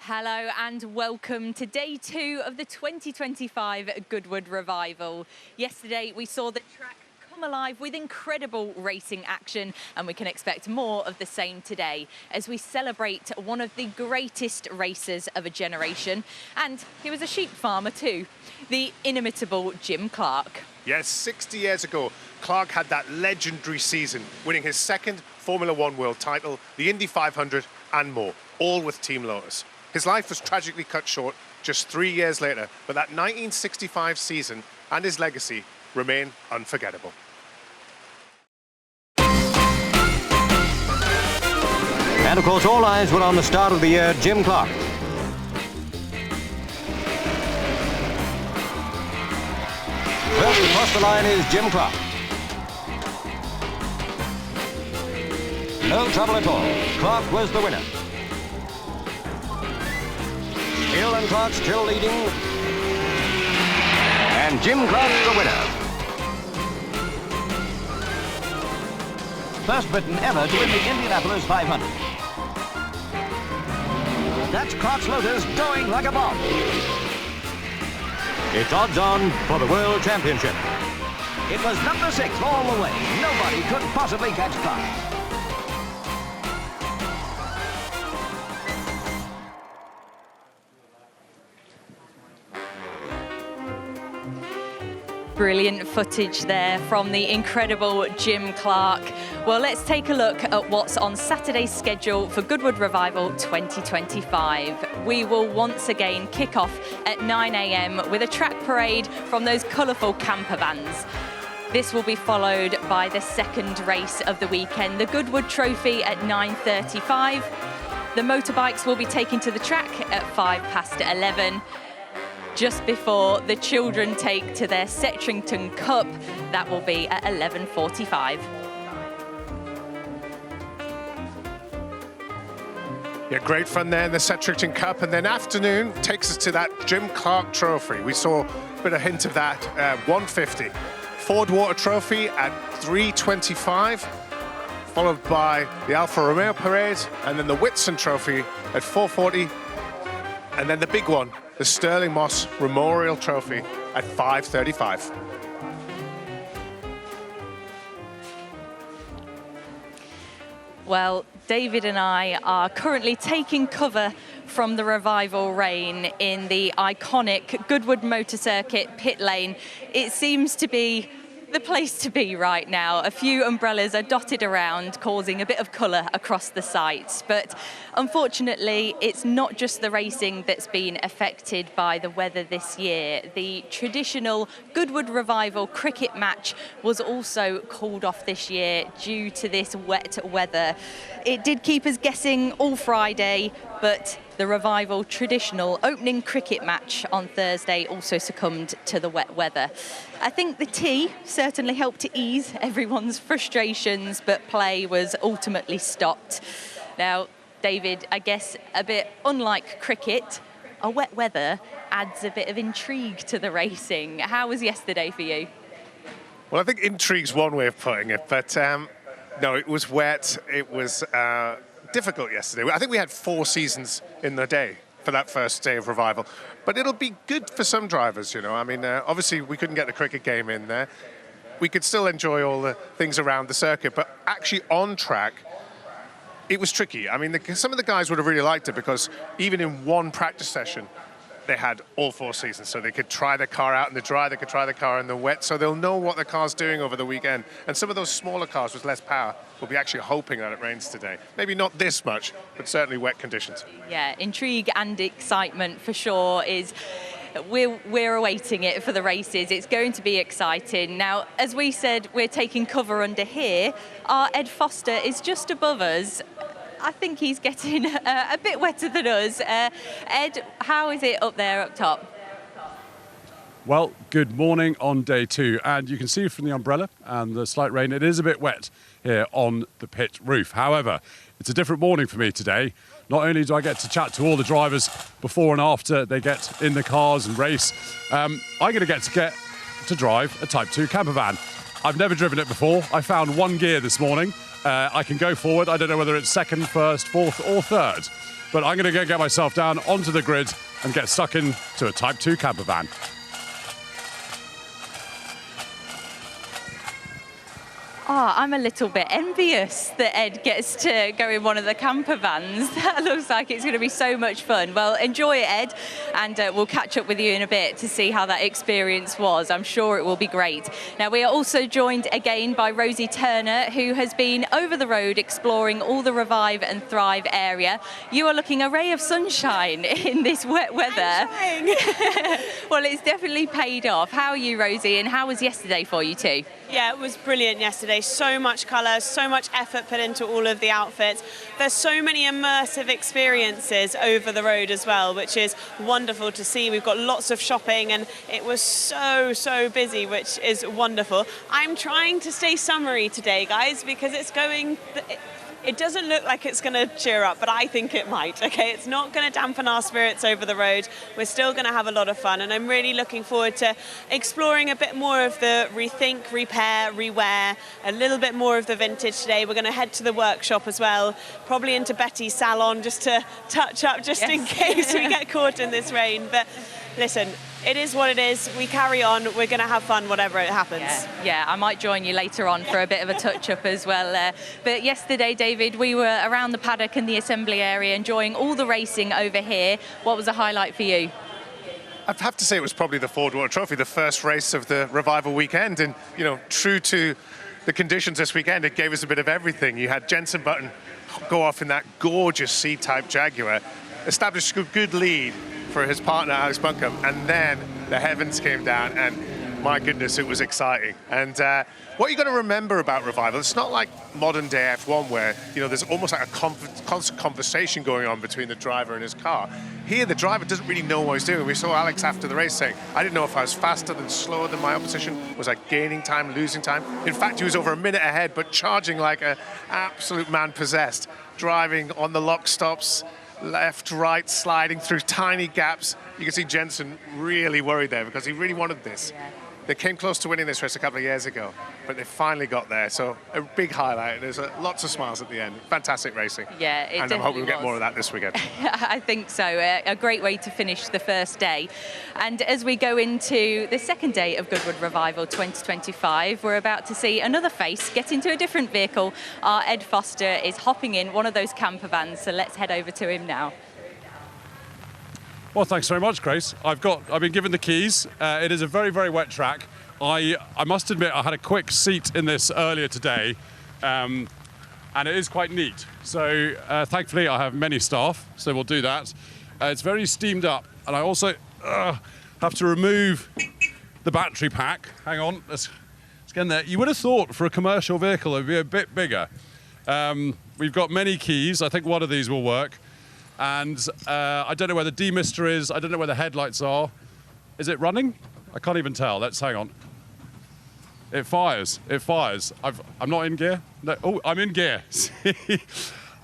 Hello and welcome to day 2 of the 2025 Goodwood Revival. Yesterday we saw the track come alive with incredible racing action, and we can expect more of the same today as we celebrate one of the greatest racers of a generation. And he was a sheep farmer too, the inimitable Jim Clark. Yes, 60 years ago, Clark had that legendary season, winning his second Formula One world title, the Indy 500 and more, all with Team Lotus. His life was tragically cut short just 3 years later, but that 1965 season and his legacy remain unforgettable. And of course, all eyes were on the start of the year, Jim Clark. First across the line is Jim Clark. No trouble at all. Clark was the winner. Hill and Clark still leading. And Jim Clark the winner. First Briton ever to win the Indianapolis 500. That's Clark's Lotus going like a bomb. It's odds on for the World Championship. It was number 6 all the way. Nobody could possibly catch Clark. Brilliant footage there from the incredible Jim Clark. Well, let's take a look at what's on Saturday's schedule for Goodwood Revival 2025. We will once again kick off at 9 a.m. with a track parade from those colourful camper vans. This will be followed by the second race of the weekend, the Goodwood Trophy at 9:35. The motorbikes will be taken to the track at 11:05. Just before the children take to their Settrington Cup, that will be at 11:45. Yeah, great fun there in the Settrington Cup, and then afternoon takes us to that Jim Clark Trophy. We saw a bit of hint of that, 150. Ford Water Trophy at 3:25, followed by the Alfa Romeo Parade, and then the Whitsun Trophy at 4:40, and then the big one, the Sterling Moss Memorial Trophy at 5:35. Well, David and I are currently taking cover from the Revival rain in the iconic Goodwood Motor Circuit pit lane. It seems to be the place to be right now. A few umbrellas are dotted around, causing a bit of colour across the site. But unfortunately, it's not just the racing that's been affected by the weather this year. The traditional Goodwood Revival cricket match was also called off this year due to this wet weather. It did keep us guessing all Friday, but the Revival traditional opening cricket match on Thursday also succumbed to the wet weather. I think the tea certainly helped to ease everyone's frustrations, but play was ultimately stopped. Now, David, I guess a bit unlike cricket, a wet weather adds a bit of intrigue to the racing. How was yesterday for you? Well, I think intrigue's one way of putting it, but no, it was wet. It was difficult yesterday. I think we had 4 seasons in the day for that first day of Revival, but it'll be good for some drivers, you know. I mean, obviously we couldn't get the cricket game in there. We could still enjoy all the things around the circuit, but actually on track, it was tricky. I mean, some of the guys would have really liked it because even in one practice session, they had all 4 seasons, so they could try their car out in the dry, they could try the car in the wet, so they'll know what the car's doing over the weekend. And some of those smaller cars with less power will be actually hoping that it rains today. Maybe not this much, but certainly wet conditions. Yeah, intrigue and excitement for sure is... We're awaiting it for the races. It's going to be exciting. Now, as we said, we're taking cover under here. Our Ed Foster is just above us. I think he's getting a bit wetter than us. Ed, how is it up there up top? Well, good morning on day 2, and you can see from the umbrella and the slight rain, it is a bit wet here on the pit roof. However, it's a different morning for me today. Not only do I get to chat to all the drivers before and after they get in the cars and race, I'm going to get to drive a Type 2 camper van. I've never driven it before. I found one gear this morning, I can go forward. I don't know whether it's second, first, fourth or third. But I'm going to go get myself down onto the grid and get stuck into a Type 2 camper van. Oh, I'm a little bit envious that Ed gets to go in one of the camper vans. That looks like it's going to be so much fun. Well, enjoy it, Ed, and we'll catch up with you in a bit to see how that experience was. I'm sure it will be great. Now, we are also joined again by Rosie Turner, who has been over the road exploring all the Revive and Thrive area. You are looking a ray of sunshine in this wet weather. Well, it's definitely paid off. How are you, Rosie, and how was yesterday for you too? Yeah, it was brilliant yesterday. So much colour, so much effort put into all of the outfits. There's so many immersive experiences over the road as well, which is wonderful to see. We've got lots of shopping and it was so busy, which is wonderful. I'm trying to stay summery today, guys, because it's going... It doesn't look like it's going to cheer up, but I think it might, okay? It's not going to dampen our spirits over the road. We're still going to have a lot of fun, and I'm really looking forward to exploring a bit more of the rethink, repair, rewear, a little bit more of the vintage today. We're going to head to the workshop as well, probably into Betty's salon just to touch up, just in case we get caught in this rain. But listen, it is what it is. We carry on. We're going to have fun, whatever it happens. Yeah, I might join you later on for a bit of a touch-up as well. But yesterday, David, we were around the paddock and the assembly area enjoying all the racing over here. What was a highlight for you? I'd have to say it was probably the Goodwood Trophy, the first race of the Revival weekend. And, you know, true to the conditions this weekend, it gave us a bit of everything. You had Jenson Button go off in that gorgeous C-type Jaguar, established a good lead for his partner Alex Buncombe, and then the heavens came down, and my goodness, it was exciting. And what you got to remember about Revival, it's not like modern day F1 where, you know, there's almost like a constant conversation going on between the driver and his car. Here, the driver doesn't really know what he's doing. We saw Alex after the race saying, I didn't know if I was faster than slower than my opposition. Was I gaining time, losing time? In fact, he was over a minute ahead, but charging like an absolute man possessed, driving on the lock stops, left, right, sliding through tiny gaps. You can see Jenson really worried there because he really wanted this. Yeah. They came close to winning this race a couple of years ago, but they finally got there. So a big highlight. There's lots of smiles at the end. Fantastic racing. Yeah, it and I'm hoping we'll get more of that this weekend. I think so. A great way to finish the first day. And as we go into the second day of Goodwood Revival 2025, we're about to see another face get into a different vehicle. Our Ed Foster is hopping in one of those camper vans, so let's head over to him now. Well, thanks very much, Grace. I've been given the keys. It is a very wet track. I must admit I had a quick seat in this earlier today, and it is quite neat. So thankfully I have many staff, so we'll do that. It's very steamed up, and I also have to remove the battery pack. Hang on, let's get in there. You would have thought for a commercial vehicle it would be a bit bigger. We've got many keys. I think one of these will work. And I don't know where the demister is. I don't know where the headlights are. Is it running? I can't even tell. Let's hang on. It fires. It fires. I'm not in gear. No. Oh, I'm in gear.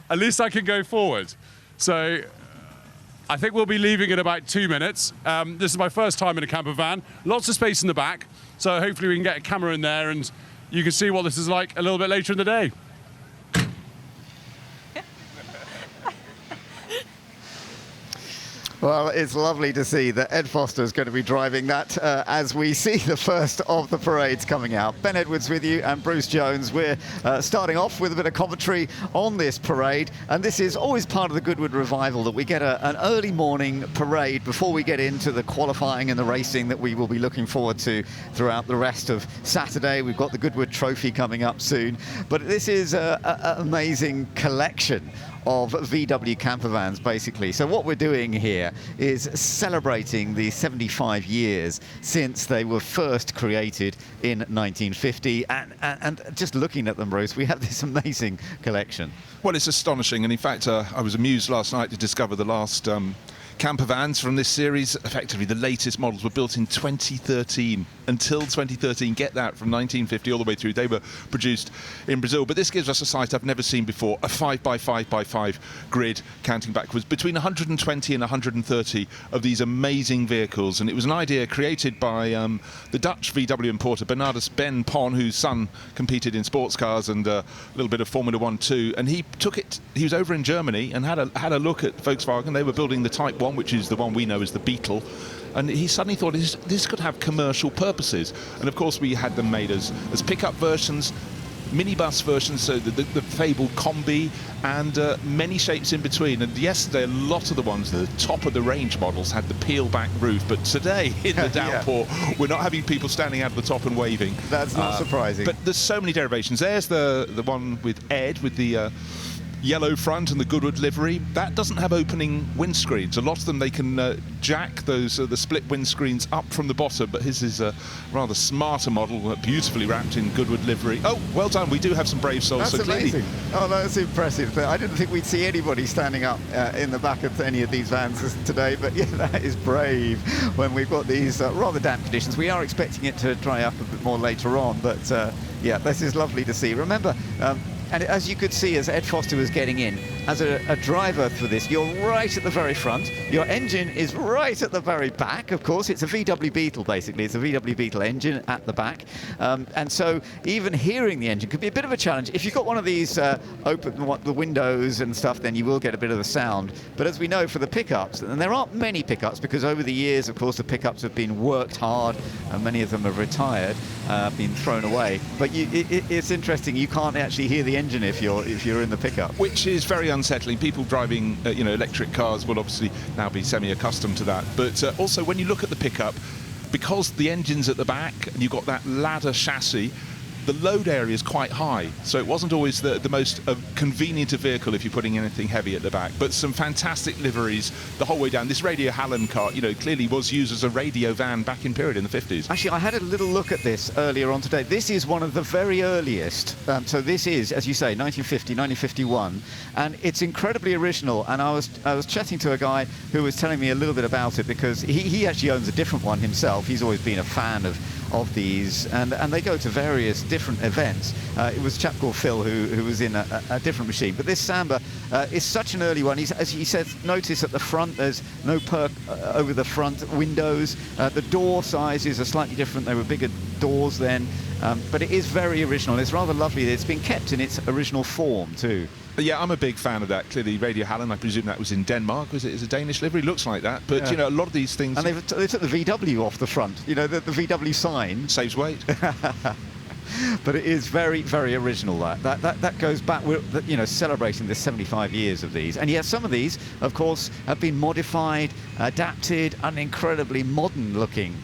At least I can go forward. So I think we'll be leaving in about 2 minutes. This is my first time in a camper van. Lots of space in the back. So hopefully we can get a camera in there and you can see what this is like a little bit later in the day. Well, it's lovely to see that Ed Foster is going to be driving that as we see the first of the parades coming out. Ben Edwards with you and Bruce Jones. We're starting off with a bit of commentary on this parade, and this is always part of the Goodwood Revival that we get an early morning parade before we get into the qualifying and the racing that we will be looking forward to throughout the rest of Saturday. We've got the Goodwood Trophy coming up soon, but this is an amazing collection of VW camper vans, basically. So what we're doing here is celebrating the 75 years since they were first created in 1950, and just looking at them, Bruce, we have this amazing collection. Well, it's astonishing, and in fact I was amused last night to discover the last camper vans from this series. Effectively, the latest models were built in 2013. Until 2013, get that, from 1950 all the way through. They were produced in Brazil. But this gives us a sight I've never seen before, a 5x5x5 grid, counting backwards, between 120 and 130 of these amazing vehicles. And it was an idea created by the Dutch VW importer Bernardus Ben Pon, whose son competed in sports cars and a little bit of Formula 1 too. And he took it, he was over in Germany and had a look at Volkswagen. They were building the Type 1, which is the one we know as the Beetle. And he suddenly thought this could have commercial purposes. And of course we had them made as pickup versions, minibus versions, so the fabled Combi, and many shapes in between. And yesterday a lot of the ones, the top of the range models, had the peel back roof, but today in the downpour we're not having people standing out of the top and waving. That's not surprising. But there's so many derivations. There's the one with Ed with the yellow front and the Goodwood livery. That doesn't have opening windscreens. A lot of them, they can jack those the split windscreens up from the bottom, but his is a rather smarter model, beautifully wrapped in Goodwood livery. Oh, well done. We do have some brave souls. That's so amazing. Clearly. Oh, that's impressive. I didn't think we'd see anybody standing up in the back of any of these vans today, but yeah, that is brave when we've got these rather damp conditions. We are expecting it to dry up a bit more later on, but yeah, this is lovely to see. Remember, and as you could see as Ed Foster was getting in, as a driver for this, you're right at the very front. Your engine is right at the very back, of course. It's a VW Beetle, basically. It's a VW Beetle engine at the back. And so even hearing the engine could be a bit of a challenge. If you've got one of these open the windows and stuff, then you will get a bit of the sound. But as we know for the pickups, and there aren't many pickups, because over the years, of course, the pickups have been worked hard, and many of them have retired, been thrown away. But it's interesting, you can't actually hear the engine if you're in the pickup. Which is very unsettling. People driving electric cars will obviously now be semi-accustomed to that. But also when you look at the pickup, because the engine's at the back and you've got that ladder chassis, the load area is quite high, so it wasn't always the most convenient a vehicle if you're putting anything heavy at the back. But some fantastic liveries the whole way down. This Radio Hallen car, clearly was used as a radio van back in period in the 50s. Actually, I had a little look at this earlier on today. This is one of the very earliest. So this is, as you say, 1950, 1951, and it's incredibly original. And I was chatting to a guy who was telling me a little bit about it, because he actually owns a different one himself. He's always been a fan of these, and they go to various different events. It was a chap called Phil who was in a different machine, but this Samba is such an early one. As he says, notice at the front there's no perk over the front windows. The door sizes are slightly different. They were bigger doors then, but it is very original. It's rather lovely. It's been kept in its original form too. Yeah, I'm a big fan of that. Clearly, Radio Hallen, I presume that was in Denmark. Was it? Is a Danish livery? Looks like that. But, a lot of these things... And they took the VW off the front. The VW sign. Saves weight. But it is very, very original, that goes back, we're celebrating the 75 years of these. And yes, some of these, of course, have been modified, adapted, and incredibly modern looking.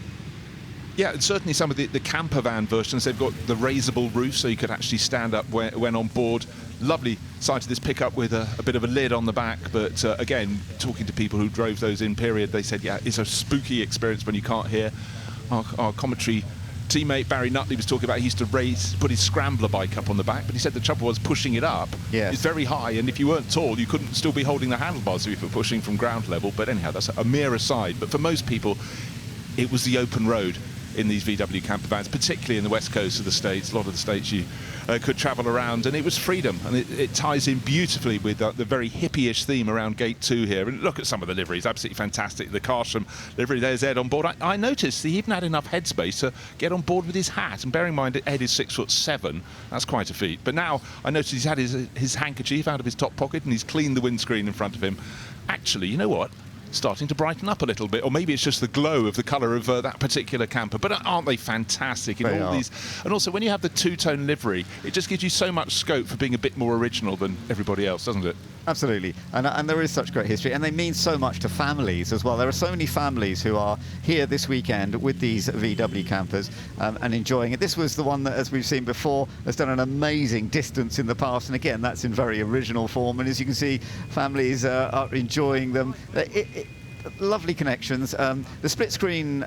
Yeah, and certainly some of the camper van versions, they've got the raisable roof, so you could actually stand up when on board. Lovely sight of this pickup with a bit of a lid on the back, but again, talking to people who drove those in period, they said, yeah, it's a spooky experience when you can't hear. Our commentary teammate Barry Nutley was talking about he used to put his scrambler bike up on the back, but he said the trouble was pushing it up. Yes. It's very high, and if you weren't tall, you couldn't still be holding the handlebars if you were pushing from ground level. But anyhow, that's a mere aside. But for most people, it was the open road in these VW camper vans, particularly in the west coast of the States. A lot of the States you could travel around, and it was freedom, and it ties in beautifully with the very hippie-ish theme around Gate 2 here. And look at some of the liveries, absolutely fantastic. The Carsham livery, there's Ed on board. I noticed he even had enough headspace to get on board with his hat, and bearing in mind Ed is 6'7", that's quite a feat. But now I noticed he's had his handkerchief out of his top pocket, and he's cleaned the windscreen in front of him. Actually, you know what? Starting to brighten up a little bit, or maybe it's just the glow of the colour of that particular camper. But aren't they fantastic in all these? And also, when you have the two-tone livery, it just gives you so much scope for being a bit more original than everybody else, doesn't it? Absolutely, and there is such great history, and they mean so much to families as well. There are so many families who are here this weekend with these VW campers and enjoying it. This was the one that, as we've seen before, has done an amazing distance in the past, and again, that's in very original form. And as you can see, families are enjoying them. Lovely connections. The split screen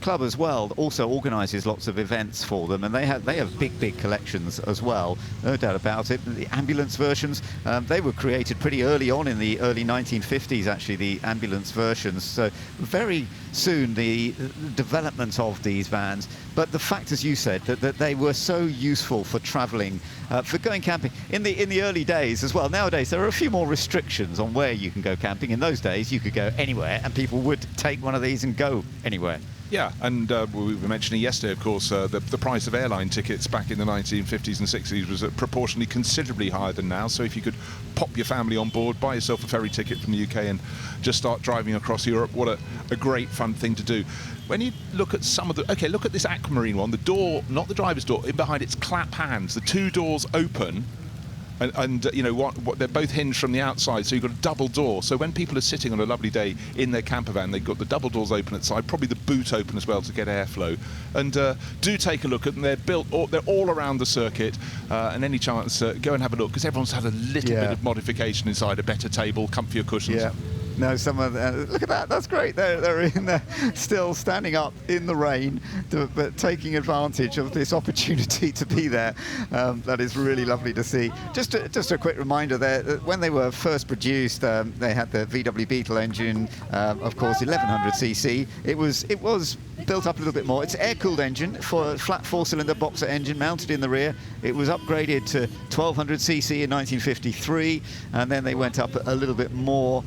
club as well also organises lots of events for them, and they have big collections as well, no doubt about it. The ambulance versions, they were created pretty early on in the early 1950s, actually, the ambulance versions. So very soon the development of these vans, but the fact, as you said, that they were so useful for travelling, for going camping in the early days as well. Nowadays there are a few more restrictions on where you can go camping. In those days you could go anywhere, and people would take one of these and go anywhere. Yeah, and we were mentioning yesterday, of course, the price of airline tickets back in the 1950s and 60s was proportionally considerably higher than now. So if you could pop your family on board, buy yourself a ferry ticket from the UK and just start driving across Europe, what a great fun thing to do. When you look at some of the... OK, look at this aquamarine one. The door, not the driver's door, in behind it's clap hands. The two doors open. And you know what? They're both hinged from the outside, so you've got a double door. So when people are sitting on a lovely day in their camper van, they've got the double doors open at the side, probably the boot open as well to get airflow. And do take a look at them. They're built, they're all around the circuit. And any chance, go and have a look, because everyone's had a little bit of modification inside, a better table, comfier cushions. Yeah. No, some of look at that. That's great. They're in there, still standing up in the rain, but taking advantage of this opportunity to be there. That is really lovely to see. Just a quick reminder there. When they were first produced, they had the VW Beetle engine, of course, 1100cc. It was built up a little bit more. It's an air-cooled engine, for a flat four-cylinder boxer engine mounted in the rear. It was upgraded to 1200cc in 1953, and then they went up a little bit more,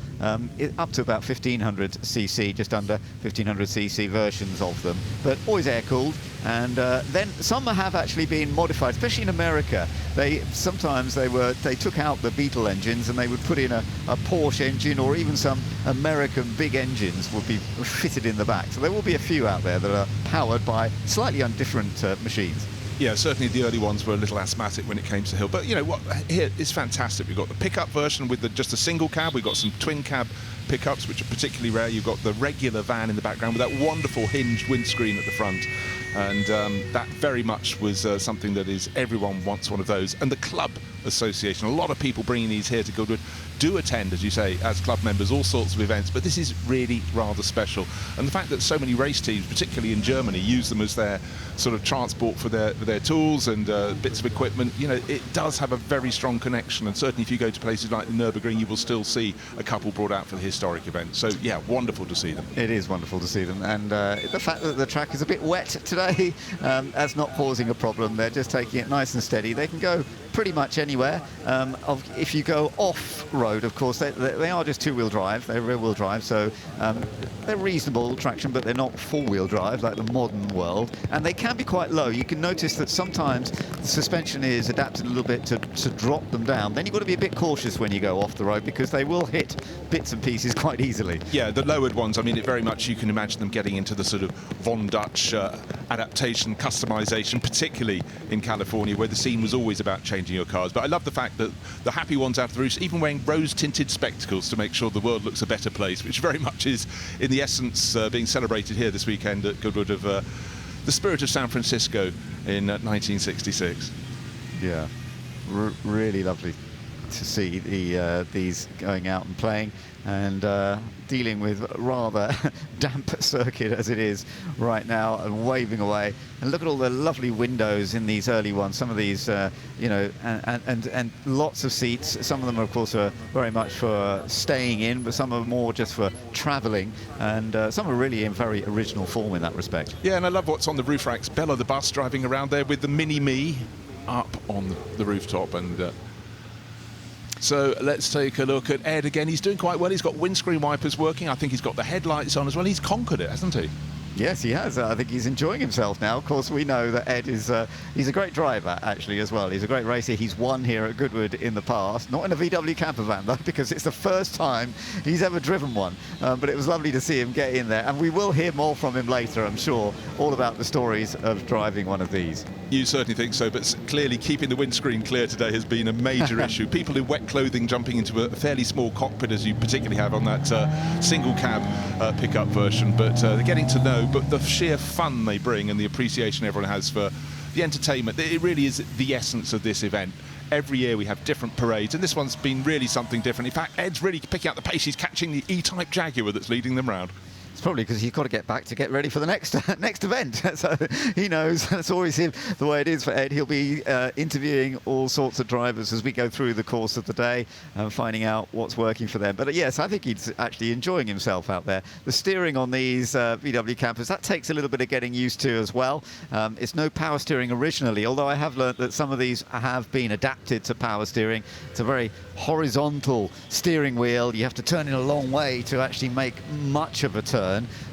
up to about 1500cc, just under 1500cc versions of them, but always air-cooled. And then some have actually been modified, especially in America. Sometimes they took out the Beetle engines and they would put in a Porsche engine, or even some American big engines would be fitted in the back. So there will be a few out there that are powered by slightly different machines. Yeah, certainly the early ones were a little asthmatic when it came to hill. But you know what, here it's fantastic. We've got the pickup version with just a single cab. We've got some twin cab pickups, which are particularly rare. You've got the regular van in the background with that wonderful hinged windscreen at the front. And that very much was something that is, everyone wants one of those. And the club association, a lot of people bringing these here to Goodwood do attend, as you say, as club members, all sorts of events, but this is really rather special. And the fact that so many race teams, particularly in Germany, use them as their sort of transport for their tools and bits of equipment, you know, it does have a very strong connection. And certainly if you go to places like the Nürburgring, you will still see a couple brought out for the historic event. So yeah, wonderful to see them. It is wonderful to see them. And the fact that the track is a bit wet today, that's not causing a problem. They're just taking it nice and steady. They can go pretty much anywhere. If you go off-road, of course, they are just two-wheel drive. They're rear-wheel drive, so they're reasonable traction, but they're not four-wheel drive like the modern world. And they can be quite low. You can notice that sometimes the suspension is adapted a little bit to drop them down. Then you've got to be a bit cautious when you go off the road, because they will hit bits and pieces quite easily. Yeah, the lowered ones, I mean, it very much, you can imagine them getting into the sort of Von Dutch adaptation, customization, particularly in California, where the scene was always about changing your cars. But I love the fact that the happy ones out of the roofs, even wearing rose-tinted spectacles to make sure the world looks a better place, which very much is, in the essence, being celebrated here this weekend at Goodwood of the spirit of San Francisco in 1966. Yeah, really lovely to see these going out and playing, and dealing with rather damp circuit as it is right now, and waving away. And look at all the lovely windows in these early ones. Some of these, you know, and lots of seats. Some of them, of course, are very much for staying in, but some are more just for travelling. And some are really in very original form in that respect. Yeah, and I love what's on the roof racks. Bella the bus driving around there with the mini-me up on the rooftop. And so let's take a look at Ed again. He's doing quite well. He's got windscreen wipers working. I think he's got the headlights on as well. He's conquered it, hasn't he? Yes, he has. I think he's enjoying himself now. Of course, we know that Ed is he's a great driver, actually, as well. He's a great racer. He's won here at Goodwood in the past. Not in a VW camper van, though, because it's the first time he's ever driven one. But it was lovely to see him get in there. And we will hear more from him later, I'm sure, all about the stories of driving one of these. You certainly think so, but clearly keeping the windscreen clear today has been a major issue. People in wet clothing jumping into a fairly small cockpit, as you particularly have on that single cab pickup version. But they're getting to know, but the sheer fun they bring and the appreciation everyone has for the entertainment, it really is the essence of this event. Every year we have different parades, and this one's been really something different. In fact, Ed's really picking up the pace. He's catching the E-Type Jaguar that's leading them round. It's probably because he's got to get back to get ready for the next event. So he knows that's always the way it is for Ed. He'll be interviewing all sorts of drivers as we go through the course of the day and finding out what's working for them. But yes, I think he's actually enjoying himself out there. The steering on these VW campers, that takes a little bit of getting used to as well. It's no power steering originally, although I have learnt that some of these have been adapted to power steering. It's a very horizontal steering wheel. You have to turn in a long way to actually make much of a turn,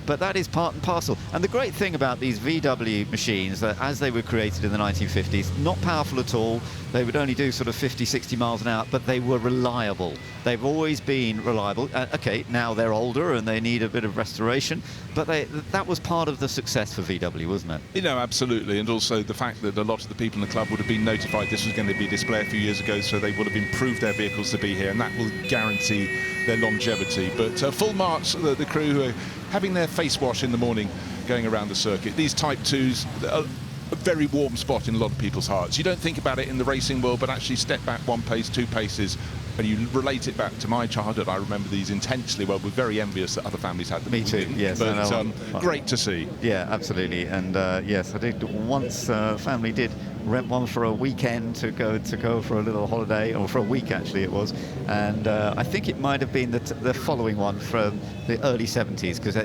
but that is part and parcel. And the great thing about these VW machines, that as they were created in the 1950s, not powerful at all. They would only do sort of 50, 60 miles an hour, but they were reliable. They've always been reliable. Okay, now they're older and they need a bit of restoration, but that was part of the success for VW, wasn't it? You know, absolutely. And also the fact that a lot of the people in the club would have been notified this was going to be displayed a few years ago, so they would have improved their vehicles to be here, and that will guarantee their longevity. But full marks, the crew who are having their face wash in the morning going around the circuit. These Type 2s, a very warm spot in a lot of people's hearts. You don't think about it in the racing world, but actually step back 1 pace, 2 paces, and you relate it back to my childhood. I remember these intensely well. We're very envious that other families had them. Me too, yes. But great to see. Yeah, absolutely. And yes, I did once, family did rent one for a weekend to go for a little holiday, or for a week actually it was. And I think it might have been the following one from the early 70s, because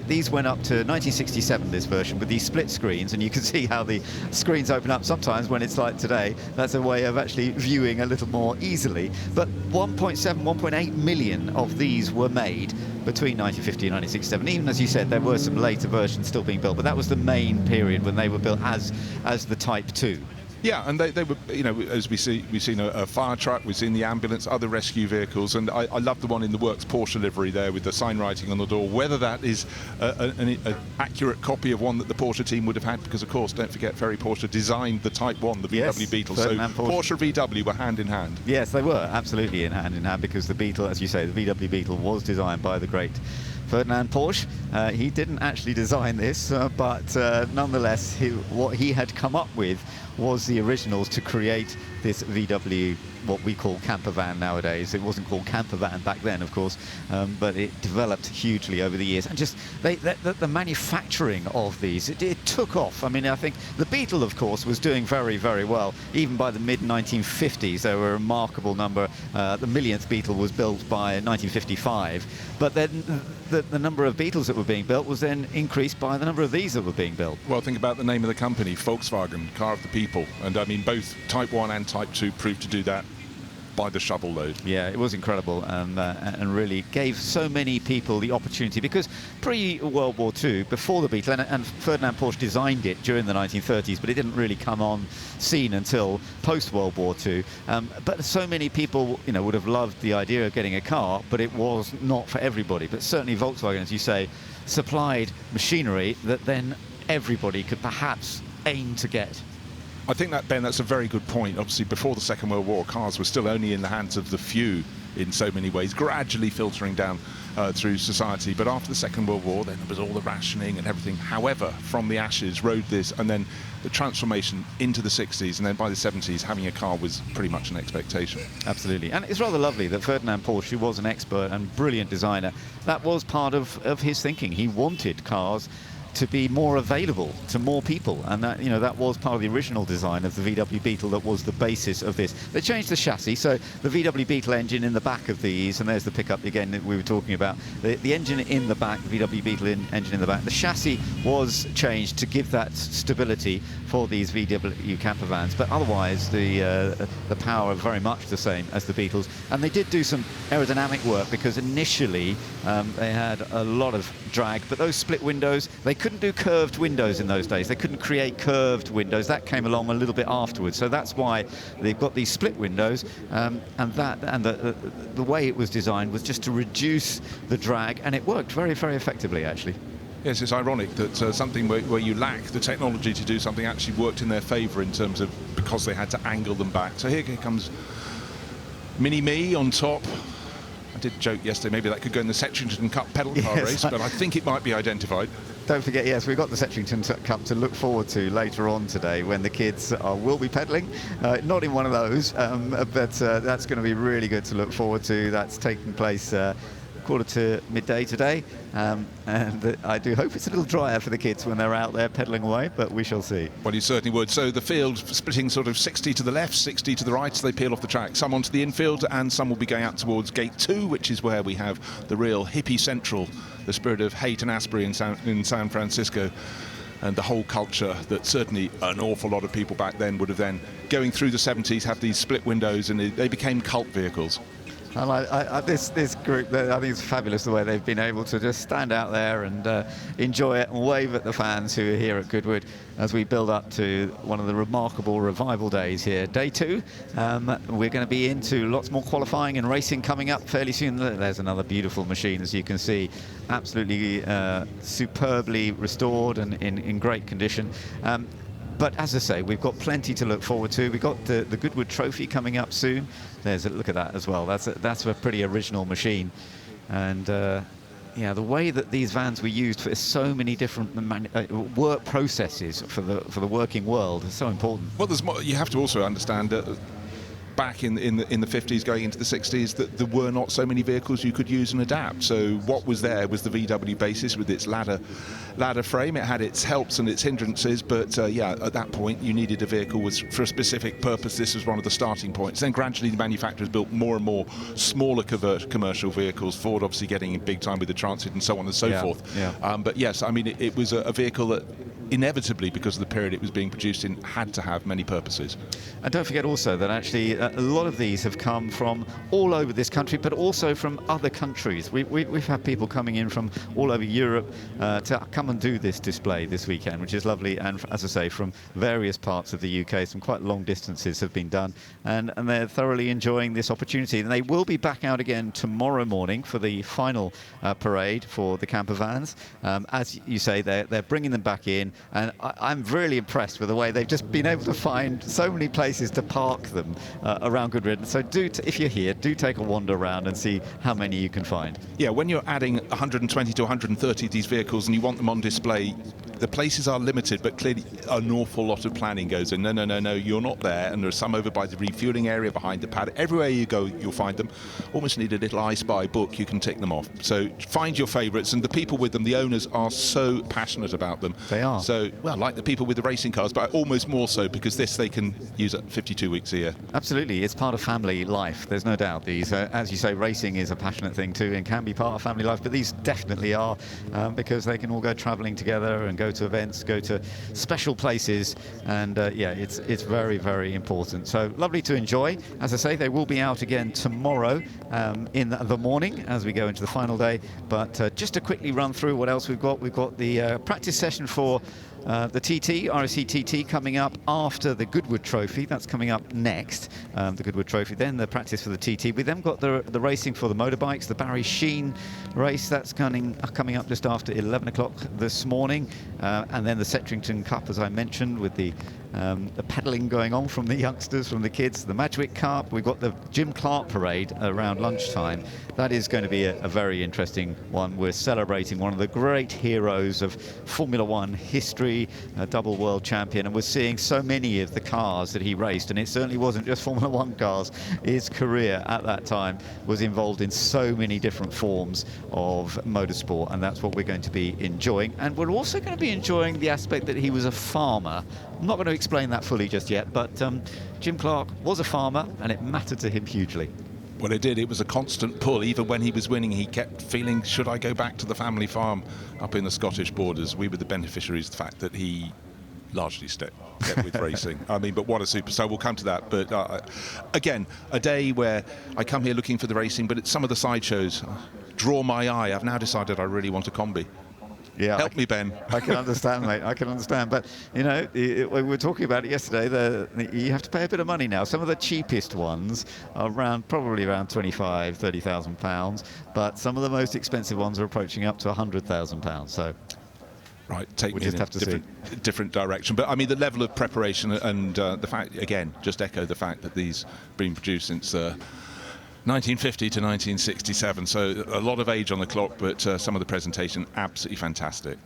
these went up to 1967, this version, with these split screens, and you can see how the screens open up sometimes when it's like today. That's a way of actually viewing a little more easily. But 1.7, 1.8 million of these were made between 1950 and 1967. Even as you said, there were some later versions still being built, but that was the main period when they were built as the Type 2. Yeah, and they were, you know, as we've seen a fire truck, we've seen the ambulance, other rescue vehicles, and I love the one in the works Porsche livery there with the sign writing on the door. Whether that is an accurate copy of one that the Porsche team would have had, because of course, don't forget, Ferry Porsche designed the Type 1, the VW Beetle, so Porsche VW were hand in hand. Yes, they were absolutely hand in hand, because the Beetle, as you say, the VW Beetle was designed by the great Ferdinand Porsche. He didn't actually design this, but nonetheless, what he had come up with was the originals to create this VW, what we call camper van nowadays. It wasn't called camper van back then, of course, but it developed hugely over the years. And just the manufacturing of these, it took off. I mean, I think the Beetle, of course, was doing very, very well. Even by the mid-1950s, there were a remarkable number. The millionth Beetle was built by 1955. But then the number of Beetles that were being built was then increased by the number of these that were being built. Well, think about the name of the company, Volkswagen, car of the people. And I mean, both Type 1 and Type 2 proved to do that by the shovel load. Yeah, it was incredible, and really gave so many people the opportunity, because pre-World War II, before the Beetle, and Ferdinand Porsche designed it during the 1930s, but it didn't really come on scene until post-World War II. But so many people, you know, would have loved the idea of getting a car, but it was not for everybody. But certainly Volkswagen, as you say, supplied machinery that then everybody could perhaps aim to get. I think that, Ben, that's a very good point. Obviously, before the Second World War, cars were still only in the hands of the few in so many ways, gradually filtering down through society. But after the Second World War, then there was all the rationing and everything. However, from the ashes rode this, and then the transformation into the 60s, and then by the 70s, having a car was pretty much an expectation. Absolutely. And it's rather lovely that Ferdinand Porsche, who was an expert and brilliant designer, that was part of his thinking. He wanted cars to be more available to more people, and that, you know, that was part of the original design of the VW Beetle. That was the basis of this. They changed the chassis, so the VW Beetle engine in the back of these, and there's the pickup again that we were talking about, the engine in the back, the VW Beetle engine in the back. The chassis was changed to give that stability for these VW camper vans, but otherwise the power very much the same as the Beetles. And they did do some aerodynamic work, because initially they had a lot of drag, but those split windows, they couldn't do curved windows in those days. They couldn't create curved windows. That came along a little bit afterwards. So that's why they've got these split windows, and the way it was designed was just to reduce the drag, and it worked very, very effectively, actually. Yes, it's ironic that something where you lack the technology to do something actually worked in their favour, in terms of, because they had to angle them back. So here comes Mini Me on top. I did joke yesterday, maybe that could go in the Settrington Cup pedal car race, but I think it might be identified. Don't forget, yes, we've got the Settrington Cup to look forward to later on today, when the kids will be pedalling. Not in one of those, but that's going to be really good to look forward to. That's taking place quarter to midday today. And I do hope it's a little drier for the kids when they're out there pedalling away, but we shall see. Well, you certainly would. So the field splitting sort of 60 to the left, 60 to the right, so they peel off the track. Some onto the infield, and some will be going out towards Gate 2, which is where we have the real hippie central, the spirit of Haight and Asbury in San Francisco, and the whole culture that certainly an awful lot of people back then would have then, going through the 70s, had these split windows, and they became cult vehicles. And this group, I think it's fabulous the way they've been able to just stand out there and enjoy it and wave at the fans who are here at Goodwood as we build up to one of the remarkable revival days here. Day 2, we're going to be into lots more qualifying and racing coming up fairly soon. There's another beautiful machine, as you can see, absolutely superbly restored and in great condition. But as I say, we've got plenty to look forward to. We've got the Goodwood Trophy coming up soon. There's a look at that as well. That's a pretty original machine. And yeah, the way that these vans were used for so many different work processes for the working world is so important. Well, there's more, you have to also understand that back in the 50s going into the 60s that there were not so many vehicles you could use and adapt. So what was there was the VW basis with its ladder frame. It had its helps and its hindrances, but yeah, at that point you needed a vehicle for a specific purpose. This was one of the starting points. Then gradually the manufacturers built more and more smaller commercial vehicles, Ford obviously getting in big time with the Transit and so on and so forth. Yeah. But yes, I mean it was a vehicle that inevitably, because of the period it was being produced in, had to have many purposes. And don't forget also that actually a lot of these have come from all over this country, but also from other countries. We've had people coming in from all over Europe to come and do this display this weekend, which is lovely. And as I say, from various parts of the UK, some quite long distances have been done, and they're thoroughly enjoying this opportunity. And they will be back out again tomorrow morning for the final parade for the camper vans. As you say, they're bringing them back in. And I'm really impressed with the way they've just been able to find so many places to park them around Goodwood. So if you're here, do take a wander around and see how many you can find. Yeah, when you're adding 120 to 130 of these vehicles and you want them on display, the places are limited, but clearly an awful lot of planning goes in. No, you're not there. And there's some over by the refueling area behind the pad. Everywhere you go, you'll find them. Almost need a little I Spy book, you can tick them off. So find your favourites, and the people with them, the owners, are so passionate about them. They are. So, well, like the people with the racing cars, but almost more so, because this they can use it 52 weeks a year. Absolutely, it's part of family life, there's no doubt. These, as you say, racing is a passionate thing too and can be part of family life, but these definitely are, because they can all go travelling together and go to events, go to special places, and yeah, it's very, very important. So lovely to enjoy. As I say, they will be out again tomorrow in the morning as we go into the final day, but just to quickly run through what else we've got the practice session for the TT, RAC TT, coming up after the Goodwood Trophy. That's coming up next, the Goodwood Trophy. Then the practice for the TT. We then got the racing for the motorbikes, the Barry Sheene race. That's coming up just after 11 o'clock this morning. And then the Settrington Cup, as I mentioned, with the pedalling going on from the youngsters, from the kids. The Madgwick Cup. We've got the Jim Clark parade around lunchtime. That is going to be a very interesting one. We're celebrating one of the great heroes of Formula One history, a double world champion, and we're seeing so many of the cars that he raced, and it certainly wasn't just Formula One cars. His career at that time was involved in so many different forms of motorsport, and that's what we're going to be enjoying. And we're also going to be enjoying the aspect that he was a farmer. I'm not going to explain that fully just yet, but Jim Clark was a farmer, and it mattered to him hugely. Well, it did. It was a constant pull. Even when he was winning, he kept feeling, should I go back to the family farm up in the Scottish borders? We were the beneficiaries of the fact that he largely kept with racing. I mean, but what a superstar. We'll come to that. But again, a day where I come here looking for the racing, but some of the sideshows draw my eye. I've now decided I really want a combi. Yeah, help me, Ben. I can understand, mate. I can understand. But, you know, we were talking about it yesterday. You have to pay a bit of money now. Some of the cheapest ones are probably around £25,000, £30,000. But some of the most expensive ones are approaching up to £100,000. So, right, take me in have a different direction. But, I mean, the level of preparation and the fact, again, just echo the fact that these have been produced since 1950 to 1967, so a lot of age on the clock, but some of the presentation absolutely fantastic.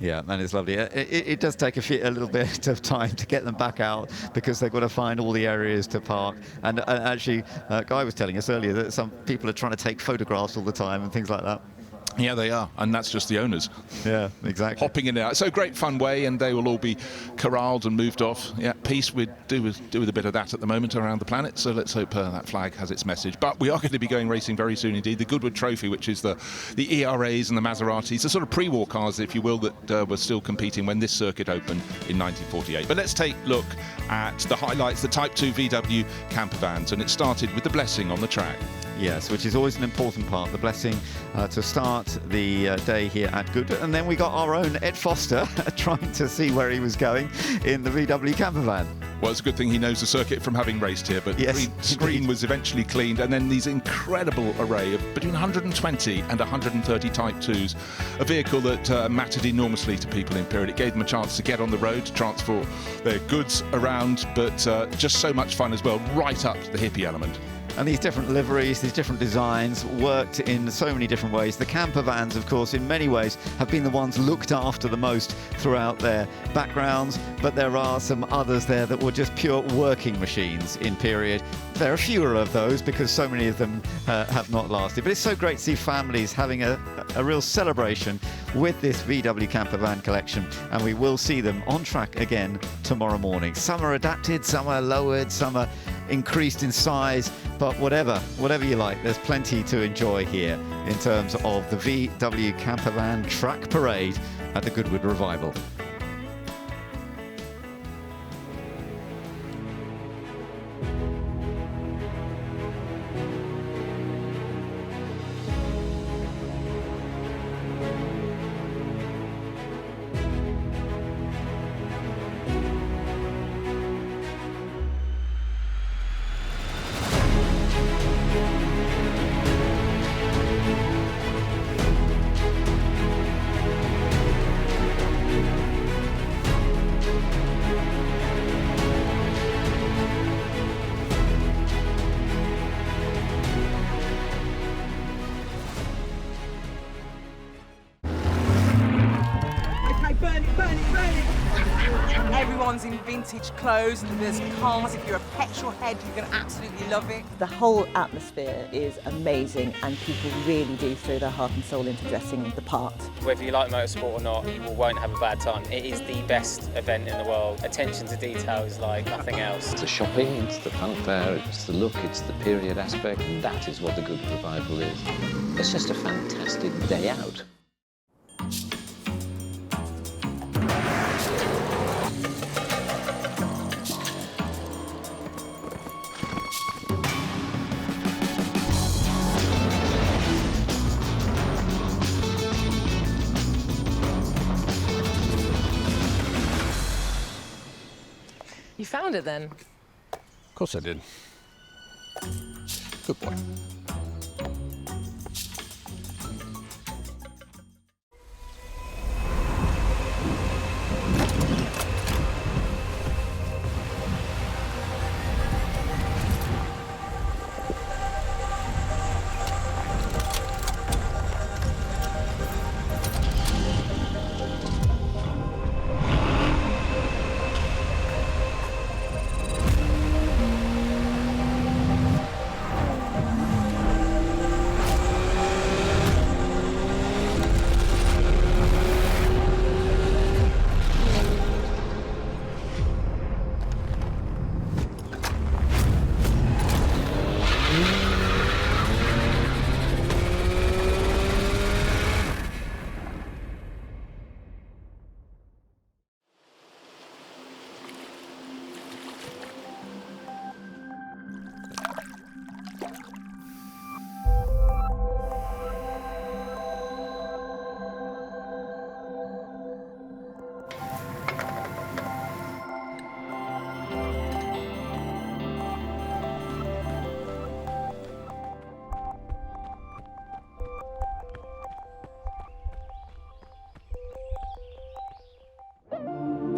Yeah, and it's lovely. It does take a little bit of time to get them back out because they've got to find all the areas to park. And actually, Guy was telling us earlier that some people are trying to take photographs all the time and things like that. Yeah, they are, and that's just the owners. Yeah, exactly. Hopping in and out. So great fun way, and they will all be corralled and moved off. Yeah, peace. We do with a bit of that at the moment around the planet. So let's hope that flag has its message. But we are going to be going racing very soon indeed. The Goodwood Trophy, which is the ERAs and the Maseratis, the sort of pre-war cars, if you will, that were still competing when this circuit opened in 1948. But let's take a look at the highlights, the Type 2 VW camper vans, and it started with the blessing on the track. Yes, which is always an important part, the blessing to start the day here at Goodwood. And then we got our own Ed Foster trying to see where he was going in the VW camper van. Well, it's a good thing he knows the circuit from having raced here, but yes, the screen was eventually cleaned, and then these incredible array of between 120 and 130 Type 2s, a vehicle that mattered enormously to people in period. It gave them a chance to get on the road, to transport their goods around, but just so much fun as well, right up to the hippie element. And these different liveries, these different designs worked in so many different ways. The camper vans, of course, in many ways have been the ones looked after the most throughout their backgrounds, but there are some others there that were just pure working machines in period. There are fewer of those because so many of them have not lasted. But it's so great to see families having a real celebration with this VW camper van collection, and we will see them on track again tomorrow morning. Some are adapted, some are lowered, some are increased in size, but whatever you like, there's plenty to enjoy here in terms of the VW camper van track parade at the Goodwood Revival. Everyone's in vintage clothes, and there's cars. If you're a petrol head, you're going to absolutely love it. The whole atmosphere is amazing, and people really do throw their heart and soul into dressing the part. Whether you like motorsport or not, you won't have a bad time. It is the best event in the world. Attention to detail is like nothing else. It's the shopping, it's the fanfare, it's the look, it's the period aspect, and that is what the Goodwood Revival is. It's just a fantastic day out. You found it then? Of course I did. Good boy.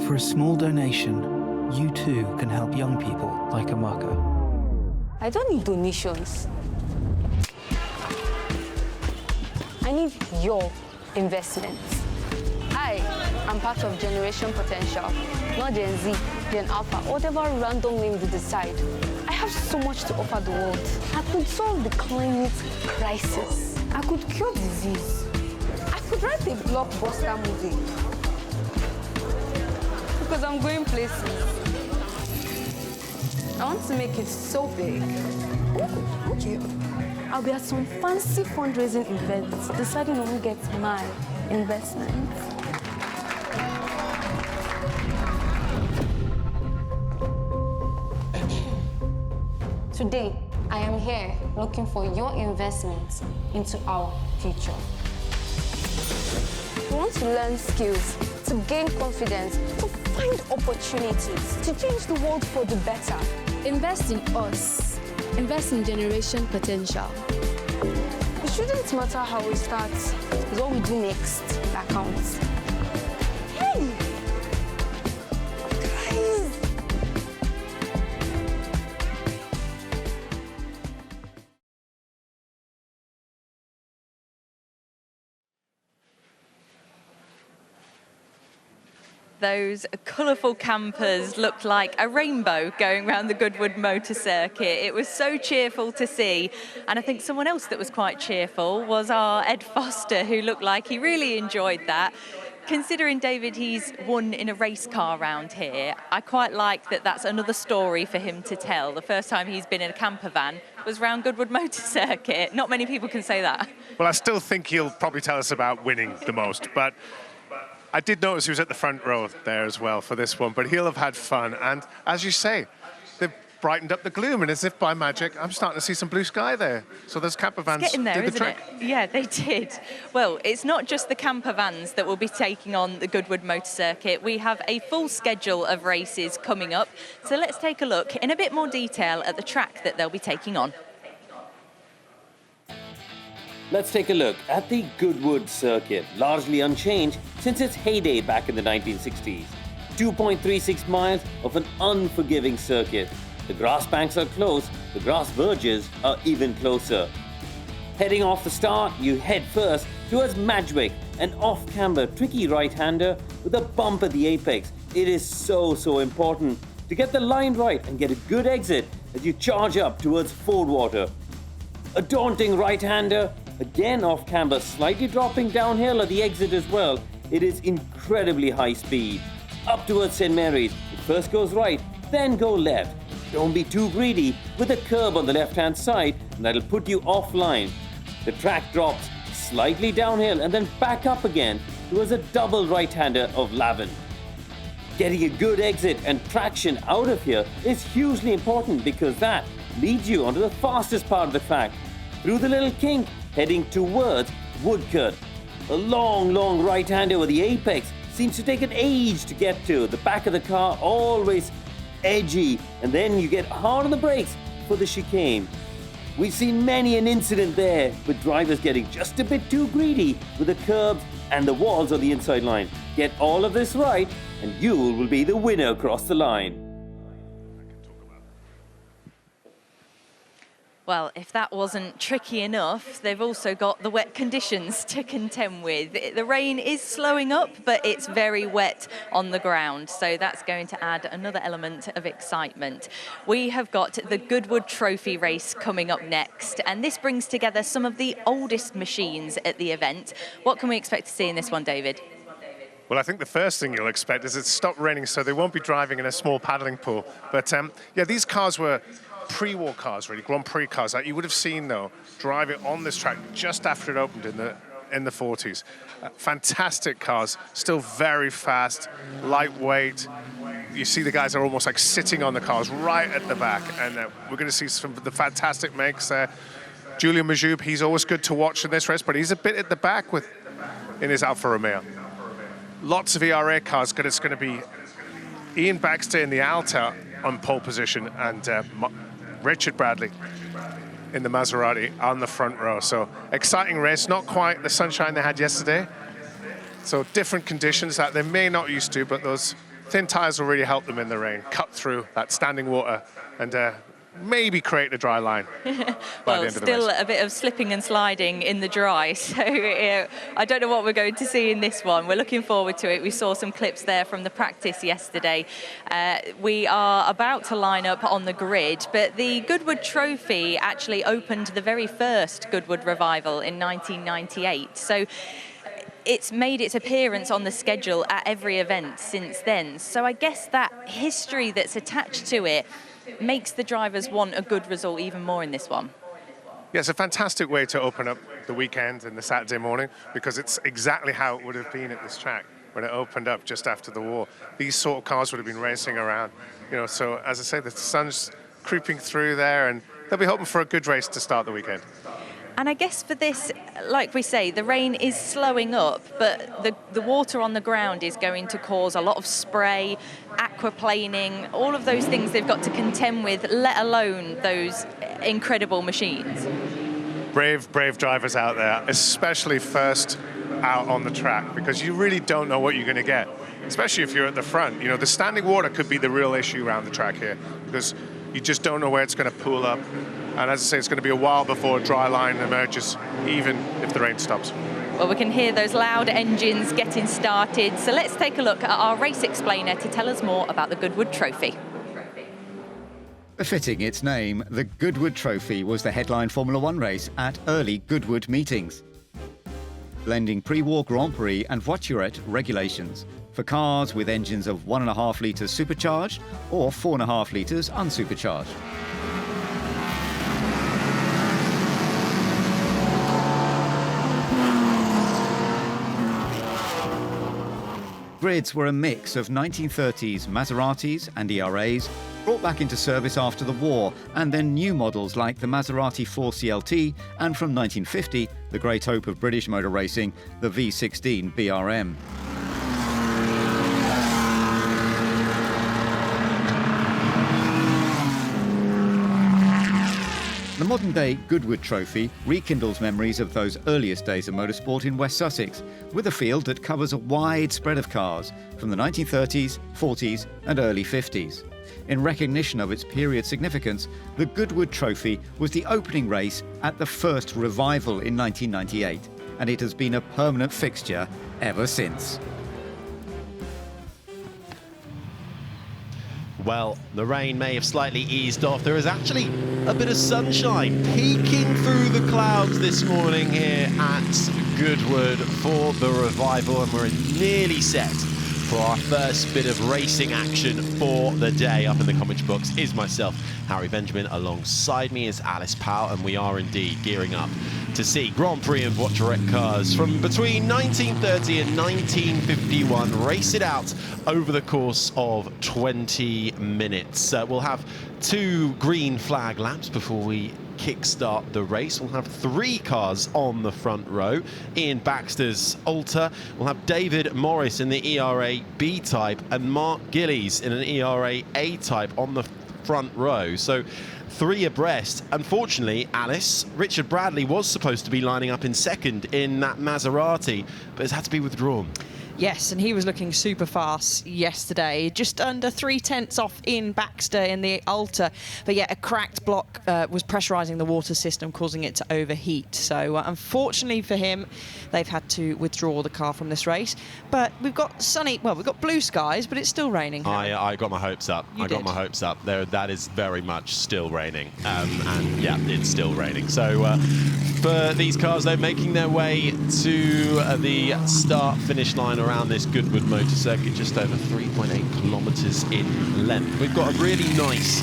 For a small donation, you too can help young people like Amaka. I don't need donations. I need your investments. Hi, I'm part of Generation Potential, not Gen Z, Gen Alpha, whatever random name they decide. I have so much to offer the world. I could solve the climate crisis. I could cure disease. I could write a blockbuster movie. Because I'm going places. I want to make it so big. Ooh, okay. I'll be at some fancy fundraising events, deciding on who gets my investment. Today, I am here looking for your investment into our future. We want to learn skills, to gain confidence, to find opportunities, to change the world for the better. Invest in us. Invest in Generation Potential. It shouldn't matter how we start. It's what we do next that counts. Hey! Guys! Those colourful campers looked like a rainbow going around the Goodwood Motor Circuit. It was so cheerful to see. And I think someone else that was quite cheerful was our Ed Foster, who looked like he really enjoyed that. Considering, David, he's won in a race car round here, I quite like that that's another story for him to tell. The first time he's been in a camper van was round Goodwood Motor Circuit. Not many people can say that. Well, I still think he'll probably tell us about winning the most, but I did notice he was at the front row there as well for this one, but he'll have had fun. And as you say, they've brightened up the gloom, and as if by magic, I'm starting to see some blue sky there. So those camper vans It's getting there, did the isn't trick. it? Yeah, they did. Well, it's not just the camper vans that will be taking on the Goodwood Motor Circuit. We have a full schedule of races coming up. So let's take a look in a bit more detail at the track that they'll be taking on. Let's take a look at the Goodwood circuit, largely unchanged since its heyday back in the 1960s. 2.36 miles of an unforgiving circuit. The grass banks are close, the grass verges are even closer. Heading off the start, you head first towards Madgwick, an off-camber, tricky right-hander with a bump at the apex. It is so important to get the line right and get a good exit as you charge up towards Fordwater. A daunting right-hander, again off-camber, slightly dropping downhill at the exit as well. It is incredibly high speed. Up towards St. Mary's, it first goes right, then go left. Don't be too greedy with a curb on the left-hand side, and that'll put you offline. The track drops slightly downhill and then back up again towards a double right-hander of Lavin. Getting a good exit and traction out of here is hugely important because that leads you onto the fastest part of the track, through the little kink, heading towards Woodcote. A long right-hander with the apex seems to take an age to get to. The back of the car always edgy, and then you get hard on the brakes for the chicane. We've seen many an incident there with drivers getting just a bit too greedy with the curbs and the walls on the inside line. Get all of this right, and you will be the winner across the line. Well, if that wasn't tricky enough, they've also got the wet conditions to contend with. The rain is slowing up, but it's very wet on the ground, so that's going to add another element of excitement. We have got the Goodwood Trophy race coming up next, and this brings together some of the oldest machines at the event. What can we expect to see in this one, David? Well, I think the first thing you'll expect is it's stopped raining, so they won't be driving in a small paddling pool. But yeah, these cars were pre-war cars, really, Grand Prix cars that you would have seen, though, driving on this track just after it opened in the 40s. Fantastic cars, still very fast, lightweight. You see the guys are almost like sitting on the cars right at the back, and we're going to see some of the fantastic makes there. Julian Majoub, he's always good to watch in this race, but he's a bit at the back in his Alfa Romeo. Lots of ERA cars, but it's going to be Ian Baxter in the Alta on pole position, and Richard Bradley in the Maserati on the front row. So exciting race, not quite the sunshine they had yesterday. So different conditions that they may not used to, but those thin tyres will really help them in the rain, cut through that standing water, and maybe create a dry line by the Well, end of the still race. a bit of slipping and sliding in the dry, so I don't know what we're going to see in this one. We're looking forward to it. We saw some clips there from the practice yesterday. We are about to line up on the grid, but the Goodwood Trophy actually opened the very first Goodwood Revival in 1998. So it's made its appearance on the schedule at every event since then. So I guess that history that's attached to it makes the drivers want a good result even more in this one. Yeah, it's a fantastic way to open up the weekend and the Saturday morning, because it's exactly how it would have been at this track when it opened up just after the war. These sort of cars would have been racing around, you know, so as I say, the sun's creeping through there, and they'll be hoping for a good race to start the weekend. And I guess for this, like we say, the rain is slowing up, but the water on the ground is going to cause a lot of spray, aquaplaning, all of those things they've got to contend with, let alone those incredible machines. Brave drivers out there, especially first out on the track, because you really don't know what you're going to get, especially if you're at the front. You know, the standing water could be the real issue around the track here, because you just don't know where it's going to pool up. And as I say, it's going to be a while before a dry line emerges, even if the rain stops. Well, we can hear those loud engines getting started. So let's take a look at our race explainer to tell us more about the Goodwood Trophy. Befitting its name, the Goodwood Trophy was the headline Formula One race at early Goodwood meetings, blending pre-war Grand Prix and voiturette regulations for cars with engines of 1.5 litres supercharged or 4.5 litres unsupercharged. Grids were a mix of 1930s Maseratis and ERAs, brought back into service after the war, and then new models like the Maserati 4CLT, and from 1950, the great hope of British motor racing, the V16 BRM. The modern-day Goodwood Trophy rekindles memories of those earliest days of motorsport in West Sussex, with a field that covers a wide spread of cars from the 1930s, 40s and early 50s. In recognition of its period significance, the Goodwood Trophy was the opening race at the first revival in 1998, and it has been a permanent fixture ever since. Well, the rain may have slightly eased off. There is actually a bit of sunshine peeking through the clouds this morning here at Goodwood for the revival, and we're nearly set for our first bit of racing action for the day. Up in the commentary box is myself, Harry Benjamin. Alongside me is Alice Powell, and we are indeed gearing up to see Grand Prix and voiturette cars from between 1930 and 1951 race it out over the course of 20 minutes. We'll have 2 green flag laps before we kickstart the race. We'll have 3 cars on the front row. Ian Baxter's Alta. We'll have David Morris in the ERA B type and Mark Gillies in an ERA A type on the front row. So 3 abreast. Unfortunately, Alice, Richard Bradley was supposed to be lining up in second in that Maserati, but has had to be withdrawn. Yes, and he was looking super fast yesterday, just under 3/10 off Ian Baxter in the Alta. But yeah, a cracked block was pressurising the water system, causing it to overheat. So unfortunately for him, they've had to withdraw the car from this race. But we've got we've got blue skies, but it's still raining. I got my hopes up. I got my hopes up. That is very much still raining. And yeah, it's still raining. So for these cars, they're making their way to the start-finish line around this Goodwood motor circuit, just over 3.8 kilometres in length. We've got a really nice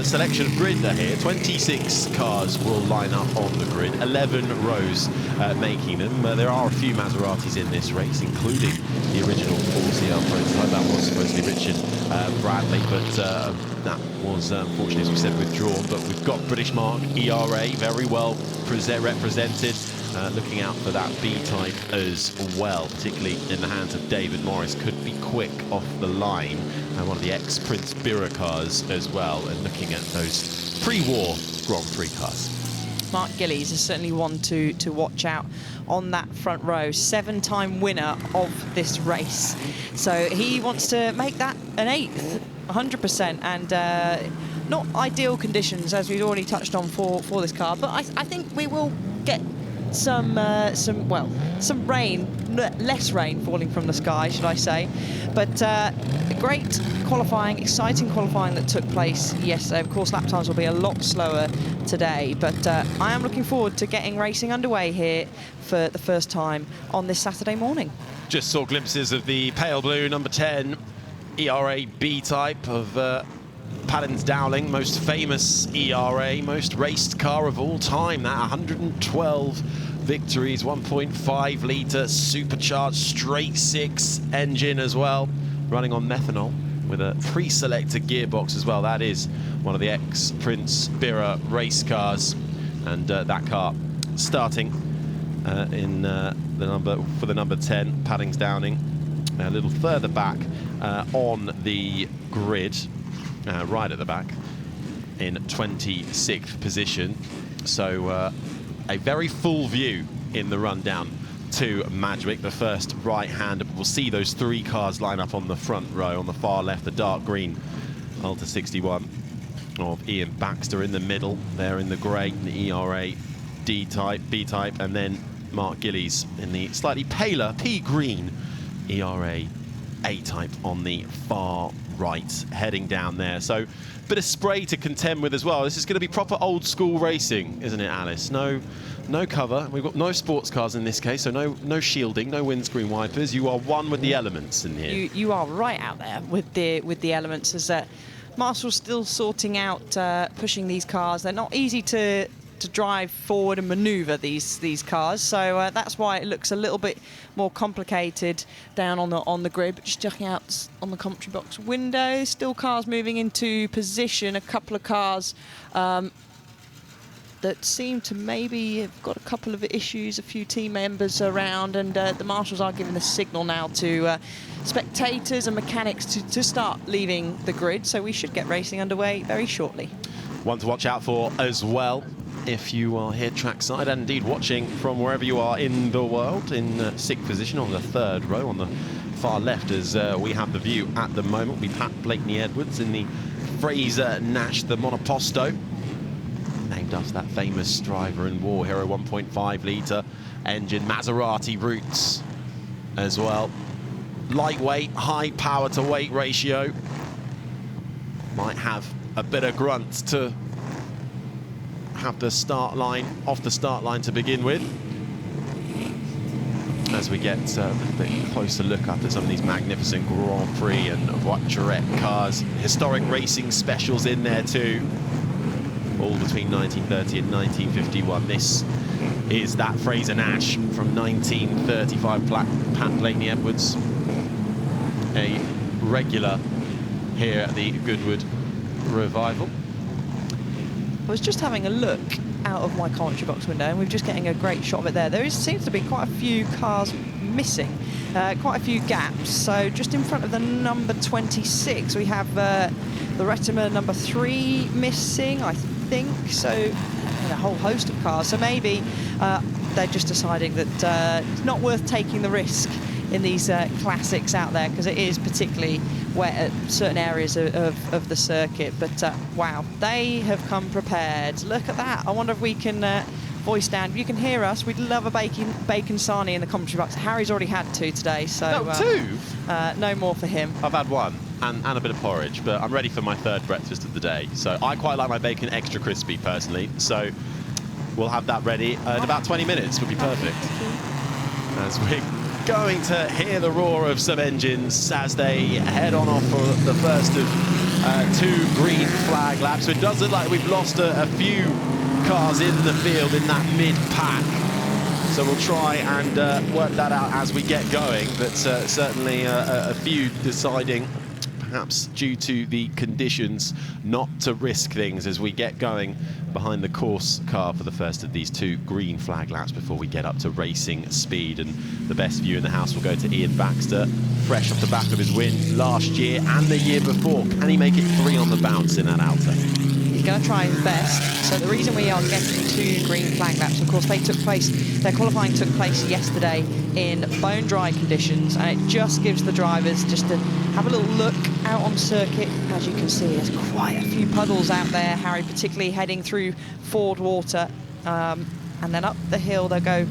selection of grid here. 26 cars will line up on the grid, 11 rows making them. There are a few Maseratis in this race, including the original 4CL prototype. That was supposed to be Richard Bradley, but that was unfortunately, as we said, withdrawn. But we've got British Mark ERA very well represented. Looking out for that B-type as well, particularly in the hands of David Morris. Could be quick off the line. One of the ex-Prince Bira cars as well, and looking at those pre-war Grand Prix cars. Mark Gillies is certainly one to watch out on that front row. 7-time winner of this race. So he wants to make that an 8th, 100%. And not ideal conditions, as we've already touched on for this car, but I think we will get some rain, less rain falling from the sky, should I say. But great qualifying, exciting qualifying that took place yesterday. Of course, lap times will be a lot slower today, but I am looking forward to getting racing underway here for the first time on this Saturday morning. Just saw glimpses of the pale blue number 10 ERA B type of Paddington Dowling, most famous ERA, most raced car of all time. That 112 victories, 1.5 litre supercharged straight six engine as well, running on methanol with a pre-selected gearbox as well. That is one of the ex-Prince Bira race cars, and that car starting in for the number 10 Paddington Dowling, a little further back on the grid. Right at the back in 26th position. So a very full view in the rundown to Madgwick, the first right-hander. We'll see those three cars line up on the front row. On the far left, the dark green Alta 61 of Ian Baxter. In the middle, there in the grey, the ERA D-type, B-type, and then Mark Gillies in the slightly paler pea green ERA A-type on the far right, heading down there. So a bit of spray to contend with as well. This is going to be proper old school racing, isn't it, Alice? No cover. We've got no sports cars in this case, so no shielding, no windscreen wipers. You are one with the elements in here. You are right out there with the elements, as Marshall's still sorting out pushing these cars. They're not easy to drive forward and manoeuvre these cars, so that's why it looks a little bit more complicated down on the grid. But just checking out on the commentary box window, still cars moving into position. A couple of cars that seem to maybe have got a couple of issues, a few team members around, and the marshals are giving the signal now to spectators and mechanics to start leaving the grid, so we should get racing underway very shortly. One to watch out for as well, if you are here trackside and indeed watching from wherever you are in the world, in sixth position on the third row on the far left, as we have the view at the moment. We Pat Blakeney-Edwards in the Fraser Nash, the Monoposto, named after that famous driver and war hero 1.5 litre engine, Maserati roots as well. Lightweight, high power to weight ratio. Might have a bit of grunt to have the start line, off the start line to begin with. As we get a bit closer look up at some of these magnificent Grand Prix and Voiturette cars. Historic racing specials in there too. All between 1930 and 1951. This is that Fraser Nash from 1935, Pat Blakeney-Edwards. A regular here at the Goodwood Revival. I was just having a look out of my commentary box window, and we're just getting a great shot of it there. Seems to be quite a few cars missing, quite a few gaps. So just in front of the number 26, we have the Retimer number 3 missing, I think. So, and a whole host of cars. So maybe they're just deciding that it's not worth taking the risk in these classics out there, because it is particularly wet at certain areas of the circuit. But wow, they have come prepared. Look at that. I wonder if we can voice down. If you can hear us, we'd love a bacon sarnie in the commentary box. Harry's already had 2 today, so no, 2? No more for him. I've had 1 and a bit of porridge, but I'm ready for my 3rd breakfast of the day. So I quite like my bacon extra crispy personally, so we'll have that ready in about 20 minutes. Would be perfect. As we're going to hear the roar of some engines as they head on off for the first of 2 green flag laps. So it does look like we've lost a few cars in the field in that mid-pack. So we'll try and work that out as we get going, but certainly a few deciding, perhaps due to the conditions, not to risk things as we get going behind the course car for the first of these 2 green flag laps before we get up to racing speed. And the best view in the house will go to Ian Baxter, fresh off the back of his win last year and the year before. Can he make it 3 on the bounce in that Alfa? He's going to try his best. So the reason we are getting 2 green flag laps, of course, their qualifying took place yesterday in bone-dry conditions, and it just gives the drivers just to have a little look out on circuit. As you can see, there's quite a few puddles out there, Harry, particularly heading through Ford Water. And then up the hill, they'll go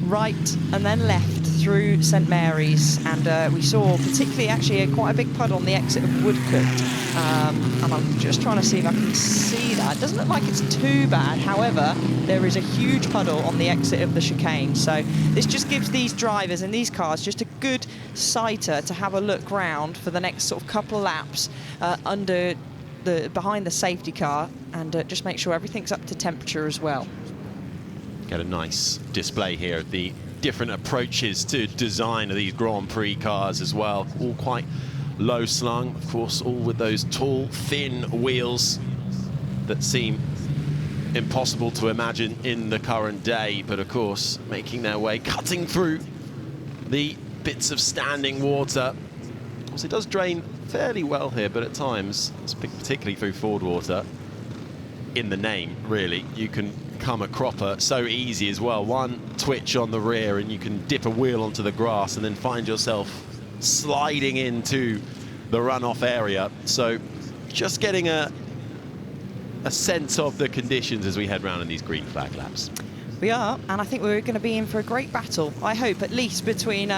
right and then left through St Mary's, and we saw particularly actually quite a big puddle on the exit of Woodcote, and I'm just trying to see if I can see that. It doesn't look like it's too bad, however there is a huge puddle on the exit of the chicane, so this just gives these drivers in these cars just a good sighter to have a look round for the next sort of couple of laps behind the safety car, and just make sure everything's up to temperature as well. Get a nice display here of the different approaches to design of these Grand Prix cars as well. All quite low slung, of course, all with those tall, thin wheels that seem impossible to imagine in the current day, but of course making their way, cutting through the bits of standing water. Of course, it does drain fairly well here, but at times, particularly through Ford Water, in the name, really, you can come a cropper so easy as well. One twitch on the rear and you can dip a wheel onto the grass and then find yourself sliding into the runoff area. So just getting a sense of the conditions as we head round in these green flag laps. We are, and I think we're going to be in for a great battle, I hope, at least between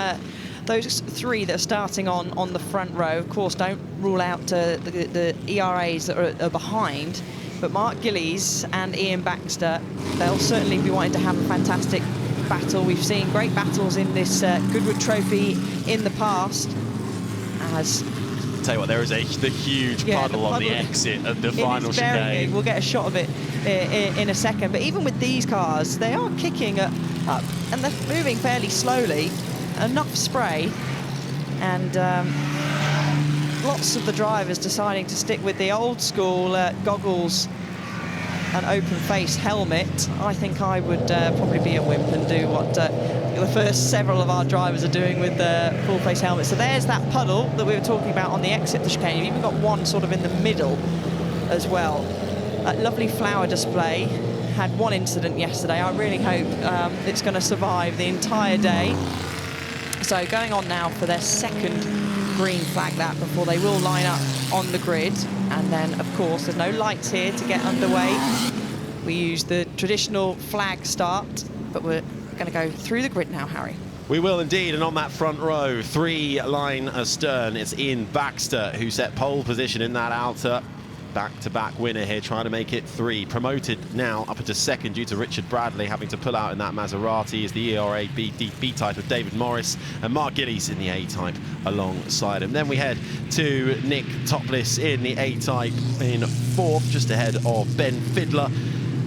those 3 that are starting on the front row. Of course, don't rule out the ERAs that are behind. But Mark Gillies and Ian Baxter, they'll certainly be wanting to have a fantastic battle. We've seen great battles in this Goodwood Trophy in the past. Tell you what, there is the huge puddle on the exit of the final chicane. We'll get a shot of it in a second. But even with these cars, they are kicking up, and they're moving fairly slowly. Enough spray, and lots of the drivers deciding to stick with the old school goggles and open face helmet. I think I would probably be a wimp and do what the first several of our drivers are doing with the full face helmets. So there's that puddle that we were talking about on the exit of the chicane. You've even got one sort of in the middle as well. That lovely flower display had one incident yesterday. I really hope it's going to survive the entire day. So going on now for their second green flag lap before they will line up on the grid, and then of course there's no lights here to get underway. We use the traditional flag start, but we're going to go through the grid now, Harry. We will indeed, and on that front row, 3 line astern, it's Ian Baxter who set pole position in that Alta. Back-to-back winner here, trying to make it 3. Promoted now up into 2nd due to Richard Bradley having to pull out in that Maserati is the ERA B-type of David Morris, and Mark Gillies in the A-type alongside him. Then we head to Nick Topless in the A-type in 4th, just ahead of Ben Fiddler.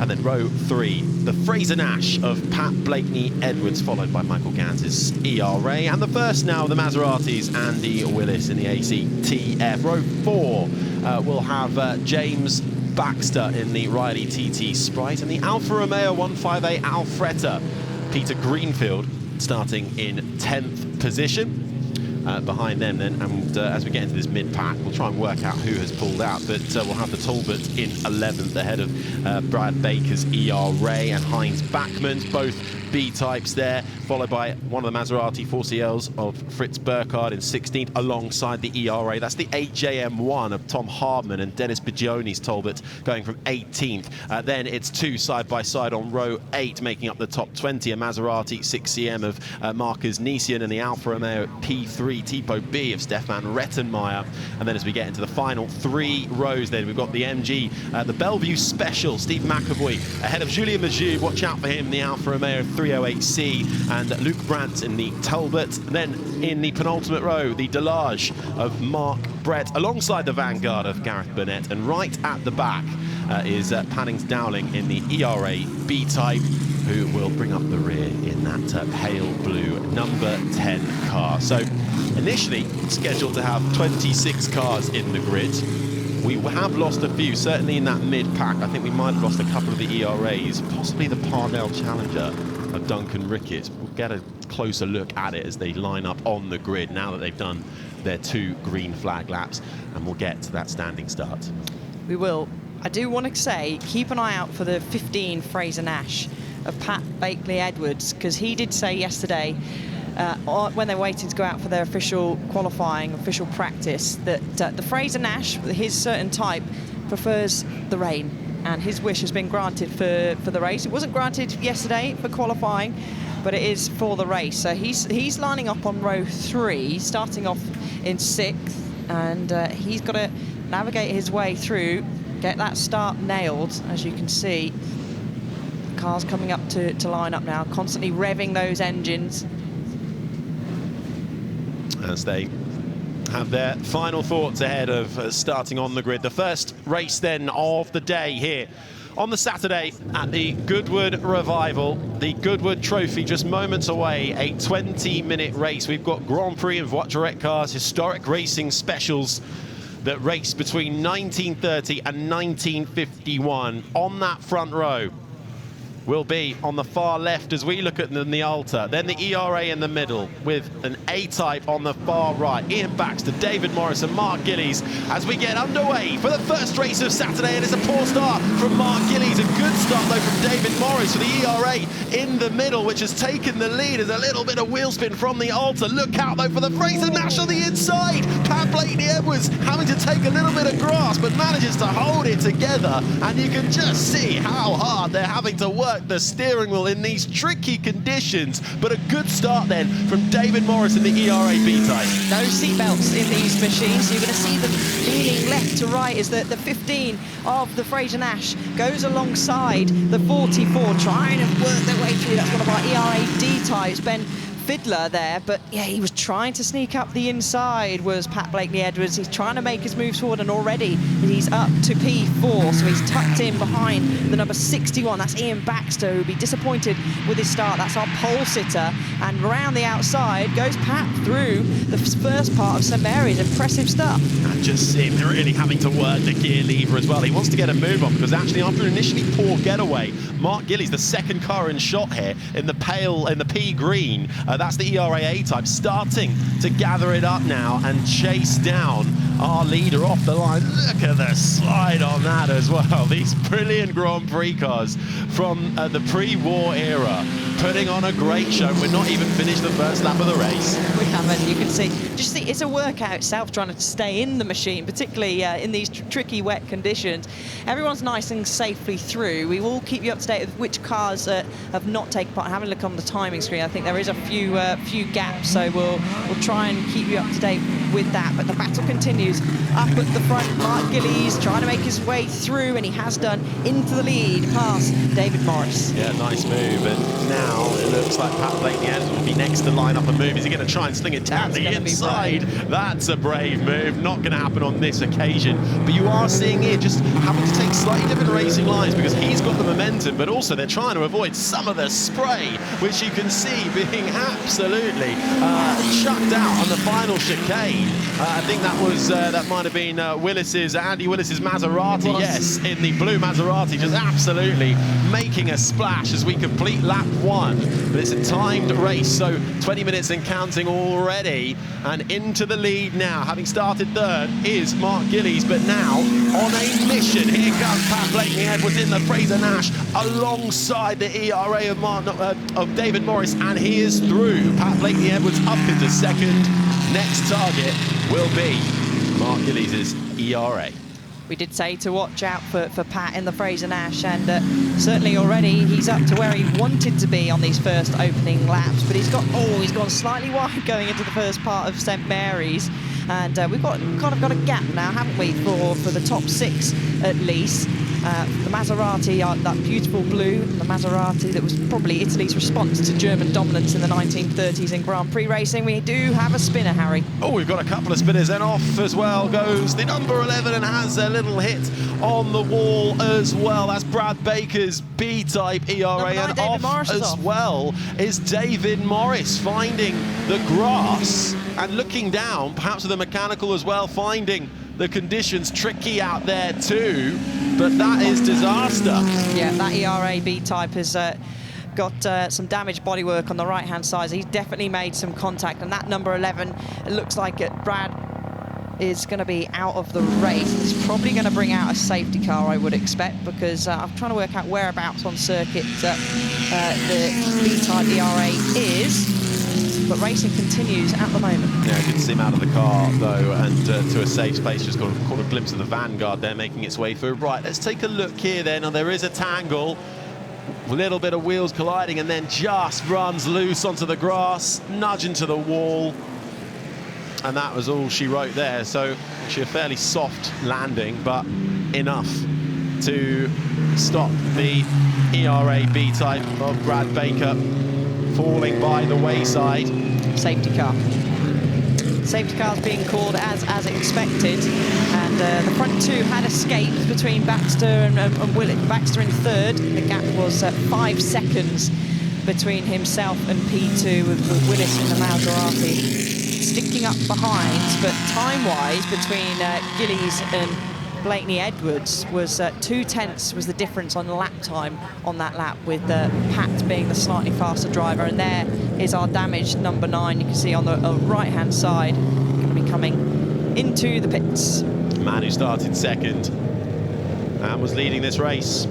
And then row 3, the Fraser Nash of Pat Blakeney Edwards, followed by Michael Gantz's ERA. And the first now, the Maseratis, Andy Willis in the ACTF. Row 4 will have James Baxter in the Riley TT Sprite, and the Alfa Romeo 158 Alfretta, Peter Greenfield, starting in 10th position. Behind them then, and as we get into this mid-pack, we'll try and work out who has pulled out, but we'll have the Talbot in 11th ahead of Brad Baker's ERA and Heinz Backman's, both B-types there, followed by one of the Maserati 4CLs of Fritz Burkhardt in 16th alongside the ERA. That's the AJM1 of Tom Hardman and Dennis Bigioni's Talbot going from 18th. Then it's 2 side-by-side on row 8 making up the top 20, a Maserati 6CM of Marcus Nisian and the Alfa Romeo P3 Tipo B of Stefan Rettenmeier. And then as we get into the final 3 rows then, we've got the MG, the Bellevue Special, Steve McAvoy ahead of Julien Majou, watch out for him, the Alfa Romeo 308C, and Luke Brandt in the Talbot. Then in the penultimate row, the Delage of Mark Brett alongside the Vanguard of Gareth Burnett, and right at the back is Pannings Dowling in the ERA B-type, who will bring up the rear in that pale blue number 10 car. So initially scheduled to have 26 cars in the grid. We have lost a few, certainly in that mid-pack. I think we might have lost a couple of the ERAs, possibly the Parnell Challenger of Duncan Ricketts. We'll get a closer look at it as they line up on the grid now that they've done their 2 green flag laps, and we'll get to that standing start. We will. I do want to say, keep an eye out for the 15 Fraser Nash of Pat Blakely-Edwards, because he did say yesterday, when they're waiting to go out for their official qualifying, official practice, that the Fraser Nash, his certain type, prefers the rain. And his wish has been granted for the race. It wasn't granted yesterday for qualifying, but it is for the race. So he's lining up on row 3, starting off in 6th, and he's got to navigate his way through, get that start nailed. As you can see, the car's coming up to line up now, constantly revving those engines. As they have their final thoughts ahead of starting on the grid. The first race then of the day here on the Saturday at the Goodwood Revival. The Goodwood Trophy just moments away, a 20-minute race. We've got Grand Prix and Voiturette cars, historic racing specials that race between 1930 and 1951. On that front row will be on the far left as we look at the Alta, then the ERA in the middle with an A-type on the far right. Ian Baxter, David Morris and Mark Gillies as we get underway for the first race of Saturday, and it's a poor start from Mark Gillies. A good start though from David Morris for the ERA in the middle, which has taken the lead. As a little bit of wheel spin from the Alta. Look out though for the Fraser Nash on the inside. Pat Blakely-Edwards having to take a little bit of grass but manages to hold it together, and you can just see how hard they're having to work the steering wheel in these tricky conditions. But a good start then from David Morris in the ERA B-type. No seatbelts in these machines. You're going to see them leaning left to right as the 15 of the Fraser Nash goes alongside the 44, trying to work their way through. That's one of our ERA D-types, Ben Fiddler there, but yeah, he was trying to sneak up the inside, was Pat Blakely-Edwards. He's trying to make his moves forward, and already he's up to P4, so he's tucked in behind the number 61. That's Ian Baxter, who'll be disappointed with his start. That's our pole sitter, and around the outside goes Pat through the first part of St Mary's. Impressive stuff. And just see him really having to work the gear lever as well. He wants to get a move on, because actually after an initially poor getaway, Mark Gillies, the second car in shot here in the pea green, that's the ERA A-type, starting to gather it up now and chase down our leader off the line. Look at the slide on that as well. These brilliant Grand Prix cars from the pre-war era, putting on a great show. We're not even finished the first lap of the race. We haven't. You can see, it's a workout itself trying to stay in the machine, particularly in these tricky wet conditions. Everyone's nice and safely through. We will keep you up to date with which cars have not taken part. Have a look on the timing screen. I think there is a few gaps, so we'll try and keep you up to date with that. But the battle continues up at the front. Mark Gillies trying to make his way through, and he has done, into the lead past David Morris. Yeah, nice move. And now it looks like Pat Blakely-Edwards will be next to line up a move. Is he going to try and sling it down the inside? That's a brave move. Not going to happen on this occasion. But you are seeing here just having to take slightly different racing lines, because he's got the momentum, but also they're trying to avoid some of the spray, which you can see being absolutely chucked out on the final chicane. I think that might have been Andy Willis's Maserati. Yes, in the blue Maserati, just absolutely making a splash as we complete lap 1. But it's a timed race, so 20 minutes and counting already. And into the lead now, having started third, is Mark Gillies, but now on a mission. Here comes Pat Blakely-Edwards in the Fraser Nash alongside the ERA of David Morris, and he is through. Pat Blakely-Edwards up into second. Next target will be Mark Gillies' ERA. We did say to watch out for Pat in the Fraser Nash, and certainly already he's up to where he wanted to be on these first opening laps, but he's gone slightly wide going into the first part of St Mary's, and we've got a gap now, haven't we, for the top 6 at least. The Maserati, that beautiful blue, the Maserati that was probably Italy's response to German dominance in the 1930s in Grand Prix racing. We do have a spinner, Harry. Oh, we've got a couple of spinners, then off as well goes the number 11 and has a little hit on the wall as well. That's Brad Baker's B-type ERA, and off as well is David Morris, finding the grass and looking down, perhaps with a mechanical as well, finding the conditions tricky out there too, but that is disaster. Yeah, that ERA B-type has got some damaged bodywork on the right-hand side. He's definitely made some contact, and that number 11, it looks like Brad is going to be out of the race. It's probably going to bring out a safety car, I would expect, because I'm trying to work out whereabouts on circuit the B-type ERA is. But racing continues at the moment. Yeah, good to see him out of the car, though, and to a safe space. Just caught a glimpse of the Vanguard there making its way through. Right, let's take a look here then. Now, there is a tangle. A little bit of wheels colliding, and then just runs loose onto the grass, nudge into the wall. And that was all she wrote there. So actually a fairly soft landing, but enough to stop the ERA B-type of Brad Baker falling by the wayside. Safety car. Safety car's being called as expected, and the front two had escaped between Baxter and Willett. Baxter in third. The gap was 5 seconds between himself and P2, with Willis in the Maserati sticking up behind. But time-wise, between Gillies and Blakeney Edwards was 0.2 was the difference on lap time on that lap, with Pat being the slightly faster driver. And there is our damaged number 9. You can see on the right-hand side, going to be coming into the pits. Man who started second and was leading this race,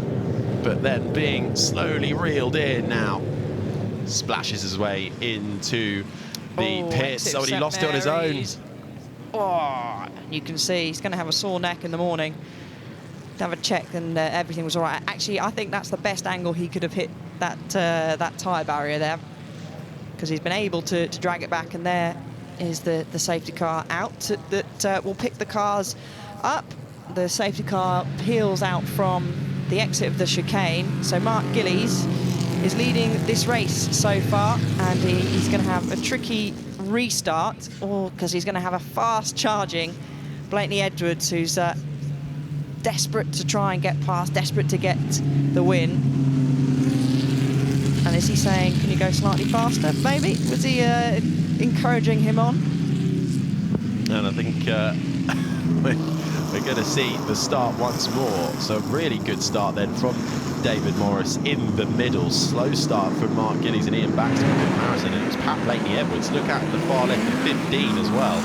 but then being slowly reeled in now. Splashes his way into the pits. So he lost it on his own. Oh, you can see he's going to have a sore neck in the morning. To have a check, and everything was all right. Actually, I think that's the best angle he could have hit that tyre barrier there, because he's been able to drag it back, and there is the safety car out that will pick the cars up. The safety car peels out from the exit of the chicane. So Mark Gillies is leading this race so far, and he's going to have a tricky restart, or because he's going to have a fast charging Blakeney Edwards, who's desperate to try and get past, desperate to get the win. And is he saying, can you go slightly faster, maybe? Was he encouraging him on? And I think we're going to see the start once more. So really good start then from David Morris in the middle. Slow start from Mark Gillies and Ian Baxter in comparison. And it was Pat Blakeney Edwards. Look out the far left of 15 as well.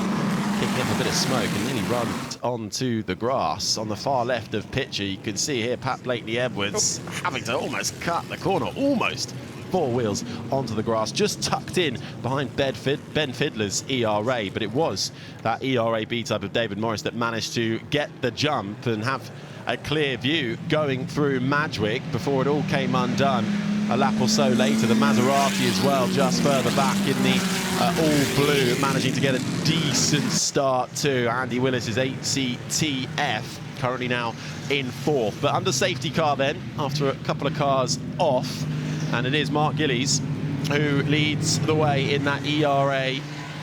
Kicking up a bit of smoke and nearly run onto the grass on the far left of picture. You can see here Pat Blakeney Edwards having to almost cut the corner, almost 4 wheels onto the grass, just tucked in behind Ben Fiddler's ERA. But it was that ERA B-type of David Morris that managed to get the jump and have a clear view going through Madgwick before it all came undone a lap or so later. The Maserati as well, just further back in the all blue, managing to get a decent start too. Andy Willis's ACTF currently now in 4th, but under safety car then after a couple of cars off, and it is Mark Gillies who leads the way in that ERA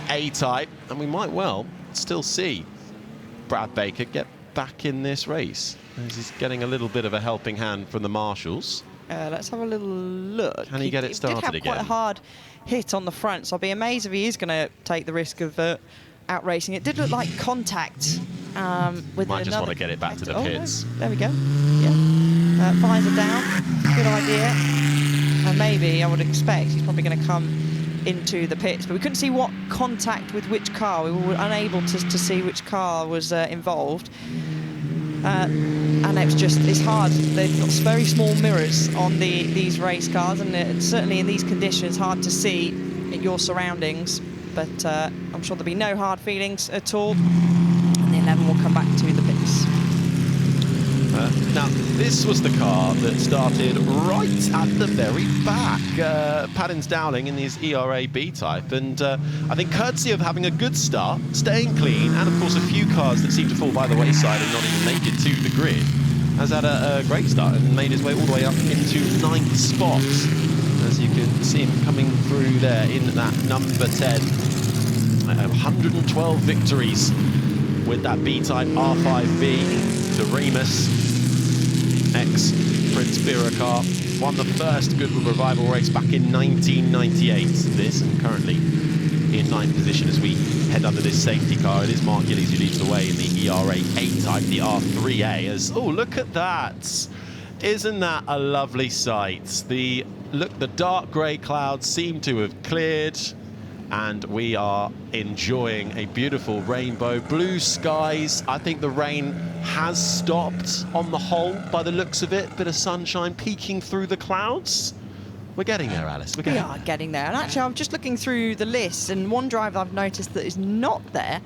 A-type, and we might well still see Brad Baker get back in this race, as he's getting a little bit of a helping hand from the marshals. Let's have a little look. Can he get it started again? He did have quite a hard hit on the front, so I'll be amazed if he is going to take the risk of outracing. It did look like contact with might just want to get it back to the pits. No. There we go. Yeah. Visor down. Good idea. And maybe, I would expect, he's probably going to come into the pits, but we couldn't see what contact with which car. We were unable to see which car was involved. And it's hard. They've got very small mirrors on these race cars, and certainly in these conditions, hard to see your surroundings. But I'm sure there'll be no hard feelings at all. And the 11 will come back to the pits. Now, this was the car that started right at the very back. Paddins Dowling in his ERA B-type, and I think courtesy of having a good start, staying clean, and of course a few cars that seem to fall by the wayside and not even make it to the grid, has had a great start and made his way all the way up into 9th spot. As you can see him coming through there in that number 10. 112 victories with that B-type R5B to Remus, ex-Prince Bira car. Won the first Goodwood Revival race back in 1998. This, and currently in 9th position as we head under this safety car. It is Mark Gillies who leads the way in the ERA 8-type, the R3A. As, oh, look at that. Isn't that a lovely sight? The dark grey clouds seem to have cleared. and we are enjoying a beautiful rainbow, blue skies. I think the rain has stopped on the whole by the looks of it. Bit of sunshine peeking through the clouds. We're getting there, Alice. We are getting there. And actually, I'm just looking through the list, and one driver I've noticed that is not there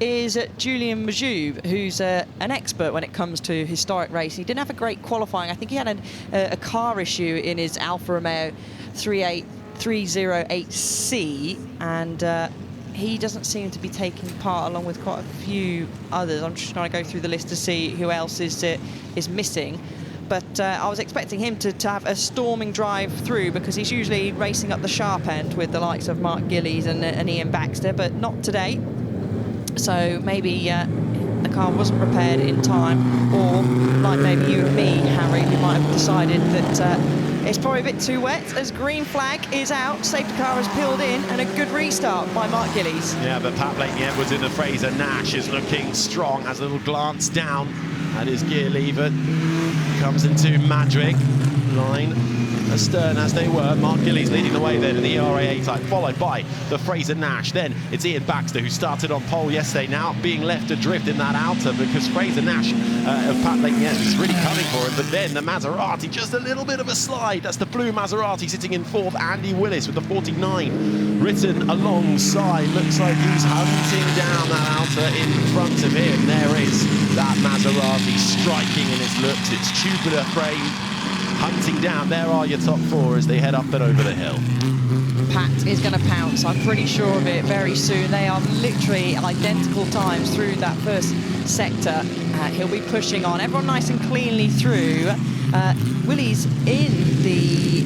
is Julian Majoub, who's an expert when it comes to historic racing. He didn't have a great qualifying. I think he had a car issue in his Alfa Romeo 308C, and he doesn't seem to be taking part, along with quite a few others. I'm just trying to go through the list to see who else is missing. But I was expecting him to have a storming drive through, because he's usually racing up the sharp end with the likes of Mark Gillies and Ian Baxter, but not today. So maybe the car wasn't prepared in time, or like maybe you and me, Harry, we might have decided that it's probably a bit too wet, as green flag is out, safety car has peeled in, and a good restart by Mark Gillies. Yeah, but Pat Blakeney-Edwards in the Fraser Nash is looking strong, has a little glance down at his gear lever, comes into Madrick, line astern as they were. Mark Gillies leading the way then in the ERA type, followed by the Fraser Nash. Then it's Ian Baxter, who started on pole yesterday, now being left adrift in that outer, because Fraser Nash of Pat Blakeney-Edwards is really coming for him. But then the Maserati, just a little bit of a slide. That's the blue Maserati sitting in fourth. Andy Willis with the 49 written alongside. Looks like he's hunting down that outer in front of him. There is that Maserati striking in its looks, its tubular frame hunting down. There are your top four as they head up and over the hill. Pat is going to pounce, I'm pretty sure of it, very soon. They are literally identical times through that first sector. He'll be pushing on. Everyone nice and cleanly through. Willie's in the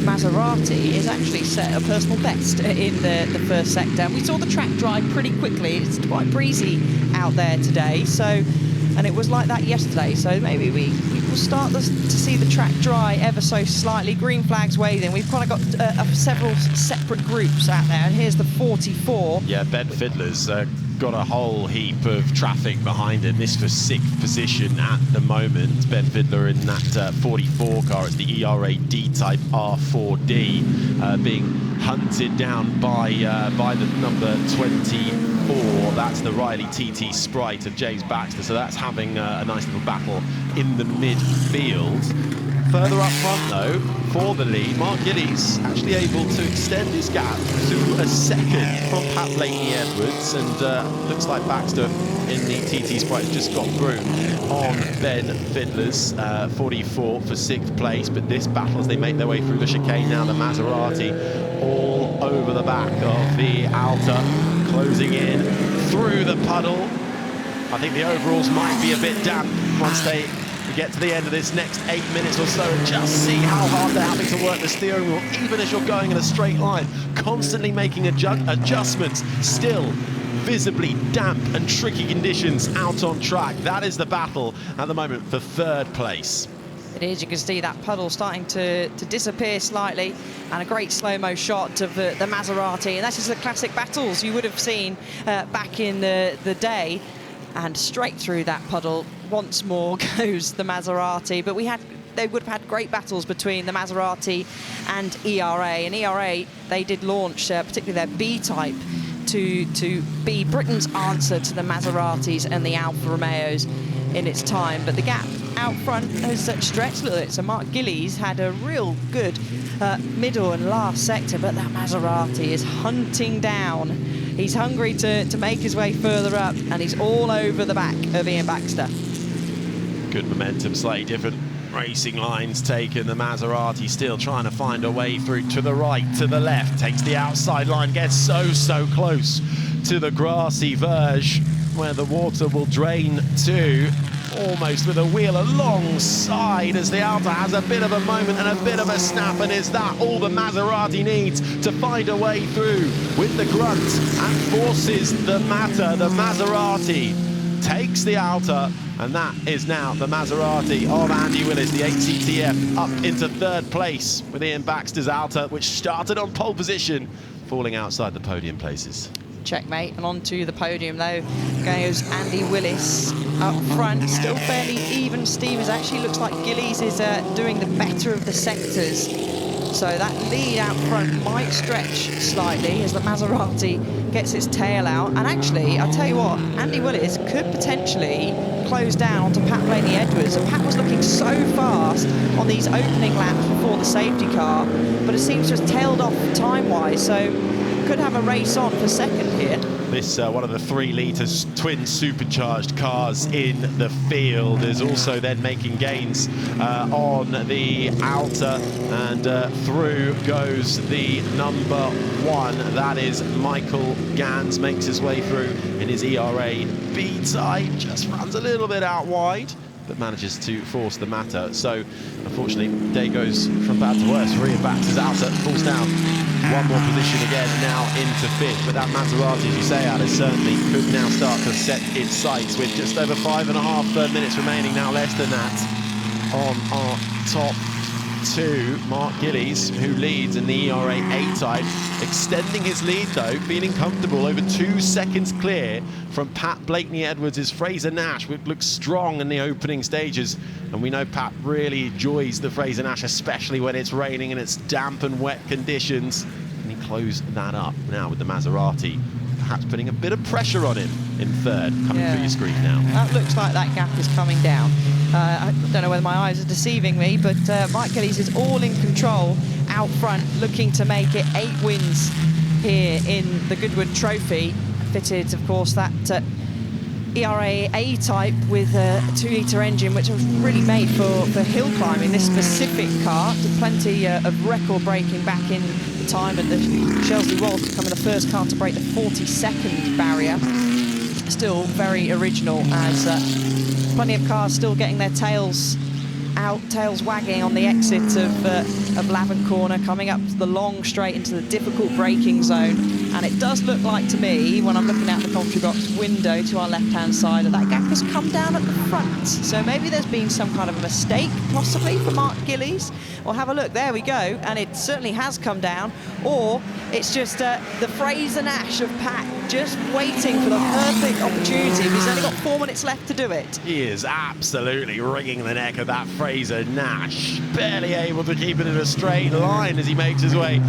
Maserati is actually set a personal best in the first sector. We saw the track dry pretty quickly. It's quite breezy out there today, so, and it was like that yesterday, so maybe we will start to see the track dry ever so slightly. Green flags waving. We've kind of got several separate groups out there, and here's the 44. Yeah, Ben Fiddler's got a whole heap of traffic behind him. This for 6th position at the moment. Ben Fiddler in that 44 car. It's the ERA D-Type R4D, being hunted down by the number 24. That's the Riley TT Sprite of James Baxter. So that's having a nice little battle in the midfield. Further up front, though, for the lead, Mark Gillies actually able to extend his gap to a second from Pat Blakeney-Edwards, and looks like Baxter in the TT Sprite has just got through on Ben Fiddler's 44 for 6th place. But this battle, as they make their way through the chicane now, the Maserati all over the back of the Alta, closing in through the puddle. I think the overalls might be a bit damp once they get to the end of this next 8 minutes or so, and just see how hard they're having to work the steering wheel, even as you're going in a straight line, constantly making adjustments, still visibly damp and tricky conditions out on track. That is the battle at the moment for 3rd place. It is. You can see that puddle starting to disappear slightly, and a great slow-mo shot of the Maserati, and that's just the classic battles you would have seen back in the day. And straight through that puddle once more goes the Maserati. But they would have had great battles between the Maserati and ERA. And ERA, they did launch particularly their B-Type to be Britain's answer to the Maseratis and the Alfa Romeos in its time. But the gap out front has stretched a little bit. So Mark Gillies had a real good middle and last sector, but that Maserati is hunting down. He's hungry to make his way further up, and he's all over the back of Ian Baxter. Good momentum, slightly different racing lines taken. The Maserati still trying to find a way through to the right, to the left, takes the outside line, gets so close to the grassy verge where the water will drain to, almost with a wheel alongside, as the Alta has a bit of a moment and a bit of a snap. And is that all the Maserati needs to find a way through with the grunt, and forces the matter? The Maserati takes the Alta, and that is now the Maserati of Andy Willis, the 8CTF, up into 3rd place with Ian Baxter's Alta, which started on pole position, falling outside the podium places. Checkmate, and onto the podium though goes Andy Willis up front. Still fairly even. Stevens actually looks like Gillies is doing the better of the sectors. So that lead out front might stretch slightly as the Maserati gets its tail out. And actually, I'll tell you what, Andy Willis could potentially close down onto Pat Blaney-Edwards. And Pat was looking so fast on these opening laps before the safety car, but it seems to have tailed off time-wise. So could have a race on for second here. This one of the 3-litre twin supercharged cars in the field is also then making gains on the outer, and through goes the number 1. That is Michael Gans, makes his way through in his ERA B-type, just runs a little bit out wide, but manages to force the matter. So unfortunately, day goes from bad to worse. Rear backs his outer, falls down. One more position again, now into 5th. But that Maserati, as you say, Alice, certainly could now start to set its sights with just over 5.5 minutes remaining, now less than that, on our top 2. Mark Gillies, who leads in the ERA A-type, extending his lead though, feeling comfortable, over 2 seconds clear from Pat Blakeney-Edwards' Fraser Nash, which looks strong in the opening stages. And we know Pat really enjoys the Fraser Nash, especially when it's raining and it's damp and wet conditions. And he closed that up now with the Maserati, perhaps putting a bit of pressure on him in 3rd, coming through your screen now. That looks like that gap is coming down. I don't know whether my eyes are deceiving me, but Mike Gillies is all in control out front, looking to make it 8 wins here in the Goodwood Trophy. Fitted, of course, that ERA A-type with a 2-litre engine, which was really made for hill climbing. This specific car did plenty of record breaking back in the time at the Shelsley Walls, becoming the first car to break the 40-second barrier. Still very original, as plenty of cars still getting their tails out, tails wagging on the exit of Lavant Corner, coming up the long straight into the difficult braking zone. And it does look like to me, when I'm looking out the commentary box window to our left-hand side, that gap has come down at the front. So maybe there's been some kind of a mistake, possibly, for Mark Gillies. We'll have a look. There we go. And it certainly has come down. Or it's just the Fraser Nash of Pat just waiting for the perfect opportunity. He's only got 4 minutes left to do it. He is absolutely wringing the neck of that Fraser Nash, barely able to keep it in a straight line as he makes his way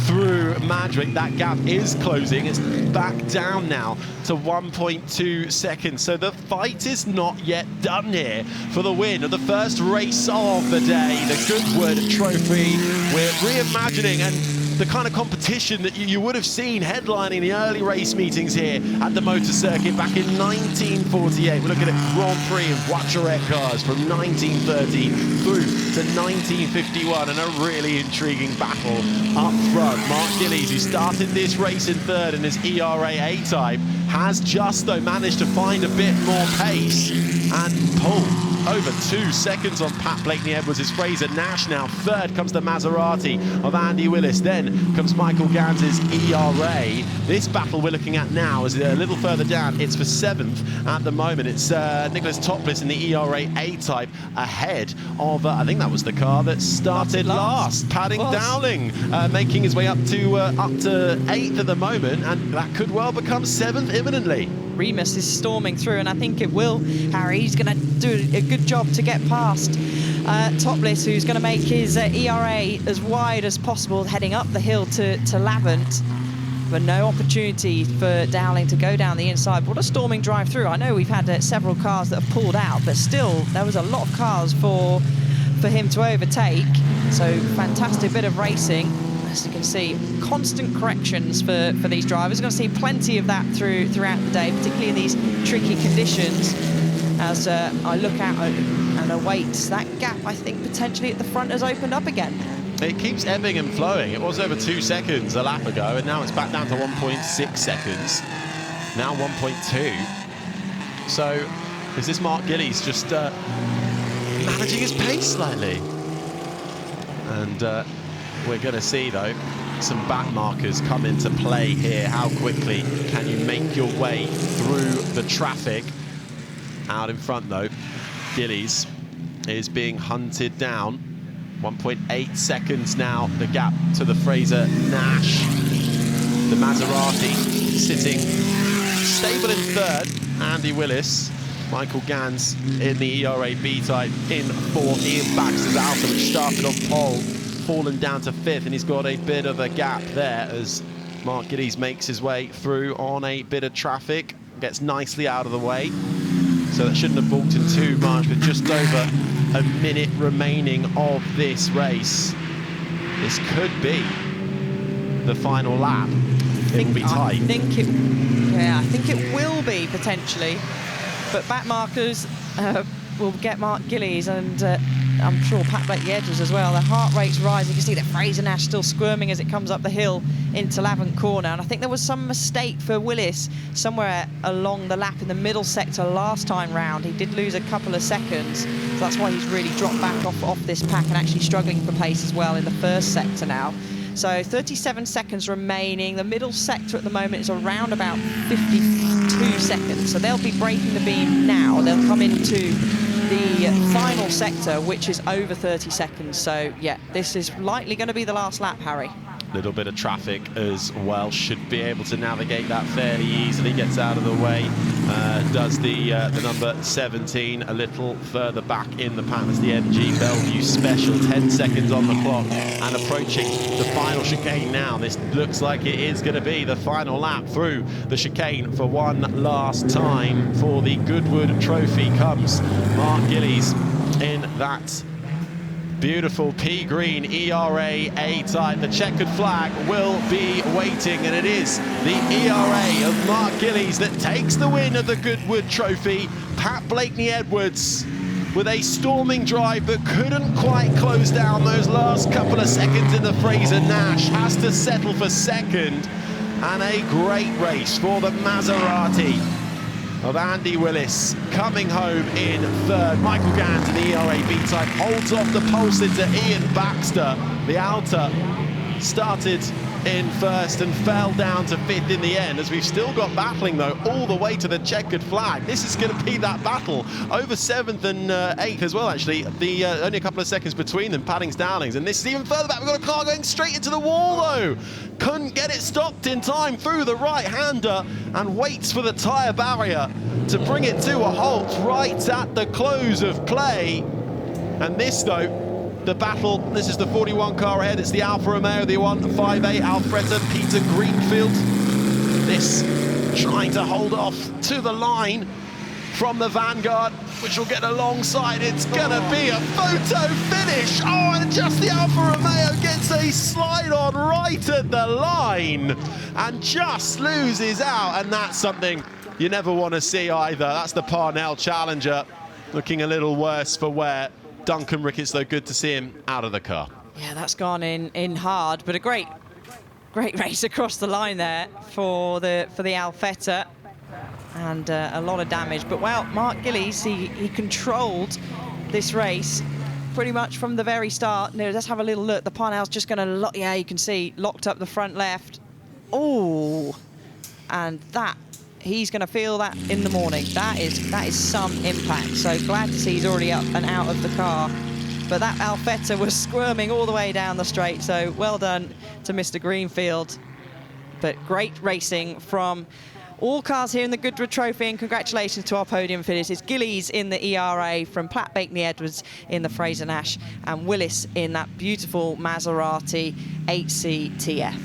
through Madrick. That gap is closing. It's back down now to 1.2 seconds. So the fight is not yet done here for the win of the first race of the day, the Goodwood Trophy. We're reimagining and the kind of competition that you would have seen headlining the early race meetings here at the motor circuit back in 1948. We're looking at Grand Prix and Voiturette cars from 1930 through to 1951, and a really intriguing battle up front. Mark Gillies, who started this race in 3rd in his ERA A-type, has just though managed to find a bit more pace and pull over 2 seconds on Pat Blakeney-Edwards' Fraser Nash. Now 3rd comes the Maserati of Andy Willis. Then comes Michael Gans' ERA. This battle we're looking at now is a little further down. It's for 7th at the moment. It's Nicholas Topless in the ERA A-type ahead of, I think that was the car that started last. Padding Dowling making his way up to 8th at the moment, and that could well become 7th imminently. Remus is storming through, and I think it will, Harry. He's going to do a good job to get past Topless, who's going to make his ERA as wide as possible, heading up the hill to Lavant. But no opportunity for Dowling to go down the inside. What a storming drive through. I know we've had several cars that have pulled out, but still, there was a lot of cars for him to overtake. So, fantastic bit of racing. As you can see, constant corrections for these drivers. We're going to see plenty of that throughout the day, particularly in these tricky conditions. As I look out and await that gap, I think potentially at the front has opened up again. It keeps ebbing and flowing. It was over 2 seconds a lap ago, and now it's back down to 1.6 seconds. Now 1.2. So is this Mark Gillies just managing his pace slightly? And we're going to see, though, some back markers come into play here. How quickly can you make your way through the traffic? Out in front, though, Gillies is being hunted down. 1.8 seconds now, the gap to the Fraser Nash. The Maserati sitting stable in 3rd. Andy Willis. Michael Gans in the ERA B-type in 4th. Ian Baxter's Alfa, which started on pole fallen down to 5th, and he's got a bit of a gap there as Mark Gillies makes his way through on a bit of traffic, gets nicely out of the way. So that shouldn't have balked him too much, with just over a minute remaining of this race. This could be the final lap. It will be tight. I think it will be potentially, but back markers will get Mark Gillies, and I'm sure Pat Blakely Edwards as well. The heart rate's rising. You can see that Fraser Nash still squirming as it comes up the hill into Lavant Corner, and I think there was some mistake for Willis somewhere along the lap in the middle sector last time round. He did lose a couple of seconds, so that's why he's really dropped back off this pack and actually struggling for pace as well in the first sector now. So 37 seconds remaining. The middle sector at the moment is around about 52 seconds. So they'll be breaking the beam now. They'll come into the final sector, which is over 30 seconds. So, yeah, this is likely going to be the last lap, Harry. Little bit of traffic as well, should be able to navigate that fairly easily. Gets out of the way, does the number 17 a little further back in the pack. That's the MG Bellevue Special, 10 seconds on the clock and approaching the final chicane now. This looks like it is going to be the final lap through the chicane for one last time for the Goodwood Trophy. Comes Mark Gillies in that beautiful pea green ERA A-type. The checkered flag will be waiting, and it is the ERA of Mark Gillies that takes the win of the Goodwood Trophy. Pat Blakely Edwards with a storming drive but couldn't quite close down those last couple of seconds in the Fraser Nash. Has to settle for second, and a great race for the Maserati of Andy Willis coming home in third. Michael Gans in the ERA B-type holds off the pulse into Ian Baxter. The Alta started in first and fell down to 5th in the end, as we've still got battling though all the way to the checkered flag. This is going to be that battle over 7th and 8th as well, actually. The only a couple of seconds between them, Paddings Dowlings, and this is even further back. We've got a car going straight into the wall though. Couldn't get it stopped in time through the right-hander and waits for the tyre barrier to bring it to a halt right at the close of play. And this though, the battle, this is the 41 car ahead. It's the Alfa Romeo, the 158 Alfretta, Peter Greenfield. This trying to hold off to the line from the Vanguard, which will get alongside. It's gonna be a photo finish. Oh, and just the Alfa Romeo gets a slide on right at the line and just loses out. And that's something you never want to see either. That's the Parnell Challenger looking a little worse for wear. Duncan Ricketts, though, good to see him out of the car. Yeah, that's gone in hard, but a great race across the line there for the Alfetta, and a lot of damage. But well, Mark Gillies, he controlled this race pretty much from the very start. Now, let's have a little look. The Parnell's just going to, yeah, you can see locked up the front left. Oh, and that. He's going to feel that in the morning. That is some impact. So glad to see he's already up and out of the car. But that Alfetta was squirming all the way down the straight. So well done to Mr. Greenfield. But great racing from all cars here in the Goodwood Trophy, and congratulations to our podium finish. It's Gillies in the ERA from Pat Blakely Edwards in the Fraser Nash, and Willis in that beautiful Maserati 8CTF.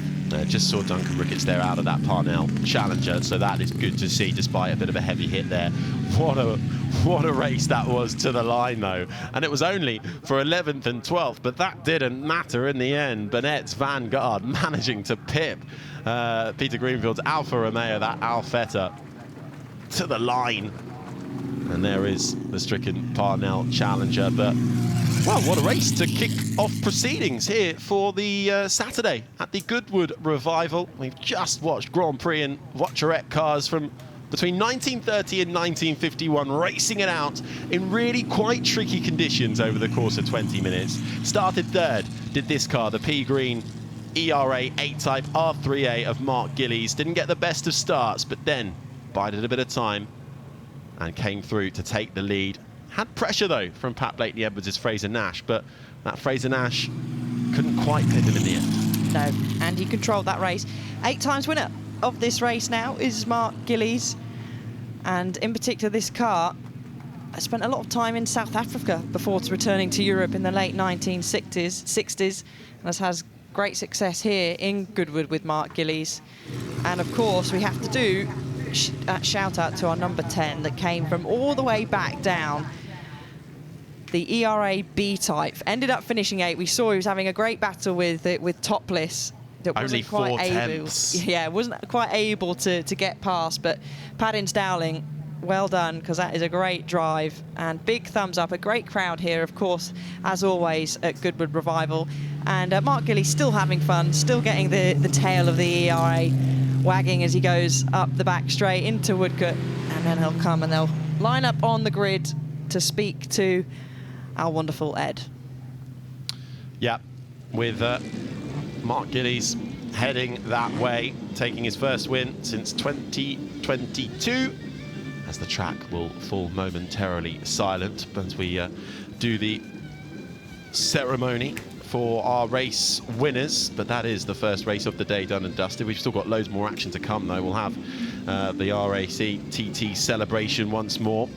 Just saw Duncan Ricketts there out of that Parnell Challenger, so that is good to see, despite a bit of a heavy hit there. What a race that was to the line though, and it was only for 11th and 12th, but that didn't matter in the end. Burnett's Vanguard managing to pip Peter Greenfield's Alfa Romeo, that Alfetta, to the line. And there is the stricken Parnell Challenger. But, well, what a race to kick off proceedings here for the Saturday at the Goodwood Revival. We've just watched Grand Prix and Voiturette cars from between 1930 and 1951 racing it out in really quite tricky conditions over the course of 20 minutes. Started third, did this car, the pea green ERA 8-type R3A of Mark Gillies. Didn't get the best of starts, but then bided a bit of time and came through to take the lead. Had pressure though from Pat Blakely Edwards' Fraser Nash, but that Fraser Nash couldn't quite pip him in the end. No, and he controlled that race. 8 times winner of this race now is Mark Gillies, and in particular this car spent a lot of time in South Africa before returning to Europe in the late 1960s, and has great success here in Goodwood with Mark Gillies. And of course, we have to do a shout out to our number 10 that came from all the way back down the ERA B type. Ended up finishing 8th. We saw he was having a great battle with Topless. That Only 4 tenths. Yeah, wasn't quite able to get past, but Padding's Dowling, well done, because that is a great drive. And big thumbs up, a great crowd here, of course, as always, at Goodwood Revival. And Mark Gillies still having fun, still getting the tail of the ERA wagging as he goes up the back straight into Woodcote. And then he'll come and they'll line up on the grid to speak to our wonderful Ed. Yeah, with Mark Gillies heading that way, taking his first win since 2022. As the track will fall momentarily silent as we do the ceremony for our race winners. But that is the first race of the day done and dusted. We've still got loads more action to come, though. We'll have the RAC TT celebration once more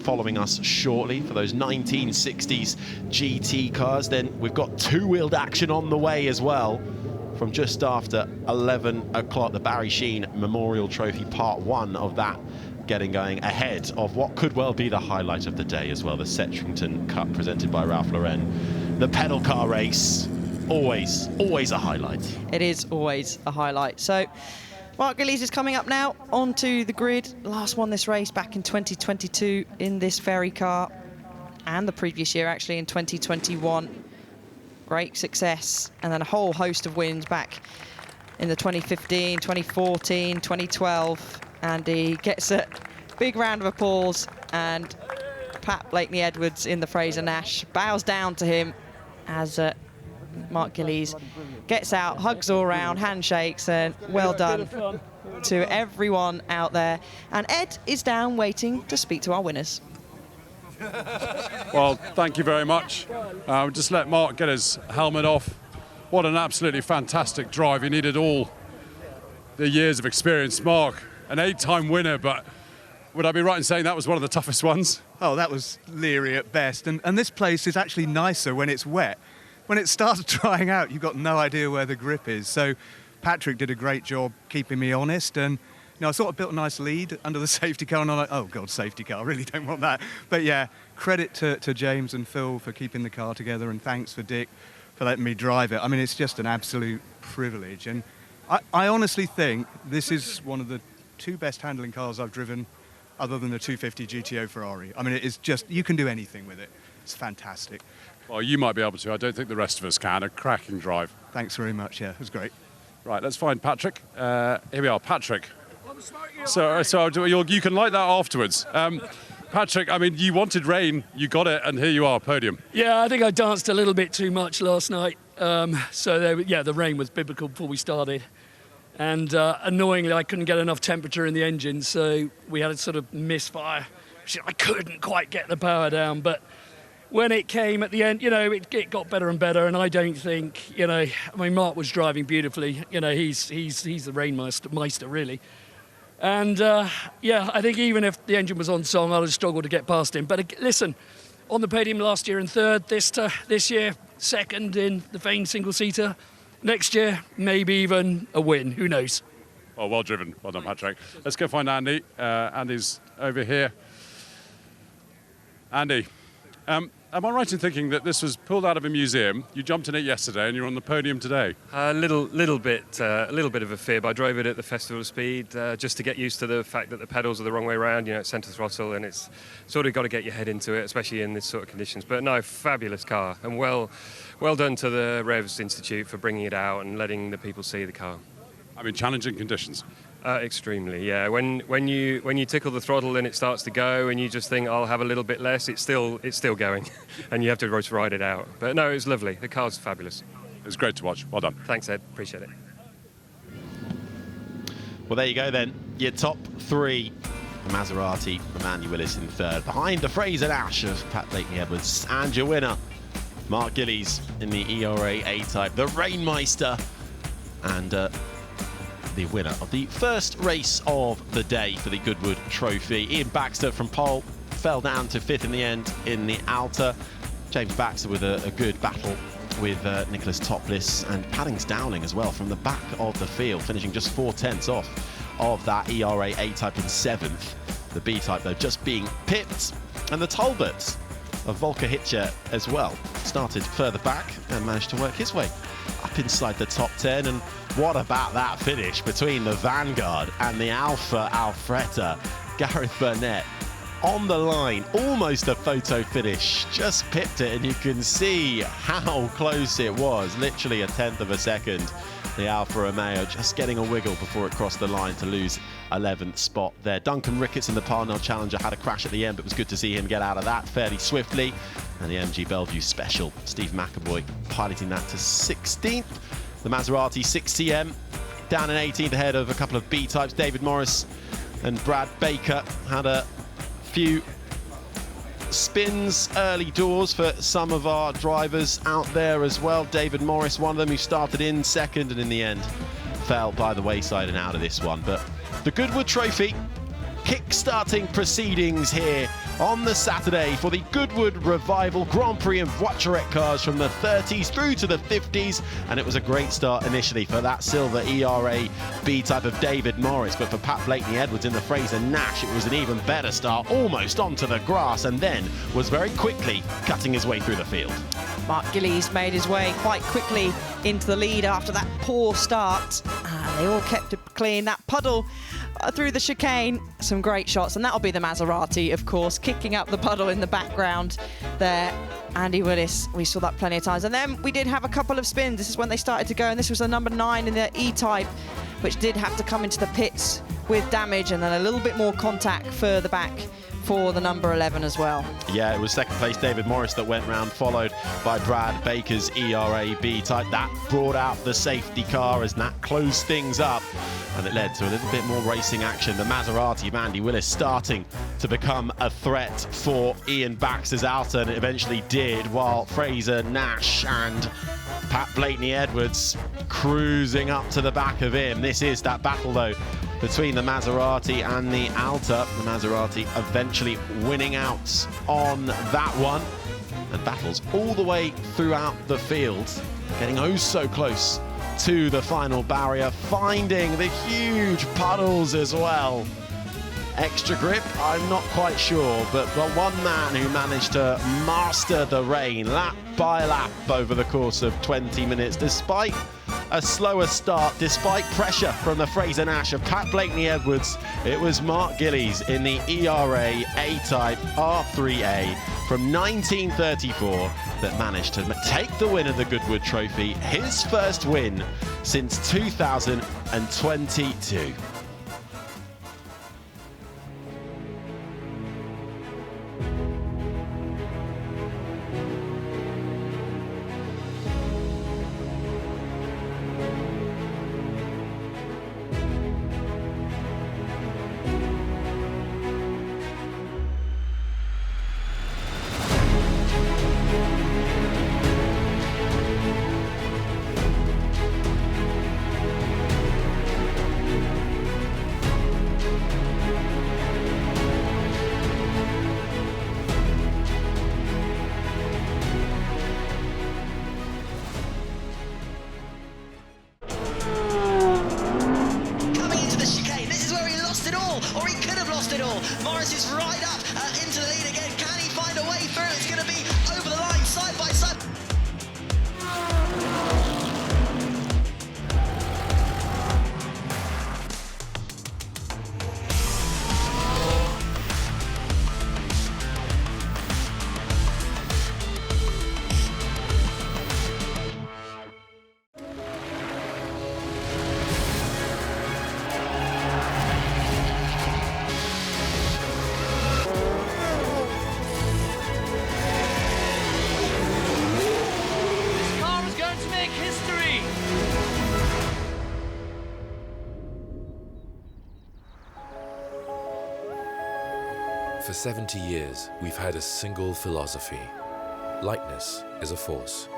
following us shortly for those 1960s GT cars. Then we've got two-wheeled action on the way as well. From just after 11 o'clock, the Barry Sheene Memorial Trophy Part 1 of that getting going ahead of what could well be the highlight of the day as well, the Settrington Cup presented by Ralph Lauren. The pedal car race, always a highlight. It is always a highlight. So Mark Gillies is coming up now onto the grid. Last won this race back in 2022 in this very car, and the previous year actually in 2021. Great success, and then a whole host of wins back in the 2015, 2014, 2012. And he gets a big round of applause, and Pat Blakeney-Edwards in the Fraser-Nash bows down to him as Mark Gillies gets out, hugs all around, handshakes, and well done to everyone out there. And Ed is down waiting to speak to our winners. Well, thank you very much. Just let Mark get his helmet off. What an absolutely fantastic drive. He needed all the years of experience. Mark, an 8-time winner, but would I be right in saying that was one of the toughest ones? Oh, that was leery at best. And this place is actually nicer when it's wet. When it started drying out, you've got no idea where the grip is. So Patrick did a great job keeping me honest. And I sort of built a nice lead under the safety car, and I'm like, oh God, safety car, I really don't want that. But yeah, credit to James and Phil for keeping the car together, and thanks for Dick for letting me drive it. I mean, it's just an absolute privilege. And I honestly think this is one of the 2 best handling cars I've driven, other than the 250 GTO Ferrari. I mean, it is just, you can do anything with it. It's fantastic. Well, you might be able to. I don't think the rest of us can. A cracking drive. Thanks very much. Yeah, it was great. Right, let's find Patrick. Here we are, Patrick. So you can like that afterwards. Patrick, I mean, you wanted rain, you got it, and here you are, podium. Yeah, I think I danced a little bit too much last night. The rain was biblical before we started. And annoyingly, I couldn't get enough temperature in the engine, so we had a sort of misfire. I couldn't quite get the power down, but when it came at the end, it got better and better, and I don't think, I mean, Mark was driving beautifully. He's the rain meister, really. And, I think even if the engine was on song, I'd have struggled to get past him. But listen, on the podium last year in 3rd, this year, 2nd in the Fane single-seater. Next year, maybe even a win. Who knows? Oh, well driven. Well done, Patrick. Let's go find Andy. Andy's over here. Andy, am I right in thinking that this was pulled out of a museum? You jumped in it yesterday, and you're on the podium today. A little bit of a fib. I drove it at the Festival of Speed just to get used to the fact that the pedals are the wrong way around. It's centre throttle, and it's sort of got to get your head into it, especially in this sort of conditions. But no, fabulous car, and well done to the Revs Institute for bringing it out and letting the people see the car. I mean, challenging conditions. Extremely, yeah. When you tickle the throttle and it starts to go, and you just think I'll have a little bit less, it's still going, and you have to ride it out. But no, it was lovely. The car's fabulous. It was great to watch. Well done. Thanks, Ed. Appreciate it. Well, there you go then. Your top 3. The Maserati from Andy Willis in 3rd. Behind the Fraser-Nash of Pat Blakeney-Edwards. And your winner, Mark Gillies in the ERA A-Type. The Rainmeister. And the winner of the first race of the day for the Goodwood Trophy. Ian Baxter from pole, fell down to 5th in the end in the Alta. James Baxter with a good battle with Nicholas Topless, and Paddings Dowling as well from the back of the field, finishing just 4/10 off of that ERA A-Type in 7th. The B-Type, though, just being pipped. And the Talbots of Volker Hitcher as well started further back and managed to work his way up inside the top 10. And what about that finish between the Vanguard and the Alfa Alfretta? Gareth Burnett on the line, almost a photo finish, just pipped it, and you can see how close it was, literally a 1/10 of a second. The Alfa Romeo just getting a wiggle before it crossed the line to lose 11th spot there. Duncan Ricketts in the Parnell Challenger had a crash at the end, but it was good to see him get out of that fairly swiftly. And the MG Bellevue Special, Steve McAvoy piloting that to 16th. The Maserati 6TM down in 18th ahead of a couple of B-types. David Morris and Brad Baker had a few spins early doors for some of our drivers out there as well. David Morris, one of them, who started in second and in the end fell by the wayside and out of this one. But the Goodwood Trophy kick-starting proceedings here on the Saturday for the Goodwood Revival Grand Prix and Voiturette cars from the 30s through to the 50s, and it was a great start initially for that silver ERA B-Type of David Morris, but for Pat Blakeney-Edwards in the Fraser Nash it was an even better start, almost onto the grass, and then was very quickly cutting his way through the field. Mark Gillies made his way quite quickly into the lead after that poor start. They all kept it clean. That puddle through the chicane, some great shots, and that'll be the Maserati, of course, kicking up the puddle in the background there. Andy Willis, we saw that plenty of times. And then we did have a couple of spins. This is when they started to go, and this was the number 9 in the E-Type, which did have to come into the pits with damage, and then a little bit more contact further back for the number 11 as well. Yeah, it was second place David Morris that went round, followed by Brad Baker's ERA B-Type. That brought out the safety car as that closed things up, and it led to a little bit more racing action. The Maserati of Andy Willis starting to become a threat for Ian Baxter's Alta, and it eventually did, while Fraser Nash and Pat Blakeney-Edwards cruising up to the back of him. This is that battle, though, between the Maserati and the Alta. The Maserati eventually winning out on that one. And battles all the way throughout the field, getting oh so close to the final barrier, finding the huge puddles as well. Extra grip, I'm not quite sure, but the one man who managed to master the rain lap by lap over the course of 20 minutes, despite a slower start, despite pressure from the Fraser Nash of Pat Blakeney-Edwards, it was Mark Gillies in the ERA A-Type R3A from 1934 that managed to take the win of the Goodwood Trophy, his first win since 2022. For 70 years, we've had a single philosophy. Lightness is a force.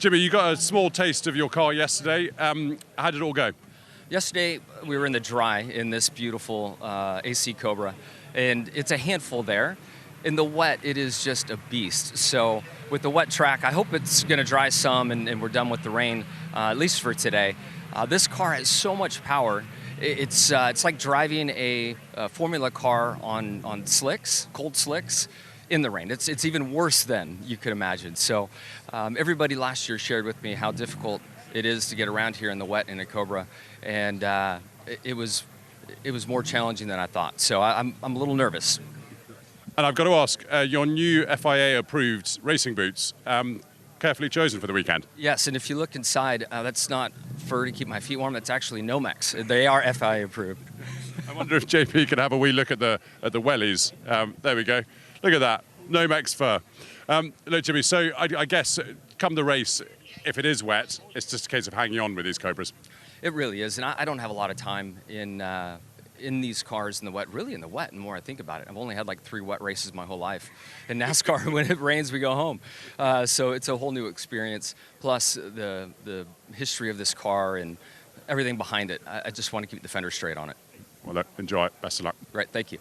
Jimmy, you got a small taste of your car yesterday. How did it all go? Yesterday, we were in the dry in this beautiful AC Cobra, and it's a handful there. In the wet, it is just a beast. So with the wet track, I hope it's going to dry some and we're done with the rain, at least for today. This car has so much power. It's like driving a Formula car on slicks, cold slicks, in the rain. It's even worse than you could imagine. So everybody last year shared with me how difficult it is to get around here in the wet in a Cobra, and it was more challenging than I thought. So I'm a little nervous. And I've got to ask, your new FIA-approved racing boots, carefully chosen for the weekend. Yes, and if you look inside, that's not fur to keep my feet warm. That's actually Nomex. They are FIA approved. I wonder if JP can have a wee look at the wellies. There we go. Look at that, Nomex fur. Look, Jimmy. So I guess come the race, if it is wet, it's just a case of hanging on with these Cobras. It really is, and I don't have a lot of time in these cars in the wet, really in the wet, and the more I think about it. I've only had like 3 wet races my whole life. In NASCAR, when it rains, we go home. So it's a whole new experience, plus the history of this car and everything behind it. I just want to keep the fender straight on it. Well, look, enjoy it. Best of luck. Right, thank you.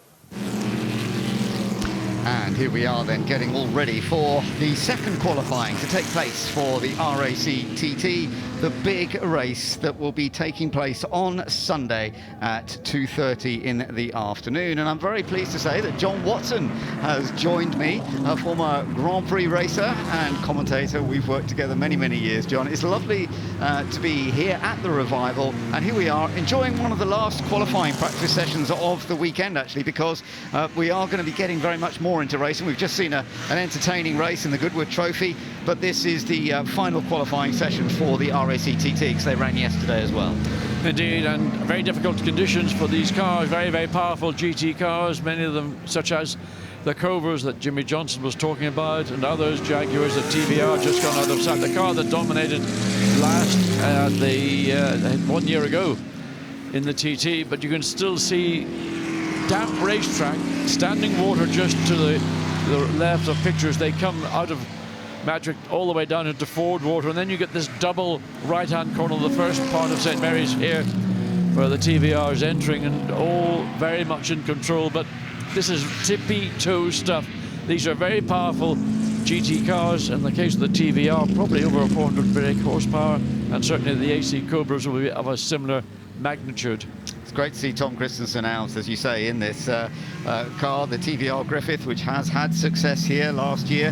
And here we are then getting all ready for the second qualifying to take place for the RAC TT, the big race that will be taking place on Sunday at 2:30 in the afternoon. And I'm very pleased to say that John Whitsun has joined me, a former Grand Prix racer and commentator. We've worked together many, many years, John. It's lovely to be here at the Revival, and here we are enjoying one of the last qualifying practice sessions of the weekend, actually, because we are going to be getting very much more into racing. We've just seen an entertaining race in the Goodwood Trophy, but this is the final qualifying session for the RAC TT, because they ran yesterday as well. Indeed, and very difficult conditions for these cars, very, very powerful GT cars, many of them such as the Cobras that Jimmy Johnson was talking about, and others, Jaguars that TVR just gone out of sight. The car that dominated last 1 year ago in the TT, but you can still see damp racetrack, standing water just to the left of pictures. They come out of Magic all the way down into Ford water, and then you get this double right-hand corner, the first part of St. Mary's here, where the TVR is entering, and all very much in control. But this is tippy-toe stuff. These are very powerful GT cars. In the case of the TVR, probably over 400 brake horsepower, and certainly the AC Cobras will be of a similar magnitude. It's great to see Tom Christensen out, as you say, in this car, the TVR Griffith, which has had success here last year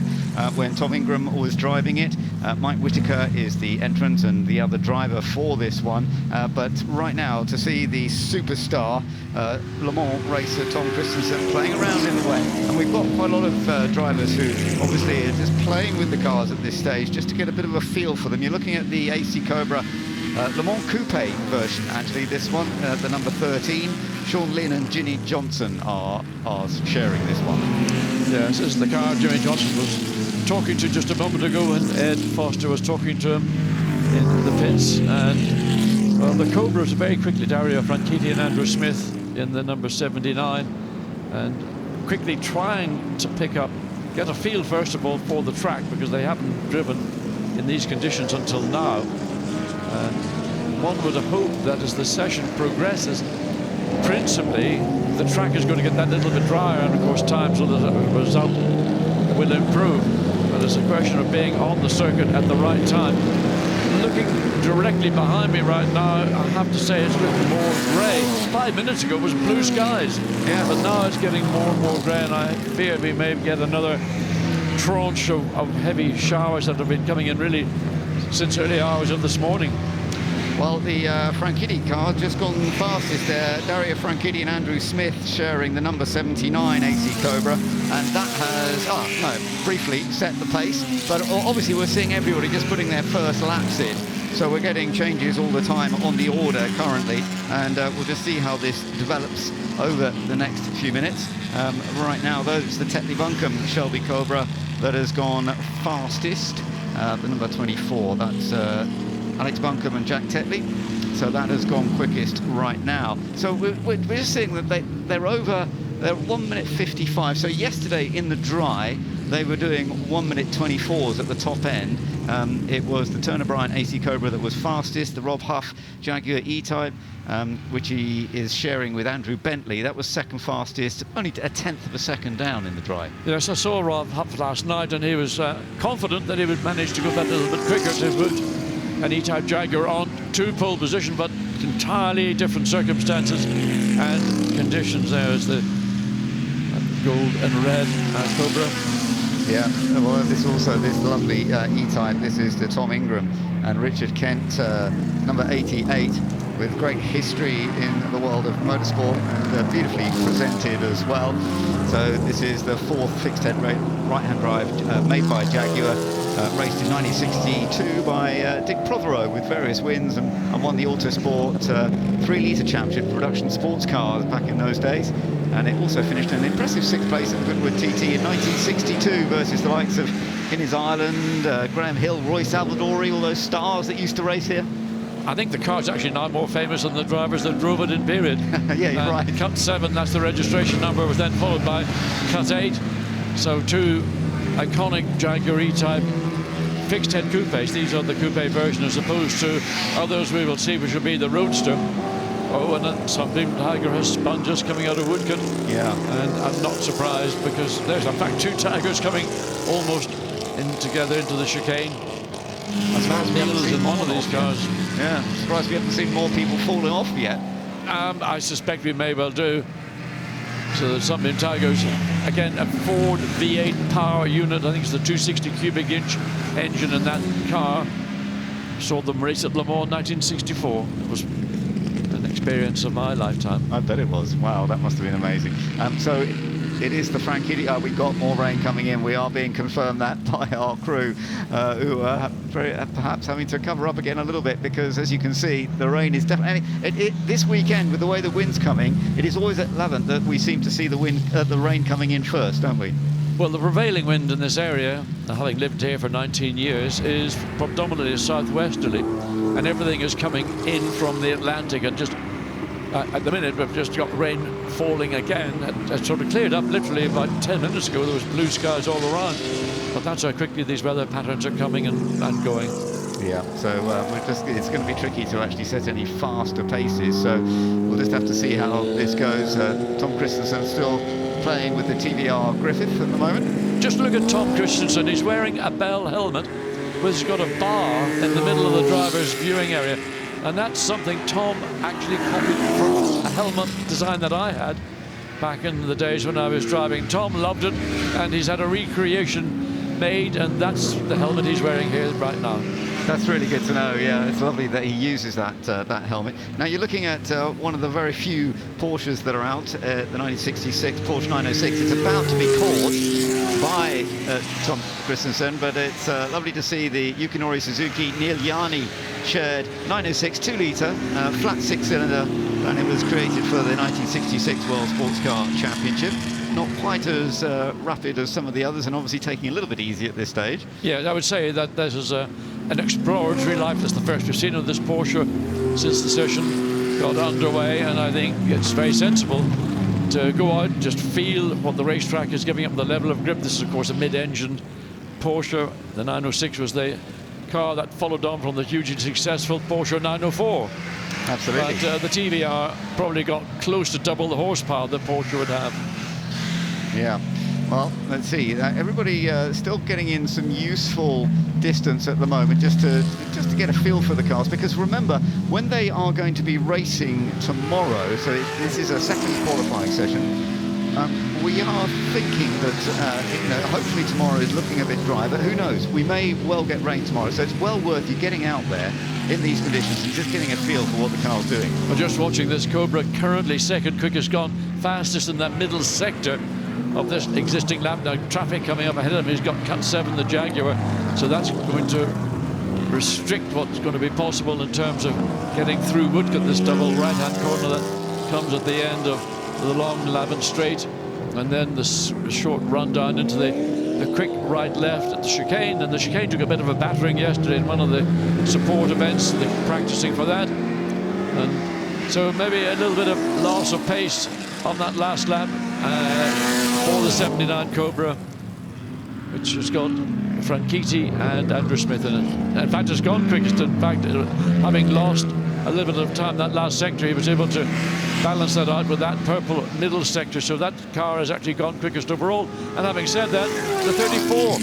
when Tom Ingram was driving it. Mike Whitaker is the entrant and the other driver for this one. But right now, to see the superstar Le Mans racer Tom Christensen playing around in the way. And we've got quite a lot of drivers who obviously are just playing with the cars at this stage, just to get a bit of a feel for them. You're looking at the AC Cobra Le Mans Coupe version, actually, this one, the number 13. Sean Lynn and Ginny Johnson are sharing this one. Yes, this is the car Jimmy Johnson was talking to just a moment ago when Ed Foster was talking to him in the pits. And, well, the Cobras very quickly, Dario Franchitti and Andrew Smith in the number 79, and quickly trying to get a feel, first of all, for the track, because they haven't driven in these conditions until now. And one would hope that as the session progresses, principally, the track is going to get that little bit drier, and of course times as a result will improve. But it's a question of being on the circuit at the right time. Looking directly behind me right now, I have to say it's looking more grey. 5 minutes ago it was blue skies, yeah, but now it's getting more and more grey, and I fear we may get another tranche of heavy showers that have been coming in really since early hours of this morning. Well, the Franchitti car just gone fastest there. Dario Franchitti and Andrew Smith sharing the number 79 AC Cobra, and that has, briefly set the pace. But obviously we're seeing everybody just putting their first laps in. So we're getting changes all the time on the order currently, and we'll just see how this develops over the next few minutes. Right now, though, it's the Tetley Buncombe Shelby Cobra that has gone fastest. The number 24, that's Alex Buncombe and Jack Tetley. So that has gone quickest right now. So we're just seeing that they're over, they're 1 minute 55. So yesterday in the dry, they were doing 1 minute 24s at the top end. It was the Turner Bryant AC Cobra that was fastest. The Rob Huff Jaguar E-Type, which he is sharing with Andrew Bentley, that was second fastest, only a tenth of a second down in the dry. Yes, I saw Rob Huff last night, and he was confident that he would manage to go that little bit quicker to put an E-Type Jaguar on to pole position, but entirely different circumstances and conditions. There is the gold and red Cobra. Yeah, well, this lovely E-Type. This is the Tom Ingram and Richard Kent, number 88, with great history in the world of motorsport and beautifully presented as well. So this is the fourth fixed-head right-hand drive made by Jaguar, raced in 1962 by Dick Prothero with various wins, and won the Autosport 3-litre championship production sports cars back in those days. And it also finished in an impressive 6th place at Goodwood TT in 1962 versus the likes of Innes Ireland, Graham Hill, Roy Salvadori, all those stars that used to race here. I think the car's actually now more famous than the drivers that drove it in period. Yeah, you're right. Cut 7, that's the registration number, was then followed by Cut 8. So 2 iconic Jaguar E-Type fixed head coupes. These are the coupe version as opposed to others we will see, which will be the Roadster. Oh, and then something Tiger has spun just coming out of Woodcote. Yeah. And I'm not surprised because there's in fact 2 Tigers coming almost together into the chicane. I'm surprised we haven't seen one of these cars. Yeah, I'm surprised we haven't seen more people falling off yet. I suspect we may well do. So there's something Tigers, again, a Ford V8 power unit. I think it's the 260 cubic inch engine in that car. Saw them race at Le Mans 1964. It was an experience of my lifetime. I bet it was. Wow, that must have been amazing. So it is the Frank Healy. We've got more rain coming in. We are being confirmed that by our crew, who are perhaps having to cover up again a little bit, because as you can see, the rain is definitely. This weekend, with the way the wind's coming, it is always at Levant that we seem to see the rain coming in first, don't we? Well, the prevailing wind in this area, having lived here for 19 years, is predominantly southwesterly, and everything is coming in from the Atlantic. And just at the minute, we've just got rain falling again. It sort of cleared up literally about 10 minutes ago. There was blue skies all around, but that's how quickly these weather patterns are coming and going. Yeah, so it's going to be tricky to actually set any faster paces. So we'll just have to see how this goes. Tom Christensen still playing with the TVR Griffith at the moment. Just look at Tom Christensen. He's wearing a Bell helmet, which has got a bar in the middle of the driver's viewing area. And that's something Tom actually copied from a helmet design that I had back in the days when I was driving. Tom loved it, and he's had a recreation made, and that's the helmet he's wearing here right now. That's really good to know. Yeah, it's lovely that he uses that helmet. Now you're looking at one of the very few Porsches that are out, the 1966 Porsche 906. It's about to be caught by Tom Christensen, but it's lovely to see the Yukinori Suzuki Neil Yarni shared 906 2-litre flat 6-cylinder, and it was created for the 1966 World Sports Car Championship. Not quite as rapid as some of the others, and obviously taking a little bit easy at this stage. Yeah, I would say that this is an exploratory life. That's the first we've seen of this Porsche since the session got underway, and I think it's very sensible to go out and just feel what the racetrack is giving up, the level of grip. This is, of course, a mid-engined Porsche. The 906 was the car that followed on from the hugely successful Porsche 904. Absolutely. But the TVR probably got close to double the horsepower that Porsche would have. Yeah. Well, let's see. Everybody still getting in some useful distance at the moment, just to get a feel for the cars. Because remember, when they are going to be racing tomorrow, so this is a second qualifying session. We are thinking that hopefully tomorrow is looking a bit dry, but who knows? We may well get rain tomorrow, so it's well worth you getting out there in these conditions and just getting a feel for what the car's doing. Well, just watching this Cobra, currently second quickest, gone fastest in that middle sector of this existing lap. Now traffic coming up ahead of him. He's got cut 7, the Jaguar, so that's going to restrict what's going to be possible in terms of getting through Woodcote, this double right-hand corner that comes at the end of the long Lavin Straight, and then the short run down into the quick right-left at the chicane. And the chicane took a bit of a battering yesterday in one of the support events, practicing for that, and so maybe a little bit of loss of pace on that last lap for the 79 Cobra, which has got Franchitti and Andrew Smith. And in fact, it's gone quickest. In fact, having lost a little bit of time that last sector, he was able to balance that out with that purple middle sector. So that car has actually gone quickest overall. And having said that, the 34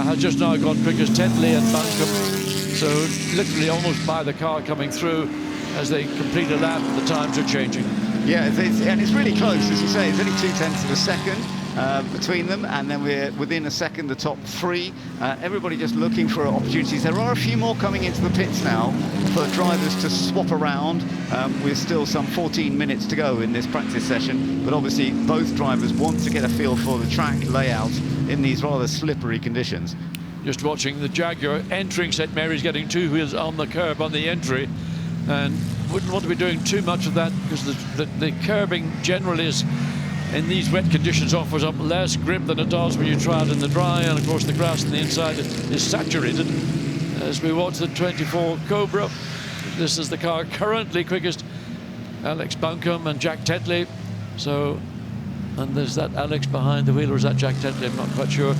has just now gone quickest, Tetley and Buncombe. So literally almost by the car coming through as they complete a lap, the times are changing. Yeah, and it's really close, as you say. It's only 0.2 of a second between them, and then we're within a second, the top three. Everybody just looking for opportunities. There are a few more coming into the pits now for drivers to swap around. With still some 14 minutes to go in this practice session, but obviously both drivers want to get a feel for the track layout in these rather slippery conditions. Just watching the Jaguar entering St Mary's, getting two wheels on the curb on the entry, and wouldn't want to be doing too much of that because the curbing generally is, in these wet conditions, offers up less grip than it does when you try it in the dry, and of course the grass on the inside is saturated. As we watch the 24 Cobra, this is the car currently quickest, Alex Buncombe and Jack Tetley. So, and there's that Alex behind the wheel, or is that Jack Tetley? I'm not quite sure.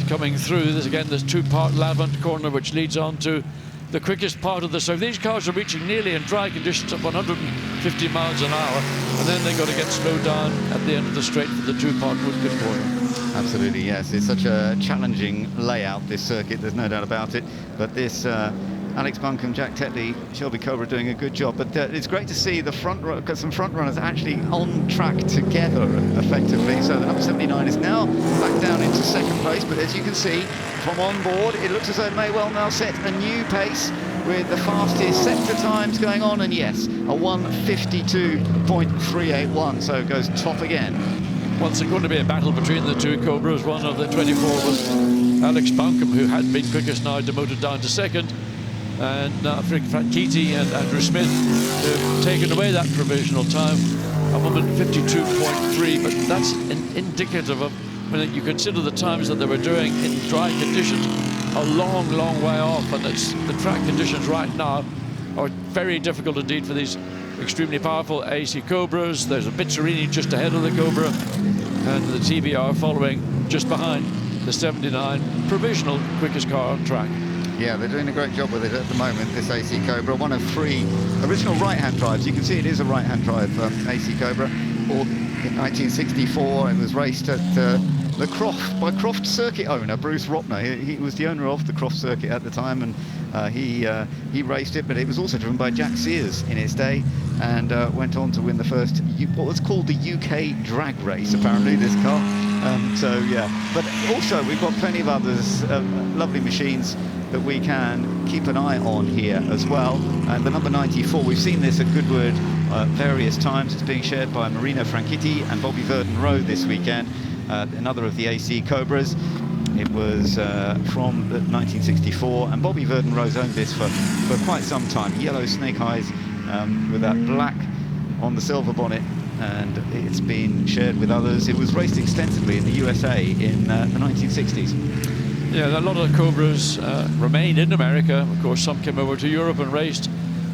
Coming through this again, this two-part Lavant corner which leads on to the quickest part of the circuit. These cars are reaching nearly in dry conditions at 150 miles an hour, and then they've got to get slowed down at the end of the straight for the two-part Woodcote corner. Absolutely, yes. It's such a challenging layout, this circuit, there's no doubt about it. But this Alex Buncombe, Jack Tetley, Shelby Cobra doing a good job. But it's great to see the some front runners actually on track together effectively. So the number 79 is now back down into second place. But as you can see from on board, it looks as though it may well now set a new pace with the fastest sector times going on. And yes, a 1:52.381. So it goes top again. Once it's going to be a battle between the two Cobras. One of the 24 was Alex Buncombe, who had been quickest, now demoted down to second. And Franchitti and Andrew Smith have taken away that provisional time, a 1:52.3, but that's indicative of, when you consider the times that they were doing in dry conditions, a long, long way off, and it's the track conditions right now are very difficult indeed for these extremely powerful AC Cobras. There's a Bizzarini just ahead of the Cobra, and the TBR following just behind the 79 provisional quickest car on track. Yeah, they're doing a great job with it at the moment, this AC Cobra. One of three original right-hand drives. You can see it is a right-hand drive AC Cobra. Or in 1964, it was raced at the Croft by Croft circuit owner Bruce Ropner. He was the owner of the Croft circuit at the time, and he raced it. But it was also driven by Jack Sears in its day, and went on to win the first what was called the UK drag race. Apparently, this car. So yeah, but also we've got plenty of others, lovely machines that we can keep an eye on here as well. And the number 94, we've seen this at Goodwood various times. It's being shared by Marino Franchitti and Bobby Verdon-Roe this weekend, another of the AC Cobras. It was from 1964, and Bobby Verdon-Roe's owned this for quite some time. Yellow snake eyes with that black on the silver bonnet, and it's been shared with others. It was raced extensively in the USA in the 1960s. Yeah, a lot of the Cobras remained in America. Of course, some came over to Europe and raced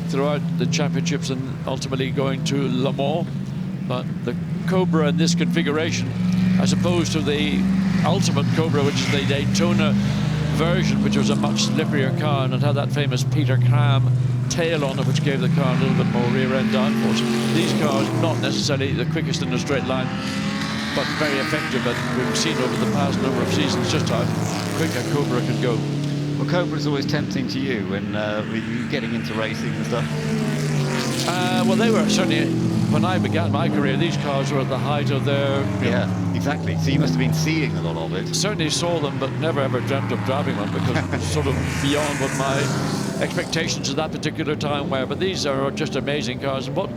throughout the championships and ultimately going to Le Mans. But the Cobra in this configuration, as opposed to the Ultimate Cobra, which is the Daytona version, which was a much slipperier car and it had that famous Peter Cram tail on it, which gave the car a little bit more rear-end downforce. These cars, not necessarily the quickest in a straight line, but very effective, and we've seen over the past number of seasons just how quick a Cobra can go. Well, Cobra's always tempting to you when you're getting into racing and stuff. Well, they were certainly, when I began my career, these cars were at the height of their... Yeah, exactly. So you must have been seeing a lot of it. Certainly saw them, but never ever dreamt of driving one, because it was sort of beyond what my expectations at that particular time were. But these are just amazing cars. And what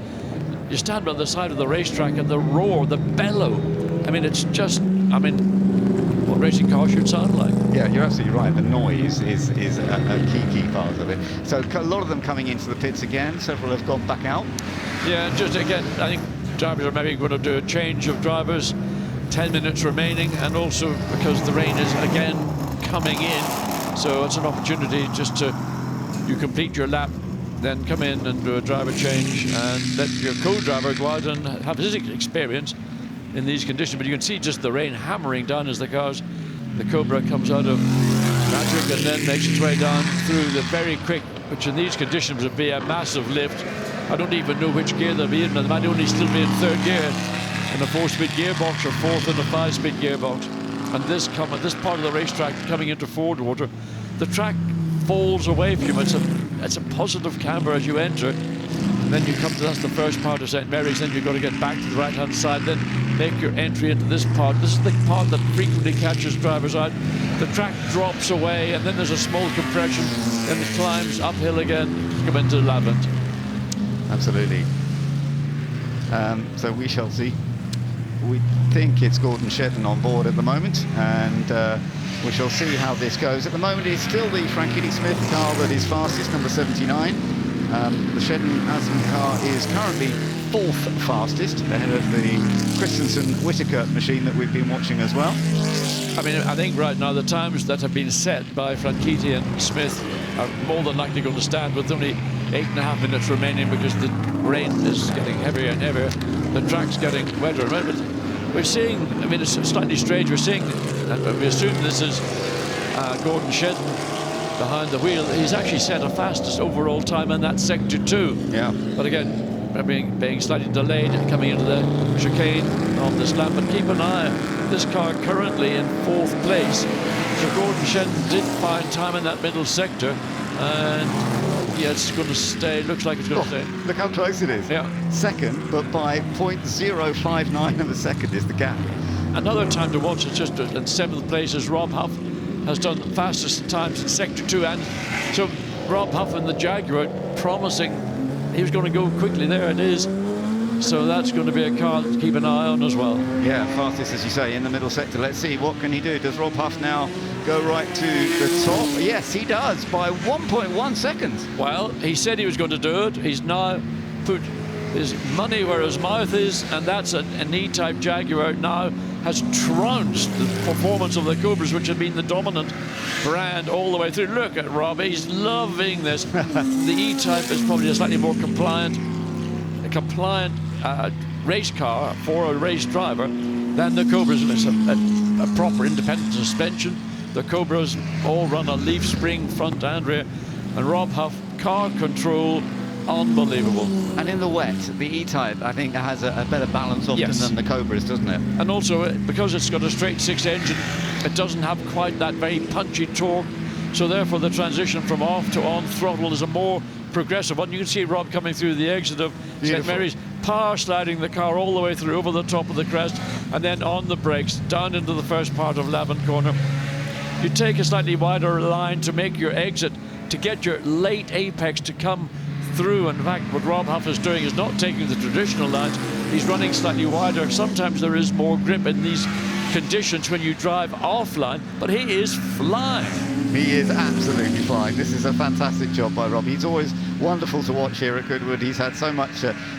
you stand by the side of the racetrack and the roar, the bellow. I mean, it's just, what racing cars should sound like. Yeah, you're absolutely right. The noise is a key part of it. So a lot of them coming into the pits again. Several have gone back out. Yeah, just again, I think drivers are maybe going to do a change of drivers. 10 minutes remaining, and also because the rain is again coming in, so it's an opportunity just to, you complete your lap, then come in and do a driver change and let your co-driver go out and have his experience in these conditions. But you can see just the rain hammering down as the Cobra comes out of Patrick and then makes its way down through the very quick, which in these conditions would be a massive lift. I don't even know which gear they'll be in, but they might only still be in third gear in a 4-speed gearbox or fourth in a 5-speed gearbox. And this part of the racetrack coming into forward water, the track falls away from you. It's a positive camber as you enter. And then you come to, that's the first part of St. Mary's, then you've got to get back to the right-hand side, then make your entry into this part. This is the part that frequently catches drivers out. The track drops away, and then there's a small compression, then it climbs uphill again to come into Lavant. Absolutely. So we shall see. We think it's Gordon Shedden on board at the moment, and we shall see how this goes. At the moment, it's still the Frankie Smith car that is fastest, number 79. The Shedden Aston car is currently 4th fastest, ahead of the Christensen-Whitaker machine that we've been watching as well. I mean, I think right now the times that have been set by Franchitti and Smith are more than likely going to stand, with only 8.5 minutes remaining, because the rain is getting heavier and heavier. The track's getting wetter and wetter. But we're seeing, I mean, it's slightly strange. We're seeing, we assume this is Gordon Shedden behind the wheel. He's actually set a fastest overall time in that sector 2. Yeah. But again, being slightly delayed coming into the chicane on this lap. But keep an eye on this car currently in 4th place. So Gordon Shedden did find time in that middle sector, and yeah, it's going to stay. Looks like it's going to stay. Look how close it is. Yeah. Second, but by 0.059 of a second is the gap. Another time to watch is just in 7th place is Rob Huff. Has done the fastest times in sector 2, and so Rob Huff in the Jaguar, promising he was going to go quickly. There it is. So that's going to be a car to keep an eye on as well. Yeah, fastest, as you say, in the middle sector. Let's see, what can he do? Does Rob Huff now go right to the top? Yes, he does, by 1.1 seconds. Well, he said he was going to do it. He's now put his money where his mouth is, and that's an E-Type Jaguar now has trounced the performance of the Cobras, which had been the dominant brand all the way through. Look at Rob, he's loving this. The E-Type is probably a slightly more compliant race car for a race driver than the Cobras. It's a proper independent suspension. The Cobras all run a leaf spring front and rear, and Rob Huff, car control, unbelievable. And in the wet, the E-Type, I think, has a better balance often than the Cobras, doesn't it? And also, because it's got a straight 6 engine, it doesn't have quite that very punchy torque, so therefore the transition from off to on throttle is a more progressive one. You can see Rob coming through the exit of St. Mary's, power sliding the car all the way through over the top of the crest, and then on the brakes down into the first part of Lavant Corner. You take a slightly wider line to make your exit, to get your late apex to come through. In fact, what Rob Huff is doing is not taking the traditional lines, he's running slightly wider. Sometimes there is more grip in these conditions when you drive offline, but he is flying. He is absolutely flying. This is a fantastic job by Rob. He's always wonderful to watch here at Goodwood. He's had so much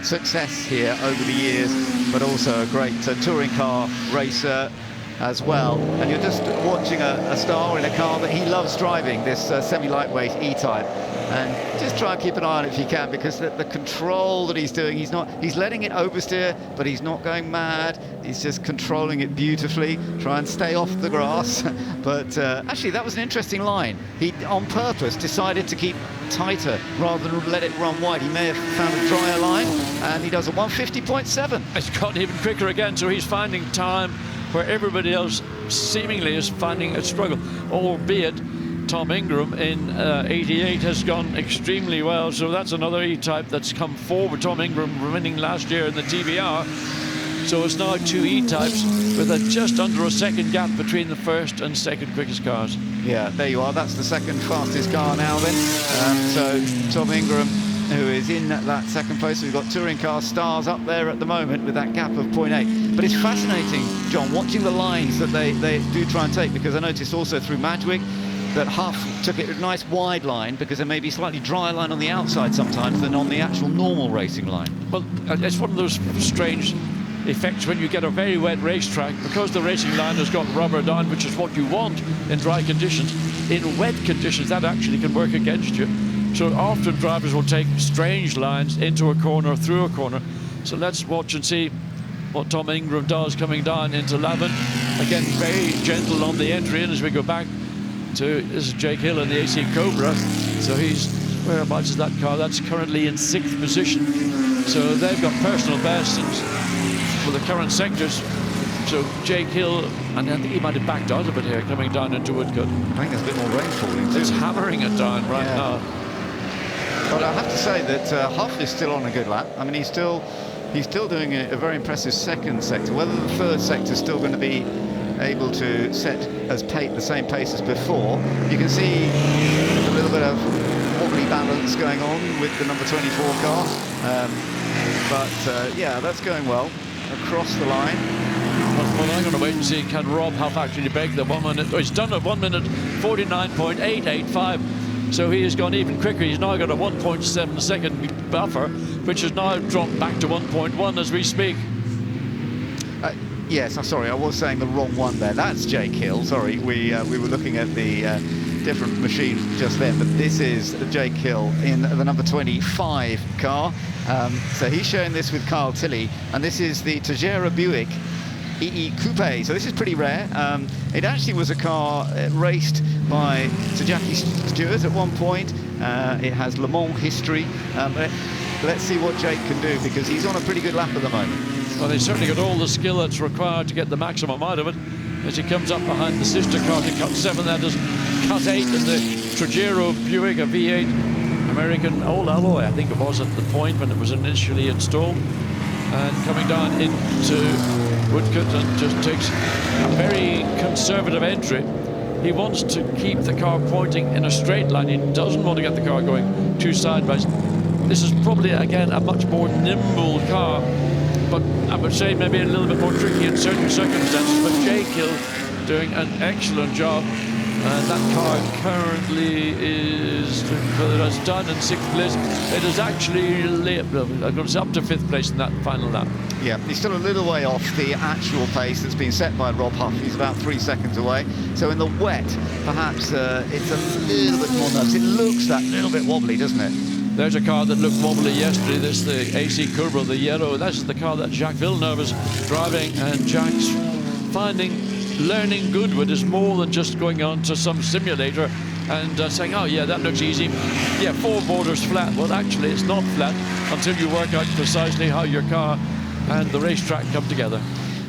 success here over the years, but also a great touring car racer as well. And you're just watching a star in a car that he loves driving, this semi-lightweight E-Type. And just try and keep an eye on it if you can, because the control that he's doing, he's letting it oversteer, but he's not going mad. He's just controlling it beautifully. Try and stay off the grass. But actually, that was an interesting line. He, on purpose, decided to keep tighter rather than let it run wide. He may have found a drier line, and he does a 150.7. It's gotten even quicker again, so he's finding time where everybody else seemingly is finding a struggle, albeit Tom Ingram in 88 has gone extremely well, so that's another E-Type that's come forward. Tom Ingram winning last year in the TBR, so it's now 2 E-Types with just under a second gap between the first and second quickest cars. Yeah, there you are. That's the second fastest car now then. So Tom Ingram, who is in that second place. We've got touring car stars up there at the moment with that gap of 0.8. But it's fascinating, John, watching the lines that they do try and take, because I noticed also through Madwig that Huff took it a nice wide line, because there may be slightly drier line on the outside sometimes than on the actual normal racing line. Well, it's one of those strange effects when you get a very wet racetrack, because the racing line has got rubber down, which is what you want in dry conditions. In wet conditions, that actually can work against you. So often drivers will take strange lines into a corner, through a corner. So let's watch and see what Tom Ingram does coming down into Lavant. Again, very gentle on the entry in as we go back this is Jake Hill in the AC Cobra. So he's, whereabouts is that car? That's currently in 6th position. So they've got personal bests for the current sectors. So Jake Hill, and I think he might have backed out a bit here, coming down into Woodcote. I think there's a bit more rain falling too. It's hammering it down right now. But I have to say that Huff is still on a good lap. I mean, he's still doing a very impressive second sector. Whether the third sector is still going to be able to set the same pace as before, you can see a little bit of wobbly balance going on with the number 24 car. Yeah, that's going well across the line. Well, I'm going to wait and see, can Rob Huff actually break the 1 minute? Oh, he's done at 1 minute 49.885. So he has gone even quicker. He's now got a 1.7 second buffer, which has now dropped back to 1.1 as we speak. Yes, I'm sorry, I was saying the wrong one there. That's Jake Hill. Sorry, we were looking at the different machine just then, but this is Jake Hill in the number 25 car. So he's showing this with Carl Tilley, and this is the Tagera Buick EE Coupe. So this is pretty rare. It actually was a car raced by Sir Jackie Stewart at one point. It has Le Mans history. Let's see what Jake can do, because he's on a pretty good lap at the moment. Well, he's certainly got all the skill that's required to get the maximum out of it. As he comes up behind the sister car to cut 7, that is cut 8 in the Trajero Buick, a V8 American old alloy, I think it was at the point when it was initially installed. And coming down into Woodcote, and just takes a very conservative entry. He wants to keep the car pointing in a straight line. He doesn't want to get the car going too sideways. This is probably, again, a much more nimble car, but I would say maybe a little bit more tricky in certain circumstances. But Jake Hill doing an excellent job. And that car currently is down in 6th place. It is actually goes up to 5th place in that final lap. Yeah, he's still a little way off the actual pace that's been set by Rob Huff. He's about 3 seconds away. So in the wet, perhaps it's a little bit more nervous. It looks that little bit wobbly, doesn't it? There's a car that looked wobbly yesterday. This is the AC Cobra, the yellow. That's the car that Jacques Villeneuve was driving, and Jacques learning Goodwood is more than just going on to some simulator and saying, oh yeah, that looks easy. Yeah, 4 borders flat. Well, actually, it's not flat until you work out precisely how your car and the racetrack come together.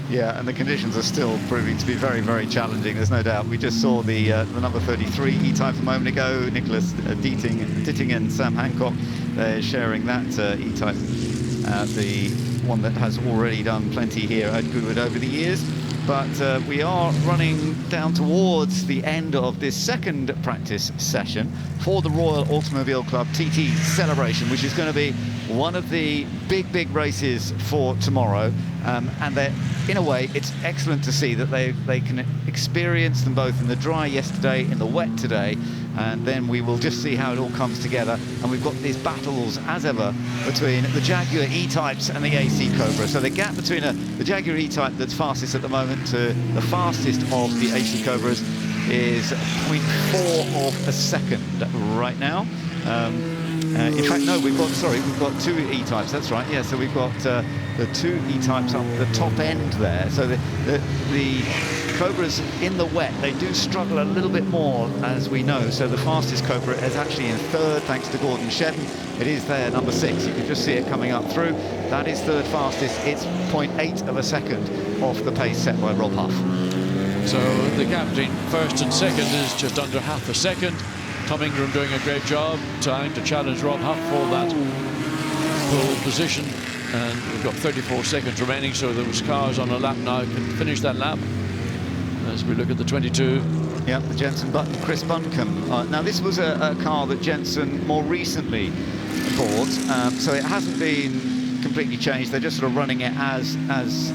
Yeah, and the conditions are still proving to be very, very challenging, there's no doubt. We just saw the number 33 E-Type a moment ago. Nicholas Ditting and Sam Hancock, they're sharing that E-Type, the one that has already done plenty here at Goodwood over the years. But we are running down towards the end of this second practice session for the Royal Automobile Club TT celebration, which is going to be one of the big races for tomorrow. And in a way, it's excellent to see that they can experience them both in the dry yesterday, in the wet today, and then we will just see how it all comes together. And we've got these battles, as ever, between the Jaguar E-Types and the AC Cobra. So the gap between the Jaguar E-Type that's fastest at the moment to the fastest of the AC Cobras is 0.4 of a second right now. In fact, no, we've got 2 E-Types, that's right, yeah, so we've got the 2 E-Types up the top end there. So the Cobras in the wet, they do struggle a little bit more, as we know. So the fastest Cobra is actually in 3rd, thanks to Gordon Shedden. It is there, number 6. You can just see it coming up through. That is 3rd fastest. It's 0.8 of a second off the pace set by Rob Huff. So the gap between 1st and 2nd is just under half a second. Tom Ingram doing a great job trying to challenge Rob Huff for that pole position. And we've got 34 seconds remaining, so those cars on a lap now can finish that lap. As we look at the 22. Yeah, the Jensen Button, Chris Buncombe. Now, this was a car that Jensen more recently bought, so it hasn't been completely changed. They're just sort of running it as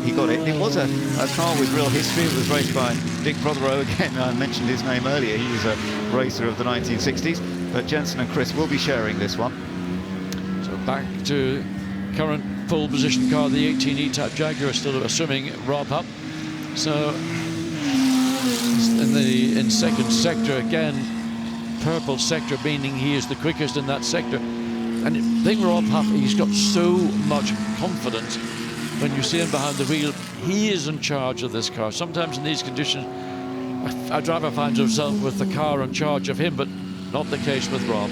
he got it. It was a car with real history. It was raced by Dick Prothero. Again, I mentioned his name earlier. He was a racer of the 1960s. But Jensen and Chris will be sharing this one. So back to current pole position car, the 18 E-Type Jaguar, still assuming Rob Huff. So in 2nd sector again, purple sector, meaning he is the quickest in that sector. And the thing Rob Huff, he's got so much confidence. When you see him behind the wheel, he is in charge of this car. Sometimes in these conditions, a driver finds himself with the car in charge of him, but not the case with Rob.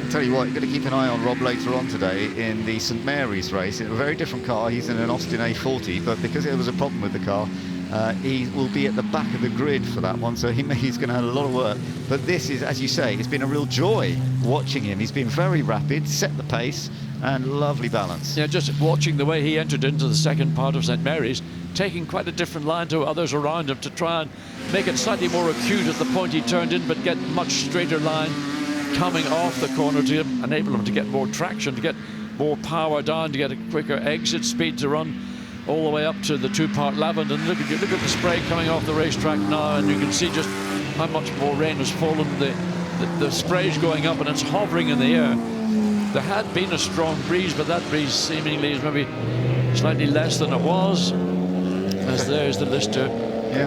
I'll tell you what, you've got to keep an eye on Rob later on today in the St Mary's race. It's a very different car. He's in an Austin A40, but because there was a problem with the car, he will be at the back of the grid for that one, so he's going to have a lot of work. But this is, as you say, it's been a real joy watching him. He's been very rapid, set the pace, and lovely balance. Yeah, just watching the way he entered into the second part of St Mary's, taking quite a different line to others around him to try and make it slightly more acute at the point he turned in, but get much straighter line coming off the corner to enable him to get more traction, to get more power down, to get a quicker exit speed to run all the way up to the two-part Lavend. And look at the spray coming off the racetrack now, and you can see just how much more rain has fallen. The spray's going up and it's hovering in the air. There had been a strong breeze, but that breeze seemingly is maybe slightly less than it was. As there's the Lister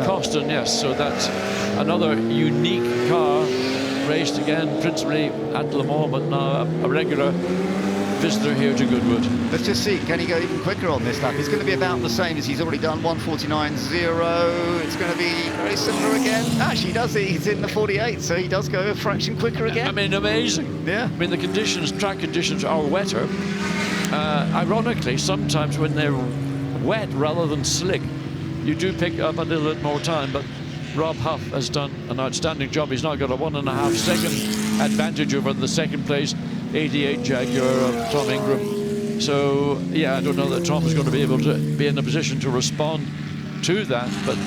Coston, yes. So that's another unique car, raced again principally at Le Mans, but now a regular visitor here to Goodwood. Let's just see, can he go even quicker on this lap? It's going to be about the same as he's already done, 1:49.0. It's going to be very similar again. Actually, he does. He's in the 48, so he does go a fraction quicker again. I mean, amazing. Yeah. I mean, the conditions, track conditions are wetter. Ironically, sometimes when they're wet rather than slick, you do pick up a little bit more time, but Rob Huff has done an outstanding job. He's now got a 1.5 second advantage over the second place 88 Jaguar of Tom Ingram. So yeah, I don't know that Tom is going to be able to be in a position to respond to that, but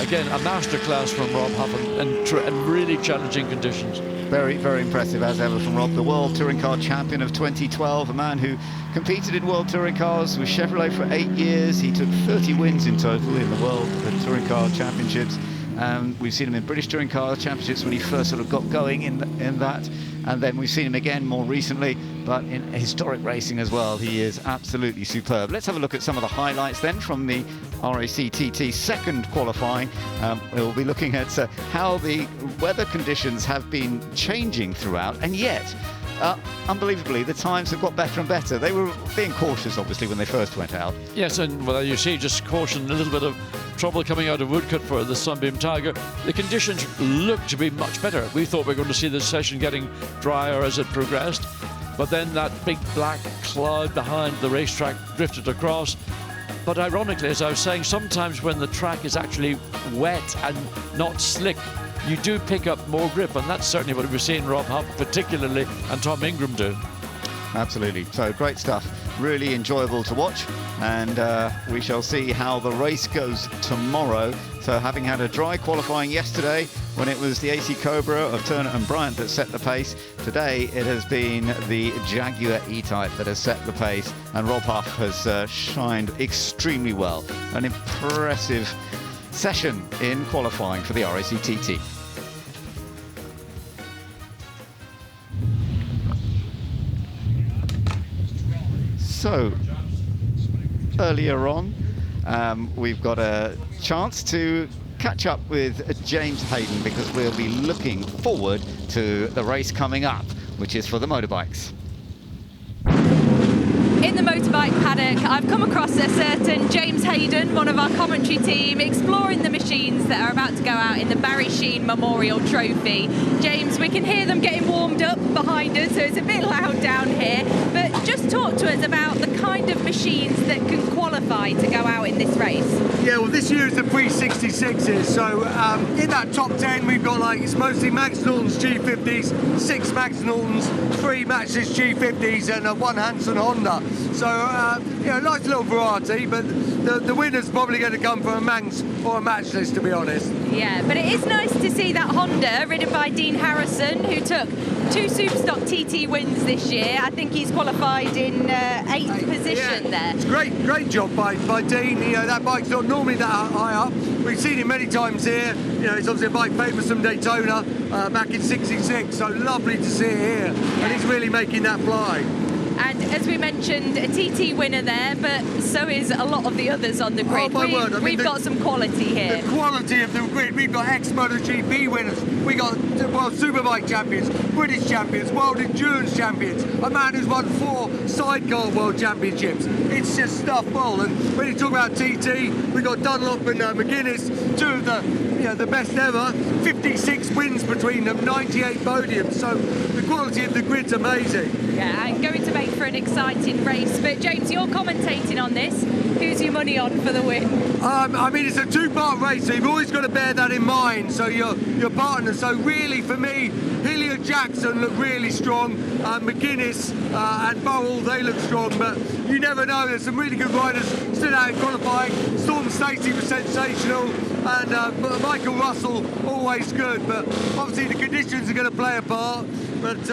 again, a masterclass from Rob Huff and really challenging conditions. Very, very impressive as ever from Rob, the World Touring Car Champion of 2012, a man who competed in World Touring Cars with Chevrolet for 8 years. He took 30 wins in total in the World Touring Car Championships. We've seen him in British Touring Car Championships when he first sort of got going in that, and then we've seen him again more recently, but in historic racing as well. He is absolutely superb. Let's have a look at some of the highlights then from the RAC TT second qualifying. We'll be looking at how the weather conditions have been changing throughout, and yet unbelievably, the times have got better and better. They were being cautious, obviously, when they first went out. Yes, and well, you see just caution, a little bit of trouble coming out of Woodcote for the Sunbeam Tiger. The conditions look to be much better. We thought we were going to see the session getting drier as it progressed, but then that big black cloud behind the racetrack drifted across. But ironically, as I was saying, sometimes when the track is actually wet and not slick, you do pick up more grip, and that's certainly what we're seeing Rob Huff particularly and Tom Ingram do. Absolutely. So great stuff. Really enjoyable to watch, and we shall see how the race goes tomorrow. So having had a dry qualifying yesterday when it was the AC Cobra of Turner and Bryant that set the pace, today it has been the Jaguar E-Type that has set the pace, and Rob Huff has shined extremely well. An impressive session in qualifying for the RAC TT. So, earlier on, we've got a chance to catch up with James Hayden because we'll be looking forward to the race coming up, which is for the motorbikes. In the motorbike paddock, I've come across a certain James Hayden, one of our commentary team, exploring the machines that are about to go out in the Barry Sheene Memorial Trophy. James, we can hear them getting warmed up behind us, so it's a bit loud down here, but just talk to us about the kind of machines that can qualify to go out in this race. Yeah, well, this year is the pre-66s, so in that top 10 we've got it's mostly Max Norton's G50s, 6 Max Nortons, 3 Matchless G50s and 1 Hanson Honda. So, nice little variety, but the winner's probably going to come from a Manx or a Matchless, to be honest. Yeah, but it is nice to see that Honda ridden by Dean Harrison, who took 2 Superstock TT wins this year. I think he's qualified in 8th position there. It's great job by Dean. That bike's not normally that high up. We've seen him many times here. It's obviously a bike famous from Daytona back in '66, so lovely to see it here. And he's really making that fly. And as we mentioned, a TT winner there, but so is a lot of the others on the grid. We've got some quality here. The quality of the grid. We've got ex-MotoGP winners. We got World Superbike champions, British champions, World Endurance champions, a man who's won 4 sidecar World Championships. It's just stuff full. And when you talk about TT, we've got Dunlop and McGuinness, 2 of the the best ever. 56 wins between them, 98 podiums. So the quality of the grid's amazing. Yeah, and going to make for an exciting race. But James, you're commentating on this. Who's your money on for the win? I mean, it's a two-part race, so you've always got to bear that in mind. So your partner. So really, for me, Hilliard Jackson looked really strong. McGuinness and Burrell, they look strong. But you never know. There's some really good riders still out in qualifying. Storm Stacey was sensational, and Michael Russell always good. But obviously the conditions are going to play a part. But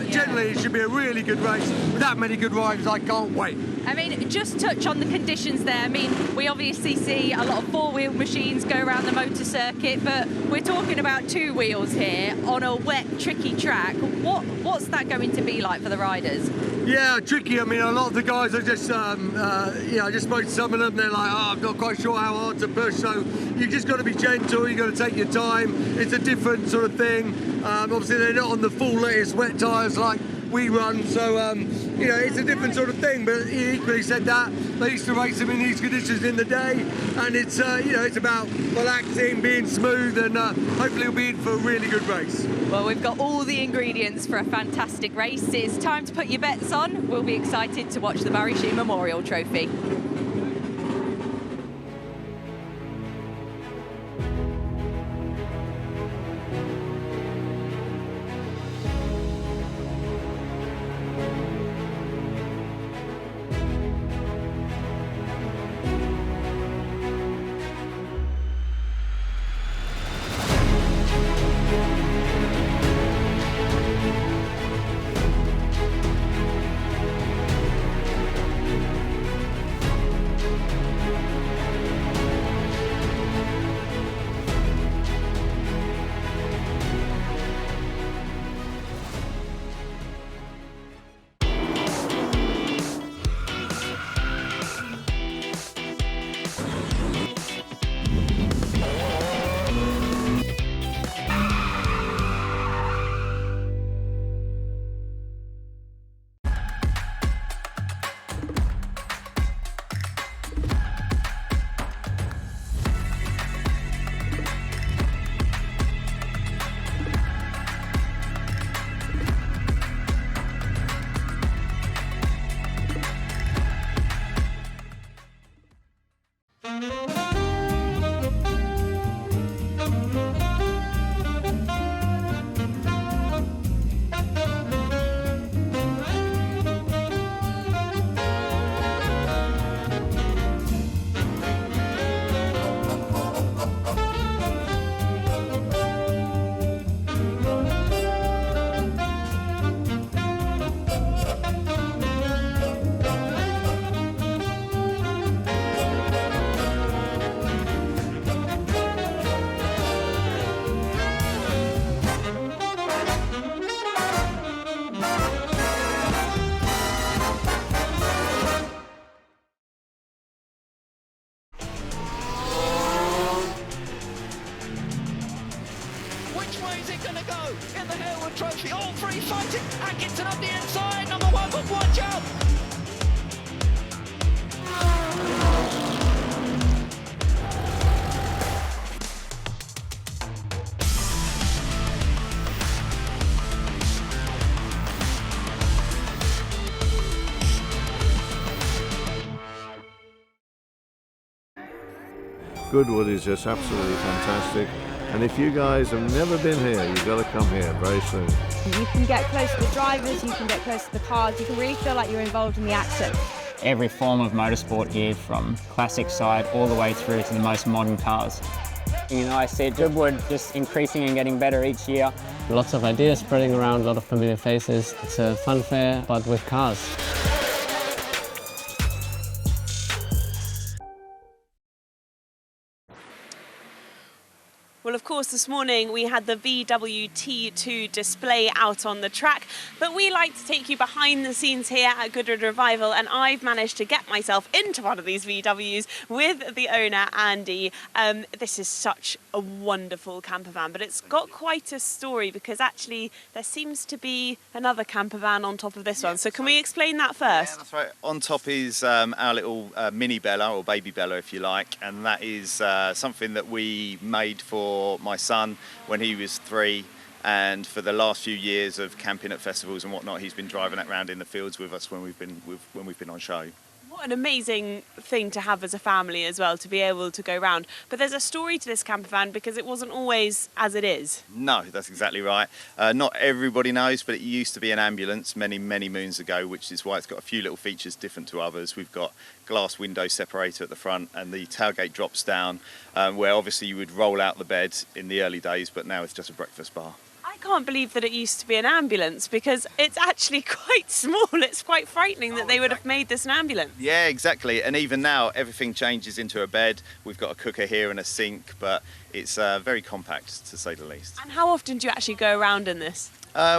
generally, it should be a really good race. With that many good riders, I can't wait. I mean, just touch on the conditions there. I mean, we obviously see a lot of four-wheel machines go around the motor circuit, but we're talking about two wheels here on a wet, tricky track. What's that going to be like for the riders? Yeah, tricky. I mean, a lot of the guys are just, I just spoke to some of them. They're like, I'm not quite sure how hard to push. So you just got to be gentle. You got to take your time. It's a different sort of thing. Obviously, they're not on the full latest wet tyres like we run, so it's a different sort of thing. But he equally said that they used to race them in these conditions in the day, and it's it's about relaxing, being smooth, and hopefully we'll be in for a really good race. Well, we've got all the ingredients for a fantastic race. It's time to put your bets on. We'll be excited to watch the Barry Sheene Memorial Trophy. in the Goodwood Trophy. All three fighting. Atkinson up the inside. Number one, but watch out. Goodwood is just absolutely fantastic, and if you guys have never been here, you've got to come here very soon. You can get close to the drivers, you can get close to the cars, you can really feel like you're involved in the action. Every form of motorsport here, from classic side all the way through to the most modern cars. You know, I see Goodwood just increasing and getting better each year. Lots of ideas spreading around, a lot of familiar faces. It's a fun fair, but with cars. Well, of course, course, this morning we had the VW T2 display out on the track, but we like to take you behind the scenes here at Goodwood Revival, and I've managed to get myself into one of these VWs with the owner, Andy. This is such a wonderful camper van, but it's got quite a story because actually there seems to be another camper van on top of this one. So can we explain that first? Yeah, that's right. On top is our little mini Bella, or baby Bella if you like, and that is something that we made for my son when he was 3, and for the last few years of camping at festivals and whatnot, he's been driving it around in the fields with us when we've been on show. What an amazing thing to have as a family as well, to be able to go round. But there's a story to this camper van because it wasn't always as it is. No, that's exactly right. Not everybody knows, but it used to be an ambulance many, many moons ago, which is why it's got a few little features different to others. We've got glass window separator at the front, and the tailgate drops down, where obviously you would roll out the bed in the early days, but now it's just a breakfast bar. I can't believe that it used to be an ambulance because it's actually quite small. It's quite frightening that they would have made this an ambulance. Yeah, exactly. And even now, everything changes into a bed. We've got a cooker here and a sink, but it's very compact, to say the least. And how often do you actually go around in this?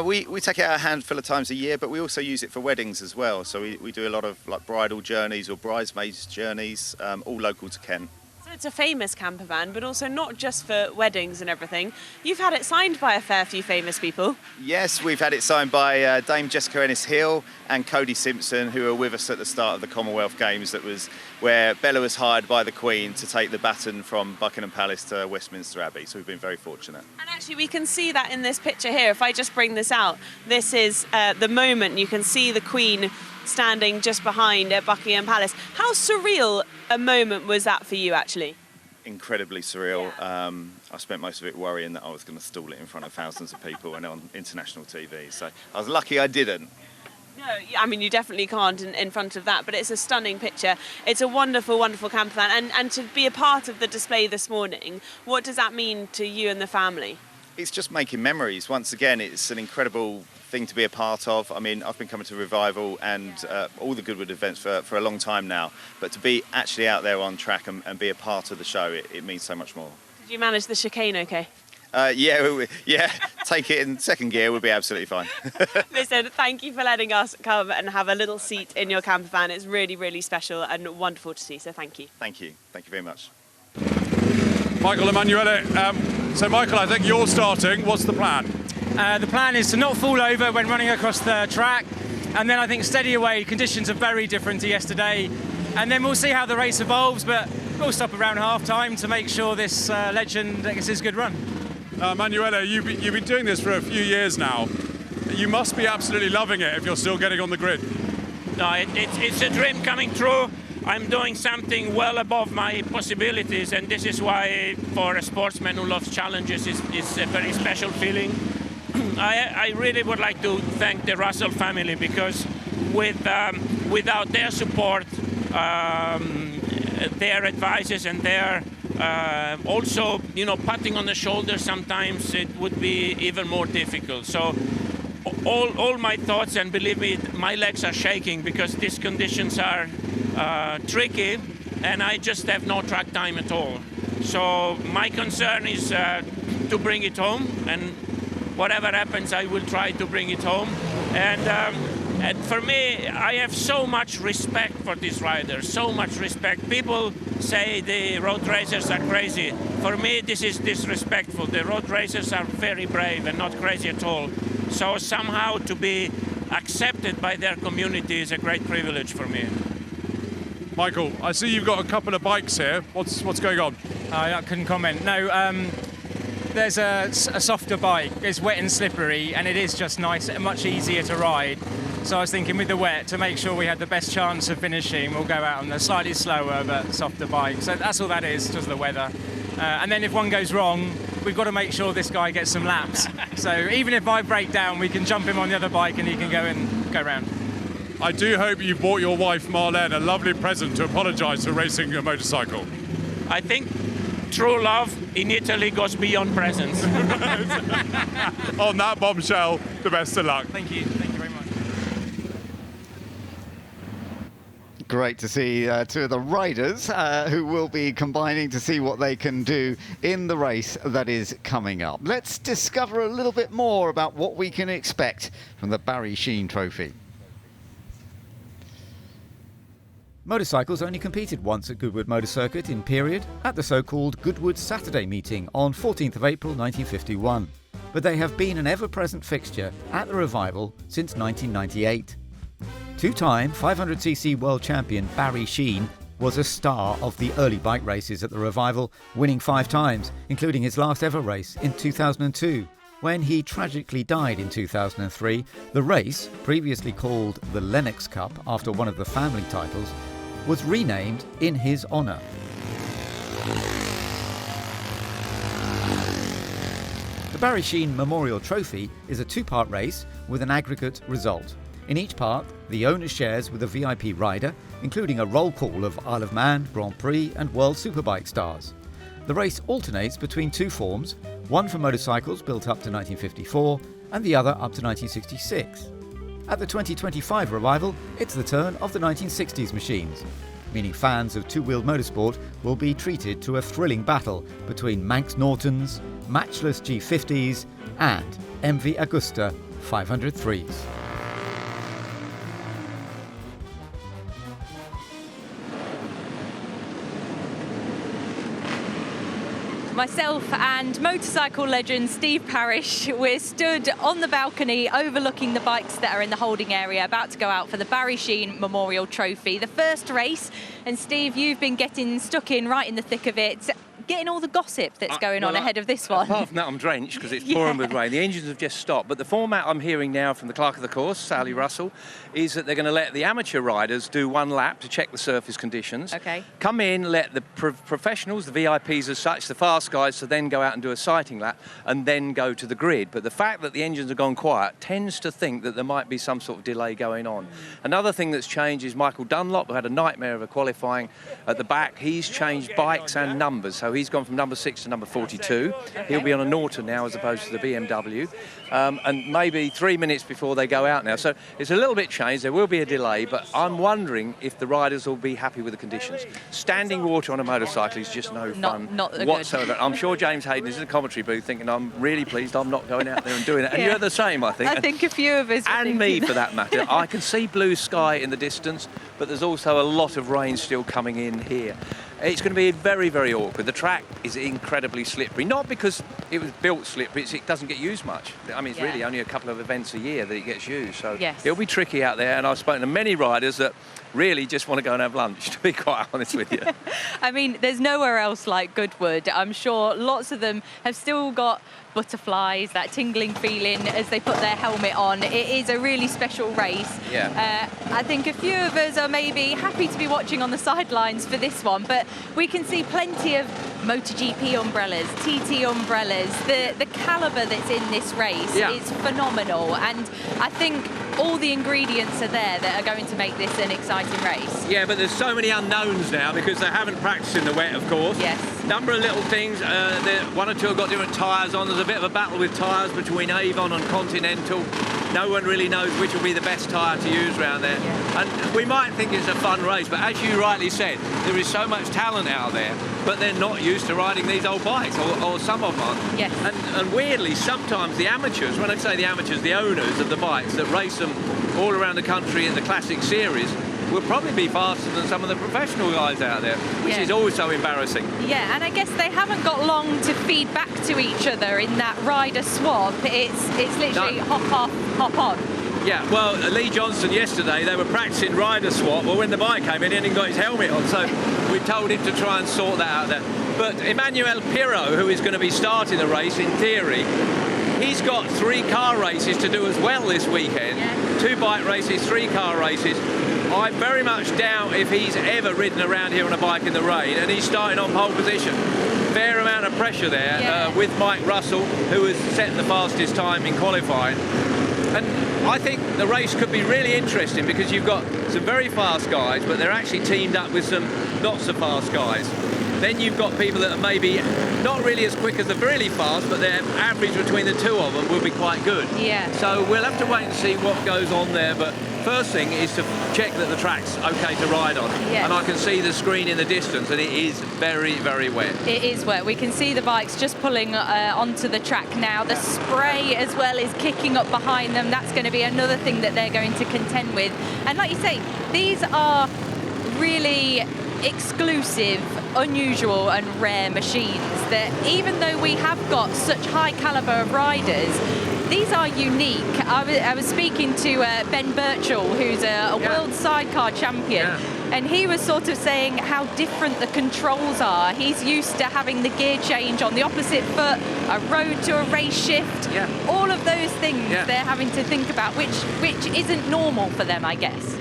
We take it out a handful of times a year, but we also use it for weddings as well. So we do a lot of like bridal journeys or bridesmaids journeys, all local to Kent. So it's a famous camper van, but also not just for weddings and everything. You've had it signed by a fair few famous people. Yes, we've had it signed by Dame Jessica Ennis-Hill and Cody Simpson, who were with us at the start of the Commonwealth Games. That was where Bella was hired by the Queen to take the baton from Buckingham Palace to Westminster Abbey. So we've been very fortunate. And actually, we can see that in this picture here. If I just bring this out, this is the moment. You can see the Queen standing just behind at Buckingham Palace. How surreal a moment was that for you, actually? Incredibly surreal. Yeah. I spent most of it worrying that I was going to stall it in front of thousands of people and on international TV. So I was lucky I didn't. No, I mean, you definitely can't in front of that, but it's a stunning picture. It's a wonderful, wonderful camper van. And to be a part of the display this morning, what does that mean to you and the family? It's just making memories. Once again, it's an incredible thing to be a part of. I mean, I've been coming to Revival and all the Goodwood events for a long time now, but to be actually out there on track and be a part of the show, it means so much more. Did you manage the chicane okay? Yeah, take it in second gear would be absolutely fine. Listen, thank you for letting us come and have a little seat in your camper van. It's really, really special and wonderful to see, so thank you. Thank you very much. Michael Emanuele, so Michael, I think you're starting. What's the plan? The plan is to not fall over when running across the track, and then I think steady away. Conditions are very different to yesterday, and then we'll see how the race evolves, but we'll stop around half-time to make sure this legend gets his good run. Emanuele, you've been doing this for a few years now. You must be absolutely loving it if you're still getting on the grid. No, it's a dream coming true. I'm doing something well above my possibilities, and this is why, for a sportsman who loves challenges, it's a very special feeling. I really would like to thank the Russell family, because without their support, their advices and their also, patting on the shoulder, sometimes it would be even more difficult. So all my thoughts, and believe me, my legs are shaking because these conditions are tricky, and I just have no track time at all. So my concern is to bring it home, and whatever happens, I will try to bring it home. And for me, I have so much respect for these riders, so much respect. People say the road racers are crazy. For me, this is disrespectful. The road racers are very brave and not crazy at all. So somehow to be accepted by their community is a great privilege for me. Michael, I see you've got a couple of bikes here. What's going on? I couldn't comment. No, there's a softer bike. It's wet and slippery, and it is just nice and much easier to ride. So I was thinking with the wet, to make sure we had the best chance of finishing, we'll go out on the slightly slower but softer bike. So that's all that is, just the weather. And then if one goes wrong, we've got to make sure this guy gets some laps. So even if I break down, we can jump him on the other bike and he can go round. I do hope you bought your wife Marlene a lovely present to apologise for racing a motorcycle. I think true love in Italy goes beyond presents. On that bombshell, the best of luck. Thank you very much. Great to see two of the riders who will be combining to see what they can do in the race that is coming up. Let's discover a little bit more about what we can expect from the Barry Sheene Trophy. Motorcycles only competed once at Goodwood Motor Circuit in period at the so-called Goodwood Saturday meeting on 14th of April 1951. But they have been an ever-present fixture at the Revival since 1998. Two-time 500cc world champion Barry Sheene was a star of the early bike races at the Revival, winning 5 times, including his last ever race in 2002. When he tragically died in 2003, the race, previously called the Lennox Cup after one of the family titles, was renamed in his honour. The Barry Sheene Memorial Trophy is a 2-part race with an aggregate result. In each part, the owner shares with a VIP rider, including a roll call of Isle of Man, Grand Prix and World Superbike stars. The race alternates between 2 forms, one for motorcycles built up to 1954 and the other up to 1966. At the 2025 Revival, it's the turn of the 1960s machines, meaning fans of two-wheeled motorsport will be treated to a thrilling battle between Manx Nortons, matchless G50s and MV Agusta 503s. Myself and motorcycle legend Steve Parrish, we're stood on the balcony overlooking the bikes that are in the holding area, about to go out for the Barry Sheene Memorial Trophy, the first race. And Steve, you've been getting stuck in right in the thick of it, getting all the gossip that's going on ahead of this one. Apart from that, I'm drenched because it's pouring with rain. The engines have just stopped. But the format I'm hearing now from the clerk of the course, Sally Russell, is that they're going to let the amateur riders do 1 lap to check the surface conditions. Okay. Come in, let the professionals, the VIPs as such, the fast guys, to then go out and do a sighting lap and then go to the grid. But the fact that the engines have gone quiet tends to think that there might be some sort of delay going on. Another thing that's changed is Michael Dunlop, who had a nightmare of a qualifying at the back. He's changed bikes and numbers, so he's gone from number 6 to number 42. He'll be on a Norton now as opposed to the BMW, and maybe 3 minutes before they go out now. So it's a little bit changed. There will be a delay, but I'm wondering if the riders will be happy with the conditions. Standing water on a motorcycle is just no fun whatsoever. I'm sure James Hayden is in the commentary booth thinking, I'm really pleased I'm not going out there and doing it. And you're the same, I think. I think a few of us and me, for that matter. I can see blue sky in the distance, but there's also a lot of rain still coming in here. It's going to be very, very awkward. The track is incredibly slippery, not because it was built slippery, it doesn't get used much. I mean, it's really only a couple of events a year that it gets used, so it'll be tricky out there. And I've spoken to many riders that really just want to go and have lunch, to be quite honest with you. I mean, there's nowhere else like Goodwood. I'm sure lots of them have still got butterflies, that tingling feeling as they put their helmet on. It is a really special race. Yeah. I think a few of us are maybe happy to be watching on the sidelines for this one, but we can see plenty of MotoGP umbrellas, TT umbrellas. The calibre that's in this race is phenomenal, and I think all the ingredients are there that are going to make this an exciting race. Yeah, but there's so many unknowns now because they haven't practiced in the wet, of course. Yes. Number of little things. 1 or 2 have got different tyres on. There's a bit of a battle with tyres between Avon and Continental. No one really knows which will be the best tyre to use around there. And we might think it's a fun race, but as you rightly said, there is so much talent out there, but they're not used to riding these old bikes, or some of them aren't. Yes. And weirdly, sometimes the amateurs, when I say the amateurs, the owners of the bikes that race them all around the country in the classic series, will probably be faster than some of the professional guys out there, which is always so embarrassing. Yeah, and I guess they haven't got long to feed back to each other in that rider swap. It's literally hop off, hop on. Yeah, well, Lee Johnson yesterday, they were practicing rider swap. Well, when the bike came in, he hadn't got his helmet on, so we told him to try and sort that out there. But Emmanuel Pirot, who is going to be starting the race in theory, he's got 3 car races to do as well this weekend. 2 bike races, 3 car races. I very much doubt if he's ever ridden around here on a bike in the rain, and he's starting on pole position. Fair amount of pressure there with Mike Russell, who has set the fastest time in qualifying. And I think the race could be really interesting because you've got some very fast guys, but they're actually teamed up with some not so fast guys. Then you've got people that are maybe not really as quick as the really fast, but their average between the 2 of them will be quite good. Yeah. So we'll have to wait and see what goes on there, but first thing is to check that the track's okay to ride on. Yes. And I can see the screen in the distance, and it is very, very wet. It is wet. We can see the bikes just pulling onto the track now. The spray as well is kicking up behind them. That's going to be another thing that they're going to contend with. And like you say, these are really exclusive, unusual and rare machines that even though we have got such high caliber of riders, these are unique. I was speaking to Ben Birchall, who's a world sidecar champion, and he was sort of saying how different the controls are. He's used to having the gear change on the opposite foot, a road to a race shift, all of those things they're having to think about, which isn't normal for them, I guess.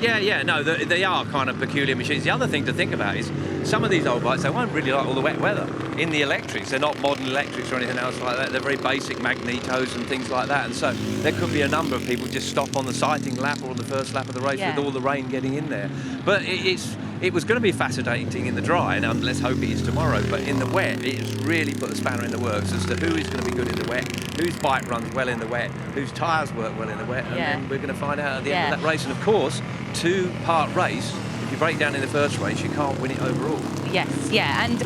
No, they are kind of peculiar machines. The other thing to think about is some of these old bikes, they won't really like all the wet weather. In the electrics, they're not modern electrics or anything else like that. They're very basic magnetos and things like that. And so there could be a number of people just stop on the sighting lap or on the first lap of the race with all the rain getting in there. But it was going to be fascinating in the dry, and let's hope it is tomorrow. But in the wet, it's really put a spanner in the works as to who is going to be good in the wet, whose bike runs well in the wet, whose tyres work well in the wet, and then we're going to find out at the end of that race. And of course, two-part race. If you break down in the first race, you can't win it overall. Yes, and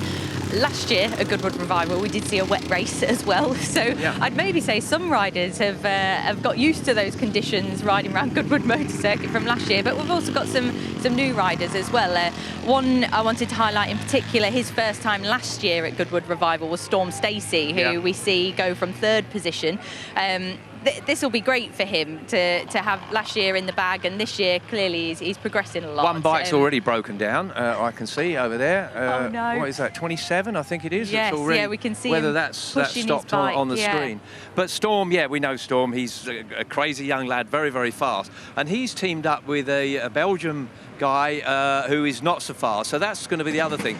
last year at Goodwood Revival we did see a wet race as well, so I'd maybe say some riders have got used to those conditions riding around Goodwood Motor Circuit from last year, but we've also got some new riders as well. One I wanted to highlight in particular, his first time last year at Goodwood Revival was Storm Stacey, who we see go from 3rd position. This will be great for him to have last year in the bag, and this year clearly he's progressing a lot. One bike's already broken down, I can see over there. Oh no. What is that, 27 I think it is? Yes, it's already, we can see whether him that's stopped on the screen. But Storm, we know Storm, he's a crazy young lad, very, very fast. And he's teamed up with a Belgian guy who is not so fast, so that's going to be the other thing.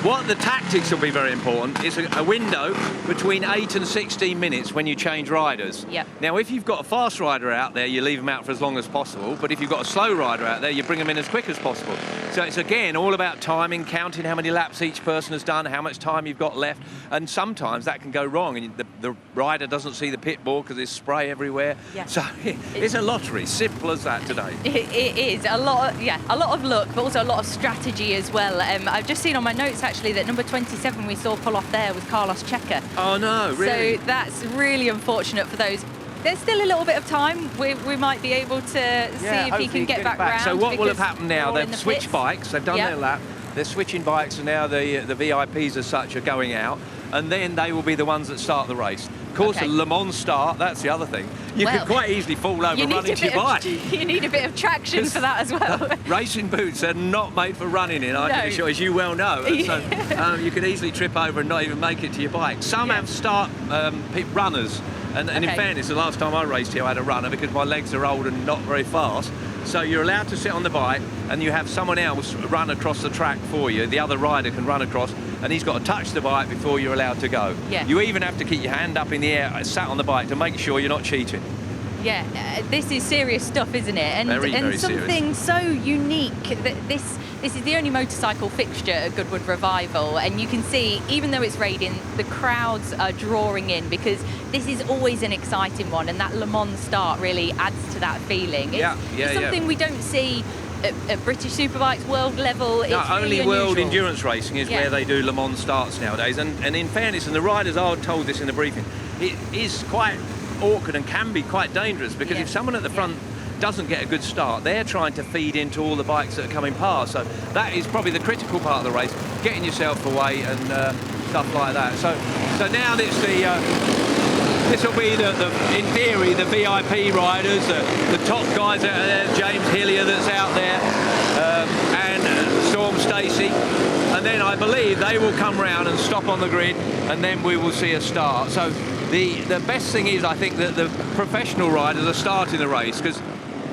What the tactics will be very important is a window between 8 and 16 minutes when you change riders. Now, if you've got a fast rider out there, you leave them out for as long as possible. But if you've got a slow rider out there, you bring them in as quick as possible. So it's, again, all about timing, counting how many laps each person has done, how much time you've got left. And sometimes that can go wrong, and the rider doesn't see the pit board because there's spray everywhere. So it's a lottery, simple as that today. It is. A lot of luck, but also a lot of strategy as well. I've just seen on my notes, actually, that number 27 we saw pull off there was Carlos Checa. Oh no, really? So that's really unfortunate for those. There's still a little bit of time. We might be able to see if he can get back round. So what will have happened now? They've switched bikes. They've done their lap. They're switching bikes, and now the VIPs as such are going out, and then they will be the ones that start the race. Of course, a Le Mans start, that's the other thing. You could quite easily fall over running into your bike. You need a bit of traction for that as well. Racing boots are not made for running in, I can assure you, as you well know. So you could easily trip over and not even make it to your bike. Some have start runners. And in fairness, the last time I raced here, I had a runner because my legs are old and not very fast. So you're allowed to sit on the bike, and you have someone else run across the track for you. The other rider can run across, and he's got to touch the bike before you're allowed to go. You even have to keep your hand up in the air, sat on the bike, to make sure you're not cheating. This is serious stuff, isn't it? And very something so unique that this is the only motorcycle fixture at Goodwood Revival, and you can see, even though it's raining, the crowds are drawing in because this is always an exciting one, and that Le Mans start really adds to that feeling. It's something we don't see at British Superbikes world level. It's only really world unusual. endurance racing is where they do Le Mans starts nowadays, and in fairness, and the riders are told this in the briefing, it is quite awkward and can be quite dangerous because if someone at the front doesn't get a good start, they're trying to feed into all the bikes that are coming past. So that is probably the critical part of the race, getting yourself away and stuff like that. So now it's this will be in theory the VIP riders, the top guys out there, James Hillier that's out there, and Storm Stacey. And then I believe they will come round and stop on the grid, and then we will see a start. So the best thing is, I think, that the professional riders are starting the race because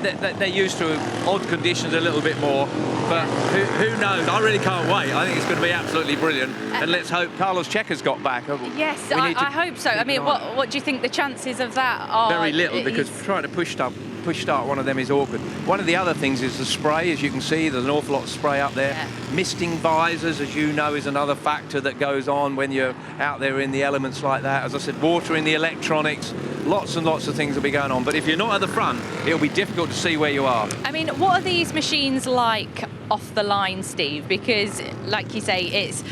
they're used to odd conditions a little bit more. But who knows? I really can't wait. I think it's going to be absolutely brilliant. And let's hope Carlos Checa's got back. Yes, I hope so. I mean, what do you think the chances of that are? Very little, because trying to push stuff push start one of them is awkward. One of the other things is the spray. As you can see, there's an awful lot of spray up there. Misting visors, as you know, is another factor that goes on when you're out there in the elements like that. As I said, water in the electronics, lots and lots of things will be going on. But if you're not at the front, it'll be difficult to see where you are. I mean, what are these machines like off the line, Steve? Because, like you say, it's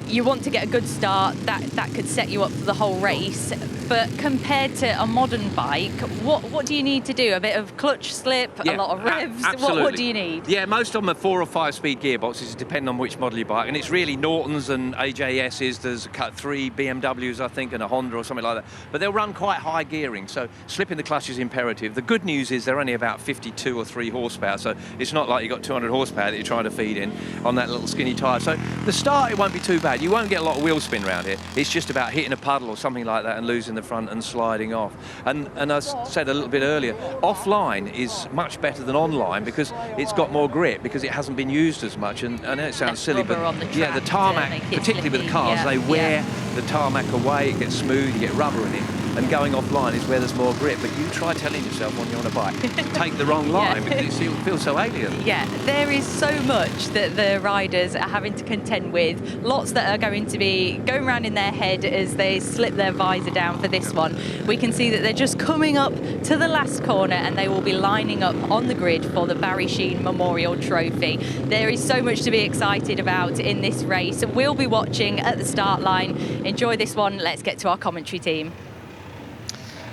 you want to get a good start, that could set you up for the whole race. But compared to a modern bike, what do you need to do? A bit of clutch slip, a lot of revs? What do you need? Yeah, most of them are 4 or 5 speed gearboxes, depending on which model you buy. And it's really Nortons and AJS's. There's a Cut 3 BMWs, I think, and a Honda or something like that. But they'll run quite high gearing, so slipping the clutch is imperative. The good news is they're only about 52 or 3 horsepower, so it's not like you've got 200 horsepower that you're trying to feed in on that little skinny tyre. So the start, it won't be too bad. You won't get a lot of wheel spin around here. It's just about hitting a puddle or something like that and losing the front and sliding off. And as I said a little bit earlier, offline is much better than online because it's got more grip, because it hasn't been used as much. And I know it sounds silly, but yeah, the tarmac, particularly with the cars, they wear the tarmac away, it gets smooth, you get rubber in it. And going offline is where there's more grip. But you try telling yourself when you're on a bike, take the wrong line, because it feels so alien. Yeah, there is so much that the riders are having to contend with. Lots that are going to be going around in their head as they slip their visor down for this one. We can see that they're just coming up to the last corner and they will be lining up on the grid for the Barry Sheene Memorial Trophy. There is so much to be excited about in this race. We'll be watching at the start line. Enjoy this one. Let's get to our commentary team.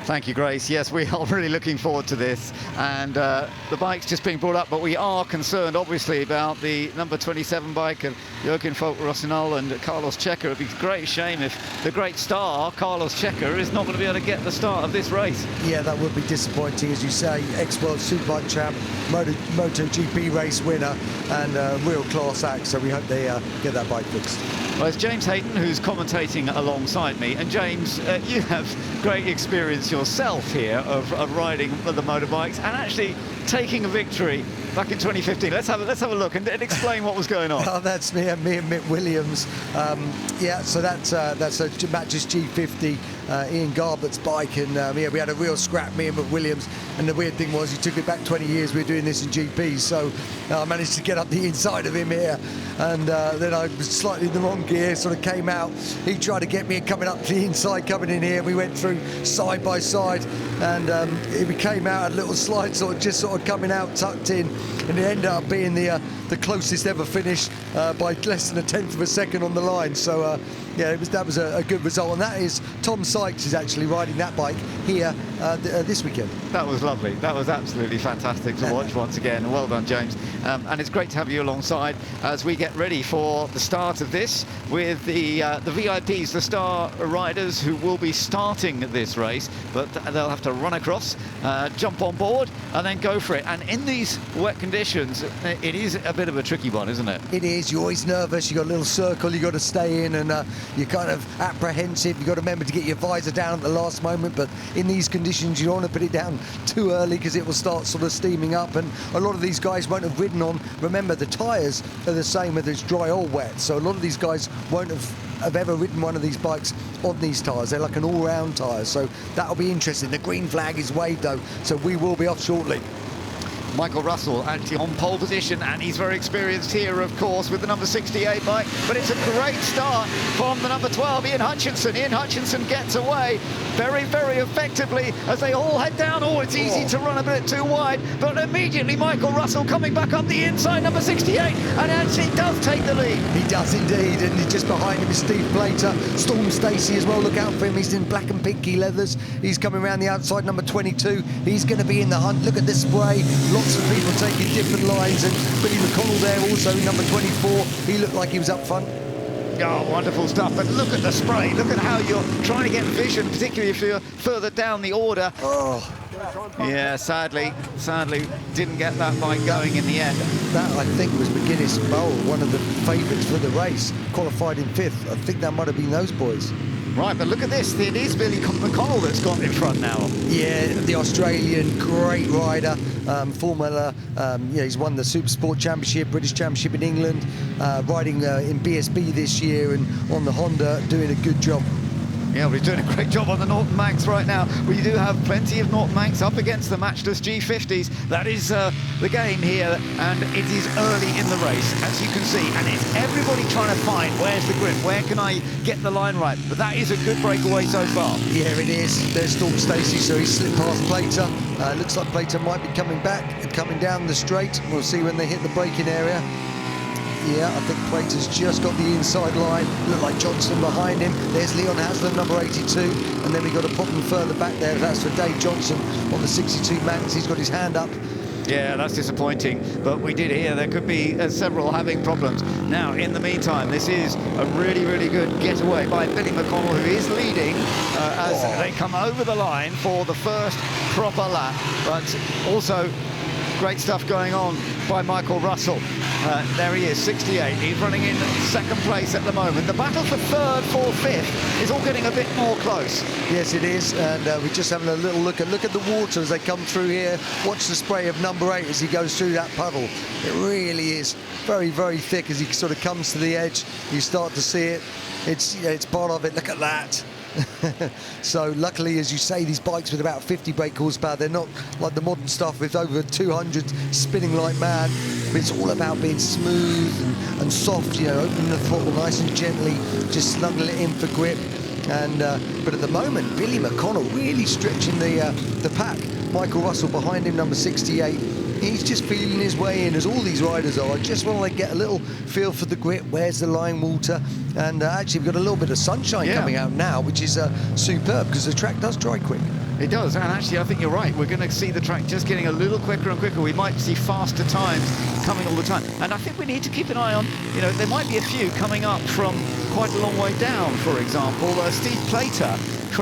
Thank you, Grace. Yes, we are really looking forward to this. And the bike's just being brought up, but we are concerned, obviously, about the number 27 bike of Jürgen Vogt-Rossinol and Carlos Checa. It'd be a great shame if the great star, Carlos Checa, is not going to be able to get the start of this race. Yeah, that would be disappointing, as you say. Ex-World Superbike champ, MotoGP race winner, and real class act. So we hope they get that bike fixed. Well, it's James Hayden who's commentating alongside me. And James, you have great experience yourself here of riding the motorbikes and actually taking a victory back in 2015. Let's have a look and explain what was going on. Oh, that's me and Mick Williams. Yeah, so that's a Matches G50, Ian Garbutt's bike, and yeah, we had a real scrap, me and Mick Williams. And the weird thing was, he took it back 20 years. We were doing this in GPs, so I managed to get up the inside of him here, and then I was slightly in the wrong gear, sort of came out. He tried to get me coming up the inside, coming in here. We went through side by side, and we came out a little slide, just coming out, tucked in, and it ended up being the closest ever finish by less than 1/10 of a second on the line. So yeah, that was a good result, and that is Tom Sykes is actually riding that bike here this weekend. That was lovely. That was absolutely fantastic to watch once again. Well done, James. And it's great to have you alongside as we get ready for the start of this with the VIPs, the star riders who will be starting this race, but they'll have to run across, jump on board, and then go for it. And in these wet conditions, it is a bit of a tricky one, isn't it? It is. You're always nervous. You've got a little circle you've got to stay in, and you're kind of apprehensive. You've got to remember to get your visor down at the last moment, but in these conditions you don't want to put it down too early because it will start sort of steaming up, and a lot of these guys won't have ridden on. Remember, the tyres are the same whether it's dry or wet, so a lot of these guys won't have ever ridden one of these bikes on these tyres. They're like an all-round tyre, so that'll be interesting. The green flag is waved though, so we will be off shortly. Michael Russell actually on pole position, and he's very experienced here, of course, with the number 68 bike. But it's a great start from the number 12, Ian Hutchinson. Ian Hutchinson gets away very, very effectively as they all head down. Oh, it's easy to run a bit too wide, but immediately Michael Russell coming back up the inside, number 68, and actually does take the lead. He does indeed, and just behind him is Steve Plater, Storm Stacey as well. Look out for him. He's in black and pinky leathers. He's coming around the outside, number 22. He's going to be in the hunt. Look at the spray. Lots of people taking different lines, and Billy McConnell there also, number 24. He looked like he was up front. Oh, wonderful stuff. But look at the spray. Look at how you're trying to get vision, particularly if you're further down the order. Oh. Yeah, sadly, didn't get that bike going in the end. That, I think, was McGuinness Bowl, one of the favourites for the race, qualified in 5th. I think that might have been those boys. Right, but look at this. It is Billy McConnell that's got in front now. Yeah, the Australian, great rider. Formula, yeah, he's won the Super Sport Championship, British Championship in England, riding in BSB this year and on the Honda, doing a good job. Yeah, we're doing a great job on the Norton Manx right now. We do have plenty of Norton Manx up against the matchless G50s. That is the game here, and it is early in the race, as you can see, and it's everybody trying to find where's the grip, where can I get the line right. But that is a good breakaway so far. Yeah, it is. There's Storm Stacey, so he's slipped past Plater. Looks like Plater might be coming back and coming down the straight. We'll see when they hit the braking area. Yeah, I think Plater's just got the inside line. Look like Johnson behind him. There's Leon Haslam, number 82. And then we've got to put them further back there. That's for Dave Johnson on the 62 Manx. He's got his hand up. Yeah, that's disappointing, but we did hear there could be several having problems. Now, in the meantime, this is a really, really good getaway by Billy McConnell, who is leading as they come over the line for the first proper lap. But also, great stuff going on by Michael Russell. There he is, 68. He's running in second place at the moment. The battle for third, fourth, fifth is all getting a bit more close. Yes, it is, and we're just having a little look at the water as they come through here. Watch the spray of number 8 as he goes through that puddle. It really is very, very thick as he sort of comes to the edge. You start to see it. It's part of it. Look at that. So luckily, as you say, these bikes with about 50 brake horsepower, they're not like the modern stuff with over 200 spinning like mad. But it's all about being smooth and soft, you know, opening the throttle nice and gently, just snuggling it in for grip. And but at the moment, Billy McConnell really stretching the pack. Michael Russell behind him, number 68. He's just feeling his way in, as all these riders are. Just want to get a little feel for the grip. Where's the line water? And actually, we've got a little bit of sunshine coming out now, which is superb, because the track does dry quick. It does, and actually, I think you're right. We're going to see the track just getting a little quicker and quicker. We might see faster times coming all the time. And I think we need to keep an eye on, you know, there might be a few coming up from quite a long way down, for example. Steve Plater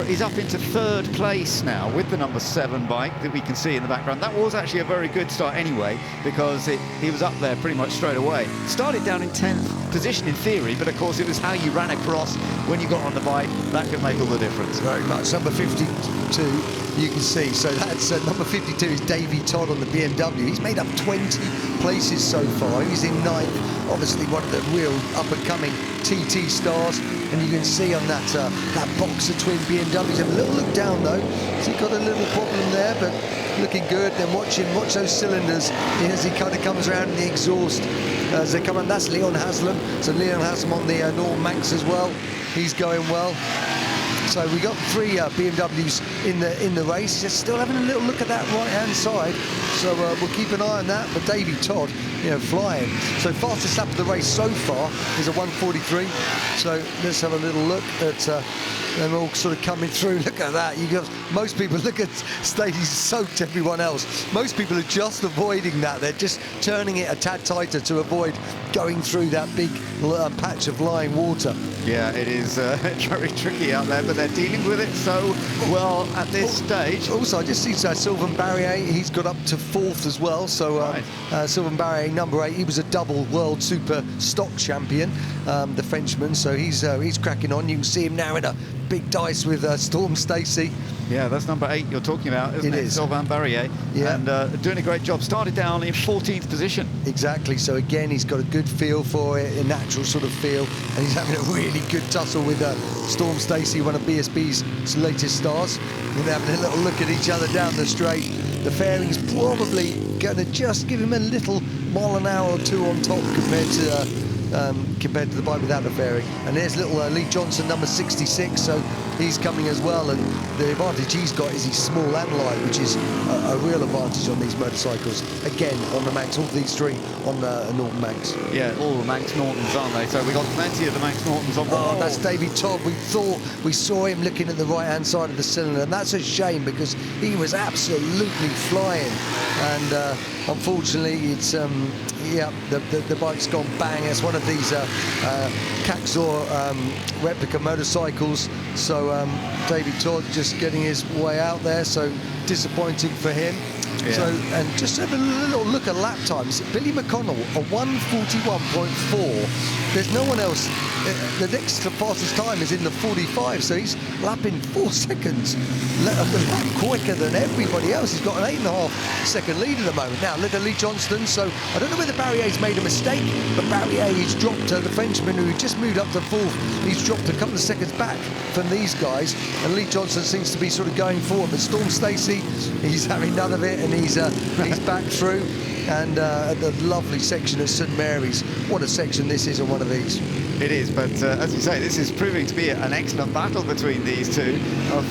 is up into third place now with the number 7 bike that we can see in the background. That was actually a very good start anyway, because he was up there pretty much straight away. Started down in 10th position in theory, but of course it was how you ran across when you got on the bike that could make all the difference. Very much. Number 52, you can see. So that's number 52 is Davey Todd on the BMW. He's made up 20 places so far. He's in 9th. Obviously one of the real up-and-coming TT stars, and you can see on that boxer twin BMWs. Have a little look down though. So he's got a little problem there, but looking good. Then watch those cylinders as he kind of comes around in the exhaust as they come on. That's Leon Haslam. So Leon Haslam on the Norton Manx as well. He's going well. So we got 3 BMWs in the race. Just still having a little look at that right-hand side. So we'll keep an eye on that. But Davey Todd, you know, flying. So fastest lap of the race so far is a 1:43. So let's have a little look at them all sort of coming through. Look at that. You got most people. Look at Stacey's soaked everyone else. Most people are just avoiding that. They're just turning it a tad tighter to avoid going through that big patch of lying water. Yeah, it is very tricky out there, but they're dealing with it so well at this stage. Also, I just see Sylvain Barrier. He's got up to 4th as well. So Sylvain Barrier, number 8, he was a double world super stock champion, the Frenchman. So he's cracking on. You can see him now in a big dice with Storm Stacey. Yeah, that's number 8 you're talking about, isn't it? It is. Sylvain Barrier. Yeah. And doing a great job. Started down in 14th position. Exactly. So again, he's got a good feel for it, a natural sort of feel, and he's having a really good tussle with Storm Stacey, one of BSB's latest stars. And they're having a little look at each other down the straight. The fairing's probably going to just give him a little mile an hour or 2 on top compared to the bike without the fairing. And there's little Lee Johnson, number 66, so he's coming as well. And the advantage he's got is he's small and light, which is a real advantage on these motorcycles. Again, on the Manx, all these 3 on the Norton Manx. Yeah, all the Manx Nortons, aren't they? So we got plenty of the Manx Nortons on board. Oh, that's Davey Todd. We saw him looking at the right-hand side of the cylinder, and that's a shame because he was absolutely flying. And unfortunately, it's the bike's gone bang. It's one of these Caxor replica motorcycles. So Davey Todd just getting his way out there. So disappointing for him. Yeah. So, and just have a little look at lap times. Billy McConnell, a 1:41.4. There's no one else. The next fastest time is in the 45, so he's lapping 4 seconds quicker than everybody else. He's got an 8.5-second lead at the moment. Now, look at Lee Johnston. So, I don't know whether Barrier's made a mistake, but Barrier's dropped the Frenchman who just moved up to 4th. He's dropped a couple of seconds back from these guys, and Lee Johnston seems to be sort of going forward. But Storm Stacey, he's having none of it, and he's back through. And the lovely section of St Mary's. What a section this is on one of these. It is, but as you say, this is proving to be an excellent battle between these two,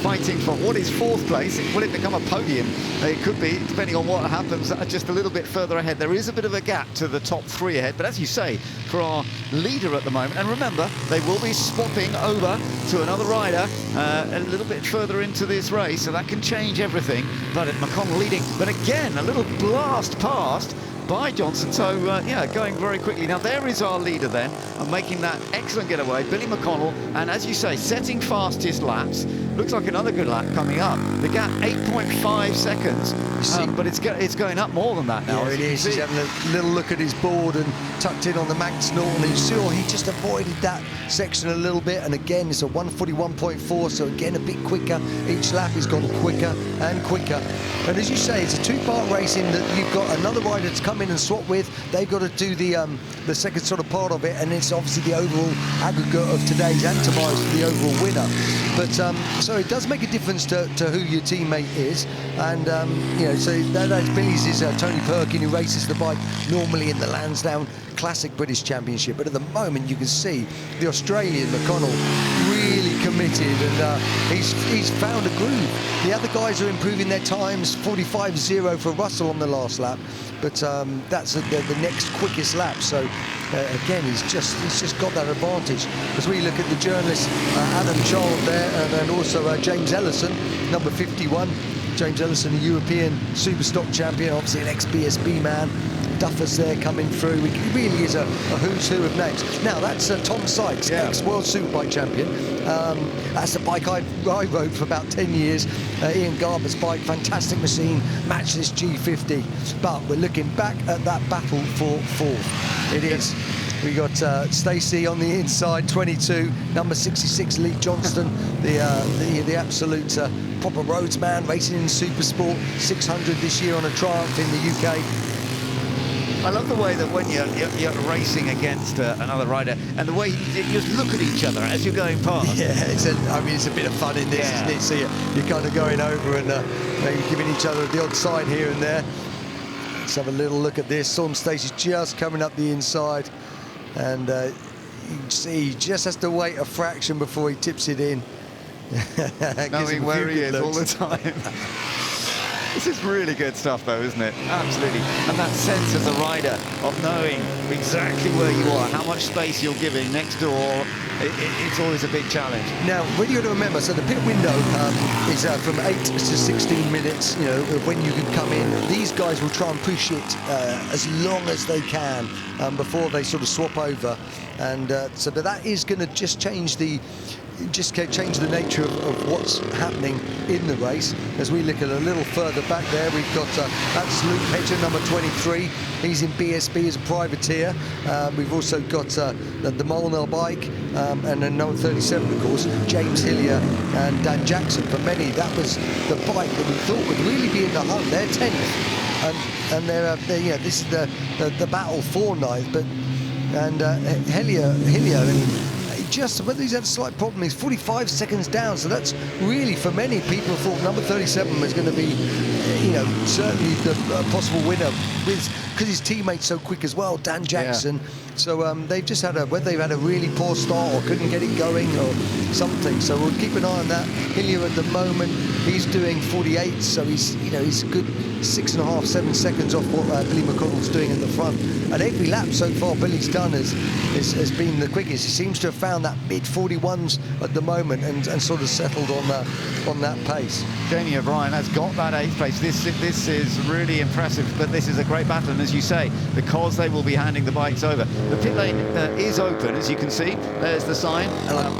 fighting for what is 4th place. Will it become a podium? It could be, depending on what happens just a little bit further ahead. There is a bit of a gap to the top 3 ahead, but as you say, for our leader at the moment, and remember, they will be swapping over to another rider a little bit further into this race, so that can change everything. But McConnell leading, but again, a little blast past by Johnson, so yeah, going very quickly. Now there is our leader then, and making that excellent getaway, Billy McConnell, and as you say, setting fastest laps. Looks like another good lap coming up. The gap 8.5 seconds, but it's going up more than that now. Yeah, it is. He's having a little look at his board and tucked in on the Max Norton. And sure, he just avoided that section a little bit, and again, it's a 1:41.4, so again, a bit quicker. Each lap has gone quicker and quicker. And as you say, it's a 2-part race in that you've got another rider to come in and swap with. They've got to do the second sort of part of it, and it's obviously the overall aggregate of today's and tomorrow's for the overall winner. But so it does make a difference to who your teammate is, and you know, so that's Billy's is Tony Perkin, who races the bike normally in the Lansdowne Classic British Championship, but at the moment you can see the Australian McConnell really committed, and he's found a groove. The other guys are improving their times. 45.0 for Russell on the last lap, but that's the next quickest lap. So again, he's just got that advantage. As we look at the journalist Adam Child there, and also James Ellison, number 51. James Ellison, a European Superstock champion, obviously an ex-BSB man. Duffers there coming through. He really is a who's who of names. Now that's Tom Sykes, ex-World Superbike champion. That's the bike I rode for about 10 years. Ian Garber's bike, fantastic machine, matchless G50. But we're looking back at that battle for 4th. It is. We got Stacey on the inside, 22, number 66, Lee Johnston, the absolute proper roads man, racing in Supersport, 600 this year on a Triumph in the UK. I love the way that when you're racing against another rider, and the way you just look at each other as you're going past. Yeah, it's a bit of fun in this, isn't it? So you're kind of going over and maybe giving each other the odd side here and there. Let's have a little look at this. Storm Stacey's just coming up the inside, and you can see he just has to wait a fraction before he tips it in. Knowing where he is all the time. This is really good stuff, though, isn't it? Absolutely. And that sense as a rider of knowing exactly where you are, how much space you're giving next door, it's always a big challenge. Now, what you got to remember, so the pit window is from 8 to 16 minutes, you know, when you can come in. These guys will try and push it as long as they can before they sort of swap over. And but that is going to just change the nature of what's happening in the race. As we look at a little further back there, we've got that's Luke Hedger, number 23. He's in BSB as a privateer. We've also got the Molnar bike, and then number 37, of course, James Hillier and Dan Jackson. For many, that was the bike that we thought would really be in the hunt. They're 10th, and they're you know, this is the battle for 9th. But Hillier, just whether he's had a slight problem, he's 45 seconds down, so that's really, for many people, thought number 37 was going to be, you know, certainly the possible winner, because his teammate's so quick as well, Dan Jackson. Yeah. So they've just had whether they've had a really poor start or couldn't get it going or something. So we'll keep an eye on that. Hillier at the moment, he's doing 48, so he's, you know, he's a good 6.5, 7 seconds off what Billy McConnell's doing in the front. And every lap so far Billy's done has been the quickest. He seems to have found that mid-41s at the moment and sort of settled on that pace. Jamie O'Brien has got that 8th place. This is really impressive, but this is a great battle, and as you say, because they will be handing the bikes over. The pit lane is open, as you can see. There's the sign,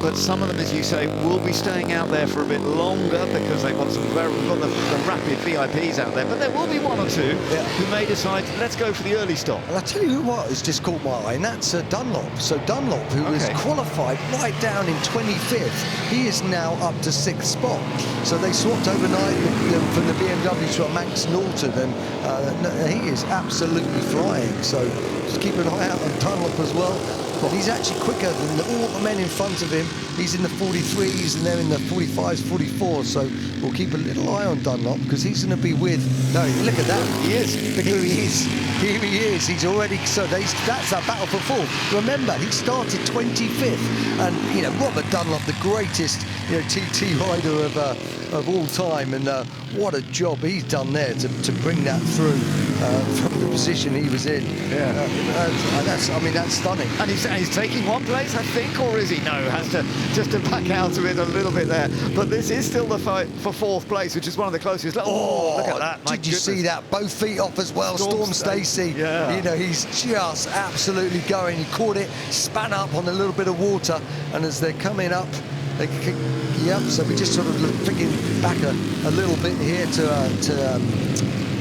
but some of them, as you say, will be staying out there for a bit longer because they've got we've got the rapid VIPs out there, but there there will be one or two who may decide, let's go for the early stop. And I tell you what has just caught my eye, and that's Dunlop. So Dunlop, who was qualified right down in 25th, he is now up to 6th spot. So they swapped overnight from the BMW to a Max Norton, and he is absolutely flying. So just keep an eye out on Dunlop as well. But he's actually quicker than all the men in front of him. He's in the 43s and they're in the 45s, 44s. So we'll keep a little eye on Dunlop because he's going to be with. No, look at that. He is. Here he is. Here he is. He's already. So that's a battle for fourth. Remember, he started 25th, and you know Robert Dunlop, the greatest TT rider of all time, and what a job he's done there to bring that through from the position he was in. That's stunning. And he's taking one place, I think, or is he? No, has to just to back out of it a little bit there. But this is still the fight for fourth place, which is one of the closest. Oh, look at that! Did you see that? Both feet off as well. Storm Stacey. Yeah. You know, he's just absolutely going. He caught it, span up on a little bit of water, and as they're coming up. So we're just sort of thinking back a little bit here to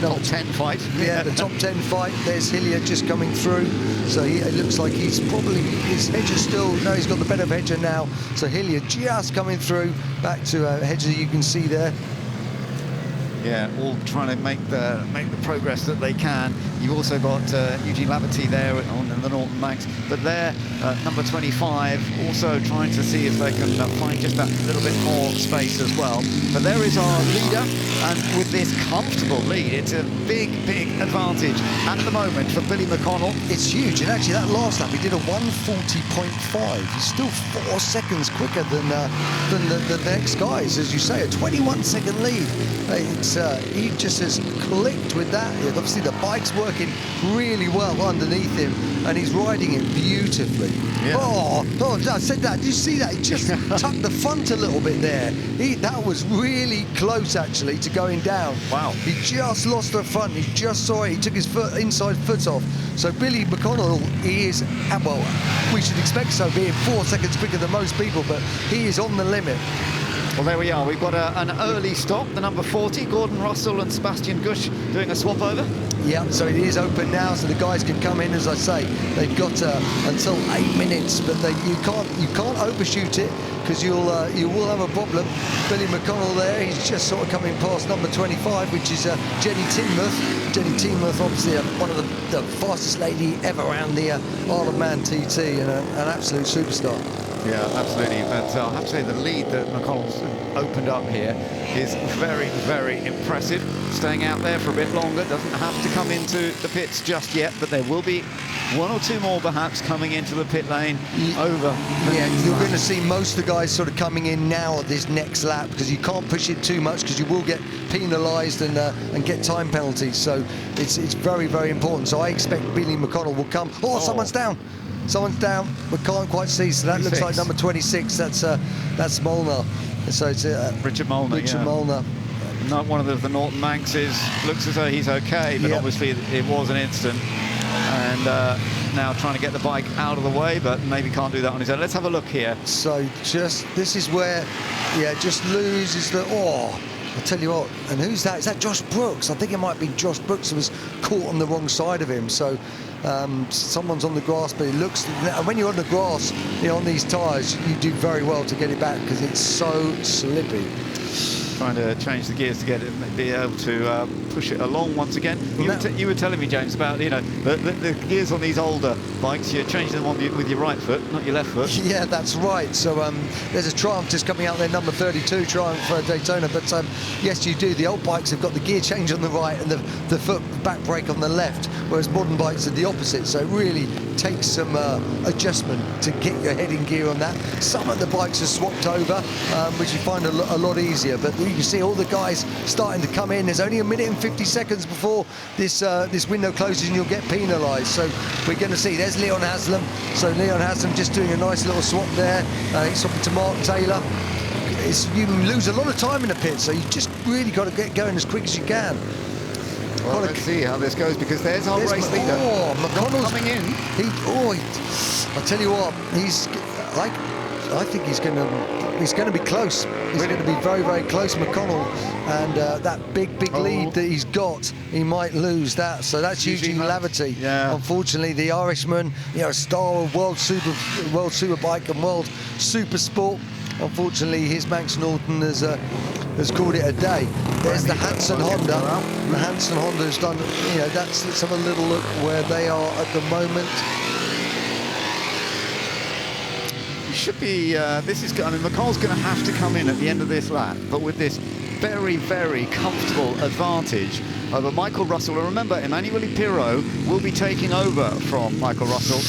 top 10 fight. Yeah, the top 10 fight. There's Hillier just coming through. So it looks like he's probably, his Hedger still, no, he's got the better of Hedger now. So Hillier just coming through, back to Hedger, you can see there. Yeah, all trying to make the progress that they can. You've also got Eugene Laverty there on the Norton Manx, but they're number 25, also trying to see if they can find just that little bit more space as well. But there is our leader, and with this comfortable lead, it's a big advantage at the moment for Billy McConnell. It's huge, and actually that last lap he did a 1:40.5. He's still 4 seconds quicker than the next guys, as you say, a 21-second lead. He just has clicked with that. Obviously the bike's working really well underneath him, and he's riding it beautifully. Yeah. Oh, I said that. Did you see that? He just tucked the front a little bit there. That was really close actually to going down. Wow. He just lost the front. He just saw it. He took his inside foot off. So Billy McConnell, he is, well, we should expect so, being 4 seconds quicker than most people, but he is on the limit. Well, there we are. We've got an early stop, the number 40, Gordon Russell and Sebastian Gush doing a swap over. Yeah, so it is open now, so the guys can come in. As I say, they've got until 8 minutes, but you can't overshoot it because you will have a problem. Billy McConnell there, he's just sort of coming past number 25, which is Jenny Tinmouth. Jenny Tinmouth, obviously one of the fastest lady ever around the Isle of Man TT, and an absolute superstar. Yeah, absolutely. But I have to say the lead that McConnell's opened up here is very impressive. Staying out there for a bit longer, doesn't have to come into the pits just yet, but there will be one or two more perhaps coming into the pit lane over. Yeah, you're going to see most of the guys sort of coming in now at this next lap because you can't push it too much because you will get penalised and get time penalties. So it's very important. So I expect Billy McConnell will come. Oh, someone's down. Someone's down, we can't quite see, so that 26. Looks like number 26, that's Molnar. So it's Richard Molnar. Richard Molnar. Not one of the Norton Manxes. Looks as though he's okay, but obviously it was an instant. And now trying to get the bike out of the way, but maybe can't do that on his own. Let's have a look here. So this is where, just loses the, I tell you what, and who's that? Is that Josh Brooks? I think it might be Josh Brooks who was caught on the wrong side of him. So someone's on the grass, but it looks, and when you're on the grass, on these tyres, you do very well to get it back because it's so slippy. Trying to change the gears to get it, be able to push it along once again. You were telling me, James, about the gears on these older bikes. You change them with your right foot, not your left foot. Yeah, that's right. So there's a Triumph just coming out there, number 32 Triumph for Daytona. But yes, you do. The old bikes have got the gear change on the right and the foot back brake on the left, whereas modern bikes are the opposite. So it really takes some adjustment to get your head in gear on that. Some of the bikes are swapped over, which you find a lot easier. But you can see all the guys starting to come in. There's only a minute and 50 seconds before this window closes and you'll get penalised. So we're going to see. There's Leon Haslam. So Leon Haslam just doing a nice little swap there. He's swapping to Mark Taylor. You can lose a lot of time in the pit, so you just really got to get going as quick as you can. Well, let's see how this goes because there's our race leader. McConnell's coming in. I tell you what, I think he's going to be close. He's going to be very close, McConnell. and that big lead that he's got, he might lose that. So that's Eugene Laverty. Yeah. Unfortunately, the Irishman, you know, star of World Superbike and World Super Sport. Unfortunately, his Max Norton has called it a day. There's the Hansen Honda. The Hansen Honda has done, you know, let's have a little look where they are at the moment. Should be, I mean, McCall's going to have to come in at the end of this lap, but with this very, very comfortable advantage over Michael Russell. And remember, Emanuele Pirro will be taking over from Michael Russell.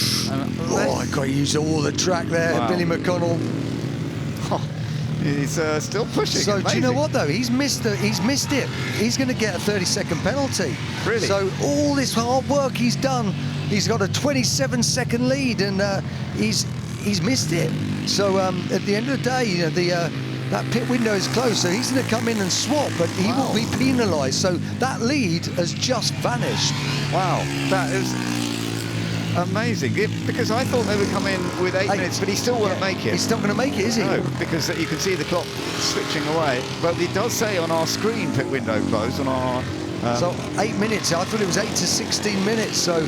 I got to use all the track there, wow. Billy McConnell. Oh, he's still pushing. So amazing. Do you know what though? He's missed it. He's going to get a 30-second penalty. Really? So all this hard work he's done, he's got a 27-second lead, and he's missed it. So at the end of the day, you know, that pit window is closed, so he's going to come in and swap, but he will be penalised. So that lead has just vanished. Wow, that is amazing. Because I thought they would come in with 8 minutes, but he still won't make it. He's not going to make it, is he? No, because you can see the clock switching away. But it does say on our screen pit window closed on our. So 8 minutes. I thought it was 8 to 16 minutes. So.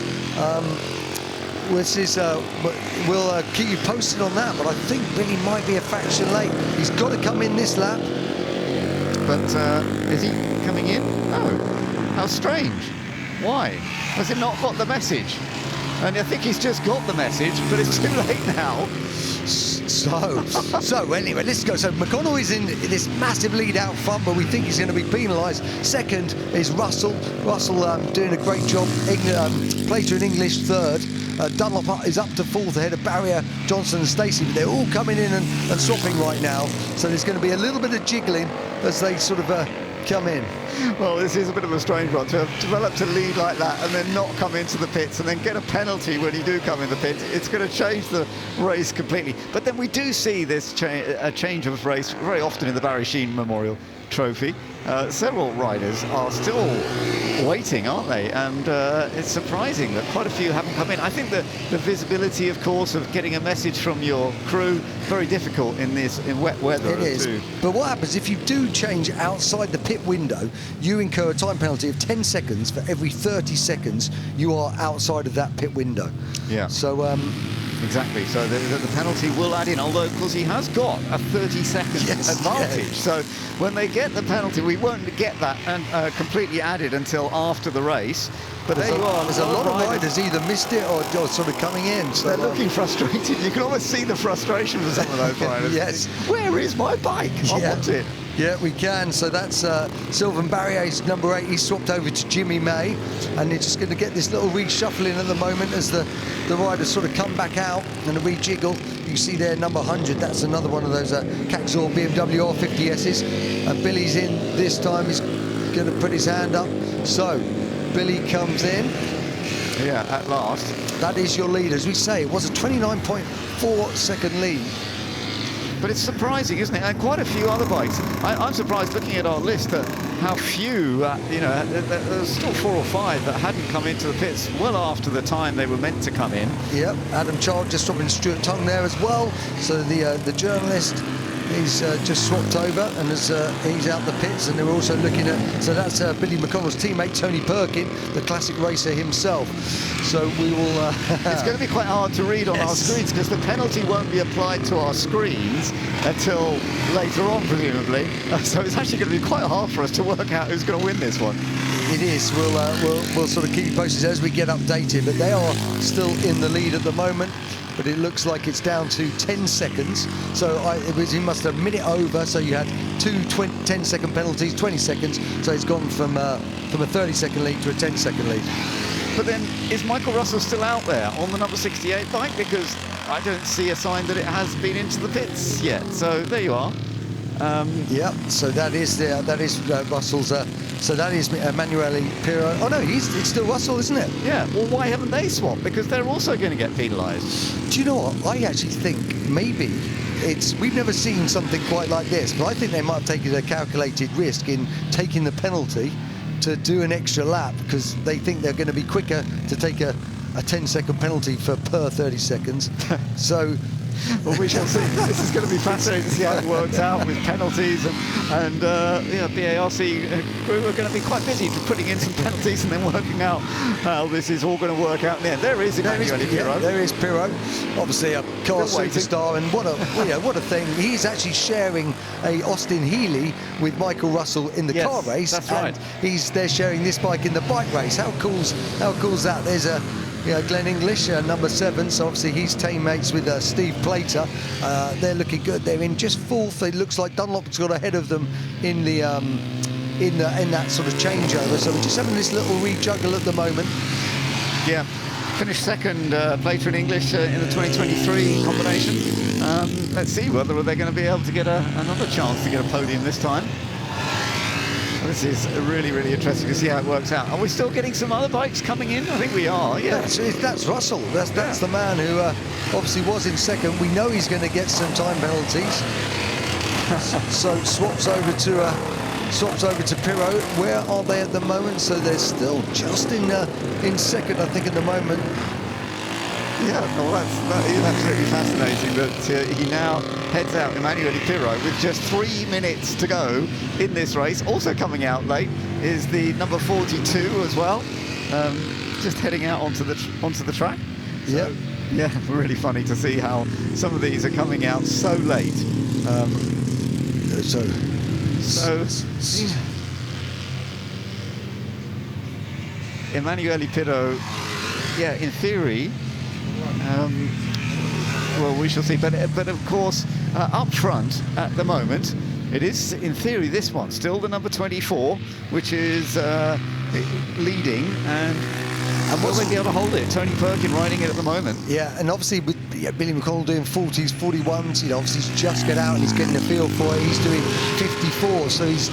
We'll keep you posted on that, but I think Billy might be a fraction late. He's got to come in this lap. But is he coming in? No. How strange. Why? Has he not got the message? And I think he's just got the message, but it's too late now. So anyway, let's go. So McConnell is in this massive lead out front, but we think he's going to be penalised. Second is Russell. Russell doing a great job. Plater in English third. Dunlop is up to fourth ahead of Barrier, Johnson and Stacey, but they're all coming in and swapping right now. So there's going to be a little bit of jiggling as they sort of come in. Well, this is a bit of a strange one to have developed a lead like that and then not come into the pits and then get a penalty when you do come in the pits. It's going to change the race completely. But then we do see this a change of race very often in the Barry Sheene Memorial Trophy. Several riders are still waiting, aren't they? And it's surprising that quite a few haven't come in. I think the visibility, of course, of getting a message from your crew, very difficult in wet weather. It is. But what happens if you do change outside the pit window, you incur a time penalty of 10 seconds for every 30 seconds you are outside of that pit window. Yeah. So exactly. So the penalty will add in, although of course he has got a 30-second advantage. Yeah. So when they get the penalty, we won't get that completely added until after the race. But there you are. There's a lot of riders either missed it or sort of coming in. So they're looking frustrated. You can almost see the frustration for some of those riders. Yes. Where is my bike? I want it. Yeah, we can. So that's Sylvain Barrier's number 8. He's swapped over to Jimmy May, and they're just going to get this little reshuffling at the moment as the riders sort of come back out and rejiggle. You see there, number 100. That's another one of those Caxor BMW R50Ss. And Billy's in this time. He's going to put his hand up. So Billy comes in. Yeah, at last. That is your lead. As we say, it was a 29.4 second lead. But it's surprising, isn't it? And quite a few other bikes. I'm surprised looking at our list at how few, there's still 4 or 5 that hadn't come into the pits well after the time they were meant to come in. Yep, Adam Child just dropping Stuart Tongue there as well. So the journalist, he's just swapped over and he's out the pits, and they're also looking at, so that's Billy McConnell's teammate Tony Perkin, the classic racer himself. So we will it's going to be quite hard to read on our screens because the penalty won't be applied to our screens until later on, presumably. So it's actually going to be quite hard for us to work out who's going to win this one. It is. We'll sort of keep you posted as we get updated, but they are still in the lead at the moment. But it looks like it's down to 10 seconds. So he must have a minute over. So you had 2 10-second penalties, 20 seconds. So it's gone from a 30-second lead to a 10-second lead. But then, is Michael Russell still out there on the number 68 bike? Because I don't see a sign that it has been into the pits yet. So there you are. Yeah. So that is Russell's. So that is Emanuele Pirro. Oh no, it's still Russell, isn't it? Yeah. Well, why haven't they swapped? Because they're also going to get penalised. Do you know what? I actually think maybe we've never seen something quite like this, but I think they might have taken a calculated risk in taking the penalty to do an extra lap because they think they're going to be quicker to take a 10-second penalty per 30 seconds. So Well, we shall see. This is going to be fascinating to see how it works out with penalties and BARC crew are going to be quite busy putting in some penalties and then working out how this is all going to work out in the end. There is Emmanuel Pirot. There is Pirot, obviously a car superstar, and what a thing. He's actually sharing a Austin Healey with Michael Russell in the car race. That's right. They're sharing this bike in the bike race. How cool's that? There's a Glenn English, number 7, so obviously he's teammates with Steve Plater. They're looking good. They're in just 4th. It looks like Dunlop's got ahead of them in the in that sort of changeover. So we're just having this little rejuggle at the moment. Yeah, finished second, Plater and English in the 2023 combination. Let's see whether they're going to be able to get another chance to get a podium this time. This is really, really interesting to see how it works out. Are we still getting some other bikes coming in? I think we are, yeah. That's Russell. That's the man who obviously was in second. We know he's going to get some time penalties. So swaps over to Pirot. Where are they at the moment? So they're still just in second, I think, at the moment. Yeah, well, that is absolutely fascinating that he now heads out, Emmanuel Pirot, with just 3 minutes to go in this race. Also coming out late is the number 42 as well, just heading out onto the track. So, yeah, really funny to see how some of these are coming out so late. Emmanuel Pirot, yeah, in theory. Well, we shall see. But of course, up front at the moment, it is, in theory, this one. Still the number 24, which is leading. And will they be able to hold it? Tony Perkin riding it at the moment. Yeah, and obviously with Billy McConnell doing 40s, 41s, obviously he's just got out and he's getting a feel for it. He's doing 54, so he's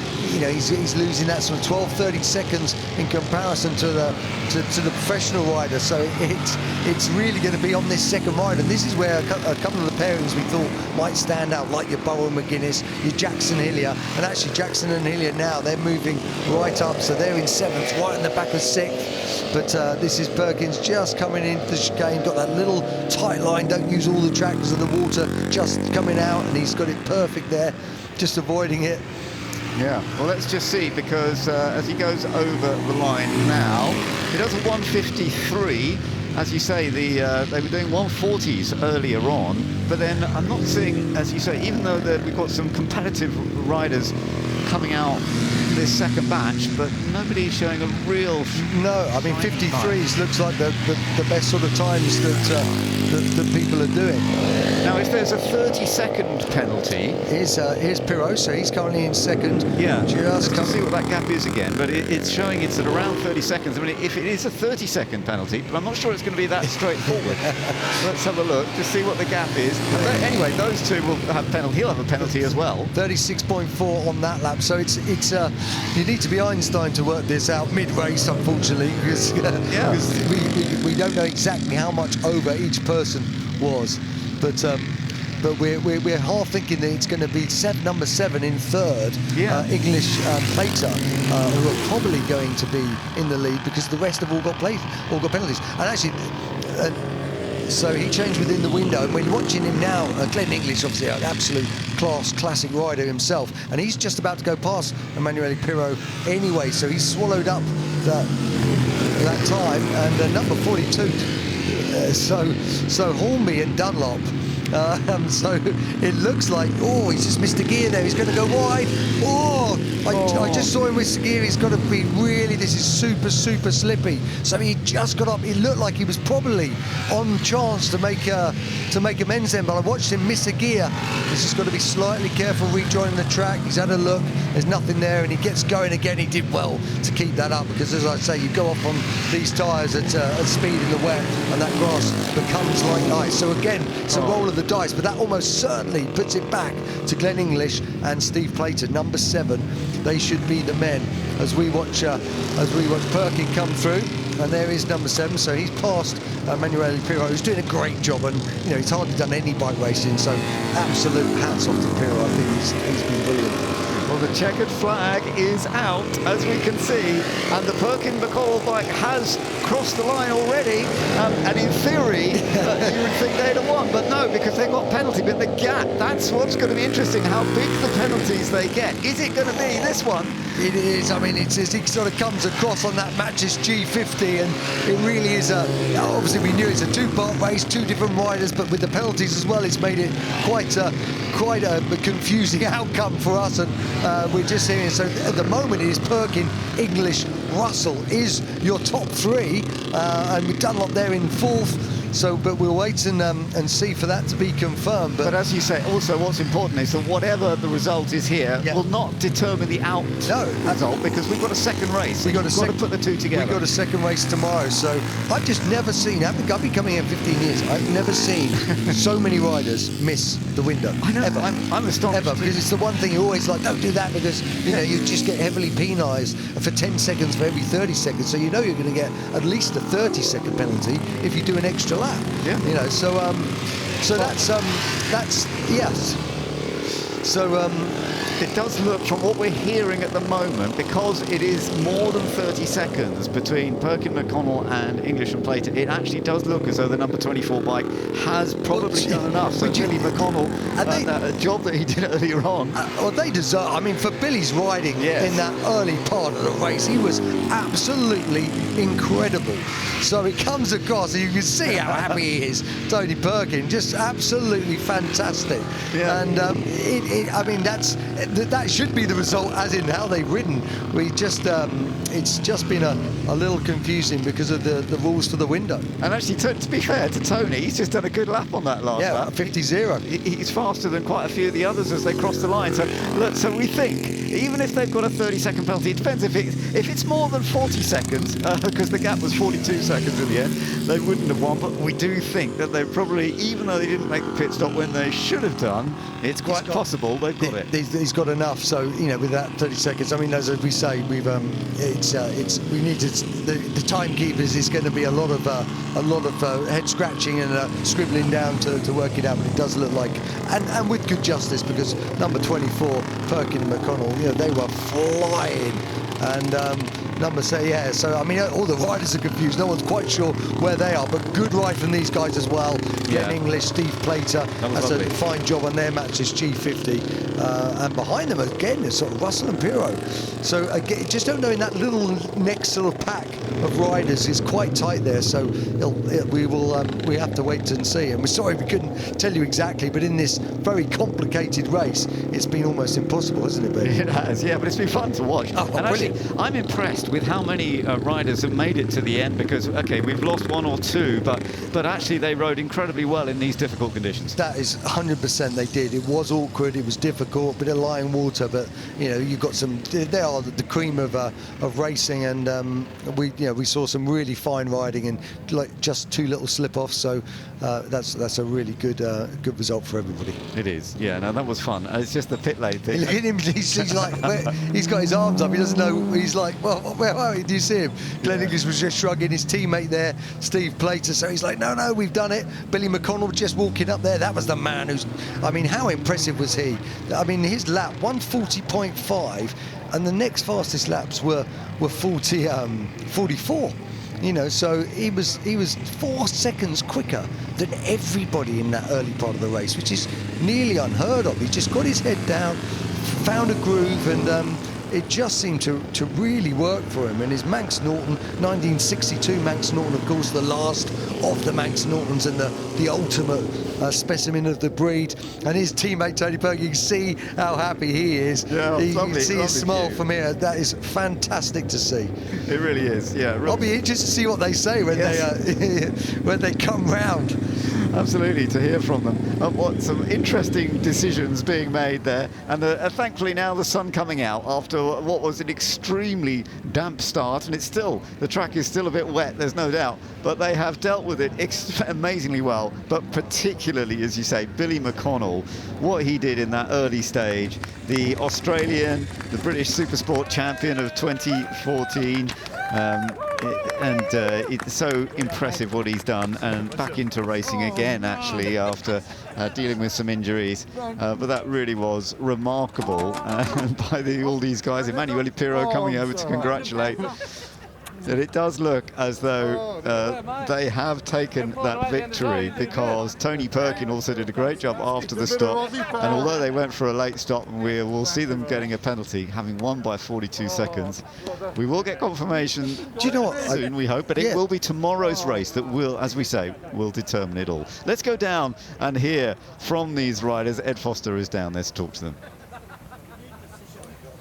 losing that sort of 12, 30 seconds in comparison to the professional rider. So it's really going to be on this second rider. And this is where a couple of the pairings we thought might stand out, like your Bowen McGuinness, your Jackson Hillier, and actually Jackson and Hillier now they're moving right up, so they're in 7th, right in the back of 6th. But this is Perkins just coming into the chicane, got that little tight line, don't use all the track because of the water just coming out, and he's got it perfect there, just avoiding it. Yeah, well, let's just see, because as he goes over the line now, he does a 1:53. As you say, they were doing 140s earlier on, but then I'm not seeing, as you say, even though we've got some competitive riders coming out this second batch, but nobody's showing a real... No, I mean, 53s looks like the best sort of times that people are doing. Now, if there's a 30-second penalty... Here's Pirot, so he's currently in second. Yeah, just to see what that gap is again, but it's showing it's at around 30 seconds. I mean, if it is a 30-second penalty, but I'm not sure it's going to be that straightforward. Let's have a look to see what the gap is. Anyway, those two will have penalty. He'll have a penalty as well. 36.4 on that lap, so it's you need to be Einstein to work this out mid-race, unfortunately, because we don't know exactly how much over each person was, but we're half thinking that it's going to be number 7 in 3rd, English Plater, who are probably going to be in the lead because the rest have all got penalties. And actually, so he changed within the window, and when you're watching him now, Glenn English, obviously an absolute classic rider himself, and he's just about to go past Emmanuel Pirot anyway, so he's swallowed up that time, and number 42, so Hornby and Dunlop. So it looks like, oh, he's just missed a gear there. He's going to go wide. I just saw him with the gear. He's got to be really, this is super, super slippy. So he just got up. It looked like he was probably on chance to make amends then, but I watched him miss a gear. He's just got to be slightly careful rejoining the track. He's had a look. There's nothing there, and he gets going again. He did well to keep that up, because as I say, you go off on these tyres at speed in the wet, and that grass becomes like ice. So again, it's a roll of the dice, but that almost certainly puts it back to Glenn English and Steve Plater, number 7. They should be the men as we watch Perkin come through, and there is number 7. So he's passed Emmanuel Pirot, who's doing a great job, and he's hardly done any bike racing. So absolute hats off to Pirot. I think he's been brilliant. Well, the checkered flag is out, as we can see, and the Perkin-McCall bike has crossed the line already, and in theory, you would think they'd have won, but no, because they've got penalty, but the gap, that's what's going to be interesting, how big the penalties they get. Is it going to be this one? It is. I mean, it sort of comes across on that Matches G50, and it really is obviously we knew it's a two-part race, two different riders, but with the penalties as well, it's made it quite a confusing outcome for us, and we're just seeing. So at the moment, it is Perkin, English, Russell is your top three, and with Dunlop there in fourth. So, but we'll wait and see for that to be confirmed. But as you say, also what's important is that whatever the result is here will not determine the result, because we've got a second race. We've got to put the two together. We've got a second race tomorrow. So I've just never seen, I've been coming here 15 years, I've never seen so many riders miss the window. I know, ever. I'm astonished. Ever, because it's the one thing you're always like, don't do that, because you know you just get heavily penalised for 10 seconds for every 30 seconds. So you know you're going to get at least a 30-second penalty if you do an extra lap. Yeah. You know, so that's yes. So it does look, from what we're hearing at the moment, because it is more than 30 seconds between Perkin, McConnell and English and Plater, it actually does look as though the number 24 bike has probably done enough. So Billy McConnell, a job that he did earlier on. Well, they deserve, I mean, for Billy's riding in that early part of the race, he was absolutely incredible. So he comes across, and you can see how happy he is. Tony Perkin, just absolutely fantastic. Yeah. And I mean, that should be the result, as in how they've ridden. We just, it's just been a little confusing because of the rules for the window. And actually, to be fair to Tony, he's just done a good lap on that last lap. 50-0. He's faster than quite a few of the others as they cross the line. So look, so we think, even if they've got a 30-second penalty, it depends if it's more than 40 seconds, because the gap was 42 seconds in the end, they wouldn't have won. But we do think that they probably, even though they didn't make the pit stop when they should have done, it's quite possible they've got it. He's got enough. So you know, with that 30 seconds, I mean, as we say, we've we need to. The timekeepers is going to be a lot of head scratching and scribbling down to work it out. But it does look like, and with good justice, because number 24 Perkin and McConnell, you know, they were flying, and number say so I mean, all the riders are confused, no one's quite sure where they are, but good ride from these guys as well. Glenn English, Steve Plater, that's a fine job on their matches G50, and behind them again is sort of Russell and Pirro. So again, just don't know, in that little next sort of pack of riders is quite tight there, so we have to wait and see. And we're sorry we couldn't tell you exactly, but in this very complicated race, it's been almost impossible, hasn't it, Ben? It has, yeah, but it's been fun to watch. And actually, I'm impressed with how many riders have made it to the end, because okay, we've lost one or two, but actually they rode incredibly well in these difficult conditions. That is 100% they did. It was awkward, it was difficult, a bit of lying water, but you know, you've got some. They are the cream of racing, and we saw some really fine riding and like just two little slip-offs. So that's a really good result for everybody. It is, yeah. No, that was fun. It's just the pit lane thing. Look at him. He's like, he's got his arms up. He doesn't know. He's like, well, where are you? Do you see him? Glenn English was just shrugging. His teammate there, Steve Plater. So he's like, no, we've done it. Billy McConnell just walking up there. That was the man who's. I mean, how impressive was he? I mean, his lap 140.5, and the next fastest laps were 44. You know, so he was 4 seconds quicker than everybody in that early part of the race, which is nearly unheard of. He just got his head down, found a groove, and it just seemed to really work for him. And his Manx Norton, 1962 Manx Norton, of course, the last of the Manx Nortons and the ultimate specimen of the breed. And his teammate Tony Perkin, you can see how happy he is. Yeah, you can see his smile from here. That is fantastic to see. It really is. Yeah. Really. I'll be interested to see what they say when they come round. Absolutely, to hear from them. What some interesting decisions being made there, and thankfully now the sun coming out after what was an extremely damp start, and the track is still a bit wet, there's no doubt, but they have dealt with it amazingly well. But particularly, as you say, Billy McConnell, what he did in that early stage, the Australian, the British Supersport champion of 2014. It's so impressive what he's done, and back into racing again actually after dealing with some injuries, but that really was remarkable by all these guys. Emanuele Pirro coming over to congratulate. That it does look as though they have taken that victory, because Tony Perkin also did a great job after the stop, and although they went for a late stop, and we'll see them getting a penalty, having won by 42 seconds. We will get confirmation soon, we hope, but it will be tomorrow's race that will, as we say, will determine it all. Let's go down and hear from these riders. Ed Foster is down there to talk to them.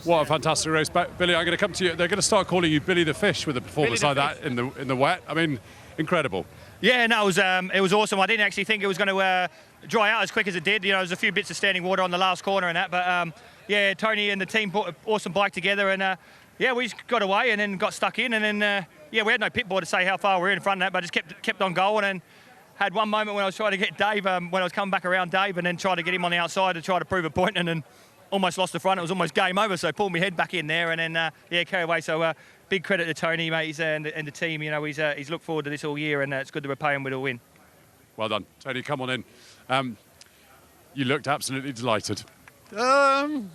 What a fantastic race, Billy. I'm going to come to you. They're going to start calling you Billy the Fish with a performance like that in the wet. I mean, incredible. Yeah, no, it was awesome. I didn't actually think it was going to dry out as quick as it did. You know, there's a few bits of standing water on the last corner and that, but yeah, Tony and the team put an awesome bike together, and yeah, we just got away and then got stuck in, and then yeah, we had no pit board to say how far we were in front of that, but just kept on going, and had one moment when I was trying to get Dave, when I was coming back around Dave, and then tried to get him on the outside to try to prove a point, and then almost lost the front. It was almost game over, so I pulled my head back in there, and then yeah, carried away. So big credit to Tony, mate, and the team. You know, he's looked forward to this all year, and it's good to repay him with a win. Well done, Tony. Come on in. You looked absolutely delighted. Oh,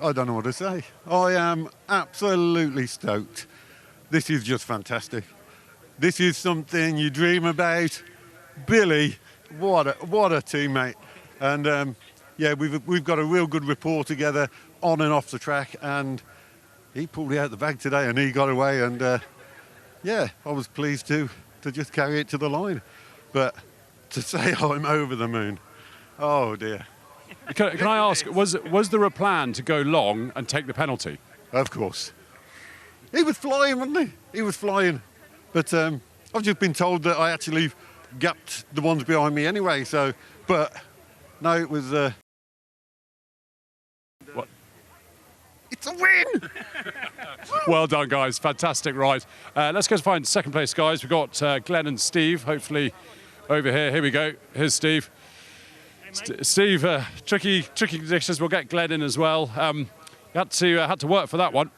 I don't know what to say. I am absolutely stoked. This is just fantastic. This is something you dream about. Billy, what a teammate. And yeah, we've got a real good rapport together on and off the track, and he pulled it out the bag today and he got away, and yeah, I was pleased to just carry it to the line. But to say I'm over the moon, oh dear. Can I ask, was there a plan to go long and take the penalty? Of course. He was flying, wasn't he? He was flying. But I've just been told that I actually gapped the ones behind me anyway, so, but no, it was... What? It's a win! Well done, guys. Fantastic ride. Let's go find second place, guys. We've got Glenn and Steve, hopefully over here. Here we go. Here's Steve. Steve, tricky conditions. We'll get Glenn in as well. Had to work for that one.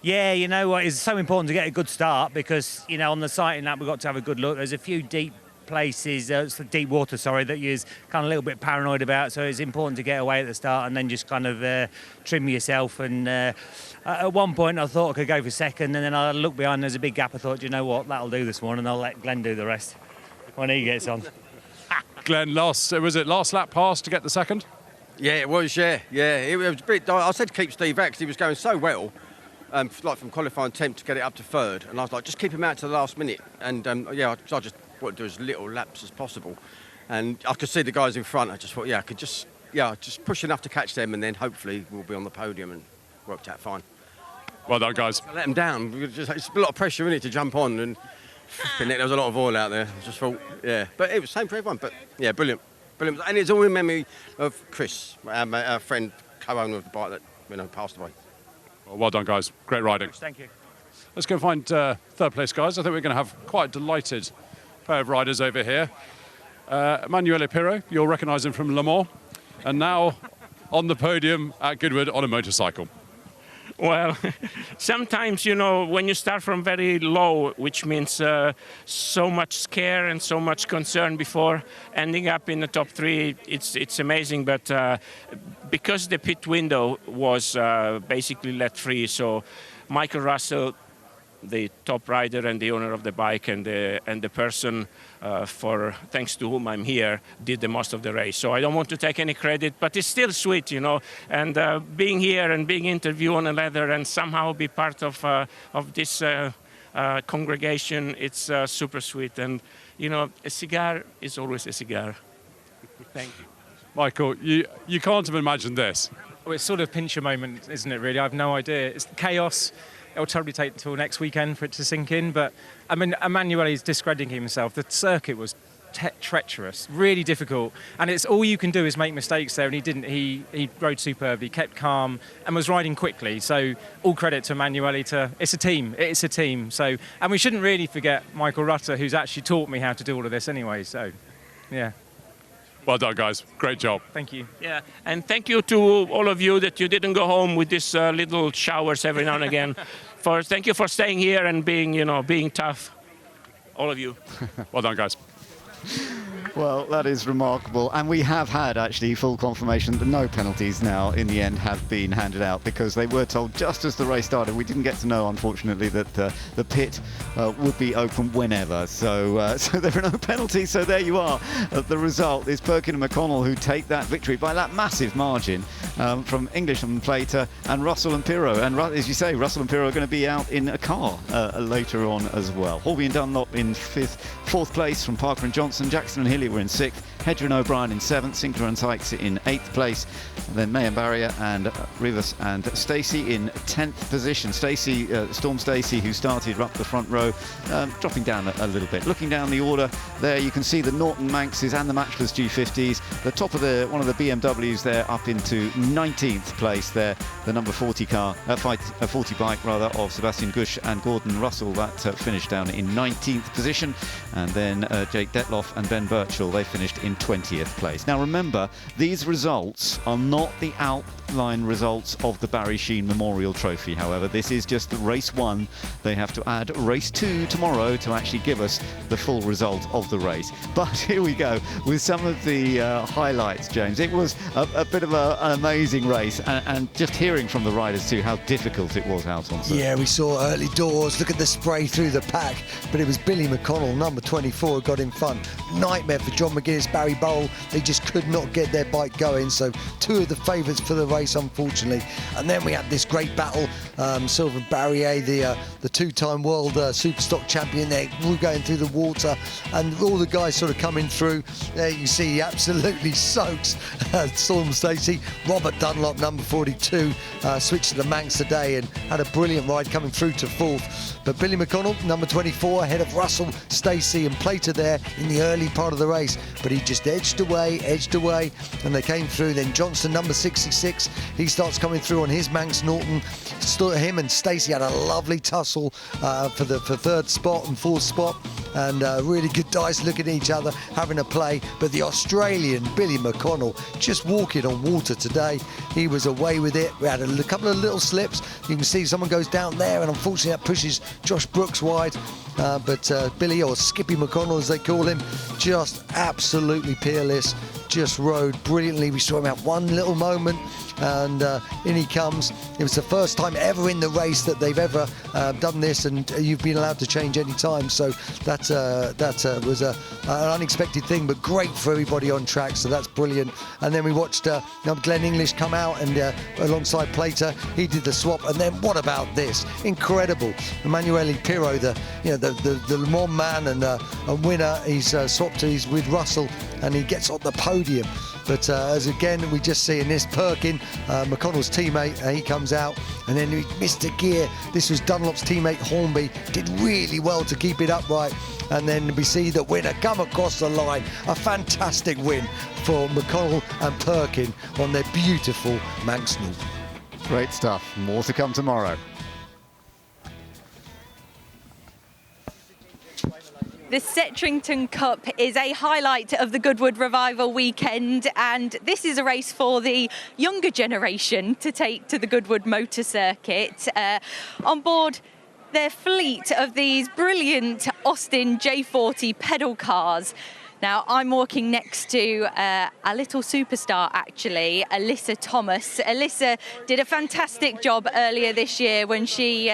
Yeah, you know what, it's so important to get a good start, because, you know, on the site and that, we've got to have a good look. There's a few deep places, deep water, sorry, that you're kind of a little bit paranoid about, so it's important to get away at the start and then just kind of trim yourself. And at one point I thought I could go for second, and then I looked behind, there's a big gap. I thought, you know what, that'll do this one, and I'll let Glenn do the rest when he gets on. Glenn, was it last lap pass to get the second? Yeah, it was, yeah. It was a bit, I said keep Steve back because he was going so well, like from qualifying 10th to get it up to third, and I was like, just keep him out to the last minute. And yeah, I just wanted to do as little laps as possible. And I could see the guys in front, I just thought, yeah, I could just push enough to catch them, and then hopefully we'll be on the podium, and worked out fine. Well done, guys. I let them down. It's a lot of pressure in it to jump on, and there was a lot of oil out there. I just thought, yeah, but it was the same for everyone. But yeah, brilliant. And it's all in memory of Chris, our friend, co-owner of the bike that passed away. Well done, guys. Great riding. Thank you. Let's go find third place, guys. I think we're going to have quite a delighted pair of riders over here. Emanuele Pirro, you'll recognise him from Le Mans, and now on the podium at Goodwood on a motorcycle. Well, sometimes, you know, when you start from very low, which means so much scare and so much concern before ending up in the top three, it's amazing. But because the pit window was basically let free, so Michael Russell, the top rider and the owner of the bike, and the person thanks to whom I'm here, did the most of the race. So I don't want to take any credit, but it's still sweet, you know. And being here and being interviewed on a ladder and somehow be part of this congregation, it's super sweet. And you know, a cigar is always a cigar. Thank you, Michael. You can't have imagined this. Well, it's sort of a pincher moment, isn't it? Really, I have no idea. It's chaos. It'll probably take until next weekend for it to sink in. But, I mean, Emanuele is discrediting himself. The circuit was treacherous, really difficult. And it's all you can do is make mistakes there, and he didn't. He rode superbly, kept calm, and was riding quickly. So all credit to Emanuele. It's a team. It's a team. So, and we shouldn't really forget Michael Rutter, who's actually taught me how to do all of this anyway. So, yeah. Well done, guys. Great job. Thank you. Yeah, and thank you to all of you that you didn't go home with these little showers every now and again. thank you for staying here and being tough, all of you. Well done, guys. Well, that is remarkable. And we have had actually full confirmation that no penalties now in the end have been handed out, because they were told just as the race started. We didn't get to know, unfortunately, that the pit would be open whenever. So there are no penalties. So there you are. The result is Perkin and McConnell who take that victory by that massive margin from English and Plater and Russell and Pirro. And as you say, Russell and Pirro are going to be out in a car later on as well. Horby and Dunlop in fourth place from Parker and Johnson. Jackson and Hillier were in 6th. Hedger and O'Brien in 7th. Sinclair and Sykes in 8th place. And then May and Barrier and Rivas and Stacey in 10th position. Storm Stacey, who started up the front row, dropping down a little bit. Looking down the order there, you can see the Norton Manxes and the Matchless G50s. The top of one of the BMWs there up into 19th place there. The number 40 car, 40 bike rather, of Sebastian Gush and Gordon Russell, that finished down in 19th position. And then Jake Detloff and Ben Birchall, they finished in 20th place. Now remember, these results are not the outline results of the Barry Sheene Memorial Trophy. However, this is just race 1. They have to add race 2 tomorrow to actually give us the full result of the race. But here we go with some of the highlights, James. It was a bit of an amazing race, and just hearing from the riders too how difficult it was out on circuit. Yeah, we saw early doors, look at the spray through the pack, but it was Billy McConnell, number 24, who got in front. Nightmare for John McGuinness, Barry Bowl. They just could not get their bike going, so 2 of the favourites for the race, unfortunately. And then we had this great battle. Sylvain Barrier, the 2-time world Superstock champion, there, going through the water, and all the guys sort of coming through. There you see, he absolutely soaks Storm Stacey. Robert Dunlop, number 42, switched to the Manx today and had a brilliant ride coming through to 4th. But Billy McConnell, number 24, ahead of Russell, Stacey and Plater there in the early part of the race. But he just edged away, and they came through. Then Johnson, number 66, he starts coming through on his Manx Norton. Him and Stacey had a lovely tussle for 3rd spot and 4th spot. And really good guys looking at each other, having a play. But the Australian Billy McConnell just walking on water today. He was away with it. We had a couple of little slips. You can see someone goes down there, and unfortunately that pushes Josh Brooks wide. But Billy, or Skippy McConnell as they call him, just absolutely peerless. Just rode brilliantly. We saw him have one little moment, and in he comes. It was the first time ever in the race that they've ever done this, and you've been allowed to change any time. So that was an unexpected thing, but great for everybody on track. So that's brilliant. And then we watched Glenn English come out, and alongside Plater, he did the swap. And then what about this? Incredible. Emanuele Pirro, the Le Mans man and a winner. He's swapped. He's with Russell, and he gets on the podium. But as again we just see in this, Perkin, McConnell's teammate, he comes out, and then he missed a gear. This was Dunlop's teammate Hornby, did really well to keep it upright, and then we see the winner come across the line. A fantastic win for McConnell and Perkin on their beautiful Manx Norton. Great stuff. More to come tomorrow. The Settrington Cup is a highlight of the Goodwood Revival weekend, and this is a race for the younger generation to take to the Goodwood Motor Circuit. On board their fleet of these brilliant Austin J40 pedal cars. Now, I'm walking next to a little superstar, actually, Alyssa Thomas. Alyssa did a fantastic job earlier this year when she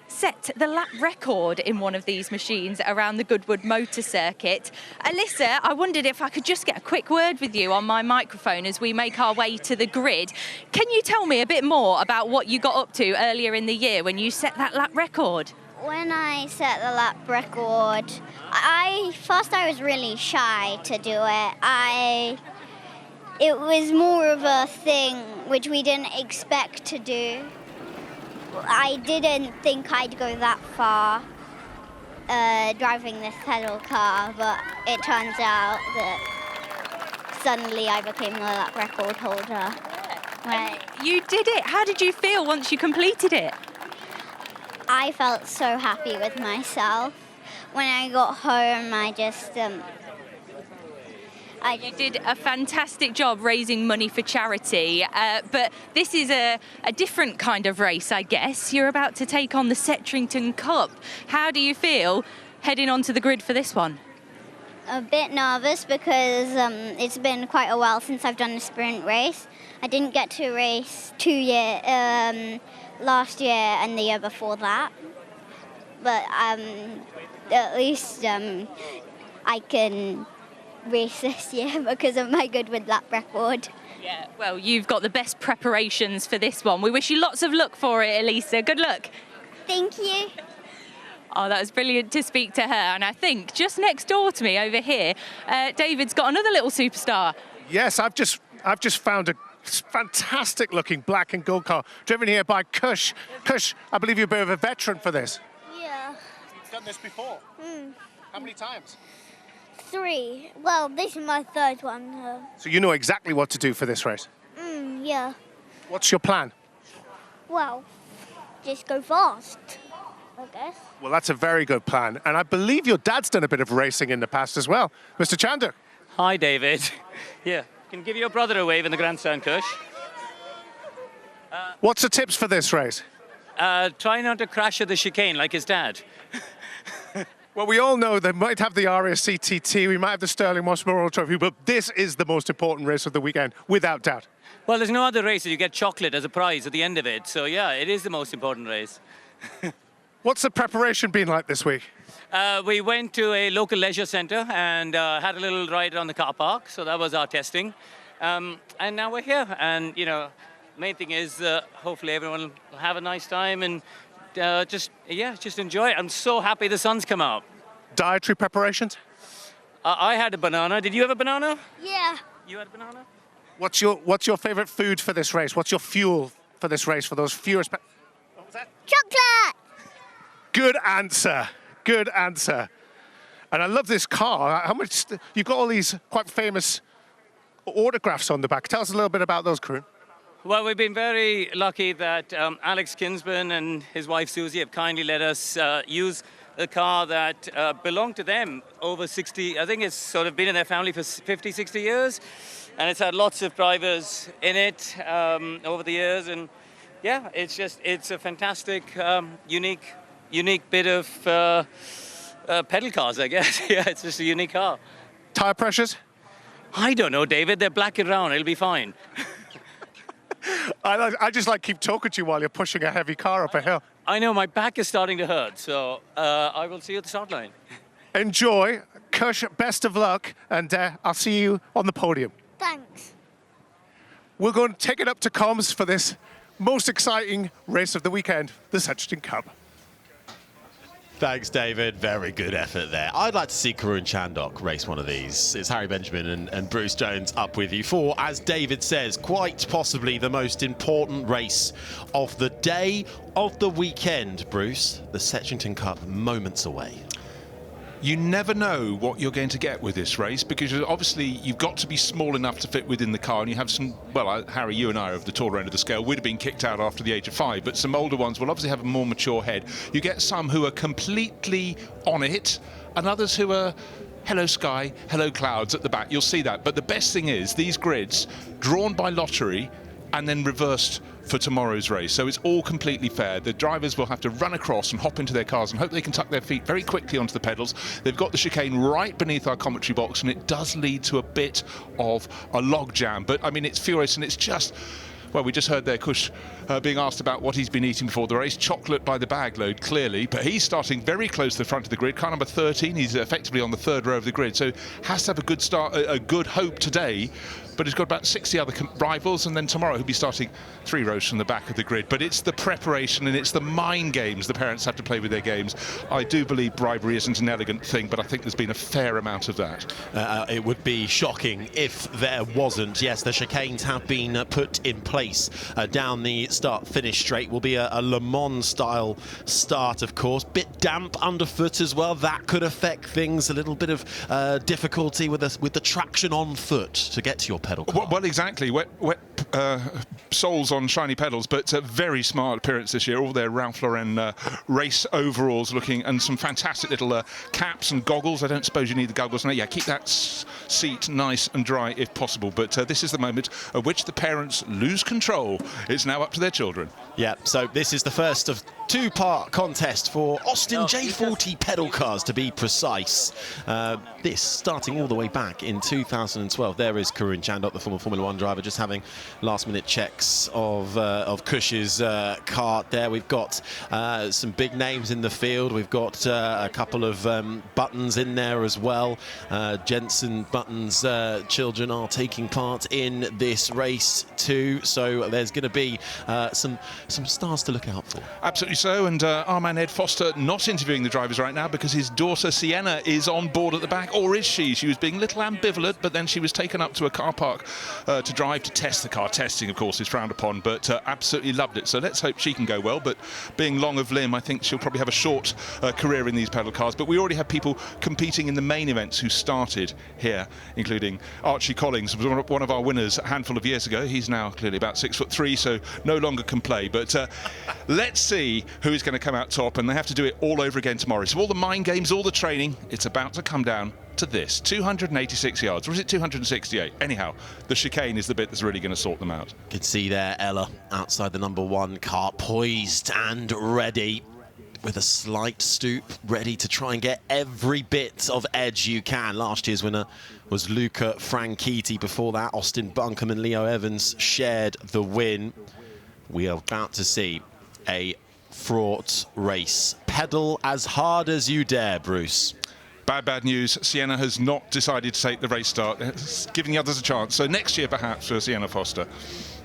set the lap record in one of these machines around the Goodwood Motor Circuit. Alyssa, I wondered if I could just get a quick word with you on my microphone as we make our way to the grid. Can you tell me a bit more about what you got up to earlier in the year when you set that lap record? When I set the lap record, I was really shy to do it. It was more of a thing which we didn't expect to do. I didn't think I'd go that far driving this pedal car, but it turns out that suddenly I became the lap record holder. Right. You did it. How did you feel once you completed it? I felt so happy with myself. When I got home, I just You did a fantastic job raising money for charity, but this is a different kind of race, I guess. You're about to take on the Settrington Cup. How do you feel heading onto the grid for this one? A bit nervous because it's been quite a while since I've done a sprint race. I didn't get to race last year and the year before that, but at least I can race this year because of my Goodwood lap record. Yeah, well, you've got the best preparations for this one. We wish you lots of luck for it, Elisa. Good luck. Thank you. Oh, that was brilliant to speak to her. And I think just next door to me over here, David's got another little superstar. Yes, I've just found a fantastic looking black and gold car driven here by Kush. Kush, I believe you're a bit of a veteran for this. Yeah. You've done this before? How many times? 3. Well, this is my 3rd one. So you know exactly what to do for this race? Yeah. What's your plan? Well, just go fast, I guess. Well, that's a very good plan. And I believe your dad's done a bit of racing in the past as well. Mr. Chander. Hi, David. Yeah, can give your brother a wave in the grandstand, Kush. What's the tips for this race? Try not to crash at the chicane like his dad. Well, we all know they might have the RAC TT, we might have the Sterling Moss Memorial Trophy, but this is the most important race of the weekend, without doubt. Well, there's no other race that you get chocolate as a prize at the end of it. So, yeah, it is the most important race. What's the preparation been like this week? We went to a local leisure centre and had a little ride around the car park. So that was our testing. And now we're here. And, you know, main thing is hopefully everyone will have a nice time and just enjoy it. I'm so happy the sun's come out. Dietary preparations? I had a banana. Did you have a banana? Yeah. You had a banana? What's your favourite food for this race? What's your fuel for this race, for those fewest... What was that? Chocolate! Good answer. Good answer. And I love this car. How much... You've got all these quite famous autographs on the back. Tell us a little bit about those, Karun. Well, we've been very lucky that Alex Kinsman and his wife Susie have kindly let us use a car that belonged to them over 60, I think it's sort of been in their family for 50, 60 years. And it's had lots of drivers in it over the years. And yeah, it's a fantastic, unique bit of pedal cars, I guess. Yeah, it's just a unique car. Tyre pressures? I don't know, David. They're black and round. It'll be fine. I just like keep talking to you while you're pushing a heavy car up a hill. I know, my back is starting to hurt, so I will see you at the start line. Enjoy. Kush, best of luck, and I'll see you on the podium. Thanks. We're going to take it up to comms for this most exciting race of the weekend, the Settrington Cup. Thanks, David. Very good effort there. I'd like to see Karun Chandok race one of these. It's Harry Benjamin and Bruce Jones up with you for, as David says, quite possibly the most important race of the day of the weekend. Bruce, the Settrington Cup, moments away. You never know what you're going to get with this race, because obviously you've got to be small enough to fit within the car, and you have some, well, Harry, you and I are of the taller end of the scale. We'd have been kicked out after the age of 5, but some older ones will obviously have a more mature head. You get some who are completely on it, and others who are hello sky, hello clouds at the back. You'll see that. But the best thing is these grids, drawn by lottery and then reversed for tomorrow's race. So it's all completely fair. The drivers will have to run across and hop into their cars and hope they can tuck their feet very quickly onto the pedals. They've got the chicane right beneath our commentary box, and it does lead to a bit of a log jam. But I mean, it's furious, and it's just... Well, we just heard there Kush being asked about what he's been eating before the race. Chocolate by the bag load, clearly. But he's starting very close to the front of the grid. Car number 13, he's effectively on the 3rd row of the grid. So has to have a good start, a good hope today. But he's got about 60 other rivals. And then tomorrow he'll be starting 3 rows from the back of the grid. But it's the preparation and it's the mind games the parents have to play with their games. I do believe bribery isn't an elegant thing, but I think there's been a fair amount of that. It would be shocking if there wasn't. Yes, the chicanes have been put in place. Down the start-finish straight will be a Le Mans style start, of course. Bit damp underfoot as well. That could affect things. A little bit of difficulty with the traction on foot to get to your pedal car. Well, exactly. Wet soles on shiny pedals, but very smart appearance this year. All their Ralph Lauren race overalls looking, and some fantastic little caps and goggles. I don't suppose you need the goggles. No, yeah, keep that seat nice and dry if possible. But this is the moment at which the parents lose control. It's now up to their children. Yeah, so this is the first of two-part contest for Austin J40 pedal cars, to be precise. This starting all the way back in 2012. There is Karun Chandok, the former Formula One driver, just having last-minute checks of Cush's kart there. We've got some big names in the field. We've got a couple of Buttons in there as well. Jensen Button's children are taking part in this race too, so there's going to be some stars to look out for. Absolutely so, and our man Ed Foster not interviewing the drivers right now because his daughter Sienna is on board at the back, or is she? She was being a little ambivalent, but then she was taken up to a car park to drive, to test the car. Testing, of course, is frowned upon, but absolutely loved it. So let's hope she can go well, but being long of limb, I think she'll probably have a short career in these pedal cars. But we already have people competing in the main events who started here, including Archie Collins, was one of our winners a handful of years ago. He's now clearly about 6'3", so no longer can play. But let's see who is going to come out top, and they have to do it all over again tomorrow. So all the mind games, all the training, it's about to come down to this. 286 yards, or is it 268? Anyhow, the chicane is the bit that's really going to sort them out. You can see there Ella outside the #1 car, poised and ready, with a slight stoop, ready to try and get every bit of edge you can. Last year's winner was Luca Franchitti. Before that, Austin Buncombe and Leo Evans shared the win. We are about to see a fraught race. Pedal as hard as you dare, Bruce. Bad news. Sienna has not decided to take the race start. It's giving the others a chance. So next year, perhaps, for Sienna Foster.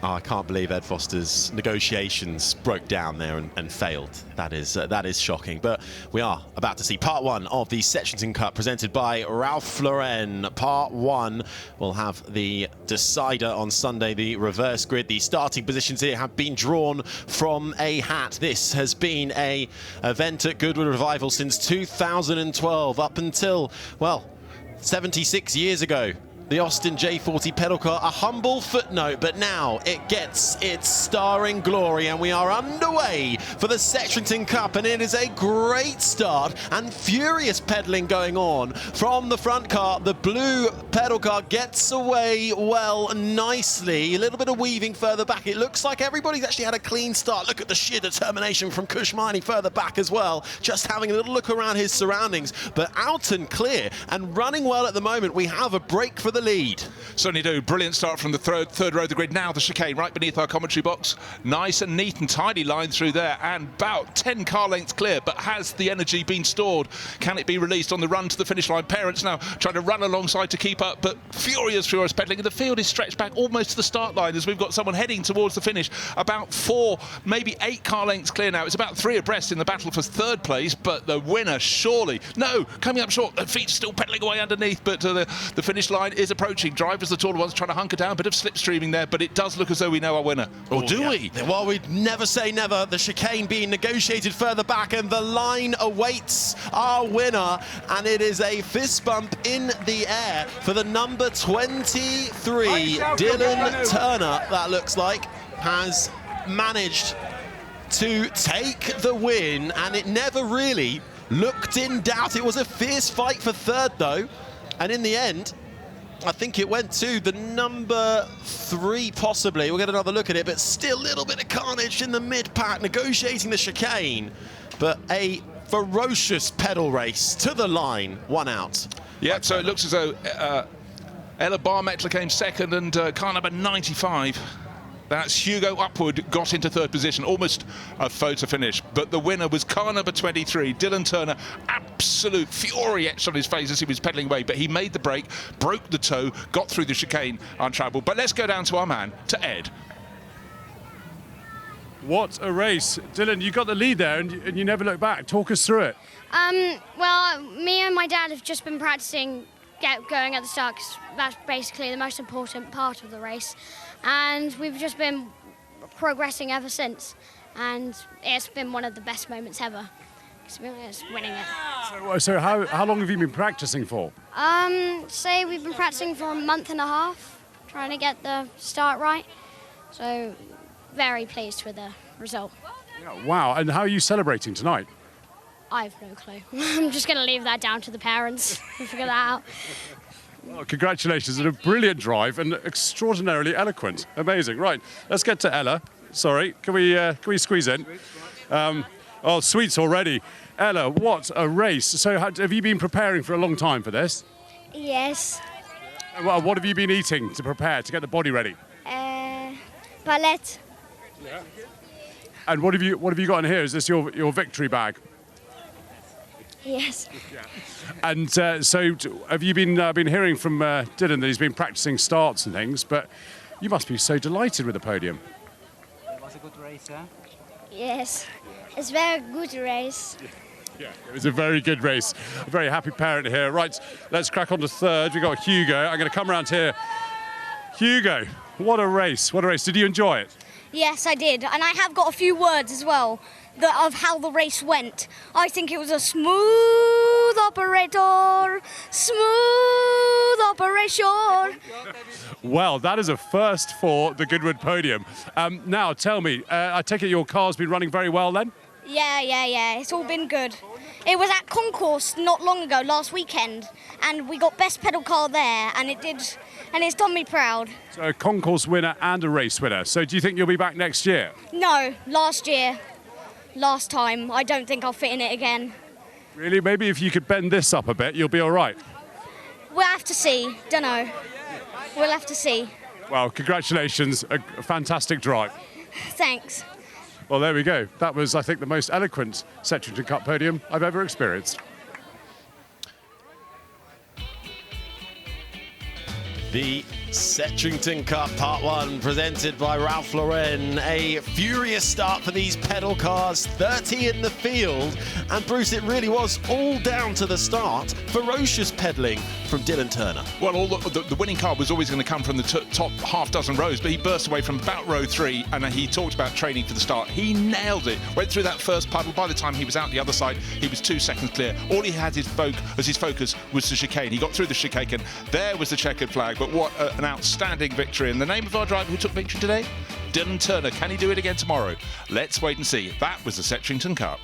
Oh, I can't believe Ed Foster's negotiations broke down there and failed. That is shocking. But we are about to see part one of the Settrington Cup presented by Ralph Lauren. Part one will have the decider on Sunday, the reverse grid. The starting positions here have been drawn from a hat. This has been an event at Goodwood Revival since 2012, up until, well, 76 years ago. The Austin J40 pedal car, a humble footnote, but now it gets its starring glory, and we are underway for the Settrington Cup, and it is a great start and furious pedaling going on from the front car. The blue pedal car gets away well, nicely. A little bit of weaving further back. It looks like everybody's actually had a clean start. Look at the sheer determination from Kush Miney further back as well, just having a little look around his surroundings, but out and clear and running well at the moment. We have a break for the lead. Certainly do. Brilliant start from the third row of the grid. Now the chicane right beneath our commentary box. Nice and neat and tidy line through there, and about 10 car lengths clear. But has the energy been stored? Can it be released on the run to the finish line? Parents now trying to run alongside to keep up, but furious pedaling. The field is stretched back almost to the start line as we've got someone heading towards the finish. About 4, maybe 8 car lengths clear now. It's about 3 abreast in the battle for third place, but the winner surely, no, coming up short. The feet still pedaling away underneath, but the finish line is approaching. Drivers, the taller ones, trying to hunker down. A bit of slipstreaming there, but it does look as though we know our winner. Or do we? Well, we'd never say never. The chicane being negotiated further back, and the line awaits our winner, and it is a fist bump in the air for the number 23, Dylan Turner. That looks like has managed to take the win, and it never really looked in doubt. It was a fierce fight for third, though, and in the end, I think it went to the number 3, possibly. We'll get another look at it, but still a little bit of carnage in the mid-pack, negotiating the chicane. But a ferocious pedal race to the line, 1 out. Yeah, so it looks as though Ella Barmettler came second, and car number 95. That's Hugo Upwood, got into third position, almost a photo finish. But the winner was car number 23, Dylan Turner. Absolute fury etched on his face as he was pedaling away, but he made the break, broke the toe, got through the chicane untroubled. But let's go down to our man, to Ed. What a race. Dylan, you got the lead there and you never look back. Talk us through it. Well, me and my dad have just been practicing going at the start, because that's basically the most important part of the race. And we've just been progressing ever since. And it's been one of the best moments ever. It's winning it. So how long have you been practicing for? Say we've been practicing for a month and a half, trying to get the start right. So very pleased with the result. Yeah, wow, and how are you celebrating tonight? I have no clue. I'm just going to leave that down to the parents to figure that out. Well, congratulations on a brilliant drive and extraordinarily eloquent. Amazing. Right, let's get to Ella. Sorry, can we squeeze in? Oh, sweets already. Ella, what a race. So have you been preparing for a long time for this? Yes. Well, what have you been eating to prepare, to get the body ready? Palette. Yeah. And what have you got in here? Is this your victory bag? Yes. And so have you been hearing from Dylan that he's been practicing starts and things, but you must be so delighted with the podium. It was a good race, huh? Yes. It's a very good race. Yeah, it was a very good race. A very happy parent here. Right, let's crack on to third. We've got Hugo. I'm going to come around here. Hugo, what a race. What a race. Did you enjoy it? Yes, I did. And I have got a few words as well of how the race went. I think it was a smooth operator. Smooth operation. Well, that is a first for the Goodwood podium. Now, tell me, I take it your car's been running very well then? Yeah. It's all been good. It was at Concourse not long ago, last weekend, and we got best pedal car there, and it's done me proud. So a concourse winner and a race winner. So do you think you'll be back next year? No, last year. Last time. I don't think I'll fit in it again. Really? Maybe if you could bend this up a bit, you'll be all right. We'll have to see. Don't know. We'll have to see. Well, congratulations. A fantastic drive. Thanks. Well, there we go. That was, I think, the most eloquent Settrington Cup podium I've ever experienced. The Settrington Cup Part 1 presented by Ralph Lauren. A furious start for these pedal cars, 30 in the field. And Bruce, it really was all down to the start. Ferocious pedaling from Dylan Turner. Well, the winning car was always going to come from the top half dozen rows, but he burst away from about row 3, and he talked about training for the start. He nailed it. Went through that first puddle. By the time he was out the other side, he was 2 seconds clear. All he had as his focus was the chicane. He got through the chicane, and there was the checkered flag. But what an outstanding victory. And the name of our driver who took victory today? Dylan Turner. Can he do it again tomorrow? Let's wait and see. That was the Settrington Cup.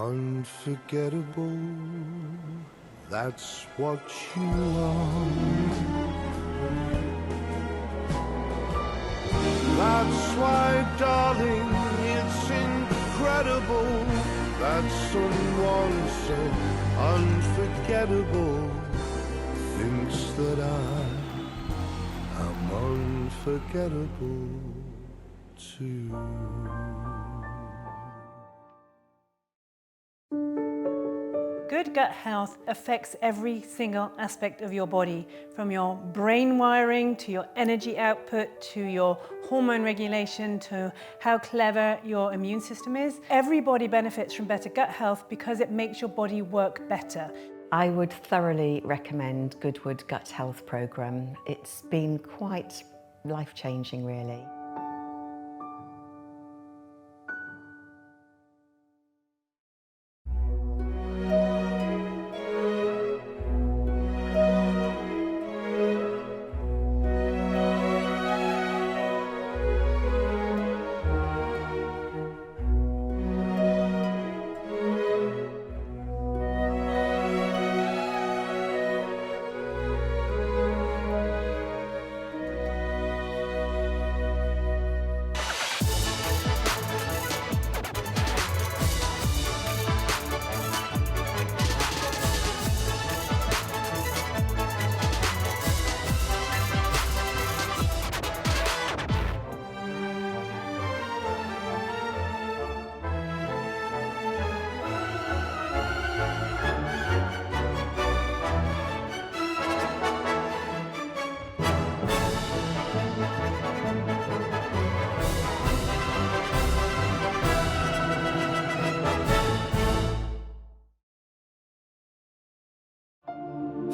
Unforgettable, that's what you are. That's why, darling, it's incredible that someone so unforgettable thinks that I am unforgettable too. Good gut health affects every single aspect of your body, from your brain wiring to your energy output to your hormone regulation to how clever your immune system is. Everybody benefits from better gut health because it makes your body work better. I would thoroughly recommend Goodwood Gut Health Programme. It's been quite life-changing, really.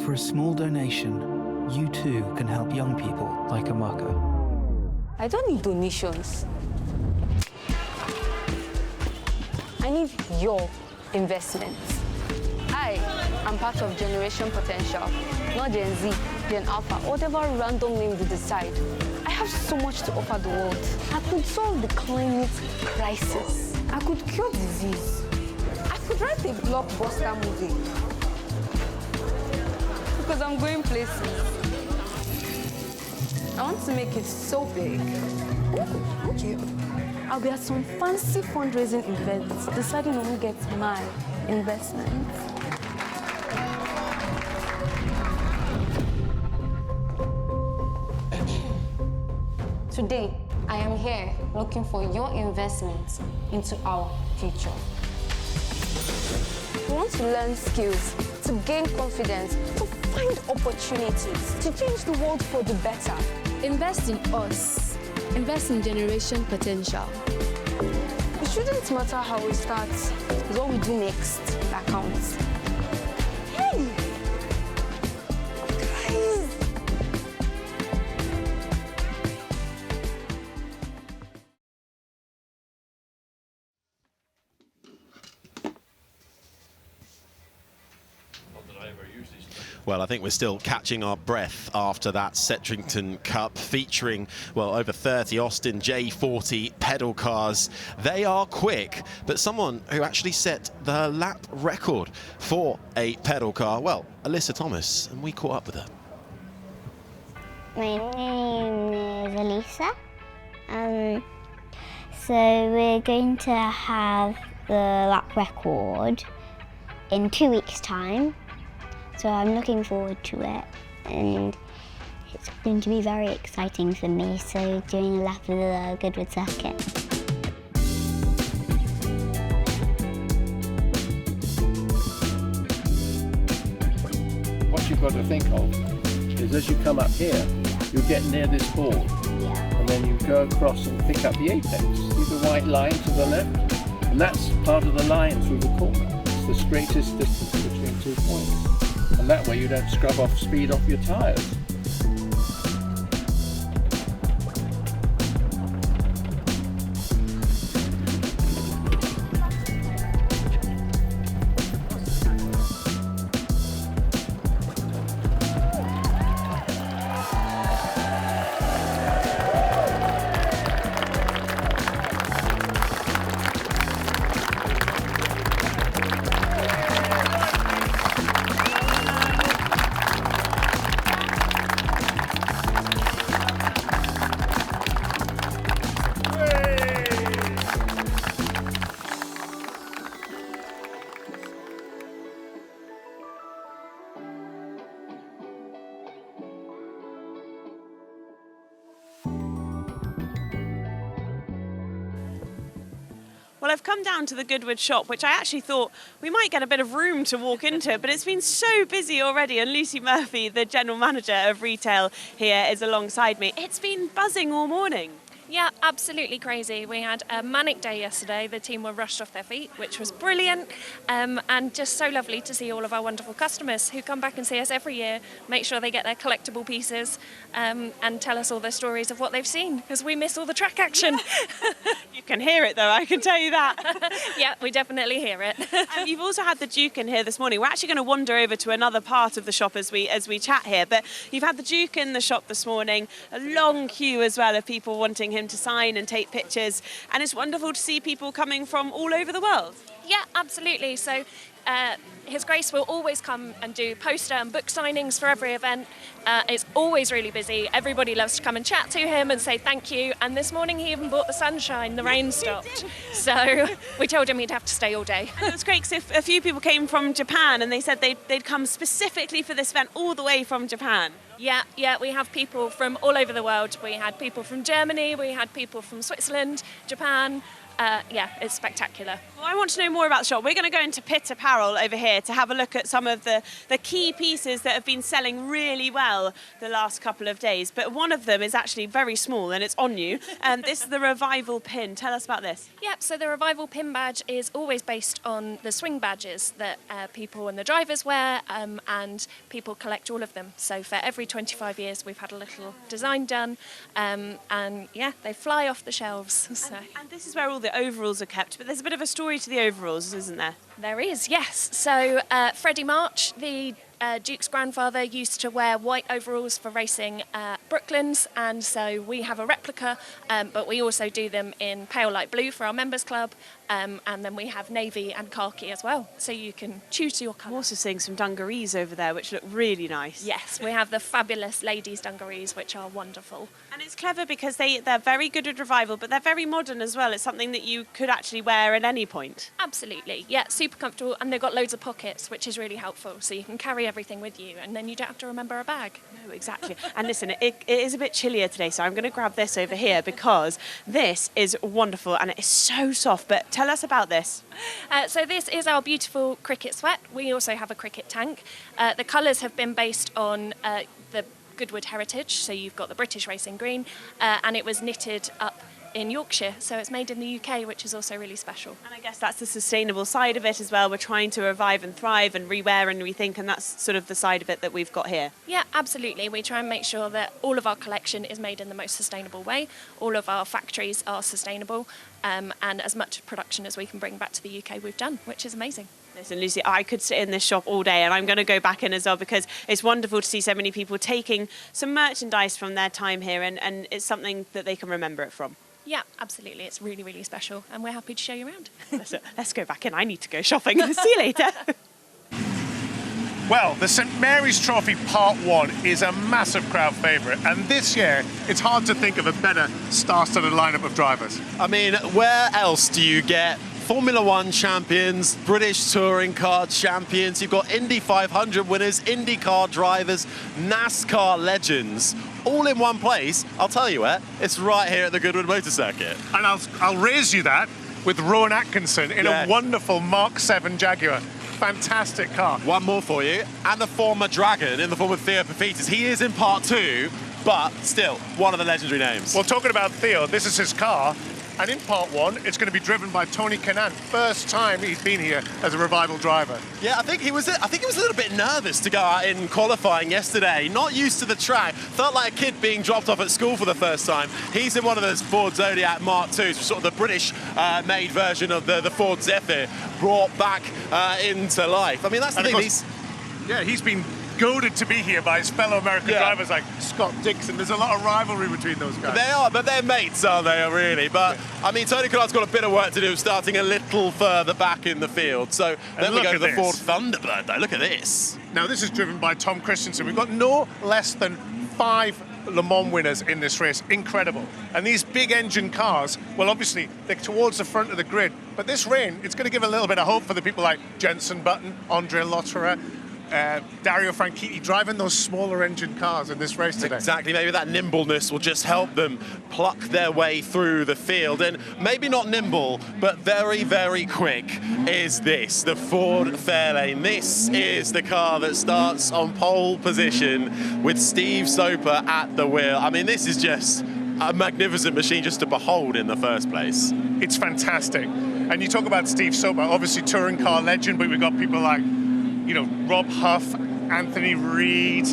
For a small donation, you too can help young people like Amaka. I don't need donations. I need your investments. I am part of Generation Potential, not Gen Z, Gen Alpha, whatever random name they decide. I have so much to offer the world. I could solve the climate crisis. I could cure disease. I could write a blockbuster movie. Because I'm going places. I want to make it so big. Ooh, okay. I'll be at some fancy fundraising events, deciding who gets my investment. Today, I am here looking for your investment into our future. We want to learn skills, to gain confidence, to find opportunities, to change the world for the better. Invest in us. Invest in Generation Potential. It shouldn't matter how we start, it's what we do next that counts. Hey! Guys! Well, I think we're still catching our breath after that Settrington Cup featuring, well, over 30 Austin J40 pedal cars. They are quick, but someone who actually set the lap record for a pedal car, well, Alyssa Thomas, and we caught up with her. My name is Elisa. So we're going to have the lap record in 2 weeks' time. So I'm looking forward to it, and it's going to be very exciting for me, so doing a lap of the Goodwood circuit. What you've got to think of is as you come up here, you get near this ball, and then you go across and pick up the apex. See the white line to the left? And that's part of the line through the corner. It's the straightest distance between 2 points. And that way you don't scrub off speed off your tyres. Well, I've come down to the Goodwood shop, which I actually thought we might get a bit of room to walk into, but it's been so busy already, and Lucy Murphy, the general manager of retail here, is alongside me. It's been buzzing all morning. Yeah, absolutely crazy. We had a manic day yesterday. The team were rushed off their feet, which was brilliant, and just so lovely to see all of our wonderful customers who come back and see us every year, make sure they get their collectible pieces, and tell us all their stories of what they've seen, because we miss all the track action. You can hear it though, I can tell you that. Yeah, we definitely hear it. You've also had the Duke in here this morning. We're actually going to wander over to another part of the shop as we chat here, but you've had the Duke in the shop this morning, a long queue as well of people wanting him to sign and take pictures, and it's wonderful to see people coming from all over the world. Yeah, absolutely. So His Grace will always come and do poster and book signings for every event. It's always really busy. Everybody loves to come and chat to him and say thank you. And this morning he even brought the sunshine. The rain stopped. So we told him he'd have to stay all day. And it was great because a few people came from Japan and they said they'd come specifically for this event all the way from Japan. Yeah, we have people from all over the world. We had people from Germany, we had people from Switzerland, Japan, yeah, it's spectacular. Well, I want to know more about the shop. We're going to go into pit apparel over here to have a look at some of the key pieces that have been selling really well the last couple of days. But one of them is actually very small and it's on you. This is the Revival pin. Tell us about this. Yep, so the Revival pin badge is always based on the swing badges that people and the drivers wear, and people collect all of them. So for every 25 years we've had a little design done, and yeah, they fly off the shelves. So. And this is where all the overalls are kept, but there's a bit of a story to the overalls, isn't there? There is, yes. So Freddie March, the Duke's grandfather, used to wear white overalls for racing Brooklands, and so we have a replica, but we also do them in pale light blue for our members club, and then we have navy and khaki as well, so you can choose your colour. I'm also seeing some dungarees over there which look really nice. Yes, we have the fabulous ladies' dungarees which are wonderful. And it's clever because they're very good at Revival, but they're very modern as well. It's something that you could actually wear at any point. Absolutely, yeah, super comfortable, and they've got loads of pockets, which is really helpful, so you can carry everything with you, and then you don't have to remember a bag. No, exactly. And listen, it is a bit chillier today, so I'm going to grab this over here because this is wonderful and it is so soft. But tell us about this. So this is our beautiful cricket sweat. We also have a cricket tank. The colours have been based on the Goodwood heritage, so you've got the British racing green, and it was knitted up in Yorkshire, so it's made in the UK, which is also really special. And I guess that's the sustainable side of it as well. We're trying to revive and thrive and rewear and rethink, and that's sort of the side of it that we've got here. Yeah, absolutely. We try and make sure that all of our collection is made in the most sustainable way. All of our factories are sustainable, and as much production as we can bring back to the UK we've done, which is amazing. Listen, Lucy, I could sit in this shop all day, and I'm going to go back in as well because it's wonderful to see so many people taking some merchandise from their time here, and it's something that they can remember it from. Yeah, absolutely. It's really, really special, and we're happy to show you around. Let's go back in. I need to go shopping. See you later. Well, the St Mary's Trophy Part 1 is a massive crowd favourite, and this year it's hard to think of a better star-studded lineup of drivers. I mean, where else do you get Formula One champions, British touring car champions, you've got Indy 500 winners, IndyCar drivers, NASCAR legends, all in one place? I'll tell you where, it's right here at the Goodwood Motor Circuit. And I'll raise you that with Rowan Atkinson in a wonderful Mark 7 Jaguar. Fantastic car. One more for you, and the former Dragon in the form of Theo Pafitas. He is in Part 2, but still one of the legendary names. Well, talking about Theo, this is his car. And in Part 1, it's going to be driven by Tony Kanaan. First time he's been here as a Revival driver. Yeah, I think he was a little bit nervous to go out in qualifying yesterday. Not used to the track. Felt like a kid being dropped off at school for the first time. He's in one of those Ford Zodiac Mark IIs, sort of the British-made version of the Ford Zephyr, brought back into life. I mean, that's the thing. He's been goaded to be here by his fellow American drivers like Scott Dixon. There's a lot of rivalry between those guys. They are, but they're mates, aren't they, really? But, I mean, Tony Kannaan's got a bit of work to do, starting a little further back in the field. So then we go to the Ford Thunderbird, though. Look at this. Now, this is driven by Tom Christensen. We've got no less than 5 Le Mans winners in this race. Incredible. And these big engine cars, well, obviously, they're towards the front of the grid. But this rain, it's going to give a little bit of hope for the people like Jenson Button, Andre Lotterer, Dario Franchitti driving those smaller engine cars in this race today. Exactly, maybe that nimbleness will just help them pluck their way through the field. And maybe not nimble, but very, very quick is this, the Ford Fairlane. This is the car that starts on pole position with Steve Soper at the wheel. I mean, this is just a magnificent machine just to behold in the first place. It's fantastic. And you talk about Steve Soper, obviously touring car legend, but we've got people like, you know, Rob Huff, Anthony Reid,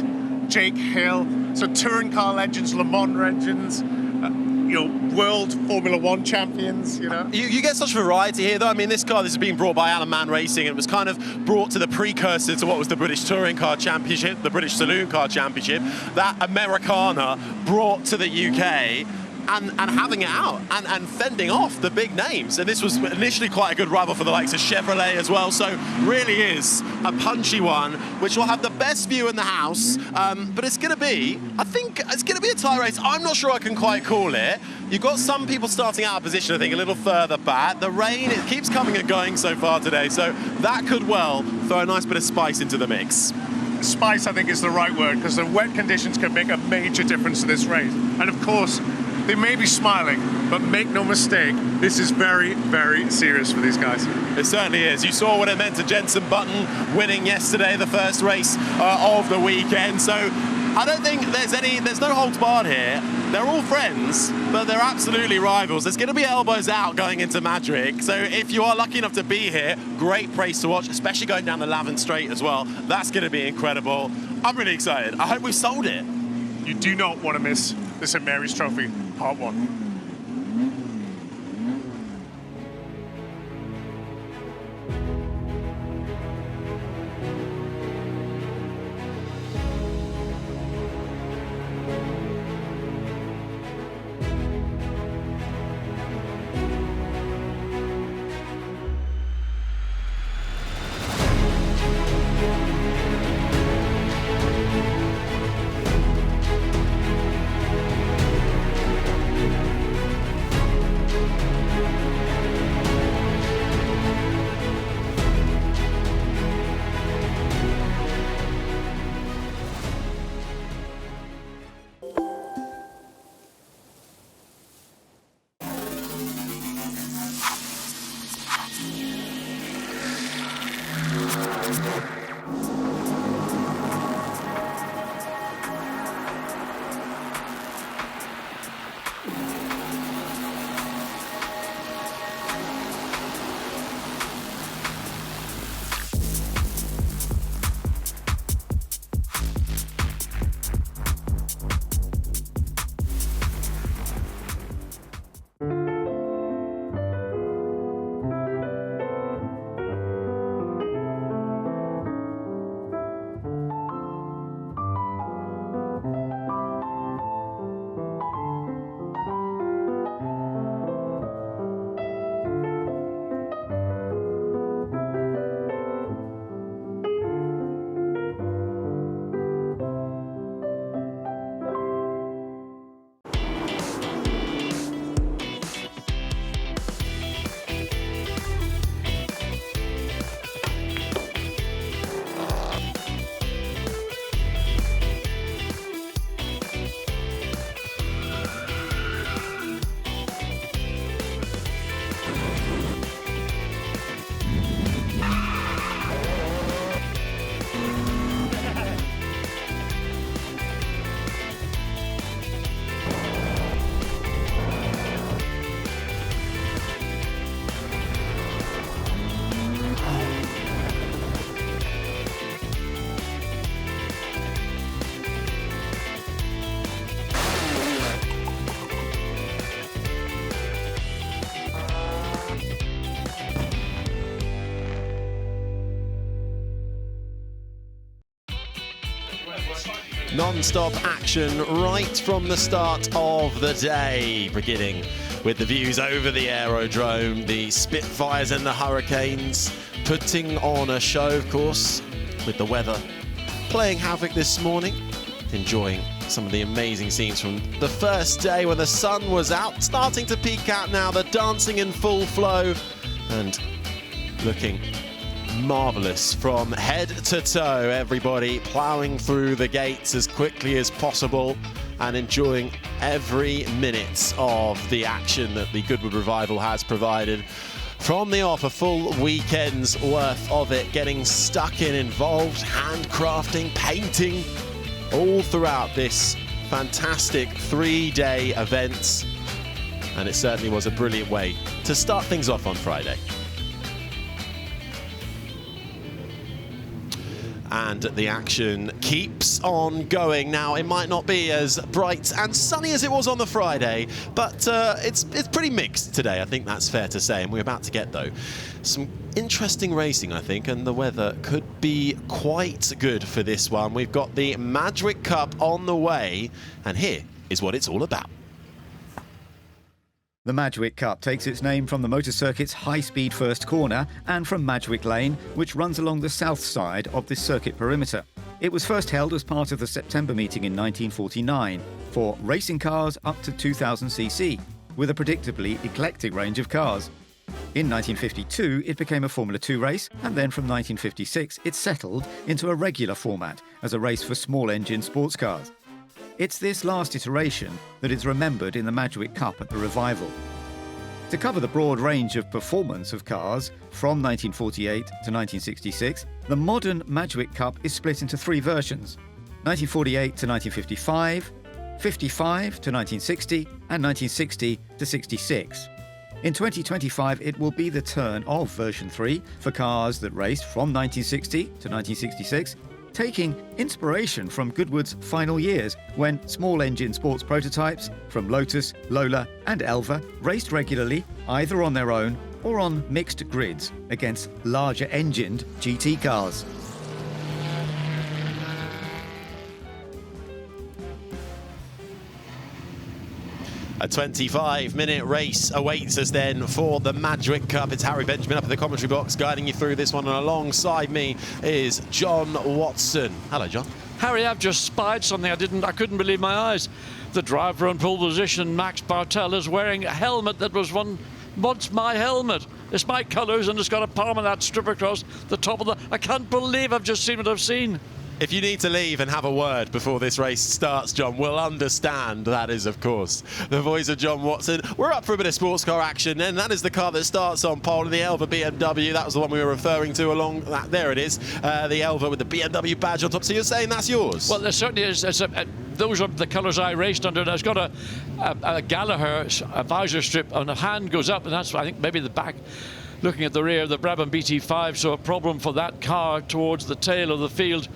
Jake Hill. So touring car legends, Le Mans legends, you know, world Formula One champions, you know. You get such variety here, though. I mean, this has been brought by Alan Mann Racing, and it was kind of brought to the precursor to what was the British Touring Car Championship, the British Saloon Car Championship, that Americana brought to the UK. And having it out and fending off the big names. And this was initially quite a good rival for the likes of Chevrolet as well. So really is a punchy one, which will have the best view in the house. But it's going to be, I think, it's going to be a tight race. I'm not sure I can quite call it. You've got some people starting out of position, I think, a little further back. The rain, it keeps coming and going so far today. So that could well throw a nice bit of spice into the mix. Spice, I think, is the right word, because the wet conditions can make a major difference to this race. And of course, They may be smiling, but make no mistake, this is very, very serious for these guys. It certainly is. You saw what it meant to Jenson Button winning yesterday, the first race of the weekend. So I don't think there's no holds barred here. They're all friends, but they're absolutely rivals. There's going to be elbows out going into Madrid. So if you are lucky enough to be here, great race to watch, especially going down the Lavin Straight as well. That's going to be incredible. I'm really excited. I hope we've sold it. You do not want to miss the St Mary's Trophy Part 1. Non-stop action right from the start of the day, beginning with the views over the aerodrome, the Spitfires and the Hurricanes putting on a show, of course, with the weather playing havoc this morning, enjoying some of the amazing scenes from the first day when the sun was out, starting to peak out now, the dancing in full flow, and looking marvellous from head to toe. Everybody ploughing through the gates as quickly as possible and enjoying every minute of the action that the Goodwood Revival has provided from the off. A full weekend's worth of it, getting stuck in, involved, handcrafting, painting, all throughout this fantastic 3-day event. And it certainly was a brilliant way to start things off on Friday. And the action keeps on going. Now, it might not be as bright and sunny as it was on the Friday, but it's pretty mixed today. I think that's fair to say. And we're about to get, though, some interesting racing, I think, and the weather could be quite good for this one. We've got the Madrid Cup on the way, and here is what it's all about. The Madrid Cup takes its name from the motor circuit's high-speed first corner and from Madrid Lane, which runs along the south side of the circuit perimeter. It was first held as part of the September meeting in 1949 for racing cars up to 2000cc, with a predictably eclectic range of cars. In 1952, it became a Formula 2 race, and then from 1956, it settled into a regular format as a race for small-engine sports cars. It's this last iteration that is remembered in the Madgwick Cup at the Revival. To cover the broad range of performance of cars from 1948 to 1966, the modern Madgwick Cup is split into 3 versions: 1948 to 1955, 55 to 1960, and 1960 to 66. In 2025, it will be the turn of version 3 for cars that raced from 1960 to 1966, taking inspiration from Goodwood's final years, when small-engine sports prototypes from Lotus, Lola and Alfa raced regularly either on their own or on mixed grids against larger-engined GT cars. A 25-minute race awaits us then for the Madgwick Cup. It's Harry Benjamin up in the commentary box guiding you through this one, and alongside me is John Whitsun. Hello, John. Harry, I've just spied something I couldn't believe my eyes. The driver in pole position, Max Bartel, is wearing a helmet that was once my helmet. It's my colours, and it's got a palm of that strip across the top of the... I can't believe I've just seen what I've seen. If you need to leave and have a word before this race starts, John, we'll understand. That is, of course, the voice of John Whitsun. We're up for a bit of sports car action, and that is the car that starts on pole in the Alfa BMW. That was the one we were referring to along that. There it is, the Alfa with the BMW badge on top. So you're saying that's yours? Well, there certainly is. Those are the colours I raced under. It's got a Gallagher visor strip, and a hand goes up, and that's, I think, maybe the back. Looking at the rear of the Brabham BT5, so a problem for that car towards the tail of the field,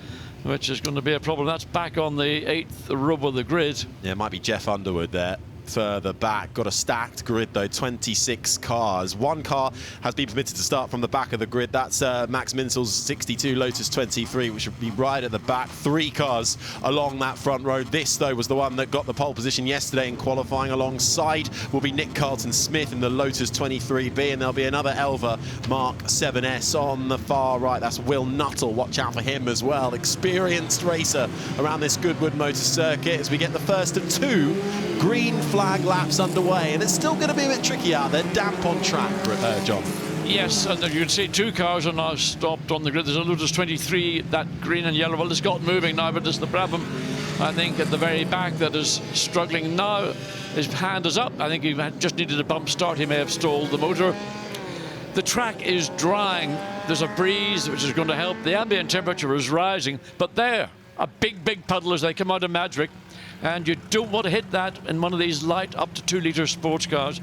which is going to be a problem. That's back on the 8th rub of the grid. Yeah, it might be Jeff Underwood there. Further back, got a stacked grid though, 26 cars. One car has been permitted to start from the back of the grid. That's Max Minsel's 62 Lotus 23, which would be right at the back. 3 cars along that front row. This though was the one that got the pole position yesterday in qualifying. Alongside will be Nick Carlton-Smith in the Lotus 23B, and there'll be another Alfa Mark 7S on the far right. That's Will Nuttall. Watch out for him as well. Experienced racer around this Goodwood Motor Circuit as we get the first of 2 green flag laps underway, and it's still going to be a bit tricky out there, damp on track, John. Yes, and you can see 2 cars are now stopped on the grid. There's a Lotus 23, that green and yellow. Well, it's got moving now, but it's the Brabham, I think, at the very back that is struggling now. His hand is up. I think he just needed a bump start. He may have stalled the motor. The track is drying. There's a breeze, which is going to help. The ambient temperature is rising, but there, a big puddle as they come out of Madgwick. And you don't want to hit that in one of these light up to 2-litre sports cars,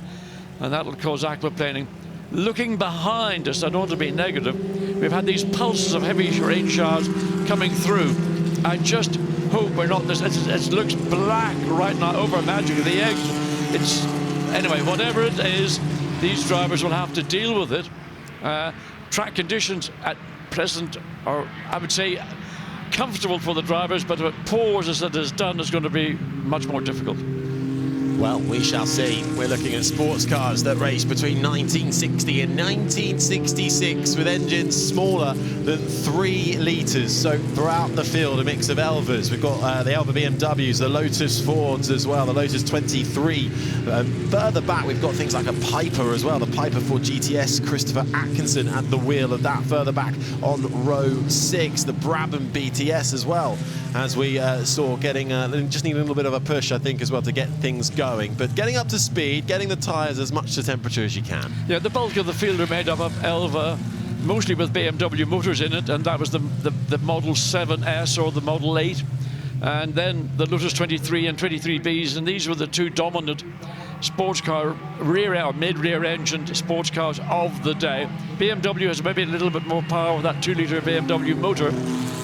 and that'll cause aquaplaning. Looking behind us, I don't want to be negative, we've had these pulses of heavy rain showers coming through. I just hope we're not this. It looks black right now over Madgwick. The eggs. Anyway, whatever it is, these drivers will have to deal with it. Track conditions at present are, I would say, comfortable for the drivers, but if it pours as it has done, it's going to be much more difficult. Well, we shall see. We're looking at sports cars that raced between 1960 and 1966 with engines smaller than 3 litres. So throughout the field, a mix of Alfas. We've got the Alfa BMWs, the Lotus Fords as well, the Lotus 23. Further back, we've got things like a Piper as well, the Piper Ford GTS, Christopher Atkinson at the wheel of that. Further back on row 6, the Brabham BTS as well, as we saw getting, just need a little bit of a push, I think, as well to get things going. But getting up to speed, getting the tyres as much to temperature as you can. Yeah, the bulk of the field are made up of Alfa, mostly with BMW motors in it, and that was the Model 7S or the Model 8. And then the Lotus 23 and 23Bs, and these were the 2 dominant sports car rear or mid-rear engined sports cars of the day. BMW has maybe a little bit more power with that 2-litre BMW motor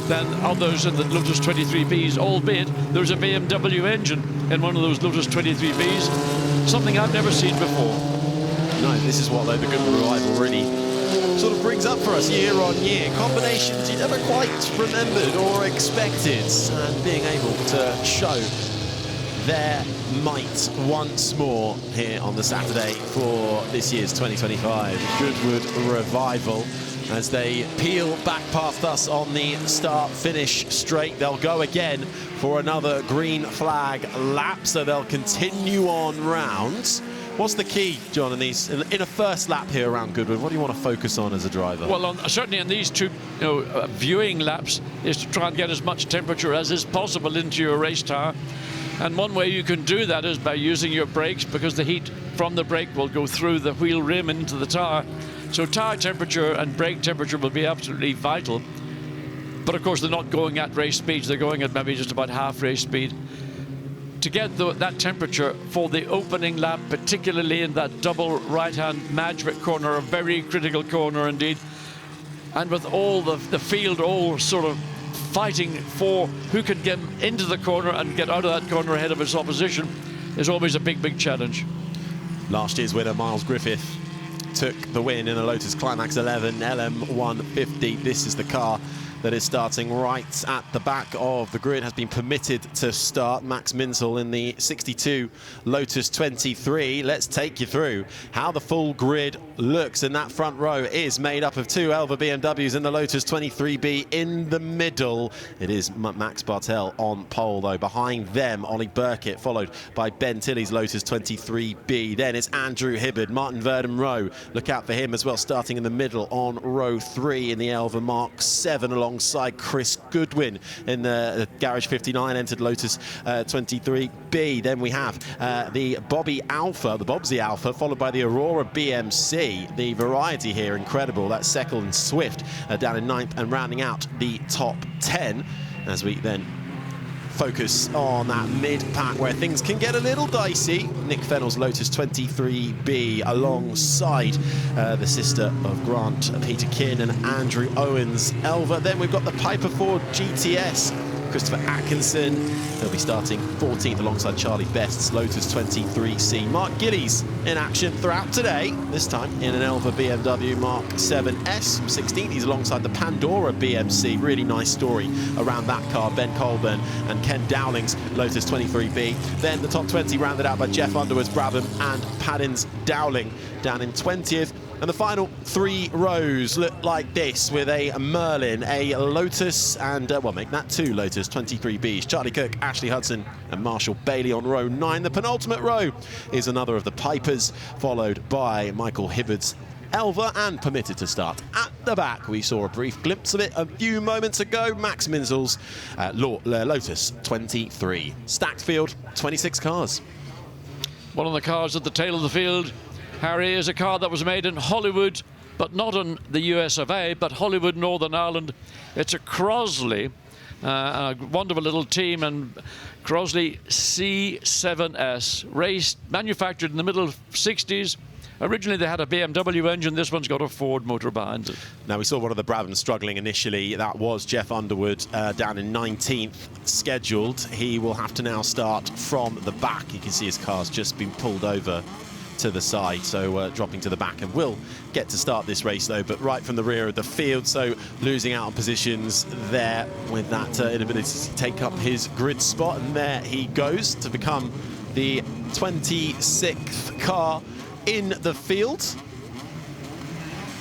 than others in the Lotus 23Bs, albeit there's a BMW engine in one of those Lotus 23Bs, something I've never seen before. No, this is what the Goodwood Revival really sort of brings up for us year on year. Combinations you never quite remembered or expected, and being able to show their might once more here on the Saturday for this year's 2025 Goodwood Revival. As they peel back past us on the start-finish straight, they'll go again for another green flag lap, so they'll continue on rounds. What's the key, John, in a first lap here around Goodwood? What do you want to focus on as a driver? Well, certainly in these 2 viewing laps is to try and get as much temperature as is possible into your race tire. And one way you can do that is by using your brakes, because the heat from the brake will go through the wheel rim into the tyre. So tyre temperature and brake temperature will be absolutely vital. But of course, they're not going at race speeds. They're going at maybe just about half race speed. To get that temperature for the opening lap, particularly in that double right-hand Madrick corner, a very critical corner indeed. And with all the field all sort of fighting for who can get into the corner and get out of that corner ahead of its opposition, is always a big, big challenge. Last year's winner, Miles Griffith, took the win in a Lotus Climax 11 LM150. This is the car that is starting right at the back of the grid, has been permitted to start. Max Minzel in the 62 Lotus 23. Let's take you through how the full grid looks, and that front row is made up of 2 Alfa BMWs in the Lotus 23B. In the middle, it is Max Bartel on pole, though. Behind them, Ollie Burkitt, followed by Ben Tilley's Lotus 23B. Then it's Andrew Hibbard, Martin Verdon Rowe. Look out for him as well, starting in the middle on row 3 in the Alfa Mark 7, alongside Chris Goodwin in the Garage 59, entered Lotus 23B. Then we have the Bobby Alfa, the Bobsy Alfa, followed by the Aurora BMC. The variety here, incredible. That's Seckel and Swift down in 9th and rounding out the top 10, as we then focus on that mid-pack where things can get a little dicey. Nick Fennell's Lotus 23B alongside the sister of Grant, Peter Kinn, and Andrew Owens' Elva. Then we've got the Piper Ford GTS, Christopher Atkinson. They'll be starting 14th alongside Charlie Best's Lotus 23C. Mark Gillies in action throughout today, this time in an Elva BMW Mark 7S. 16th, he's alongside the Pandora BMC. Really nice story around that car. Ben Colburn and Ken Dowling's Lotus 23B. Then the top 20 rounded out by Jeff Underwood's Brabham and Paddin's Dowling down in 20th. And the final 3 rows look like this, with a Merlin, a Lotus, and, well, make that 2 Lotus 23Bs. Charlie Cook, Ashley Hudson, and Marshall Bailey on row 9. The penultimate row is another of the Pipers, followed by Michael Hibbard's Elva, and permitted to start at the back. We saw a brief glimpse of it a few moments ago. Max Minzel's Lotus 23. Stacked field, 26 cars. One of the cars at the tail of the field, Harry, is a car that was made in Hollywood, but not in the US of A, but Hollywood, Northern Ireland. It's a Crosley, a wonderful little team, and Crosley C7S, manufactured in the middle 60s. Originally they had a BMW engine, this one's got a Ford motor behind it. Now we saw one of the Brabhams struggling initially, that was Jeff Underwood down in 19th scheduled. He will have to now start from the back. You can see his car's just been pulled over to the side, so dropping to the back, and will get to start this race though, but right from the rear of the field, so losing out on positions there with that inability to take up his grid spot. And there he goes to become the 26th car in the field.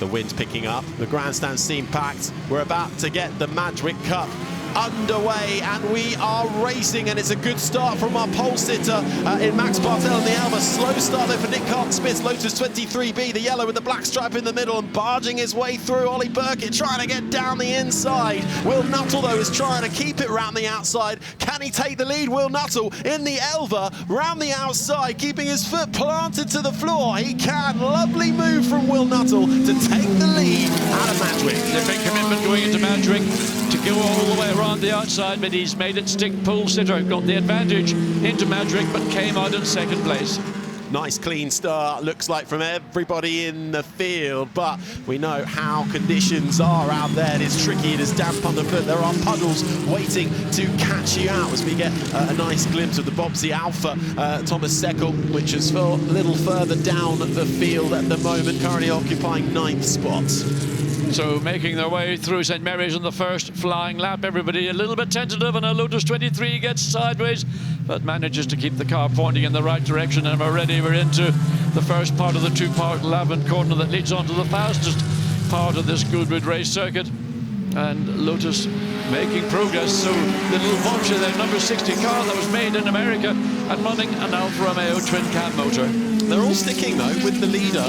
The wind's picking up, the grandstand seem packed. We're about to get the Madrick Cup underway, and we are racing, and it's a good start from our pole sitter in Max Bartel and the Alva. Slow start though for Nick Carton-Smith's Lotus 23B, the yellow with the black stripe in the middle, and barging his way through. Ollie Burkitt trying to get down the inside. Will Nuttall though is trying to keep it round the outside. Can he take the lead? Will Nuttall in the Elva round the outside, keeping his foot planted to the floor. He can. Lovely move from Will Nuttall to take the lead out of Madrick. The big commitment going into Madrick to go all the way around the outside, but he's made it stick. Pole sitter got the advantage into Madrick, but came out in 2nd place. Nice clean start, looks like, from everybody in the field, but we know how conditions are out there. It is tricky, it is damp underfoot. There are puddles waiting to catch you out as we get a nice glimpse of the Bobsy Alfa, Thomas Seckel, which is a little further down the field at the moment, currently occupying 9th spot. So making their way through St Mary's on the first flying lap. Everybody a little bit tentative, and a Lotus 23 gets sideways, but manages to keep the car pointing in the right direction. And already we're into the first part of the 2-part 11 corner that leads on to the fastest part of this Goodwood race circuit. And Lotus making progress. So the little Porsche, their number 60 car that was made in America and running an Alfa Romeo twin-cam motor. They're all sticking though with the leader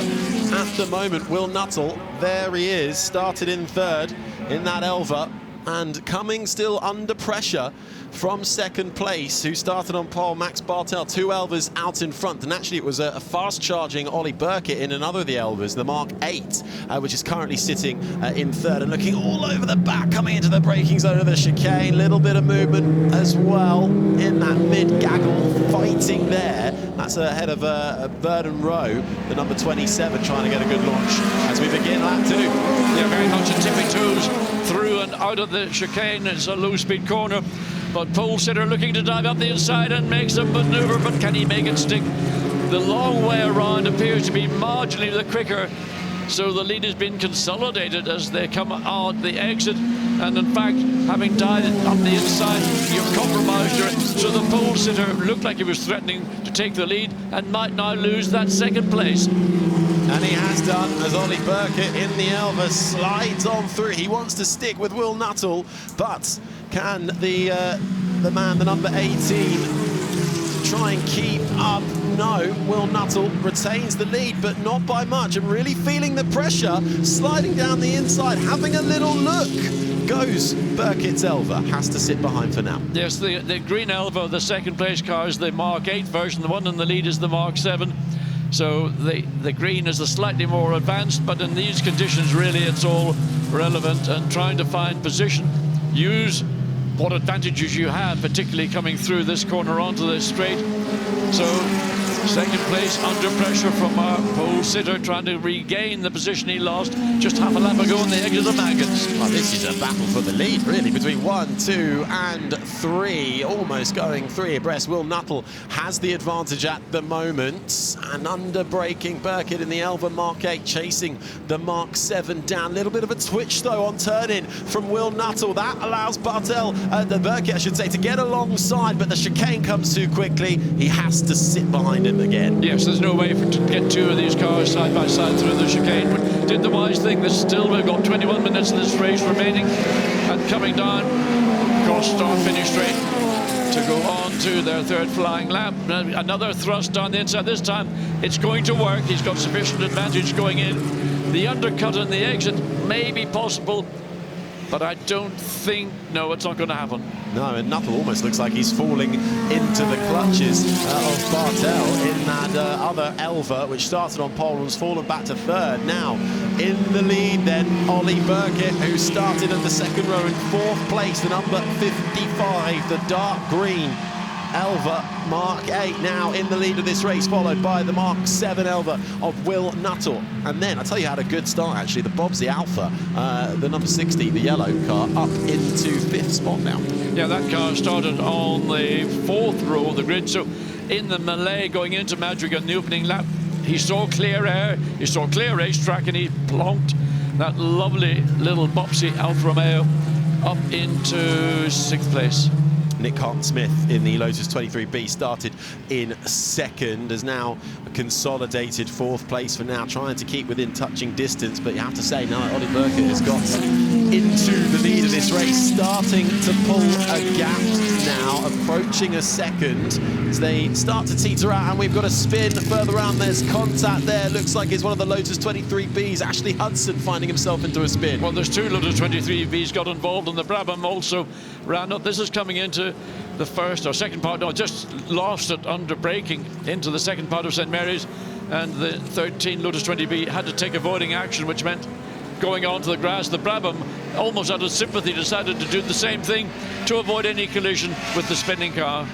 at the moment, Will Nuttall. There he is, started in 3rd in that Elva. And coming still under pressure from second place, who started on pole, Max Bartel, 2 Elvas out in front. And actually it was a fast-charging Ollie Burkett in another of the Elvas, the Mark 8, which is currently sitting in third and looking all over the back, coming into the braking zone of the chicane. Little bit of movement as well in that mid-gaggle, fighting there. That's ahead of Vernon Rowe, the number 27, trying to get a good launch as we begin lap 2. Yeah, very much a tippy toes through and out of the chicane. It's a low-speed corner, but pole sitter looking to dive up the inside and makes a maneuver, but can he make it stick? The long way around appears to be marginally the quicker, so the lead has been consolidated as they come out the exit, and in fact, having dived up the inside, you've compromised her, so the pole sitter looked like he was threatening to take the lead and might now lose that second place. And he has done, as Ollie Burkett in the Elva slides on through. He wants to stick with Will Nuttall, but can the man, the number 18, try and keep up? No, Will Nuttall retains the lead, but not by much, and really feeling the pressure, sliding down the inside, having a little look. Goes Burkett's Elva, has to sit behind for now. Yes, the green Elva, the second place car, is the Mark 8 version. The one in the lead is the Mark 7. So the green is a slightly more advanced, but in these conditions, really, it's all relevant and trying to find position. Use what advantages you have, particularly coming through this corner onto the straight. So second place under pressure from our pole sitter, trying to regain the position he lost just half a lap ago on the edge of the Maggots. Well, this is a battle for the lead, really, between 1, 2 and 3, almost going 3 abreast. Will Nuttall has the advantage at the moment, and under braking Burkett in the Elva Mark 8, chasing the Mark 7 down. A little bit of a twitch, though, on turn-in from Will Nuttall. That allows the Burkett, I should say, to get alongside, but the chicane comes too quickly. He has to sit behind him again. Yes, there's no way to get 2 of these cars side by side through the chicane. But did the wise thing. There's still, we've got 21 minutes of this race remaining, and coming down, cross start finish straight to go on to their third flying lap. Another thrust down the inside. This time it's going to work. He's got sufficient advantage going in. The undercut and the exit may be possible, but I don't think, no, it's not going to happen. No, and Nuttall almost looks like he's falling into the clutches of Bartel in that other Elva, which started on pole and has fallen back to third. Now, in the lead then, Ollie Burkett, who started at the second row in 4th place, the number 55, the dark green Elva Mark 8 now in the lead of this race, followed by the Mark 7 Elva of Will Nuttall. And then, I tell you, had a good start, actually. The Bobsy Alfa, the number 60, the yellow car, up into 5th spot now. Yeah, that car started on the 4th row of the grid. So in the melee going into Madrigal in the opening lap, he saw clear air, he saw clear racetrack, and he plonked that lovely little Bobsy Alfa Romeo up into 6th place. Nick Carton-Smith in the Lotus 23B started in 2nd, has now consolidated 4th place for now, trying to keep within touching distance, but you have to say now Ollie Burkett has got into the lead of this race, starting to pull a gap now, approaching a 2nd as they start to teeter out, and we've got a spin further around. There's contact there, looks like it's one of the Lotus 23Bs, Ashley Hudson finding himself into a spin. Well, there's 2 Lotus 23Bs got involved, and the Brabham also ran up. This is coming into the first or second part, no, just lost it under braking into the second part of St Mary's, and the 13 Lotus 20B had to take avoiding action, which meant going onto the grass. The Brabham, almost out of sympathy, decided to do the same thing to avoid any collision with the spinning car.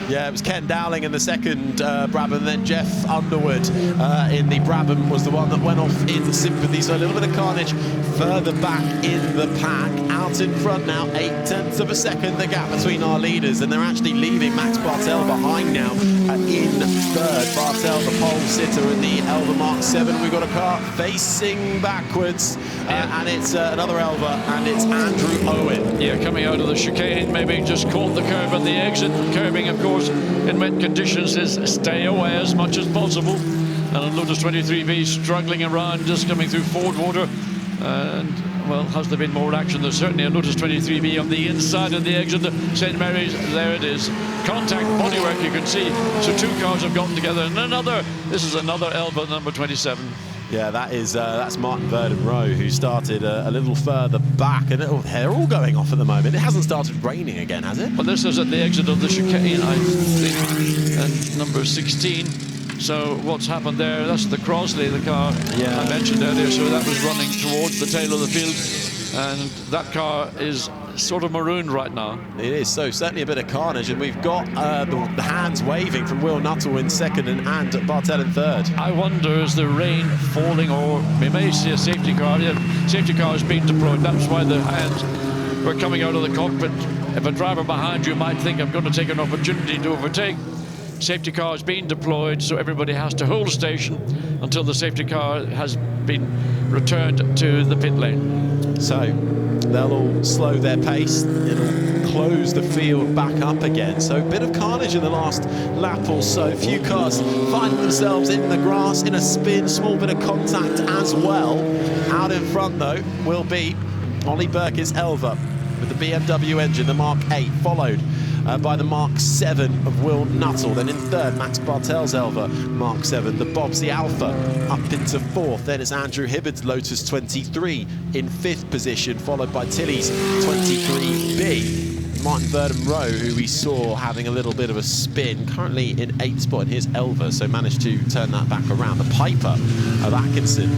Yeah, it was Ken Dowling in the second Brabham, then Jeff Underwood in the Brabham was the one that went off in sympathy. So a little bit of carnage further back in the pack. Out in front now, 0.8 of a second, the gap between our leaders, and they're actually leaving Max Bartel behind now in third. Bartel, the pole sitter in the Elva Mark 7. We've got a car facing backwards, and it's another Elva, and it's Andrew Owen. Yeah, coming out of the chicane, maybe just caught the curve at the exit. Curbing, of course, in wet conditions is stay away as much as possible. And a Lotus 23B struggling around, just coming through Ford water. And, well, has there been more action? There's certainly a Lotus 23B on the inside of the exit of St Mary's. There it is. Contact bodywork, you can see. So 2 cars have gotten together. And this is another Elva, number 27. Yeah, that's Martin Verdon Rowe, who started a little further back, and they're all going off at the moment. It hasn't started raining again, has it? Well, this is at the exit of the chicane, I think, and number 16. So what's happened there, that's the Crosley, the car I mentioned earlier, so that was running towards the tail of the field, and that car is sort of marooned right now. It is, so certainly a bit of carnage, and we've got the hands waving from Will Nuttall in second and Bartel in third. I wonder, is the rain falling, or we may see a safety car? Yeah, safety car is being deployed. That's why the hands were coming out of the cockpit. If a driver behind you might think, I'm going to take an opportunity to overtake, safety car is being deployed, so everybody has to hold station until the safety car has been returned to the pit lane. So they'll all slow their pace. It'll close the field back up again. So a bit of carnage in the last lap or so. A few cars finding themselves in the grass, in a spin, small bit of contact as well. Out in front, though, will be Ollie Burkett's Elva with the BMW engine, the Mark 8, followed by the Mark 7 of Will Nuttall. Then in third, Max Bartel's Elva, Mark 7. The Bob's the Alfa up into fourth. Then it's Andrew Hibbard's Lotus 23 in fifth position, followed by Tilly's 23B. Martin Verdon Rowe, who we saw having a little bit of a spin, currently in 8th spot in his Elva, so managed to turn that back around. The Piper of Atkinson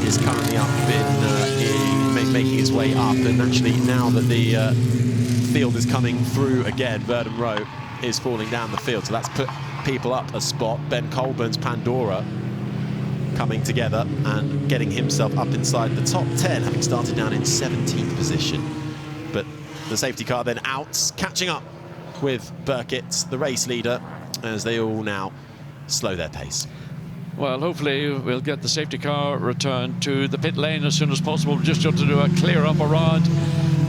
is currently up making his way up, and actually now that the field is coming through again, Verdon Rowe is falling down the field, so that's put people up a spot. Ben Colburn's Pandora coming together and getting himself up inside the top 10, having started down in 17th position. But the safety car then out, catching up with Burkett, the race leader, as they all now slow their pace. Well, hopefully we'll get the safety car returned to the pit lane as soon as possible. Just to do a clear up around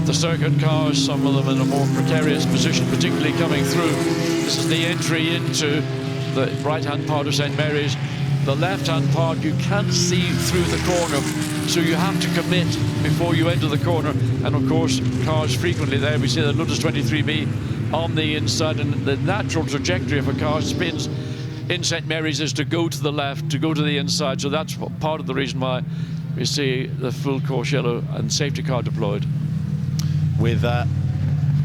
the circuit cars, some of them in a more precarious position, particularly coming through. This is the entry into the right-hand part of St. Mary's. The left-hand part you can't see through the corner, so you have to commit before you enter the corner. And of course, cars frequently there, we see the Lotus 23B on the inside, and the natural trajectory of a car spins in St. Mary's is to go to the left, to go to the inside, so that's part of the reason why we see the full course yellow and safety car deployed. With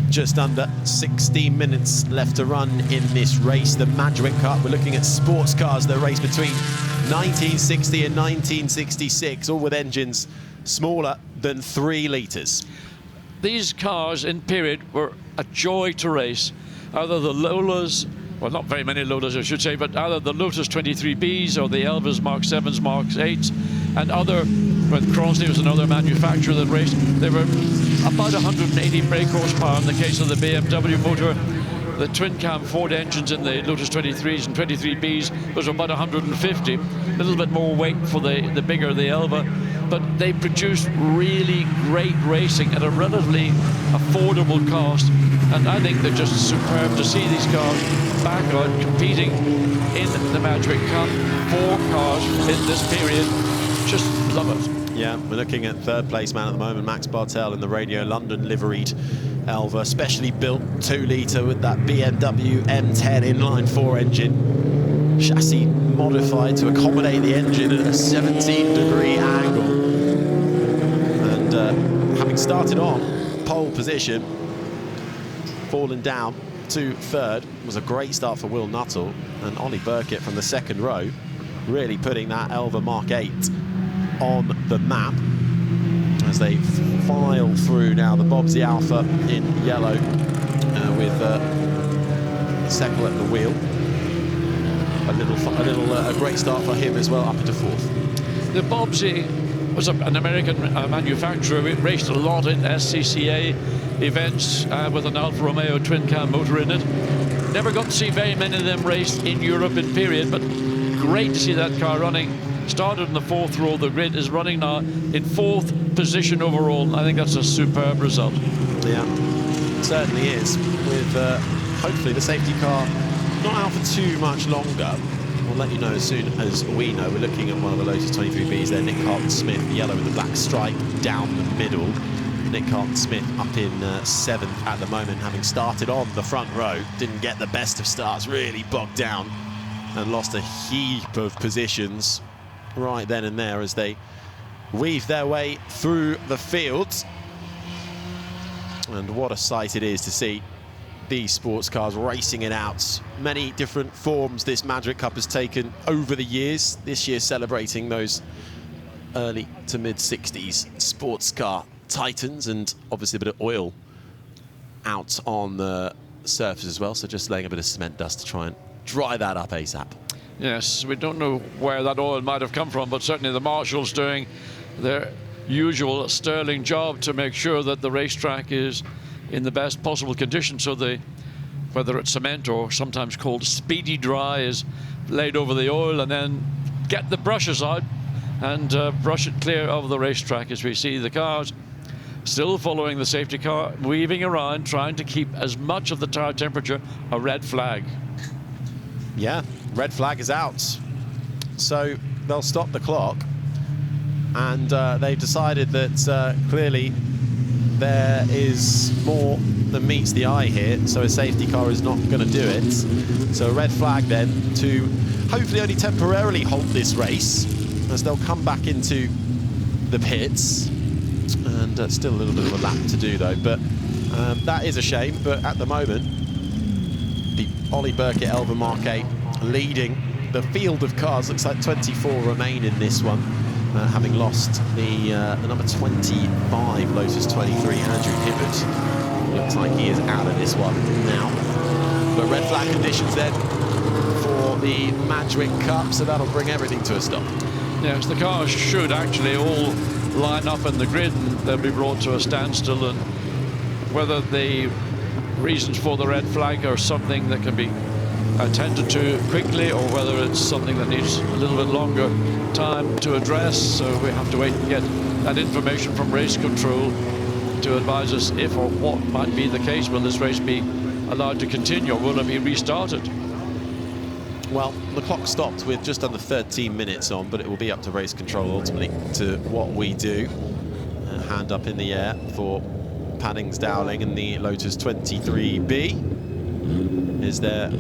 just under 16 minutes left to run in this race, the Madrid Cup, we're looking at sports cars that race between 1960 and 1966, all with engines smaller than 3 litres. These cars in period were a joy to race. Either the Lolas, well, not very many Lolas I should say, but either the Lotus 23Bs or the Elvas Mark 7s, Mark 8s, and other, when Crosley was another manufacturer that raced, they were about 180 brake horsepower in the case of the BMW motor. The twin-cam Ford engines in the Lotus 23s and 23Bs was about 150, a little bit more weight for the bigger the Elva, but they produced really great racing at a relatively affordable cost, and I think they're just superb to see these cars back out competing in the Madrid Cup. 4 cars in this period, just love it. Yeah, we're looking at third place man at the moment, Max Bartel in the Radio London liveried Elva, specially built 2-litre with that BMW M10 inline 4 engine, chassis modified to accommodate the engine at a 17-degree angle, and having started on pole position, fallen down to third, was a great start for Will Nuttall, and Ollie Burkett from the second row really putting that Elva Mark 8 on the map as they file through now. The Bob's the Alfa in yellow with Seckle at the wheel. A great start for him as well, up into fourth. The Bobsy was an American manufacturer. We raced a lot in SCCA events with an Alfa Romeo twin-cam motor in it. Never got to see very many of them raced in Europe in period, but great to see that car running. Started in the 4th row of the grid, is running now in 4th position overall. I think that's a superb result. Yeah, it certainly is. With hopefully the safety car not out for too much longer. We'll let you know as soon as we know. We're looking at one of the Lotus 23Bs there, Nick Carlton-Smith, yellow with the black stripe down the middle. Nick Carlton-Smith up in 7th at the moment, having started on the front row. Didn't get the best of starts, really bogged down and lost a heap of positions right then and there as they weave their way through the fields. And what a sight it is to see these sports cars racing it out. Many different forms this Madrid Cup has taken over the years. This year celebrating those early to mid-60s sports car titans, and obviously a bit of oil out on the surface as well, so just laying a bit of cement dust to try and dry that up ASAP. Yes, we don't know where that oil might have come from, but certainly the marshals doing their usual sterling job to make sure that the racetrack is in the best possible condition, so whether it's cement or sometimes called speedy dry, is laid over the oil, and then get the brushes out and brush it clear of the racetrack as we see the cars still following the safety car, weaving around, trying to keep as much of the tire temperature a red flag. Yeah, red flag is out. So they'll stop the clock. And they've decided that clearly there is more than meets the eye here, so a safety car is not going to do it. So a red flag then to hopefully only temporarily halt this race, as they'll come back into the pits. And still a little bit of a lap to do though, but that is a shame. But at the moment, the Ollie Burkett Elva Marque leading the field of cars. Looks like 24 remain in this one, having lost the number 25 Lotus 23 Andrew Hibbert. Looks like he is out of this one now. But red flag conditions then for the Madrid Cup, so that'll bring everything to a stop. Yes, the cars should actually all line up in the grid and they'll be brought to a standstill, and whether the reasons for the red flag are something that can be attended to quickly or whether it's something that needs a little bit longer time to address, so we have to wait and get that information from race control to advise us if or what might be the case. Will this race be allowed to continue or will it be restarted? Well, the clock stopped with just under 13 minutes on, but it will be up to race control ultimately to what we do. Hand up in the air for Paddings Dowling and the Lotus 23B. Is there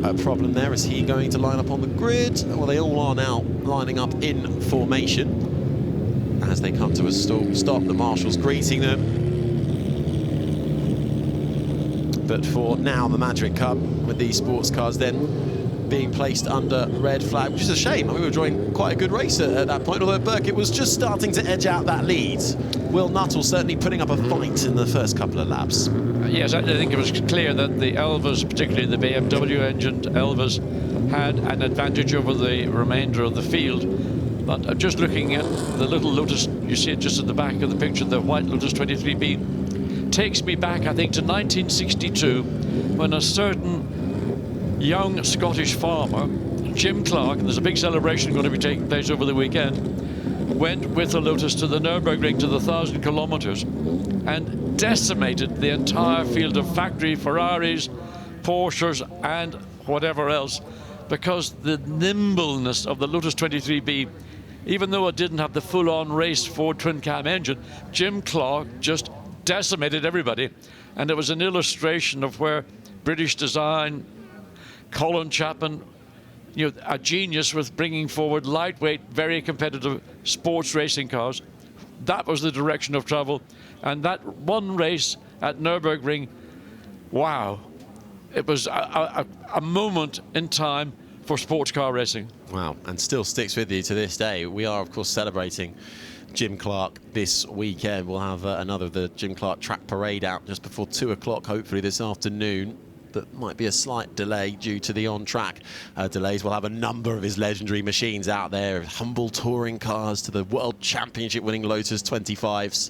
a problem there? Is he going to line up on the grid? Well, they all are now lining up in formation. As they come to a stop, the marshals greeting them. But for now, the Madrid Cup with these sports cars then being placed under red flag, which is a shame. I mean, we were drawing quite a good race at that point, although Burkett was just starting to edge out that lead. Will Nuttall certainly putting up a fight in the first couple of laps. Yes, I think it was clear that the Elvas, particularly the BMW-engined Elvas, had an advantage over the remainder of the field. But just looking at the little Lotus, you see it just at the back of the picture, the white Lotus 23B, takes me back, I think, to 1962, when a certain young Scottish farmer, Jim Clark, and there's a big celebration going to be taking place over the weekend, went with the Lotus to the Nürburgring to the 1,000 kilometers and decimated the entire field of factory Ferraris, Porsches and whatever else, because the nimbleness of the Lotus 23B, even though it didn't have the full-on race Ford twin-cam engine, Jim Clark just decimated everybody. And it was an illustration of where British design, Colin Chapman, you know, a genius with bringing forward lightweight, very competitive sports racing cars. That was the direction of travel. And that one race at Nürburgring, wow, it was a moment in time for sports car racing. Wow, and still sticks with you to this day. We are, of course, celebrating Jim Clark this weekend. We'll have another of the Jim Clark track parade out just before 2 o'clock, hopefully this afternoon. That might be a slight delay due to the on-track delays. We'll have a number of his legendary machines out there, humble touring cars to the World Championship winning Lotus 25s.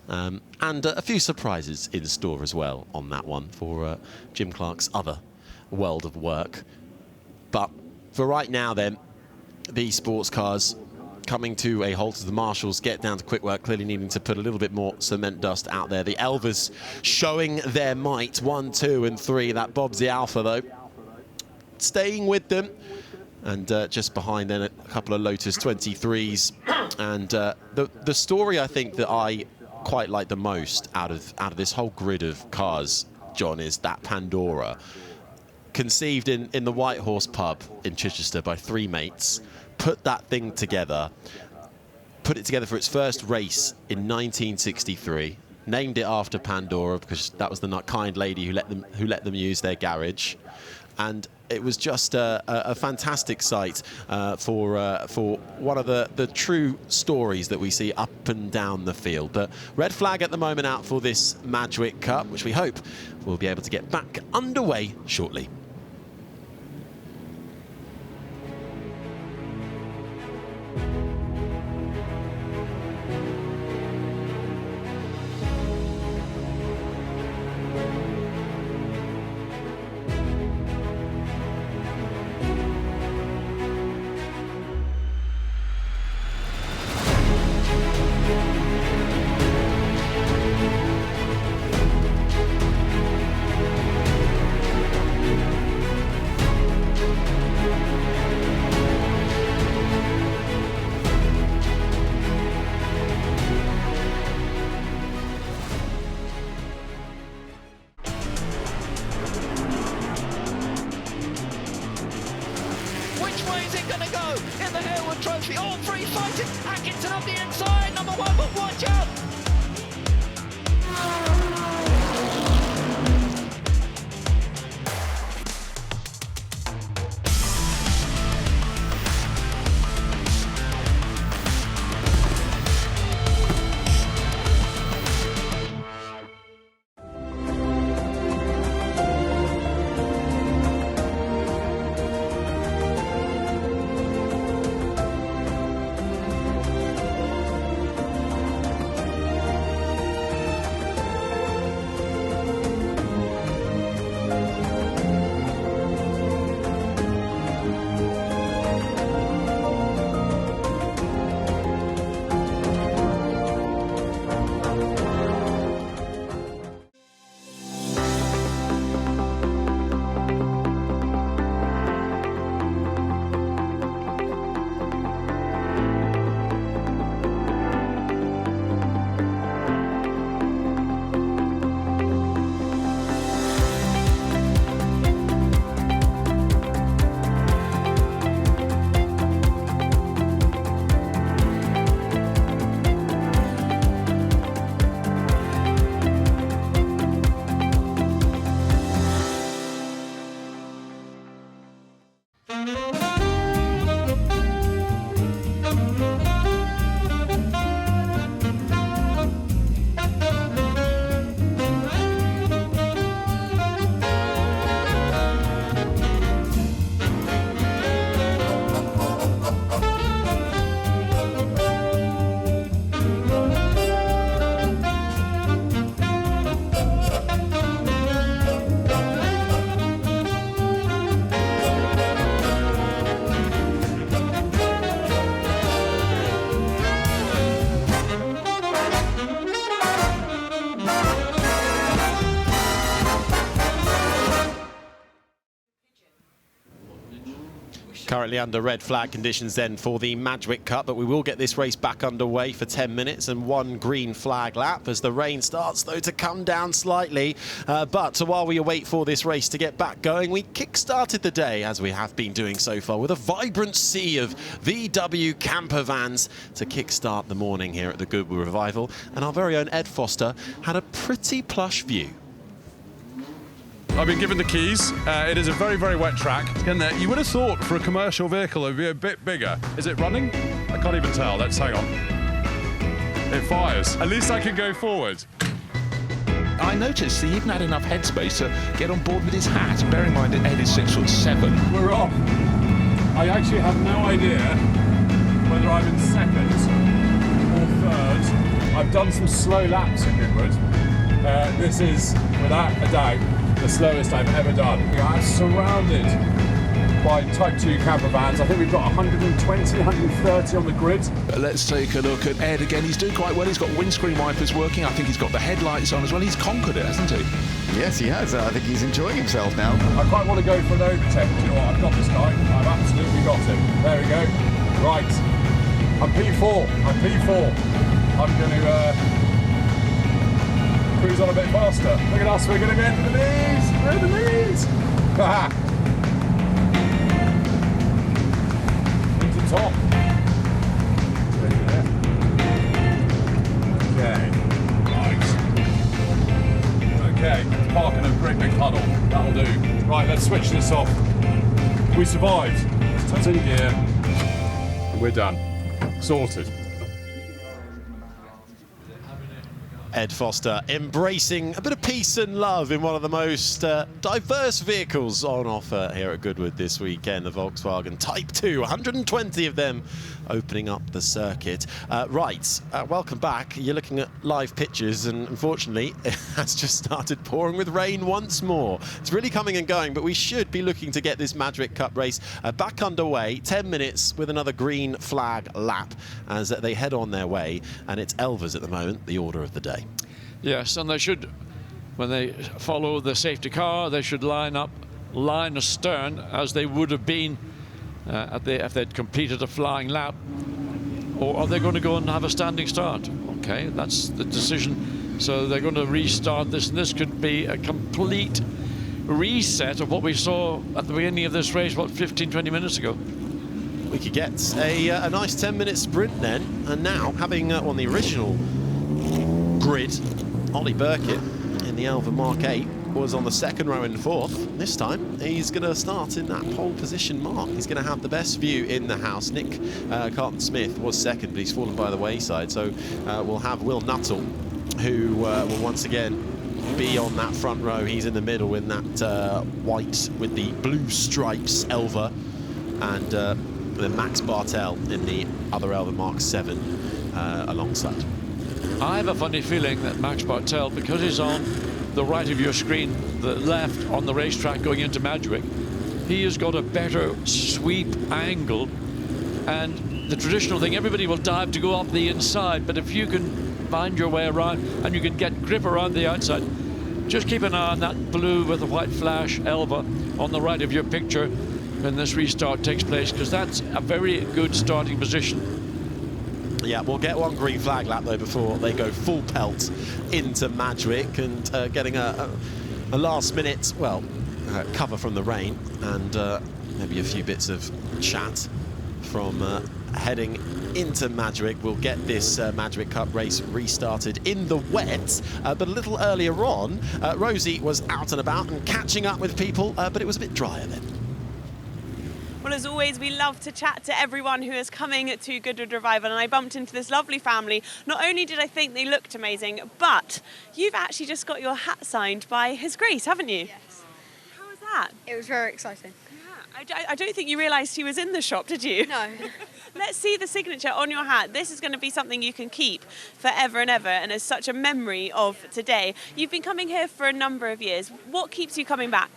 And a few surprises in store as well on that one for Jim Clark's other world of work. But for right now then, these sports cars coming to a halt as the marshals get down to quick work, clearly needing to put a little bit more cement dust out there. The Elvas showing their might, 1, 2 and 3. That bobs the Alfa though, staying with them. And just behind then a couple of Lotus 23s. And the story I think that I quite like the most out of this whole grid of cars, John, is that Pandora. Conceived in the White Horse pub in Chichester by 3 mates, put that thing together, put it together for its first race in 1963, named it after Pandora because that was the kind lady who let them use their garage, and it was just a fantastic sight for one of the true stories that we see up and down the field. But red flag at the moment out for this Madgwick Cup, which we hope we'll be able to get back underway shortly. Which way is it going to go in the Goodwood Trophy? All three fighting. Atkinson on the inside, number one, but watch out! Currently under red flag conditions then for the Madgwick Cup, but we will get this race back underway for 10 minutes and one green flag lap as the rain starts though to come down slightly. But while we await for this race to get back going, we kick-started the day, as we have been doing so far, with a vibrant sea of VW camper vans to kick-start the morning here at the Goodwood Revival. And our very own Ed Foster had a pretty plush view. I've been given the keys. It is a very, very wet track. You would have thought for a commercial vehicle it would be a bit bigger. Is it running? I can't even tell. Let's hang on. It fires. At least I can go forward. I noticed he even had enough headspace to get on board with his hat. Bear in mind that Ed is 6'7". We're off. I actually have no idea whether I'm in second or third. I've done some slow laps at Goodwood. This is, without a doubt, the slowest I've ever done. We are surrounded by Type 2 camper vans. I think we've got 120, 130 on the grid. Let's take a look at Ed again. He's doing quite well. He's got windscreen wipers working. I think he's got the headlights on as well. He's conquered it, hasn't he? Yes, he has. I think he's enjoying himself now. I quite want to go for an overtake. You know what? I've got this guy. I've absolutely got him. There we go. Right. I'm P4. I'm P4. I'm going to cruise on a bit faster. Look at us, we're going to get into the leads! We're in the leads! Into top. Right, let's switch this off. We survived. It's in gear. And we're done. Sorted. Ed Foster embracing a bit of peace and love in one of the most diverse vehicles on offer here at Goodwood this weekend, the Volkswagen Type 2, 120 of them opening up the circuit. Welcome back. You're looking at live pictures, and unfortunately it has just started pouring with rain once more. It's really coming and going, but we should be looking to get this Madrid Cup race back underway. 10 minutes with another green flag lap as they head on their way, and it's Elva's at the moment, the order of the day. Yes, and they should, when they follow the safety car, they should line up line astern as they would have been if they'd completed a flying lap. Or are they going to go and have a standing start? Okay, that's the decision. So they're going to restart this, and this could be a complete reset of what we saw at the beginning of this race, what, 15, 20 minutes ago. We could get a nice 10-minute sprint then, and now having on the original grid, Ollie Burkett in the Alfa Mark 8 was on the second row in fourth. This time he's going to start in that pole position mark. He's going to have the best view in the house. Nick Carlton-Smith was second, but he's fallen by the wayside. So we'll have Will Nuttall, who will once again be on that front row. He's in the middle in that white with the blue stripes Elva, and then Max Bartel in the other Elva Mark 7 alongside. I have a funny feeling that Max Bartel, because he's on the right of your screen, the left on the racetrack going into Madrid, he has got a better sweep angle, and the traditional thing, everybody will dive to go up the inside, but if you can find your way around and you can get grip around the outside, just keep an eye on that blue with the white flash Elva on the right of your picture when this restart takes place, because that's a very good starting position. Yeah, we'll get one green flag lap though before they go full pelt into Madrid, and getting a last minute, cover from the rain, and maybe a few bits of chat from heading into Madrid. We'll get this Madrid Cup race restarted in the wet, but a little earlier on, Rosie was out and about and catching up with people, but it was a bit drier then. Well, as always, we love to chat to everyone who is coming to Goodwood Revival, and I bumped into this lovely family. Not only did I think they looked amazing, but you've actually just got your hat signed by His Grace, haven't you? Yes. How was that? It was very exciting. Yeah. I don't think you realised he was in the shop, did you? No. Let's see the signature on your hat. This is going to be something you can keep forever and ever, and as such a memory of today. You've been coming here for a number of years. What keeps you coming back?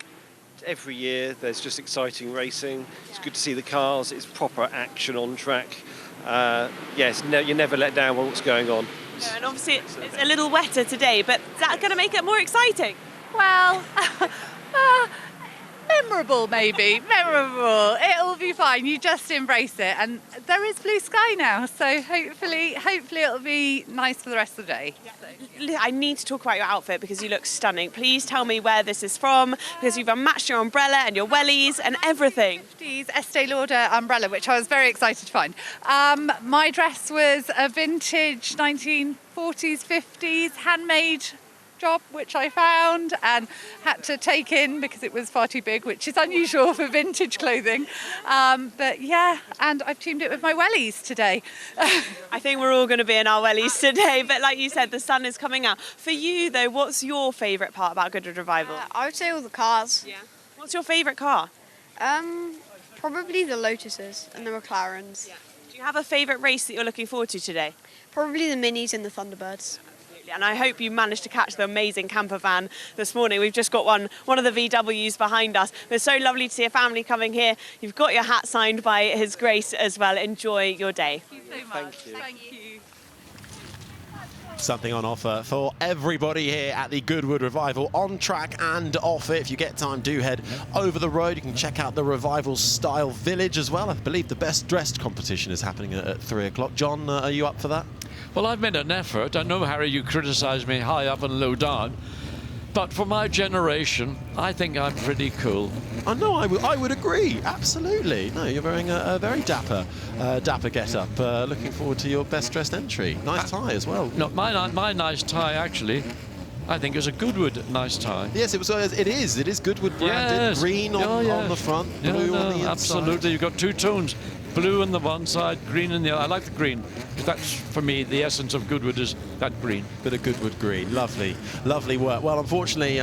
Every year there's just exciting racing. It's good to see the cars. It's proper action on track. You're never let down by what's going on. No, and obviously it's a little wetter today, but is that going to make it more exciting? Well, memorable maybe. Memorable. It'll be fine. You just embrace it, and there is blue sky now, so hopefully it'll be nice for the rest of the day. Yeah. I need to talk about your outfit because you look stunning. Please tell me where this is from, because you've unmatched your umbrella and your wellies and everything. 50s Estee Lauder umbrella, which I was very excited to find. My dress was a vintage 1940s, 50s handmade job, which I found and had to take in because it was far too big, which is unusual for vintage clothing. But yeah, and I've teamed it with my wellies today. I think we're all going to be in our wellies today, but like you said, the sun is coming out. For you though, what's your favourite part about Goodwood Revival? I would say all the cars. Yeah. What's your favourite car? Probably the Lotuses and the McLarens. Yeah. Do you have a favourite race that you're looking forward to today? Probably the Minis and the Thunderbirds. And I hope you managed to catch the amazing camper van this morning. We've just got one of the VWs behind us. It's so lovely to see a family coming here. You've got your hat signed by His Grace as well. Enjoy your day. Thank you so much. Thank you. Something on offer for everybody here at the Goodwood Revival, on track and off it. If you get time, do head over the road. You can check out the Revival Style Village as well. I believe the best dressed competition is happening at 3 o'clock. John, are you up for that? Well, I've made an effort. I know, Harry, you criticise me high up and low down, but for my generation, I think I'm pretty cool. I know, I would agree, absolutely. No, you're wearing a very dapper get-up. Looking forward to your best-dressed entry. Nice tie as well. No, my nice tie, actually, I think it's a Goodwood nice tie. Yes, it is Goodwood branded. Yes. Green on the front, blue on the inside. Absolutely, you've got two tones. Blue on the one side, green on the other. I like the green, because that's, for me, the essence of Goodwood is that green. Bit of Goodwood green. Lovely, lovely work. Well, unfortunately,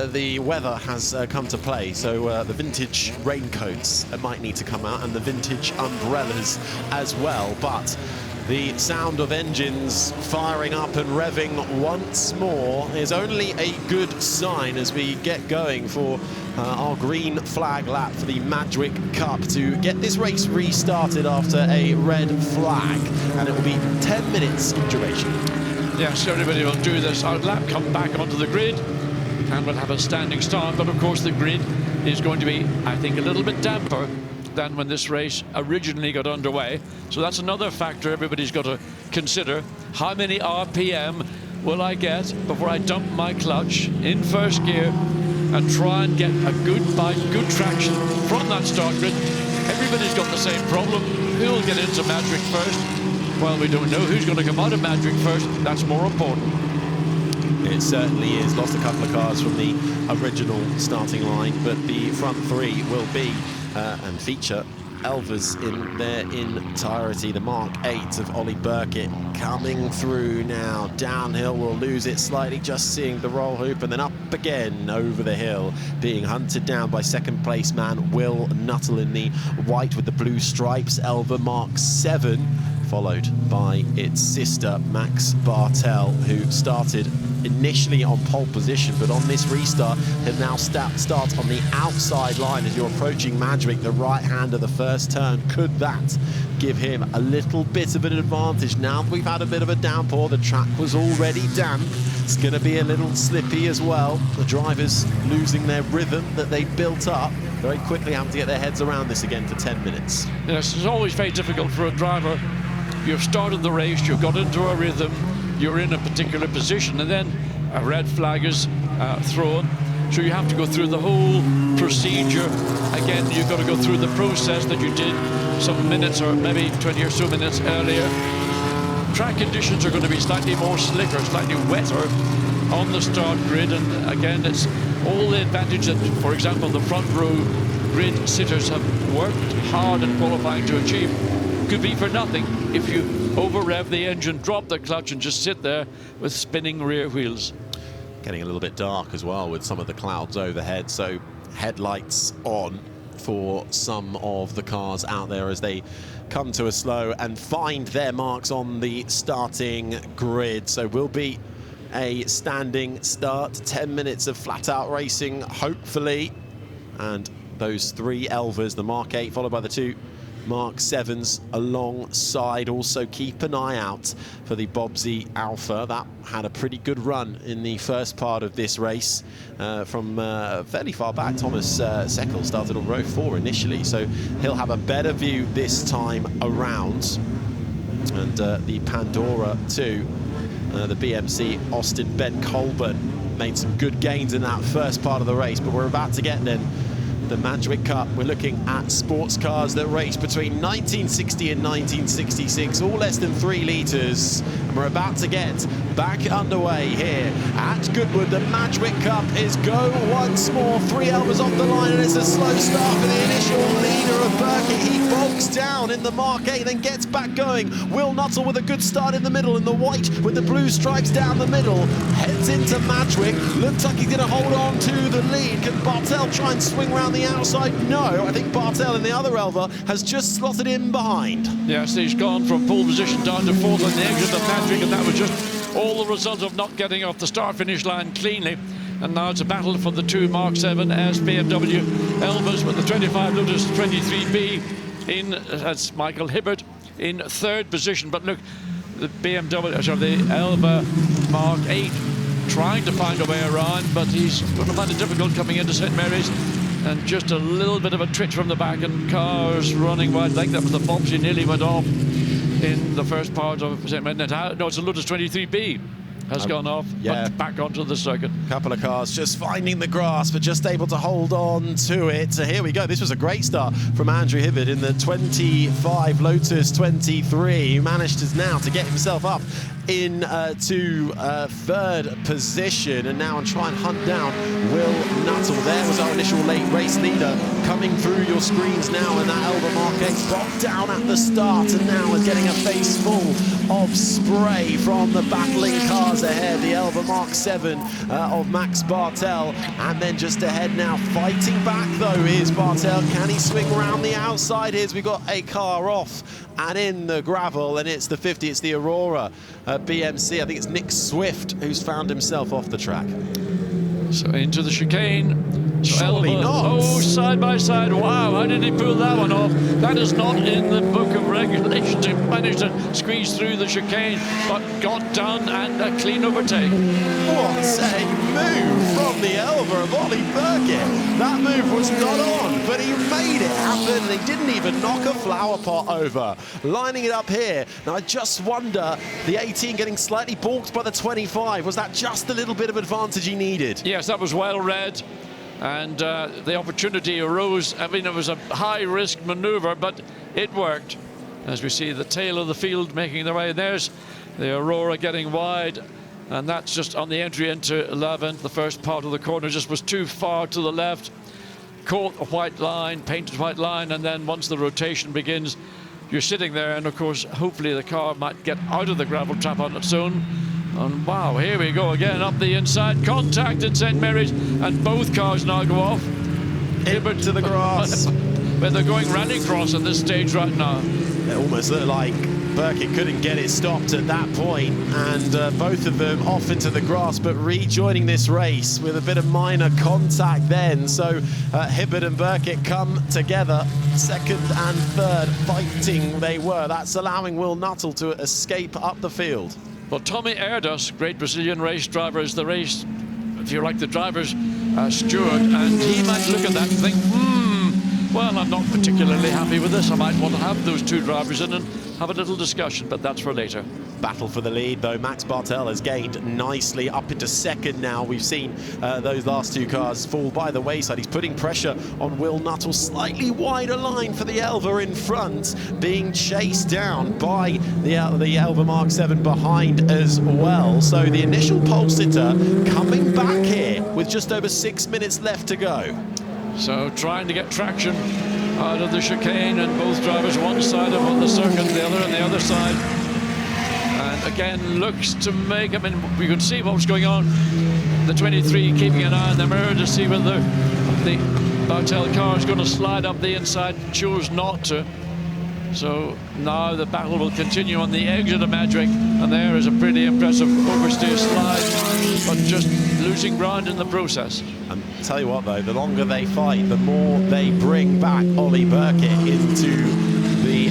the weather has come to play, so the vintage raincoats might need to come out, and the vintage umbrellas as well. But the sound of engines firing up and revving once more is only a good sign as we get going for our green flag lap for the Madgwick Cup to get this race restarted after a red flag, and it will be 10 minutes in duration. Yes, everybody will do this. Our lap come back onto the grid and we'll have a standing start, but of course the grid is going to be, I think, a little bit damper than when this race originally got underway. So that's another factor everybody's got to consider. How many RPM will I get before I dump my clutch in first gear and try and get a good bite, good traction from that start grid? Everybody's got the same problem. Who'll get into Madgwick first? Well, we don't know who's going to come out of Madgwick first. That's more important. It certainly is. Lost a couple of cars from the original starting line, but the front three will be and feature Elvas in their entirety. The Mark 8 of Ollie Burkett coming through now. Downhill, will lose it slightly, just seeing the roll hoop, and then up again over the hill, being hunted down by second place man Will Nuttall in the white with the blue stripes. Elva Mark 7, followed by its sister Max Bartel, who started initially on pole position, but on this restart have now start on the outside line as you're approaching Madgwick, the right hand of the first turn. Could that give him a little bit of an advantage? Now that we've had a bit of a downpour, the track was already damp, it's going to be a little slippy as well. The drivers losing their rhythm that they built up, very quickly having to get their heads around this again for 10 minutes. Yes, it's always very difficult for a driver. You've started the race, you've got into a rhythm, you're in a particular position, and then a red flag is thrown. So you have to go through the whole procedure. Again, you've got to go through the process that you did some minutes or maybe 20 or so minutes earlier. Track conditions are going to be slightly more slicker, slightly wetter on the start grid, and again, it's all the advantage that, for example, the front row grid sitters have worked hard in qualifying to achieve could be for nothing if you over-rev the engine, drop the clutch and just sit there with spinning rear wheels. Getting a little bit dark as well with some of the clouds overhead, so headlights on for some of the cars out there as they come to a slow and find their marks on the starting grid. So will be a standing start, 10 minutes of flat-out racing, hopefully, and those three Elvas, the Mark 8 followed by the two Mark 7s alongside. Also keep an eye out for the Bobsy Alfa. That had a pretty good run in the first part of this race from fairly far back. Thomas Seckel started on row 4 initially, so he'll have a better view this time around. And the Pandora too, the BMC Austin Ben Colburn made some good gains in that first part of the race, but we're about to get then the Madgwick Cup. We're looking at sports cars that raced between 1960 and 1966, all less than 3 litres. And we're about to get back underway here at Goodwood. The Madgwick Cup is go once more. 3 Elvas off the line, and it's a slow start for the initial leader of Burkett. He bogs down in the Mark 8, then gets back going. Will Nuttall with a good start in the middle, in the white with the blue stripes down the middle. Heads into Madgwick. Looks like he's going to hold on to the lead. Can Bartel try and swing around the outside? No, I think Bartel in the other Elva has just slotted in behind. Yes, he's gone from pole position down to 4th on the exit of Madgwick, and that was just all the result of not getting off the start-finish line cleanly. And now it's a battle for the 2 Mark 7S BMW Elvas with the 25 Lotus 23B in, that's Michael Hibbert in 3rd position. But look, the BMW, sorry, the Elva Mark 8 trying to find a way around, but he's going to find it difficult coming into St Mary's. And just a little bit of a twitch from the back, and cars running wide. I think that was the Bobs. He nearly went off in the first part of St. Mary's. No, it's a Lotus 23B has gone off, but back onto the circuit. Couple of cars just finding the grass, but just able to hold on to it. So here we go. This was a great start from Andrew Hibbert in the 25 Lotus 23. He managed now to get himself up in to third position, and now try and hunt down Will Nuttall. There was our initial late race leader coming through your screens now, and that Elva Mark 8 bogged down at the start, and now is getting a face full of spray from the battling cars ahead. The Elva Mark 7 of Max Bartel, and then just ahead now, fighting back though is Bartel. Can he swing around the outside? Here's we got a car off and in the gravel, and it's the 50, it's the Aurora BMC. I think it's Nick Swift who's found himself off the track. So into the chicane. Surely Elva, not. Oh, side by side. Wow, how did he pull that one off? That is not in the book of regulations. He managed to squeeze through the chicane, but got done and a clean overtake. What a move from the Elva of Ollie Burkett. That move was not on, but he made it happen, and he didn't even knock a flower pot over. Lining it up here. Now, I just wonder, the 18 getting slightly balked by the 25. Was that just a little bit of advantage he needed? Yes, that was well read. And the opportunity arose. I mean, it was a high-risk maneuver, but it worked. As we see the tail of the field making their way. There's the Aurora getting wide, and that's just on the entry into 11th. The first part of the corner just was too far to the left. Caught a white line, painted white line, and then once the rotation begins, you're sitting there, and of course, hopefully the car might get out of the gravel trap on its own. And wow, here we go again, up the inside, contact at St Mary's, and both cars now go off. Hibbert to the grass. But they're going rallycross at this stage right now. It almost looked like Burkett couldn't get it stopped at that point, and both of them off into the grass, but rejoining this race with a bit of minor contact then. So Hibbert and Burkett come together, second and third, fighting they were. That's allowing Will Nuttall to escape up the field. Well, Tommy Erdos, great Brazilian race driver, is the race, if you like, the driver's steward, and he might look at that and think, well, I'm not particularly happy with this. I might want to have those two drivers in and have a little discussion, but that's for later. Battle for the lead, though. Max Bartel has gained nicely up into second now. We've seen those last two cars fall by the wayside. He's putting pressure on Will Nuttall. Slightly wider line for the Elva in front, being chased down by the Elva Mark 7 behind as well. So the initial pole sitter coming back here with just over 6 minutes left to go. So trying to get traction out of the chicane, and both drivers one side of the circuit, the other on the other side. And again, looks to make, I mean, we could see what was going on. The 23 keeping an eye on the mirror to see whether the Bartel car is going to slide up the inside, chose not to. So now the battle will continue on the exit of Madrick, and there is a pretty impressive oversteer slide, but just losing ground in the process. And tell you what though, the longer they fight, the more they bring back Ollie Burkett into the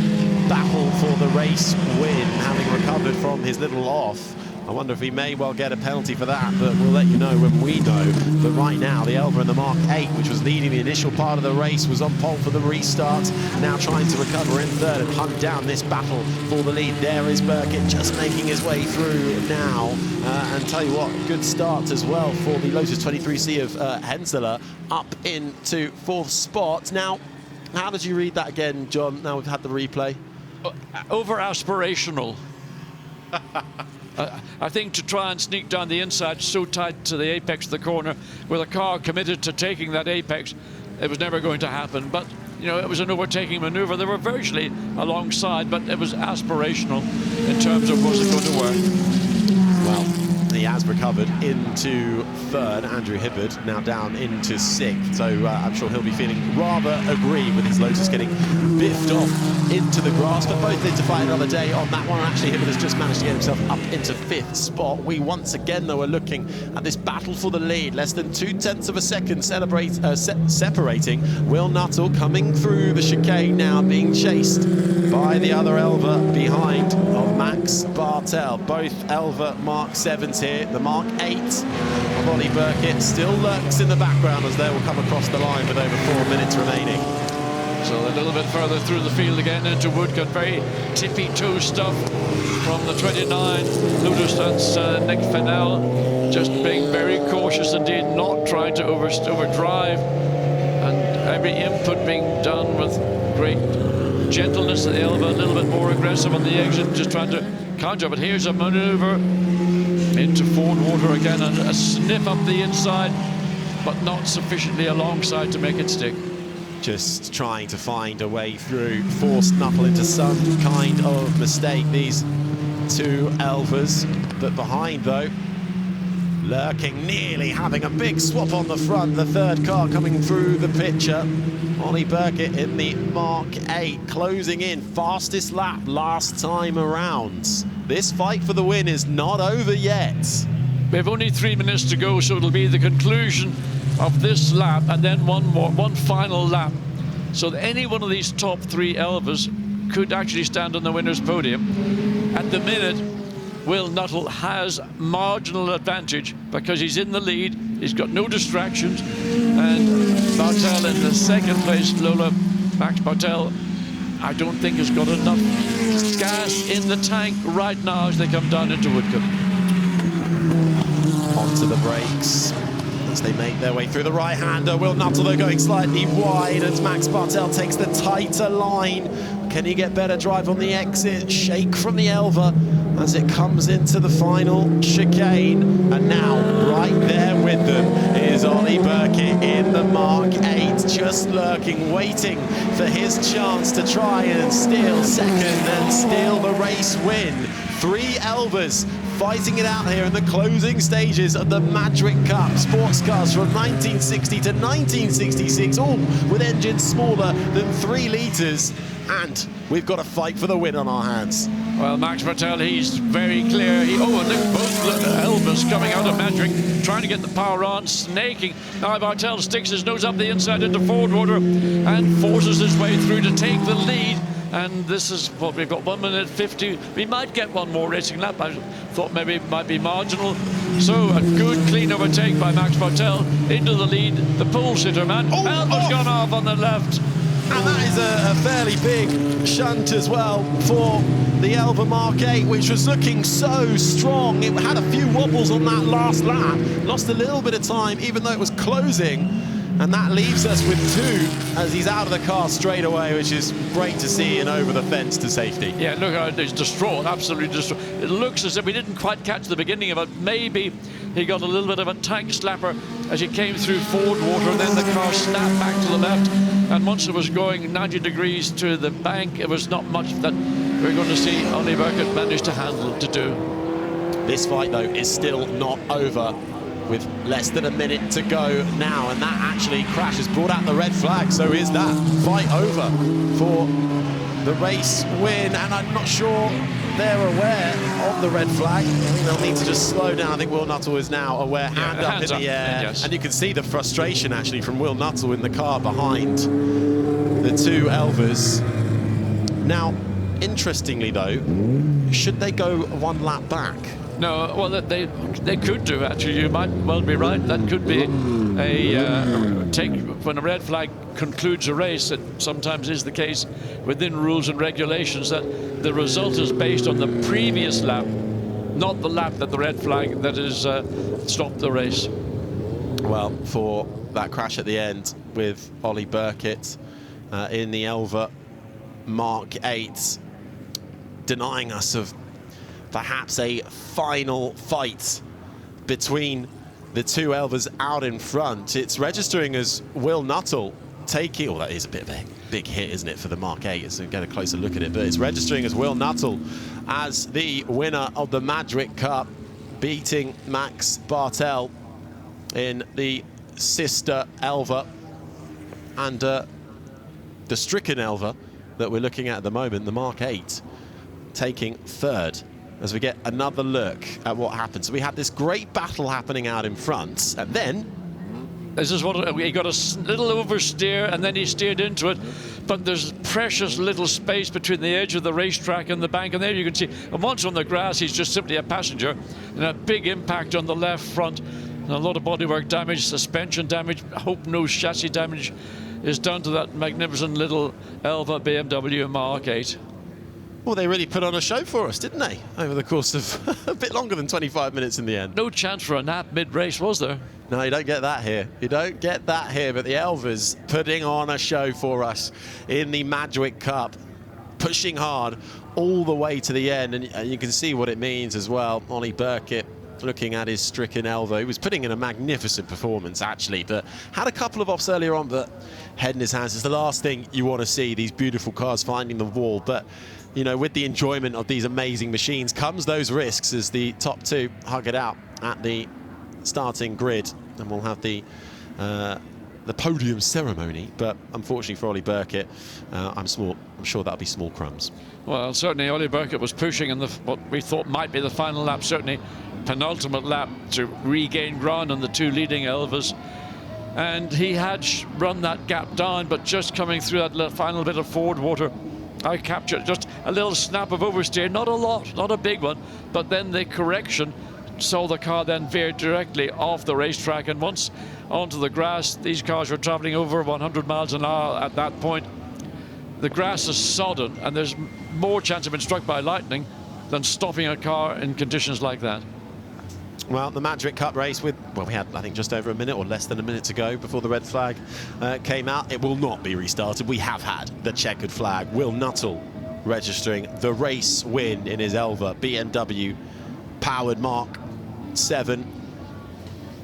battle for the race win, having recovered from his little off. I wonder if he may well get a penalty for that, but we'll let you know when we know. But right now, the Elva and the Mark 8, which was leading the initial part of the race, was on pole for the restart, now trying to recover in third and hunt down this battle for the lead. There is Burkett just making his way through now. And tell you what, good start as well for the Lotus 23C of Henseler up into fourth spot. Now, how did you read that again, John, now we've had the replay? Over-aspirational. I think to try and sneak down the inside so tight to the apex of the corner with a car committed to taking that apex, it was never going to happen. But, you know, it was an overtaking maneuver. They were virtually alongside, but it was aspirational in terms of was it going to work. Well, he has recovered into third. Andrew Hibbert now down into sixth. So I'm sure he'll be feeling rather aggrieved with his Lotus getting biffed off into the grass. But both in to fight another day on that one. Actually, Hibbert has just managed to get himself up into fifth spot. We once again, though, are looking at this battle for the lead. Less than 0.2 of a second separating. Will Nuttall coming through the chicane now, being chased by the other Elva behind of Max Bartel. Both Elva Mark 7s here. The Mark 8 of Ollie Burkett still lurks in the background as they will come across the line with over 4 minutes remaining. So a little bit further through the field again into Woodcote. Very tippy toe stuff from the 29. Lotus, that's Nick Fennell, just being very cautious indeed, not trying to overdrive, and every input being done with great gentleness. The Elva a little bit more aggressive on the exit, just trying to counter, but here's a manoeuvre into Ford water again, and a sniff up the inside, but not sufficiently alongside to make it stick. Just trying to find a way through, forced knuckle into some kind of mistake, these two Elvas, but behind though, lurking, nearly having a big swap on the front, the third car coming through the picture. Ollie Burkett in the Mark 8, closing in, fastest lap last time around. This fight for the win is not over yet. We have only 3 minutes to go, so it'll be the conclusion of this lap and then one final lap. So that any one of these top 3 Elvas could actually stand on the winner's podium. At the minute, Will Nuttall has marginal advantage because he's in the lead, he's got no distractions, and Bartel in the second place, Lola, Max Bartel, I don't think has got enough gas in the tank right now as they come down into Woodcombe. Onto the brakes as they make their way through the right-hander. Will Nuttall though going slightly wide as Max Bartel takes the tighter line. Can he get better drive on the exit? Shake from the Elva as it comes into the final chicane. And now, right there with them, is Ollie Burkett in the Mark 8, just lurking, waiting for his chance to try and steal second and steal the race win. 3 Elvas fighting it out here in the closing stages of the Madrick Cup. Sports cars from 1960 to 1966, all with engines smaller than 3 litres. And we've got a fight for the win on our hands. Well, Max Bartel, he's very clear. And look, both Elvas coming out of Madrick, trying to get the power on, snaking. Now Bartel sticks his nose up the inside into Ford water and forces his way through to take the lead. And this is what we've got, 1 minute 50. We might get one more racing lap. I thought maybe it might be marginal. So a good clean overtake by Max Bartel into the lead. The pole sitter, man. Elva's gone off on the left. And that is a fairly big shunt as well for the Elva Mark 8, which was looking so strong. It had a few wobbles on that last lap. Lost a little bit of time, even though it was closing. And that leaves us with 2 as he's out of the car straight away, which is great to see, and over the fence to safety. Yeah, look, he's distraught, absolutely distraught. It looks as if we didn't quite catch the beginning of it. Maybe he got a little bit of a tank slapper as he came through Ford water, and then the car snapped back to the left. And once it was going 90 degrees to the bank, it was not much that we're going to see Ollie Burkett manage to handle to do. This fight, though, is still not over, with less than a minute to go now, and that actually crash has brought out the red flag. So is that fight over for the race win? And I'm not sure they're aware of the red flag. I think they'll need to just slow down. I think Will Nuttall is now aware, hand up in the air. Yes. And you can see the frustration actually from Will Nuttall in the car behind the 2 Elvas. Now, interestingly though, should they go 1 lap back? No, well, they could do, actually. You might well be right. That could be a take when a red flag concludes a race. It sometimes is the case within rules and regulations that the result is based on the previous lap, not the lap that the red flag that is stopped the race. Well, for that crash at the end with Ollie Burkett in the Elva Mark 8, denying us of perhaps a final fight between the 2 Elvas out in front. It's registering as Will Nuttall taking, that is a bit of a big hit, isn't it, for the Mark 8, so get a closer look at it, but it's registering as Will Nuttall as the winner of the Madrick Cup, beating Max Bartel in the sister Elva, and the stricken Elva that we're looking at the moment, the Mark 8, taking 3rd. As we get another look at what happened. So we had this great battle happening out in front, and then this is what he got, a little oversteer, and then he steered into it. But there's precious little space between the edge of the racetrack and the bank, and there you can see. And once on the grass, he's just simply a passenger, and a big impact on the left front, and a lot of bodywork damage, suspension damage. I hope no chassis damage is done to that magnificent little Elva BMW Mark 8. Well, they really put on a show for us, didn't they? Over the course of a bit longer than 25 minutes in the end. No chance for a nap mid-race, was there? No, you don't get that here. You don't get that here, but the Elvas putting on a show for us in the Madrick Cup. pushing hard all the way to the end, and you can see what it means as well. Ollie Burkett looking at his stricken elbow. He was putting in a magnificent performance, actually, but had a couple of offs earlier on, but head in his hands is the last thing you want to see, these beautiful cars finding the wall. But, you know, with the enjoyment of these amazing machines comes those risks as the top two hug it out at the starting grid. And we'll have the podium ceremony, but unfortunately for Ollie Burkett, I'm sure that'll be small crumbs. Well, certainly Ollie Burkett was pushing in what we thought might be the final lap, certainly penultimate lap, to regain ground on the two leading Elvas. And he had run that gap down, but just coming through that final bit of forward water, I captured just a little snap of oversteer, not a lot, not a big one, but then the correction saw the car then veer directly off the racetrack, and once onto the grass, these cars were traveling over 100 miles an hour at that point. The grass is sodden, and there's more chance of being struck by lightning than stopping a car in conditions like that. Well, the Madrid Cup race we had, I think, just over a minute or less than a minute to go before the red flag came out. It will not be restarted. We have had the checkered flag. Will Nuttall registering the race win in his Elva BMW powered Mark 7,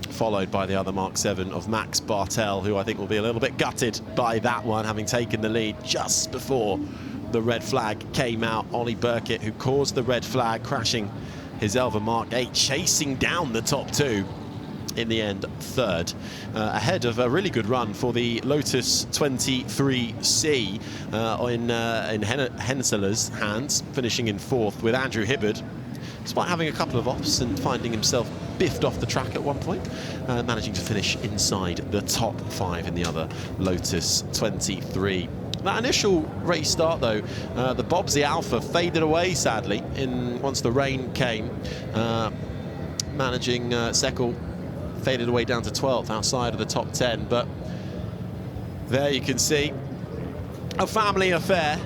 followed by the other Mark 7 of Max Bartel, who I think will be a little bit gutted by that one, having taken the lead just before the red flag came out. Ollie Burkett, who caused the red flag, crashing his Elva Mark 8, chasing down the top two, in the end third, ahead of a really good run for the Lotus 23C in Henseler's hands, finishing in fourth with Andrew Hibbard, despite having a couple of offs and finding himself biffed off the track at one point, managing to finish inside the top 5 in the other Lotus 23. That initial race start, though, the Bobsy Alfa faded away, sadly, once the rain came. Managing Seckel faded away down to 12th, outside of the top 10. But there you can see a family affair,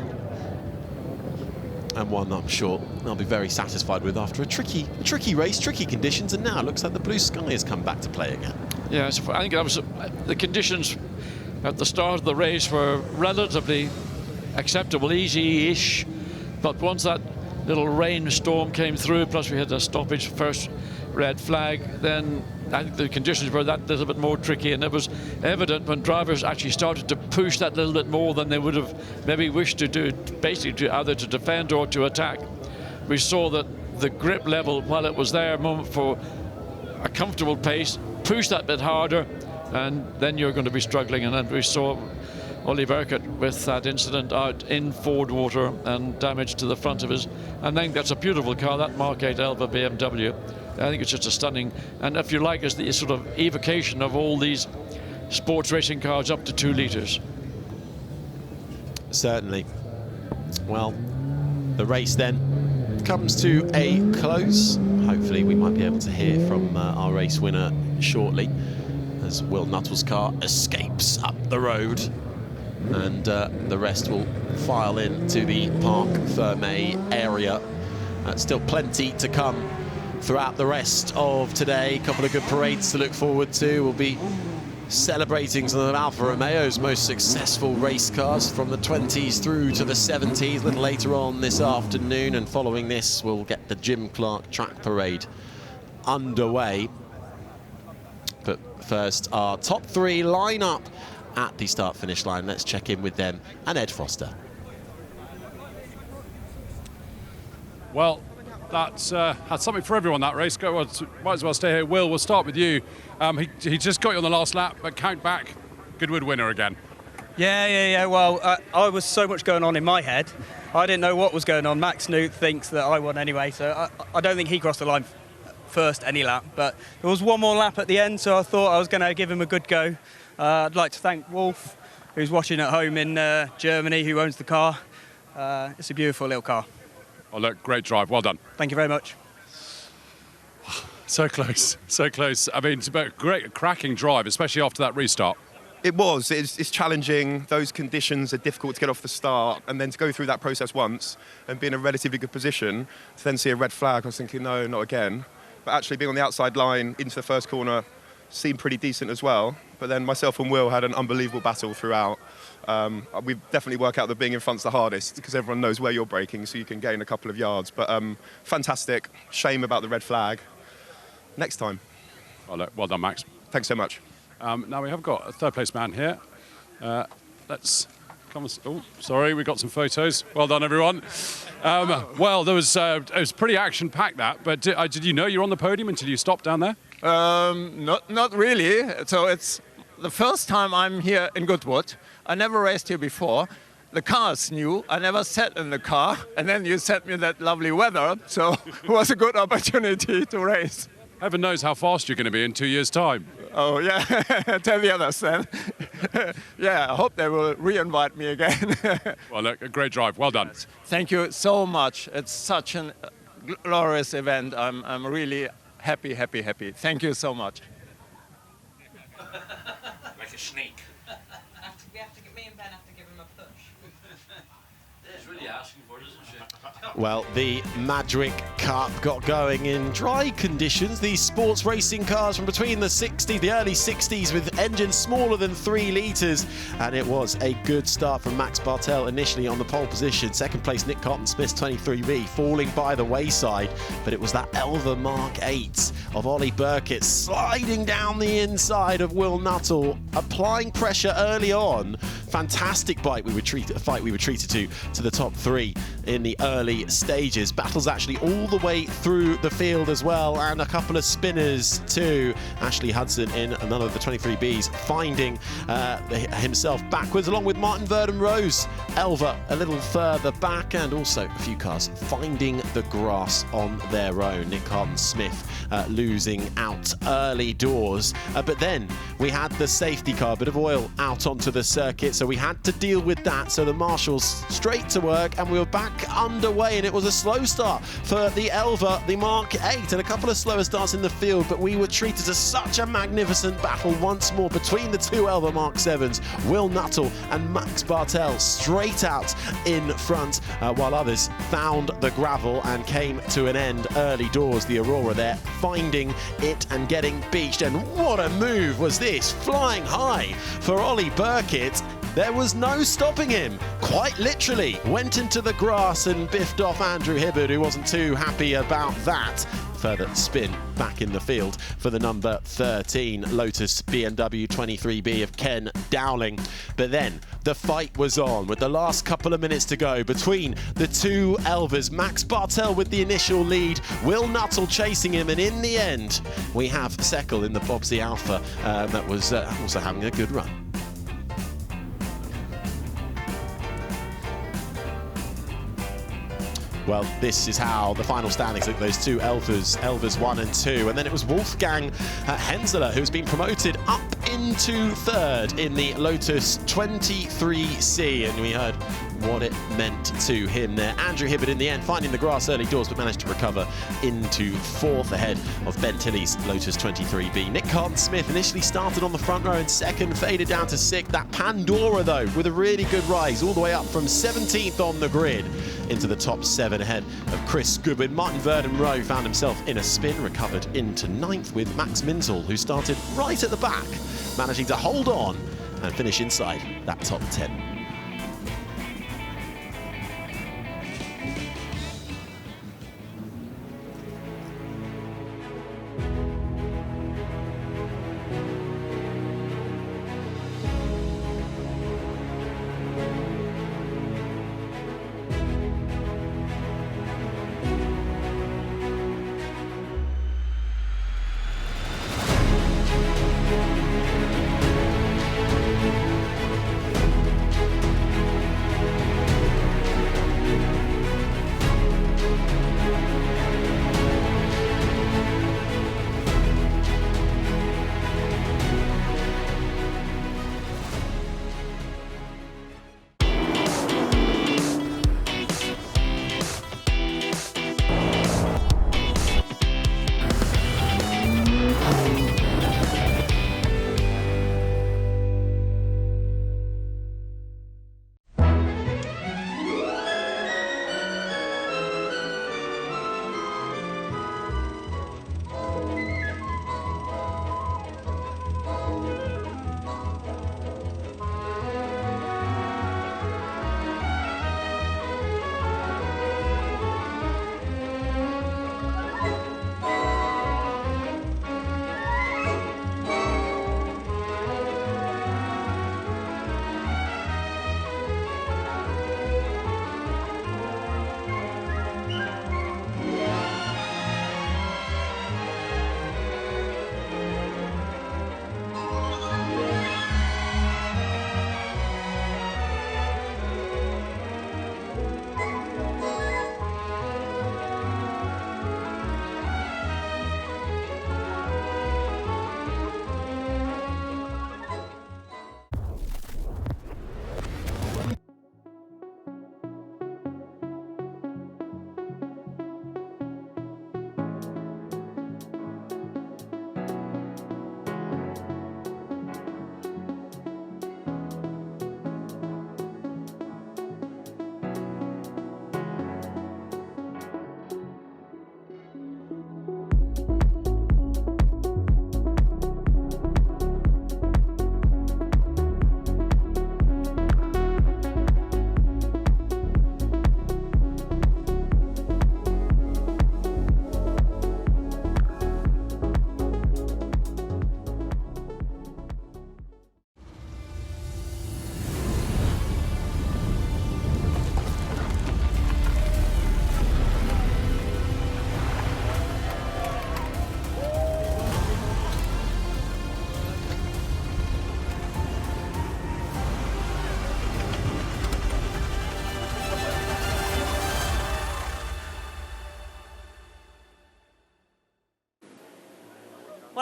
and one that I'm sure I'll be very satisfied with after a tricky race, tricky conditions, and now it looks like the blue sky has come back to play again. Yes, I think that was the conditions at the start of the race were relatively acceptable, easy-ish, but once that little rainstorm came through, plus we had a stoppage, first red flag, then I think the conditions were that little bit more tricky, and it was evident when drivers actually started to push that little bit more than they would have maybe wished to do, basically to either to defend or to attack. We saw that the grip level, while it was there a moment for a comfortable pace, push that bit harder, and then you're going to be struggling. And then we saw Ollie Burkett with that incident out in forward water and damage to the front of his. And I think that's a beautiful car, that Mark 8 Elva BMW. I think it's just a stunning, and if you like, it's the sort of evocation of all these sports racing cars up to 2 litres. Certainly. Well, the race then comes to a close. Hopefully we might be able to hear from our race winner shortly, as Will Nuttall's car escapes up the road, and the rest will file into the Parc Fermé area. Still plenty to come throughout the rest of today. A couple of good parades to look forward to. We'll be celebrating some of Alfa Romeo's most successful race cars from the 20s through to the 70s a little later on this afternoon, and following this we'll get the Jim Clark track parade underway. But first, our top 3 line up at the start-finish line. Let's check in with them and Ed Foster. Well, that's had something for everyone, that race. Might as well stay here. Will, we'll start with you. He just got you on the last lap, but count back, Goodwood winner again. Yeah. Well, I was so much going on in my head. I didn't know what was going on. Max Newt thinks that I won anyway, so I don't think he crossed the line first any lap. But there was one more lap at the end, so I thought I was going to give him a good go. I'd like to thank Wolf, who's watching at home in Germany, who owns the car. It's a beautiful little car. Oh, look, great drive. Well done. Thank you very much. So close, so close. I mean, it's a great, cracking drive, especially after that restart. It was. It's challenging. Those conditions are difficult to get off the start, and then to go through that process once and be in a relatively good position, to then see a red flag, I was thinking, no, not again. But actually being on the outside line into the first corner seemed pretty decent as well. But then myself and Will had an unbelievable battle throughout. We definitely work out that being in front's the hardest because everyone knows where you're braking, so you can gain a couple of yards. But fantastic. Shame about the red flag. Next time. Well done, Max. Thanks so much. Now we have got a third place man here. Let's come. Oh, sorry, we got some photos. Well done, everyone. Well, it was pretty action-packed that. But did you know you're on the podium until you stopped down there? Not really. So it's the first time I'm here in Goodwood. I never raced here before. The car is new. I never sat in the car. And then you sent me that lovely weather. So it was a good opportunity to race. Heaven knows how fast you're going to be in 2 years' time. Oh, yeah. Tell the others then. Yeah, I hope they will re-invite me again. Well, look, a great drive. Well done. Thank you so much. It's such a glorious event. I'm really happy. Thank you so much. Like a snake. Me and Ben have to give him a push. It's really asking for it, isn't she? Well, the Madrick Cup got going in dry conditions. These sports racing cars from between the early 60s with engines smaller than 3 litres. And it was a good start from Max Bartel initially on the pole position. Second place, Nick Cotton-Smith's 23B, falling by the wayside. But it was that Alfa Mark 8 of Ollie Burkett sliding down the inside of Will Nuttall, applying pressure early on. Fantastic fight we were treated to the top 3 in the early stages. Battles actually all the way through the field as well, and a couple of spinners too. Ashley Hudson in another of the 23Bs finding himself backwards, along with Martin Verdon Rose. Elva a little further back, and also a few cars finding the grass on their own. Nick Cotton-Smith losing out early doors, but then we had the safety car, bit of oil out onto the circuit, so we had to deal with that. So the marshals straight to work, and we were back underway, and it was a slow start for the Elva, the Mark 8, and a couple of slower starts in the field, but we were treated to such a magnificent battle once more between the 2 Elva Mark 7s, Will Nuttall and Max Bartel straight out in front, while others found the gravel and came to an end early doors. The Aurora there finding it and getting beached, and what a move was this, flying high for Ollie Burkett. There was no stopping him, quite literally. Went into the grass and biffed off Andrew Hibbard, who wasn't too happy about that. Further spin back in the field for the number 13 Lotus BMW 23B of Ken Dowling. But then the fight was on with the last couple of minutes to go between the 2 Elvas. Max Bartel with the initial lead, Will Nuttall chasing him, and in the end we have Seckel in the Bobsy Alfa that was also having a good run. Well, this is how the final standings look. Those 2 Elvas 1 and 2. And then it was Wolfgang Henseler, who's been promoted up into 3rd in the Lotus 23C. And we heard what it meant to him there. Andrew Hibbard in the end finding the grass early doors, but managed to recover into 4th ahead of Ben Tilley's Lotus 23B. Nick Cotton-Smith initially started on the front row and 2nd, faded down to 6th. That Pandora, though, with a really good rise, all the way up from 17th on the grid into the top 7 ahead of Chris Goodwin. Martin Verdon Rowe found himself in a spin, recovered into 9th with Max Minzel, who started right at the back, managing to hold on and finish inside that top 10.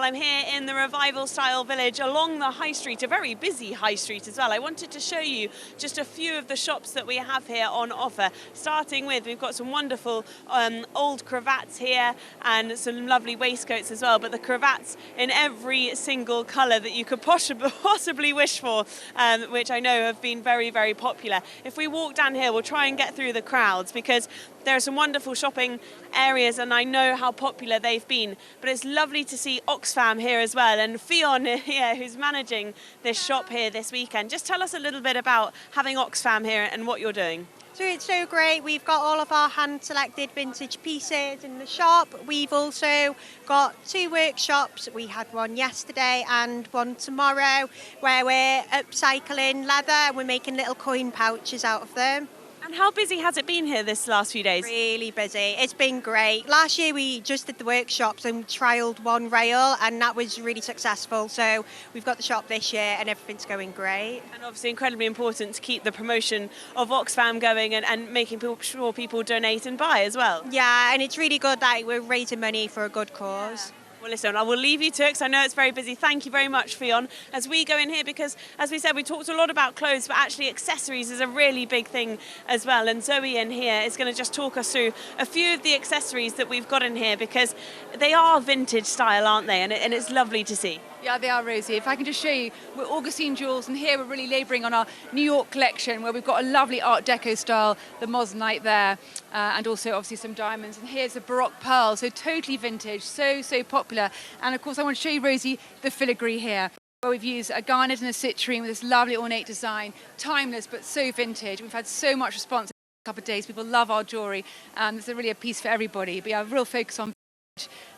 I'm here in the Revival Style Village along the high street, a very busy high street as well. I wanted to show you just a few of the shops that we have here on offer. Starting with, we've got some wonderful old cravats here and some lovely waistcoats as well, but the cravats in every single colour that you could possibly wish for, which I know have been very, very popular. If we walk down here, we'll try and get through the crowds because there are some wonderful shopping areas and I know how popular they've been, but it's lovely to see Oxfam here as well, and Fionn here, who's managing this shop here this weekend. Just tell us a little bit about having Oxfam here and what you're doing. So it's so great. We've got all of our hand-selected vintage pieces in the shop. We've also got 2 workshops. We had one yesterday and one tomorrow where we're upcycling leather and we're making little coin pouches out of them. And how busy has it been here this last few days? Really busy. It's been great. Last year we just did the workshops and trialled one rail and that was really successful. So we've got the shop this year and everything's going great. And obviously incredibly important to keep the promotion of Oxfam going and making sure people donate and buy as well. Yeah, and it's really good that we're raising money for a good cause. Well, listen, I will leave you to it because I know it's very busy. Thank you very much, Fionn, as we go in here because, as we said, we talked a lot about clothes, but actually accessories is a really big thing as well. And Zoe in here is going to just talk us through a few of the accessories that we've got in here because they are vintage style, aren't they? And it's lovely to see. Yeah, they are, Rosie. If I can just show you, we're Augustine Jewels, and here we're really labouring on our New York collection, where we've got a lovely Art Deco style, the Moissanite there, and also obviously some diamonds. And here's a Baroque pearl, so totally vintage, so popular. And of course, I want to show you, Rosie, the filigree here, where we've used a garnet and a citrine with this lovely ornate design, timeless but so vintage. We've had so much response in a couple of days. People love our jewellery, and it's really a piece for everybody. But yeah, a real focus on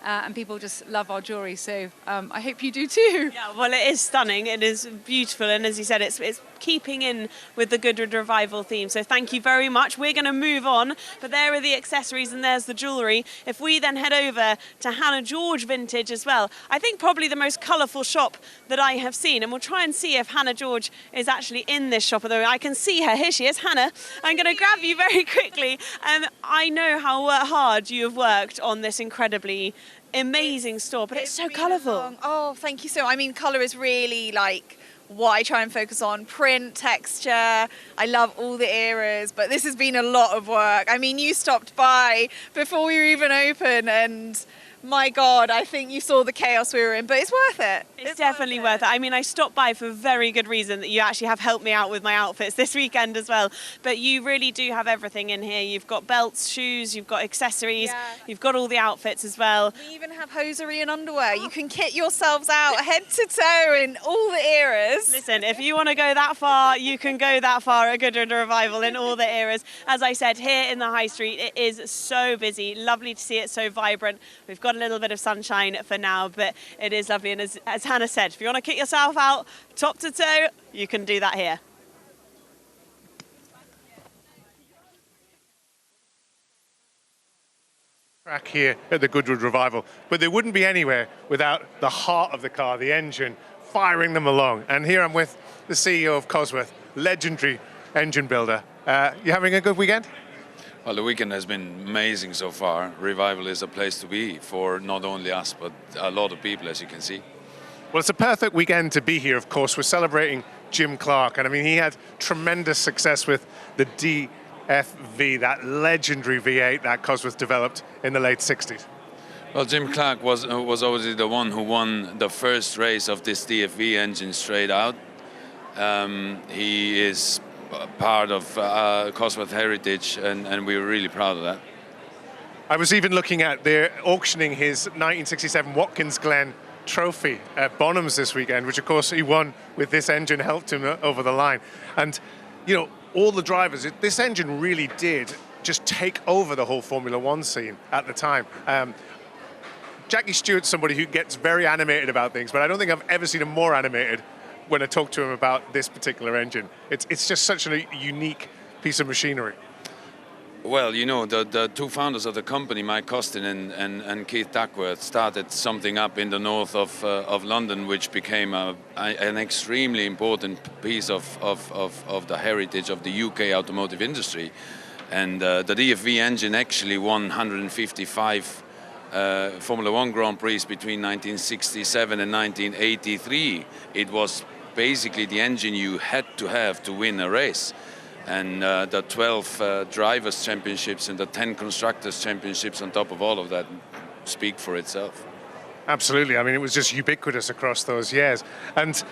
and people just love our jewellery, so I hope you do too. Yeah, well, it is stunning, it is beautiful, and as you said, it's keeping in with the Goodwood Revival theme, so thank you very much. We're going to move on, but there are the accessories and there's the jewellery. If we then head over to Hannah George Vintage as well, I think probably the most colourful shop that I have seen, and we'll try and see if Hannah George is actually in this shop, although I can see her. Here she is. Hannah, I'm going to grab you very quickly. I know how hard you have worked on this incredibly amazing store, but it's so colourful. Oh, thank you so much. I mean, colour is really like what I try and focus on. Print, texture, I love all the eras, but this has been a lot of work. I mean, you stopped by before we were even open and my God, I think you saw the chaos we were in, but it's worth it. It's definitely worth it. I mean, I stopped by for a very good reason that you actually have helped me out with my outfits this weekend as well. But you really do have everything in here. You've got belts, shoes, you've got accessories, you've got all the outfits as well. We even have hosiery and underwear. You can kit yourselves out head to toe in all the eras. Listen, if you want to go that far, you can go that far at Goodwood Revival in all the eras. As I said, here in the high street, it is so busy. Lovely to see it so vibrant. We've got a little bit of sunshine for now, but it is lovely. And as Hannah said, if you want to kit yourself out top to toe, you can do that here. Track here at the Goodwood Revival, but they wouldn't be anywhere without the heart of the car, the engine, firing them along. And here I'm with the CEO of Cosworth, legendary engine builder. You having a good weekend? Well, the weekend has been amazing so far. Revival is a place to be for not only us, but a lot of people, as you can see. Well, it's a perfect weekend to be here, of course. We're celebrating Jim Clark, and I mean, he had tremendous success with the DFV, that legendary V8 that Cosworth developed in the late 60s. Well, Jim Clark was obviously the one who won the first race of this DFV engine straight out. He is part of Cosworth heritage, and we were really proud of that. I was even looking at they're auctioning his 1967 Watkins Glen Trophy at Bonhams this weekend, which of course he won with this engine, helped him over the line. And you know, all the drivers, this engine really did just take over the whole Formula One scene at the time. Jackie Stewart's somebody who gets very animated about things, but I don't think I've ever seen him more animated when I talk to him about this particular engine. It's just such a unique piece of machinery. Well, you know, the two founders of the company, Mike Costin and Keith Duckworth, started something up in the north of London, which became an extremely important piece of the heritage of the UK automotive industry. And the DFV engine actually won 155 Formula One Grand Prix between 1967 and 1983, it was basically the engine you had to have to win a race. And the 12 Drivers' Championships and the 10 Constructors' Championships on top of all of that speak for itself. Absolutely. I mean, it was just ubiquitous across those years. And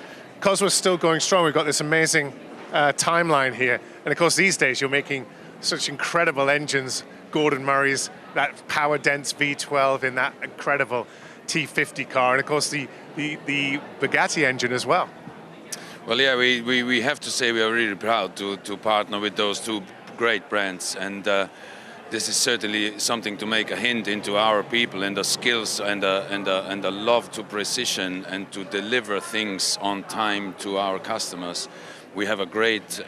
Cosworth's still going strong. We've got this amazing timeline here. And of course, these days, you're making such incredible engines. Gordon Murray's, that power-dense V12 in that incredible T50 car. And of course, the Bugatti engine as well. Well, yeah, we have to say we are really proud to partner with those two great brands. And this is certainly something to make a hint into our people and the skills and the love to precision and to deliver things on time to our customers. We have a great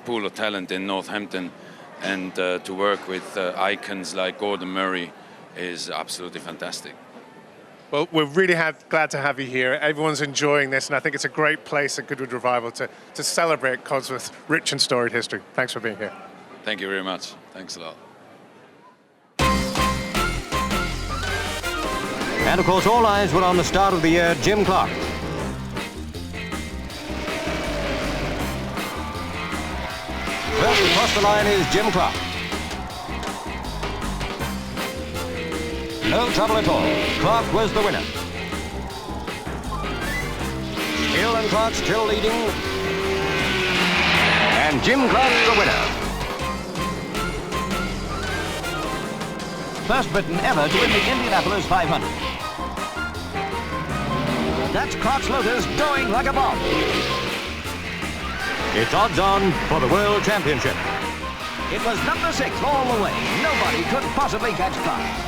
pool of talent in Northampton, and to work with icons like Gordon Murray is absolutely fantastic. Well, we're really glad to have you here. Everyone's enjoying this, and I think it's a great place at Goodwood Revival to celebrate Cosworth's rich and storied history. Thanks for being here. Thank you very much. Thanks a lot. And of course, all eyes were on the start of the year, Jim Clark. First across the line is Jim Clark. No trouble at all. Clark was the winner. Hill and Clark still leading. And Jim Clark's the winner. First Briton ever to win the Indianapolis 500. That's Clark's Lotus going like a bomb. It's odds on for the World Championship. It was number 6 all the way. Nobody could possibly catch Clark.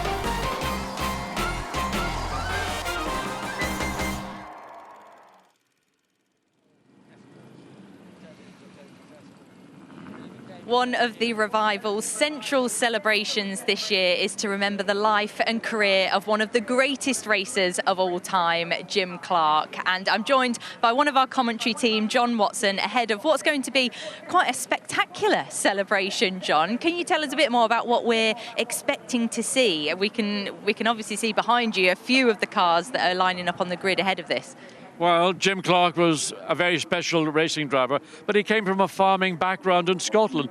One of the Revival's central celebrations this year is to remember the life and career of one of the greatest racers of all time, Jim Clark. And I'm joined by one of our commentary team, John Watson, ahead of what's going to be quite a spectacular celebration. John, can you tell us a bit more about what we're expecting to see? We can obviously see behind you a few of the cars that are lining up on the grid ahead of this. Well, Jim Clark was a very special racing driver, but he came from a farming background in Scotland.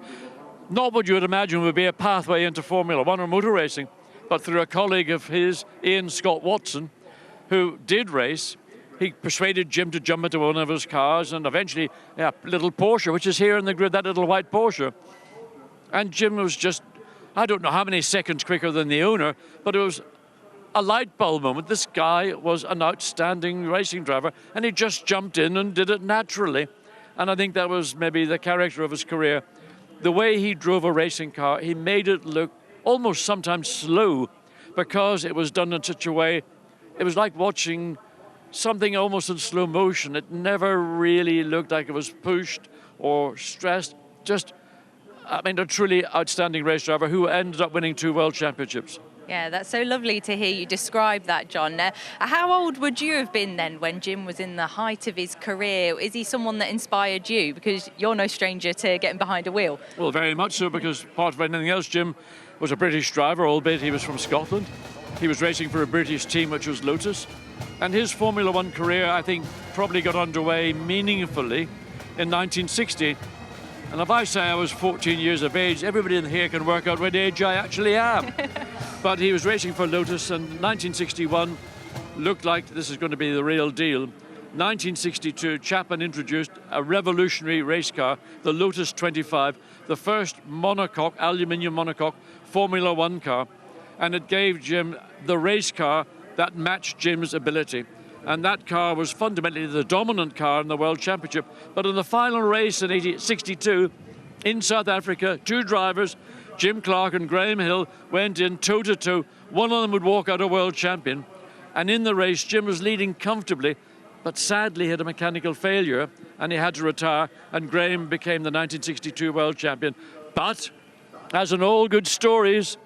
Not what you would imagine would be a pathway into Formula One or motor racing, but through a colleague of his, Ian Scott Watson, who did race. He persuaded Jim to jump into one of his cars, and eventually, little Porsche, which is here in the grid, that little white Porsche. And Jim was just, I don't know how many seconds quicker than the owner, but it was a light bulb moment. This guy was an outstanding racing driver, and he just jumped in and did it naturally. And I think that was maybe the character of his career. The way he drove a racing car, he made it look almost sometimes slow, because it was done in such a way, it was like watching something almost in slow motion. It never really looked like it was pushed or stressed. Just, I mean, a truly outstanding race driver who ended up winning 2 world championships. Yeah, that's so lovely to hear you describe that, John. How old would you have been then when Jim was in the height of his career? Is he someone that inspired you? Because you're no stranger to getting behind a wheel. Well, very much so, because apart from anything else, Jim was a British driver, albeit he was from Scotland. He was racing for a British team, which was Lotus. And his Formula One career, I think, probably got underway meaningfully in 1960. And if I say I was 14 years of age, everybody in here can work out what age I actually am. But he was racing for Lotus, and 1961 looked like this is going to be the real deal. 1962, Chapman introduced a revolutionary race car, the Lotus 25, the first monocoque, aluminium monocoque Formula One car. And it gave Jim the race car that matched Jim's ability. And that car was fundamentally the dominant car in the World Championship. But in the final race in 62, in South Africa, 2 drivers, Jim Clark and Graham Hill, went in toe-to-toe. One of them would walk out a world champion. And in the race, Jim was leading comfortably, but sadly had a mechanical failure, and he had to retire, and Graham became the 1962 world champion. But, as in all good stories,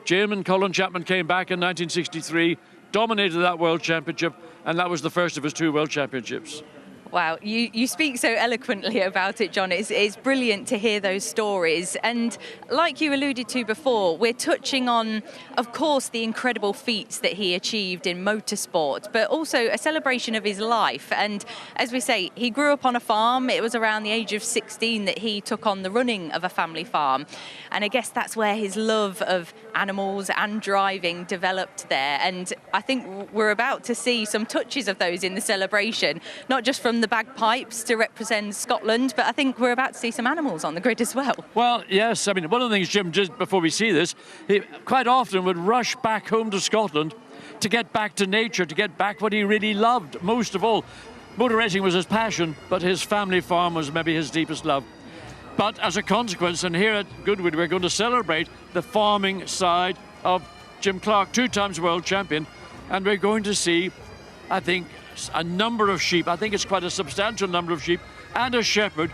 Jim and Colin Chapman came back in 1963, dominated that world championship, and that was the first of his 2 world championships. Wow, you speak so eloquently about it, John. It's brilliant to hear those stories. And like you alluded to before, we're touching on, of course, the incredible feats that he achieved in motorsport, but also a celebration of his life. And as we say, he grew up on a farm. It was around the age of 16 that he took on the running of a family farm. And I guess that's where his love of animals and driving developed there. And I think we're about to see some touches of those in the celebration, not just from the bagpipes to represent Scotland, but I think we're about to see some animals on the grid as well. Well, yes, I mean, one of the things Jim did before we see this, he quite often would rush back home to Scotland to get back to nature, to get back what he really loved. Most of all, motor racing was his passion, but his family farm was maybe his deepest love. But as a consequence, and here at Goodwood, we're going to celebrate the farming side of Jim Clark, 2 times world champion, and we're going to see, I think, a number of sheep. I think it's quite a substantial number of sheep and a shepherd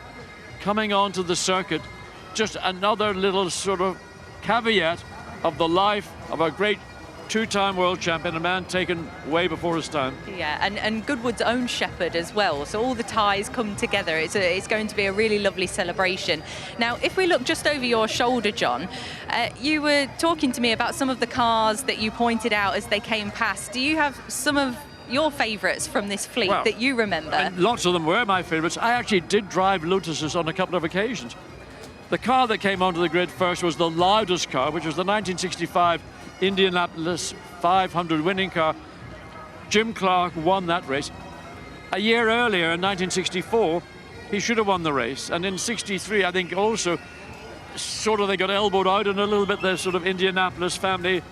coming onto the circuit. Just another little sort of caveat of the life of a great 2-time world champion, a man taken way before his time. Yeah, and Goodwood's own shepherd as well. So all the ties come together. It's going to be a really lovely celebration. Now, if we look just over your shoulder, John, you were talking to me about some of the cars that you pointed out as they came past. Do you have some of your favourites from this fleet that you remember? And lots of them were my favourites. I actually did drive Lotuses on a couple of occasions. The car that came onto the grid first was the loudest car, which was the 1965 Indianapolis 500 winning car. Jim Clark won that race. A year earlier, in 1964, he should have won the race. And in 63, I think also, sort of they got elbowed out in a little bit. The sort of Indianapolis family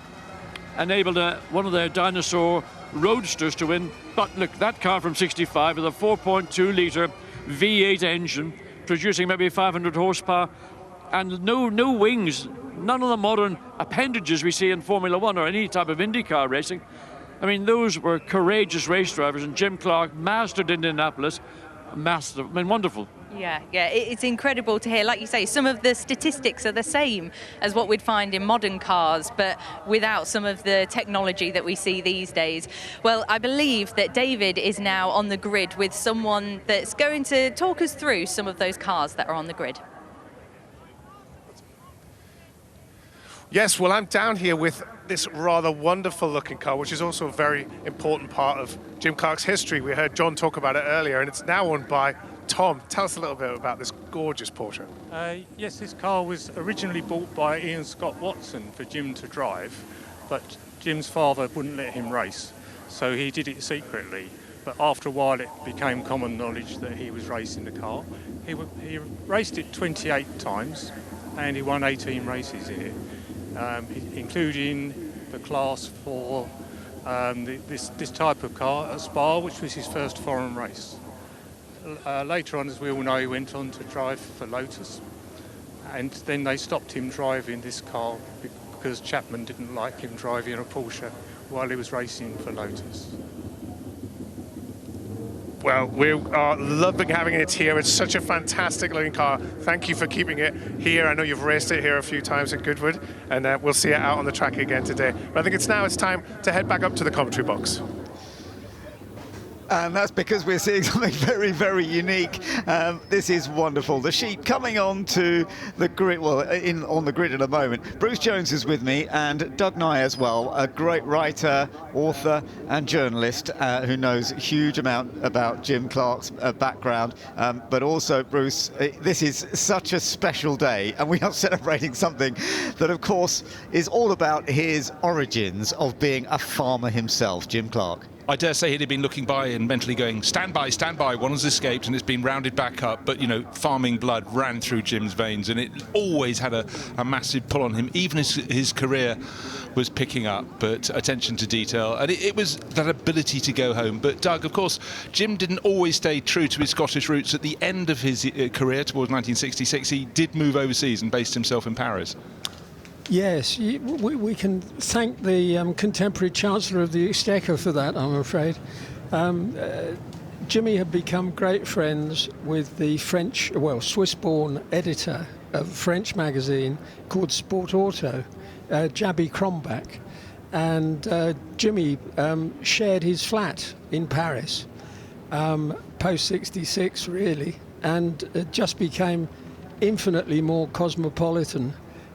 enabled one of their dinosaur roadsters to win. But look, that car from 65 with a 4.2 litre V8 engine, producing maybe 500 horsepower, and no wings, none of the modern appendages we see in Formula One or any type of IndyCar racing. I mean, those were courageous race drivers, and Jim Clark mastered Indianapolis. Wonderful. Yeah, it's incredible to hear. Like you say, some of the statistics are the same as what we'd find in modern cars, but without some of the technology that we see these days. Well, I believe that David is now on the grid with someone that's going to talk us through some of those cars that are on the grid. Yes, well, I'm down here with this rather wonderful looking car, which is also a very important part of Jim Clark's history. We heard John talk about it earlier, and it's now owned by Tom. Tell us a little bit about this gorgeous Porsche. Yes, this car was originally bought by Ian Scott Whitsun for Jim to drive, but Jim's father wouldn't let him race, so he did it secretly. But after a while, it became common knowledge that he was racing the car. He raced it 28 times, and he won 18 races in it. Including the class for this type of car at Spa, which was his first foreign race. Later on, as we all know, he went on to drive for Lotus, and then they stopped him driving this car because Chapman didn't like him driving a Porsche while he was racing for Lotus. Well, we are loving having it here. It's such a fantastic looking car. Thank you for keeping it here. I know you've raced it here a few times at Goodwood, and we'll see it out on the track again today. But I think it's time to head back up to the commentary box. And that's because we're seeing something very, very unique. This is wonderful. The sheep coming onto the grid, well, on the grid in a moment. Bruce Jones is with me, and Doug Nye as well, a great writer, author and journalist who knows a huge amount about Jim Clark's background. But also, Bruce, this is such a special day, and we are celebrating something that, of course, is all about his origins of being a farmer himself, Jim Clark. I dare say he'd have been looking by and mentally going, stand by, one has escaped, and it's been rounded back up. But, you know, farming blood ran through Jim's veins, and it always had a massive pull on him, even as his career was picking up. But attention to detail, and it was that ability to go home. But, Doug, of course, Jim didn't always stay true to his Scottish roots. At the end of his career, towards 1966, he did move overseas and based himself in Paris. Yes, we can thank the contemporary Chancellor of the Exchequer for that, I'm afraid. Jimmy had become great friends with the Swiss-born editor of a French magazine called Sport Auto, Jabby Crombach. And Jimmy shared his flat in Paris. post 66 really, and it just became infinitely more cosmopolitan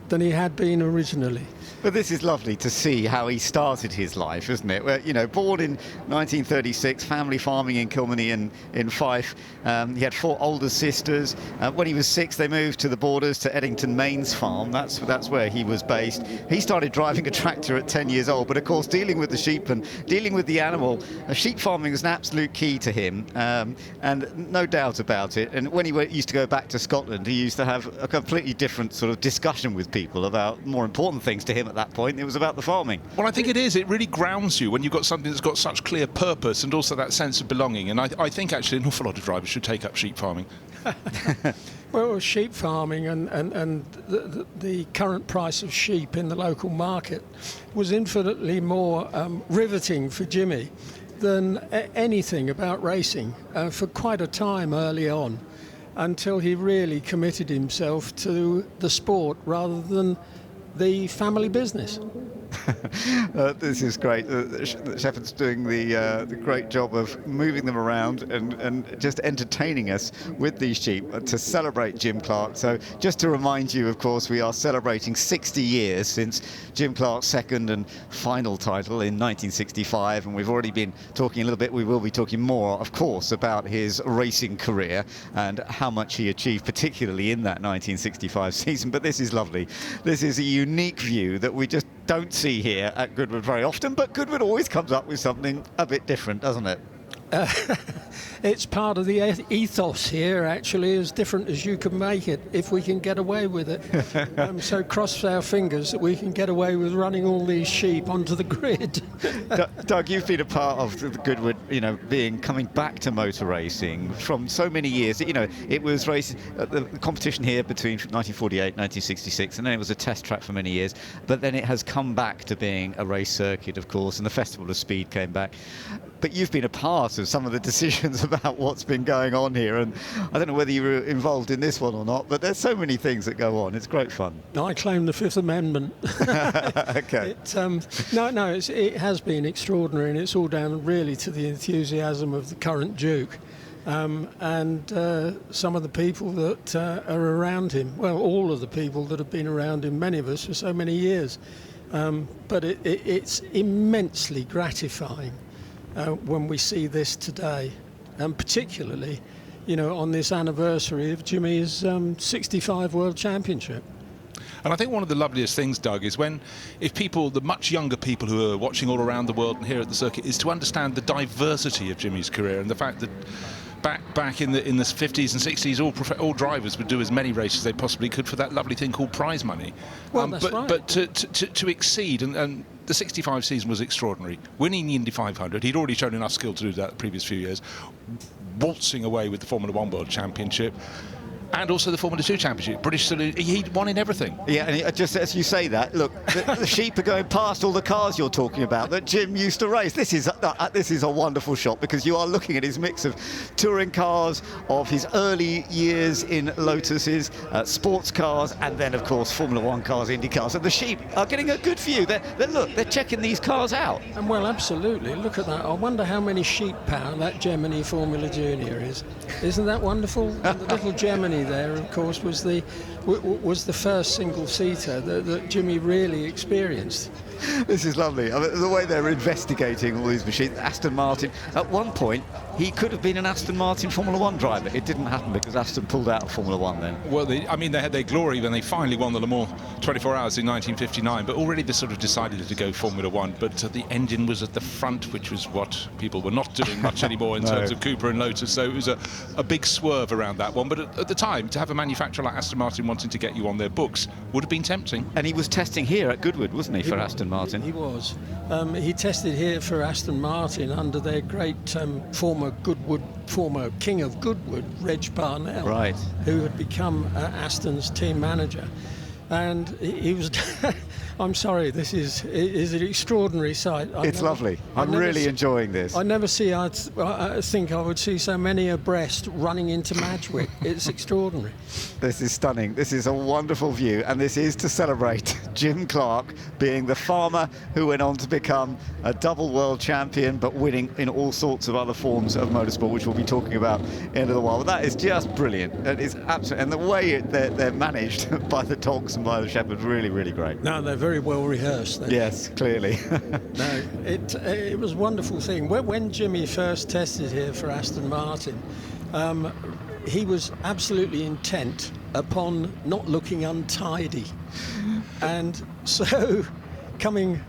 than he had been originally. But this is lovely to see how he started his life, isn't it? Where, you know, born in 1936, family farming in Kilmeny in Fife. He had 4 older sisters. When he was 6, they moved to the borders to Eddington Mains Farm. That's where he was based. He started driving a tractor at 10 years old, but of course dealing with the sheep and dealing with the animal, sheep farming was an absolute key to him, and no doubt about it. And when he used to go back to Scotland, he used to have a completely different sort of discussion with people about more important things to him at that point. It was about the farming. Well, I think it is. It really grounds you when you've got something that's got such clear purpose and also that sense of belonging. And I think actually an awful lot of drivers should take up sheep farming. Well, sheep farming and the current price of sheep in the local market was infinitely more riveting for Jimmy than anything about racing for quite a time early on, until he really committed himself to the sport rather than the family business. This is great. Shepherd's doing the great job of moving them around and just entertaining us with these sheep to celebrate Jim Clark. So just to remind you, of course, we are celebrating 60 years since Jim Clark's second and final title in 1965, and we've already been talking a little bit. We will be talking more, of course, about his racing career and how much he achieved, particularly in that 1965 season. But this is lovely. This is a unique view that we just don't see here at Goodwood very often, but Goodwood always comes up with something a bit different, doesn't it? It's part of the ethos here, actually, as different as you can make it, if we can get away with it. So cross our fingers that we can get away with running all these sheep onto the grid. Doug, you've been a part of the Goodwood, coming back to motor racing from so many years. It was the competition here between 1948 and 1966, and then it was a test track for many years. But then it has come back to being a race circuit, of course, and the Festival of Speed came back. But you've been a part of some of the decisions about what's been going on here, and I don't know whether you were involved in this one or not, but there's so many things that go on. It's great fun. I claim the Fifth Amendment. Okay. It has been extraordinary, and it's all down really to the enthusiasm of the current Duke and some of the people that are around him. Well, all of the people that have been around him, many of us, for so many years. But it's immensely gratifying when we see this today, and particularly, on this anniversary of Jimmy's 65 World Championship. And I think one of the loveliest things, Doug, is if people, the much younger people who are watching all around the world and here at the circuit, is to understand the diversity of Jimmy's career and the fact that back in the 50s and 60s, all drivers would do as many races as they possibly could for that lovely thing called prize money. Well, that's right. But to exceed, and the 65 season was extraordinary. Winning the Indy 500, he'd already shown enough skill to do that the previous few years. Waltzing away with the Formula 1 World Championship. And also the Formula 2 Championship. British Salute, he won in everything. Yeah, and just as you say that, look, the sheep are going past all the cars you're talking about that Jim used to race. This is a wonderful shot, because you are looking at his mix of touring cars, of his early years in Lotuses, sports cars, and then, of course, Formula 1 cars, Indy cars. And the sheep are getting a good view. They're checking these cars out. And well, absolutely. Look at that. I wonder how many sheep power that Gemini Formula Junior is. Isn't that wonderful? And the little Gemini there, of course, was the first single-seater that Jimmy really experienced. This is lovely. I mean, the way they're investigating all these machines. Aston Martin, at one point, he could have been an Aston Martin Formula 1 driver. It didn't happen because Aston pulled out of Formula 1 then. Well, they had their glory when they finally won the Le Mans 24 Hours in 1959, but already they sort of decided to go Formula 1. But the engine was at the front, which was what people were not doing much anymore in terms of Cooper and Lotus. So it was a big swerve around that one. But at the time, to have a manufacturer like Aston Martin wanting to get you on their books would have been tempting. And he was testing here at Goodwood, wasn't he, for Aston Martin? He was. He tested here for Aston Martin under their great former King of Goodwood, Reg Parnell, right, who had become Aston's team manager. and he was. I'm sorry, this is an extraordinary sight. It's lovely. I'm really enjoying this. I never see. I think I would see so many abreast running into Madgewick. It's extraordinary. This is stunning. This is a wonderful view, and this is to celebrate Jim Clark being the farmer who went on to become a double world champion, but winning in all sorts of other forms of motorsport, which we'll be talking about in a little while. But that is just brilliant. It is absolutely, and the way they're managed by the dogs and by the shepherds, really, really great. No, they're very well rehearsed. Yes, clearly. No, it was a wonderful thing. When Jimmy first tested here for Aston Martin, he was absolutely intent upon not looking untidy. And so coming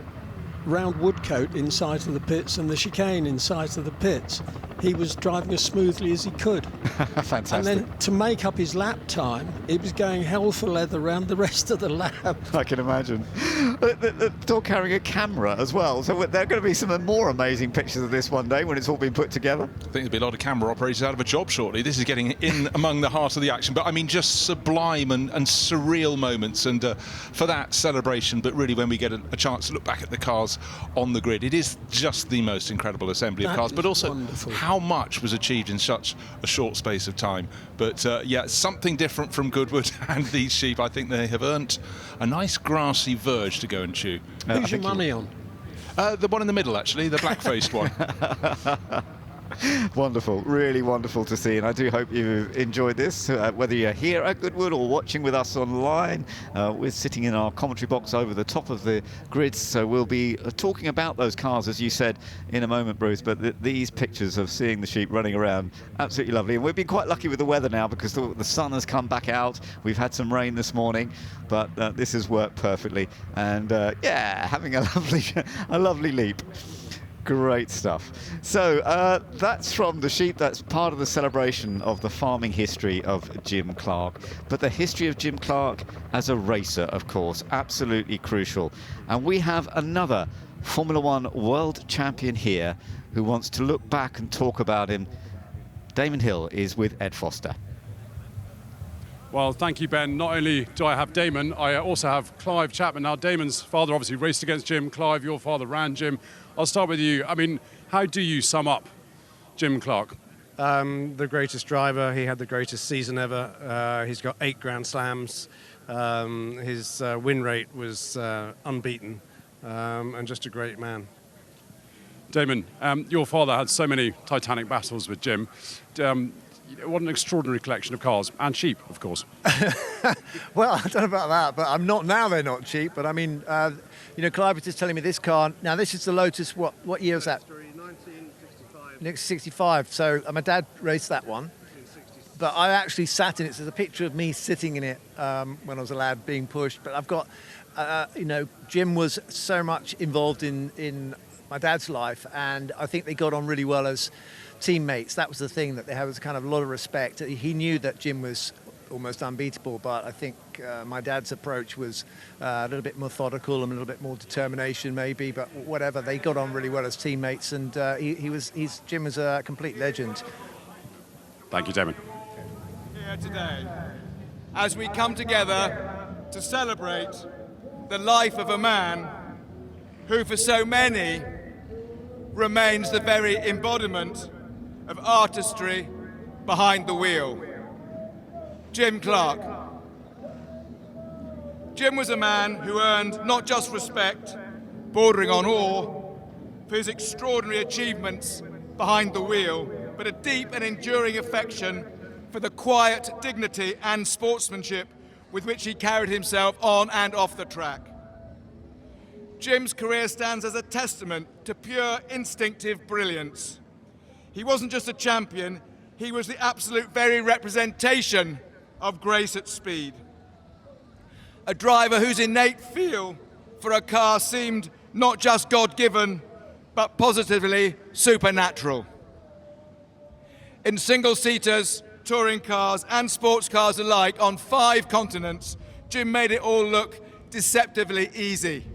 round Woodcote in sight of the pits and the chicane in sight of the pits, he was driving as smoothly as he could. Fantastic. And then to make up his lap time, he was going hell for leather around the rest of the lap. I can imagine. They're carrying a camera as well, so there are going to be some more amazing pictures of this one day when it's all been put together. I think there'll be a lot of camera operators out of a job shortly. This is getting in among the heart of the action, but I mean just sublime and surreal moments, and for that celebration, but really when we get a chance to look back at the cars on the grid, it is just the most incredible assembly of cars, but also wonderful. How much was achieved in such a short space of time. But yeah, something different from Goodwood and these sheep. I think they have earned a nice grassy verge to go and chew. Who's your money on? The one in the middle, actually, the black-faced one. Wonderful, really wonderful to see, and I do hope you've enjoyed this, whether you're here at Goodwood or watching with us online. We're sitting in our commentary box over the top of the grids, so we'll be talking about those cars, as you said, in a moment, Bruce, but these pictures of seeing the sheep running around, absolutely lovely. And we've been quite lucky with the weather now, because the sun has come back out. We've had some rain this morning, but this has worked perfectly, and yeah, having a lovely leap. Great stuff. So that's from the sheep. That's part of the celebration of the farming history of Jim Clark. But the history of Jim Clark as a racer, of course, absolutely crucial. And we have another Formula One world champion here who wants to look back and talk about him. Damon Hill is with Ed Foster. Well, thank you, Ben. Not only do I have Damon, I also have Clive Chapman. Now, Damon's father obviously raced against Jim. Clive, your father ran Jim. I'll start with you. I mean, how do you sum up Jim Clark? The greatest driver. He had the greatest season ever. He's got 8 Grand Slams. His win rate was unbeaten, and just a great man. Damon, your father had so many titanic battles with Jim. What an extraordinary collection of cars and sheep, of course. Well, I don't know about that, but I'm not now. They're not cheap, but I mean, you know, Clive was just telling me this car. Now, this is the Lotus. What year was that? 1965. So my dad raced that one, but I actually sat in it. So there's a picture of me sitting in it when I was a lad, being pushed. But I've got, you know, Jim was so much involved in my dad's life, and I think they got on really well as teammates. That was the thing, that they had, was kind of a lot of respect. He knew that Jim was almost unbeatable, but I think my dad's approach was a little bit methodical and a little bit more determination maybe, but whatever, they got on really well as teammates, and Jim was a complete legend. Thank you, Damon. Here today, as we come together to celebrate the life of a man who for so many remains the very embodiment of artistry behind the wheel. Jim Clark. Jim was a man who earned not just respect, bordering on awe, for his extraordinary achievements behind the wheel, but a deep and enduring affection for the quiet dignity and sportsmanship with which he carried himself on and off the track. Jim's career stands as a testament to pure instinctive brilliance. He wasn't just a champion, he was the absolute very representation of grace at speed. A driver whose innate feel for a car seemed not just God-given, but positively supernatural. In single-seaters, touring cars and sports cars alike on 5 continents, Jim made it all look deceptively easy.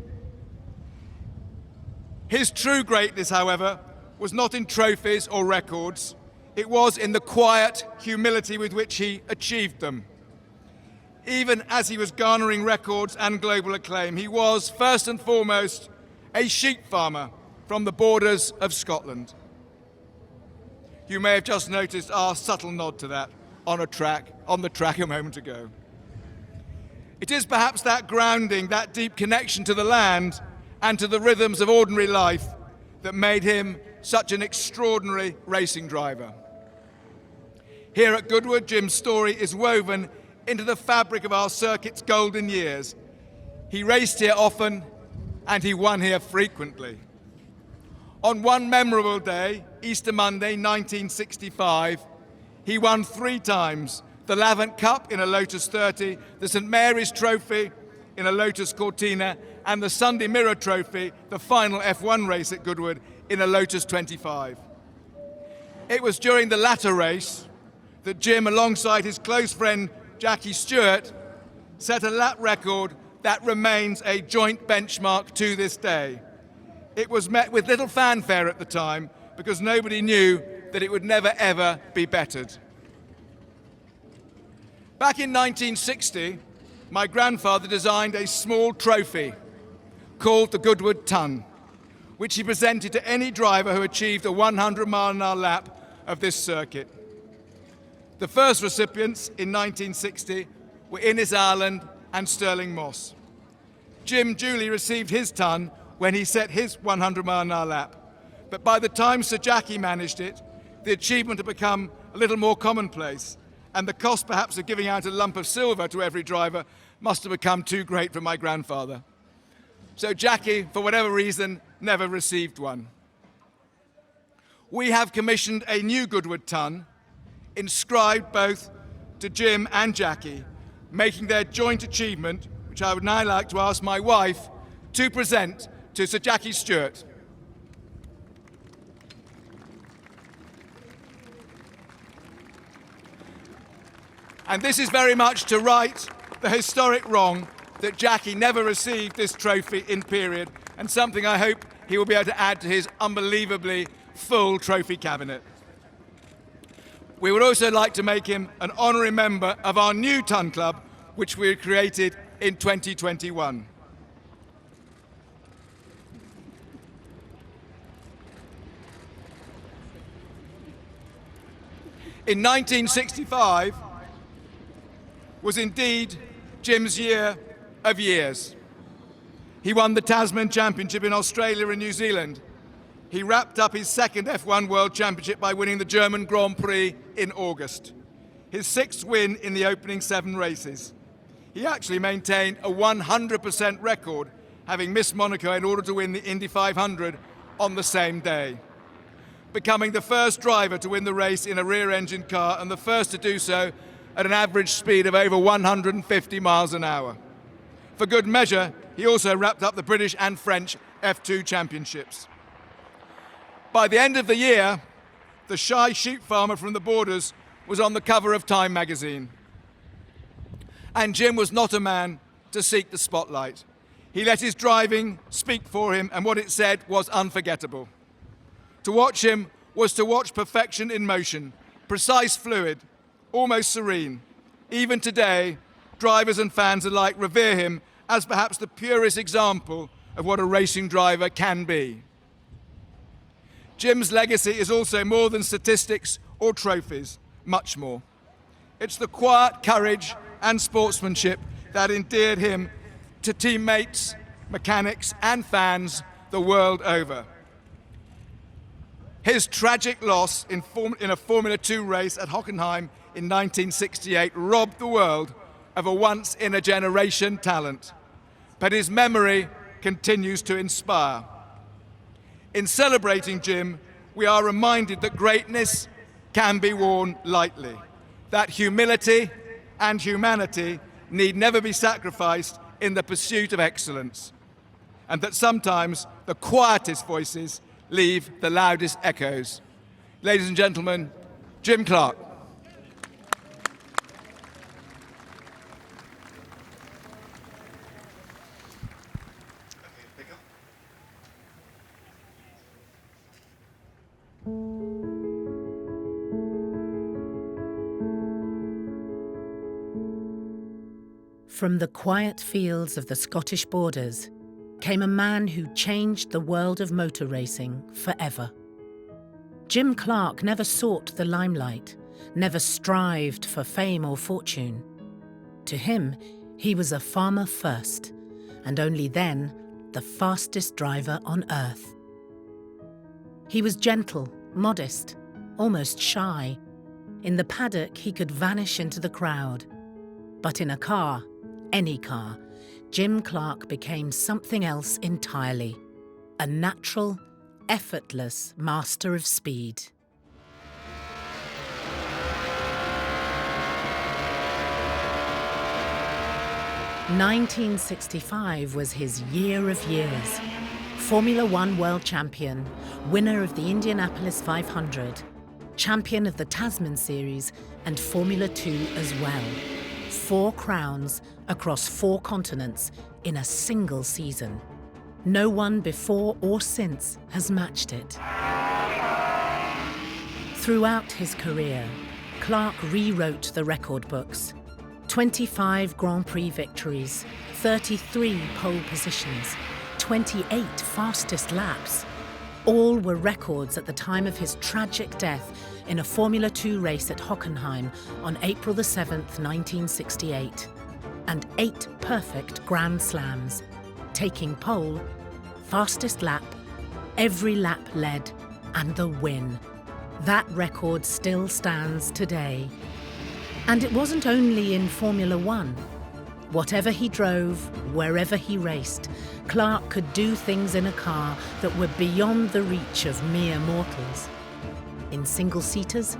His true greatness, however, was not in trophies or records. It was in the quiet humility with which he achieved them. even as he was garnering records and global acclaim, he was, first and foremost, a sheep farmer from the borders of Scotland. You may have just noticed our subtle nod to that on the track a moment ago. It is perhaps that grounding, that deep connection to the land and to the rhythms of ordinary life that made him such an extraordinary racing driver. Here at Goodwood, Jim's story is woven into the fabric of our circuit's golden years. He raced here often and he won here frequently. On one memorable day, Easter Monday 1965, he won 3 times: the Lavant Cup in a Lotus 30, the St Mary's Trophy in a Lotus Cortina, and the Sunday Mirror Trophy, the final F1 race at Goodwood, in a Lotus 25. It was during the latter race that Jim, alongside his close friend Jackie Stewart, set a lap record that remains a joint benchmark to this day. It was met with little fanfare at the time because nobody knew that it would never ever be bettered. Back in 1960, my grandfather designed a small trophy called the Goodwood Ton, which he presented to any driver who achieved a 100-mile-an-hour lap of this circuit. The first recipients in 1960 were Innes Ireland and Stirling Moss. Jim duly received his ton when he set his 100-mile-an-hour lap, but by the time Sir Jackie managed it, the achievement had become a little more commonplace, and the cost perhaps of giving out a lump of silver to every driver must have become too great for my grandfather. So Jackie, for whatever reason, never received one. We have commissioned a new Goodwood Ton, inscribed both to Jim and Jackie, making their joint achievement, which I would now like to ask my wife to present to Sir Jackie Stewart. And this is very much to right the historic wrong that Jackie never received this trophy in period, and something I hope he will be able to add to his unbelievably full trophy cabinet. We would also like to make him an honorary member of our new Ton Club, which we created in 2021. In 1965 was indeed Jim's year of years. He won the Tasman Championship in Australia and New Zealand. He wrapped up his second F1 World Championship by winning the German Grand Prix in August, his 6th win in the opening 7 races. He actually maintained a 100% record, having missed Monaco in order to win the Indy 500 on the same day, becoming the first driver to win the race in a rear-engine car and the first to do so at an average speed of over 150 miles an hour. For good measure, he also wrapped up the British and French F2 championships. By the end of the year, the shy sheep farmer from the borders was on the cover of Time magazine. And Jim was not a man to seek the spotlight. He let his driving speak for him, and what it said was unforgettable. To watch him was to watch perfection in motion, precise, fluid, almost serene. Even today, drivers and fans alike revere him as perhaps the purest example of what a racing driver can be. Jim's legacy is also more than statistics or trophies, much more. It's the quiet courage and sportsmanship that endeared him to teammates, mechanics, and fans the world over. His tragic loss in a Formula 2 race at Hockenheim in 1968 robbed the world of a once-in-a-generation talent, but his memory continues to inspire. In celebrating Jim, we are reminded that greatness can be worn lightly, that humility and humanity need never be sacrificed in the pursuit of excellence, and that sometimes the quietest voices leave the loudest echoes. Ladies and gentlemen, Jim Clark. From the quiet fields of the Scottish borders came a man who changed the world of motor racing forever. Jim Clark never sought the limelight, never strived for fame or fortune. To him, he was a farmer first, and only then the fastest driver on earth. He was gentle, modest, almost shy. In the paddock, he could vanish into the crowd. But in a car, any car, Jim Clark became something else entirely. A natural, effortless master of speed. "1965 was his year of years. Formula One world champion, winner of the Indianapolis 500, champion of the Tasman Series and Formula 2 as well. 4 crowns across 4 continents in a single season. No one before or since has matched it. Throughout his career, Clark rewrote the record books. 25 Grand Prix victories, 33 pole positions, 28 fastest laps. All were records at the time of his tragic death in a Formula 2 race at Hockenheim on April the 7th, 1968. And 8 perfect Grand Slams, taking pole, fastest lap, every lap led, and the win. That record still stands today. And it wasn't only in Formula One. Whatever he drove, wherever he raced, Clark could do things in a car that were beyond the reach of mere mortals. In single-seaters,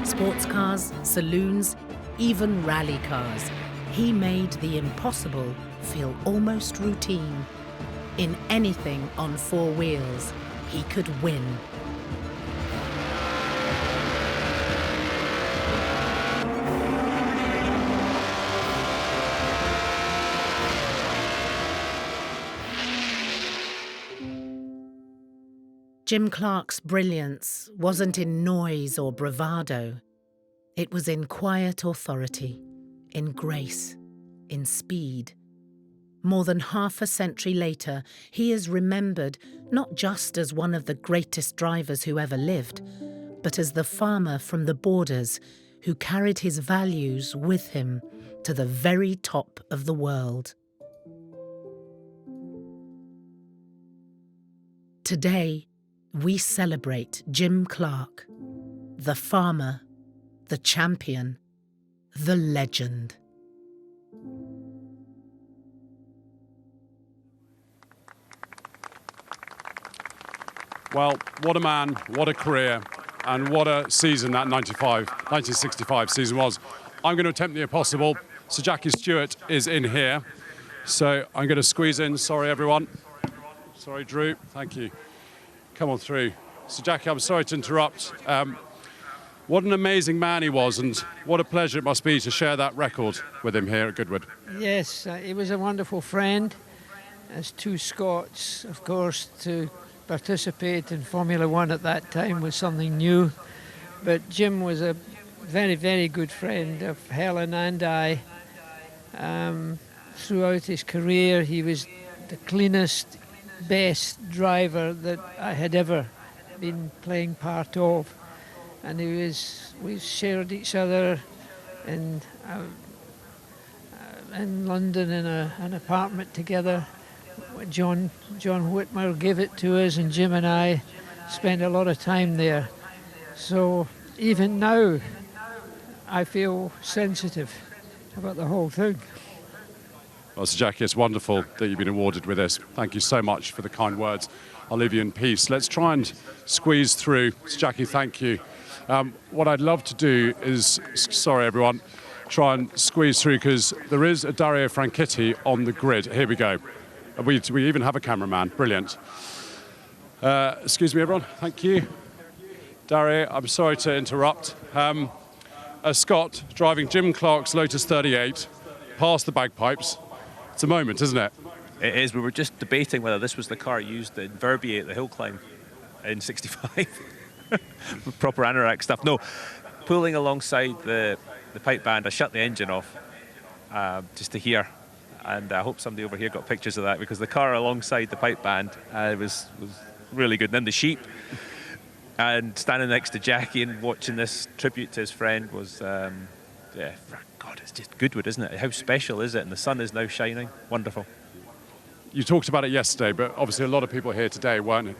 sports cars, saloons, even rally cars, he made the impossible feel almost routine. In anything on 4 wheels, he could win. Jim Clark's brilliance wasn't in noise or bravado. It was in quiet authority, in grace, in speed. More than half a century later, he is remembered not just as one of the greatest drivers who ever lived, but as the farmer from the borders who carried his values with him to the very top of the world. Today, we celebrate Jim Clark, the farmer, the champion, the legend. Well, what a man, what a career, and what a season that 1965 season was. I'm going to attempt the impossible. Sir Jackie Stewart is in here, so I'm going to squeeze in. Sorry, everyone. Sorry, Drew. Thank you. Come on through. Sir Jackie, I'm sorry to interrupt. What an amazing man he was, and what a pleasure it must be to share that record with him here at Goodwood. Yes, he was a wonderful friend. As 2 Scots, of course, to participate in Formula One at that time was something new. But Jim was a very, very good friend of Helen and I. Throughout his career, he was the cleanest, best driver that I had ever been playing part of, and we shared each other in London in an apartment together. John Whitmer gave it to us, and Jim and I spent a lot of time there. So even now I feel sensitive about the whole thing. Well, Sir Jackie, it's wonderful that you've been awarded with this. Thank you so much for the kind words. I'll leave you in peace. Let's try and squeeze through. Sir Jackie, thank you. What I'd love to do is, sorry everyone, try and squeeze through, because there is a Dario Franchitti on the grid. Here we go. We even have a cameraman. Brilliant. Excuse me, everyone. Thank you. Dario, I'm sorry to interrupt. A Scot driving Jim Clark's Lotus 38 past the bagpipes. It's a moment, isn't it? It is. We were just debating whether this was the car used in Verbier, the hill climb in 65. With proper anorak stuff. No, pulling alongside the pipe band, I shut the engine off just to hear And I hope somebody over here got pictures of that, because the car alongside the pipe band was really good. And then the sheep, and standing next to Jackie and watching this tribute to his friend was, yeah, God, it's just Goodwood, isn't it? How special is it? And the sun is now shining. Wonderful. You talked about it yesterday, but obviously a lot of people here today weren't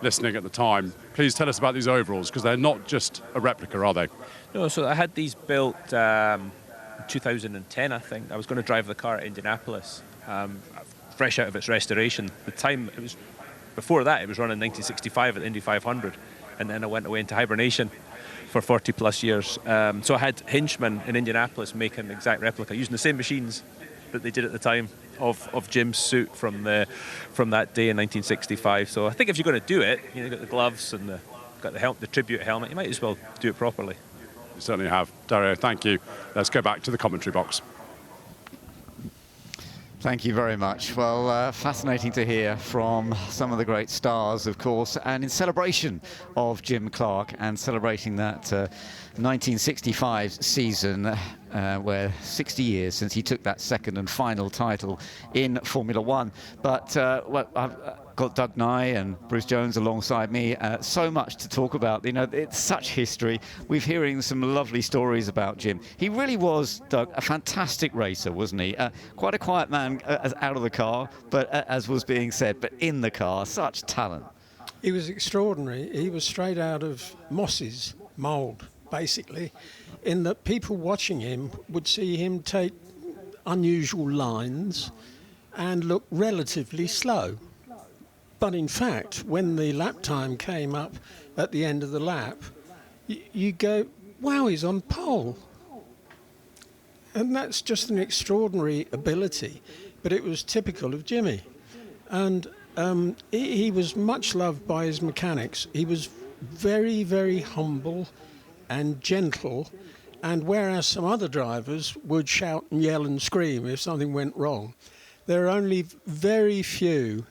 listening at the time. Please tell us about these overalls, because they're not just a replica, are they? No, so I had these built 2010, I think. I was going to drive the car at Indianapolis, fresh out of its restoration. The time it was before that, it was running 1965 at the Indy 500, and then I went away into hibernation for 40 plus years. So I had Hinchman in Indianapolis make an exact replica using the same machines that they did at the time of Jim's suit from that day in 1965. So I think if you're going to do it, you've got the gloves and got the tribute helmet, you might as well do it properly. You certainly have. Dario, thank you. Let's go back to the commentary box. Thank you very much. Well, fascinating to hear from some of the great stars, of course, and in celebration of Jim Clark and celebrating that 1965 season, where 60 years since he took that second and final title in Formula One. But well, I've got Doug Nye and Bruce Jones alongside me. So much to talk about. You know, it's such history. We're hearing some lovely stories about Jim. He really was, Doug, a fantastic racer, wasn't he? Quite a quiet man out of the car, but as was being said, but in the car, such talent. He was extraordinary. He was straight out of Moss's mould, basically, in that people watching him would see him take unusual lines and look relatively slow. But in fact, when the lap time came up at the end of the lap, you go, wow, he's on pole. And that's just an extraordinary ability. But it was typical of Jimmy. And he was much loved by his mechanics. He was very, very humble and gentle. And whereas some other drivers would shout and yell and scream if something went wrong, there are only very few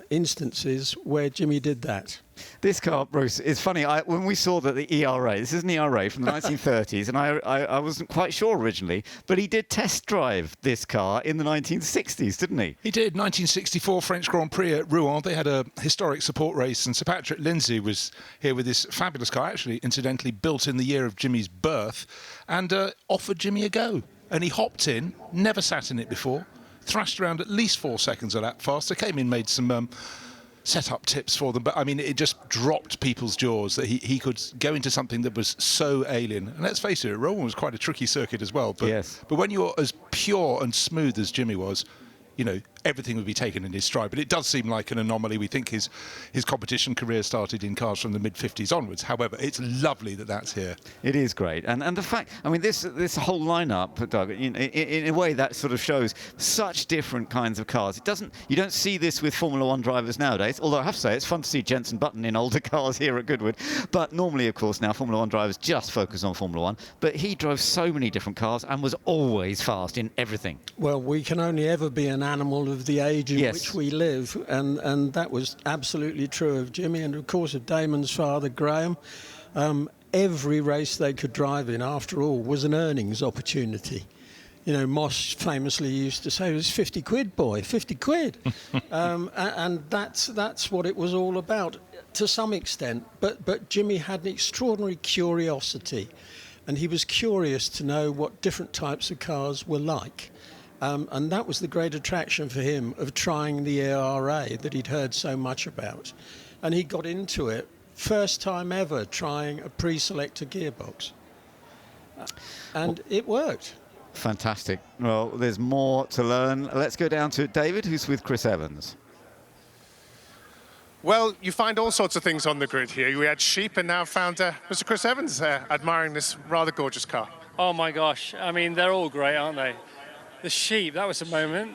instances where Jimmy did that. This car, Bruce, is funny. When we saw that the ERA, this is an ERA from the 1930s, and I wasn't quite sure originally, but he did test drive this car in the 1960s, didn't he? He did. 1964 French Grand Prix at Rouen. They had a historic support race, and Sir Patrick Lindsay was here with this fabulous car, actually, incidentally, built in the year of Jimmy's birth, and offered Jimmy a go. And he hopped in, never sat in it before, thrashed around at least 4 seconds a lap faster, came in, made some set-up tips for them, but I mean, it just dropped people's jaws that he could go into something that was so alien. And let's face it, Rowan was quite a tricky circuit as well. But, yes. But when you're as pure and smooth as Jimmy was, you know, everything would be taken in his stride. But it does seem like an anomaly. We think his competition career started in cars from the mid-50s onwards. However, it's lovely that that's here. It is great. And the fact, I mean, this whole lineup, Doug, in a way that sort of shows such different kinds of cars. You don't see this with Formula One drivers nowadays, although I have to say it's fun to see Jenson Button in older cars here at Goodwood. But normally, of course, now Formula One drivers just focus on Formula One. But he drove so many different cars and was always fast in everything. Well, we can only ever be an animal of the age in yes. which we live, and that was absolutely true of Jimmy and of course of Damon's father Graham. Every race they could drive in, after all, was an earnings opportunity. You know, Moss famously used to say, it was 50 quid, boy, 50 quid. And that's what it was all about to some extent. But Jimmy had an extraordinary curiosity, and he was curious to know what different types of cars were like. And that was the great attraction for him of trying the ARA that he'd heard so much about. And he got into it, first time ever trying a pre-selector gearbox. And it worked. Fantastic. Well, there's more to learn. Let's go down to David, who's with Chris Evans. Well, you find all sorts of things on the grid here. We had sheep and now found Mr. Chris Evans admiring this rather gorgeous car. Oh my gosh, I mean, they're all great, aren't they? The sheep, that was a moment.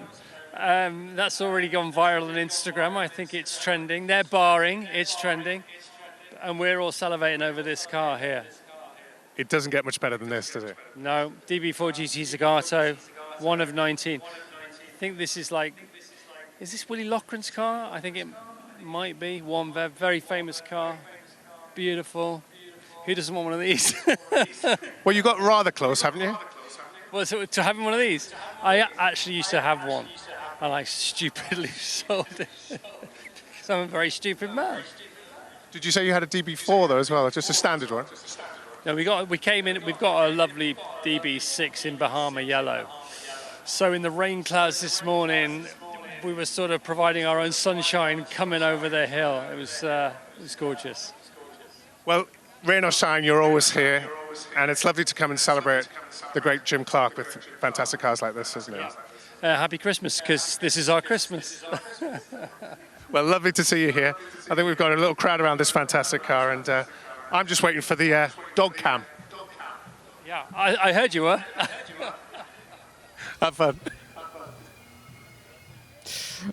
That's already gone viral on Instagram. I think it's trending. They're barring, it's trending. And we're all salivating over this car here. It doesn't get much better than this, does it? No, DB4 GT Zagato, 1 of 19. I think this is like, is this Willie Loughran's car? I think it might be. One very famous car, beautiful. Who doesn't want one of these? Well, you got rather close, haven't you? Well, so to having one of these, I actually used to have one, and I stupidly sold it because I'm a very stupid man. Did you say you had a DB4 though as well, or just a standard one? No, we've got a lovely DB6 in Bahama yellow. So in the rain clouds this morning, we were sort of providing our own sunshine coming over the hill. It was gorgeous. Well, rain or shine, you're always here, and it's lovely to come and celebrate the great Jim Clark with fantastic cars like this, isn't it? Happy Christmas, because this is our Christmas. Well, lovely to see you here. I think we've got a little crowd around this fantastic car, and I'm just waiting for the dog cam. Yeah, I heard you were. Have fun.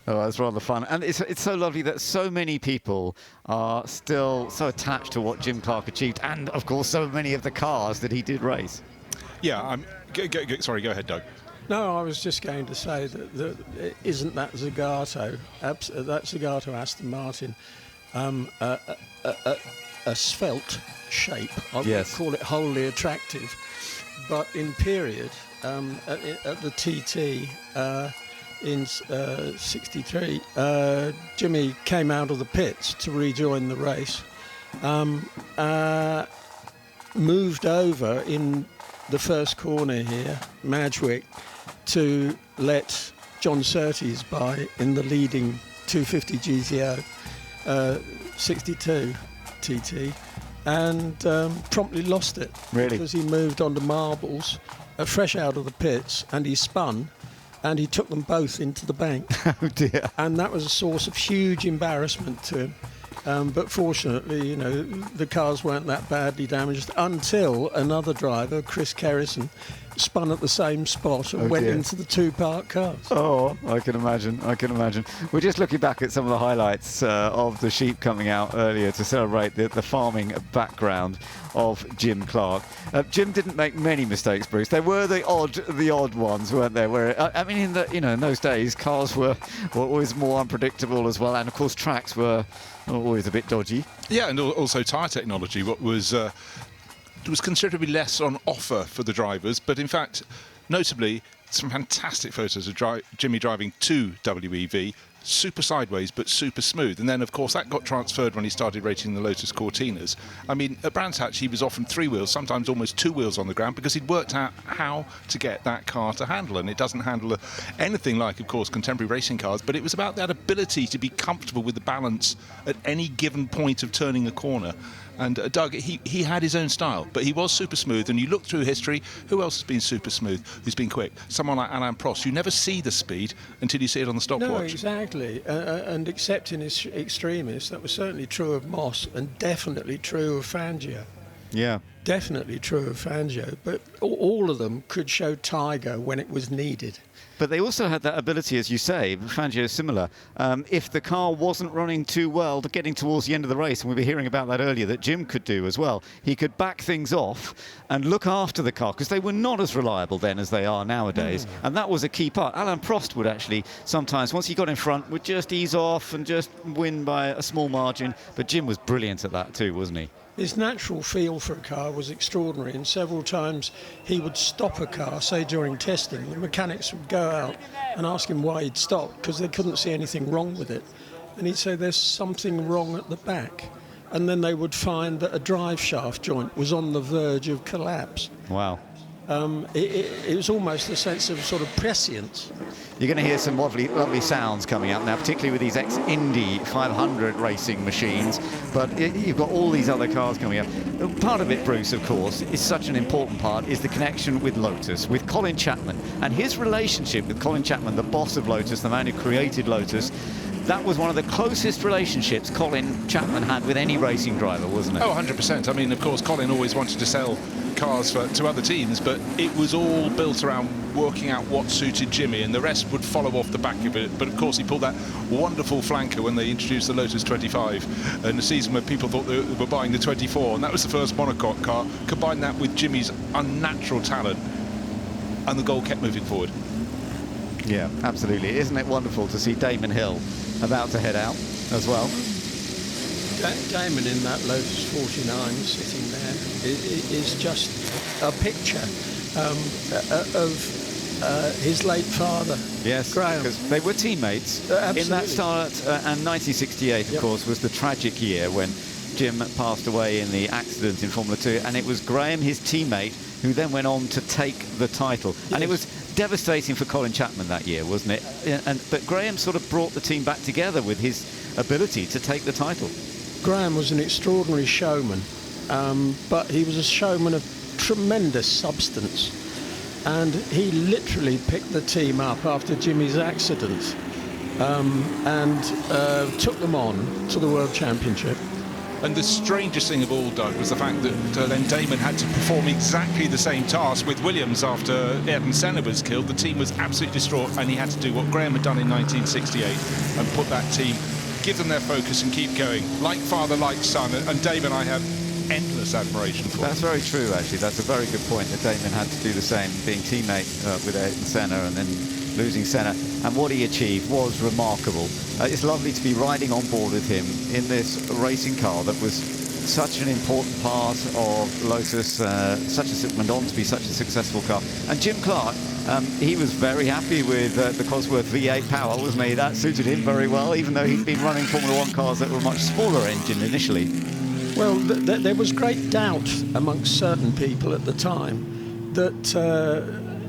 Oh, that's rather fun. And it's so lovely that so many people are still so attached to what Jim Clark achieved, and, of course, so many of the cars that he did race. Yeah, sorry, go ahead, Doug. No, I was just going to say that isn't that Zagato, that Zagato Aston Martin, a svelte shape? I would call it wholly attractive. But in period, at the TT in '63, Jimmy came out of the pits to rejoin the race, moved over in the first corner here, Madgwick, to let John Surtees by in the leading 250 GTO 62 TT, and promptly lost it. Really? Because he moved onto marbles, fresh out of the pits, and he spun, and he took them both into the bank. Oh dear. And that was a source of huge embarrassment to him. But fortunately, you know, the cars weren't that badly damaged until another driver, Chris Kerrison, spun at the same spot and went into the two parked cars. Oh, I can imagine. We're just looking back at some of the highlights of the sheep coming out earlier to celebrate the farming background of Jim Clark. Jim didn't make many mistakes, Bruce. There were the odd ones, weren't there? Where I mean, in those days, cars were always more unpredictable as well, and of course tracks were always a bit dodgy. Yeah, and also tyre technology, what was considerably less on offer for the drivers, but in fact, notably, some fantastic photos of Jimmy driving 2 WEV, super sideways but super smooth. And then, of course, that got transferred when he started racing the Lotus Cortinas. I mean, at Brands Hatch, he was often 3 wheels, sometimes almost 2 wheels on the ground, because he'd worked out how to get that car to handle. And it doesn't handle anything like, of course, contemporary racing cars, but it was about that ability to be comfortable with the balance at any given point of turning a corner. And Doug, he had his own style, but he was super smooth. And you look through history, who else has been super smooth, who's been quick? Someone like Alain Prost. You never see the speed until you see it on the stopwatch. No, exactly. And except in his extremis, that was certainly true of Moss and definitely true of Fangio. Yeah. Definitely true of Fangio. But all of them could show Tiger when it was needed. But they also had that ability, as you say, Fangio is similar. If the car wasn't running too well, getting towards the end of the race, and we were hearing about that earlier, that Jim could do as well, he could back things off and look after the car, because they were not as reliable then as they are nowadays. And that was a key part. Alain Prost would actually sometimes, once he got in front, would just ease off and just win by a small margin. But Jim was brilliant at that too, wasn't he? His natural feel for a car was extraordinary, and several times he would stop a car, say during testing. The mechanics would go out and ask him why he'd stopped, because they couldn't see anything wrong with it. And he'd say, there's something wrong at the back. And then they would find that a drive shaft joint was on the verge of collapse. Wow. It was almost a sense of sort of prescience. You're going to hear some lovely sounds coming up now, particularly with these ex-Indy 500 racing machines. But you've got all these other cars coming up. Part of it, Bruce, of course, is such an important part, is the connection with Lotus, with Colin Chapman. And his relationship with Colin Chapman, the boss of Lotus, the man who created Lotus, that was one of the closest relationships Colin Chapman had with any racing driver, wasn't it? Oh, 100%. I mean, of course, Colin always wanted to sell cars to other teams, but it was all built around working out what suited Jimmy, and the rest would follow off the back of it. But of course, he pulled that wonderful flanker when they introduced the Lotus 25 in the season where people thought they were buying the 24, and that was the first monocoque car. Combine that with Jimmy's unnatural talent, and the goal kept moving forward. Yeah, absolutely. Isn't it wonderful to see Damon Hill about to head out as well? Damon in that Lotus 49 sitting there is just a picture of his late father. Yes, Graham. because they were teammates. Absolutely. In that start, and 1968, of course, was the tragic year when Jim passed away in the accident in Formula 2, and it was Graham, his teammate, who then went on to take the title. Yes. And it was devastating for Colin Chapman that year, wasn't it? But Graham sort of brought the team back together with his ability to take the title. Graham was an extraordinary showman, but he was a showman of tremendous substance. And he literally picked the team up after Jimmy's accident and took them on to the World Championship. And the strangest thing of all, Doug, was the fact that then Damon had to perform exactly the same task with Williams after Ayrton Senna was killed. The team was absolutely distraught, and he had to do what Graham had done in 1968 and put that team, give them their focus and keep going. Like father, like son, and Damon I have endless admiration for. That's very true, actually. That's a very good point, that Damon had to do the same, being teammate with Ayrton Senna and then losing Senna. And what he achieved was remarkable. It's lovely to be riding on board with him in this racing car that was such an important part of Lotus, went on to be such a successful car. And Jim Clark, he was very happy with the Cosworth V8 power, wasn't he? That suited him very well, even though he'd been running Formula 1 cars that were a much smaller engine initially. Well, there was great doubt amongst certain people at the time that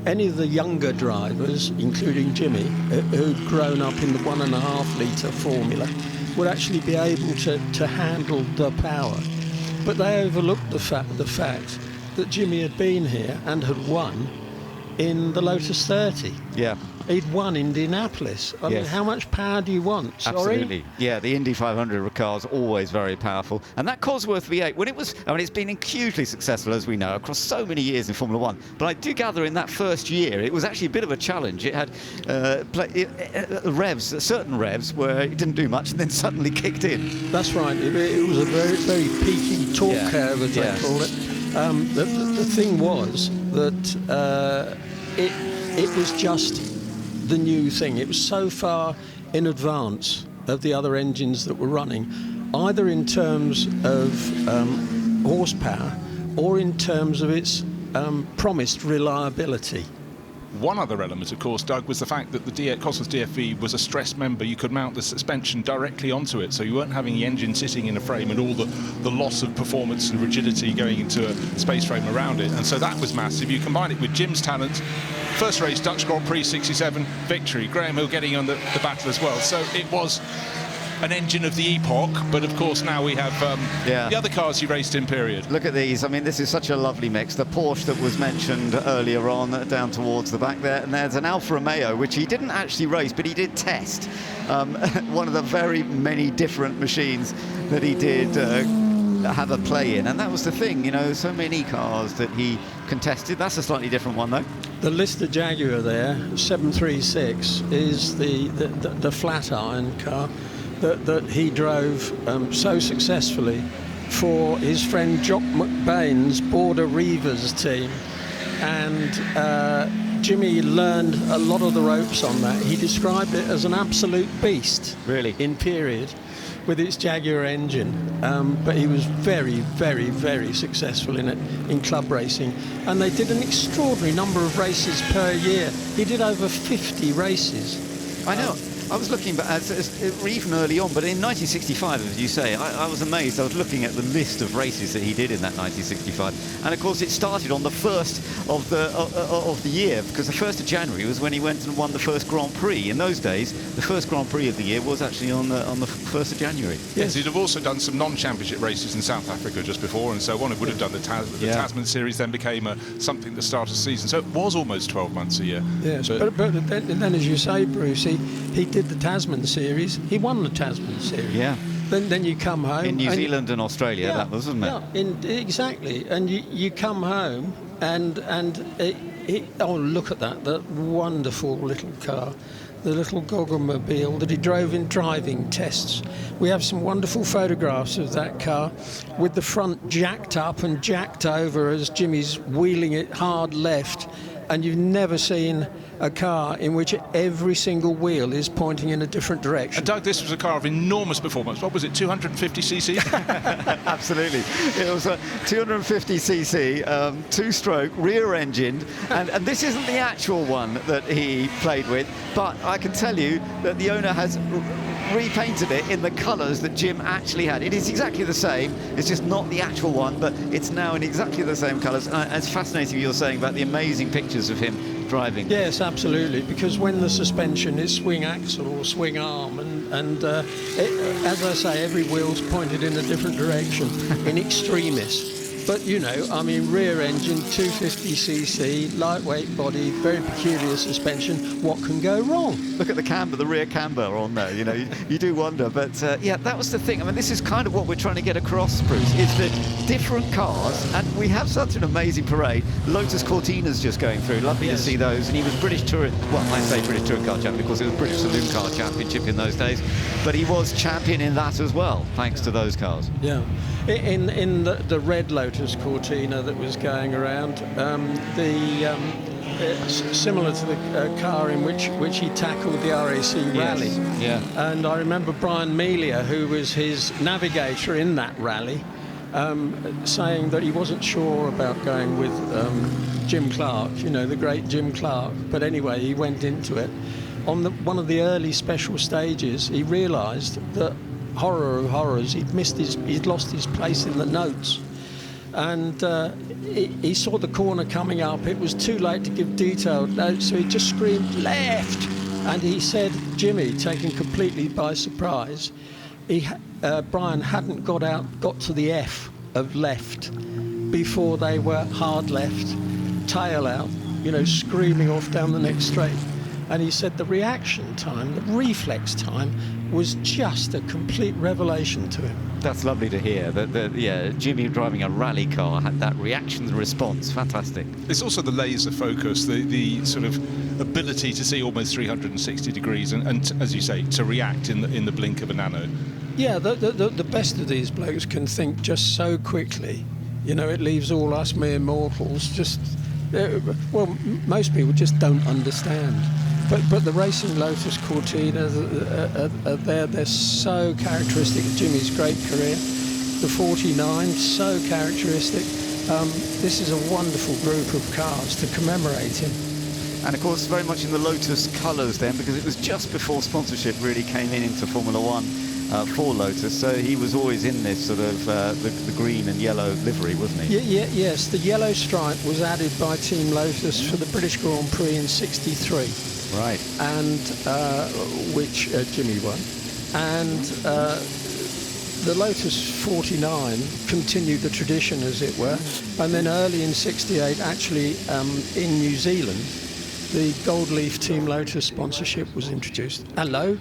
any of the younger drivers, including Jimmy, who'd grown up in the 1.5 litre formula, would actually be able to handle the power. But they overlooked the fact that Jimmy had been here and had won in the Lotus 30. Yeah. He'd won Indianapolis. I mean, how much power do you want? Sorry? Absolutely. Yeah, the Indy 500 car's always very powerful. And that Cosworth V8, when it was, I mean, it's been hugely successful, as we know, across so many years in Formula 1. But I do gather in that first year, it was actually a bit of a challenge. It had revs, certain revs, where it didn't do much and then suddenly kicked in. That's right. It was a very, very peaky torque curve, as they call it. The thing was that it was just the new thing. It was so far in advance of the other engines that were running, either in terms of horsepower or in terms of its promised reliability. One other element, of course, Doug, was the fact that the Cosworth DFV was a stressed member. You could mount the suspension directly onto it, so you weren't having the engine sitting in a frame and all the loss of performance and rigidity going into a space frame around it. And so that was massive. You combine it with Jim's talent. First race, Dutch Grand Prix 67, victory. Graham Hill getting on the battle as well. So it was an engine of the epoch, but of course now we have the other cars he raced in, period. Look at these. I mean, this is such a lovely mix. The Porsche that was mentioned earlier on, down towards the back there, and there's an Alfa Romeo, which he didn't actually race, but he did test. One of the very many different machines that he did have a play in, and that was the thing, you know, so many cars that he contested. That's a slightly different one, though. The Lister Jaguar there, 736, is the flat iron car that he drove so successfully for his friend Jock McBain's Border Reivers team. And Jimmy learned a lot of the ropes on that. He described it as an absolute beast. Really? In period, with its Jaguar engine. But he was very, very, very successful in it, in club racing. And they did an extraordinary number of races per year. He did over 50 races. I know. I was looking back, even early on, but in 1965, as you say, I was amazed. I was looking at the list of races that he did in that 1965, and of course it started on the 1st of the year, because the 1st of January was when he went and won the first Grand Prix. In those days, the first Grand Prix of the year was actually on the 1st of January. Yes, he'd have also done some non-championship races in South Africa just before, and so on. He would have done the Tasman Series, then became something at the start of the season. So it was almost 12 months a year. Yes, but then, as you say, Bruce, he did the Tasman Series. He won the Tasman Series. Yeah. Then you come home. In New Zealand and Australia, that was, wasn't it? Yeah, exactly. And you come home and oh, look at that wonderful little car, the little Gogglebmobile that he drove in driving tests. We have some wonderful photographs of that car with the front jacked up and jacked over as Jimmy's wheeling it hard left. And you've never seen a car in which every single wheel is pointing in a different direction. And Doug, this was a car of enormous performance. What was it, 250cc? Absolutely. It was a 250cc, two-stroke, rear-engined, and this isn't the actual one that he played with, but I can tell you that the owner has repainted it in the colours that Jim actually had. It is exactly the same, it's just not the actual one, but it's now in exactly the same colours. It's fascinating what you're saying about the amazing pictures of him driving. Yes, absolutely, because when the suspension is swing axle or swing arm, and as I say, every wheel's pointed in a different direction in extremis. But, you know, I mean, rear engine, 250cc, lightweight body, very peculiar suspension. What can go wrong? Look at the camber, the rear camber on there, you know, you do wonder. But, yeah, that was the thing. I mean, this is kind of what we're trying to get across, Bruce, is that different cars, and we have such an amazing parade. Lotus Cortina's just going through. Lovely to see those. And he was British Touring, well, I say British Touring Car Champion because it was British Saloon Car Championship in those days. But he was champion in that as well, thanks to those cars. Yeah. In the red Lotus Cortina that was going around, similar to the car in which he tackled the RAC rally. Yeah. And I remember Brian Melia, who was his navigator in that rally, saying that he wasn't sure about going with Jim Clark, you know, the great Jim Clark. But anyway, he went into it. On one of the early special stages, he realised that, horror of horrors, he'd lost his place in the notes, and he saw the corner coming up. It was too late to give detailed notes, so he just screamed left, and he said, Jimmy, taken completely by surprise, Brian hadn't got to the F of left before they were hard left, tail out, you know, screaming off down the next straight. And he said the reaction time, the reflex time, was just a complete revelation to him. That's lovely to hear. That Jimmy driving a rally car had that reaction and response. Fantastic. It's also the laser focus, the sort of ability to see almost 360 degrees and as you say, to react in the blink of a nano. Yeah, the best of these blokes can think just so quickly. You know, it leaves all us mere mortals just... well, most people just don't understand. But the racing Lotus Cortina, they're so characteristic of Jimmy's great career. The 49, so characteristic. This is a wonderful group of cars to commemorate him. And of course, very much in the Lotus colours then, because it was just before sponsorship really came into Formula One for Lotus. So he was always in this sort of the green and yellow livery, wasn't he? Yes, the yellow stripe was added by Team Lotus for the British Grand Prix in '63. Right. And which Jimmy won. And the Lotus 49 continued the tradition, as it were. And then early in '68, actually in New Zealand, the Gold Leaf Team Lotus sponsorship was introduced. Hello.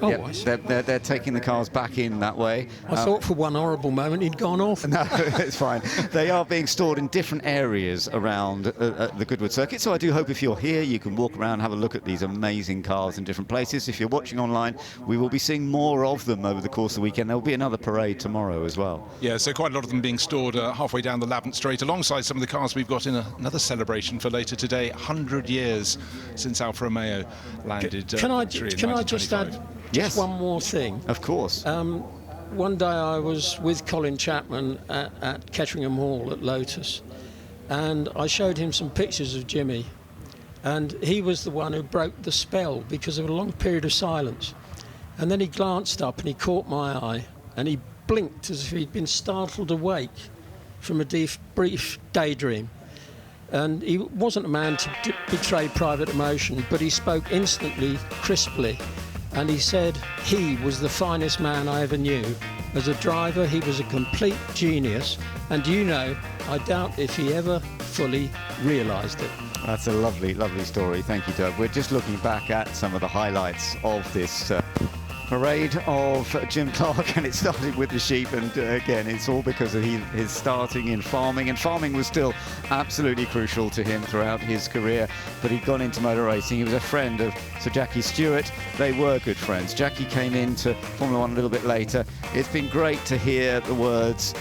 Oh, yep, they're taking the cars back in that way. I thought for one horrible moment he'd gone off. No, it's fine. They are being stored in different areas around the Goodwood circuit. So I do hope if you're here, you can walk around and have a look at these amazing cars in different places. If you're watching online, we will be seeing more of them over the course of the weekend. There will be another parade tomorrow as well. Yeah, so quite a lot of them being stored halfway down the Lavant Straight, alongside some of the cars we've got in another celebration for later today. 100 years since Alfa Romeo landed. Can I just add just one more thing? Of course. One day I was with Colin Chapman at Ketteringham Hall at Lotus, and I showed him some pictures of Jimmy, and he was the one who broke the spell because of a long period of silence. And then he glanced up and he caught my eye, and he blinked as if he'd been startled awake from a brief daydream. And he wasn't a man to betray private emotion, but he spoke instantly, crisply. And he said he was the finest man I ever knew. As a driver, he was a complete genius. And you know, I doubt if he ever fully realised it. That's a lovely, lovely story. Thank you, Doug. We're just looking back at some of the highlights of this parade of Jim Clark, and it started with the sheep, and again, it's all because of his starting in farming, and farming was still absolutely crucial to him throughout his career, but he'd gone into motor racing. He was a friend of Sir Jackie Stewart. They were good friends. Jackie came into Formula One a little bit later. It's been great to hear the words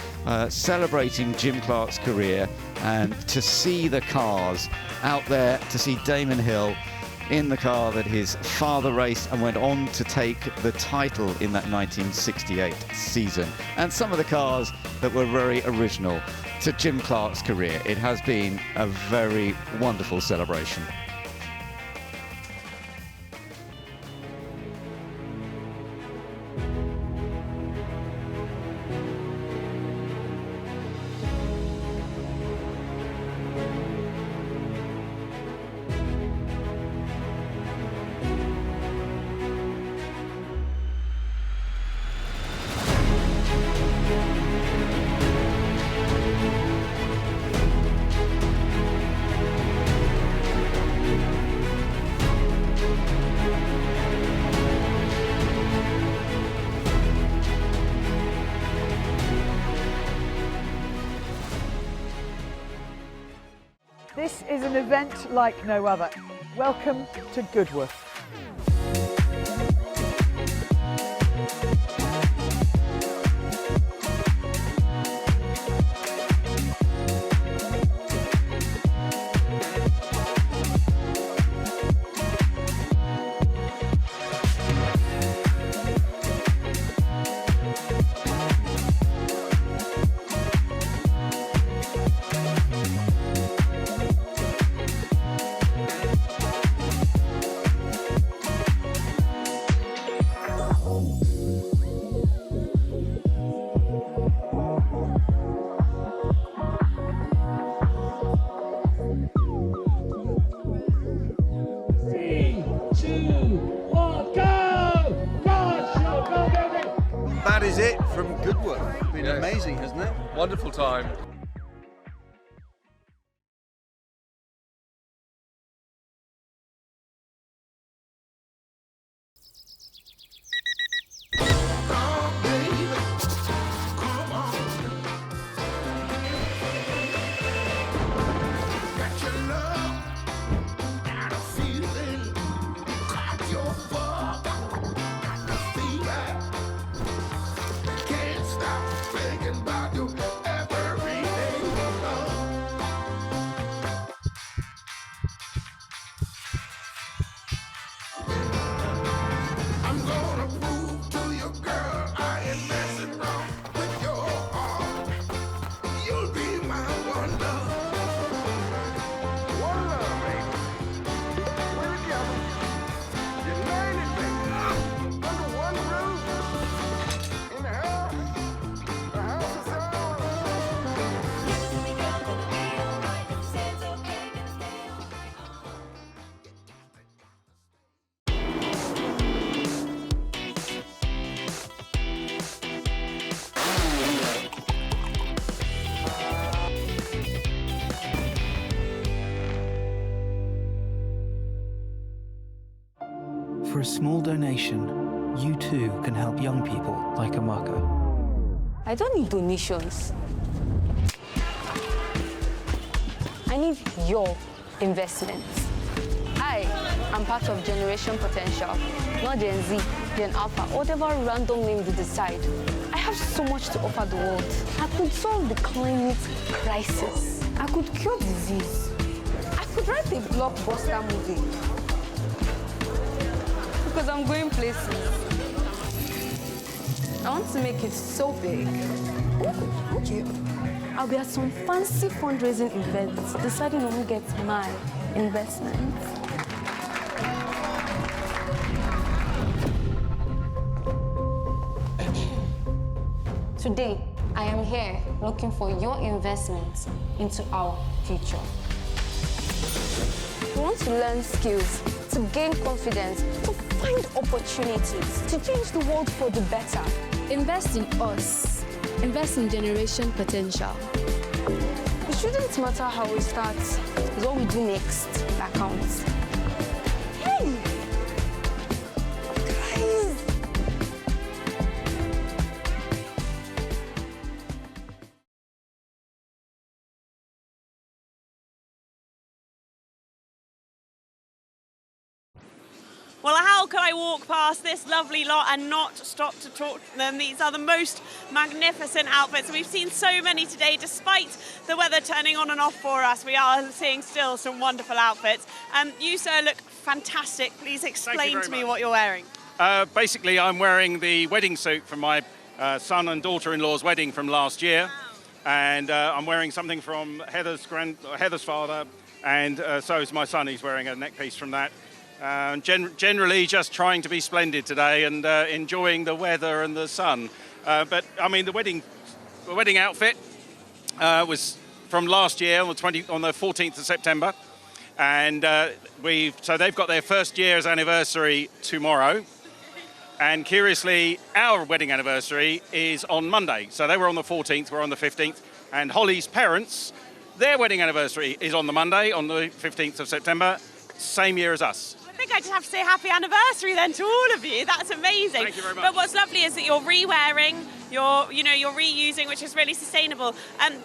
celebrating Jim Clark's career, and to see the cars out there, to see Damon Hill in the car that his father raced and went on to take the title in that 1968 season. And some of the cars that were very original to Jim Clark's career. It has been a very wonderful celebration. This is an event like no other. Welcome to Goodwood. That is it from Goodwood. It's been amazing, hasn't it? Wonderful time. For a small donation, you too can help young people like Amaka. I don't need donations. I need your investment. I am part of Generation Potential, not Gen Z, Gen Alpha, whatever random name you decide. I have so much to offer the world. I could solve the climate crisis. I could cure disease. I could write a blockbuster movie. Because I'm going places. I want to make it so big. Ooh, okay. I'll be at some fancy fundraising events, deciding on who gets my investment. Today, I am here looking for your investment into our future. We want to learn skills, to gain confidence, to find opportunities, to change the world for the better. Invest in us. Invest in Generation Potential. It shouldn't matter how we start. It's what we do next that counts. Hey! Guys! Well, how could I walk past this lovely lot and not stop to talk to them? These are the most magnificent outfits. We've seen so many today, despite the weather turning on and off for us. We are seeing still some wonderful outfits. You, sir, look fantastic. Please explain to me what you're wearing. Basically, I'm wearing the wedding suit from my son and daughter-in-law's wedding from last year. And I'm wearing something from Heather's father, and so is my son. He's wearing a neck piece from that. Generally just trying to be splendid today and enjoying the weather and the sun. But I mean, the wedding outfit was from last year on the 14th of September, and so they've got their first year's anniversary tomorrow. And curiously, our wedding anniversary is on Monday. So they were on the 14th, we're on the 15th, and Holly's parents, their wedding anniversary is on the Monday, on the 15th of September, same year as us. I think I just have to say happy anniversary then to all of you. That's amazing. Thank you very much. But what's lovely is that you're re-wearing, you're reusing, which is really sustainable.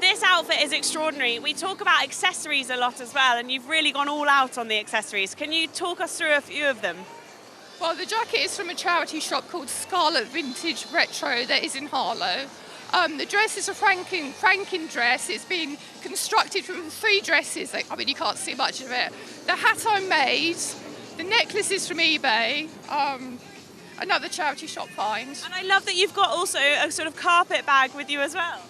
This outfit is extraordinary. We talk about accessories a lot as well, and you've really gone all out on the accessories. Can you talk us through a few of them? Well, the jacket is from a charity shop called Scarlet Vintage Retro that is in Harlow. The dress is a Franken dress. It's been constructed from 3 dresses. I mean, you can't see much of it. The hat I made. The necklace is from eBay. Another charity shop find. And I love that you've got also a sort of carpet bag with you as well.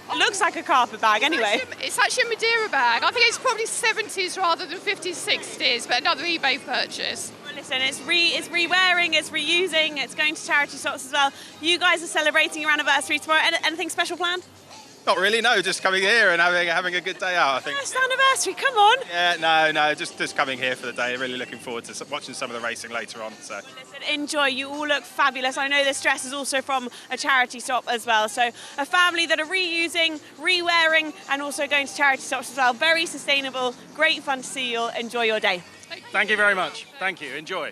It looks like a carpet bag anyway. It's actually a Madeira bag. I think it's probably 70s rather than 50s, 60s, but another eBay purchase. Well, listen, it's re-wearing, it's reusing, it's going to charity shops as well. You guys are celebrating your anniversary tomorrow. Anything special planned? Not really, no. Just coming here and having a good day out, I think. First anniversary, come on. Yeah, no. Just coming here for the day. Really looking forward to watching some of the racing later on. So. Listen, enjoy. You all look fabulous. I know this dress is also from a charity shop as well. So a family that are reusing, re-wearing, and also going to charity shops as well. Very sustainable. Great fun to see you all. Enjoy your day. Thank you very much. Thank you. Enjoy.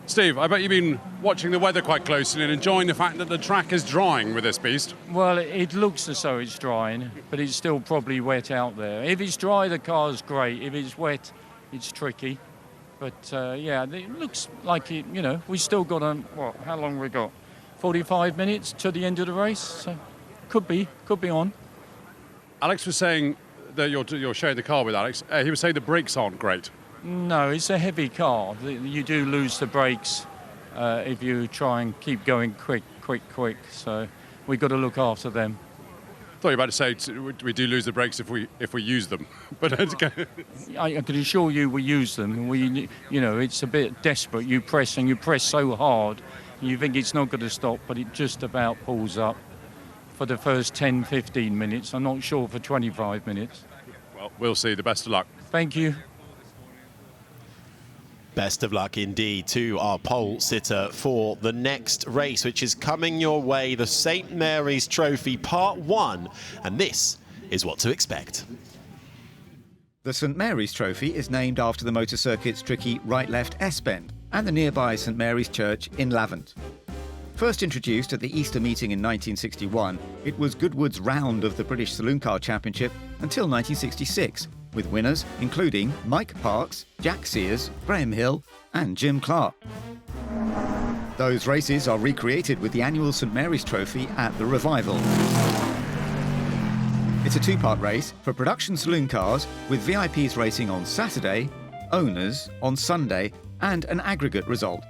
Steve, I bet you've been watching the weather quite closely and enjoying the fact that the track is drying with this beast. Well, it looks as though it's drying, but it's still probably wet out there. If it's dry, the car's great. If it's wet, it's tricky. But yeah, it looks like it. We still got how long have we got? 45 minutes to the end of the race. So could be on. Alex was saying that you're sharing the car with Alex. He was saying the brakes aren't great. No, it's a heavy car. You do lose the brakes if you try and keep going quick. So we've got to look after them. I thought you were about to say we do lose the brakes if we use them. But I can assure you we use them. It's a bit desperate. You press so hard, you think it's not going to stop, but it just about pulls up for the first 10-15 minutes. I'm not sure for 25 minutes. Well, we'll see. The best of luck. Thank you. Best of luck indeed to our pole sitter for the next race, which is coming your way, the St Mary's Trophy Part 1, and this is what to expect. The St Mary's Trophy is named after the motor circuit's tricky right-left S-bend and the nearby St Mary's Church in Lavant. First introduced at the Easter meeting in 1961, it was Goodwood's round of the British Saloon Car Championship until 1966, with winners including Mike Parks, Jack Sears, Graham Hill and Jim Clark. Those races are recreated with the annual St Mary's Trophy at the Revival. It's a 2-part race for production saloon cars, with VIPs racing on Saturday, owners on Sunday and an aggregate result.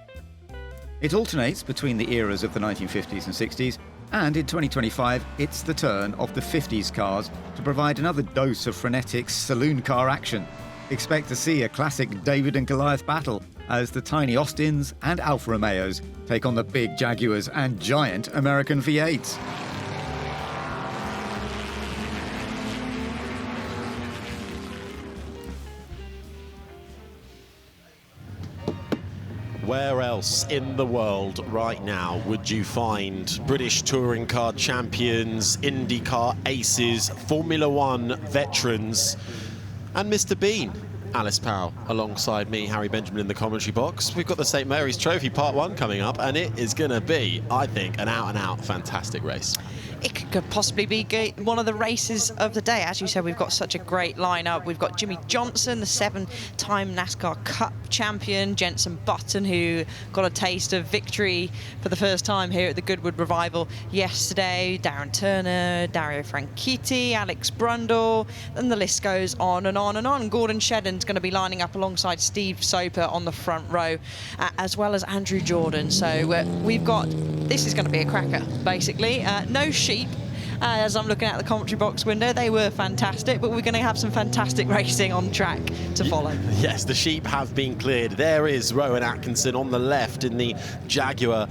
It alternates between the eras of the 1950s and 60s, and in 2025 it's the turn of the 50s cars to provide another dose of frenetic saloon car action. Expect to see a classic David and Goliath battle as the tiny Austins and Alfa Romeos take on the big Jaguars and giant American V8s. Where else in the world right now would you find British touring car champions, IndyCar aces, Formula One veterans, and Mr. Bean? Alice Powell alongside me, Harry Benjamin in the commentary box. We've got the St Mary's Trophy Part 1 coming up, and it is going to be, I think, an out-and-out fantastic race. it could possibly be one of the races of the day. As you said, we've got such a great lineup. We've got Jimmy Johnson, the 7-time NASCAR Cup champion, Jenson Button, who got a taste of victory for the first time here at the Goodwood Revival yesterday, Darren Turner, Dario Franchitti, Alex Brundle, and the list goes on and on and on. Gordon Shedden's going to be lining up alongside Steve Soper on the front row, as well as Andrew Jordan. So we've got, this is going to be a cracker, basically. No sheep. As I'm looking at the commentary box window, they were fantastic, but we're going to have some fantastic racing on track to follow. Yes, the sheep have been cleared. There is Rowan Atkinson on the left in the Jaguar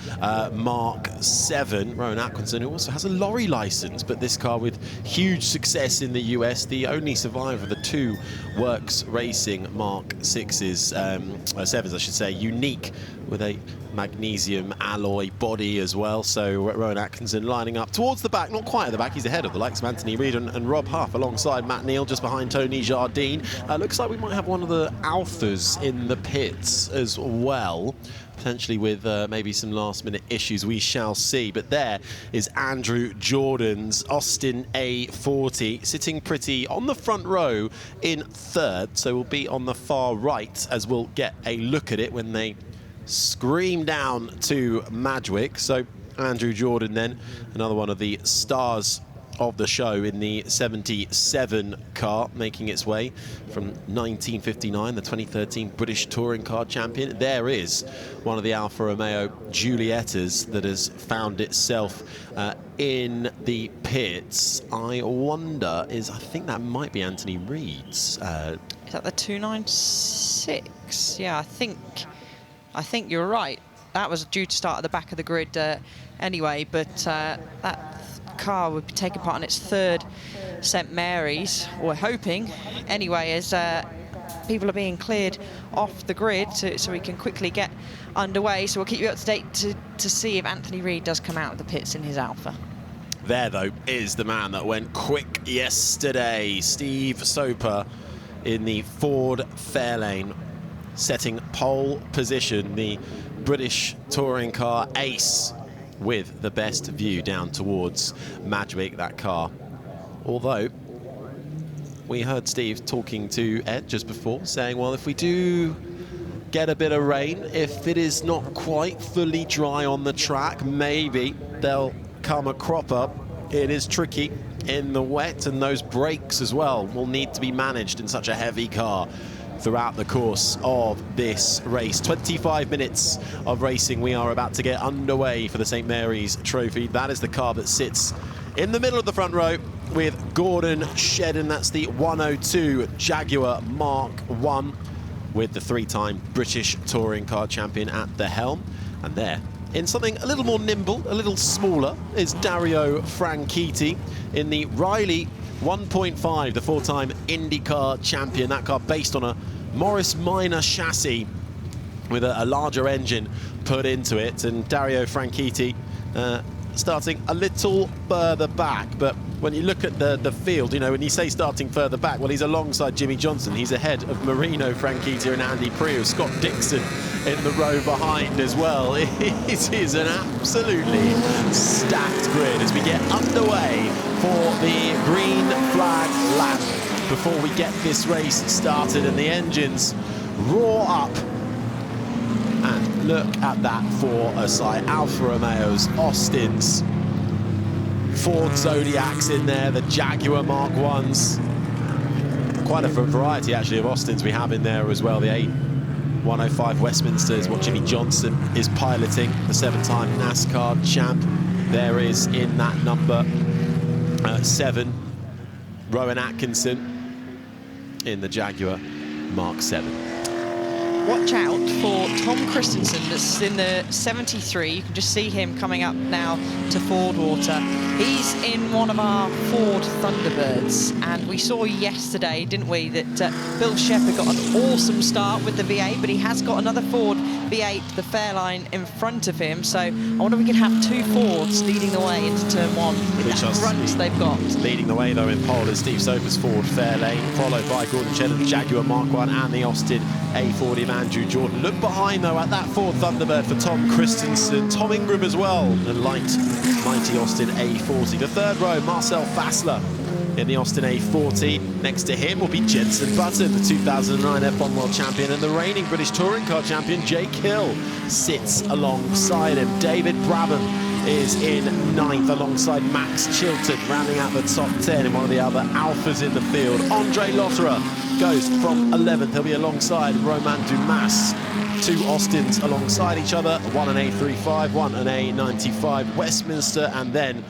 Mark 7. Rowan Atkinson, who also has a lorry license, but this car with huge success in the US, the only survivor of the 2 Works Racing Mark 6s, 7s, I should say, unique with a magnesium alloy body as well. So Rowan Atkinson lining up towards the back, not quite at the back, he's ahead of the likes of Anthony Reid and Rob Huff, alongside Matt Neal just behind Tony Jardine. Looks like we might have one of the Alfas in the pits as well, potentially with maybe some last-minute issues. We shall see. But there is Andrew Jordan's Austin A40, sitting pretty on the front row in 3rd. So we'll be on the far right as we'll get a look at it when they scream down to Madgwick. So Andrew Jordan then, another one of the stars of the show in the 77 car, making its way from 1959, the 2013 British Touring Car Champion. There is one of the Alfa Romeo Giuliettas that has found itself in the pits. I wonder, I think that might be Anthony Reid's. Is that the 296? Yeah, I think you're right. That was due to start at the back of the grid anyway, but that car would be taking part in its 3rd St Mary's, we're hoping. Anyway, as people are being cleared off the grid so we can quickly get underway. So we'll keep you up to date to see if Anthony Reid does come out of the pits in his Alfa. There, though, is the man that went quick yesterday, Steve Soper in the Ford Fairlane, setting pole position, the British touring car ace with the best view down towards Madgwick, that car. Although, we heard Steve talking to Ed just before, saying, well, if we do get a bit of rain, if it is not quite fully dry on the track, maybe there'll come a crop up. It is tricky in the wet, and those brakes as well will need to be managed in such a heavy car throughout the course of this race. 25 minutes of racing. We are about to get underway for the St Mary's Trophy. That is the car that sits in the middle of the front row with Gordon Shedden. That's the 102 Jaguar Mark 1 with the 3-time British Touring Car Champion at the helm. And there, in something a little more nimble, a little smaller, is Dario Franchitti in the Riley 1.5, the 4-time IndyCar champion. That car based on a Morris Minor chassis with a larger engine put into it. And Dario Franchitti starting a little further back. But when you look at the field, you know, when you say starting further back, well, he's alongside Jimmy Johnson. He's ahead of Marino Franchitti and Andy Priu. Scott Dixon in the row behind as well. It is an absolutely stacked grid as we get underway for the green flag lap before we get this race started and the engines roar up. And look at that for a sight. Alfa Romeos, Austins, Ford Zodiacs in there, the Jaguar Mark 1s. Quite a variety actually of Austins we have in there as well. The A105 Westminster is what Jimmy Johnson is piloting, the 7-time NASCAR champ. There is in that number 7, Rowan Atkinson in the Jaguar Mark 7. Watch out for Tom Christensen, that's in the 73. You can just see him coming up now to Ford Water. He's in one of our Ford Thunderbirds, and we saw yesterday, didn't we, that Bill Shepherd got an awesome start with the V8, but he has got another Ford V8, the Fairline, in front of him. So I wonder if we could have 2 Fords leading the way into turn 1 with that front they've got. Leading the way, though, in pole is Steve Soper's Ford Fairlane, followed by Gordon Shedden, Jaguar Mark 1 and the Austin A40. Andrew Jordan. Look behind, though, at that Ford Thunderbird for Tom Christensen. Tom Ingram as well, the mighty Austin A40. The third row, Marcel Fassler in the Austin A40. Next to him will be Jenson Button, the 2009 F1 World Champion, and the reigning British Touring Car Champion, Jake Hill, sits alongside him. David Brabham is in 9th alongside Max Chilton, rounding out the top 10 in one of the other Alfas in the field. Andre Lotterer goes from 11th. He'll be alongside Romain Dumas. 2 Austins alongside each other, one an A35, one an A95 Westminster, and then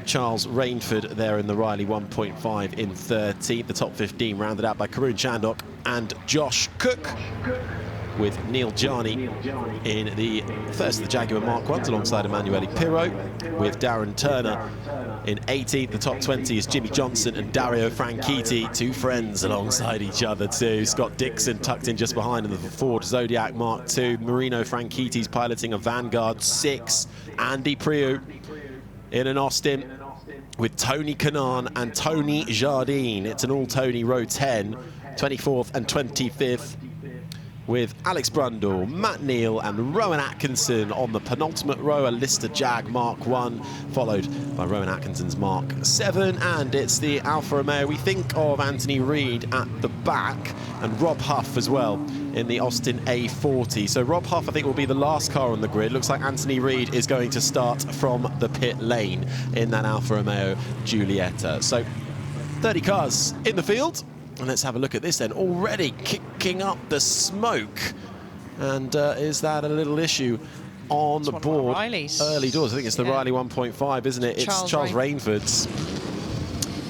Charles Rainford there in the Riley 1.5 in 13th. The top 15 rounded out by Karun Chandok and Josh Cook, with Neil Jarney in the first of the Jaguar Mark 1s alongside Emanuele Pirro, with Darren Turner in 18th. The top 20 is Jimmy Johnson and Dario Franchitti, 2 friends alongside each other too. Scott Dixon tucked in just behind in the Ford Zodiac Mark 2. Marino Franchitti's piloting a Vanguard 6. Andy Priou in an Austin with Tony Kanaan and Tony Jardine. It's an all-Tony row 10, 24th and 25th, with Alex Brundle, Matt Neal and Rowan Atkinson on the penultimate row, a Lister Jag Mark 1, followed by Rowan Atkinson's Mark 7, and it's the Alfa Romeo. We think of Anthony Reid at the back and Rob Huff as well in the Austin A40. So Rob Huff, I think, will be the last car on the grid. Looks like Anthony Reid is going to start from the pit lane in that Alfa Romeo Giulietta. So 30 cars in the field. And let's have a look at this then. Already kicking up the smoke. And is that a little issue on the board? Early doors. I think it's the Riley 1.5, isn't it? It's Charles Rainford's.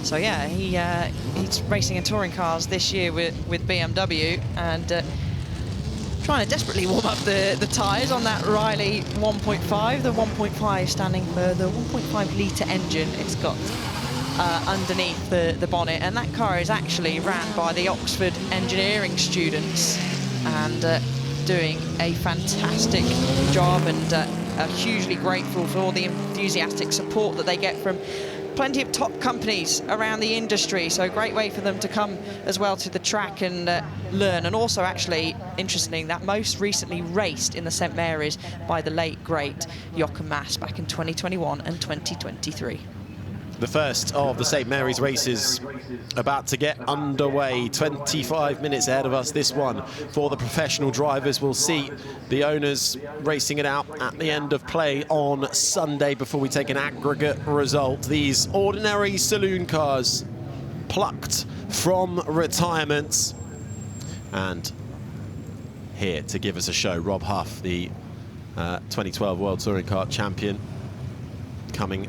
So yeah, he's racing in touring cars this year with BMW, and trying to desperately warm up the tyres on that Riley 1.5. The 1.5 standing for the 1.5 litre engine. It's got underneath the bonnet, and that car is actually ran by the Oxford engineering students, and doing a fantastic job, and are hugely grateful for all the enthusiastic support that they get from plenty of top companies around the industry. So a great way for them to come as well to the track and learn. And also, actually interesting, that most recently raced in the St Mary's by the late great Jochen Mass back in 2021 and 2023. The first of the St Mary's races about to get underway. 25 minutes ahead of us, this one for the professional drivers. We'll see the owners racing it out at the end of play on Sunday before we take an aggregate result. These ordinary saloon cars plucked from retirement, and here to give us a show, Rob Huff, the 2012 World Touring Car Champion, coming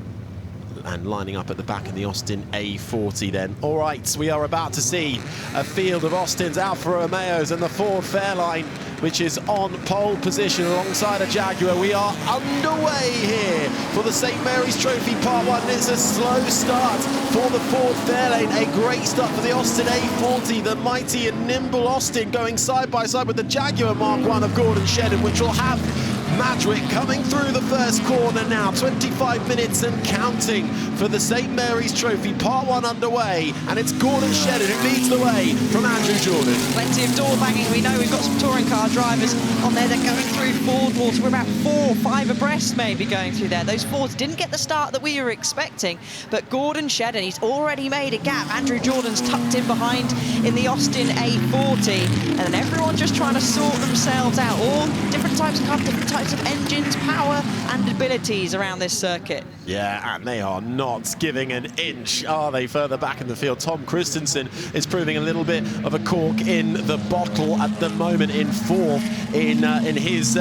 and lining up at the back in the Austin A40 then. All right, we are about to see a field of Austin's, Alfa Romeos and the Ford Fairline, which is on pole position alongside a Jaguar. We are underway here for the St Mary's Trophy Part 1. It's a slow start for the Ford Fairlane. A great start for the Austin A40, the mighty and nimble Austin going side by side with the Jaguar Mark 1 of Gordon Shedden, which will have Madrick coming through the first corner now. 25 minutes and counting for the St Mary's Trophy Part 1 underway, and it's Gordon Shedden who leads the way from Andrew Jordan. Plenty of door banging. We know we've got some touring car drivers on there. They're going through Ford walls. We're about 4 or 5 abreast maybe going through there. Those Fords didn't get the start that we were expecting, but Gordon Shedden, he's already made a gap. Andrew Jordan's tucked in behind in the Austin A40, and everyone's just trying to sort themselves out. All different types of cars, different types of engines, power and abilities around this circuit. Yeah, and they are not giving an inch, are they, further back in the field? Tom Christensen is proving a little bit of a cork in the bottle at the moment, in 4th in his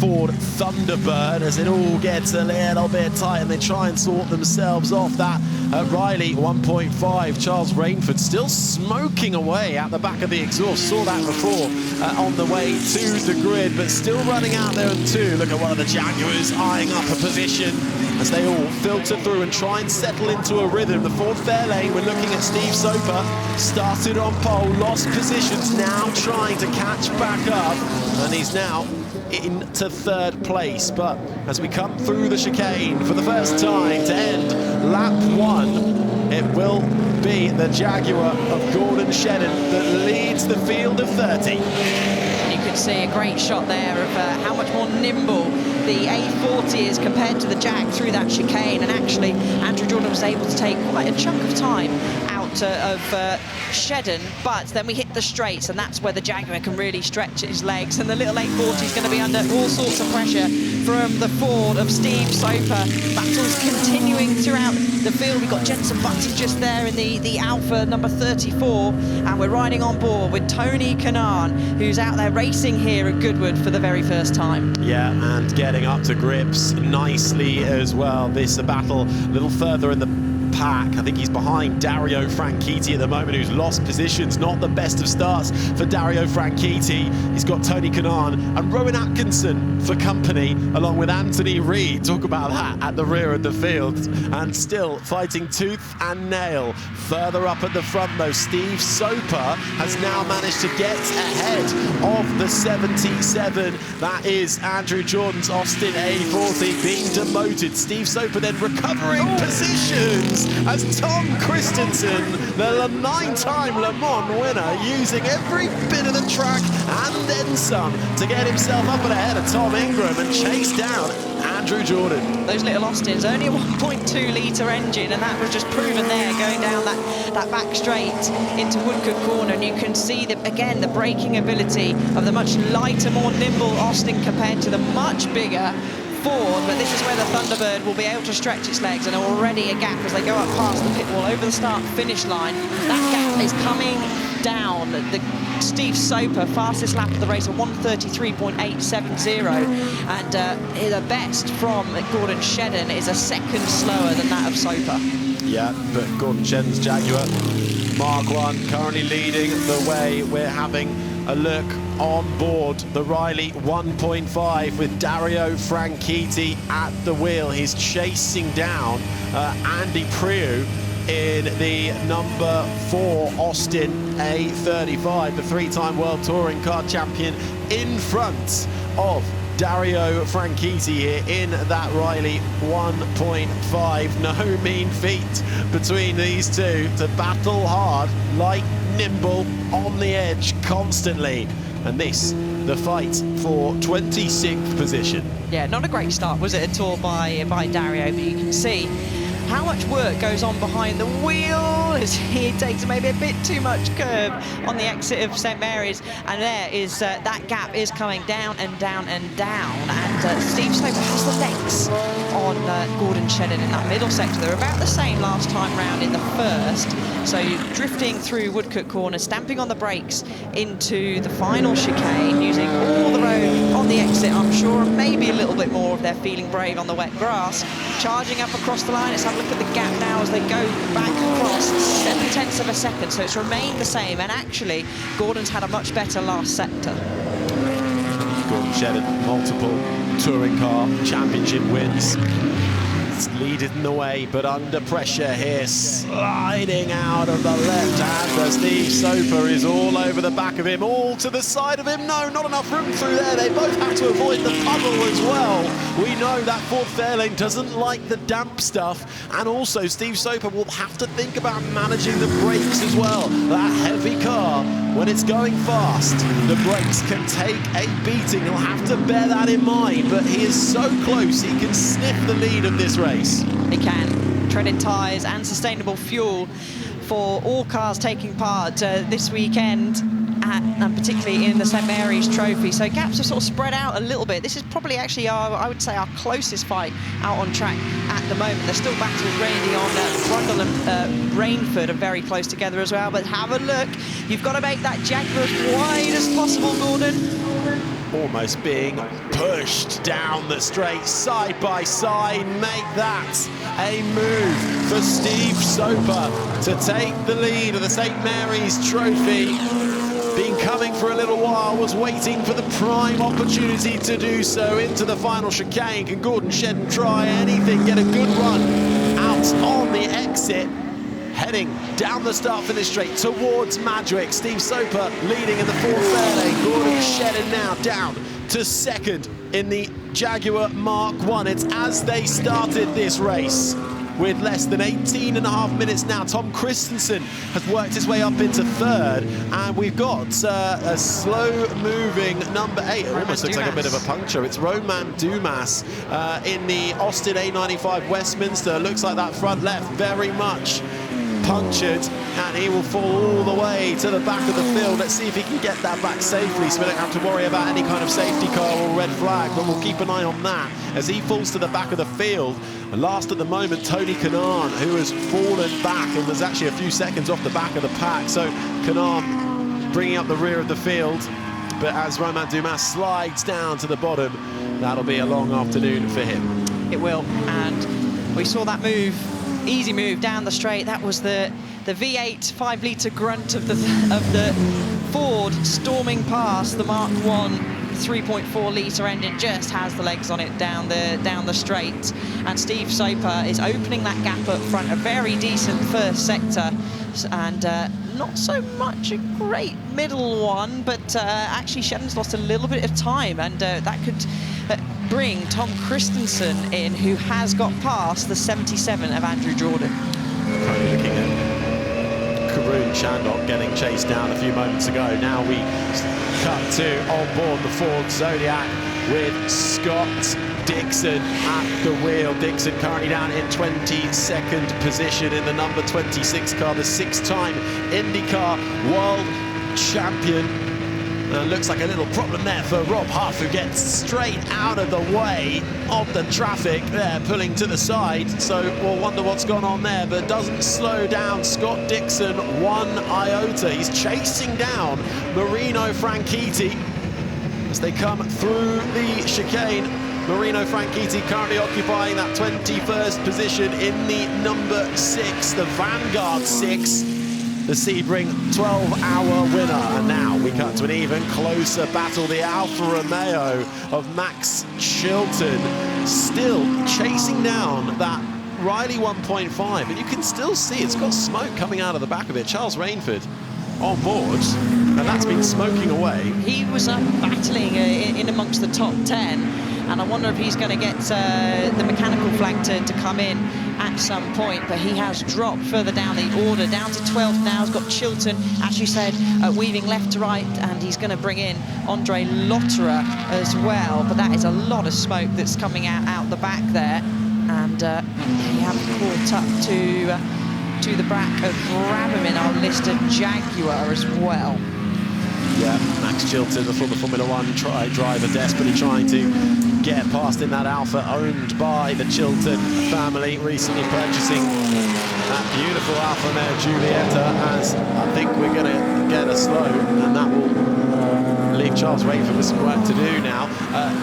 Ford Thunderbird, as it all gets a little bit tight and they try and sort themselves off. That Riley 1.5, Charles Rainford still smoking away at the back of the exhaust. Saw that before on the way to the grid, but still running out there in 2. Look at one of the Jaguars eyeing up a position as they all filter through and try and settle into a rhythm. The Ford Fairlane, we're looking at Steve Soper, started on pole, lost positions, now trying to catch back up, and he's now into 3rd place. But as we come through the chicane for the first time to end lap 1, it will be the Jaguar of Gordon Shedden that leads the field of 30. You can can see a great shot there of how much more nimble the A40 is compared to the Jag through that chicane, and actually Andrew Jordan was able to take quite a chunk of time out of Shedden, but then we hit the straights, and that's where the Jaguar can really stretch his legs, and the little A40 is going to be under all sorts of pressure from the Ford of Steve Soper. Battles continuing throughout the field. We've got Jenson Button just there in the Alfa number 34, and we're riding on board with Tony Kanaan, who's out there racing here at Goodwood for the very first time. Yeah, and getting up to grips nicely as well. This battle a little further in the pack. I think he's behind Dario Franchitti at the moment, who's lost positions. Not the best of starts for Dario Franchitti. He's got Tony Kanaan and Rowan Atkinson for company, along with Anthony Reid. Talk about that at the rear of the field. And still fighting tooth and nail. Further up at the front, though, Steve Soper has now managed to get ahead of the 77. That is Andrew Jordan's Austin A40 being demoted. Steve Soper then recovering positions as Tom Christensen, the 9-time Le Mans winner, using every bit of the track and then some to get himself up and ahead of Tom Ingram and chase down Andrew Jordan. Those little Austins, only a 1.2 litre engine, and that was just proven there, going down that back straight into Woodcote Corner, and you can see, again, the braking ability of the much lighter, more nimble Austin compared to the much bigger Ford, but this is where the Thunderbird will be able to stretch its legs, and already a gap as they go up past the pit wall over the start-finish line. That gap is coming down. The Steve Soper fastest lap of the race, a 1:33.870, and the best from Gordon Shedden is a second slower than that of Soper. Yeah, but Gordon Shedden's Jaguar Mark 1 currently leading the way. We're having a look on board the Riley 1.5 with Dario Franchitti at the wheel. He's chasing down Andy Priu in the number 4 Austin A35, the 3-time World Touring Car Champion, in front of Dario Franchitti here in that Riley 1.5. No mean feat between these two to battle hard, light, nimble, on the edge constantly. And this, the fight for 26th position. Yeah, not a great start, was it, at all by Dario, but you can see how much work goes on behind the wheel as he takes maybe a bit too much curb on the exit of St Mary's, and there is that gap is coming down and down and down, and Steve Soper has the legs on Gordon Shedden in that middle sector. They're about the same last time round in the first, so drifting through Woodcote Corner, stamping on the brakes into the final chicane, using all the road on the exit, I'm sure, and maybe a little bit more if they're feeling brave on the wet grass. Charging up across the line, let's have a look at the gap now as they go back across 0.7 of a second, so it's remained the same, and actually Gordon's had a much better last sector. Gordon Shedden, multiple touring car championship wins. It's leading the way, but under pressure here, sliding out of the left-hander. Steve Soper is all over the back of him, all to the side of him. No, not enough room through there. They both have to avoid the puddle as well. We know that fourth fairlane doesn't like the damp stuff, and also Steve Soper will have to think about managing the brakes as well. That heavy car, when it's going fast, the brakes can take a beating. He'll have to bear that in mind, but he is so close, he can sniff the lead of this race. He can. Treaded tyres and sustainable fuel for all cars taking part this weekend, and particularly in the St Mary's Trophy. So gaps are sort of spread out a little bit. This is probably actually I would say our closest fight out on track at the moment. There's still battles raging on. Brundle and Rainford are very close together as well. But have a look. You've got to make that Jaguar as wide as possible, Gordon. Almost being pushed down the straight, side by side. Make that a move for Steve Soper to take the lead of the St Mary's Trophy. Been coming for a little while, was waiting for the prime opportunity to do so into the final chicane. Can Gordon Shedden try anything, get a good run out on the exit? Heading down the start-finish straight towards Madrick. Steve Soper leading in the fourth fairlane. Gordon Shedden now down to second in the Jaguar Mark 1. It's as they started this race. with less than 18.5 minutes now. Tom Christensen has worked his way up into third, and we've got a slow-moving number 8. It almost looks like a bit of a puncture. It's Roman Dumas in the Austin A95 Westminster. Looks like that front left very much punctured, and he will fall all the way to the back of the field. Let's see if he can get that back safely, so we don't have to worry about any kind of safety car or red flag, but we'll keep an eye on that as he falls to the back of the field. And last at the moment, Tony Kanaan, who has fallen back and was actually a few seconds off the back of the pack. So Kanaan bringing up the rear of the field, but as Roman Dumas slides down to the bottom, that'll be a long afternoon for him. It will, and we saw that move. Easy move down the straight. That was the V8 5-litre grunt of the Ford storming past the Mark 1 3.4-litre engine. Just has the legs on it down the straight. And Steve Soper is opening that gap up front. A very decent first sector, and not so much a great middle one. But actually, Shedden's lost a little bit of time, and that could bring Tom Christensen in, who has got past the 77 of Andrew Jordan. Currently looking at Karun Chandok getting chased down a few moments ago. Now we cut to on board the Ford Zodiac with Scott Dixon at the wheel. Dixon currently down in 22nd position in the number 26 car, the 6-time IndyCar World Champion. Looks like a little problem there for Rob Huff, who gets straight out of the way of the traffic there, pulling to the side. So we'll wonder what's gone on there, but doesn't slow down Scott Dixon one iota. He's chasing down Marino Franchitti as they come through the chicane. Marino Franchitti currently occupying that 21st position in the number 6, the Vanguard 6. The Sebring 12-hour winner. And now we cut to an even closer battle. The Alfa Romeo of Max Chilton still chasing down that Riley 1.5. And you can still see it's got smoke coming out of the back of it. Charles Rainford on board, and that's been smoking away. He was battling in amongst the top 10, and I wonder if he's going to get the mechanical flag to come in at some point, but he has dropped further down the order, down to 12th now. He's got Chilton, as you said, weaving left to right, and he's going to bring in Andre Lotterer as well, but that is a lot of smoke that's coming out the back there, and he have caught up to the back of Brabham, our listed Jaguar as well. Yeah, Max Chilton, the former Formula 1 driver, desperately trying to get past in that Alfa owned by the Chilton family, recently purchasing that beautiful Alfa Romeo Giulietta, as I think we're going to get a slow, and that will leave Charles Rainford with some work to do now.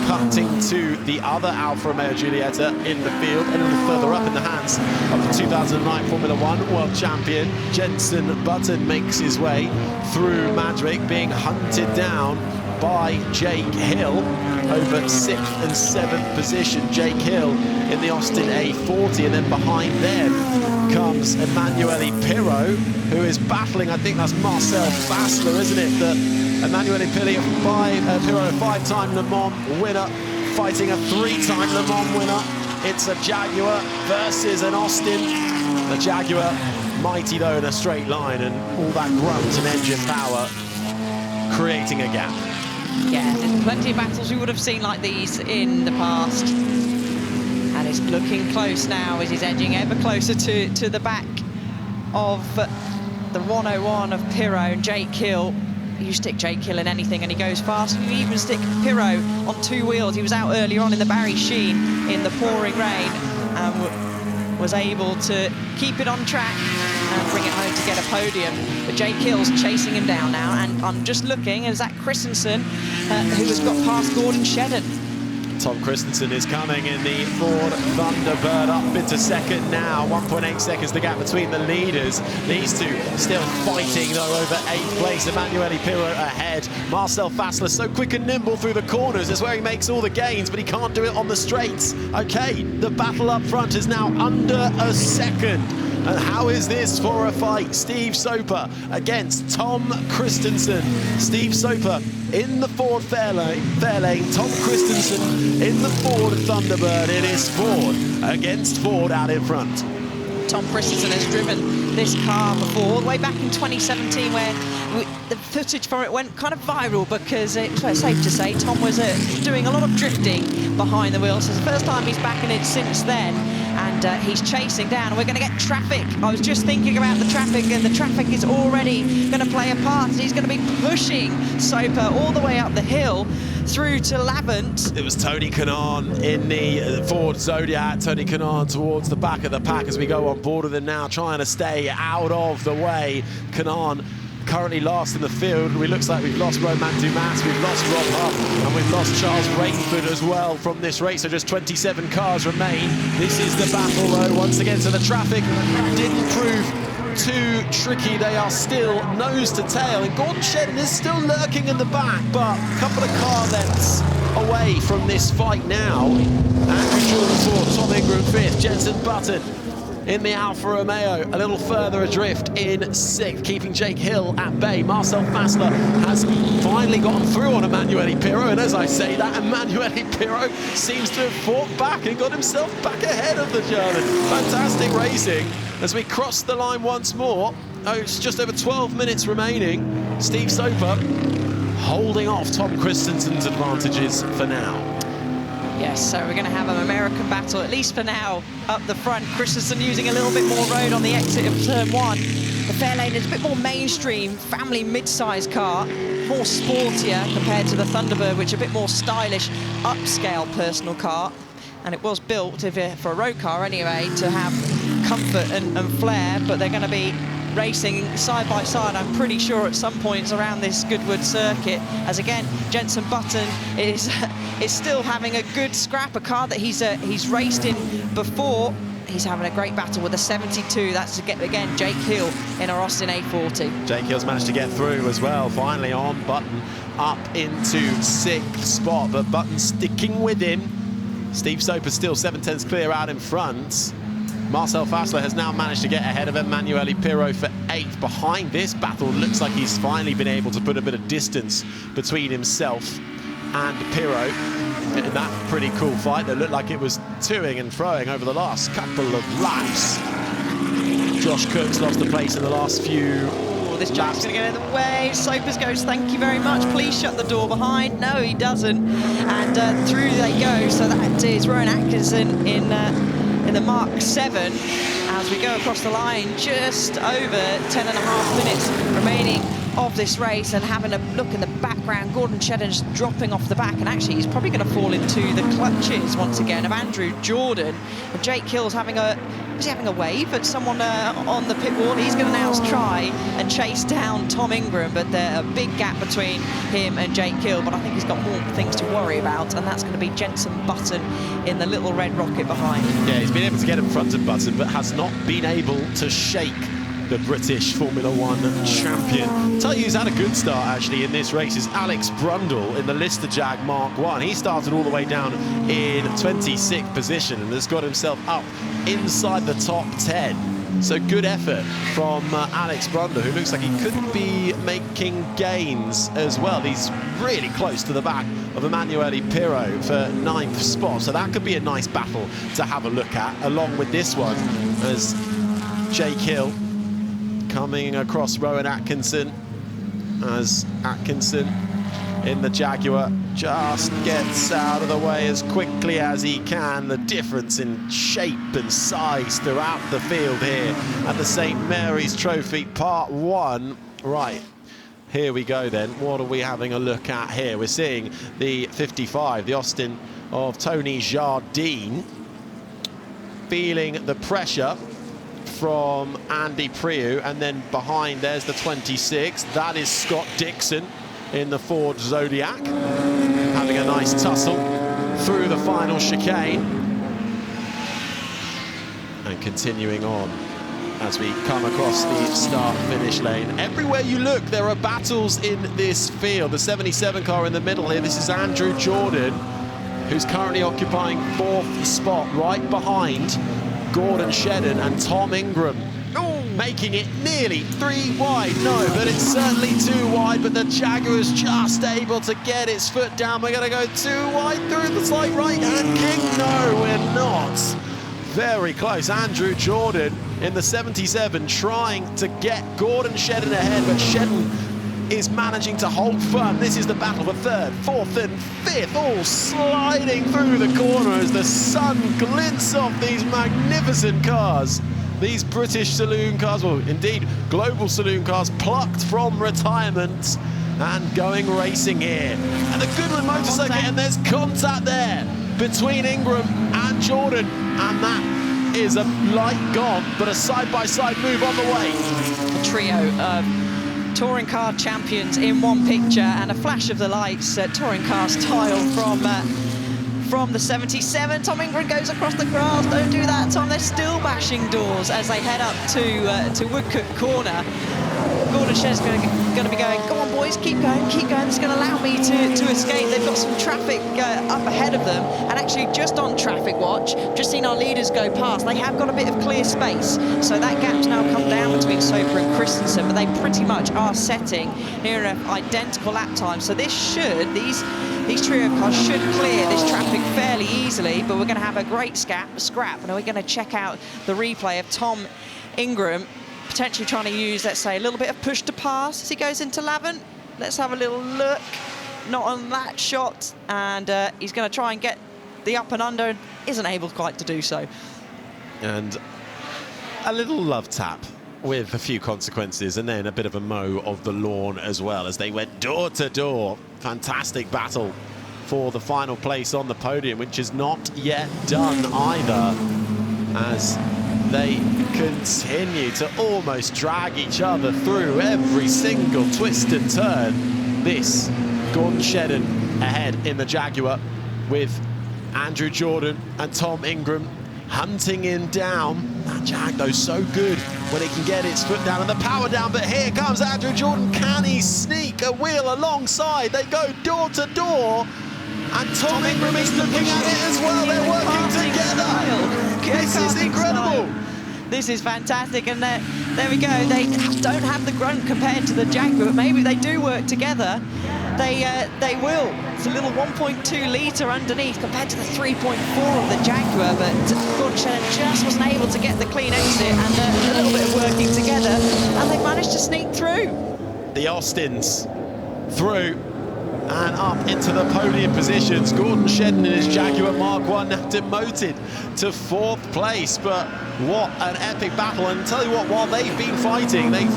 Cutting to the other Alfa Romeo Giulietta in the field, a little further up in the hands of the 2009 Formula 1 world champion. Jenson Button makes his way throh Madrick, being hunted down by Jake Hill over 6th and 7th position. Jake Hill in the Austin A40, and then behind them comes Emanuele Pirro, who is battling, I think that's Marcel Fassler, isn't it? Emanuele Pirro, a 5-time Le Mans winner, fighting a 3-time Le Mans winner. It's a Jaguar versus an Austin. The Jaguar, mighty though in a straight line, and all that grunt and engine power creating a gap. Yeah, there's plenty of battles we would have seen like these in the past. And it's looking close now as he's edging ever closer to the back of the 101 of Pirro and Jake Hill. You stick Jake Hill in anything and he goes fast. You even stick Pirro on 2 wheels. He was out earlier on in the Barry Sheene in the pouring rain and was able to keep it on track and bring it home to get a podium. But Jake Hill's chasing him down now, and I'm just looking at Zach Christensen, who has got past Gordon Shedden. Tom Christensen is coming in the Ford Thunderbird up into second now. 1.8 seconds the gap between the leaders. These two still fighting though over 8th place. Emanuele Pirro ahead. Marcel Fassler so quick and nimble through the corners is where he makes all the gains, but he can't do it on the straights. Okay, the battle up front is now under a second. And how is this for a fight? Steve Soper against Tom Christensen. Steve Soper in the Ford Fairlane. Tom Christensen in the Ford Thunderbird. It is Ford against Ford out in front. Tom Christensen has driven this car before, all the way back in 2017, where the footage from it went kind of viral because it's safe to say Tom was doing a lot of drifting behind the wheel. So it's the first time he's back in it since then, and he's chasing down. And we're going to get traffic. I was just thinking about the traffic, and the traffic is already going to play a part. He's going to be pushing Soper all the way up the hill through to Lavant. It was Tony Kanaan in the Ford Zodiac. Tony Kanaan towards the back of the pack as we go on board with him now, trying to stay out of the way. Kanaan currently last in the field. It looks like we've lost Romain Dumas, we've lost Rob Huff, and we've lost Charles Rainford as well from this race. So just 27 cars remain. This is the battle though, once again. So the traffic didn't prove too tricky. They are still nose to tail, and Gordon Shedden is still lurking in the back, but a couple of car lengths away from this fight now. Andrew Jordan fourth, Tom Ingram fifth, Jenson Button in the Alfa Romeo a little further adrift in sixth, keeping Jake Hill at bay. Marcel Fassler has finally gotten through on Emanuele Pirro, and as I say that, Emanuele Pirro seems to have fought back and got himself back ahead of the German. Fantastic racing as we cross the line once more. Oh, it's just over 12 minutes remaining. Steve Soper holding off Tom Christensen's advantages for now. Yes, so we're going to have an American battle, at least for now, up the front. Christensen using a little bit more road on the exit of turn one. The Fairlane is a bit more mainstream, family mid-size car, more sportier compared to the Thunderbird, which is a bit more stylish, upscale personal car. And it was built, for a road car anyway, to have comfort and flair, but they're going to be racing side by side, I'm pretty sure, at some points around this Goodwood circuit, as again Jenson Button is still having a good scrap, a car that he's raced in before. He's having a great battle with a 72. That's again Jake Hill in our Austin A40. Jake Hill's managed to get through as well, finally on Button up into sixth spot, but Button sticking with him. Steve Soper still 7/10 clear out in front. Marcel Fassler has now managed to get ahead of Emanuele Pirro for 8th. Behind this battle, looks like he's finally been able to put a bit of distance between himself and Pirro in that pretty cool fight that looked like it was toing and froing over the last couple of laps. Josh Cook's lost the place in the last few This Jack's going to get in the way. Sopers goes, thank you very much. Please shut the door behind. No, he doesn't. And through they go. So that is Rowan Atkinson in the Mark 7 as we go across the line. Just over 10.5 minutes remaining of this race, and having a look in the background, Gordon Shedden's dropping off the back, and actually he's probably going to fall into the clutches once again of Andrew Jordan. And Jake Hill's having a wave at someone on the pit wall. He's going to now try and chase down Tom Ingram, but there's a big gap between him and Jake Hill. But I think he's got more things to worry about, and that's going to be Jenson Button in the little red rocket behind. Yeah, he's been able to get in front of Button, but has not been able to shake the British Formula One champion. Tell you who's had a good start actually in this race is Alex Brundle in the Lister Jag Mark 1. He started all the way down in 26th position and has got himself up inside the top 10. So good effort from Alex Brundle, who looks like he could be making gains as well. He's really close to the back of Emanuele Pirro for 9th spot. So that could be a nice battle to have a look at, along with this one, as Jake Hill coming across Rowan Atkinson, as Atkinson in the Jaguar just gets out of the way as quickly as he can. The difference in shape and size throughout the field here at the St Mary's Trophy Part 1. Right, here we go then. What are we having a look at here? We're seeing the 55, the Austin of Tony Jardine, feeling the pressure from Andy Priu, and then behind there's the 26. That is Scott Dixon in the Ford Zodiac, having a nice tussle through the final chicane. And continuing on as we come across the start-finish lane. Everywhere you look, there are battles in this field. The 77 car in the middle here, this is Andrew Jordan, who's currently occupying 4th spot, right behind Gordon Shedden and Tom Ingram, making it nearly 3 wide. No, but it's certainly 2 wide, but the Jaguar's just able to get its foot down. We're going to go 2 wide through the slight right-hand kick. No, we're not. very close. Andrew Jordan in the 77 trying to get Gordon Shedden ahead, but Shedden is managing to hold firm. This is the battle for third, fourth and fifth, all sliding through the corner as the sun glints off these magnificent cars. These British saloon cars, well, indeed, global saloon cars plucked from retirement and going racing here. And the Goodwood motorcycle, and there's contact there between Ingram and Jordan, and that is a light gone, but a side-by-side move on the way. A trio of touring car champions in one picture, and a flash of the lights. Touring cars tile from the 77. Tom Ingram goes across the grass. Don't do that, Tom. They're still bashing doors as they head up to Woodcote Corner. Gordon Shedden's going to be going, go on boys, keep going, keep going. It's going to allow me to escape. They've got some traffic up ahead of them, and actually just on traffic watch, just seen our leaders go past. They have got a bit of clear space, so that gap's now come down between Soper and Christensen, but they pretty much are setting near enough identical lap time. So this should, these trio cars should clear this traffic fairly easily, but we're going to have a great scrap, and we're going to check out the replay of Tom Ingram potentially trying to use, let's say, a little bit of push to pass as he goes into Lavant. Let's have a little look. Not on that shot, and he's going to try and get the up and under, and isn't able quite to do so. And a little love tap with a few consequences, and then a bit of a mow of the lawn as well as they went door to door. Fantastic battle for the final place on the podium, which is not yet done either, as they continue to almost drag each other through every single twist and turn. This, Gordon Shedden ahead in the Jaguar with Andrew Jordan and Tom Ingram hunting him down. That Jag, though, so good when he can get his foot down and the power down, but here comes Andrew Jordan. Can he sneak a wheel alongside? They go door to door, and Tom Ingram is looking at it as well. They're working together. This is incredible. This is fantastic, and there we go. They don't have the grunt compared to the Jaguar, but maybe they do work together. They will. It's a little 1.2 litre underneath compared to the 3.4 of the Jaguar, but Gordon Shedden just wasn't able to get the clean exit, and a little bit of working together, and they managed to sneak through. The Austins through and up into the podium positions. Gordon Shedden in his Jaguar Mark 1 now demoted to 4th place, but what an epic battle. And tell you what, while they've been fighting, they've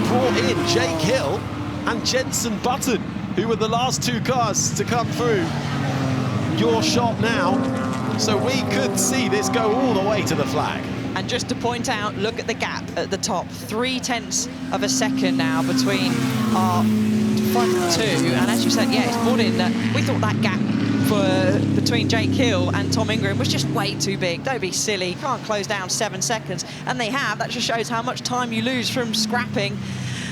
brought in Jake Hill and Jenson Button, who were the last two cars to come through your shot now. So we could see this go all the way to the flag. And just to point out, look at the gap at the top. 0.3 of a second now between our front two. And as you said, yeah, it's brought in that we thought that gap between Jake Hill and Tom Ingram was just way too big. Don't be silly, you can't close down 7 seconds. And they have. That just shows how much time you lose from scrapping.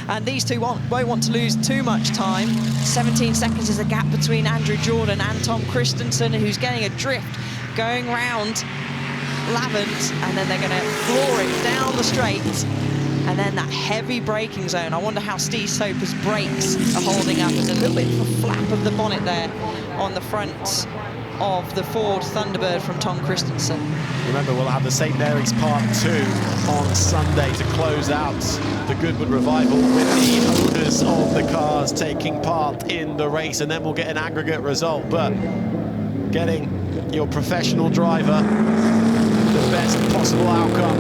And these two won't want to lose too much time. 17 seconds is the gap between Andrew Jordan and Tom Christensen, who's getting a drift going round Lavant, and then they're going to floor it down the straight. And then that heavy braking zone. I wonder how Steve Soper's brakes are holding up. There's a little bit of a flap of the bonnet there on the front of the Ford Thunderbird from Tom Christensen. Remember, we'll have the St Mary's Part 2 on Sunday to close out the Goodwood Revival with the owners of the cars taking part in the race, and then we'll get an aggregate result. But getting your professional driver the best possible outcome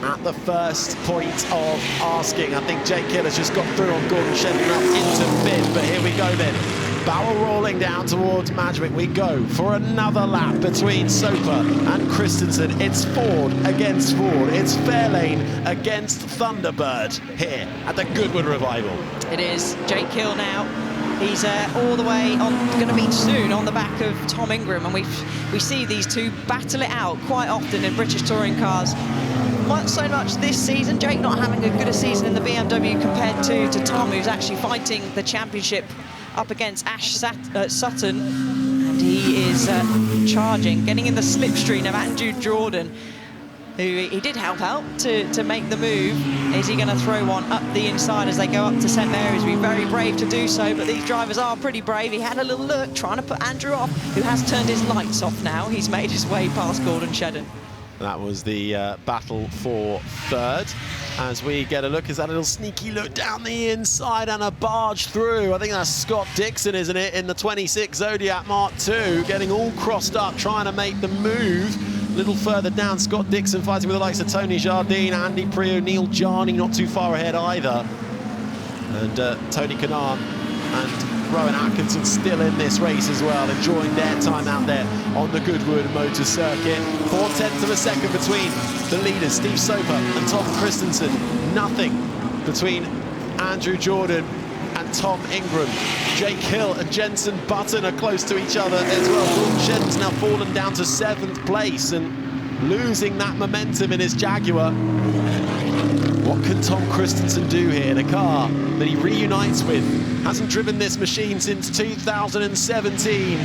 at the first point of asking. I think Jake Hill has just got through on Gordon Shedden up into 5th, but here we go then. Barrel rolling down towards Madgwick. We go for another lap between Soper and Christensen. It's Ford against Ford. It's Fairlane against Thunderbird here at the Goodwood Revival. It is Jake Hill now. He's all the way on, going to be soon on the back of Tom Ingram, and we see these two battle it out quite often in British touring cars. Not so much this season, Jake not having a good a season in the BMW compared to Tom, who's actually fighting the championship up against Ash Sutton, and he is charging, getting in the slipstream of Andrew Jordan. who he did help out to make the move. Is he going to throw one up the inside as they go up to St Mary's? Be very brave to do so, but these drivers are pretty brave. He had a little look, trying to put Andrew off, who has turned his lights off now. He's made his way past Gordon Shedden. That was the battle for third. As we get a look, is that a little sneaky look down the inside and a barge through. I think that's Scott Dixon, isn't it, in the 26 Zodiac Mark II, getting all crossed up, trying to make the move. A little further down, Scott Dixon fighting with the likes of Tony Jardine, Andy Prio, Neil Jarney, not too far ahead either. And Tony Kanaan and Rowan Atkinson still in this race as well, enjoying their time out there on the Goodwood Motor Circuit. 4/10 of a second between the leaders, Steve Soper and Tom Christensen. Nothing between Andrew Jordan and Tom Ingram. Jake Hill and Jenson Button are close to each other as well. Gordon Shedden's now fallen down to 7th place and losing that momentum in his Jaguar. What can Tom Christensen do here in a car that he reunites with? Hasn't driven this machine since 2017.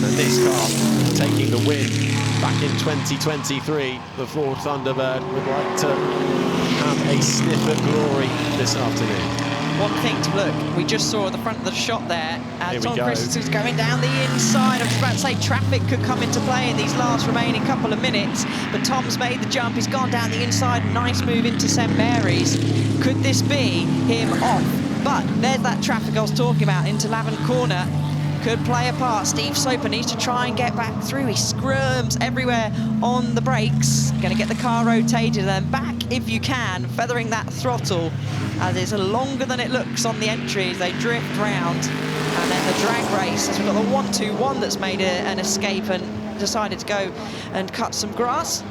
And this car taking the win back in 2023. The Ford Thunderbird would like to have a sniff at glory this afternoon. One thing to look, we just saw at the front of the shot there, Tom go. Christensen's going down the inside. I was about to say traffic could come into play in these last remaining couple of minutes, but Tom's made the jump, he's gone down the inside, nice move into St Mary's. Could this be him off? But there's that traffic I was talking about into Lavin Corner. Could play a part. Steve Soper needs to try and get back through. He squirms everywhere on the brakes. Going to get the car rotated and back if you can, feathering that throttle as it's longer than it looks on the entries. They drift round. And then the drag race, as we've got the 1-2-1 that's made an escape and decided to go and cut some grass.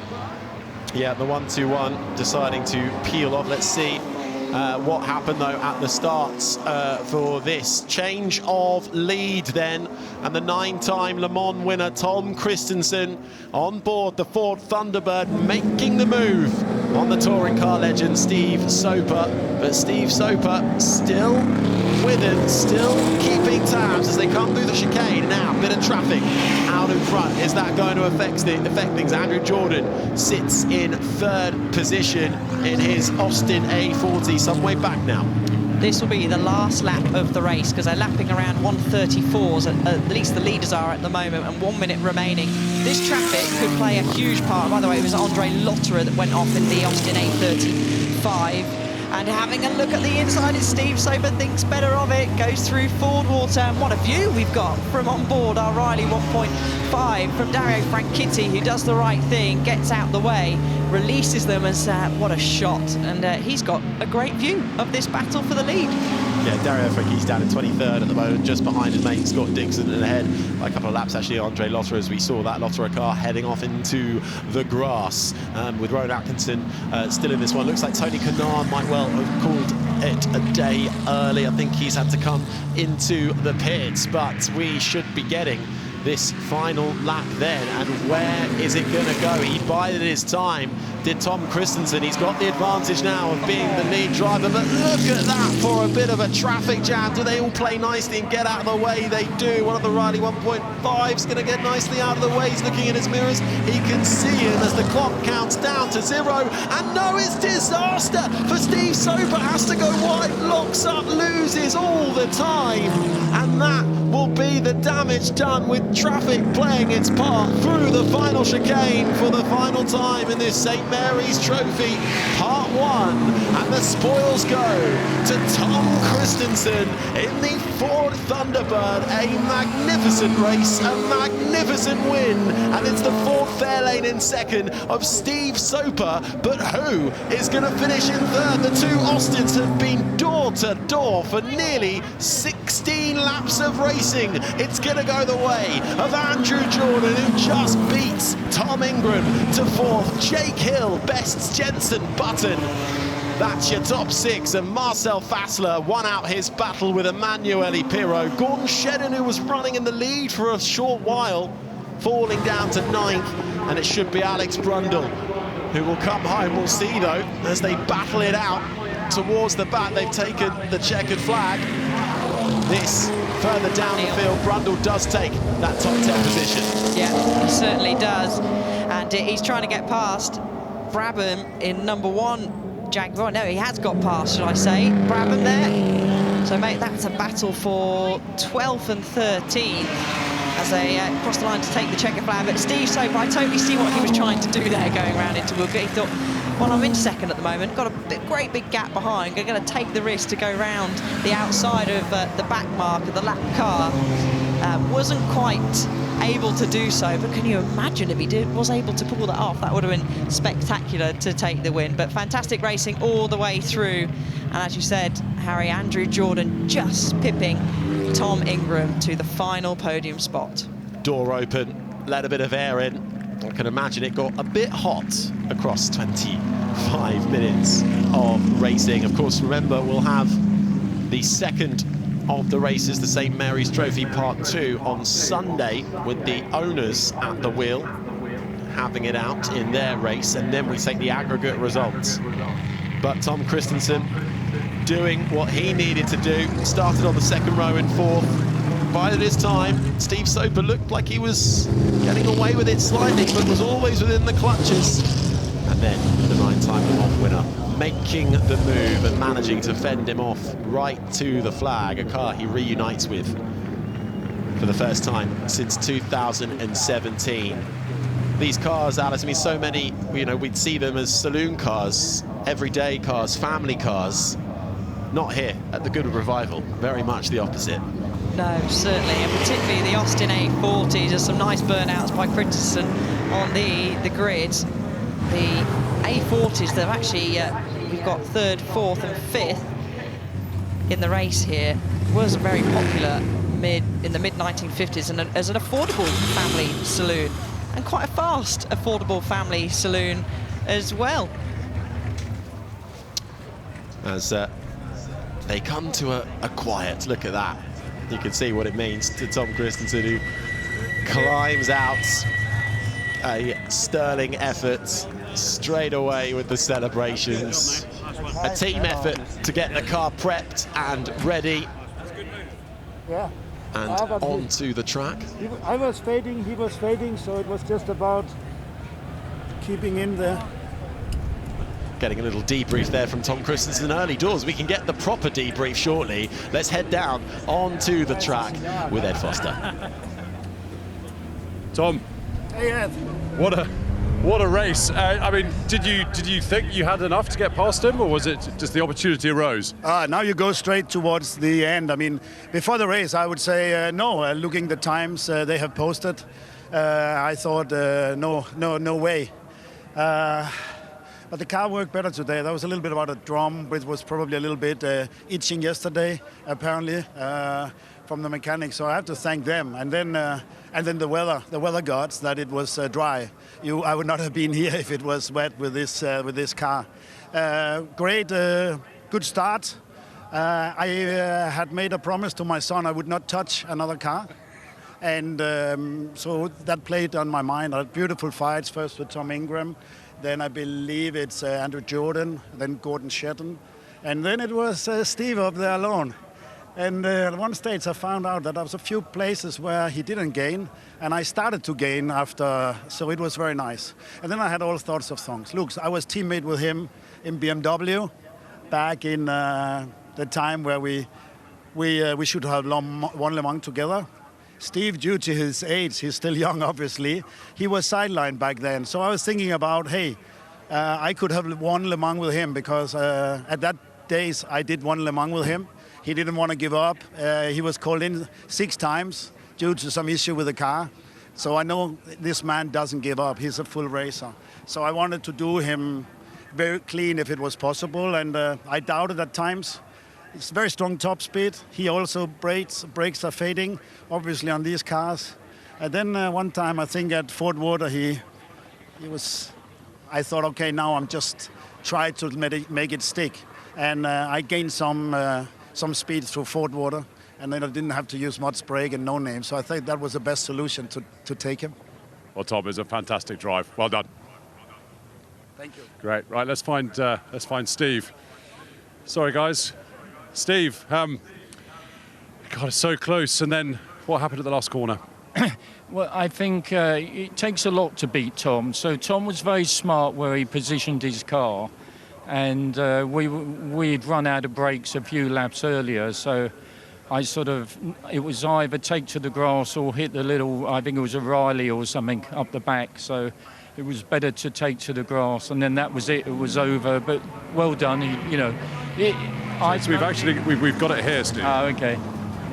Yeah, the 1-2-1 deciding to peel off. Let's see what happened though at the starts for this change of lead then, and the 9-time Le Mans winner Tom Christensen on board the Ford Thunderbird, making the move on the touring car legend Steve Soper. But Steve Soper still with him, still keeping tabs as they come through the chicane. Now, bit of traffic out in front. Is that going to affect things? Andrew Jordan sits in 3rd position in his Austin A40, some way back now. This will be the last lap of the race because they're lapping around 1:34s, at least the leaders are at the moment, and 1 minute remaining. This traffic could play a huge part. By the way, it was Andre Lotterer that went off in the Austin A35. And having a look at the inside, as Steve Soper thinks better of it, goes through Ford Water, and what a view we've got from on board our Riley 1.5 from Dario Franchitti, who does the right thing, gets out the way, releases them as what a shot, and he's got a great view of this battle for the lead. Yeah, Dario Franchetti's down in 23rd at the moment, just behind his mate Scott Dixon, and ahead by a couple of laps actually Andre Lotterer, as we saw that Lotterer car heading off into the grass, with Rowan Atkinson still in this one. Looks like Tony Kanaan might well have called it a day early. I think he's had to come into the pits, but we should be getting this final lap then, and where is it going to go? He bided his time, did Tom Christensen. He's got the advantage now of being the lead driver, but look at that for a bit of a traffic jam. Do they all play nicely and get out of the way? They do. One of the Riley 1.5's going to get nicely out of the way. He's looking in his mirrors. He can see him as the clock counts down to 0, and no, it's disaster for Steve Soper. Has to go wide, locks up, loses all the time, and that will be the damage done with traffic playing its part through the final chicane for the final time in this St Mary's Trophy Part 1. And the spoils go to Tom Christensen in the Ford Thunderbird. A magnificent race, a magnificent win, and it's the Ford Fairlane in 2nd of Steve Soper. But who is going to finish in 3rd? The two Austins have been door to door for nearly 16 laps of racing. It's going to go the way of Andrew Jordan, who just beats Tom Ingram to 4th. Jake Hill bests Jenson Button. That's your top 6, and Marcel Fassler won out his battle with Emanuele Pirro. Gordon Shedden, who was running in the lead for a short while, falling down to 9th, and it should be Alex Brundle who will come home. We'll see though as they battle it out towards the back. They've taken the checkered flag. This further down the field, Brundle does take that top 10 position. Yeah, he certainly does. And he's trying to get past Brabham in number 1 Jaguar. No, he has got past, should I say. Brabham there. So, mate, that's a battle for 12th and 13th as they cross the line to take the checker flag. But Steve Soper, I totally see what he was trying to do there going around into Woodgate. He thought, well, I'm in second at the moment, got a great big gap behind. I'm going to take the risk to go round the outside of the back mark of the lap car. Wasn't quite able to do so, but can you imagine if he was able to pull that off? That would have been spectacular to take the win. But fantastic racing all the way through. And as you said, Harry, Andrew Jordan just pipping Tom Ingram to the final podium spot. Door open, let a bit of air in. I can imagine it got a bit hot across 25 minutes of racing. Of course, remember, we'll have the second of the races, the St Mary's Trophy Part 2 on Sunday with the owners at the wheel having it out in their race, and then we take the aggregate results. But Tom Christensen doing what he needed to do, started on the second row in 4th. By this time, Steve Soper looked like he was getting away with it slightly, but was always within the clutches. And then the 9-time Le Mans winner making the move and managing to fend him off right to the flag, a car he reunites with for the first time since 2017. These cars, Alice, I mean, so many, you know, we'd see them as saloon cars, everyday cars, family cars. Not here at the Goodwood Revival, very much the opposite. No, certainly, and particularly the Austin A40s. There's some nice burnouts by Christensen on the grid. The A40s, they've actually, we've got 3rd, 4th and 5th in the race here. Was very popular in the mid-1950s and as an affordable family saloon, and quite a fast affordable family saloon as well. As they come to a quiet, look at that. You can see what it means to Tom Christensen, who climbs out a sterling effort straight away with the celebrations. A team effort to get the car prepped and ready. Yeah. And onto the track. I was fading, he was fading, so it was just about keeping in there. Getting a little debrief there from Tom Christensen early doors. We can get the proper debrief shortly. Let's head down onto the track with Ed Foster. Tom, hey Ed. What a race! I mean, did you think you had enough to get past him, or was it just the opportunity arose? Now you go straight towards the end. I mean, before the race, I would say no. Looking the times they have posted, I thought no way. But the car worked better today. That was a little bit about a drum, which was probably a little bit itching yesterday, apparently, from the mechanics. So I have to thank them. And then the weather gods, that it was dry. I would not have been here if it was wet with this car. Great, good start. I had made a promise to my son I would not touch another car. And so that played on my mind. Beautiful fights, first with Tom Ingram. Then I believe it's Andrew Jordan, then Gordon Shetton. And then it was Steve up there alone. And at one stage I found out that there was a few places where he didn't gain, and I started to gain after, so it was very nice. And then I had all sorts of songs. Look, I was teammate with him in BMW back in the time where we should have won Le Mans together. Steve, due to his age, he's still young, obviously, he was sidelined back then. So I was thinking about, hey, I could have won Le Mans with him because at that days I did won Le Mans with him. He didn't want to give up. He was called in 6 times due to some issue with the car. So I know this man doesn't give up. He's a full racer. So I wanted to do him very clean if it was possible, and I doubted at times. It's very strong top speed. He also brakes are fading, obviously, on these cars. And then one time, I think at Fort Water, I thought, okay, now I'm just trying to make it stick. And I gained some speed through Fort Water, and then I didn't have to use much brake and no name. So I think that was the best solution to take him. Well, Tom, it was a fantastic drive. Well done. Thank you. Great. Right, let's find Steve. Sorry, guys. Steve, God, it's so close. And then what happened at the last corner? Well, I think it takes a lot to beat Tom. So Tom was very smart where he positioned his car, and we'd run out of brakes a few laps earlier. So it was either take to the grass or hit the little, I think it was a Riley or something up the back. So it was better to take to the grass, and then that was it. It was over. But well done, We've got it here, Steve. Oh, okay.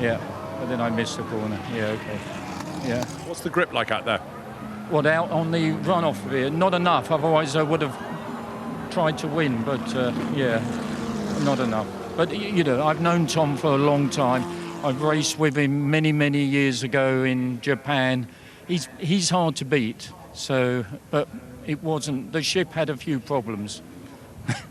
Yeah, but then I missed the corner. Yeah, okay. Yeah. What's the grip like out there? What, out on the runoff of here? Not enough, otherwise I would have tried to win, but not enough. But, I've known Tom for a long time. I've raced with him many, many years ago in Japan. He's hard to beat, but it wasn't. The ship had a few problems.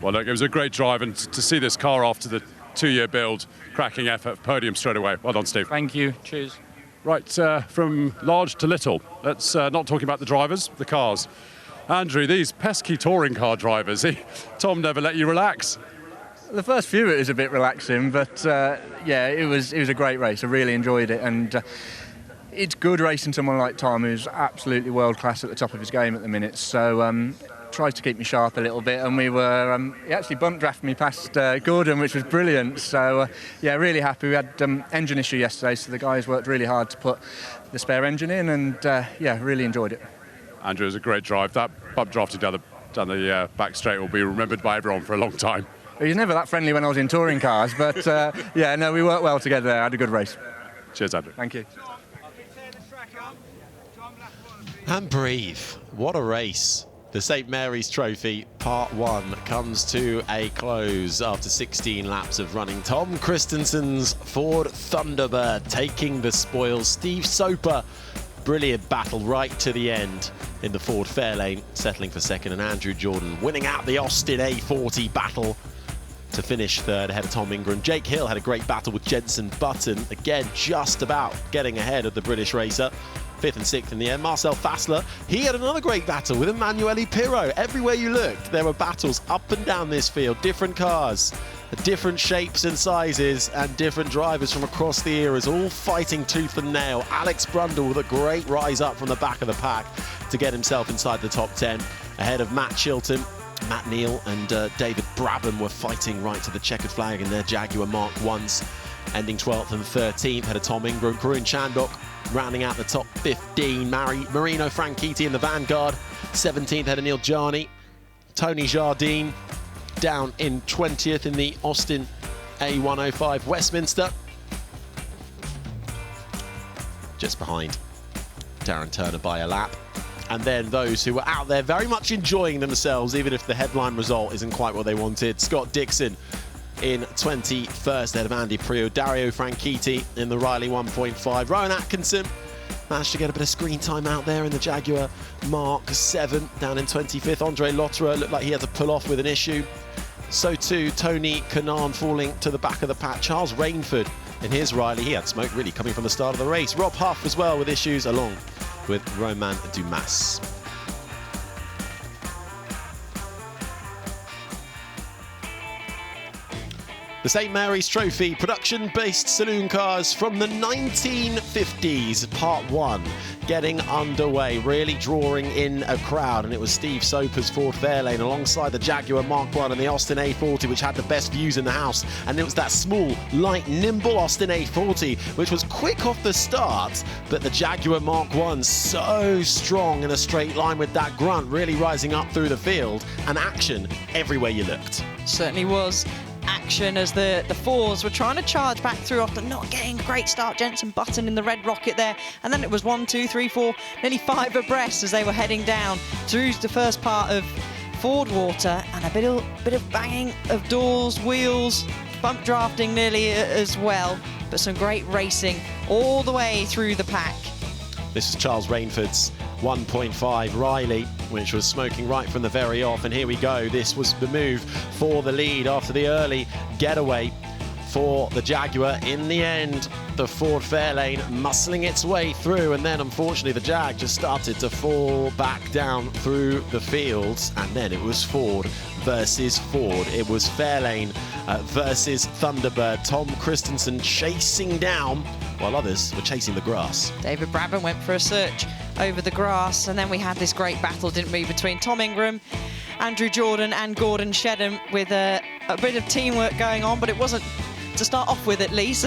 Well, look, it was a great drive, and to see this car after the 2-year build, cracking effort, podium straight away. Well done, Steve. Thank you. Cheers. Right, from large to little, let's not talking about the drivers, the cars. Andrew, these pesky touring car drivers, Tom never let you relax. The first few it was a bit relaxing, but it was a great race. I really enjoyed it, and it's good racing someone like Tom, who's absolutely world class at the top of his game at the minute. So tries to keep me sharp a little bit, and we were he actually bump drafted me past Gordon, which was brilliant. So really happy. We had engine issue yesterday, so the guys worked really hard to put the spare engine in, and really enjoyed it. Andrew, it was a great drive. That bump drafted down the back straight will be remembered by everyone for a long time. He was never that friendly when I was in touring cars, but we worked well together there. I had a good race. Cheers, Andrew. Thank you. And breathe. What a race. The St Mary's Trophy Part 1 comes to a close after 16 laps of running. Tom Christensen's Ford Thunderbird taking the spoils. Steve Soper, brilliant battle right to the end in the Ford Fairlane, settling for second, and Andrew Jordan winning out the Austin A40 battle to finish third ahead of Tom Ingram. Jake Hill had a great battle with Jenson Button, again just about getting ahead of the British racer. 5th and 6th in the end. Marcel Fassler, he had another great battle with Emanuele Pirro. Everywhere you looked, there were battles up and down this field. Different cars, different shapes and sizes, and different drivers from across the eras, all fighting tooth and nail. Alex Brundle with a great rise up from the back of the pack to get himself inside the top 10, ahead of Matt Chilton. Matt Neal and David Brabham were fighting right to the checkered flag in their Jaguar Mark 1s, ending 12th and 13th, ahead of Tom Ingram. Karun Chandok rounding out the top 15. Marino Franchitti in the vanguard, 17th, ahead of Neil Jarni. Tony Jardine down in 20th in the Austin A105 Westminster, just behind Darren Turner by a lap. And then those who were out there very much enjoying themselves, even if the headline result isn't quite what they wanted. Scott Dixon in 21st, ahead of Andy Prio. Dario Franchitti in the Riley 1.5. Rowan Atkinson managed to get a bit of screen time out there in the Jaguar Mark 7, down in 25th. Andre Lotterer looked like he had to pull off with an issue. So too Tony Kanaan falling to the back of the pack. Charles Rainford in his Riley, he had smoke really coming from the start of the race. Rob Huff as well with issues, along with Romain Dumas. The St Mary's Trophy production-based saloon cars from the 1950s, Part 1, getting underway, really drawing in a crowd, and it was Steve Soper's Ford Fairlane alongside the Jaguar Mark 1 and the Austin A40, which had the best views in the house, and it was that small, light, nimble Austin A40, which was quick off the start, but the Jaguar Mark 1 so strong in a straight line with that grunt really rising up through the field, and action everywhere you looked. Certainly was action as the fours were trying to charge back through after not getting a great start. Jenson Button in the red rocket there, and then it was 1, 2, 3, 4, nearly 5 abreast as they were heading down through the first part of Ford Water, and a bit of banging of doors, wheels, bump drafting nearly as well, but some great racing all the way through the pack. This is Charles Rainford's 1.5 Riley, which was smoking right from the very off, and here we go. This was the move for the lead after the early getaway for the Jaguar. In the end, the Ford Fairlane muscling its way through, and then unfortunately the Jag just started to fall back down through the fields, and then it was Ford versus Ford. It was Fairlane versus Thunderbird. Tom Christensen chasing down while others were chasing the grass. David Bradburn went for a search over the grass, and then we had this great battle, didn't we, between Tom Ingram, Andrew Jordan and Gordon Shedden, with a bit of teamwork going on, but it wasn't, to start off with at least,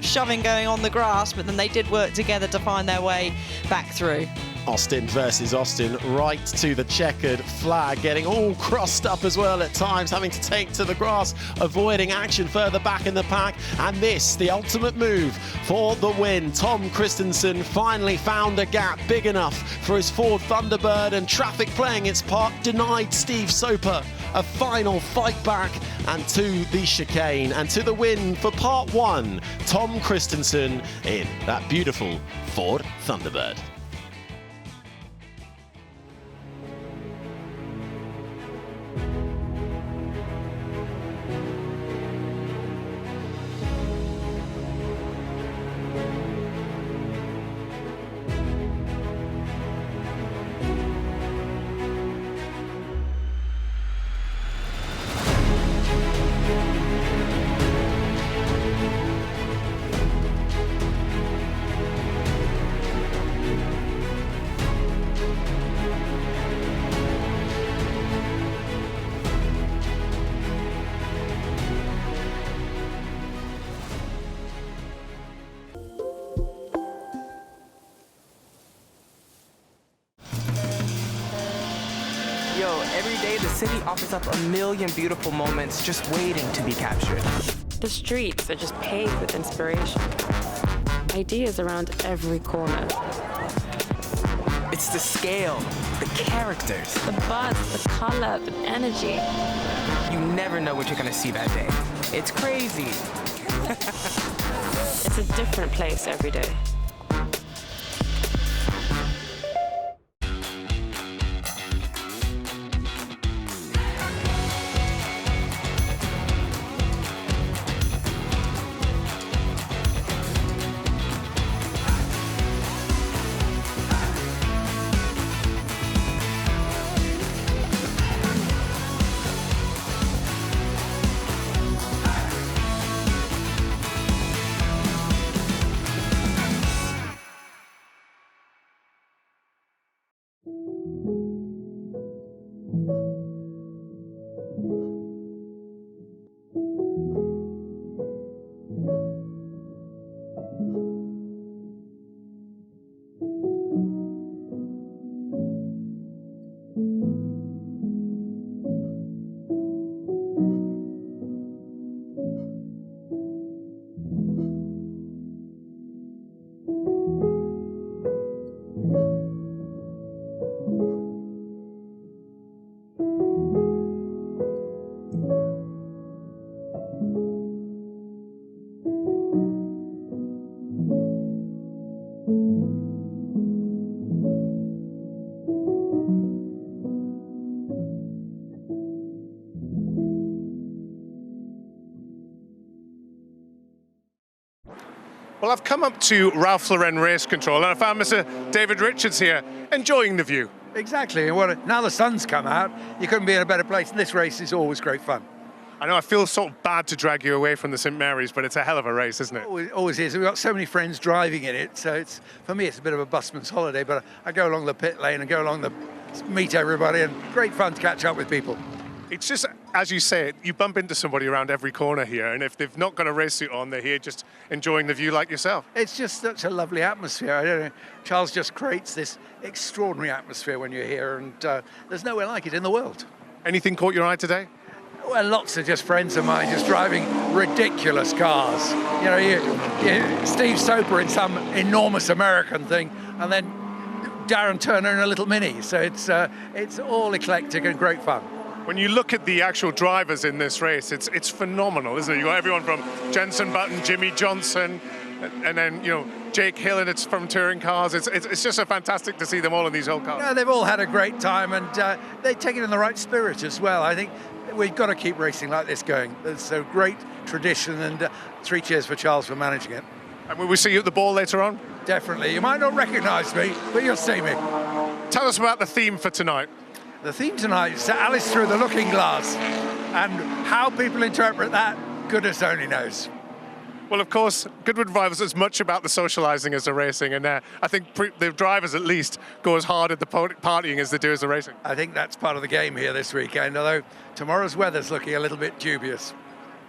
shoving going on the grass, but then they did work together to find their way back through. Austin versus Austin, right to the checkered flag, getting all crossed up as well at times, having to take to the grass, avoiding action further back in the pack. And this, the ultimate move for the win. Tom Christensen finally found a gap big enough for his Ford Thunderbird, and traffic playing its part denied Steve Soper a final fight back and to the chicane, and to the win for part one, Tom Christensen in that beautiful Ford Thunderbird. Every day, the city offers up a million beautiful moments just waiting to be captured. The streets are just paved with inspiration. Ideas around every corner. It's the scale, the characters. The buzz, the color, the energy. You never know what you're gonna see that day. It's crazy. It's a different place every day. Well, I've come up to Ralph Lauren Race Control and I found Mr. David Richards here enjoying the view. Exactly. Well, now the sun's come out, you couldn't be in a better place. And this race is always great fun. I know I feel sort of bad to drag you away from the St Mary's, but it's a hell of a race, isn't it? Always is. We've got so many friends driving in it, so it's, for me, it's a bit of a busman's holiday. But I go along the pit lane and go along the meet everybody, and great fun to catch up with people. It's just, as you say it, you bump into somebody around every corner here, and if they've not got a race suit on, they're here just enjoying the view like yourself. It's just such a lovely atmosphere. I don't know, Charles just creates this extraordinary atmosphere when you're here, and there's nowhere like it in the world. Anything caught your eye today? Well, lots of just friends of mine just driving ridiculous cars. You know, Steve Soper in some enormous American thing, and then Darren Turner in a little Mini. So it's all eclectic and great fun. When you look at the actual drivers in this race, it's phenomenal, isn't it? You've got everyone from Jenson Button, Jimmy Johnson, and then, you know, Jake Hill, and it's from touring cars. It's just fantastic to see them all in these old cars. Yeah, they've all had a great time, and they take it in the right spirit as well. I think we've got to keep racing like this going. It's a great tradition, and 3 cheers for Charles for managing it. And will we see you at the ball later on? Definitely. You might not recognise me, but you'll see me. Tell us about the theme for tonight. The theme tonight is Alice Through the Looking Glass, and how people interpret that, goodness only knows. Well, of course, Goodwood Revival is as much about the socialising as the racing, and I think the drivers at least go as hard at the partying as they do as the racing. I think that's part of the game here this weekend, although tomorrow's weather's looking a little bit dubious.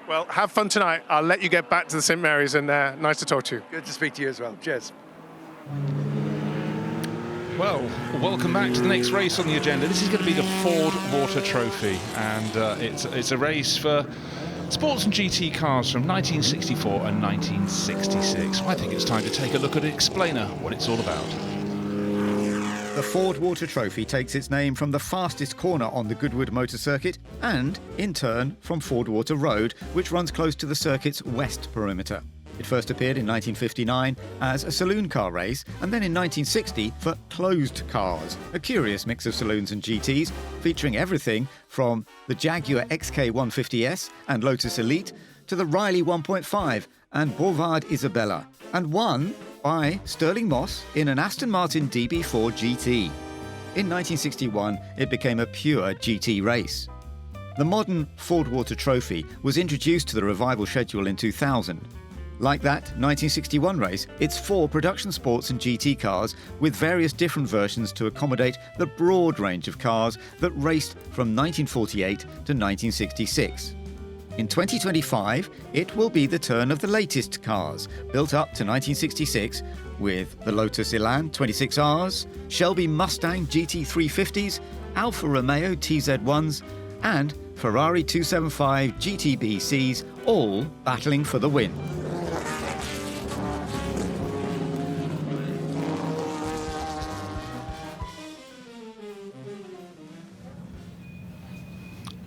Well, have fun tonight. I'll let you get back to the St Mary's, and nice to talk to you. Good to speak to you as well. Cheers. Well, welcome back to the next race on the agenda. This is going to be the Ford Water Trophy, and it's a race for sports and GT cars from 1964 and 1966. I think it's time to take a look at Explainer, what it's all about. The Ford Water Trophy takes its name from the fastest corner on the Goodwood Motor Circuit and, in turn, from Ford Water Road, which runs close to the circuit's west perimeter. It first appeared in 1959 as a saloon car race, and then in 1960 for closed cars, a curious mix of saloons and GTs, featuring everything from the Jaguar XK150S and Lotus Elite to the Riley 1.5 and Boulevard Isabella, and won by Sterling Moss in an Aston Martin DB4 GT. In 1961, it became a pure GT race. The modern Ford Water Trophy was introduced to the Revival schedule in 2000. Like that 1961 race, it's 4 production sports and GT cars with various different versions to accommodate the broad range of cars that raced from 1948 to 1966. In 2025, it will be the turn of the latest cars, built up to 1966, with the Lotus Elan 26Rs, Shelby Mustang GT350s, Alfa Romeo TZ1s, and Ferrari 275 GTB-Cs, all battling for the win.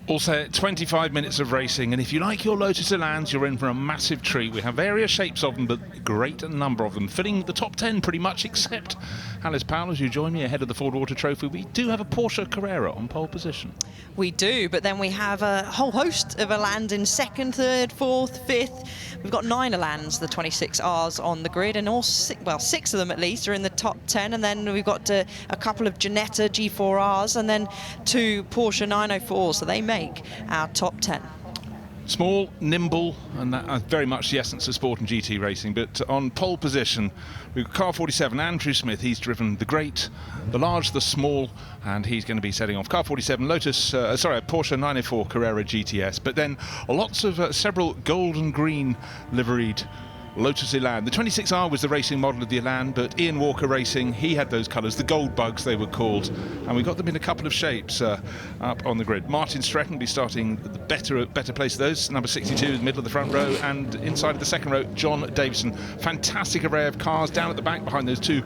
Also, 25 minutes of racing, and if you like your Lotus Elans, you're in for a massive treat. We have various shapes of them, but a great number of them, filling the top 10 pretty much, except Alice Powell, as you join me ahead of the Ford Water Trophy. We do have a Porsche Carrera on pole position. We do, but then we have a whole host of Elans in 2nd, 3rd, 4th, 5th. We've got 9 Elans, the 26Rs on the grid, and all 6 of them at least are in the top 10. And then we've got a couple of Ginetta G4Rs and then 2 Porsche 904s, so they make our top 10. Small, nimble, and that very much the essence of sport and GT racing. But on pole position, we've got car 47, Andrew Smith. He's driven the great, the large, the small, and he's going to be setting off. Car 47, Porsche 904 Carrera GTS. But then lots of several gold and green liveried Lotus Elan. The 26R was the racing model of the Elan, but Ian Walker Racing, he had those colours, the gold bugs they were called, and we got them in a couple of shapes up on the grid. Martin Stretton will be starting the better place of those, number 62 in the middle of the front row, and inside of the second row, John Davison. Fantastic array of cars down at the back behind those 2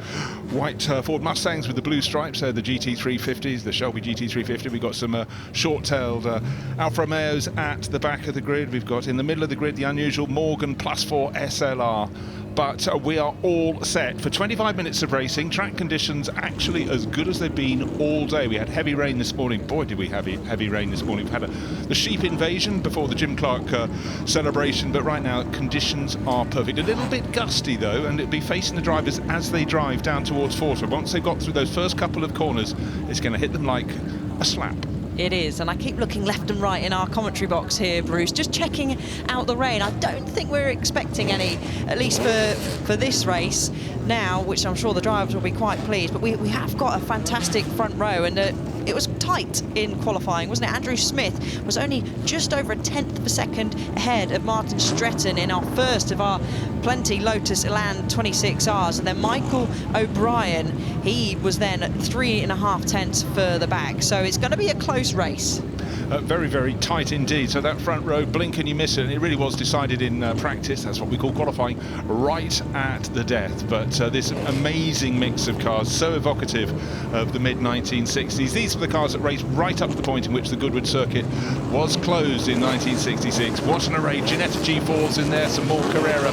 white Ford Mustangs with the blue stripes, the GT350s, the Shelby GT350. We've got some short-tailed Alfa Romeos at the back of the grid. We've got in the middle of the grid the unusual Morgan Plus 4 SLR. But we are all set for 25 minutes of racing. Track conditions actually as good as they've been all day. We had heavy rain this morning. Boy, did we have heavy rain this morning. We've had the sheep invasion before the Jim Clark celebration, but right now conditions are perfect. A little bit gusty though, and it'll be facing the drivers as they drive down towards Forster. Once they've got through those first couple of corners, it's going to hit them like a slap. It is, and I keep looking left and right in our commentary box here, Bruce, just checking out the rain. I don't think we're expecting any, at least for this race now, which I'm sure the drivers will be quite pleased. But we have got a fantastic front row, and it was tight in qualifying, wasn't it? Andrew Smith was only just over a 1/10 of a second ahead of Martin Stretton in our first of our plenty Lotus Elan 26Rs, and then Michael O'Brien, he was then 3.5 tenths further back. So it's going to be a close race. Very, very tight indeed. So that front row, blink and you miss it. And it really was decided in practice. That's what we call qualifying, right at the death. But this amazing mix of cars, so evocative of the mid-1960s. These were the cars that raced right up to the point in which the Goodwood circuit was closed in 1966. What an array. Ginetta G4s in there, some more Carrera.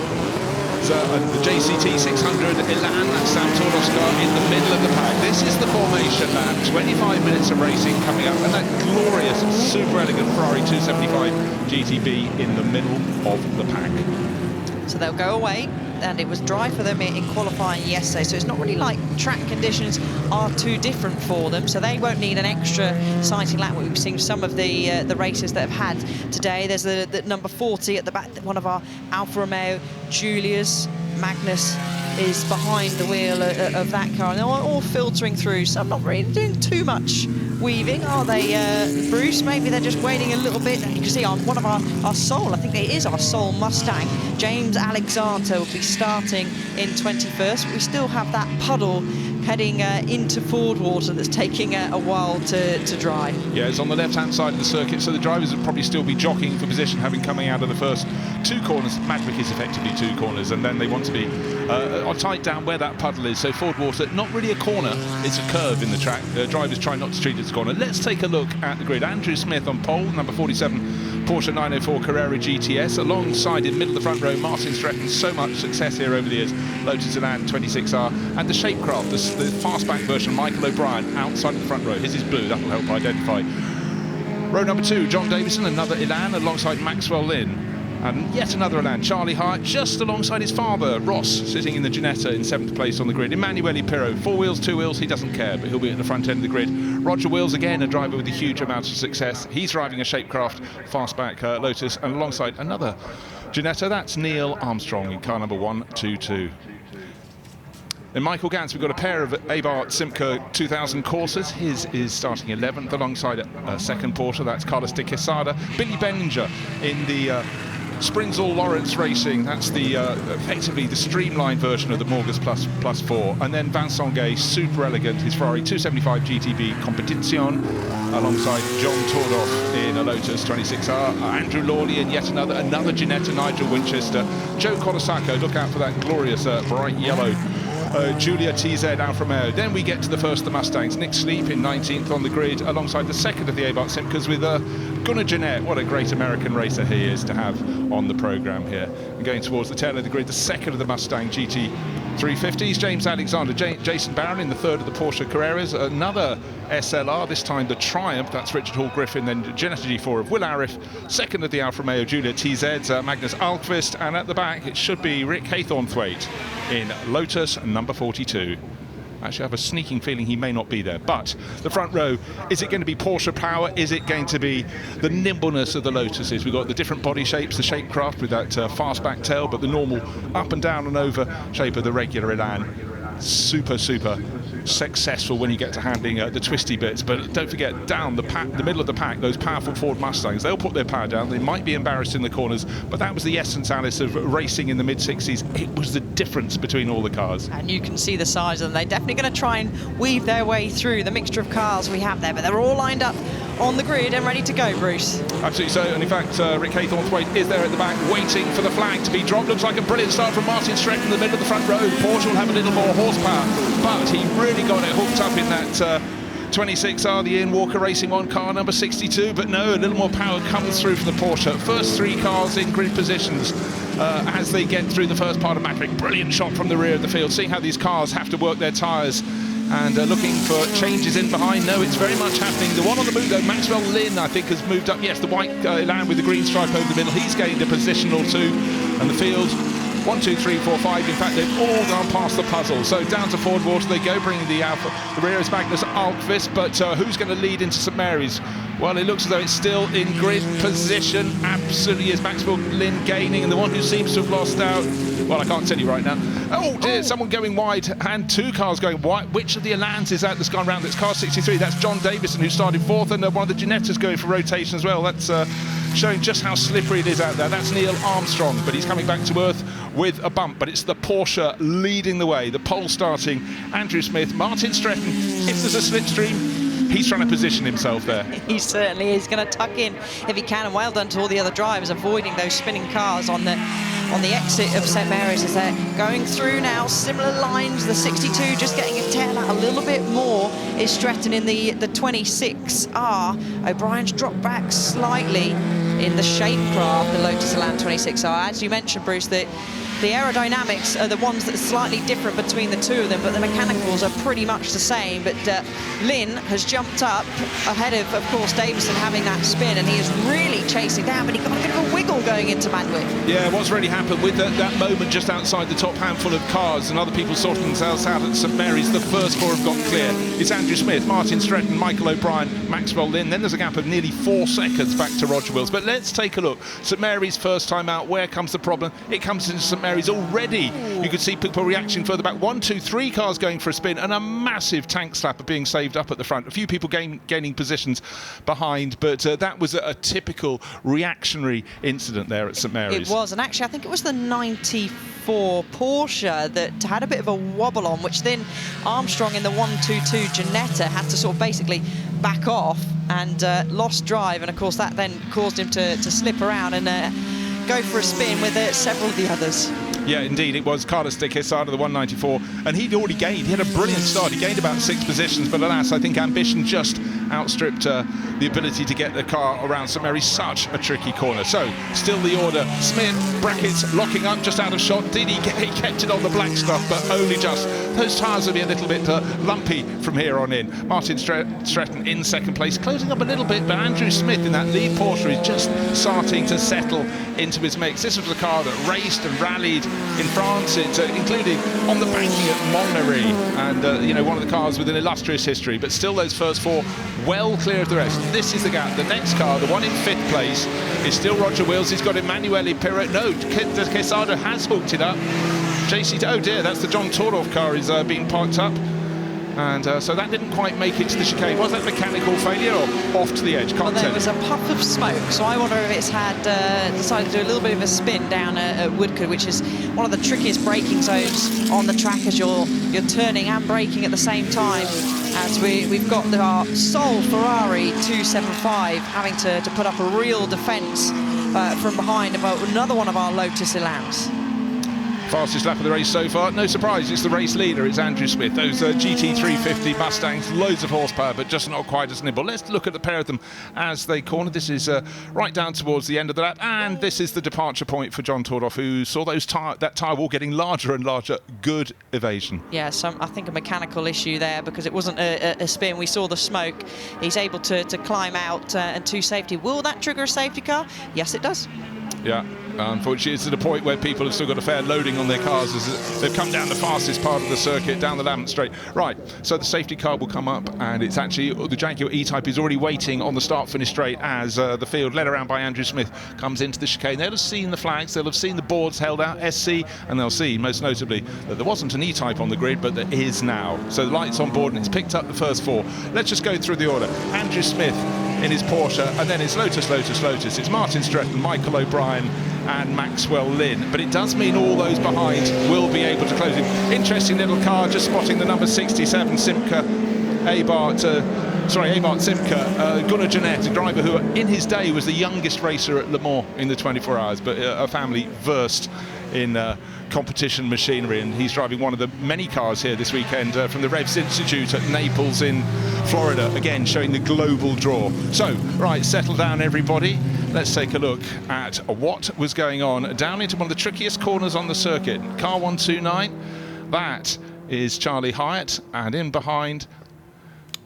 So, the JCT 600 Elan Santor Oscar in the middle of the pack. This is the formation lap. 25 minutes of racing coming up, and that glorious, super elegant Ferrari 275 GTB in the middle of the pack. So they'll go away, and it was dry for them in qualifying yesterday, so it's not really like track conditions are too different for them, so they won't need an extra sighting lap. We've seen some of the racers that have had today. There's the number 40 at the back, one of our Alfa Romeo, Julius. Magnus is behind the wheel of that car, and they're all filtering through, so I'm not really doing too much weaving, are they, Bruce? Maybe they're just waiting a little bit. And you can see on one of our Soul, I think it is our Soul Mustang, James Alexander will be starting in 21st, but we still have that puddle heading into Ford water that's taking a while to dry. Yeah, it's on the left-hand side of the circuit, so the drivers will probably still be jockeying for position, having coming out of the first 2 corners. Maverick is effectively 2 corners, and then they want to be tight down where that puddle is. So Ford water, not really a corner, it's a curve in the track. Drivers try not to treat it as a corner. Let's take a look at the grid. Andrew Smith on pole, number 47 Porsche 904 Carrera GTS. Alongside in middle of the front row, Martin Stretton. So much success here over the years. Lotus Elan 26R, and the Shapecraft, the fastback version, Michael O'Brien, outside of the front row. His is blue, that'll help identify. Row number 2, John Davison, another Elan alongside Maxwell Lynn. And yet another Elan, Charlie Hart, just alongside his father, Ross, sitting in the Ginetta in 7th place on the grid. Emanuele Pirro, 4 wheels, 2 wheels, he doesn't care, but he'll be at the front end of the grid. Roger Wills, again, a driver with a huge amount of success. He's driving a Shapecraft fastback Lotus, and alongside another Ginetta, that's Neil Armstrong in car number 122. In Michael Gantz, we've got a pair of Abarth Simca 2000 Corsas. His is starting 11th alongside a second Porsche, that's Carlos de Quesada. Billy Benninger in the Springsall Lawrence Racing, that's the effectively the streamlined version of the Morgus Plus 4. And then Vincent Gay, super elegant, his Ferrari 275 GTB Competition, alongside John Tordoff in a Lotus 26R. Andrew Lawley in yet another Ginetta, Nigel Winchester. Joe Kodosako, look out for that glorious bright yellow Giulia TZ Alfa Romeo. Then we get to the first of the Mustangs. Nick Sleep in 19th on the grid, alongside the second of the Abarth Simcas with Gunnar Jeanette. What a great American racer he is to have on the programme here. And going towards the tail of the grid, the second of the Mustang GT 350s, James Alexander. Jason Barron in the third of the Porsche Carreras. Another SLR, this time the Triumph, that's Richard Hall Griffin. Then Ginetta G4 of Will Arif. Second of the Alfa Romeo Giulia TZ's Magnus Alkvist. And at the back, it should be Rick Haythornthwaite in Lotus number 42. Actually, I have a sneaking feeling he may not be there. But the front row, is it going to be Porsche power? Is it going to be the nimbleness of the Lotuses? We've got the different body shapes, the Shapecraft with that fastback tail, but the normal up and down and over shape of the regular Elan. Super successful when you get to handling the twisty bits. But don't forget, down the middle of the pack, those powerful Ford Mustangs, they'll put their power down. They might be embarrassed in the corners, but that was the essence, Alice, of racing in the mid-60s. It was the difference between all the cars. And you can see the size of them. They're definitely going to try and weave their way through the mixture of cars we have there, but they're all lined up on the grid and ready to go, Bruce. Absolutely so, and in fact, Rick Haythornthwaite is there at the back, waiting for the flag to be dropped. Looks like a brilliant start from Martin Stretton in the middle of the front row. Porsche will have a little more horsepower, but he really got it hooked up in that 26R, the Ian Walker Racing 1 car number 62, but no, a little more power comes through from the Porsche. First 3 cars in grid positions as they get through the first part of Maverick. Brilliant shot from the rear of the field, seeing how these cars have to work their tyres. And looking for changes in behind. No, it's very much happening. The one on the move, though, Maxwell Lynn, I think, has moved up. Yes, the white Elan with the green stripe over the middle. He's gained a position or two. And the field, 1, 2, 3, 4, 5. In fact, they've all gone past the puzzle. So down to Ford Water they go, bringing the Alfa. The rear is Magnus Alkvist, but who's going to lead into St Mary's? Well, it looks as though it's still in grid position. Absolutely is Maxwell Lynn gaining, and the one who seems to have lost out, well, I can't tell you right now. Oh dear, someone going wide, and 2 cars going wide. Which of the Elans is that that's gone round? It's car 63. That's John Davison, who started 4th, and one of the Ginettas going for rotation as well. That's showing just how slippery it is out there. That's Neil Armstrong, but he's coming back to earth with a bump. But it's the Porsche leading the way. The pole starting, Andrew Smith, Martin Stretton. If there's a slipstream, he's trying to position himself there. He certainly is going to tuck in if he can, and well done to all the other drivers avoiding those spinning cars on the exit of St Mary's as they're going through now. Similar lines, the 62 just getting a tail out a little bit more is Stretton in the 26R. O'Brien's dropped back slightly in the Shapecraft, the Lotus Elan 26R. As you mentioned, Bruce, that The aerodynamics are the ones that are slightly different between the two of them, but the mechanicals are pretty much the same. But Lynn has jumped up ahead of course, Davison having that spin, and he is really chasing down, but he got a bit of a wiggle going into Manwick. Yeah, what's really happened with that moment just outside the top handful of cars and other people sorting themselves out at St Mary's, the first four have got clear. It's Andrew Smith, Martin Stretton, Michael O'Brien, Maxwell Lynn. Then there's a gap of nearly 4 seconds back to Roger Wills. But let's take a look. St Mary's first time out. Where comes the problem? It comes into St Mary's already. You could see people reaction further back. 1, 2, 3 cars going for a spin, and a massive tank slapper being saved up at the front. A few people gaining positions behind, but that was a typical reactionary incident there at St Mary's. It was, and actually I think it was the 94 Porsche that had a bit of a wobble on, which then Armstrong in the 122 Ginetta had to sort of basically back off and lost drive, and of course that then caused him to slip around and go for a spin with several of the others. Yeah, indeed, it was Carlos de Quesada, the 194, and he'd already gained. He had a brilliant start. He gained about 6 positions, but alas, I think ambition just outstripped the ability to get the car around St Mary's. Such a tricky corner. So, still the order. Smith, brackets, locking up, just out of shot. Did he kept it on the black stuff, but only just. Those tyres will be a little bit lumpy from here on in. Martin Stretton in second place, closing up a little bit, but Andrew Smith in that lead Porsche is just starting to settle into his mix. This was the car that raced and rallied in France, including on the banking at Montnery, and you know, one of the cars with an illustrious history, but still those first 4 well clear of the rest. This is the gap. The next car, the one in 5th place, is still Roger Wills. He's got Emanuele Pirret. No, Quesada has hooked it up. JC, oh dear, that's the John Tordorf car is being parked up. And so that didn't quite make it to the chicane. Was that mechanical failure or off to the edge? Well, there was a puff of smoke, so I wonder if it's had decided to do a little bit of a spin down at Woodcote, which is one of the trickiest braking zones on the track, as you're turning and braking at the same time. As we've got our sole Ferrari 275 having to put up a real defence from behind about another one of our Lotus Elans. Fastest lap of the race so far. No surprise, it's the race leader. It's Andrew Smith. Those GT350 Mustangs, loads of horsepower, but just not quite as nimble. Let's look at the pair of them as they corner. This is right down towards the end of the lap, and this is the departure point for John Tordorf, who saw that tyre wall getting larger and larger. Good evasion. Yeah, I think a mechanical issue there, because it wasn't a spin. We saw the smoke. He's able to climb out and to safety. Will that trigger a safety car? Yes, it does. Yeah, unfortunately it's to the point where people have still got a fair loading on their cars as they've come down the fastest part of the circuit, down the Lamont Straight. Right, so the safety car will come up, and it's actually the Jaguar E-Type is already waiting on the start-finish straight as the field, led around by Andrew Smith, comes into the chicane. They'll have seen the flags, they'll have seen the boards held out, SC, and they'll see, most notably, that there wasn't an E-Type on the grid, but there is now. So the light's on board, and it's picked up the first 4. Let's just go through the order. Andrew Smith in his Porsche, and then it's Lotus. It's Martin Stretton, Michael O'Brien, and Maxwell Lynn. But it does mean all those behind will be able to close him. Interesting little car, just spotting the number 67, Abart Simca, Gunnar Jeanette, a driver who in his day was the youngest racer at Le Mans in the 24 hours, but a family versed in competition machinery, and he's driving one of the many cars here this weekend from the Revs Institute at Naples in Florida, again showing the global draw. So, right, settle down everybody. Let's take a look at what was going on down into one of the trickiest corners on the circuit. Car 129, that is Charlie Hyatt, and in behind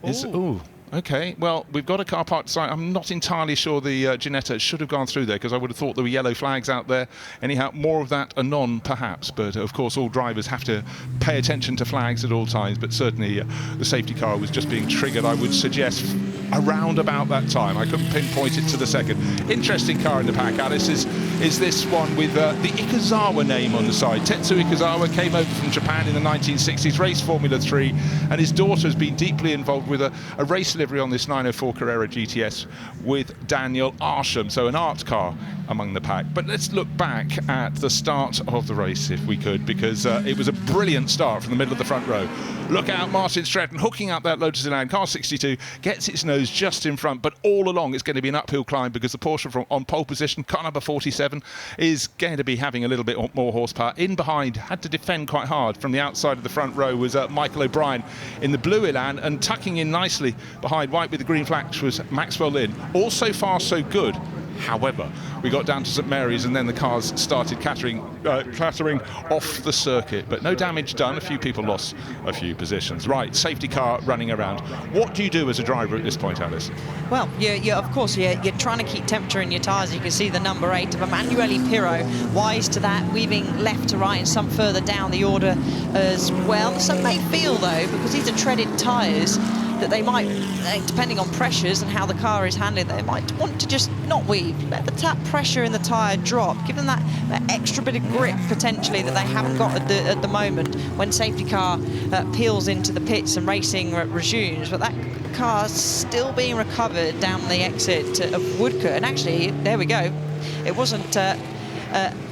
is... Ooh. Okay, well, we've got a car parked side. I'm not entirely sure the Ginetta should have gone through there, because I would have thought there were yellow flags out there. Anyhow, more of that anon, perhaps. But, of course, all drivers have to pay attention to flags at all times. But certainly the safety car was just being triggered, I would suggest, around about that time. I couldn't pinpoint it to the second. Interesting car in the pack, Alice, is this one with the Ikazawa name on the side. Tetsu Ikazawa came over from Japan in the 1960s, raced Formula 3, and his daughter has been deeply involved with a race livery on this 904 Carrera GTS with Daniel Arsham, so an art car among the pack. But let's look back at the start of the race, if we could, because it was a brilliant start from the middle of the front row. Look out, Martin Stretton hooking up that Lotus Elan. Car 62 gets its nose just in front, but all along it's going to be an uphill climb, because the Porsche on pole position, car number 47, is going to be having a little bit more horsepower. In behind, had to defend quite hard from the outside of the front row, was Michael O'Brien in the blue Elan, and tucking in nicely behind white with the green flash was Maxwell Lynn. All so far so good However, we got down to St Mary's and then the cars started clattering off the circuit, but no damage done. A few people lost a few positions. Right, safety car running around. What do you do as a driver at this point, Alice? Well, of course, you're trying to keep temperature in your tyres. You can see the number 8 of Emanuele Pirro, wise to that, weaving left to right and some further down the order as well. Some may feel, though, because these are treaded tyres, that they might, depending on pressures and how the car is handling, they might want to just not weave, let the tap pressure in the tyre drop, give them that extra bit of grip potentially that they haven't got at the moment when safety car peels into the pits and racing resumes. But that car's still being recovered down the exit of Woodcote, and actually, there we go. It wasn't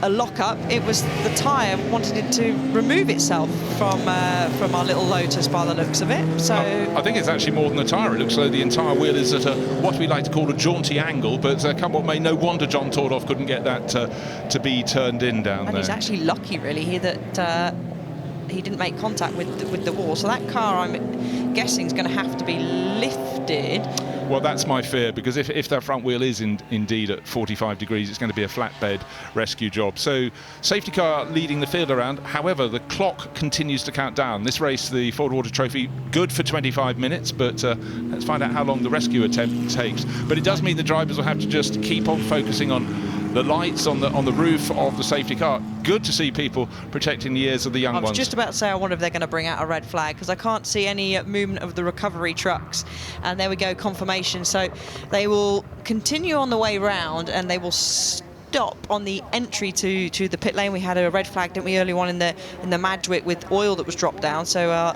a lock-up, it was the tyre wanted it to remove itself from our little Lotus by the looks of it. So I think it's actually more than the tyre. It looks like the entire wheel is at what we like to call a jaunty angle, but come what may, no wonder John Tordoff couldn't get that to be turned in down there. And he's actually lucky, really, here that he didn't make contact with the wall. So that car, I'm guessing, is going to have to be lifted. Well, that's my fear, because if that front wheel is indeed at 45 degrees, it's going to be a flatbed rescue job. So safety car leading the field around. However, the clock continues to count down. This race, the Ford Water Trophy, good for 25 minutes, but let's find out how long the rescue attempt takes. But it does mean the drivers will have to just keep on focusing on the lights on the roof of the safety car. Good to see people protecting the ears of the young ones. I was just about to say, I wonder if they're going to bring out a red flag, because I can't see any movement of the recovery trucks. And there we go, confirmation. So they will continue on the way round, and they will stop on the entry to the pit lane. We had a red flag, didn't we, early on in the Madgwick with oil that was dropped down. So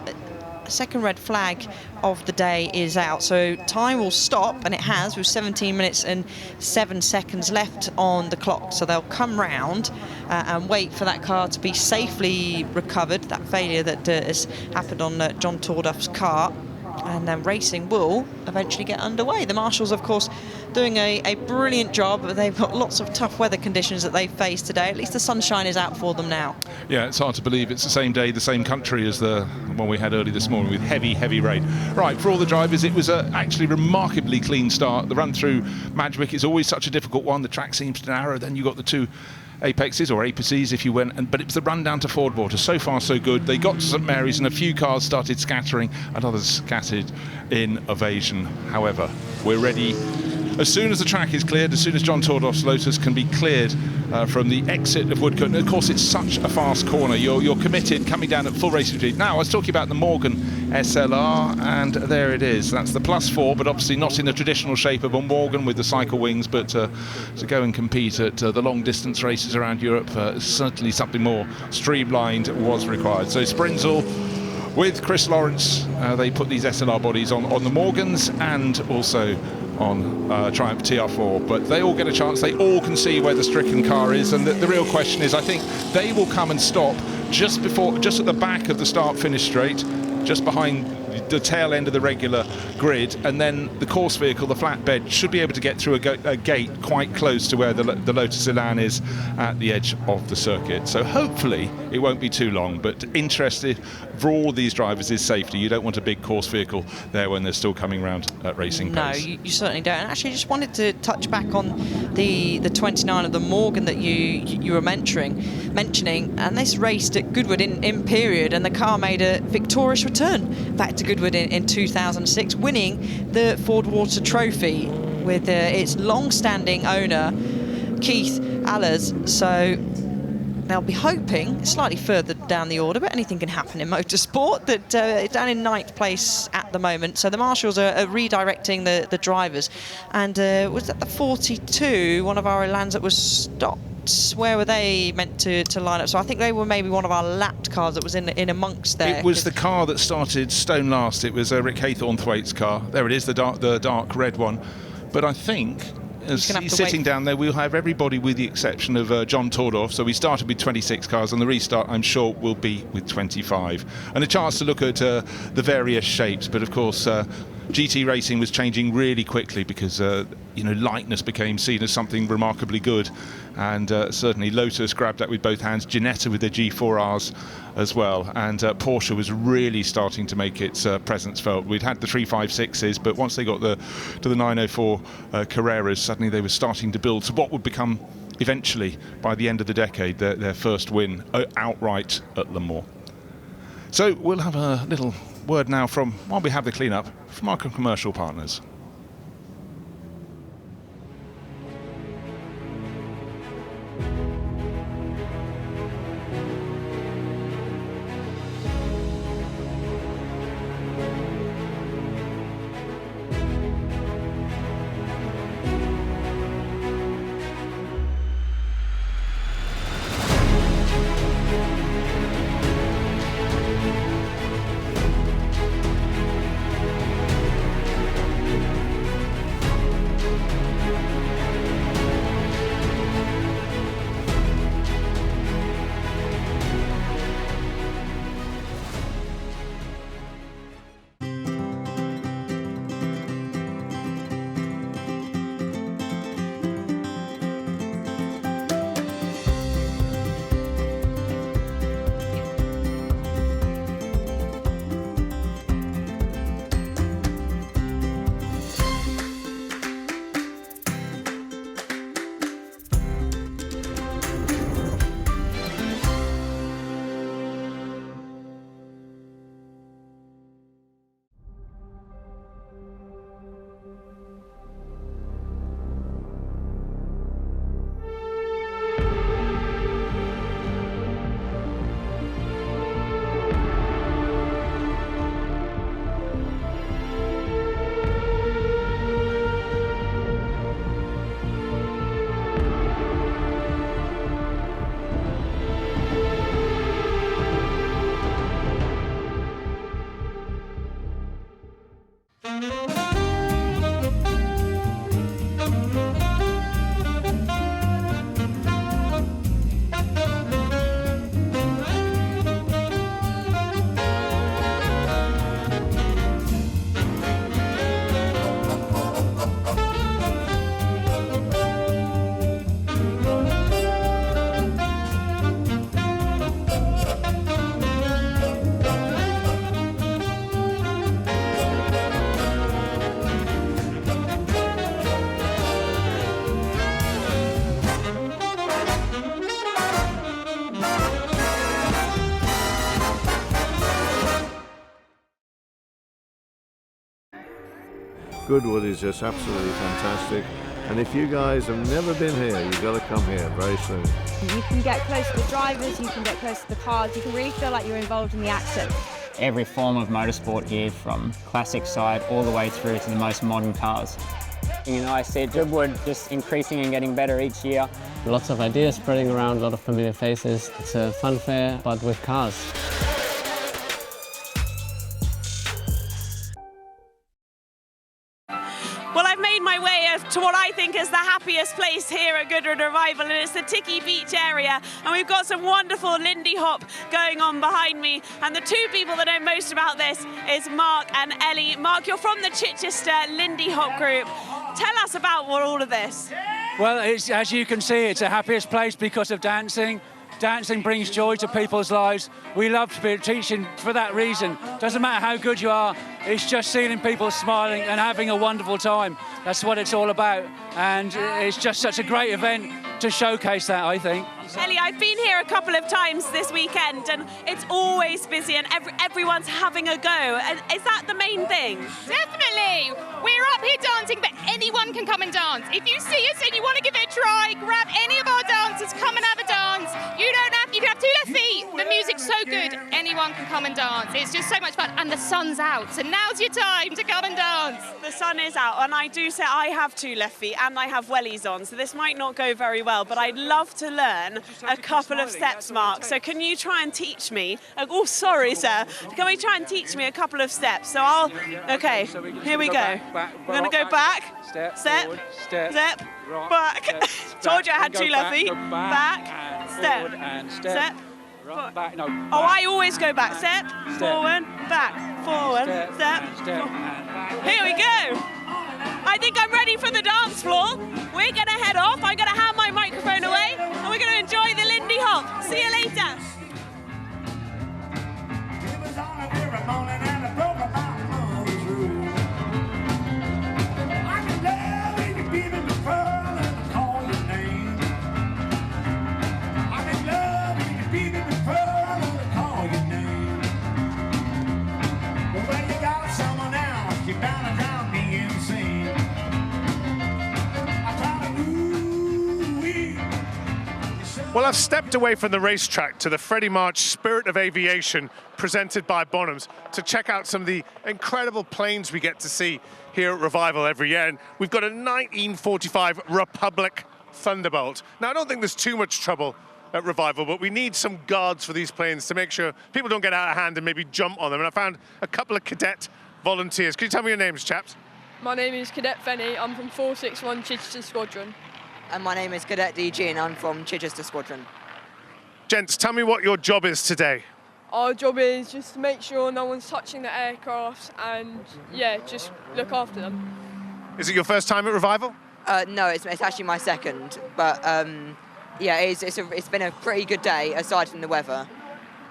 second red flag of the day is out, so time will stop, and it has, with 17 minutes and 7 seconds left on the clock. So they'll come round and wait for that car to be safely recovered, that failure that has happened on John Tordoff's car, and then racing will eventually get underway. The marshals, of course, doing a brilliant job. They've got lots of tough weather conditions that they've faced today. At least the sunshine is out for them now. Yeah, it's hard to believe it's the same day, the same country as the one we had early this morning with heavy rain. Right, for all the drivers, it was actually a remarkably clean start. The run through Madgwick is always such a difficult one. The track seems to narrow. Then you got the two apexes or apices if you went, but it was the run down to Ford Water. So far so good. They got to St Mary's and a few cars started scattering and others scattered in evasion. However, we're ready as soon as the track is cleared, as soon as John Tordoff's Lotus can be cleared from the exit of Woodcote. And of course, it's such a fast corner. You're committed, coming down at full racing speed. Now, I was talking about the Morgan SLR, and there it is. That's the +4, but obviously not in the traditional shape of a Morgan with the cycle wings, but to go and compete at the long distance races around Europe, certainly something more streamlined was required. So Sprinzel with Chris Lawrence, they put these SLR bodies on the Morgans and also on Triumph TR4, but they all get a chance. They all can see where the stricken car is, and the real question is, I think they will come and stop just at the back of the start-finish straight, just behind the tail end of the regular grid, and then the course vehicle, the flatbed, should be able to get through a gate quite close to where the Lotus Elan is at the edge of the circuit. So hopefully it won't be too long, but interested for all these drivers is safety. You don't want a big course vehicle there when they're still coming around at racing pace. No, you certainly don't. And actually, just wanted to touch back on the 29 of the Morgan that you were mentioning, and this raced at Goodwood in period, and the car made a victorious return back to Goodwood in 2006, winning the Ford Water Trophy with its long-standing owner, Keith Allers. So they'll be hoping slightly further down the order, but anything can happen in motorsport, that down in 9th place at the moment. So the marshals are redirecting the drivers. And was that the 42, one of our Elans that was stopped? Where were they meant to line up? So I think they were maybe one of our lapped cars that was in amongst there. It was the car that started stone last. It was Rick Haythornthwaite's car. There it is, the dark red one. But I think, as he's sitting down there, we'll have everybody with the exception of John Tordoff. So we started with 26 cars, and the restart, I'm sure, will be with 25. And a chance to look at the various shapes. But of course, GT racing was changing really quickly because lightness became seen as something remarkably good, and certainly Lotus grabbed that with both hands, Ginetta with their G4Rs as well, and Porsche was really starting to make its presence felt. We'd had the 356s, but once they got to the 904 Carreras, suddenly they were starting to build to what would become eventually, by the end of the decade, their first win outright at Le Mans. So we'll have a little word now while we have the clean-up, from our commercial partners. Goodwood is just absolutely fantastic, and if you guys have never been here, you've got to come here very soon. You can get close to the drivers, you can get close to the cars, you can really feel like you're involved in the action. Every form of motorsport here, from classic side all the way through to the most modern cars. I see Goodwood just increasing and getting better each year. Lots of ideas spreading around, a lot of familiar faces. It's a fun fair, but with cars. Well, I've made my way to what I think is the happiest place here at Goodwood Revival, and it's the Ticky Beach area. And we've got some wonderful Lindy Hop going on behind me. And the two people that know most about this is Mark and Ellie. Mark, you're from the Chichester Lindy Hop group. Tell us about all of this. Well, as you can see, it's the happiest place because of dancing. Dancing brings joy to people's lives. We love to be teaching for that reason. Doesn't matter how good you are, it's just seeing people smiling and having a wonderful time. That's what it's all about. And it's just such a great event to showcase that, I think. Ellie, I've been here a couple of times this weekend, and it's always busy and everyone's having a go. And is that the main thing? Definitely. We're up here dancing, but anyone can come and dance. If you see us and you want to give it a try, grab any of our dancers, come and have a dance. You can have 2 left feet. The music's so good, anyone can come and dance. It's just so much fun, and the sun's out, so now's your time to come and dance. The sun is out, and I do say I have 2 left feet and I have wellies on, so this might not go very well, but I'd love to learn a couple of steps, Mark. So can you try and teach me? Oh, sorry, sir. Can we try and teach me a couple of steps? So okay, here we go. We're going to go back, step, forward, step, back. Told you I had 2 left feet. Back, step, step, back. No. Oh, I always go back. Step, forward, back, forward, step. Here we go. I think I'm ready for the dance floor. We're going to head off. I'm going to hand my microphone away and we're going to enjoy the Lindy Hop. See you later. Well, I've stepped away from the racetrack to the Freddie March Spirit of Aviation presented by Bonhams to check out some of the incredible planes we get to see here at Revival every year. And we've got a 1945 Republic Thunderbolt. Now, I don't think there's too much trouble at Revival, but we need some guards for these planes to make sure people don't get out of hand and maybe jump on them. And I found a couple of cadet volunteers. Can you tell me your names, chaps? My name is Cadet Fenny. I'm from 461 Chichester Squadron. And my name is Cadet DG and I'm from Chichester Squadron. Gents, tell me what your job is today. Our job is just to make sure no one's touching the aircraft and, yeah, just look after them. Is it your first time at Revival? No, it's actually my second. But, yeah, it's been a pretty good day, aside from the weather.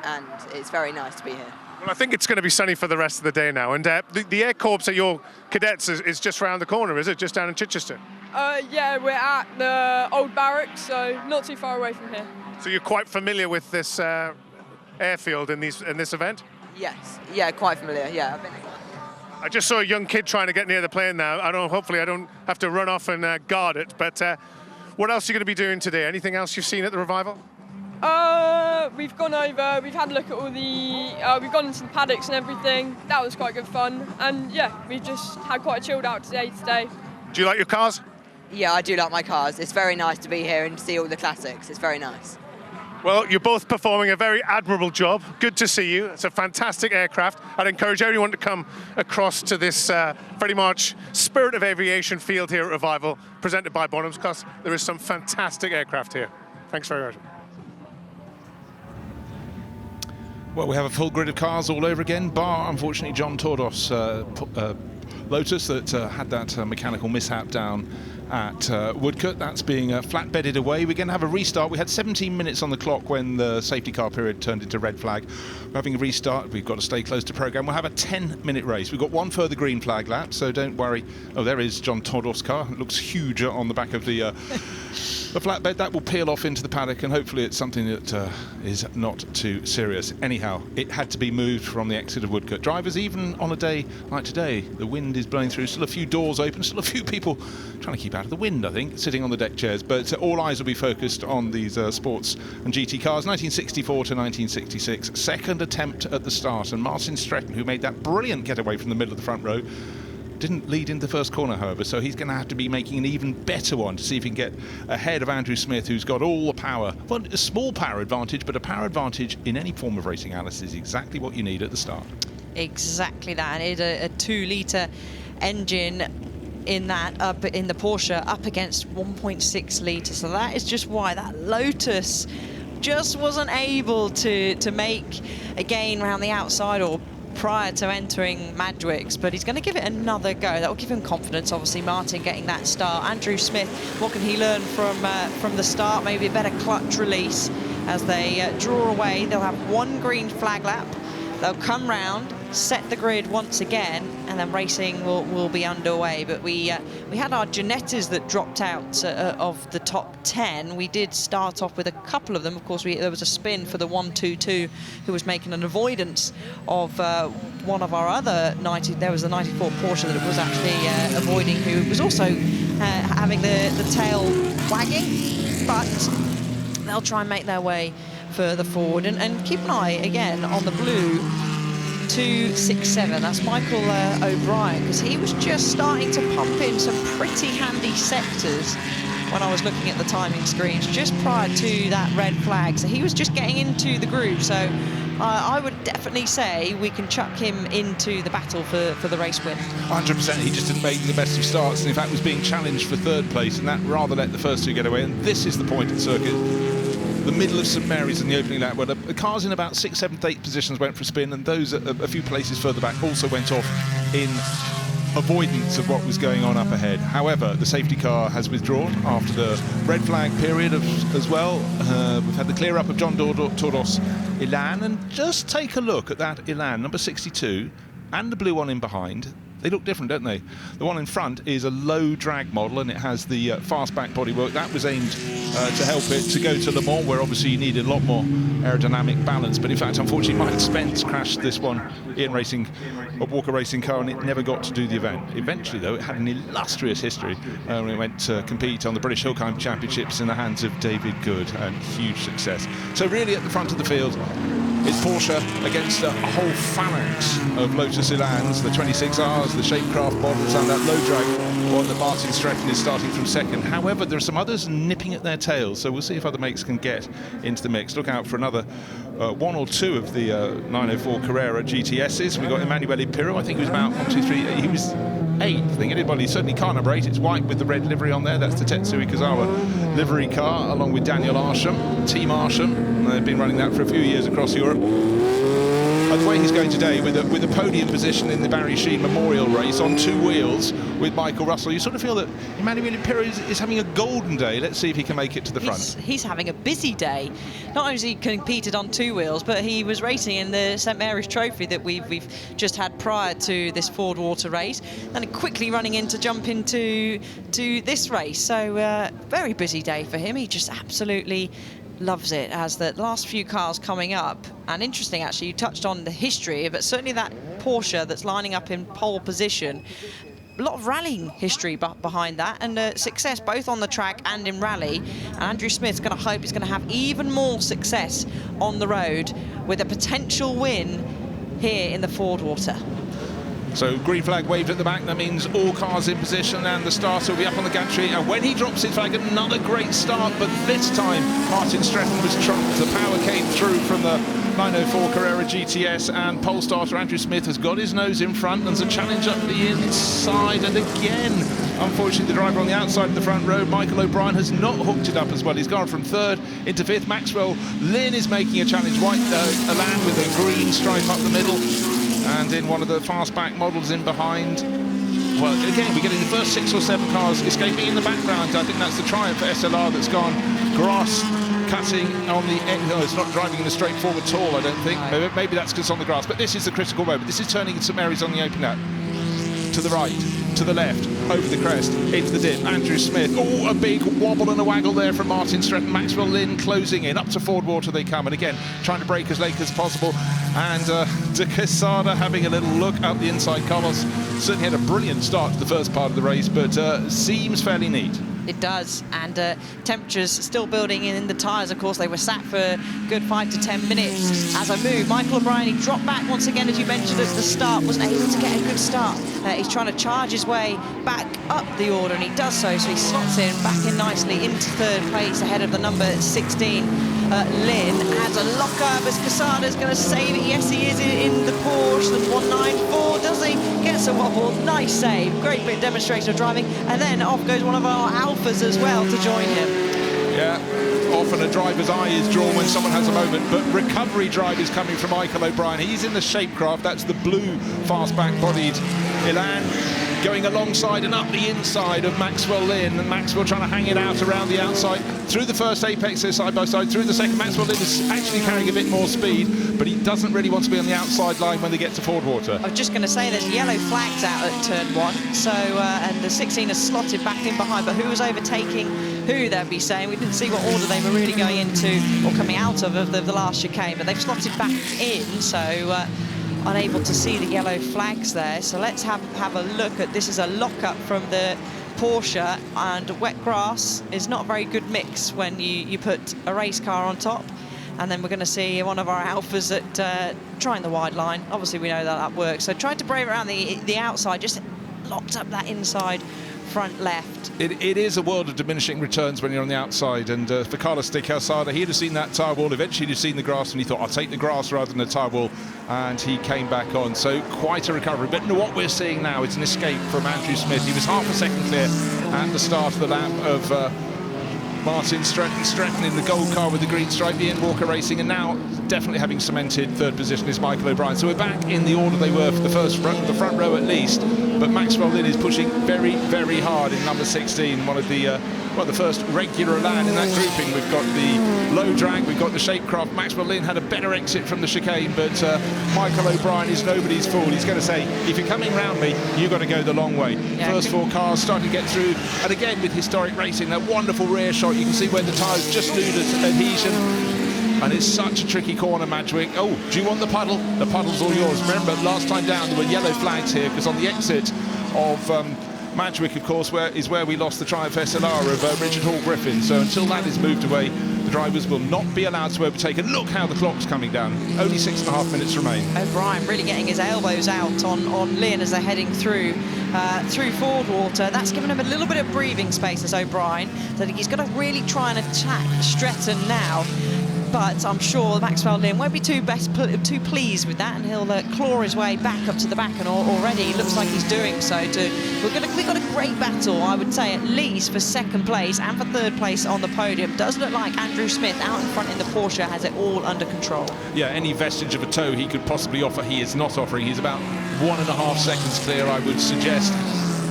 And it's very nice to be here. Well, I think it's going to be sunny for the rest of the day now. And the Air Corps at your cadets is just round the corner, is it? Just down in Chichester? Yeah, we're at the old barracks, so not too far away from here. So you're quite familiar with this airfield in this event? Yes, yeah, quite familiar, yeah. I just saw a young kid trying to get near the plane now. Hopefully I don't have to run off and guard it, but what else are you going to be doing today? Anything else you've seen at the Revival? We've gone over, we've had a look at all the, we've gone into the paddocks and everything. That was quite good fun. And yeah, we just had quite a chilled out day today. Do you like your cars? Yeah, I do like my cars. It's very nice to be here and see all the classics. It's very nice. Well, you're both performing a very admirable job. Good to see you. It's a fantastic aircraft. I'd encourage everyone to come across to this Freddie March Spirit of Aviation field here at Revival, presented by Bonhams, because there is some fantastic aircraft here. Thanks very much. Well, we have a full grid of cars all over again, bar, unfortunately, John Tordos's Lotus that had that mechanical mishap down at Woodcote. That's being flatbedded away. We're going to have a restart. We had 17 minutes on the clock when the safety car period turned into red flag. We're having a restart. We've got to stay close to programme. We'll have a 10-minute race. We've got one further green flag lap, so don't worry. Oh, there is John Tordos's car. It looks huge on the back of the flatbed. That will peel off into the paddock, and hopefully it's something that is not too serious. Anyhow, it had to be moved from the exit of Woodcote. Drivers, even on a day like today, the wind is blowing through, still a few doors open, still a few people trying to keep out of the wind, I think, sitting on the deck chairs. But all eyes will be focused on these sports and GT cars. 1964 to 1966, second attempt at the start, and Martin Stretton, who made that brilliant getaway from the middle of the front row, didn't lead into the first corner, however, so he's going to have to be making an even better one to see if he can get ahead of Andrew Smith, who's got all the power. Well, a small power advantage, but a power advantage in any form of racing, Alice, is exactly what you need at the start. Exactly that. It a 2-litre engine in that up in the Porsche up against 1.6 litres. So that is just why that Lotus just wasn't able to make a gain around the outside or prior to entering Madgwicks, but he's going to give it another go. That will give him confidence. Obviously, Martin getting that start. Andrew Smith, what can he learn from the start? Maybe a better clutch release as they draw away. They'll have one green flag lap. They'll come round, set the grid once again, and then racing will be underway. But we had our Ginettas that dropped out of the top 10. We did start off with a couple of them. Of course, there was a spin for the 122 who was making an avoidance of one of our other 90. There was a 94 Porsche that was actually avoiding, who was also having the tail wagging. But they'll try and make their way further forward, and keep an eye again on the blue 267. That's Michael O'Brien, because he was just starting to pump in some pretty handy sectors when I was looking at the timing screens just prior to that red flag. So he was just getting into the groove. So I would definitely say we can chuck him into the battle for the race win. 100%. He just didn't make the best of starts, and in fact was being challenged for third place, and that rather let the first two get away. And this is the point at circuit, the middle of St Mary's in the opening lap, where the cars in about 6th, 7th, 8th positions went for a spin, and those a few places further back also went off in avoidance of what was going on up ahead. However, the safety car has withdrawn after the red flag period as well. We've had the clear up of John Tordos Elan, and just take a look at that Elan, number 62, and the blue one in behind. They look different, don't they? The one in front is a low drag model, and it has the fastback bodywork. That was aimed to help it to go to Le Mans, where obviously you needed a lot more aerodynamic balance. But in fact, unfortunately, Mike Spence crashed this one in racing, a Walker racing car, and it never got to do the event. Eventually, though, it had an illustrious history when it went to compete on the British Hill Climb Championships in the hands of David Good, and huge success. So really at the front of the field, it's Porsche against a whole phalanx of Lotus Elans, the 26Rs, the Shapecraft models, and that low drag one that Martin Stretton is starting from second. However, there are some others nipping at their tails, so we'll see if other makes can get into the mix. Look out for another one or two of the 904 Carrera GTSs. We've got Emanuele Pirro, I think he was about 1, 2, 3, he was 8th. I think anybody, certainly car number 8, it's white with the red livery on there. That's the Tetsuya Kozawa livery car, along with Daniel Arsham, Team Arsham. They've been running that for a few years across Europe. And the way he's going today, with a podium position in the Barry Sheene Memorial Race on 2 wheels with Michael Russell, you sort of feel that Emanuele Pirro is having a golden day. Let's see if he can make it to the front. He's having a busy day. Not only has he competed on 2 wheels, but he was racing in the St Mary's Trophy that we've just had prior to this Ford Water race, and quickly running in to jump into this race. So very busy day for him. He just absolutely loves it, as the last few cars coming up. And interesting, actually, you touched on the history, but certainly that Porsche that's lining up in pole position, a lot of rallying history behind that, and success both on the track and in rally. And Andrew Smith's going to hope he's going to have even more success on the road with a potential win here in the Ford Water. So green flag waved at the back, that means all cars in position, and the starter will be up on the gantry. And when he drops his flag, another great start, but this time Martin Stretton was trumped. The power came through from the 904 Carrera GTS, and pole starter Andrew Smith has got his nose in front. There's a challenge up the inside, and again, unfortunately, the driver on the outside of the front row, Michael O'Brien, has not hooked it up as well. He's gone from 3rd into 5th. Maxwell Lynn is making a challenge. White Elan with a green stripe up the middle. And in one of the fastback models in behind, well, again, we're getting the first 6 or 7 cars escaping in the background. I think that's the Triumph SLR that's gone grass cutting on the end. No, it's not driving in a straightforward at all, I don't think. Maybe that's because it's on the grass. But this is the critical moment. This is turning St Mary's on the open up. To the right, to the left, over the crest, into the dip. Andrew Smith. Oh, a big wobble and a waggle there from Martin Stretton. Maxwell Lynn closing in. Up to Ford Water they come. And again, trying to break as late as possible. And De Quesada having a little look up the inside. Carlos certainly had a brilliant start to the first part of the race, but seems fairly neat. It does, and temperatures still building in the tyres. Of course, they were sat for a good 5 to 10 minutes as I moved. Michael O'Brien, he dropped back once again, as you mentioned at the start, wasn't able to get a good start. He's trying to charge his way back up the order, and he does so he slots in, back in nicely into 3rd place ahead of the number 16. Lynn adds a lock-up as Quesada's going to save it. Yes, he is in the Porsche, the 194, does he? Gets a wobble, nice save, great bit of demonstration of driving, and then off goes one of our Alfas as well to join him. Yeah, often a driver's eye is drawn when someone has a moment, but recovery drive is coming from Michael O'Brien. He's in the Shapecraft, that's the blue fastback-bodied Elan, going alongside and up the inside of Maxwell Lynn, and Maxwell trying to hang it out around the outside. Through the first apex there side by side, through the second, Maxwell Lynn is actually carrying a bit more speed, but he doesn't really want to be on the outside line when they get to Ford Water. I was just going to say there's yellow flags out at turn 1, so and the 16 has slotted back in behind, but who was overtaking who, they'll be saying. We didn't see what order they were really going into or coming out of the last chicane, but they've slotted back in, so unable to see the yellow flags there. So let's have a look at this. Is a lock-up from the Porsche, and wet grass is not a very good mix when you put a race car on top. And then we're going to see one of our Alfas at trying the wide line. Obviously we know that works, so tried to brave around the outside, just locked up that inside front left. It is a world of diminishing returns when you're on the outside, and for Carlos De Quesada, he'd have seen that tyre wall, eventually he'd have seen the grass, and he thought, I'll take the grass rather than the tyre wall, and he came back on. So quite a recovery. But what we're seeing now is an escape from Andrew Smith. He was half a second clear at the start of the lap of Martin Stretton in the gold car with the green stripe, Ian Walker Racing, and now definitely having cemented 3rd position is Michael O'Brien. So we're back in the order they were for the front row at least. but Maxwell Lynn is pushing very, very hard in number 16, one of the first regular Elan in that grouping. We've got the low drag, we've got the Shapecraft. Maxwell Lynn had a better exit from the chicane, but Michael O'Brien is nobody's fool. He's going to say, if you're coming round me, you've got to go the long way. Yeah, first 4 cars starting to get through, and again with historic racing, that wonderful rear shot, you can see where the tyres just lose adhesion. And it's such a tricky corner, Madgwick. Oh, do you want the puddle? The puddle's all yours. Remember, last time down, there were yellow flags here, because on the exit of Madgwick, of course, is where we lost the Triumph SLR of Richard Hall Griffin. So until that is moved away, the drivers will not be allowed to overtake. And look how the clock's coming down. Only 6.5 minutes remain. O'Brien really getting his elbows out on Lynn as they're heading through Ford Water. That's given him a little bit of breathing space as O'Brien. So he's got to really try and attack Stretton now. But I'm sure Maxwell Lynn won't be too pleased with that, and he'll claw his way back up to the back, and already looks like he's doing so. We've got a great battle, I would say, at least for second place and for third place on the podium. Does look like Andrew Smith out in front in the Porsche has it all under control. Yeah, any vestige of a tow he could possibly offer, he is not offering. He's about 1.5 seconds clear, I would suggest.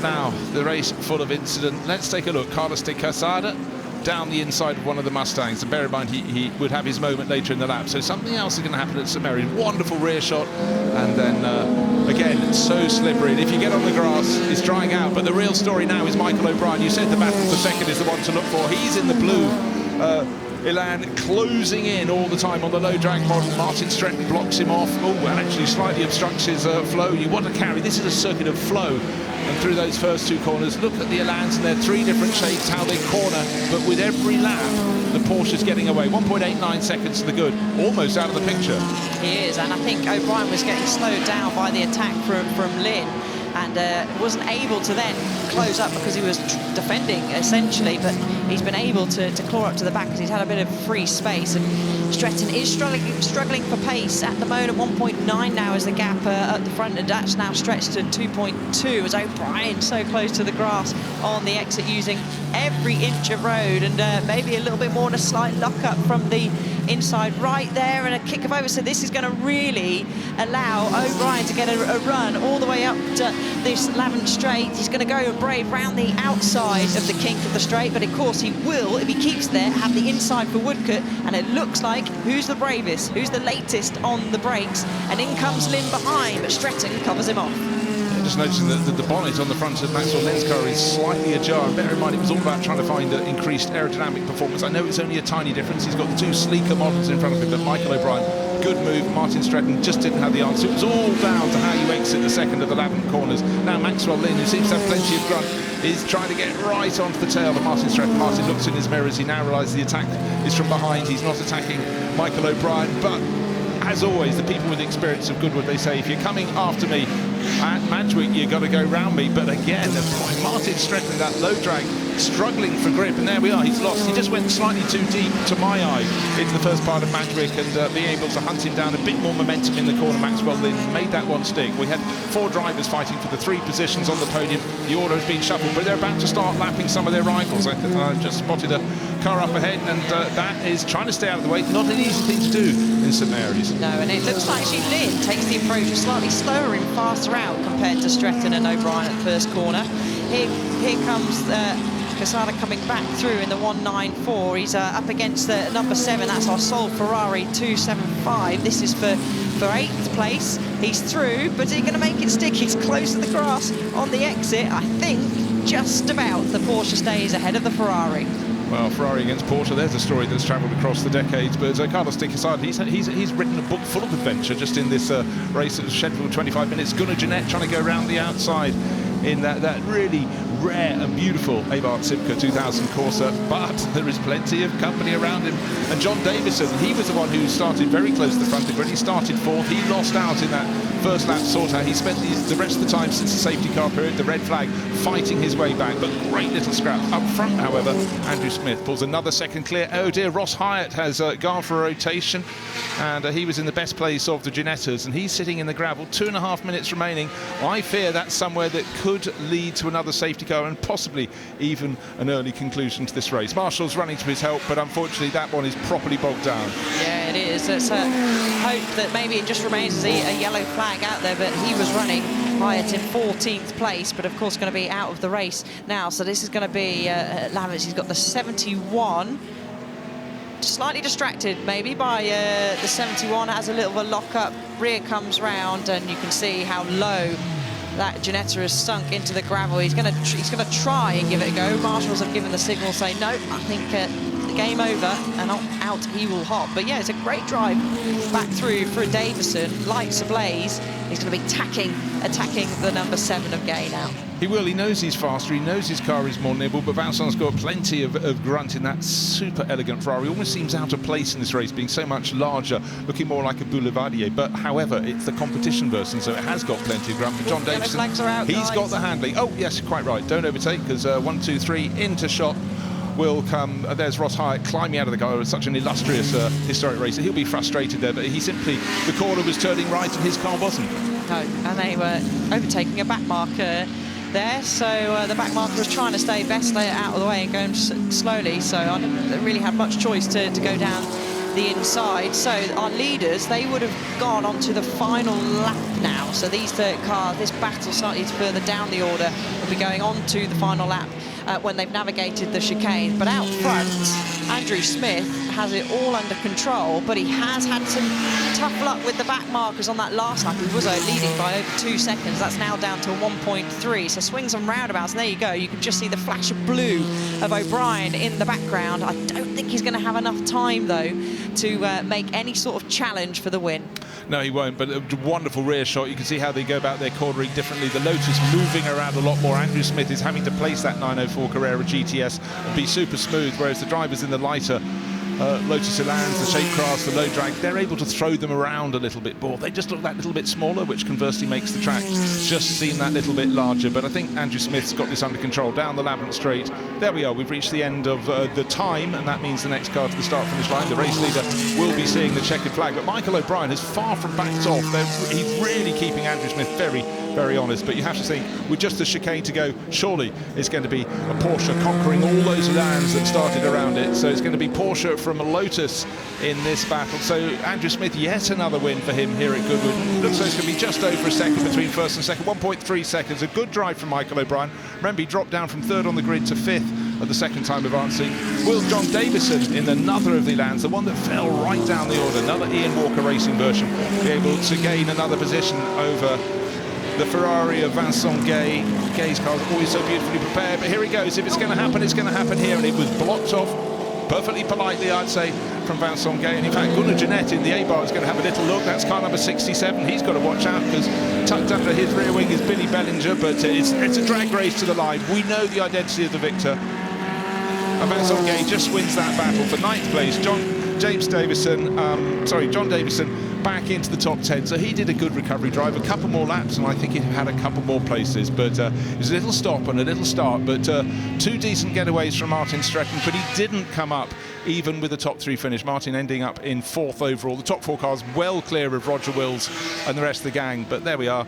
Now, the race full of incident. Let's take a look. Carlos de Casada down the inside of one of the Mustangs, and bear in mind he would have his moment later in the lap, so something else is going to happen at St Mary's. Wonderful rear shot, and then again, it's so slippery, and if you get on the grass, it's drying out. But the real story now is Michael O'Brien. You said the battle for second is the one to look for. He's in the blue Elan, closing in all the time on the low drag model. Martin Stretton blocks him off, and actually slightly obstructs his flow. You want to carry, this is a circuit of flow. And through those first 2 corners, look at the Elans and their 3 different shapes, how they corner. But with every lap, the Porsche's getting away. 1.89 seconds to the good, almost out of the picture. He is, and I think O'Brien was getting slowed down by the attack from Lynn, and wasn't able to then close up because he was defending essentially, but he's been able to claw up to the back because he's had a bit of free space. And Stretton is struggling for pace at the moment. 1.9 now is the gap at the front, and that's now stretched to 2.2 as O'Brien so close to the grass on the exit, using every inch of road, and maybe a little bit more and a slight lock up from the inside right there, and a kick of over. So this is going to really allow O'Brien to get a run all the way up to this Lavant Straight. He's going to go and brave round the outside of the kink of the straight, but of course he will, if he keeps there, have the inside for Woodcote. And it looks like who's the bravest, who's the latest on the brakes, and in comes Lynn behind, but Stretton covers him off. Just noticing that the bonnet on the front of Maxwell Lynn's car is slightly ajar. Bear in mind, it was all about trying to find increased aerodynamic performance. I know it's only a tiny difference. He's got the 2 sleeker models in front of him, but Michael O'Brien, good move. Martin Stretton just didn't have the answer. It was all down to how you exit the second of the Lavant corners. Now Maxwell Lynn, who seems to have plenty of grunt, is trying to get right onto the tail of Martin Stretton. Martin looks in his mirror as he now realises the attack is from behind. He's not attacking Michael O'Brien, but as always, the people with the experience of Goodwood, they say, if you're coming after me at Madgwick, you've got to go round me. But again, boy, Martin Stretton, that low drag, struggling for grip, and there we are, he's lost. He just went slightly too deep, to my eye, into the first part of Madgwick, and being able to hunt him down, a bit more momentum in the corner. Maxwell Lynn made that one stick. We had 4 drivers fighting for the 3 positions on the podium. The order has been shuffled, but they're about to start lapping some of their rivals. I just spotted a car up ahead, and that is trying to stay out of the way. Not an easy thing to do in St Mary's. No, and it looks like actually Lynn takes the approach slightly slower and faster out compared to Stretton and O'Brien at first corner. Here comes Casada coming back through in the 194. He's up against the number 7. That's our Sol Ferrari 275. This is for 8th place. He's through, but is he going to make it stick? He's close to the grass on the exit. I think just about the Porsche stays ahead of the Ferrari. Well, Ferrari against Porsche, there's a story that's travelled across the decades, but Carlos de Casada, he's written a book full of adventure just in this race that was scheduled 25 minutes. Gunnar Jeanette trying to go around the outside in that really rare and beautiful Abarth Simca 2000 Corsa, but there is plenty of company around him. And John Davison, he was the one who started very close to the front of the grid. He started 4th. He lost out in that first lap sort out. He spent the rest of the time since the safety car period, the red flag, fighting his way back, but great little scrap. Up front, however, Andrew Smith pulls another second clear. Oh dear, Ross Hyatt has gone for a rotation, and he was in the best place of the Ginettas, and he's sitting in the gravel. 2.5 minutes remaining. I fear that's somewhere that could lead to another safety car and possibly even an early conclusion to this race. Marshall's running to his help, but unfortunately that one is properly bogged down. Yeah, it is. Let's hope that maybe it just remains as a yellow flag out there, but he was running Hyatt in 14th place, but of course going to be out of the race now. So this is going to be Lavitz. He's got the 71. Slightly distracted maybe by the 71, has a little of a lock-up. Rear comes round, and you can see how low that Ginetta has sunk into the gravel. He's going to try and give it a go. Marshals have given the signal, say no. I think the game over, and out he will hop. But yeah, it's a great drive back through for Davison. Lights ablaze. He's going to be attacking the number 7 of Gay now. He will. He knows he's faster. He knows his car is more nimble, but Vincent's got plenty of grunt in that super elegant Ferrari. Almost seems out of place in this race, being so much larger, looking more like a Boulevardier. But however, it's the competition version, so it has got plenty of grunt. But John Davison, he's got the handling. Oh yes, quite right. Don't overtake, because 1, 2, 3 into shot will come. There's Ross Hyatt climbing out of the car. It was such an illustrious historic racer. He'll be frustrated there, but he simply, the corner was turning right and his car wasn't. No, and they were overtaking a back marker there, so the back marker was trying to stay best out of the way and going slowly, so I didn't really have much choice to go down the inside. So our leaders, they would have gone on to the final lap now, so these cars, this battle slightly further down the order, will be going on to the final lap when they've navigated the chicane. But out front, Andrew Smith has it all under control, but he has had some tough luck with the back markers on that last lap. He was leading by over 2 seconds. That's now down to 1.3. So swings and roundabouts, and there you go. You can just see the flash of blue of O'Brien in the background. I don't think he's going to have enough time, though, to make any sort of challenge for the win. No, he won't, but a wonderful rear shot. You can see how they go about their cornering differently. The Lotus moving around a lot more. Andrew Smith is having to place that 904 Carrera GTS and be super smooth, whereas the drivers in the lighter Lotus Elans, the Shape Craft, the low drag, they're able to throw them around a little bit more. They just look that little bit smaller, which conversely makes the track just seem that little bit larger. But I think Andrew Smith's got this under control. Down the Labyrinth Straight, there we are. We've reached the end of the time, and that means the next car to the start-finish line. The race leader will be seeing the checkered flag, but Michael O'Brien has far from backed off. He's really keeping Andrew Smith very, very honest. But you have to think, with just the chicane to go, surely it's going to be a Porsche conquering all those lands that started around it. So it's going to be Porsche from a Lotus in this battle. So Andrew Smith, yet another win for him here at Goodwood. Looks like it's going to be just over a second between first and second. 1.3 seconds. A good drive from Michael O'Brien. Remember, he dropped down from 3rd on the grid to 5th at the second time advancing. Will John Davison in another of the lands, the one that fell right down the order, another Ian Walker Racing version, be able to gain another position over the Ferrari of Vincent Gay. Gay's car is always so beautifully prepared, but here he goes. If it's going to happen, it's going to happen here, and it was blocked off perfectly politely, I'd say, from Vincent Gay. And in fact, Gunnar Jeanette in the A-bar is going to have a little look. That's car number 67. He's got to watch out, because tucked under his rear wing is Billy Bellinger, but it's a drag race to the line. We know the identity of the victor. And Vincent Gay just wins that battle for 9th place. John Davison back into the top 10, so he did a good recovery drive, a couple more laps, and I think he had a couple more places, but it was a little stop and a little start, but 2 decent getaways from Martin Stretton, but he didn't come up even with a top 3 finish. Martin ending up in 4th overall. The top 4 cars well clear of Roger Wills and the rest of the gang, but there we are.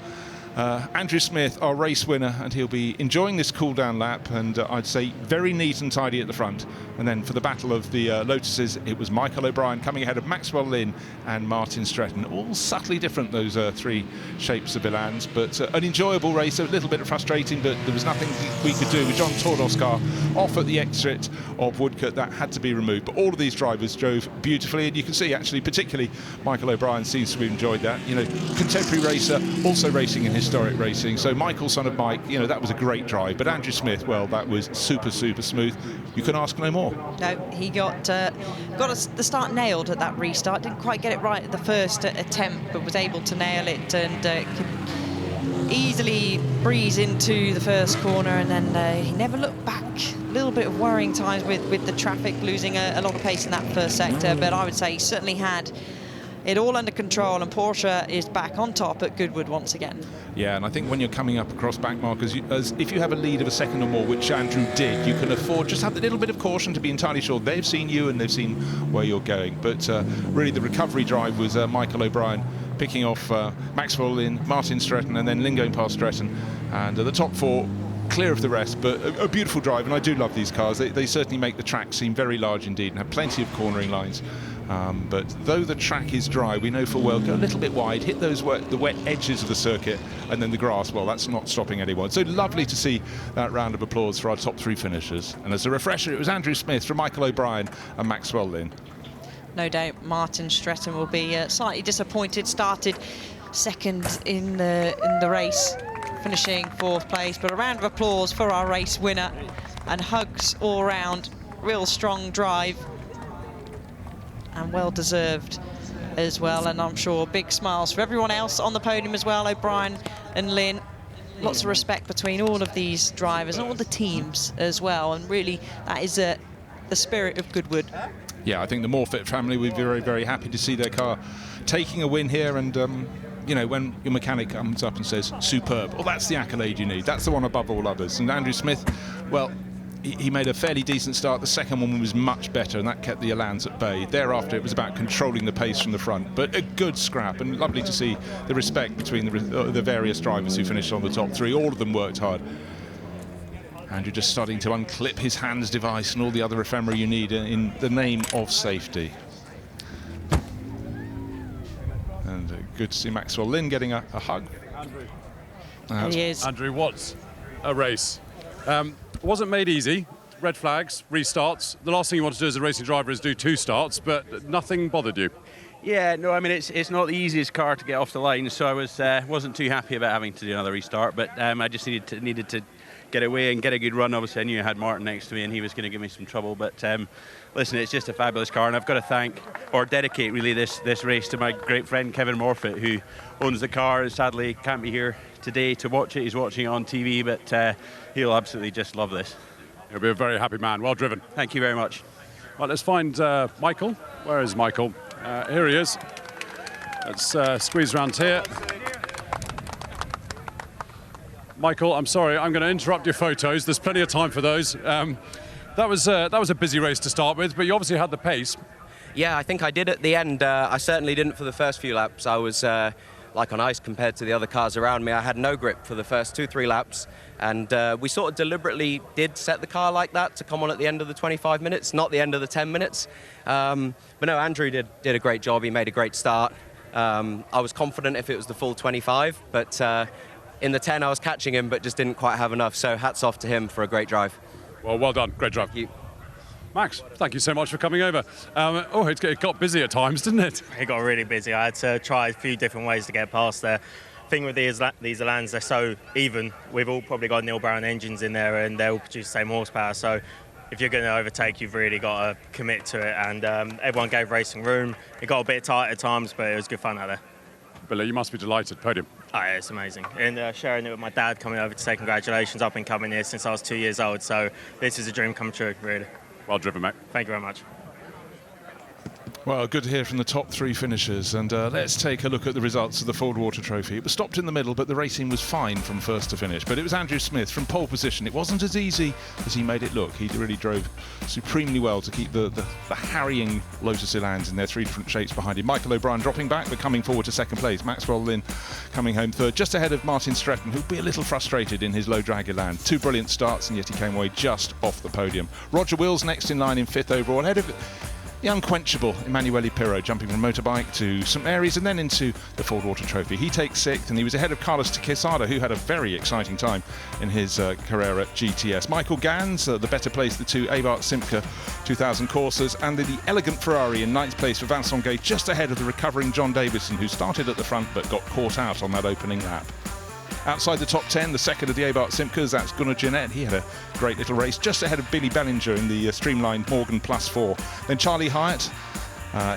Andrew Smith, our race winner, and he'll be enjoying this cool-down lap, and I'd say very neat and tidy at the front. And then for the battle of the Lotuses, it was Michael O'Brien coming ahead of Maxwell Lynn and Martin Stretton. All subtly different, those 3 shapes of Elans, but an enjoyable race, a little bit frustrating, but there was nothing we could do with John Tordos's car off at the exit of Woodcote. That had to be removed, but all of these drivers drove beautifully, and you can see actually particularly Michael O'Brien seems to have enjoyed that. You know, contemporary racer, also racing in historic racing. So Michael, son of Mike, you know, that was a great drive, but Andrew Smith, well, that was super smooth. You can ask no more. No, he got the start nailed at that restart. Didn't quite get it right at the first attempt, but was able to nail it and could easily breeze into the first corner, and then he never looked back. A little bit of worrying times with the traffic, losing a lot of pace in that first sector, but I would say he certainly had it all under control, and Porsche is back on top at Goodwood once again. Yeah, and I think when you're coming up across back markers, if you have a lead of a second or more, which Andrew did, you can afford just have a little bit of caution to be entirely sure they've seen you and they've seen where you're going. But really the recovery drive was Michael O'Brien picking off Maxwell Lynn, Martin Stretton, and then Lynn going past Stretton. And the top 4 clear of the rest, but a beautiful drive, and I do love these cars. They certainly make the track seem very large indeed and have plenty of cornering lines. But though the track is dry, we know full well, go a little bit wide, hit those the wet edges of the circuit, and then the grass, well, that's not stopping anyone. So lovely to see that round of applause for our top 3 finishers. And as a refresher, it was Andrew Smith from Michael O'Brien and Maxwell Lynn. No doubt Martin Stretton will be slightly disappointed. Started second in the race, finishing 4th place, but a round of applause for our race winner, and hugs all round. Real strong drive and well deserved as well, and I'm sure big smiles for everyone else on the podium as well. O'Brien and Lynn, lots of respect between all of these drivers and all the teams as well, and really that is the spirit of Goodwood. Yeah, I think the Morfitt family will be very, very happy to see their car taking a win here. And you know, when your mechanic comes up and says superb, well, that's the accolade you need. That's the one above all others. And Andrew Smith, well, he made a fairly decent start. The second one was much better, and that kept the Alans at bay. Thereafter, it was about controlling the pace from the front, but a good scrap, and lovely to see the respect between the various drivers who finished on the top 3. All of them worked hard. Andrew just starting to unclip his hands device and all the other ephemera you need in the name of safety. And good to see Maxwell Lynn getting a hug. He is. Andrew, what a race. Wasn't made easy. Red flags, restarts. The last thing you want to do as a racing driver is do 2 starts, but nothing bothered you. Yeah, no, I mean, it's not the easiest car to get off the line, so I wasn't too happy about having to do another restart, but I just needed to get away and get a good run. Obviously, I knew I had Martin next to me and he was going to give me some trouble, but listen, it's just a fabulous car, and I've got to thank, or dedicate really, this race to my great friend Kevin Morfitt, who owns the car and sadly can't be here today to watch it. He's watching it on TV, but he'll absolutely just love this. He'll be a very happy man. Well driven. Thank you very much. Right, let's find Michael. Where is Michael? Here he is. Let's squeeze around here. Michael, I'm sorry, I'm going to interrupt your photos. There's plenty of time for those. That was a busy race to start with, but you obviously had the pace. Yeah, I think I did at the end. I certainly didn't for the first few laps. I was like on ice compared to the other cars around me. I had no grip for the first 2-3 laps, and we sort of deliberately did set the car like that to come on at the end of the 25 minutes, not the end of the 10 minutes. But no, Andrew did a great job. He made a great start. I was confident if it was the full 25, but in the 10 I was catching him, but just didn't quite have enough. So hats off to him for a great drive. Well done. Great drive. Thank you. Max, thank you so much for coming over. It got busy at times, didn't it? It got really busy. I had to try a few different ways to get past there. Thing with these Alans, they're so even. We've all probably got Neil Brown engines in there, and they all produce the same horsepower. So if you're going to overtake, you've really got to commit to it. And everyone gave racing room. It got a bit tight at times, but it was good fun out there. Billy, you must be delighted. Podium. Oh, yeah, it's amazing. And sharing it with my dad coming over to say congratulations. I've been coming here since I was 2 years old, so this is a dream come true, really. Well driven, mate. Thank you very much. Well, good to hear from the top 3 finishers, and let's take a look at the results of the Ford Water Trophy. It was stopped in the middle, but the racing was fine from first to finish. But it was Andrew Smith from pole position. It wasn't as easy as he made it look. He really drove supremely well to keep the harrying Lotus Elans in their 3 different shapes behind him. Michael O'Brien dropping back, but coming forward to second place. Maxwell Lynn coming home third, just ahead of Martin Stretton, who'll be a little frustrated in his low drag Elan. 2 brilliant starts, and yet he came away just off the podium. Roger Wills next in line in 5th overall, ahead of the unquenchable Emanuele Pirro, jumping from motorbike to St Mary's and then into the Ford Water Trophy. He takes 6th, and he was ahead of Carlos Quesada, who had a very exciting time in his Carrera GTS. Michael Gans, the better place, the 2 Abarth Simca 2000 Corsas, and the elegant Ferrari in 9th place for Vincent Gay, just ahead of the recovering John Davison, who started at the front but got caught out on that opening lap. Outside the top 10, the second of the Abarth Simcas, that's Gunnar Jeanette. He had a great little race, just ahead of Billy Bellinger in the streamlined Morgan Plus 4. Then Charlie Hyatt,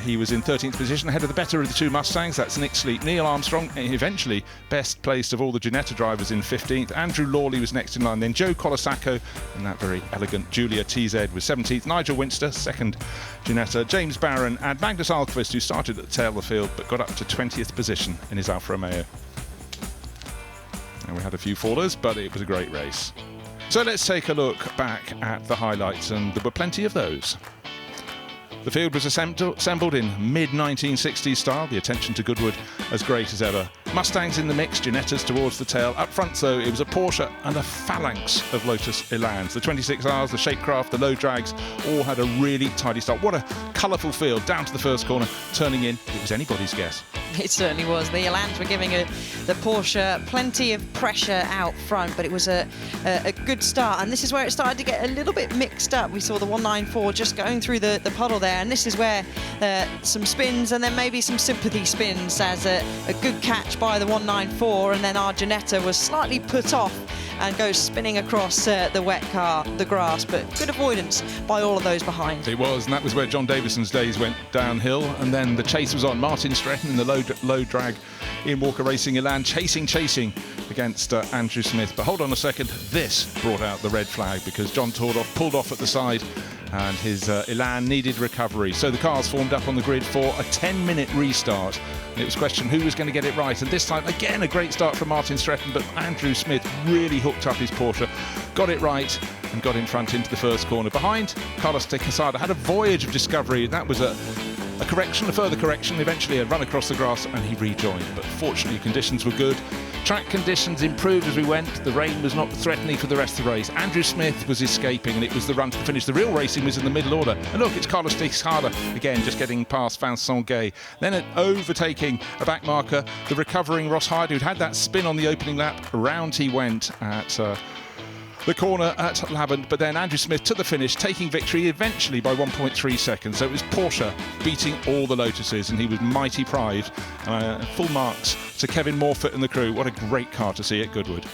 he was in 13th position, ahead of the better of the 2 Mustangs. That's Nick Sleep, Neil Armstrong, eventually best placed of all the Ginetta drivers in 15th. Andrew Lawley was next in line. Then Joe Colasacco and that very elegant Julia TZ was 17th. Nigel Winster, second Ginetta. James Barron and Magnus Alquist, who started at the tail of the field but got up to 20th position in his Alfa Romeo. And we had a few fallers, but it was a great race. So let's take a look back at the highlights, and there were plenty of those. The field was assembled in mid-1960s style, the attention to Goodwood as great as ever, Mustangs in the mix, Ginettas towards the tail. Up front, though, it was a Porsche and a phalanx of Lotus Elans. The 26Rs, the Shapecraft, the low drags all had a really tidy start. What a colourful field down to the first corner, turning in. It was anybody's guess. It certainly was. The Elans were giving the Porsche plenty of pressure out front, but it was a good start. And this is where it started to get a little bit mixed up. We saw the 194 just going through the puddle there, and this is where some spins and then maybe some sympathy spins as a good catch by the 194, and then our Ginetta was slightly put off and goes spinning across the wet car, the grass, but good avoidance by all of those behind. It was, and that was where John Davison's days went downhill, and then the chase was on. Martin Stretton in the low drag Ian Walker Racing Elan chasing against Andrew Smith. But hold on a second, this brought out the red flag because John pulled off at the side, and his Elan needed recovery. So the cars formed up on the grid for a 10-minute restart. And it was questioned who was going to get it right. And this time, again, a great start from Martin Stretton, but Andrew Smith really hooked up his Porsche, got it right, and got in front into the first corner. Behind, Carlos de Quesada had a voyage of discovery. That was a further correction. Eventually a run across the grass, and he rejoined. But fortunately, conditions were good. Track conditions improved as we went. The rain was not threatening for the rest of the race. Andrew Smith was escaping, and it was the run to the finish. The real racing was in the middle order. And look, it's Carlos de Quesada again, just getting past Vincent Gay. Then overtaking a back marker, the recovering Ross Hyde, who'd had that spin on the opening lap. Around he went at the corner at Lavant, but then Andrew Smith to the finish, taking victory eventually by 1.3 seconds. So it was Porsche beating all the Lotuses, and he was mighty proud. Full marks to Kevin Morfitt and the crew. What a great car to see at Goodwood.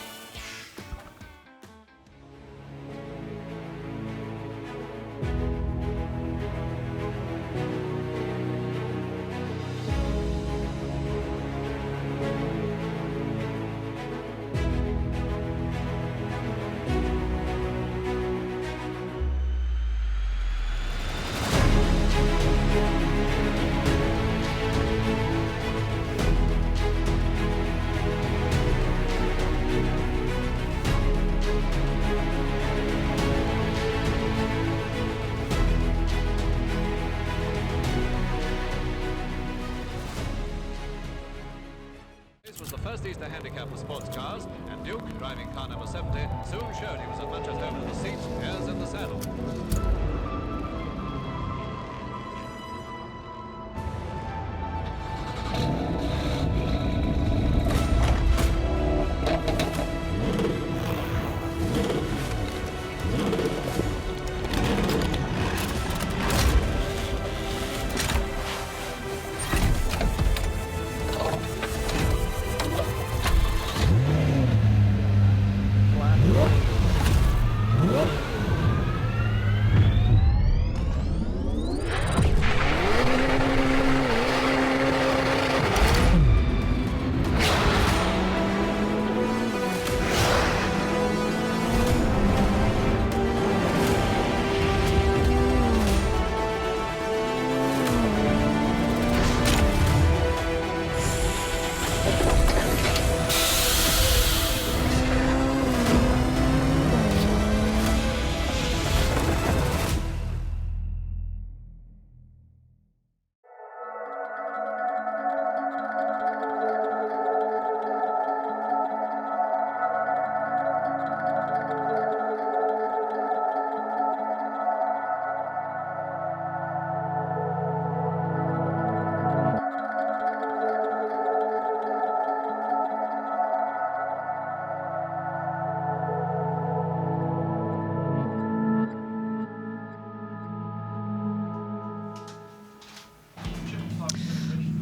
Easter handicap for sports cars, and Duke, driving car number 70, soon showed he was as much at home in the seat as in the saddle.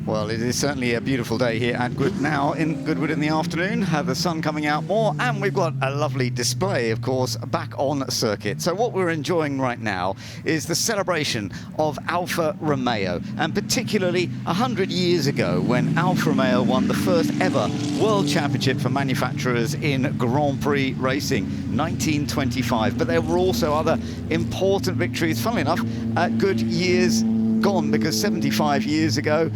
Well, it is certainly a beautiful day here at Goodwood now in Goodwood in the afternoon. The sun coming out more, and we've got a lovely display, of course, back on circuit. So what we're enjoying right now is the celebration of Alfa Romeo, and particularly 100 years ago when Alfa Romeo won the first ever World Championship for manufacturers in Grand Prix racing, 1925. But there were also other important victories, funnily enough, at Goodyear's gone, because 75 years ago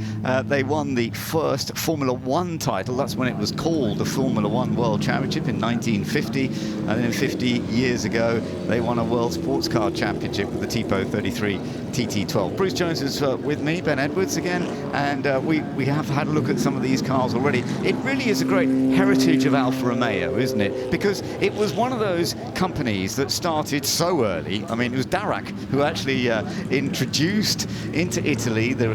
they won the first Formula One title. That's when it was called the Formula One World Championship in 1950, and then 50 years ago they won a World Sports Car Championship with the Tipo 33 TT12. Bruce Jones is with me, Ben Edwards again, and we have had a look at some of these cars already. It really is a great heritage of Alfa Romeo, isn't it? Because it was one of those companies that started so early. I mean, it was RAC who actually introduced into Italy the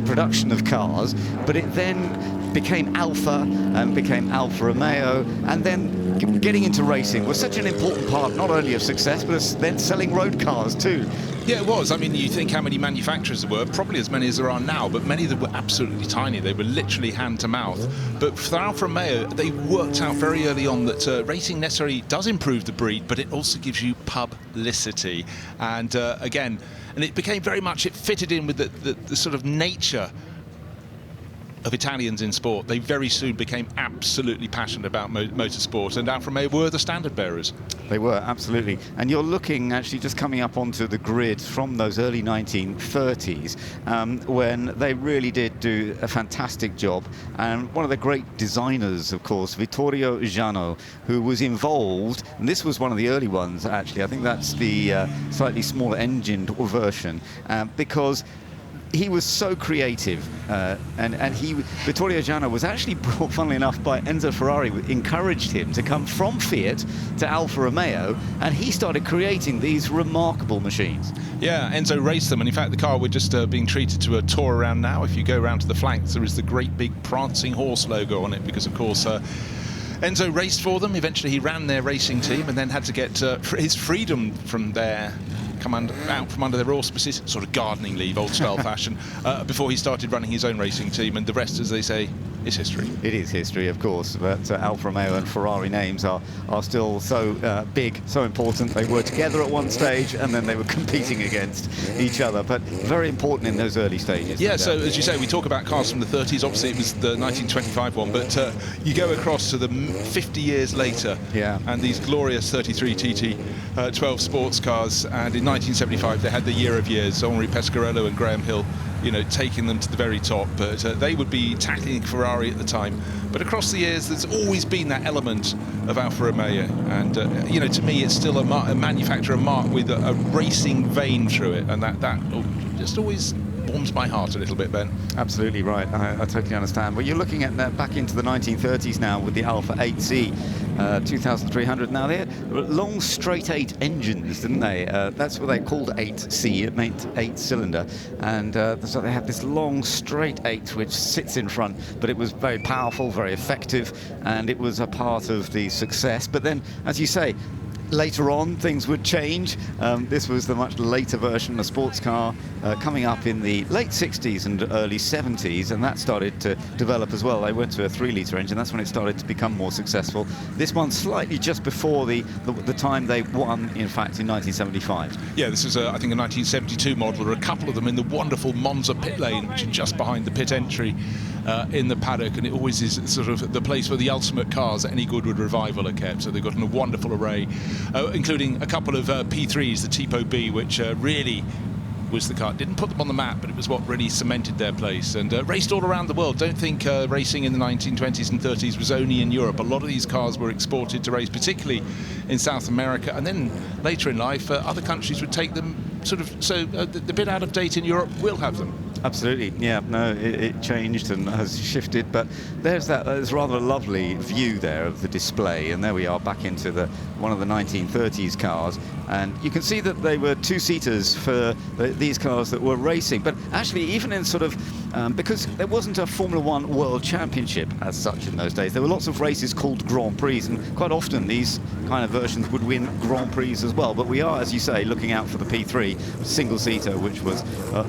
production of cars, but it then became Alfa and became Alfa Romeo, and then getting into racing was such an important part not only of success, but then selling road cars too. Yeah, it was. I mean, you think how many manufacturers there were, probably as many as there are now, but many of them were absolutely tiny. They were literally hand to mouth. But for Alfa Romeo, they worked out very early on that racing necessarily does improve the breed, but it also gives you publicity. And again, and it became very much, it fitted in with the sort of nature of Italians in sport. They very soon became absolutely passionate about motorsport, and Alfa Romeo were the standard bearers. They were, absolutely. And you're looking, actually, just coming up onto the grid from those early 1930s, when they really did do a fantastic job. And one of the great designers, of course, Vittorio Giano, who was involved, and this was one of the early ones, actually. I think that's the slightly smaller engined version, because he was so creative, and Vittorio Giano was actually brought, funnily enough, by Enzo Ferrari, encouraged him to come from Fiat to Alfa Romeo, and he started creating these remarkable machines. Yeah, Enzo raced them, and in fact the car we're just being treated to a tour around now. If you go around to the flanks, there is the great big prancing horse logo on it, because of course Enzo raced for them. Eventually he ran their racing team and then had to get his freedom from their out from under their auspices, sort of gardening leave, old style fashion, before he started running his own racing team, and the rest, as they say, is history. It is history, of course, but Alfa Romeo and Ferrari names are still so big, so important. They were together at one stage, and then they were competing against each other, but very important in those early stages. Yeah, so as you say, we talk about cars from the 30s. Obviously it was the 1925 one, but you go across to the 50 years later, yeah, and these glorious 33 TT 12 sports cars, and in 1975 they had the year of years, Henri Pescarello and Graham Hill, you know, taking them to the very top, but they would be tackling Ferrari at the time. But across the years, there's always been that element of Alfa Romeo, and you know, to me, it's still a manufacturer mark with a racing vein through it, and that just always warms my heart a little bit, Ben. Absolutely right. I totally understand. Well, you're looking at back into the 1930s now with the Alfa 8C 2300. Now, they had long straight 8 engines, didn't they? That's what they called 8C. It meant 8-cylinder, and so they had this long straight 8 which sits in front, but it was very powerful, very effective, and it was a part of the success. But then, as you say, later on, things would change. This was the much later version, a sports car, coming up in the late 60s and early 70s, and that started to develop as well. They went to a 3-litre engine. That's when it started to become more successful. This one slightly just before the time they won, in fact, in 1975. Yeah, this is, I think, a 1972 model. There are a couple of them in the wonderful Monza pit lane, which is just behind the pit entry in the paddock, and it always is sort of the place where the ultimate cars at any Goodwood Revival are kept. So they've got a wonderful array, including a couple of P3s, the Tipo B, which really was the car. Didn't put them on the map, but it was what really cemented their place, and raced all around the world. Don't think racing in the 1920s and 30s was only in Europe. A lot of these cars were exported to race, particularly in South America, and then later in life other countries would take them sort of, so the bit out of date in Europe will have them. Absolutely, yeah. No, it changed and has shifted, but there's rather a lovely view there of the display, and there we are back into one of the 1930s cars, and you can see that they were 2-seaters for these cars that were racing. But actually, even in sort of because there wasn't a Formula One World Championship as such in those days, there were lots of races called Grand Prix, and quite often these kind of versions would win Grand Prix as well. But we are, as you say, looking out for the P3 single-seater, which was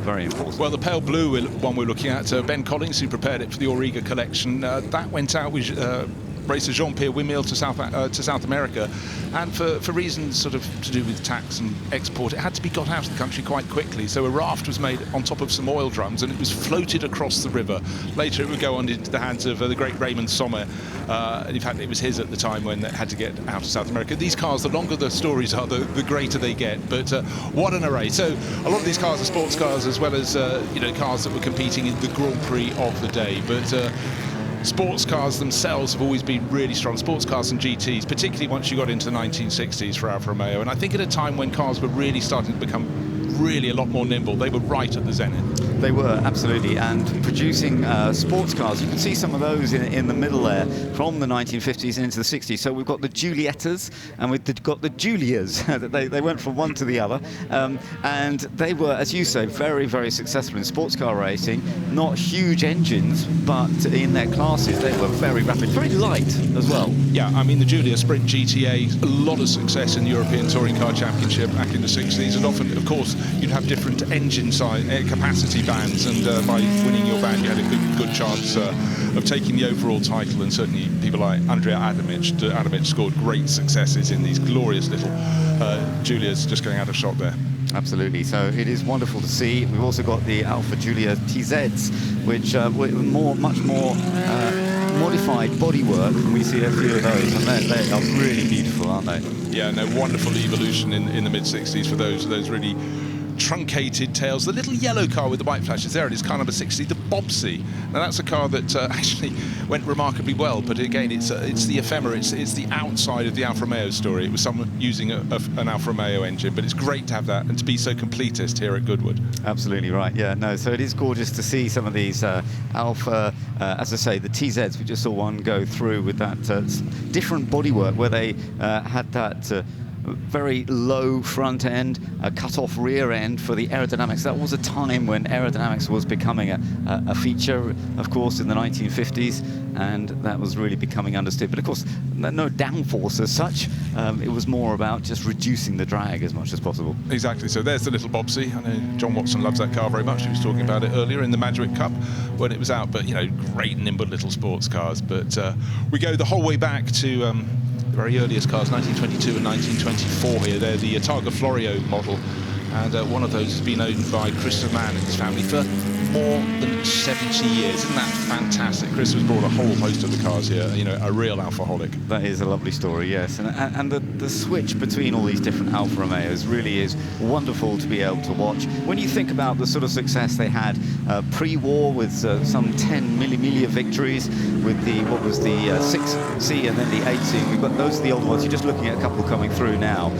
very important. Well, the pale blue one we're looking at, Ben Collins, who prepared it for the Auriga collection, that went out with racer Jean-Pierre Wimille to South America, and for reasons sort of to do with tax and export, it had to be got out of the country quite quickly. So a raft was made on top of some oil drums, and it was floated across the river. Later, it would go on into the hands of the great Raymond Sommer. And in fact, it was his at the time when it had to get out of South America. These cars, the longer the stories are, the greater they get. But what an array! So a lot of these cars are sports cars, as well as cars that were competing in the Grand Prix of the day. But sports cars themselves have always been really strong. Sports cars and GTs, particularly once you got into the 1960s for Alfa Romeo. And I think at a time when cars were really starting to become really a lot more nimble, they were right at the zenith. They were, absolutely, and producing sports cars. You can see some of those in the middle there from the 1950s and into the 60s. So we've got the Giuliettas and we've got the Giulias. They went from one to the other. And they were, as you say, very, very successful in sports car racing. Not huge engines, but in their classes, they were very rapid, very light as well. Yeah, I mean, the Giulia Sprint GTA, a lot of success in the European Touring Car Championship back in the 60s. And often, of course, you'd have different engine size, capacity bands, and by winning your band you had a good chance of taking the overall title. And certainly people like Andrea Adamic scored great successes in these glorious little Giulias just going out of shot there. Absolutely, so it is wonderful to see. We've also got the Alfa Giulia TZs, which were much more modified bodywork, and we see a few of those, and they are really beautiful, aren't they? Yeah, no, wonderful evolution in the mid-60s for those really truncated tails. The little yellow car with the white flashes, there it is, car number 60, the Bobsy. Now that's a car that actually went remarkably well, but again, it's the ephemera, it's the outside of the Alfa Romeo story. It was someone using an Alfa Romeo engine, but it's great to have that and to be so completist here at Goodwood. Absolutely right, yeah, no, so it is gorgeous to see some of these Alfa, as I say, the TZs. We just saw one go through with that different bodywork where they had that very low front end, a cut-off rear end for the aerodynamics. That was a time when aerodynamics was becoming a feature, of course, in the 1950s, and that was really becoming understood. But of course, no downforce as such. It was more about just reducing the drag as much as possible. Exactly. So there's the little Bobsy. I know John Watson loves that car very much. He was talking about it earlier in the Madrid Cup when it was out. But, great nimble little sports cars. But we go the whole way back to the very earliest cars, 1922 and 1924 here. They're the Targa Florio model, and one of those has been owned by Chris Mann and his family for more than 70 years. Isn't that fantastic? Chris has brought a whole host of the cars here, a real Alfaholic. That is a lovely story, yes. And the switch between all these different Alfa Romeos really is wonderful to be able to watch. When you think about the sort of success they had pre-war with some 10 Mille victories with the 6C and then the 8C. We've got those are the old ones. You're just looking at a couple coming through now.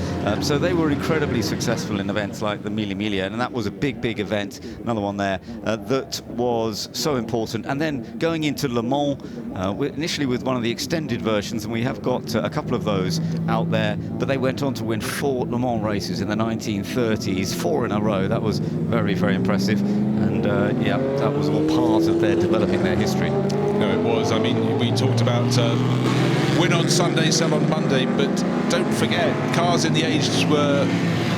So they were incredibly successful in events like the Mille, and that was a big, big event. Another one there. That was so important. And then going into Le Mans, initially with one of the extended versions, and we have got a couple of those out there, but they went on to win 4 Le Mans races in the 1930s, 4 in a row. That was very, very impressive. And yeah, that was all part of their developing their history. No, it was. I mean, we talked about win on Sunday, sell on Monday, but don't forget, cars in the 80s were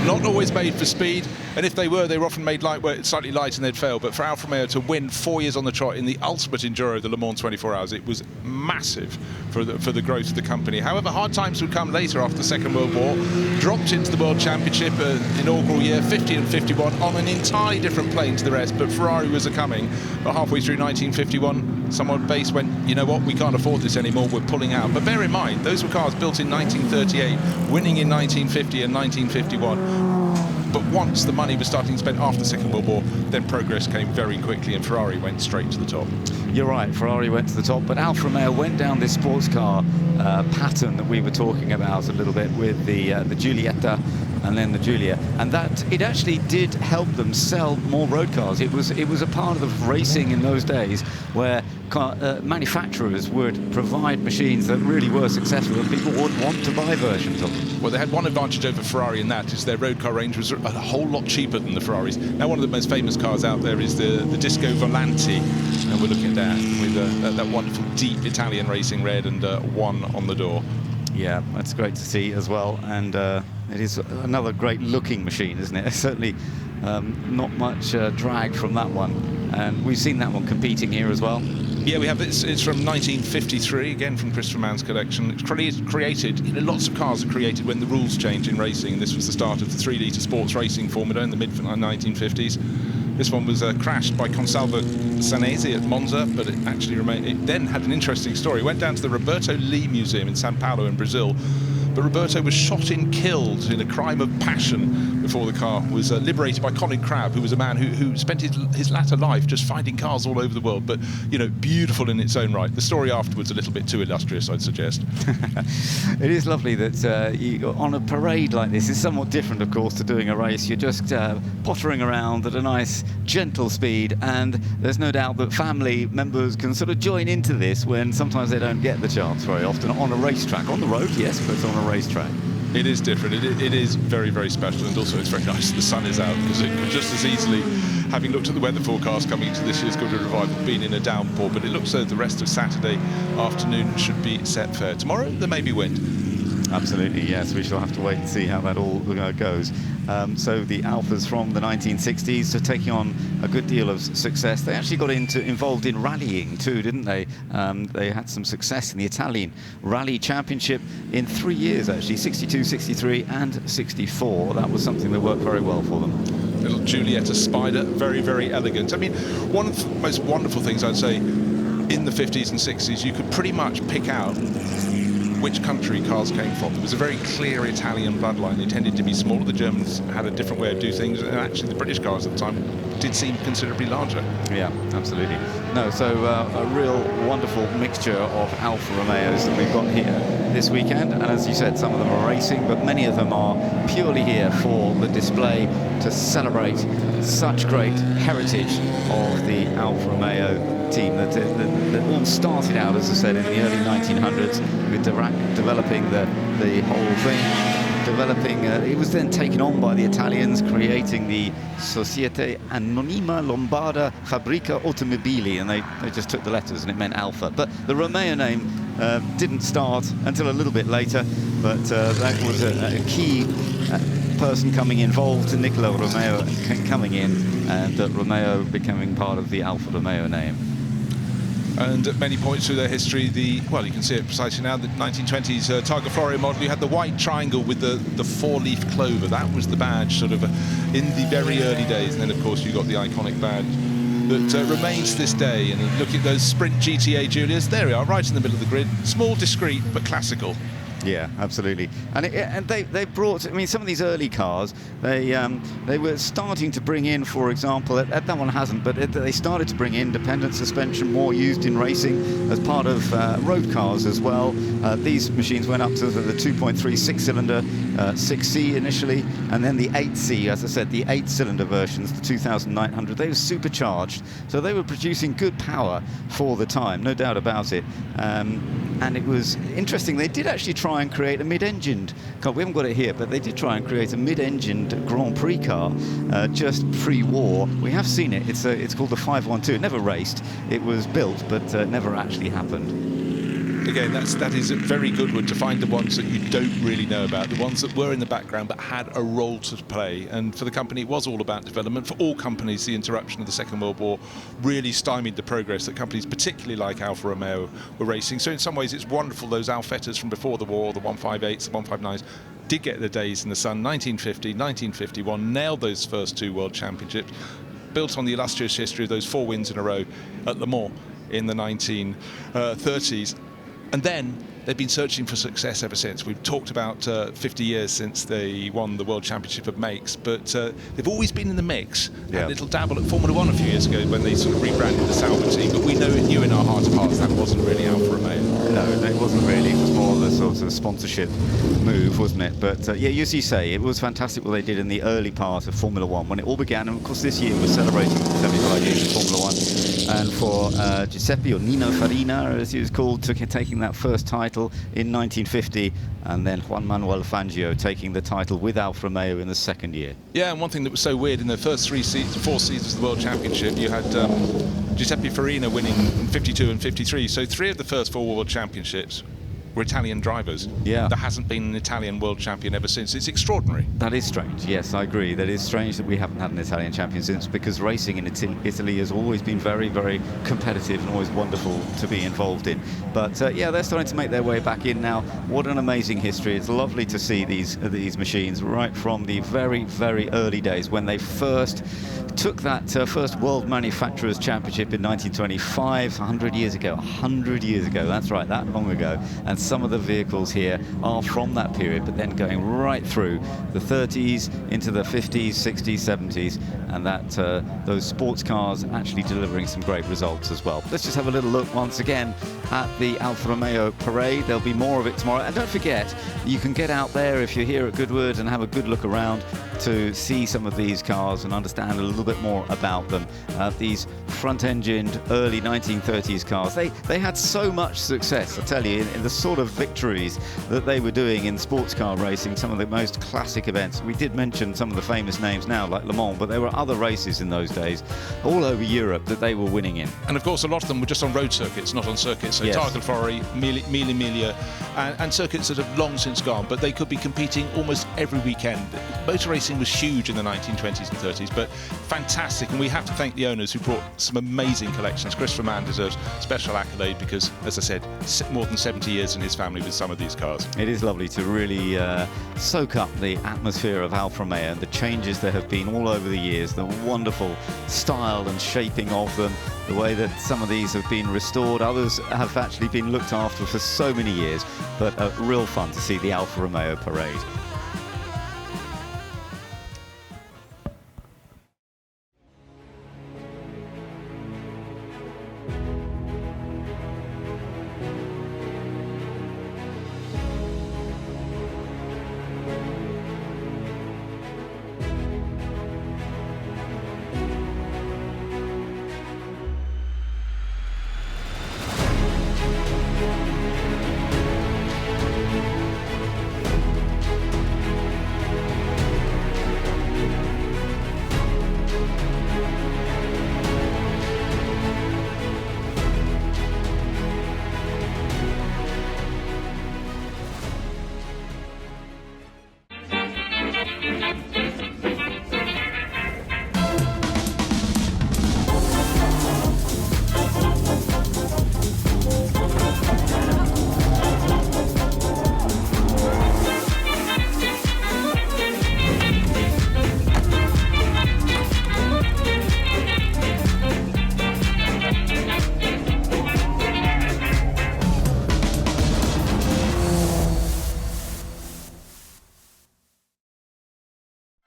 not always made for speed, and if they were often made slightly light and they'd fail. But for Alfa Romeo to win 4 years on the trot in the ultimate enduro, the Le Mans 24 Hours, it was massive for the growth of the company. However, hard times would come later after the Second World War. Dropped into the World Championship inaugural year, 50 and 51, on an entirely different plane to the rest, but Ferrari was a-coming. But halfway through 1951, someone at base went, you know what, we can't afford this anymore, we're pulling out. But bear in mind, those were cars built in 1938, winning in 1950 and 1951. But once the money was starting to spend after the Second World War, then progress came very quickly and Ferrari went straight to the top. You're right, Ferrari went to the top, but Alfa Romeo went down this sports car pattern that we were talking about a little bit with the Giulietta and then the Giulia, and that it actually did help them sell more road cars. It was a part of the racing in those days where manufacturers would provide machines that really were successful and people would want to buy versions of them. Well, they had one advantage over Ferrari, and that is their road car range was a whole lot cheaper than the Ferraris. Now, one of the most famous cars out there is the Disco Volante, and we're looking at that with that wonderful deep Italian racing red and one on the door. Yeah, that's great to see as well, and it is another great looking machine, isn't it? Certainly not much drag from that one, and we've seen that one competing here as well. Yeah, we have it's from 1953, again from Christopher Mann's collection. It's created, lots of cars are created when the rules change in racing, and this was the start of the 3-litre sports racing formula in the mid-1950s. This one was crashed by Consalvo Sanesi at Monza, but it actually remained. It then had an interesting story. It went down to the Roberto Lee Museum in Sao Paulo in Brazil, but Roberto was shot and killed in a crime of passion before the car was liberated by Colin Crabb, who was a man who spent his latter life just finding cars all over the world, but, you know, beautiful in its own right. The story afterwards a little bit too illustrious, I'd suggest. It is lovely that on a parade like this, it's somewhat different, of course, to doing a race. You're just pottering around at a nice, gentle speed, and there's no doubt that family members can sort of join into this when sometimes they don't get the chance very often on a racetrack. On the road, yes, but on a racetrack. It is different. It is very, very special, and also it's very nice the sun is out, because it could just as easily, having looked at the weather forecast coming into this year's Goodwood Revival, been in a downpour, but it looks as though the rest of Saturday afternoon should be set fair. Tomorrow there may be wind. Absolutely, yes. We shall have to wait and see how that all goes. So the Alfas from the 1960s are taking on a good deal of success. They actually got involved in rallying too, didn't they? They had some success in the Italian Rally Championship in 3 years, actually, 62, 63 and 64. That was something that worked very well for them. Little Giulietta Spider, very, very elegant. I mean, one of the most wonderful things I'd say in the 50s and 60s, you could pretty much pick out which country cars came from. There was a very clear Italian bloodline. They tended to be smaller. The Germans had a different way of doing things, and actually the British cars at the time did seem considerably larger. Yeah, absolutely. No, so a real wonderful mixture of Alfa Romeos that we've got here this weekend, and as you said, some of them are racing, but many of them are purely here for the display to celebrate such great heritage of the Alfa Romeo team that all started out, as I said, in the early 1900s with developing the whole thing. It was then taken on by the Italians, creating the Societe Anonima Lombarda Fabbrica Automobili, and they just took the letters and it meant Alfa. But the Romeo name didn't start until a little bit later, but that was a key person involved, Nicola Romeo coming in, and Romeo becoming part of the Alfa Romeo name. And at many points through their history, well, you can see it precisely now, the 1920s Targa Florio model, you had the white triangle with the four-leaf clover. That was the badge sort of in the very early days. And then, of course, you got the iconic badge that remains to this day. And look at those Sprint GTA Julias. There we are, right in the middle of the grid. Small, discreet, but classical. Yeah, absolutely. And they brought, I mean, some of these early cars, they were starting to bring in, for example, that one hasn't, but they started to bring independent suspension, more used in racing as part of road cars as well. These machines went up to the 2.3 six-cylinder 6C initially, and then the 8C, as I said, the 8-cylinder versions, the 2900. They were supercharged, so they were producing good power for the time, no doubt about it. And it was interesting, they did actually try and create a mid-engined car. We haven't got it here, but they did try and create a mid-engined Grand Prix car just pre-war. We have seen it. It's called the 512. It never raced. It was built, but never actually happened. Again, that is very Goodwood to find the ones that you don't really know about, the ones that were in the background but had a role to play. And for the company, it was all about development. For all companies, the interruption of the Second World War really stymied the progress that companies, particularly like Alfa Romeo, were racing. So in some ways, it's wonderful those Alfettas from before the war, the 158s, the 159s, did get their days in the sun. 1950, 1951, nailed those first two World Championships, built on the illustrious history of those 4 wins in a row at Le Mans in the 1930s. And then they've been searching for success ever since. We've talked about 50 years since they won the World Championship of Makes, but they've always been in the mix. Yeah. A little dabble at Formula One a few years ago when they sort of rebranded the Sauber team, but we knew in our heart of hearts that wasn't really Alfa Romeo. No, it wasn't really. It was more the sort of sponsorship move, wasn't it? But yeah, as you say, it was fantastic what they did in the early part of Formula One when it all began. And of course, this year we're celebrating 75 years of Formula One. And for Giuseppe, or Nino Farina, as he was called, taking that first title in 1950, and then Juan Manuel Fangio taking the title with Alfa Romeo in the second year. Yeah, and one thing that was so weird, in the first 4 seasons of the World Championship, you had Giuseppe Farina winning in 52 and 53, so 3 of the first 4 World Championships were Italian drivers. Yeah. There hasn't been an Italian world champion ever since. It's extraordinary. That is strange. Yes, I agree. That is strange that we haven't had an Italian champion since, because racing in Italy has always been very, very competitive and always wonderful to be involved in. But yeah, they're starting to make their way back in now. What an amazing history. It's lovely to see these machines right from the very, very early days when they first took that first World Manufacturers Championship in 1925, 100 years ago. 100 years ago, that's right, that long ago. And some of the vehicles here are from that period, but then going right through the 30s into the 50s, 60s, 70s, and that those sports cars actually delivering some great results as well. Let's just have a little look once again at the Alfa Romeo parade. There'll be more of it tomorrow. And don't forget, you can get out there if you're here at Goodwood and have a good look around to see some of these cars and understand a little bit more about them. These front-engined early 1930s cars, they had so much success, I tell you, in the sort of victories that they were doing in sports car racing, some of the most classic events. We did mention some of the famous names now, like Le Mans, but there were other races in those days all over Europe that they were winning in. And of course, a lot of them were just on road circuits, not on circuits. So Yes. Targelfori, Mille Miglia, and circuits that have long since gone, but they could be competing almost every weekend. Motor racing was huge in the 1920s and 30s, but fantastic. And we have to thank the owners who brought some amazing collections. Christopher Mann deserves special accolade because, as I said, more than 70 years in his family with some of these cars. It is lovely to really soak up the atmosphere of Alfa Romeo and the changes there have been all over the years, the wonderful style and shaping of them, the way that some of these have been restored, others have actually been looked after for so many years, but real fun to see the Alfa Romeo parade.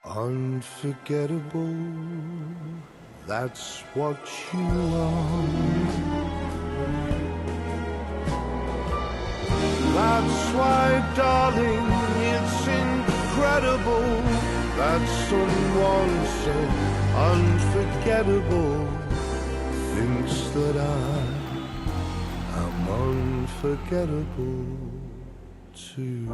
Unforgettable, that's what you are. That's why, darling, it's incredible that someone so unforgettable thinks that I am unforgettable too.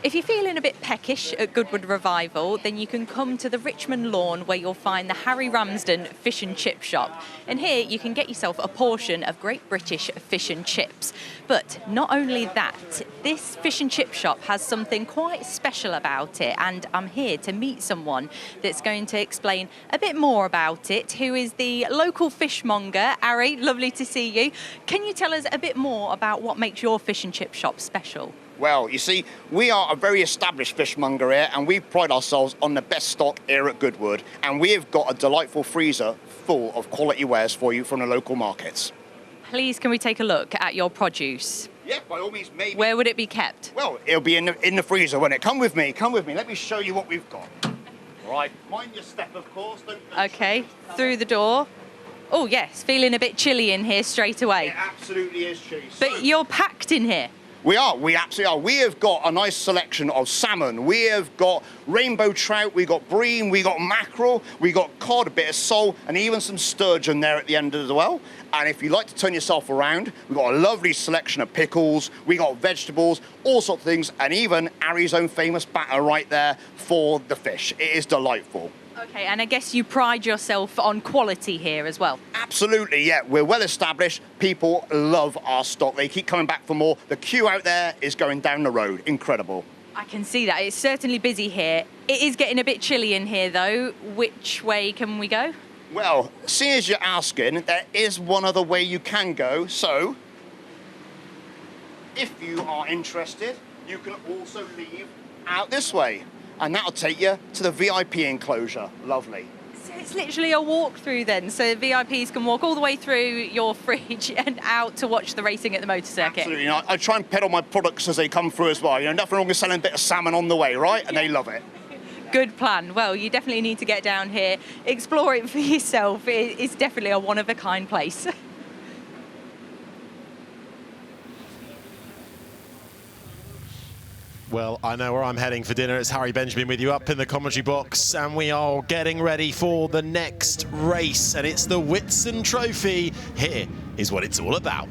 If you're feeling a bit peckish at Goodwood Revival, then you can come to the Richmond Lawn where you'll find the Harry Ramsden Fish and Chip Shop. And here you can get yourself a portion of Great British fish and chips. But not only that, this fish and chip shop has something quite special about it, and I'm here to meet someone that's going to explain a bit more about it, who is the local fishmonger. Harry, lovely to see you. Can you tell us a bit more about what makes your fish and chip shop special? Well, you see, we are a very established fishmonger here, and we pride ourselves on the best stock here at Goodwood, and we have got a delightful freezer full of quality wares for you from the local markets. Please, can we take a look at your produce? Yeah, by all means, maybe. Where would it be kept? Well, it'll be in the freezer, won't it? Come with me, let me show you what we've got. Right, mind your step, of course. Okay, through the door. Oh, yes, feeling a bit chilly in here straight away. It absolutely is, Cheese. But you're packed in here. We absolutely are. We have got a nice selection of salmon. We have got rainbow trout, we got bream, we got mackerel, we got cod, a bit of sole, and even some sturgeon there at the end as well. And if you like to turn yourself around, we've got a lovely selection of pickles, we got vegetables, all sorts of things, and even Harry's own famous batter right there for the fish. It is delightful. Okay, and I guess you pride yourself on quality here as well. Absolutely, yeah. We're well established. People love our stock. They keep coming back for more. The queue out there is going down the road. Incredible. I can see that. It's certainly busy here. It is getting a bit chilly in here, though. Which way can we go? Well, seeing as you're asking, there is one other way you can go. So, if you are interested, you can also leave out this way. And that'll take you to the VIP enclosure. Lovely. So it's literally a walkthrough then, so VIPs can walk all the way through your fridge and out to watch the racing at the motor circuit. Absolutely. I try and peddle my products as they come through as well. Nothing wrong with selling a bit of salmon on the way, right? And they love it. Good plan. Well, you definitely need to get down here, explore it for yourself. It's definitely a one-of-a-kind place. Well, I know where I'm heading for dinner. It's Harry Benjamin with you up in the commentary box, and we are getting ready for the next race, and it's the Whitsun Trophy. Here is what it's all about.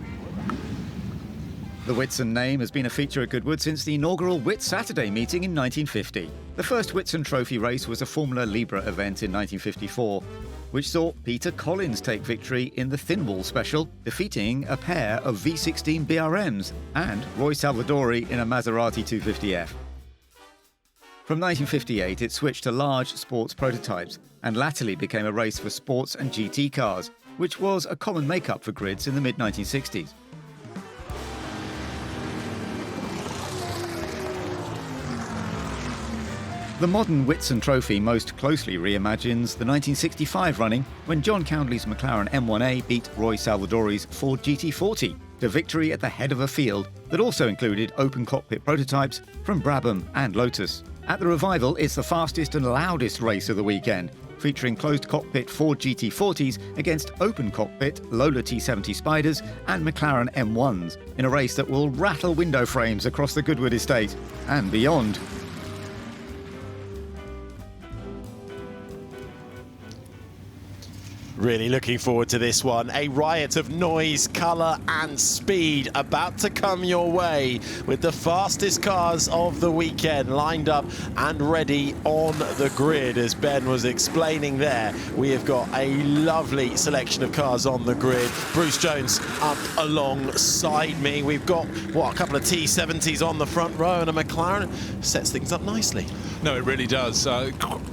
The Whitsun name has been a feature at Goodwood since the inaugural Whit Saturday meeting in 1950. The first Whitsun Trophy race was a Formula Libra event in 1954, which saw Peter Collins take victory in the Thinwall Special, defeating a pair of V16 BRMs and Roy Salvadori in a Maserati 250F. From 1958, it switched to large sports prototypes and latterly became a race for sports and GT cars, which was a common makeup for grids in the mid-1960s. The modern Whitsun Trophy most closely reimagines the 1965 running when John Coundley's McLaren M1A beat Roy Salvadori's Ford GT40 to victory at the head of a field that also included open cockpit prototypes from Brabham and Lotus. At the Revival, it's the fastest and loudest race of the weekend, featuring closed cockpit Ford GT40s against open cockpit Lola T70 Spiders and McLaren M1s in a race that will rattle window frames across the Goodwood estate and beyond. Really looking forward to this one. A riot of noise, colour and speed about to come your way with the fastest cars of the weekend lined up and ready on the grid. As Ben was explaining there, we have got a lovely selection of cars on the grid. Bruce Jones up alongside me. We've got, what, a couple of T70s on the front row and a McLaren. Sets things up nicely. No, it really does.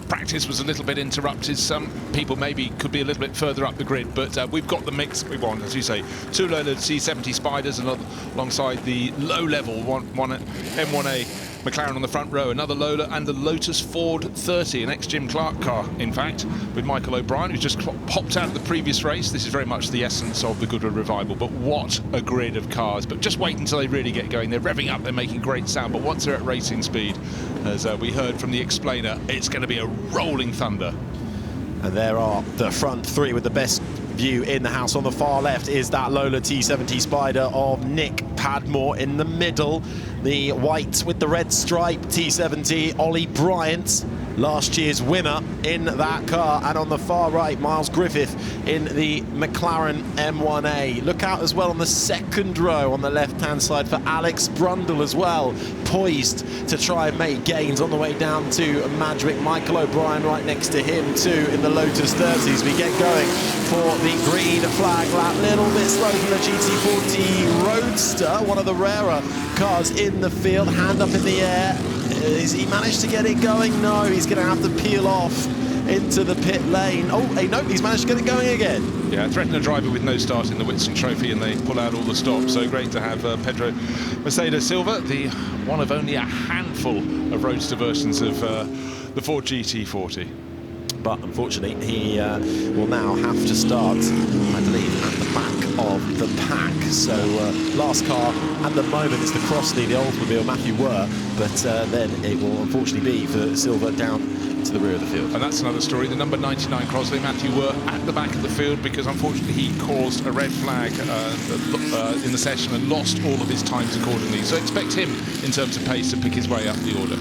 Practice was a little bit interrupted. Some people maybe could be a little bit further up the grid, but we've got the mix we want. As you say, two Lola C70 Spiders and alongside the low-level one M1A McLaren on the front row, another Lola and the Lotus Ford 30, an ex-Jim Clark car, in fact, with Michael O'Brien, who's just popped out of the previous race. This is very much the essence of the Goodwood Revival, but what a grid of cars. But just wait until they really get going. They're revving up, they're making great sound, but once they're at racing speed, as we heard from the explainer, it's going to be a rolling thunder. And there are the front three with the best view in the house. On the far left is that Lola T70 Spider of Nick Powell. Padmore in the middle. The white with the red stripe, T70, Ollie Bryant, last year's winner in that car. And on the far right, Miles Griffith in the McLaren M1A. Look out as well on the second row on the left-hand side for Alex Brundle as well, poised to try and make gains on the way down to Madrick. Michael O'Brien right next to him too in the Lotus 30s. We get going for the green flag lap. Little bit slow from the GT40 Roadster, one of the rarer cars in the field. Hand up in the air. Has he managed to get it going? No, he's going to have to peel off into the pit lane. Oh, hey, no, he's managed to get it going again. Yeah, threatened a driver with no start in the Whitsun Trophy, and they pull out all the stops. So great to have Pedro Mercedes Silva, the one of only a handful of roadster versions of the Ford GT40. But unfortunately, he will now have to start, I believe, at the back of the pack. So last car at the moment is the Crossley, the Oldsmobile, Matthew Wurr, but then it will unfortunately be for Silva down to the rear of the field. And that's another story. The number 99 Crossley, Matthew Wurr, at the back of the field because unfortunately he caused a red flag in the session and lost all of his times accordingly. So expect him, in terms of pace, to pick his way up the order.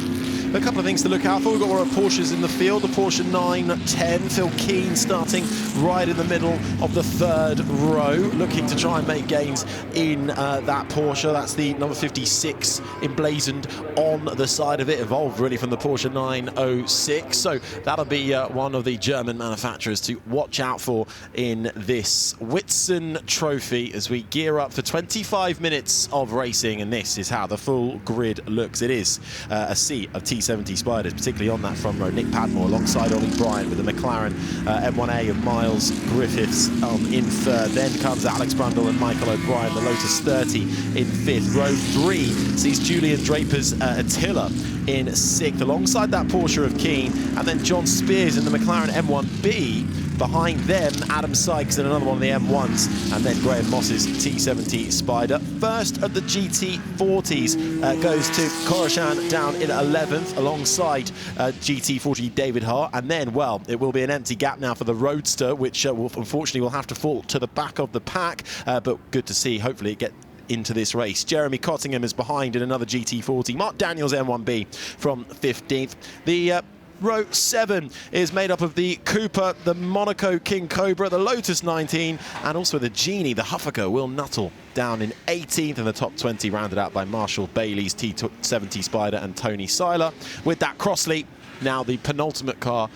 A couple of things to look out for. We've got one of Porsches in the field, the Porsche 910. Phil Keane starting right in the middle of the third row, looking to try and make gains in that Porsche. That's the number 56 emblazoned on the side of it, evolved really from the Porsche 906. So that'll be one of the German manufacturers to watch out for in this Whitsun Trophy as we gear up for 25 minutes of racing. And this is how the full grid looks. It is a sea of T70 Spiders, particularly on that front row. Nick Padmore alongside Ollie Bryant with the McLaren M1A of Miles Griffiths in third. Then comes Alex Brundle and Michael O'Brien, the Lotus 30 in fifth. Row 3 sees Julian Draper's Attila in sixth, alongside that Porsche of Keane, and then John Spears in the McLaren M1B. Behind them, Adam Sykes and another one of the M1s, and then Graham Moss's T70 Spider. First of the GT40s goes to Koroshan down in 11th, alongside GT40 David Hart. And then, well, it will be an empty gap now for the Roadster, which unfortunately will have to fall to the back of the pack, but good to see, hopefully it get into this race. Jeremy Cottingham is behind in another GT40. Mark Daniels M1B from 15th. The Row 7 is made up of the Cooper, the Monaco King Cobra, the Lotus 19, and also the Genie, the Huffaker, Will Nuttall, down in 18th, and the top 20 rounded out by Marshall Bailey's T70 Spider and Tony Seiler. With that Crossley, now the penultimate car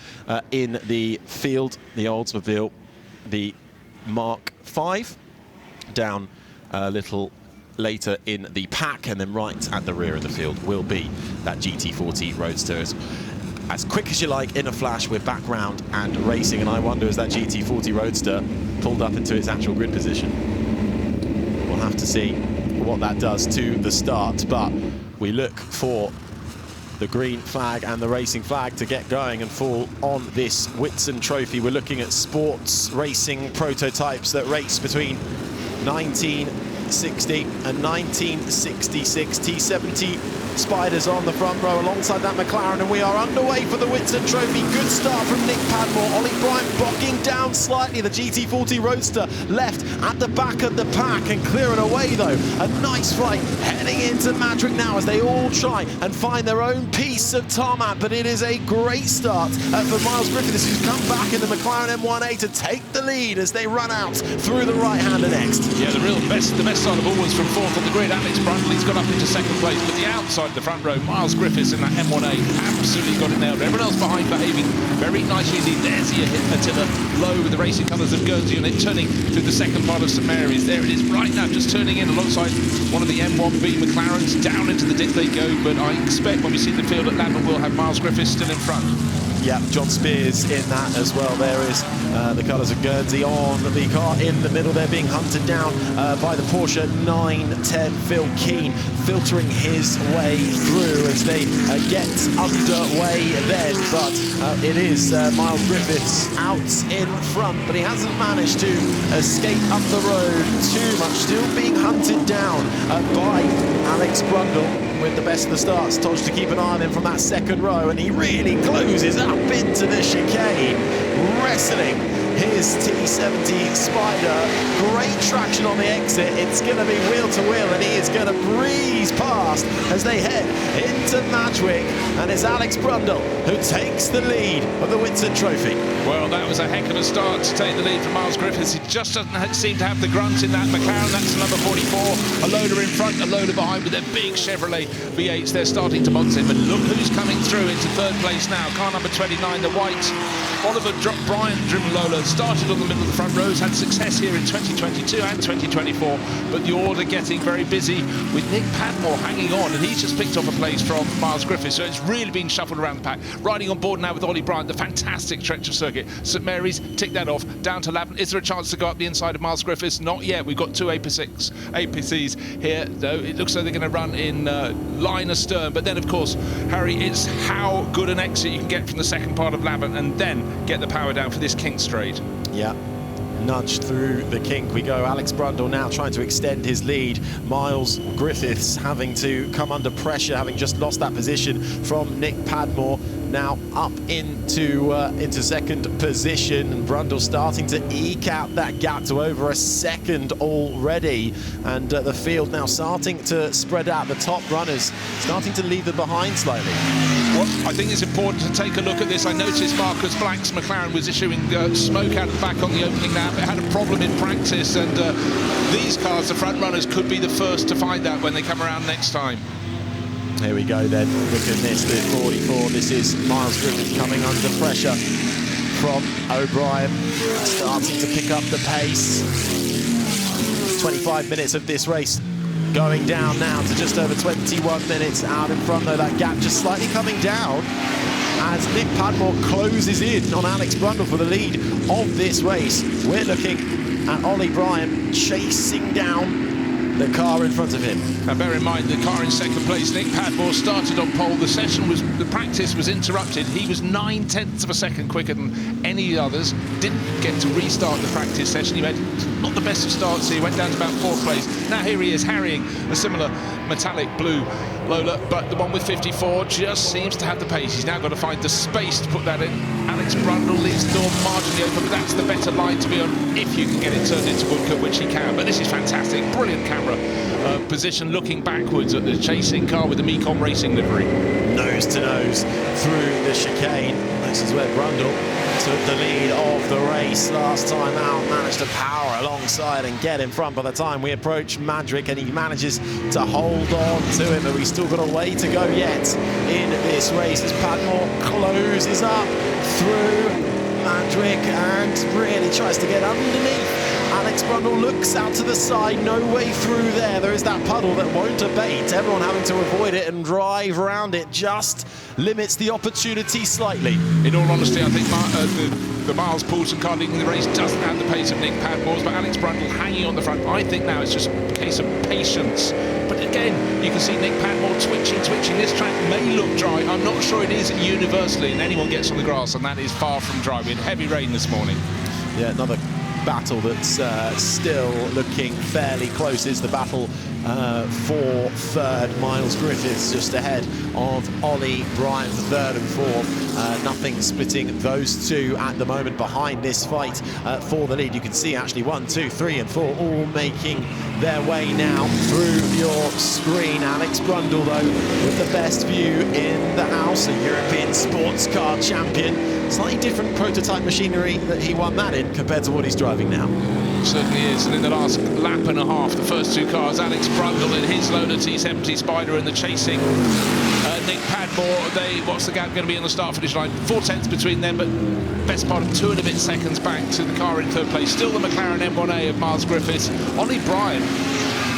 in the field, the Oldsmobile, the Mark V, down a little later in the pack, and then right at the rear of the field will be that GT40 Roadster. As quick as you like, in a flash, we're back round and racing, and I wonder, as that GT40 Roadster pulled up into its actual grid position. We'll have to see what that does to the start, but we look for the green flag and the racing flag to get going and fall on this Whitsun Trophy. We're looking at sports racing prototypes that race between 1960 and 1966. T70 Spiders on the front row alongside that McLaren, and we are underway for the Whitsun Trophy. Good start from Nick Padmore. Ollie Bryant bogging down slightly. The GT40 Roadster left at the back of the pack and clearing away though. A nice flight heading into Madrick now as they all try and find their own piece of tarmac, but it is a great start for Miles Griffiths, who's come back in the McLaren M1A to take the lead as they run out through the right-hander next. Yeah, the best start of all was from fourth on the grid. Alex Brundle, he's got up into second place, but the outside the front row, Miles Griffiths in that M1A absolutely got it nailed. Everyone else behind behaving very nicely indeed. There's the Attila low with the racing colours of Guernsey on it, turning through the second part of St Mary's. There it is right now, just turning in alongside one of the M1B McLarens. Down into the dip they go, but I expect when we see the field at Lambert, we'll have Miles Griffiths still in front. Yeah, John Spears in that as well. There is the colours of Guernsey on the car in the middle. They're being hunted down by the Porsche 910. Phil Keane filtering his way through as they get underway then. But it is Miles Griffiths out in front, but he hasn't managed to escape up the road too much. Still being hunted down by Alex Brundle with the best of the starts. Told to keep an eye on him from that second row, and he really closes up into the chicane, wrestling his T70 Spider. Great traction on the exit. It's going to be wheel to wheel, and he is going to breeze past as they head into Madgwick. And it's Alex Brundle who takes the lead of the Whitsun Trophy. Well, that was a heck of a start to take the lead from Miles Griffiths. He just doesn't seem to have the grunt in that McLaren. That's number 44. A loader in front, a loader behind with their big Chevrolet V8s. They're starting to box in, but look who's coming through into third place now. Car number 29, the white Oliver Bryan-driven Lola, started on the middle of the front rows, had success here in 2022 and 2024, but the order getting very busy with Nick Padmore hanging on, and he's just picked up a place from Miles Griffiths, so it's really been shuffled around the pack. Riding on board now with Ollie Bryant, the fantastic stretch of circuit. St Mary's, tick that off, down to Lavin. Is there a chance to go up the inside of Miles Griffiths? Not yet. We've got two APCs here, though. It looks like they're going to run in line astern, but then, of course, Harry, it's how good an exit you can get from the second part of Lavin and then get the power down for this kink straight. Yeah. Nudged through the kink we go. Alex Brundle now trying to extend his lead. Miles Griffiths having to come under pressure, having just lost that position from Nick Padmore. Now up into second position, and Brundle starting to eke out that gap to over a second already, and the field now starting to spread out. The top runners starting to leave them behind slightly. What I think is important to take a look at this. I noticed Marcus Black's McLaren was issuing smoke out of the back on the opening lap. It had a problem in practice, and these cars, the front runners, could be the first to find that when they come around next time. Here we go then. Look at this, the 44. This is Miles Griffiths coming under pressure from O'Brien, starting to pick up the pace. 25 minutes of this race going down now to just over 21 minutes out in front, though. That gap just slightly coming down as Nick Padmore closes in on Alex Brundle for the lead of this race. We're looking at Ollie Bryan chasing down the car in front of him. Now bear in mind, the car in second place, Nick Padmore, started on pole. The practice was interrupted. He was 9/10 of a second quicker than any others. Didn't get to restart the practice session. He had not the best of starts, so he went down to about fourth place. Now here he is harrying a similar metallic blue Lola, but the one with 54 just seems to have the pace. He's now got to find the space to put that in. Alex Brundle leaves the door marginally open, but that's the better line to be on if you can get it turned into woodcut, which he can. But this is fantastic, brilliant camera position, looking backwards at the chasing car with the Mecom Racing livery. Nose to nose through the chicane. This is where Brundle took the lead of the race last time out, managed to power alongside and get in front by the time we approach Madgwick, and he manages to hold on to it, but we've still got a way to go yet in this race as Padmore closes up through Madgwick and really tries to get underneath. Alex Brundle looks out to the side, no way through there. There is that puddle that won't abate. Everyone having to avoid it and drive around it just limits the opportunity slightly. In all honesty, I think the Miles Poulsen car leading the race doesn't have the pace of Nick Padmore's, but Alex Brundle hanging on the front. I think now it's just a case of patience. But again, you can see Nick Padmore twitching. This track may look dry. I'm not sure it is universally, and anyone gets on the grass, and that is far from dry. We had heavy rain this morning. Yeah, another battle that's still looking fairly close is the battle for third. Miles Griffiths just ahead of Ollie Bryant for third and fourth. Nothing splitting those two at the moment behind this fight for the lead. You can see actually 1, 2, 3 and 4 all making their way now through your screen. Alex Brundle though with the best view in the house, a European sports car champion. Slightly different prototype machinery that he won that in compared to what he's driving now. Certainly is, and in the last lap and a half, the first two cars, Alex Brundle in his Lola T70 Spider and the chasing Nick Padmore, what's the gap going to be on the start-finish line? 4/10 between them, but best part of 2 and a bit seconds back to the car in third place. Still the McLaren M1A of Miles Griffiths. Ollie Bryant,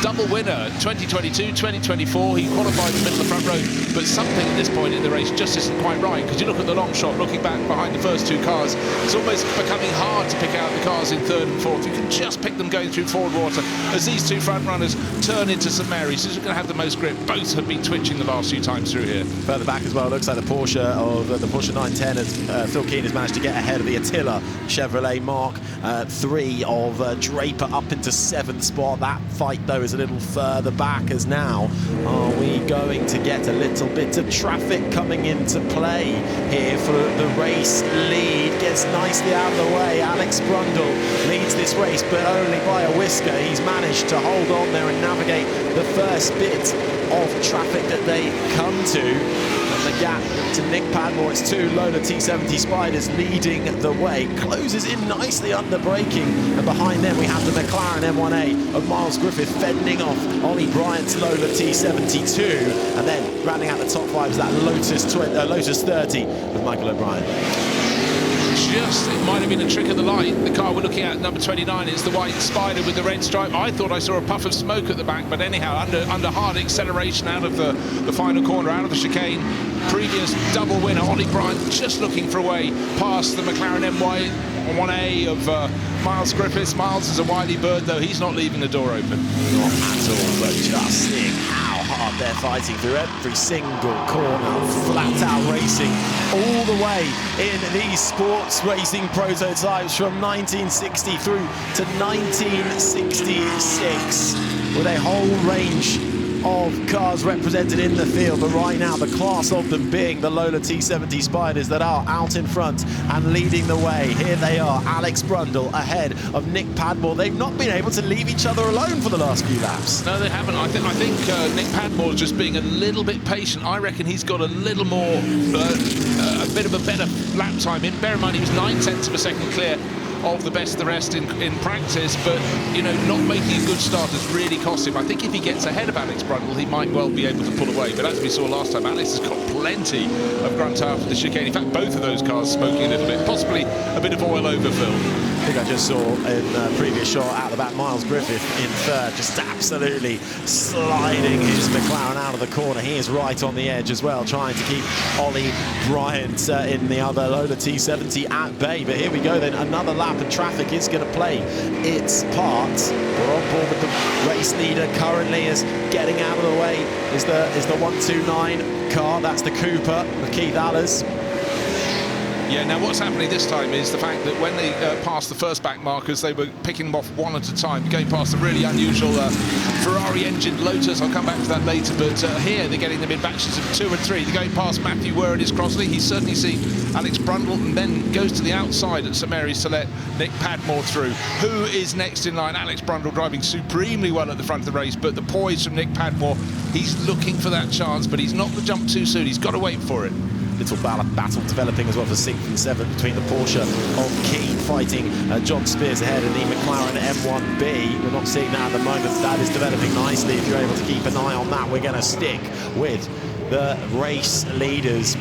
double winner, 2022, 2024. He qualified in the middle of the front row, but something at this point in the race just isn't quite right, because you look at the long shot, looking back behind the first two cars, it's almost becoming hard to pick out the cars in third and fourth. You can just pick them going through forward water as these two front runners turn into St Mary's. Who's going to have the most grip? Both have been twitching the last few times through here. Further back as well, it looks like the Porsche 910 as Phil Keane has managed to get ahead of the Attila Chevrolet Mark 3 of Draper up into 7th spot. That fight though is a little further back as now we going to get a little bit of traffic coming into play here for the race lead. Gets nicely out of the way. Alex Brundle leads this race, but only by a whisker. He's managed to hold on there and navigate the first bit of traffic that they come to. And the gap to Nick Padmore, it's two Lola T70 Spiders leading the way. Closes in nicely under braking, and behind them we have the McLaren M1A of Miles Griffith fending off Ollie Bryant's Lola T72, and then rounding out the top five is that Lotus 30 with Michael O'Brien. It might have been a trick of the light. The car we're looking at, number 29, is the white Spider with the red stripe. I thought I saw a puff of smoke at the back, but anyhow, under hard acceleration out of the final corner, out of the chicane. Previous double winner, Ollie Bryant, just looking for a way past the McLaren M1A of Miles Griffiths. Miles is a wily bird, though. He's not leaving the door open. Not at all, but just seeing how hard they're fighting through every single corner, flat out racing all the way in these sports racing prototypes from 1960 through to 1966, with a whole range of cars represented in the field, but right now the class of them being the Lola T70 Spiders that are out in front and leading the way. Here they are, Alex Brundle ahead of Nick Padmore. They've not been able to leave each other alone for the last few laps. No, they haven't. I think Nick Padmore is just being a little bit patient. I reckon he's got a little more, a bit of a better lap time in. Bear in mind, he was 9/10 of a second clear of the best of the rest in practice, but not making a good start has really cost him. I think if he gets ahead of Alex Brundle, he might well be able to pull away, but as we saw last time, Alex has got plenty of grunt after the chicane. In fact, both of those cars smoking a little bit, possibly a bit of oil overfill. I think I just saw in the previous shot out the back, Miles Griffith in third, just absolutely sliding his McLaren out of the corner. He is right on the edge as well, trying to keep Ollie Bryant in the other Lola T70 at bay. But here we go then, another lap, and traffic is going to play its part. We're on board with the race leader currently, as getting out of the way is the 129 car. That's the Cooper of Keith Allers. Yeah, now what's happening this time is the fact that when they passed the first back markers, they were picking them off one at a time, going past the really unusual Ferrari-engined Lotus. I'll come back to that later, but here they're getting them in batches of 2 and 3. They're going past Matthew Were and his Crossley. He's certainly seen Alex Brundle, and then goes to the outside at St Mary's to let Nick Padmore through. Who is next in line? Alex Brundle driving supremely well at the front of the race, but the poise from Nick Padmore, he's looking for that chance, but he's not going to jump too soon. He's got to wait for it. Little battle developing as well for 6th and 7th between the Porsche of Keane fighting John Spears ahead and the McLaren M1B. We're not seeing that at the moment. That is developing nicely. If you're able to keep an eye on that, we're going to stick with the race leaders.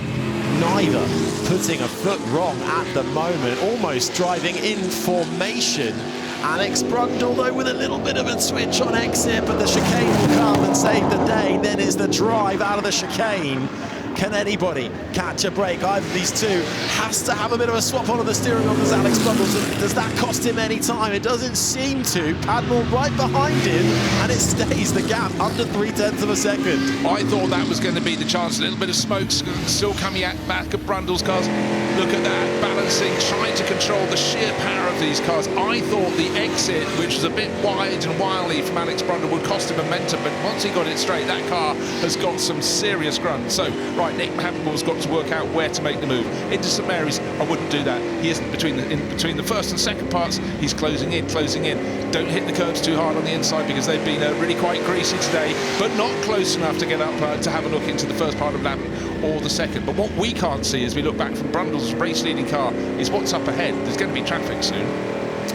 Neither putting a foot wrong at the moment, almost driving in formation. Alex Brundle, though, with a little bit of a switch on exit, but the chicane will come and save the day. Then is the drive out of the chicane. Can anybody catch a break? Either of these two has to have a bit of a swap on the steering wheel. Does Alex Brundle? Does that cost him any time? It doesn't seem to. Padmore right behind him, and it stays the gap under 0.3 of a second. I thought that was going to be the chance. A little bit of smoke still coming at back of Brundle's cars. Look at that, balancing, trying to control the sheer power of these cars. I thought the exit, which was a bit wide and wily from Alex Brundle, would cost him momentum, but once he got it straight, that car has got some serious grunt. So, right, Nick Padmore's got to work out where to make the move. Into St Mary's, I wouldn't do that. He isn't between the first and second parts. He's closing in. Don't hit the curbs too hard on the inside because they've been really quite greasy today, but not close enough to get up to have a look into the first part of lap or the second. But what we can't see as we look back from Brundle's race-leading car is what's up ahead. There's going to be traffic soon.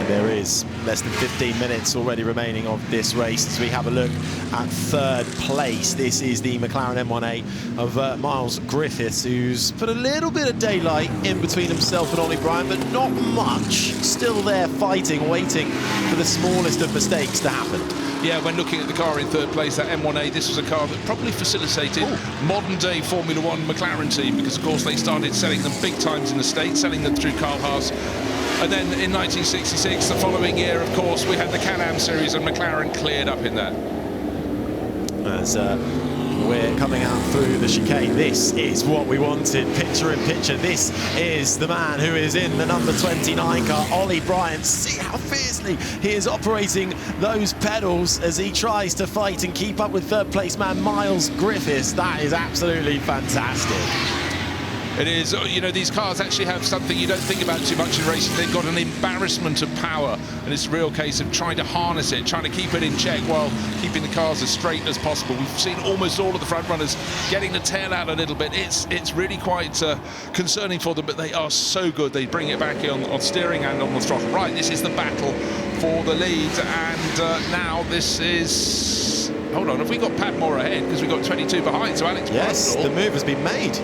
There is less than 15 minutes already remaining of this race as we have a look at third place. This is the McLaren M1A of Miles Griffiths, who's put a little bit of daylight in between himself and Ollie Bryant, but not much. Still there fighting, waiting for the smallest of mistakes to happen. Yeah, when looking at the car in third place, that M1A, this was a car that probably facilitated modern-day Formula One McLaren team, because, of course, they started selling them big times in the States, selling them through Carl Haas. And then in 1966, the following year, of course, we had the Can-Am series, and McLaren cleared up in that. As We're coming out through the chicane. This is what we wanted, picture in picture. This is the man who is in the number 29 car, Ollie Bryant. See how fiercely he is operating those pedals as he tries to fight and keep up with third place man Miles Griffiths. That is absolutely fantastic. It is, you know, these cars actually have something you don't think about too much in racing. They've got an embarrassment of power, and it's a real case of trying to harness it, trying to keep it in check while keeping the cars as straight as possible. We've seen almost all of the front runners getting the tail out a little bit. It's really quite concerning for them, but they are so good. They bring it back on steering and on the throttle. Right, this is the battle for the lead, and now this is... Hold on, have we got Padmore ahead? Because we've got 22 behind, so Alex Yes, Brundle. the move has been made.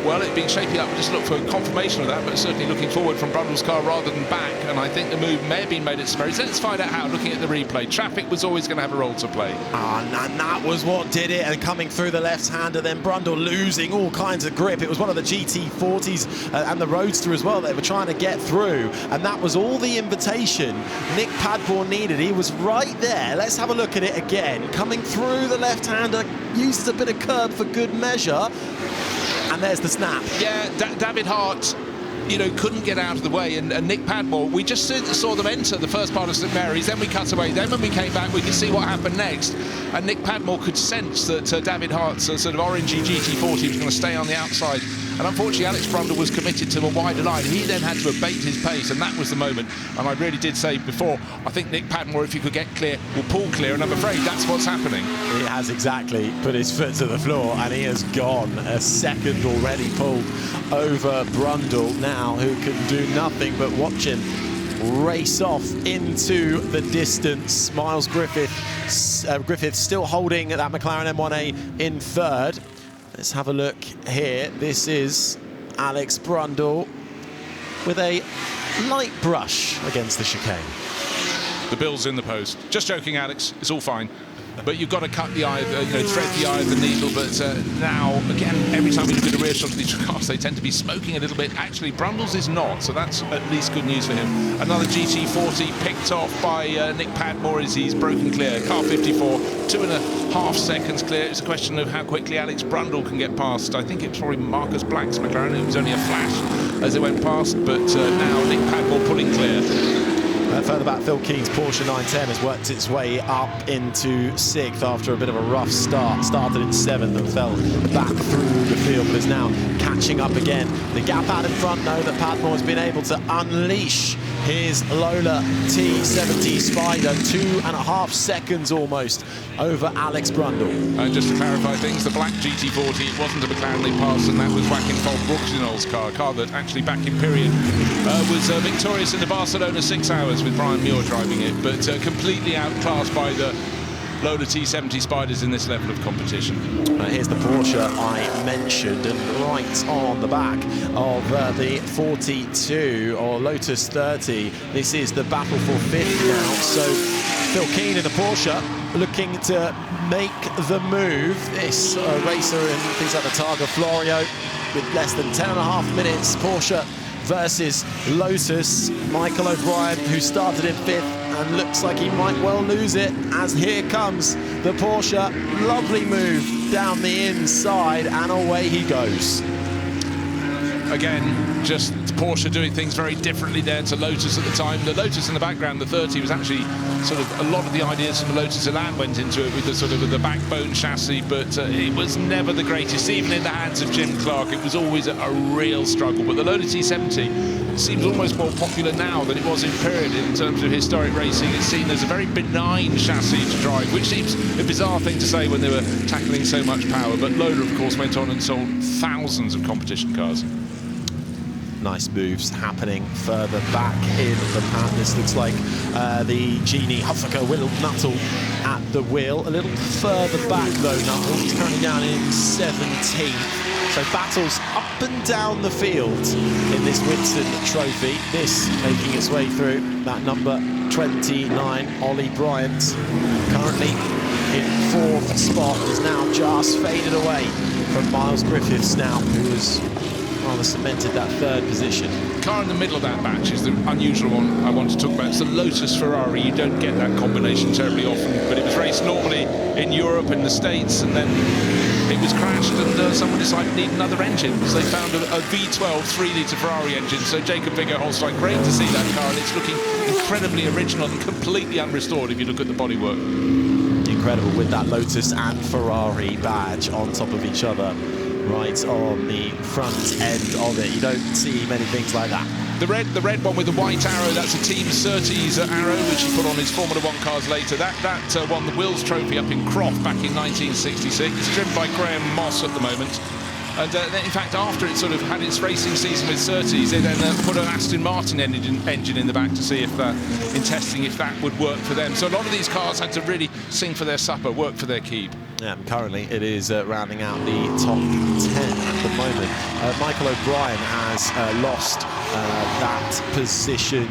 Well, it's been shaping up. We just look for confirmation of that, but certainly looking forward from Brundle's car rather than back. And I think the move may have been made at Smerries. Let's find out how, looking at the replay. Traffic was always going to have a role to play. And that was what did it. And coming through the left-hander, then Brundle losing all kinds of grip. It was one of the GT40s and the Roadster as well. They were trying to get through. And that was all the invitation Nick Padmore needed. He was right there. Let's have a look at it again. Coming through the left-hander, uses a bit of curb for good measure. And there's the snap. Yeah, David Hart, you know, couldn't get out of the way, and Nick Padmore, we just saw them enter the first part of St Mary's, then we cut away, then when we came back we could see what happened next, and Nick Padmore could sense that David Hart's sort of orangey GT40 was going to stay on the outside, and unfortunately Alex Brundle was committed to a wider line. He then had to abate his pace, and that was the moment, and I really did say before, I think Nick Padmore, if he could get clear, will pull clear, and I'm afraid that's what's happening. He has exactly put his foot to the floor, and he has gone a second already pulled over Brundle now, who can do nothing but watch him race off into the distance. Miles Griffith still holding that McLaren M1A in third. Let's have a look here. This is Alex Brundle with a light brush against the chicane. The bill's in the post. Just joking, Alex. It's all fine. But you've got to cut the eye, thread the eye of the needle. But now, again, every time we look at the rear shot of these cars, they tend to be smoking a little bit. Actually, Brundle's is not, so that's at least good news for him. Another GT40 picked off by Nick Padmore as he's broken clear. Car 54, 2.5 seconds clear. It's a question of how quickly Alex Brundle can get past. I think it's probably Marcus Black's McLaren. It was only a flash as it went past, but now Nick Padmore pulling clear. Further back, Phil Keen's Porsche 910 has worked its way up into 6th after a bit of a rough start. Started in 7th and fell back through the field, but is now catching up again. The gap out in front, though, that Padmore has been able to unleash his Lola T70 Spider, 2.5 seconds almost over Alex Brundle. And just to clarify things, the black GT40, it wasn't a McLaren they passed, and that was Joaquin Brooksinold's car that actually back in period was victorious in the Barcelona 6 hours with Brian Muir driving it, but completely outclassed by the Lola T70 Spiders in this level of competition. Here's the Porsche I mentioned, and right on the back of the 42 or Lotus 30, this is the battle for 5th now. So Phil Keen in the Porsche looking to make the move. This racer in things like the Targa Florio with less than 10.5 minutes. Porsche versus Lotus. Michael O'Brien, who started in 5th and looks like he might well lose it, as here comes the Porsche. Lovely move down the inside, and away he goes. Again, just Porsche doing things very differently there to Lotus at the time. The Lotus in the background, the 30, was actually sort of a lot of the ideas from the Lotus Elan went into it with the sort of the backbone chassis, but it was never the greatest. Even in the hands of Jim Clark, it was always a real struggle. But the Lola T70 seems almost more popular now than it was in period in terms of historic racing. It's seen as a very benign chassis to drive, which seems a bizarre thing to say when they were tackling so much power. But Lola, of course, went on and sold thousands of competition cars. Nice moves happening further back in the pack. This looks like the Genie Huffaker Will Nuttall at the wheel. A little further back though, Nuttall. He's currently down in 17th. So battles up and down the field in this Whitsun Trophy. This making its way through that number 29, Ollie Bryant. Currently in 4th spot, is now just faded away from Miles Griffiths now, who is rather cemented that third position. The car in the middle of that batch is the unusual one I want to talk about. It's the Lotus Ferrari. You don't get that combination terribly often, but it was raced normally in Europe and the States, and then it was crashed, and someone decided to need another engine, so they found a V12 3-litre Ferrari engine. So Jacob Viggo-Holstein, great to see that car, and it's looking incredibly original and completely unrestored if you look at the bodywork. Incredible, with that Lotus and Ferrari badge on top of each other, right on the front end of it. You don't see many things like that. The red one with the white arrow, that's a Team Surtees arrow, which he put on his Formula 1 cars later. That won the Wills Trophy up in Croft back in 1966. It's driven by Graham Moss at the moment. And in fact, after it sort of had its racing season with Surtees, they then put an Aston Martin engine in the back to see if, in testing, if that would work for them. So a lot of these cars had to really sing for their supper, work for their keep. Yeah, currently it is rounding out the top 10 at the moment. Michael O'Brien has lost that position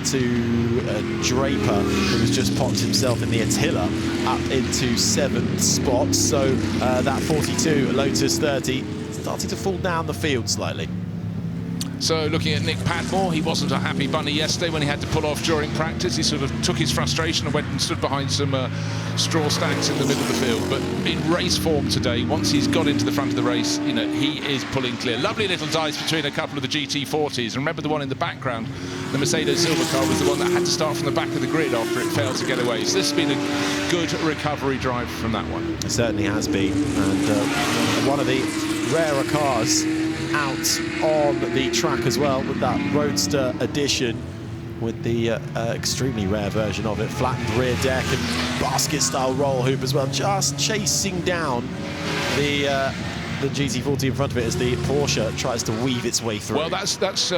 to Draper, who has just popped himself in the Attila up into 7th spot. So that 42 Lotus 30 starting to fall down the field slightly. So looking at Nick Padmore, he wasn't a happy bunny yesterday when he had to pull off during practice. He sort of took his frustration and went and stood behind some straw stacks in the middle of the field. But in race form today, once he's got into the front of the race, you know, he is pulling clear. Lovely little dice between a couple of the GT40s. And remember the one in the background, the Mercedes silver car was the one that had to start from the back of the grid after it failed to get away. So this has been a good recovery drive from that one. It certainly has been. And one of the rarer cars out on the track as well, with that Roadster edition, with the extremely rare version of it, flattened rear deck and basket-style roll hoop as well, just chasing down the GT40 in front of it as the Porsche tries to weave its way through. Well, that's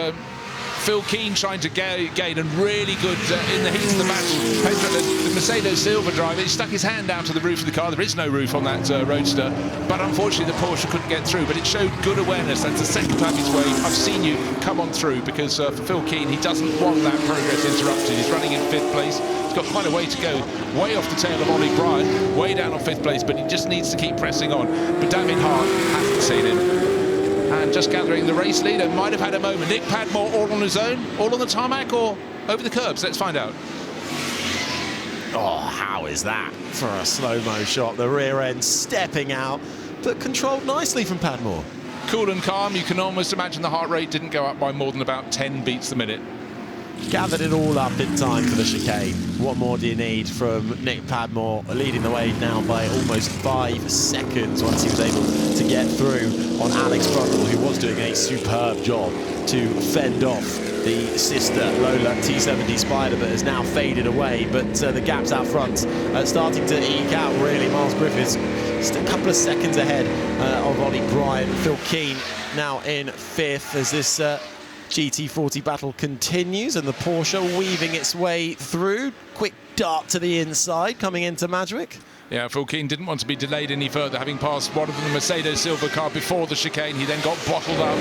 Phil Keane trying to gain, and really good in the heat of the battle. Pedro, the Mercedes silver driver, he stuck his hand down to the roof of the car. There is no roof on that Roadster, but unfortunately the Porsche couldn't get through. But it showed good awareness. That's the second time he's waved. I've seen you come on through, because for Phil Keane, he doesn't want that progress interrupted. He's running in 5th place. He's got quite a way to go, way off the tail of Ollie Bryan, way down on 5th place, but he just needs to keep pressing on. But David Hart hasn't seen him. And just gathering, the race leader might have had a moment. Nick Padmore all on his own, all on the tarmac, or over the curbs? Let's find out. Oh, how is that for a slow-mo shot? The rear end stepping out, but controlled nicely from Padmore. Cool and calm. You can almost imagine the heart rate didn't go up by more than about 10 beats a minute. Gathered it all up in time for the chicane. What more do you need from Nick Padmore, leading the way now by almost 5 seconds once he was able to get through on Alex Brundle, who was doing a superb job to fend off the sister Lola T70 Spider, but has now faded away. But the gaps out front starting to eke out, really. Miles Griffiths just a couple of seconds ahead of Ollie Bryan. Phil Keane now in 5th as this GT40 battle continues, and the Porsche weaving its way through. Quick dart to the inside coming into Madgwick. Yeah, Phil Keane didn't want to be delayed any further, having passed one of the Mercedes silver car before the chicane. He then got bottled up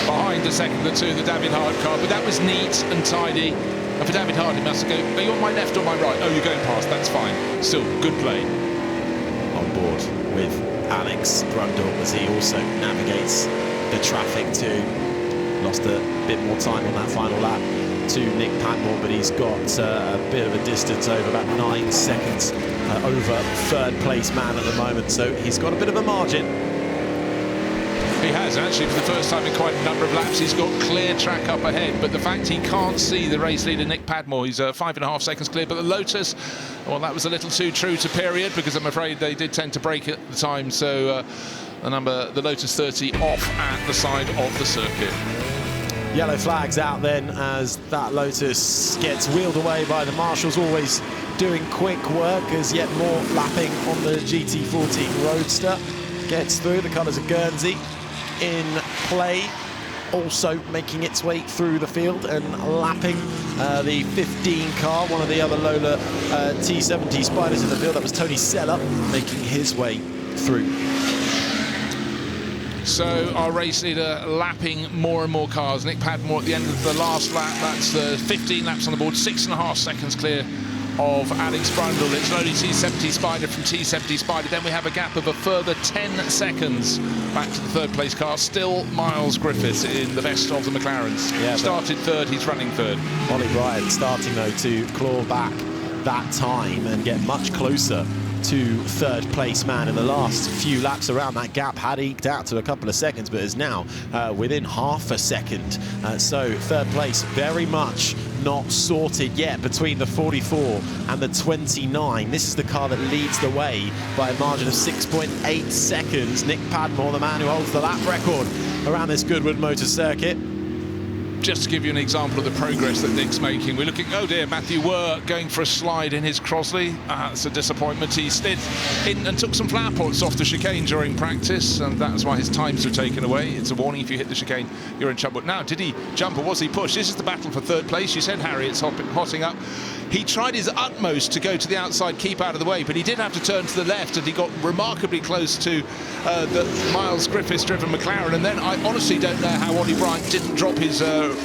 behind the second of the two, the David Hart car, but that was neat and tidy. And for David Hart, he must go, are you on my left or my right? Oh, you're going past, that's fine. Still, good play. On board with Alex Brundle as he also navigates the traffic too. Lost a bit more time on that final lap to Nick Padmore, but he's got a bit of a distance over, about 9 seconds over 3rd place man at the moment, so he's got a bit of a margin. He has, actually, for the first time in quite a number of laps. He's got clear track up ahead, but the fact he can't see the race leader Nick Padmore, he's 5.5 seconds clear. But the Lotus, well, that was a little too true to period, because I'm afraid they did tend to break at the time, so the Lotus 30 off at the side of the circuit. Yellow flags out then as that Lotus gets wheeled away by the marshals, always doing quick work as yet more lapping on the GT40 Roadster. Gets through, the colours of Guernsey in play, also making its way through the field and lapping the 15 car, one of the other Lola T70 Spiders in the field. That was Tony Sella making his way through. So our race leader lapping more and more cars. Nick Padmore at the end of the last lap, that's 15 laps on the board, 6.5 seconds clear of Alex Brundle. It's only T70 Spider from T70 Spider. Then we have a gap of a further 10 seconds back to the third place car. Still Miles Griffiths in the best of the McLarens. Yeah, started third, he's running third. Ollie Bryant starting though to claw back that time and get much closer to third place man in the last few laps around. That gap had eked out to a couple of seconds, but is now within half a second. So third place very much not sorted yet between the 44 and the 29. This is the car that leads the way by a margin of 6.8 seconds. Nick Padmore, the man who holds the lap record around this Goodwood Motor Circuit. Just to give you an example of the progress that Nick's making, we're looking, oh dear, Matthew Were going for a slide in his Crosley. It's a disappointment. He slid in and took some flower pots off the chicane during practice, and that's why his times were taken away. It's a warning, if you hit the chicane, you're in trouble. Now, did he jump or was he pushed? This is the battle for third place. You said, Harry, it's hotting up. He tried his utmost to go to the outside, keep out of the way, but he did have to turn to the left, and he got remarkably close to the Miles Griffiths-driven McLaren. And then I honestly don't know how Ollie Bryant didn't drop his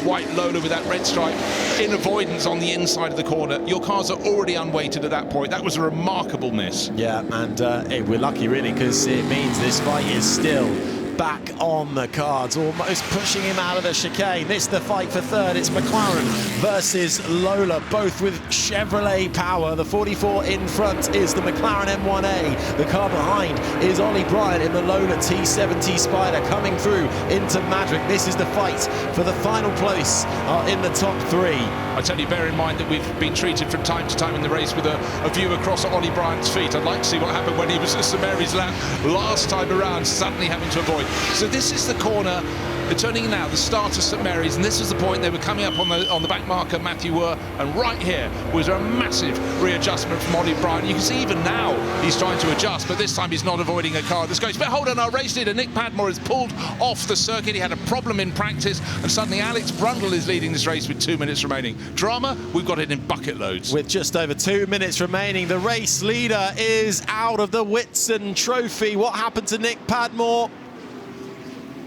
white Lola with that red stripe in avoidance on the inside of the corner. Your cars are already unweighted at that point. That was a remarkable miss. Yeah, and we're lucky really, because it means this fight is still back on the cards, almost pushing him out of the chicane. This is the fight for third. It's McLaren versus Lola, both with Chevrolet power. The 44 in front is the McLaren M1A. The car behind is Ollie Bryant in the Lola T70 Spider coming through into Madrick. This is the fight for the final place in the top three. I tell you, bear in mind that we've been treated from time to time in the race with a view across at Ollie Bryant's feet. I'd like to see what happened when he was at St Mary's lap last time around, suddenly having to avoid. So this is the corner. They're turning now, the start of St Mary's, and this was the point they were coming up on the back marker, Matthew Were, and right here was a massive readjustment from Ollie Bryant. You can see even now he's trying to adjust, but this time he's not avoiding a car that's going. But hold on, our race leader Nick Padmore is pulled off the circuit. He had a problem in practice, and suddenly Alex Brundle is leading this race with 2 minutes remaining. Drama, we've got it in bucket loads. With just over 2 minutes remaining, the race leader is out of the Whitsun Trophy. What happened to Nick Padmore?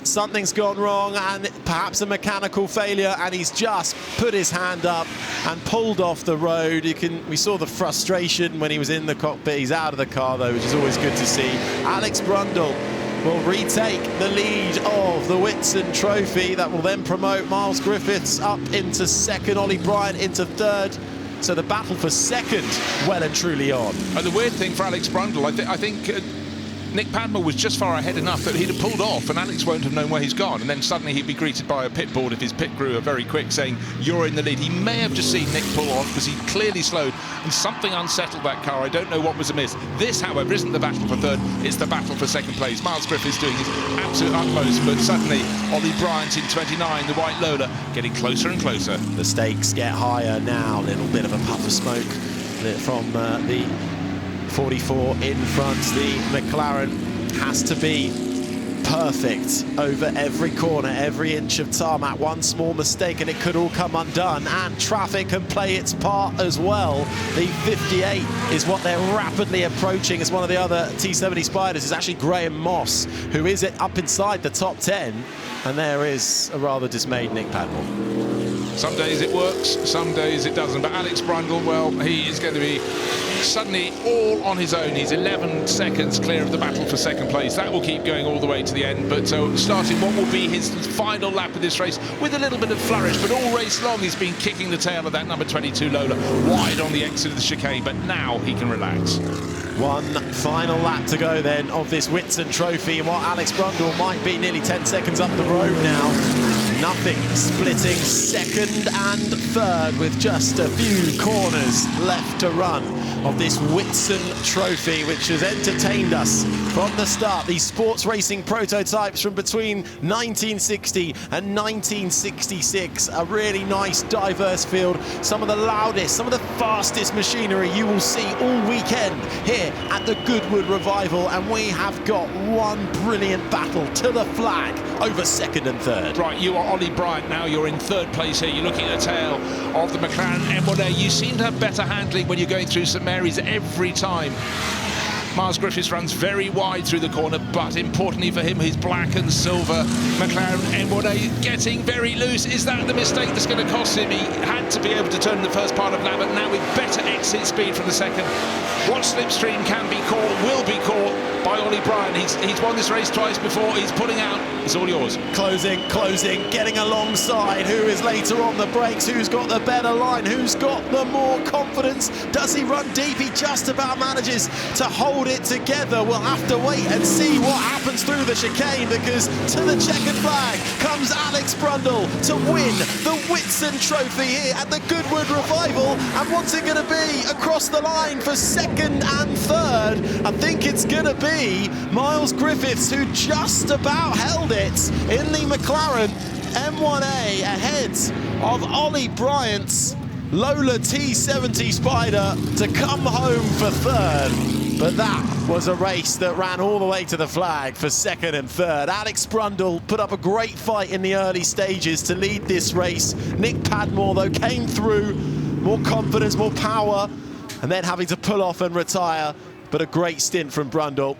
Something's gone wrong, and perhaps a mechanical failure, and he's just put his hand up and pulled off the road. We saw the frustration when he was in the cockpit. He's out of the car though, which is always good to see. Alex Brundle will retake the lead of the Whitsun Trophy. That will then promote Miles Griffiths up into second, Ollie Bryant into third. So the battle for second well and truly on. And the weird thing for Alex Brundle, I think Nick Padmore was just far ahead enough that he'd have pulled off and Alex won't have known where he's gone, and then suddenly he'd be greeted by a pit board if his pit crew are very quick saying you're in the lead. He may have just seen Nick pull off because he clearly slowed and something unsettled that car. I don't know what was amiss. This, however, isn't the battle for third, it's the battle for second place. Miles Griffiths doing his absolute utmost, but suddenly Ollie Bryant in 29, the white Lola, getting closer and closer. The stakes get higher now. A little bit of a puff of smoke from the 44 in front. The McLaren has to be perfect over every corner, every inch of tarmac. One small mistake and it could all come undone, and traffic can play its part as well. The 58 is what they're rapidly approaching as one of the other T70 Spiders is actually Graham Moss, who is up inside the top 10, and there is a rather dismayed Nick Padmore. Some days it works, some days it doesn't. But Alex Brundle, well, he is going to be suddenly all on his own. He's 11 seconds clear of the battle for second place. That will keep going all the way to the end. But starting what will be his final lap of this race with a little bit of flourish. But all race long, he's been kicking the tail of that number 22 Lola wide on the exit of the chicane. But now he can relax. One final lap to go then of this Whitsun Trophy, and what Alex Brundle might be nearly 10 seconds up the road now. Nothing splitting second and third with just a few corners left to run of this Whitsun Trophy, which has entertained us from the start. These sports racing prototypes from between 1960 and 1966. A really nice, diverse field. Some of the loudest, some of the fastest machinery you will see all weekend here at the Goodwood Revival, and we have got one brilliant battle to the flag over second and third. Right, you are Ollie Bryant now. You're in third place here. You're looking at the tail of the McLaren M1A. You seem to have better handling when you're going through St Mary's every time. Miles Griffiths runs very wide through the corner, but importantly for him, his black and silver McLaren M1A getting very loose. Is that the mistake that's going to cost him? He had to be able to turn in the first part of lap, but now with better exit speed from the second. What slipstream can be caught, will be caught by Ollie Bryan. He's won this race twice before. He's pulling out. It's all yours. Closing, getting alongside. Who is later on the brakes? Who's got the better line? Who's got the more confidence? Does he run deep? He just about manages to hold it together. We'll have to wait and see what happens through the chicane, because to the checkered flag comes Alex Brundle to win the Whitsun Trophy here at the Goodwood Revival. And what's it going to be across the line for second and third? I think it's going to be Miles Griffiths, who just about held it in the McLaren M1A ahead of Ollie Bryant's Lola T70 Spider to come home for third. But that was a race that ran all the way to the flag for second and third. Alex Brundle put up a great fight in the early stages to lead this race. Nick Padmore, though, came through, more confidence, more power, and then having to pull off and retire. But a great stint from Brundle,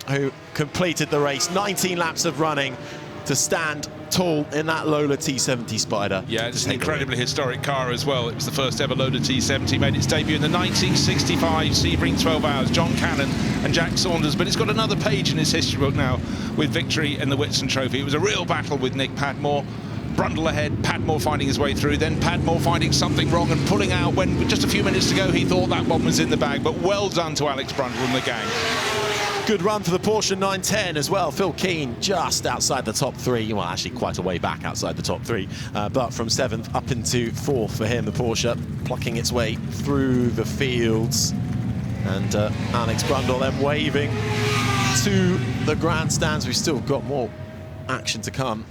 who completed the race, 19 laps of running to stand tall in that Lola T70 Spider. Yeah, it's an incredibly historic car as well. It was the first ever Lola T70, made its debut in the 1965 Sebring 12 Hours, John Cannon and Jack Saunders, but it's got another page in its history book now with victory in the Whitsun Trophy. It was a real battle with Nick Padmore. Brundle ahead, Padmore finding his way through, then Padmore finding something wrong and pulling out when with just a few minutes to go he thought that one was in the bag, but well done to Alex Brundle and the gang. Good run for the Porsche 910 as well. Phil Keane just outside the top three. Well, actually quite a way back outside the top three, but from 7th up into 4th for him, the Porsche plucking its way through the fields. And Alex Brundle then waving to the grandstands. We've still got more action to come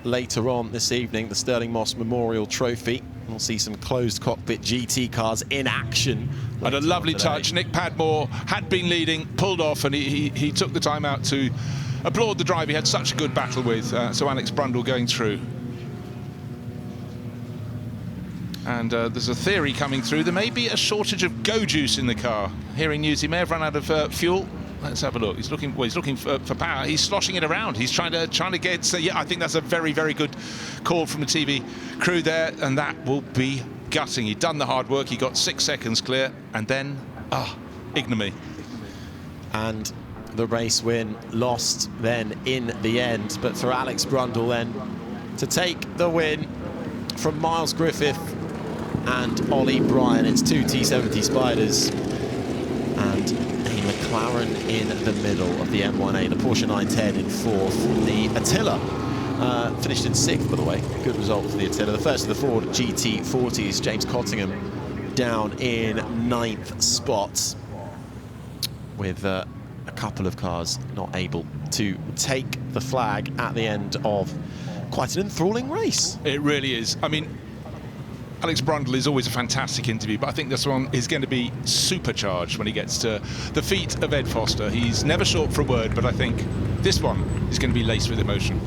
later on this evening. The Sterling Moss Memorial Trophy. We'll see some closed cockpit GT cars in action. And a lovely touch. Nick Padmore had been leading, pulled off, and he took the time out to applaud the drive he had such a good battle with. So Alex Brundle going through. And there's a theory coming through. There may be a shortage of go juice in the car. Hearing news, he may have run out of fuel. Let's have a look. He's looking for power. He's sloshing it around. He's trying to get. So yeah, I think that's a very, very good call from the TV crew there, and that will be gutting. He'd done the hard work. He got 6 seconds clear, and then ignominy. And the race win lost then in the end. But for Alex Brundle then to take the win from Miles Griffith and Ollie Bryan. It's two T70 Spiders and a McLaren in the middle of the M1A. The Porsche 910 in 4th. The Attila finished in 6th, by the way. Good result for the Attila. The first of the Ford GT40s, James Cottingham, down in 9th spot, with a couple of cars not able to take the flag at the end of quite an enthralling race. It really is. I mean, Alex Brundle is always a fantastic interview, but I think this one is going to be supercharged when he gets to the feet of Ed Foster. He's never short for a word, but I think this one is going to be laced with emotion.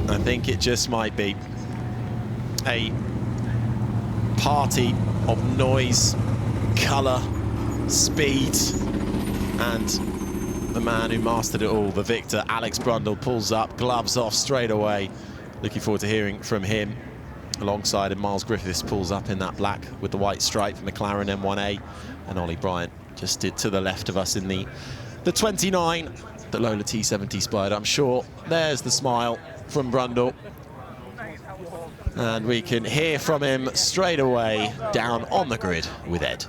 I think it just might be a party of noise, colour, speed, and the man who mastered it all, the victor, Alex Brundle, pulls up, gloves off straight away. Looking forward to hearing from him. Alongside him, Miles Griffiths pulls up in that black with the white stripe, McLaren M1A, and Ollie Bryant just did to the left of us in the 29, the Lola T70 Spider. I'm sure there's the smile from Brundle, and we can hear from him straight away down on the grid with Ed.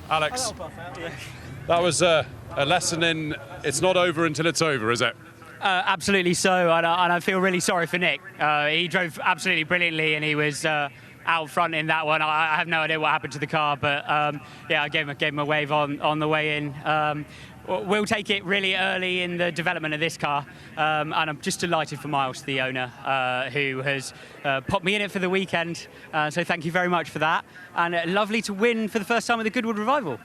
Alex, that was a lesson in it's not over until it's over, is it? Absolutely so, and I feel really sorry for Nick. He drove absolutely brilliantly, and he was out front in that one. I have no idea what happened to the car, but yeah, I gave him a wave on the way in. We'll take it really early in the development of this car, and I'm just delighted for Miles, the owner, who has popped me in it for the weekend. So thank you very much for that, and lovely to win for the first time with the Goodwood Revival.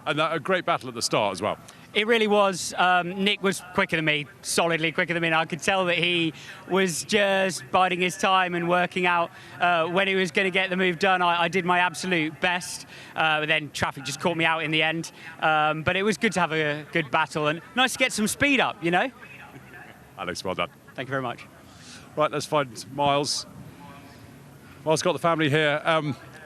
And a great battle at the start as well. It really was. Nick was quicker than me, solidly quicker than me. And I could tell that he was just biding his time and working out when he was going to get the move done. I did my absolute best, but then traffic just caught me out in the end. But it was good to have a good battle and nice to get some speed up, you know? Alex, well done. Thank you very much. Right, let's find Miles. Miles got the family here.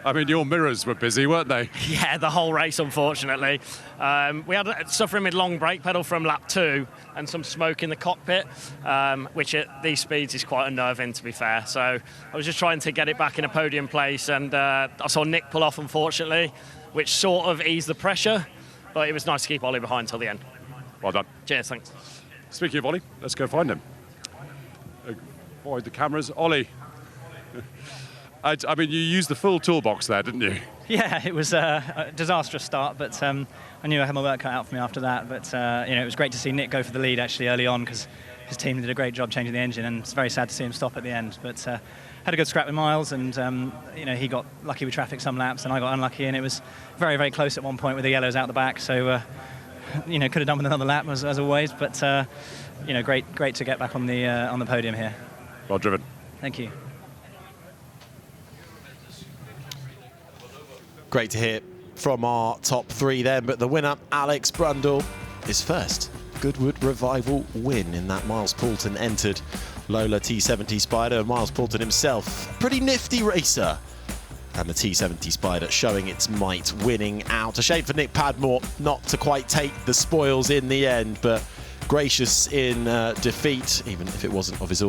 I mean, your mirrors were busy, weren't they? Yeah, the whole race, unfortunately. We had suffering with long brake pedal from lap 2 and some smoke in the cockpit, which at these speeds is quite unnerving, to be fair. So I was just trying to get it back in a podium place, and I saw Nick pull off, unfortunately, which sort of eased the pressure, but it was nice to keep Ollie behind till the end. Well done. Cheers, thanks. Speaking of Ollie, let's go find him. Avoid the cameras. Ollie. I mean, you used the full toolbox there, didn't you? Yeah, it was a disastrous start, but I knew I had my work cut out for me after that. But you know, it was great to see Nick go for the lead actually early on, because his team did a great job changing the engine, and it's very sad to see him stop at the end. But had a good scrap with Miles, and you know, he got lucky with traffic some laps, and I got unlucky, and it was very, very close at one point with the yellows out the back. So you know, could have done with another lap as always, but you know, great to get back on the podium here. Well driven. Thank you. Great to hear from our top 3 then, but the winner, Alex Brundle, his first Goodwood Revival win in that Miles Poulton entered Lola T70 Spider. Miles Poulton himself, pretty nifty racer. And the T70 Spider showing its might, winning out. A shame for Nick Padmore not to quite take the spoils in the end, but gracious in defeat, even if it wasn't of his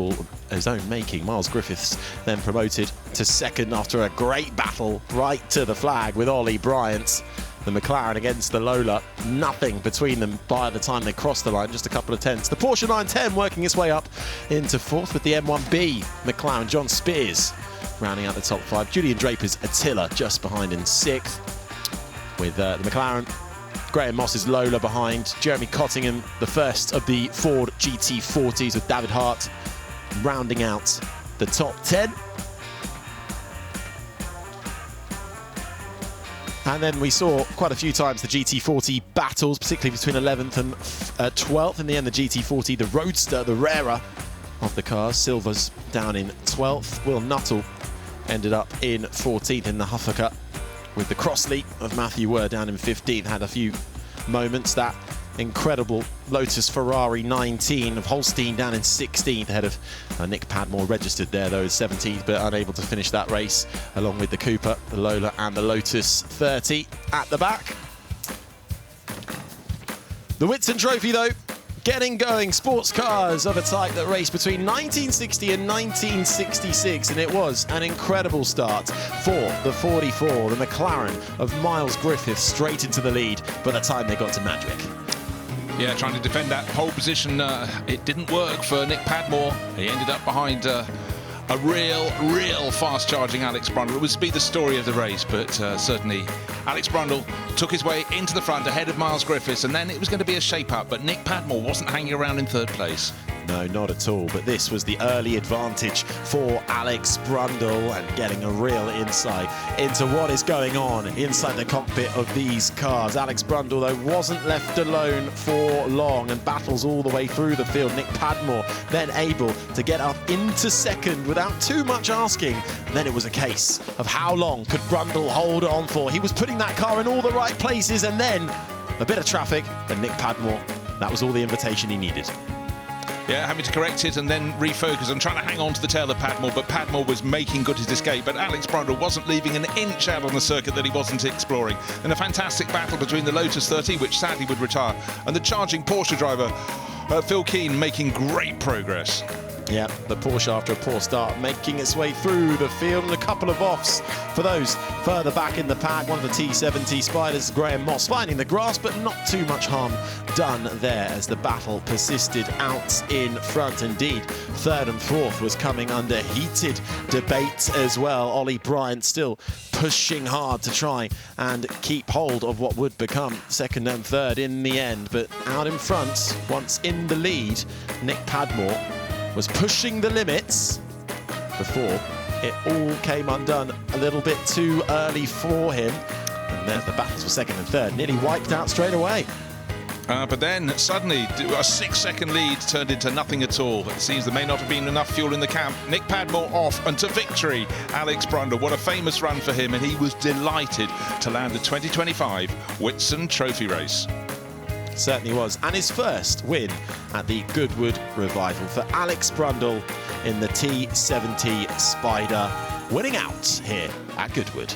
own making. Miles Griffiths then promoted to second after a great battle right to the flag with Ollie Bryant. The McLaren against the Lola, nothing between them by the time they crossed the line, just a couple of tenths. The Porsche 910 working its way up into 4th with the M1B McLaren. John Spears rounding out the top 5. Julian Draper's Attila just behind in 6th with the McLaren. Graham Moss's Lola behind. Jeremy Cottingham, the first of the Ford GT40s with David Hart rounding out the top 10. And then we saw quite a few times the GT40 battles, particularly between 11th and 12th. In the end, the GT40, the roadster, the rarer of the cars. Silver's down in 12th. Will Nuttall ended up in 14th in the Huffer Cup, with the Crossley of Matthew Were down in 15th. Had a few moments. That incredible Lotus Ferrari 19 of Holstein down in 16th, ahead of Nick Padmore, registered there though, 17th, but unable to finish that race, along with the Cooper, the Lola and the Lotus 30 at the back. The Whitsun Trophy though, getting going. Sports cars of a type that raced between 1960 and 1966, and it was an incredible start for the 44, the McLaren of Miles Griffiths, straight into the lead by the time they got to Madwick. Yeah, trying to defend that pole position, it didn't work for Nick Padmore. He ended up behind a real fast-charging Alex Brundle. It would be the story of the race, but certainly Alex Brundle took his way into the front ahead of Miles Griffiths, and then it was going to be a shape-up, but Nick Padmore wasn't hanging around in 3rd place. No, not at all, but this was the early advantage for Alex Brundle, and getting a real insight into what is going on inside the cockpit of these cars. Alex Brundle, though, wasn't left alone for long and battles all the way through the field. Nick Padmore then able to get up into 2nd without too much asking. And then it was a case of how long could Brundle hold on for. He was putting that car in all the right places, and then a bit of traffic, and Nick Padmore, that was all the invitation he needed. Yeah, having to correct it and then refocus and trying to hang on to the tail of Padmore, but Padmore was making good his escape, but Alex Brundle wasn't leaving an inch out on the circuit that he wasn't exploring. And a fantastic battle between the Lotus 30, which sadly would retire, and the charging Porsche driver, Phil Keane, making great progress. Yeah, the Porsche, after a poor start, making its way through the field, and a couple of offs for those further back in the pack. One of the T70 Spiders, Graham Moss, finding the grass, but not too much harm done there as the battle persisted out in front. Indeed, 3rd and 4th was coming under heated debate as well. Ollie Bryant still pushing hard to try and keep hold of what would become 2nd and 3rd in the end. But out in front, once in the lead, Nick Padmore was pushing the limits before it all came undone a little bit too early for him. And then the battles for 2nd and 3rd nearly wiped out straight away. But then suddenly a 6-second lead turned into nothing at all. It seems there may not have been enough fuel in the camp. Nick Padmore off and to victory. Alex Brundle, what a famous run for him, and he was delighted to land the 2025 Whitsun Trophy race. Certainly was. And his first win at the Goodwood Revival for Alex Brundle in the T70 Spider, winning out here at Goodwood.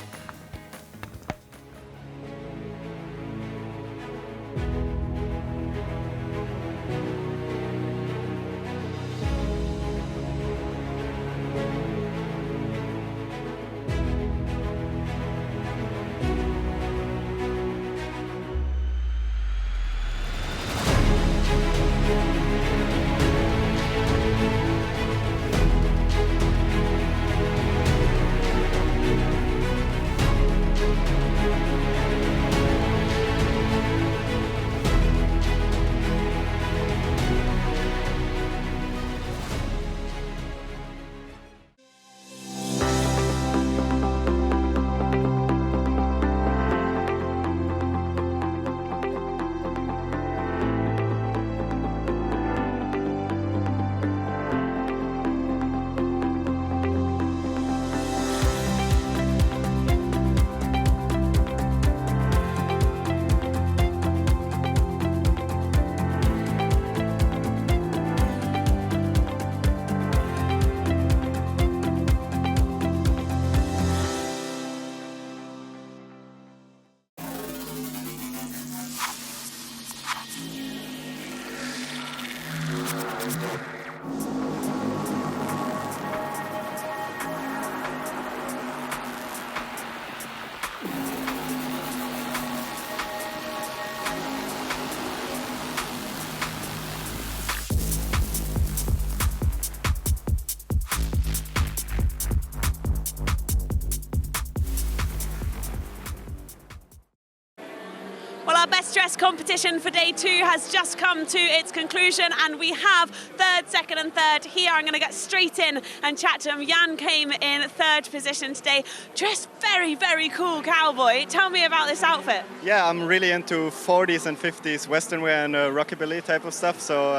Well, our best dress competition for day 2 has just come to its conclusion, and we have third, second and third here. I'm going to get straight in and chat to him. Jan came in third position today, dressed very, very cool cowboy. Tell me about this outfit. Yeah, I'm really into 40s and 50s Western wear and rockabilly type of stuff, so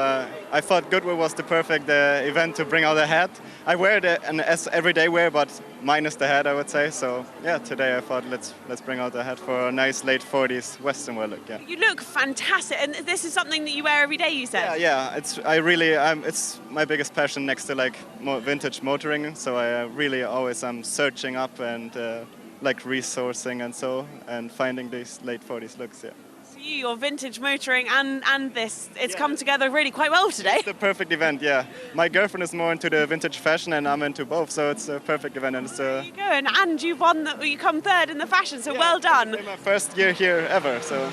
I thought Goodwood was the perfect event to bring out a hat. I wear it as everyday wear, but minus the hat, I would say. So yeah, today I thought let's bring out the hat for a nice late 40s Western wear look. Yeah. You look fantastic, and this is something that you wear every day, you said. Yeah. It's my biggest passion next to like vintage motoring. So I really always am searching up and like resourcing and finding these late 40s looks. Yeah. Your vintage motoring and this, it's come together really quite well today. It's the perfect event, yeah. My girlfriend is more into the vintage fashion and I'm into both, so it's a perfect event. And there you go, and you won, you come third in the fashion, so well done. It's my first year here ever, so.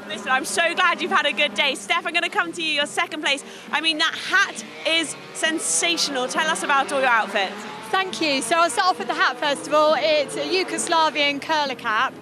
Listen, I'm so glad you've had a good day. Steph, I'm going to come to you, your second place. I mean, that hat is sensational. Tell us about all your outfits. Thank you. So I'll start off with the hat first of all. It's a Yugoslavian curler cap.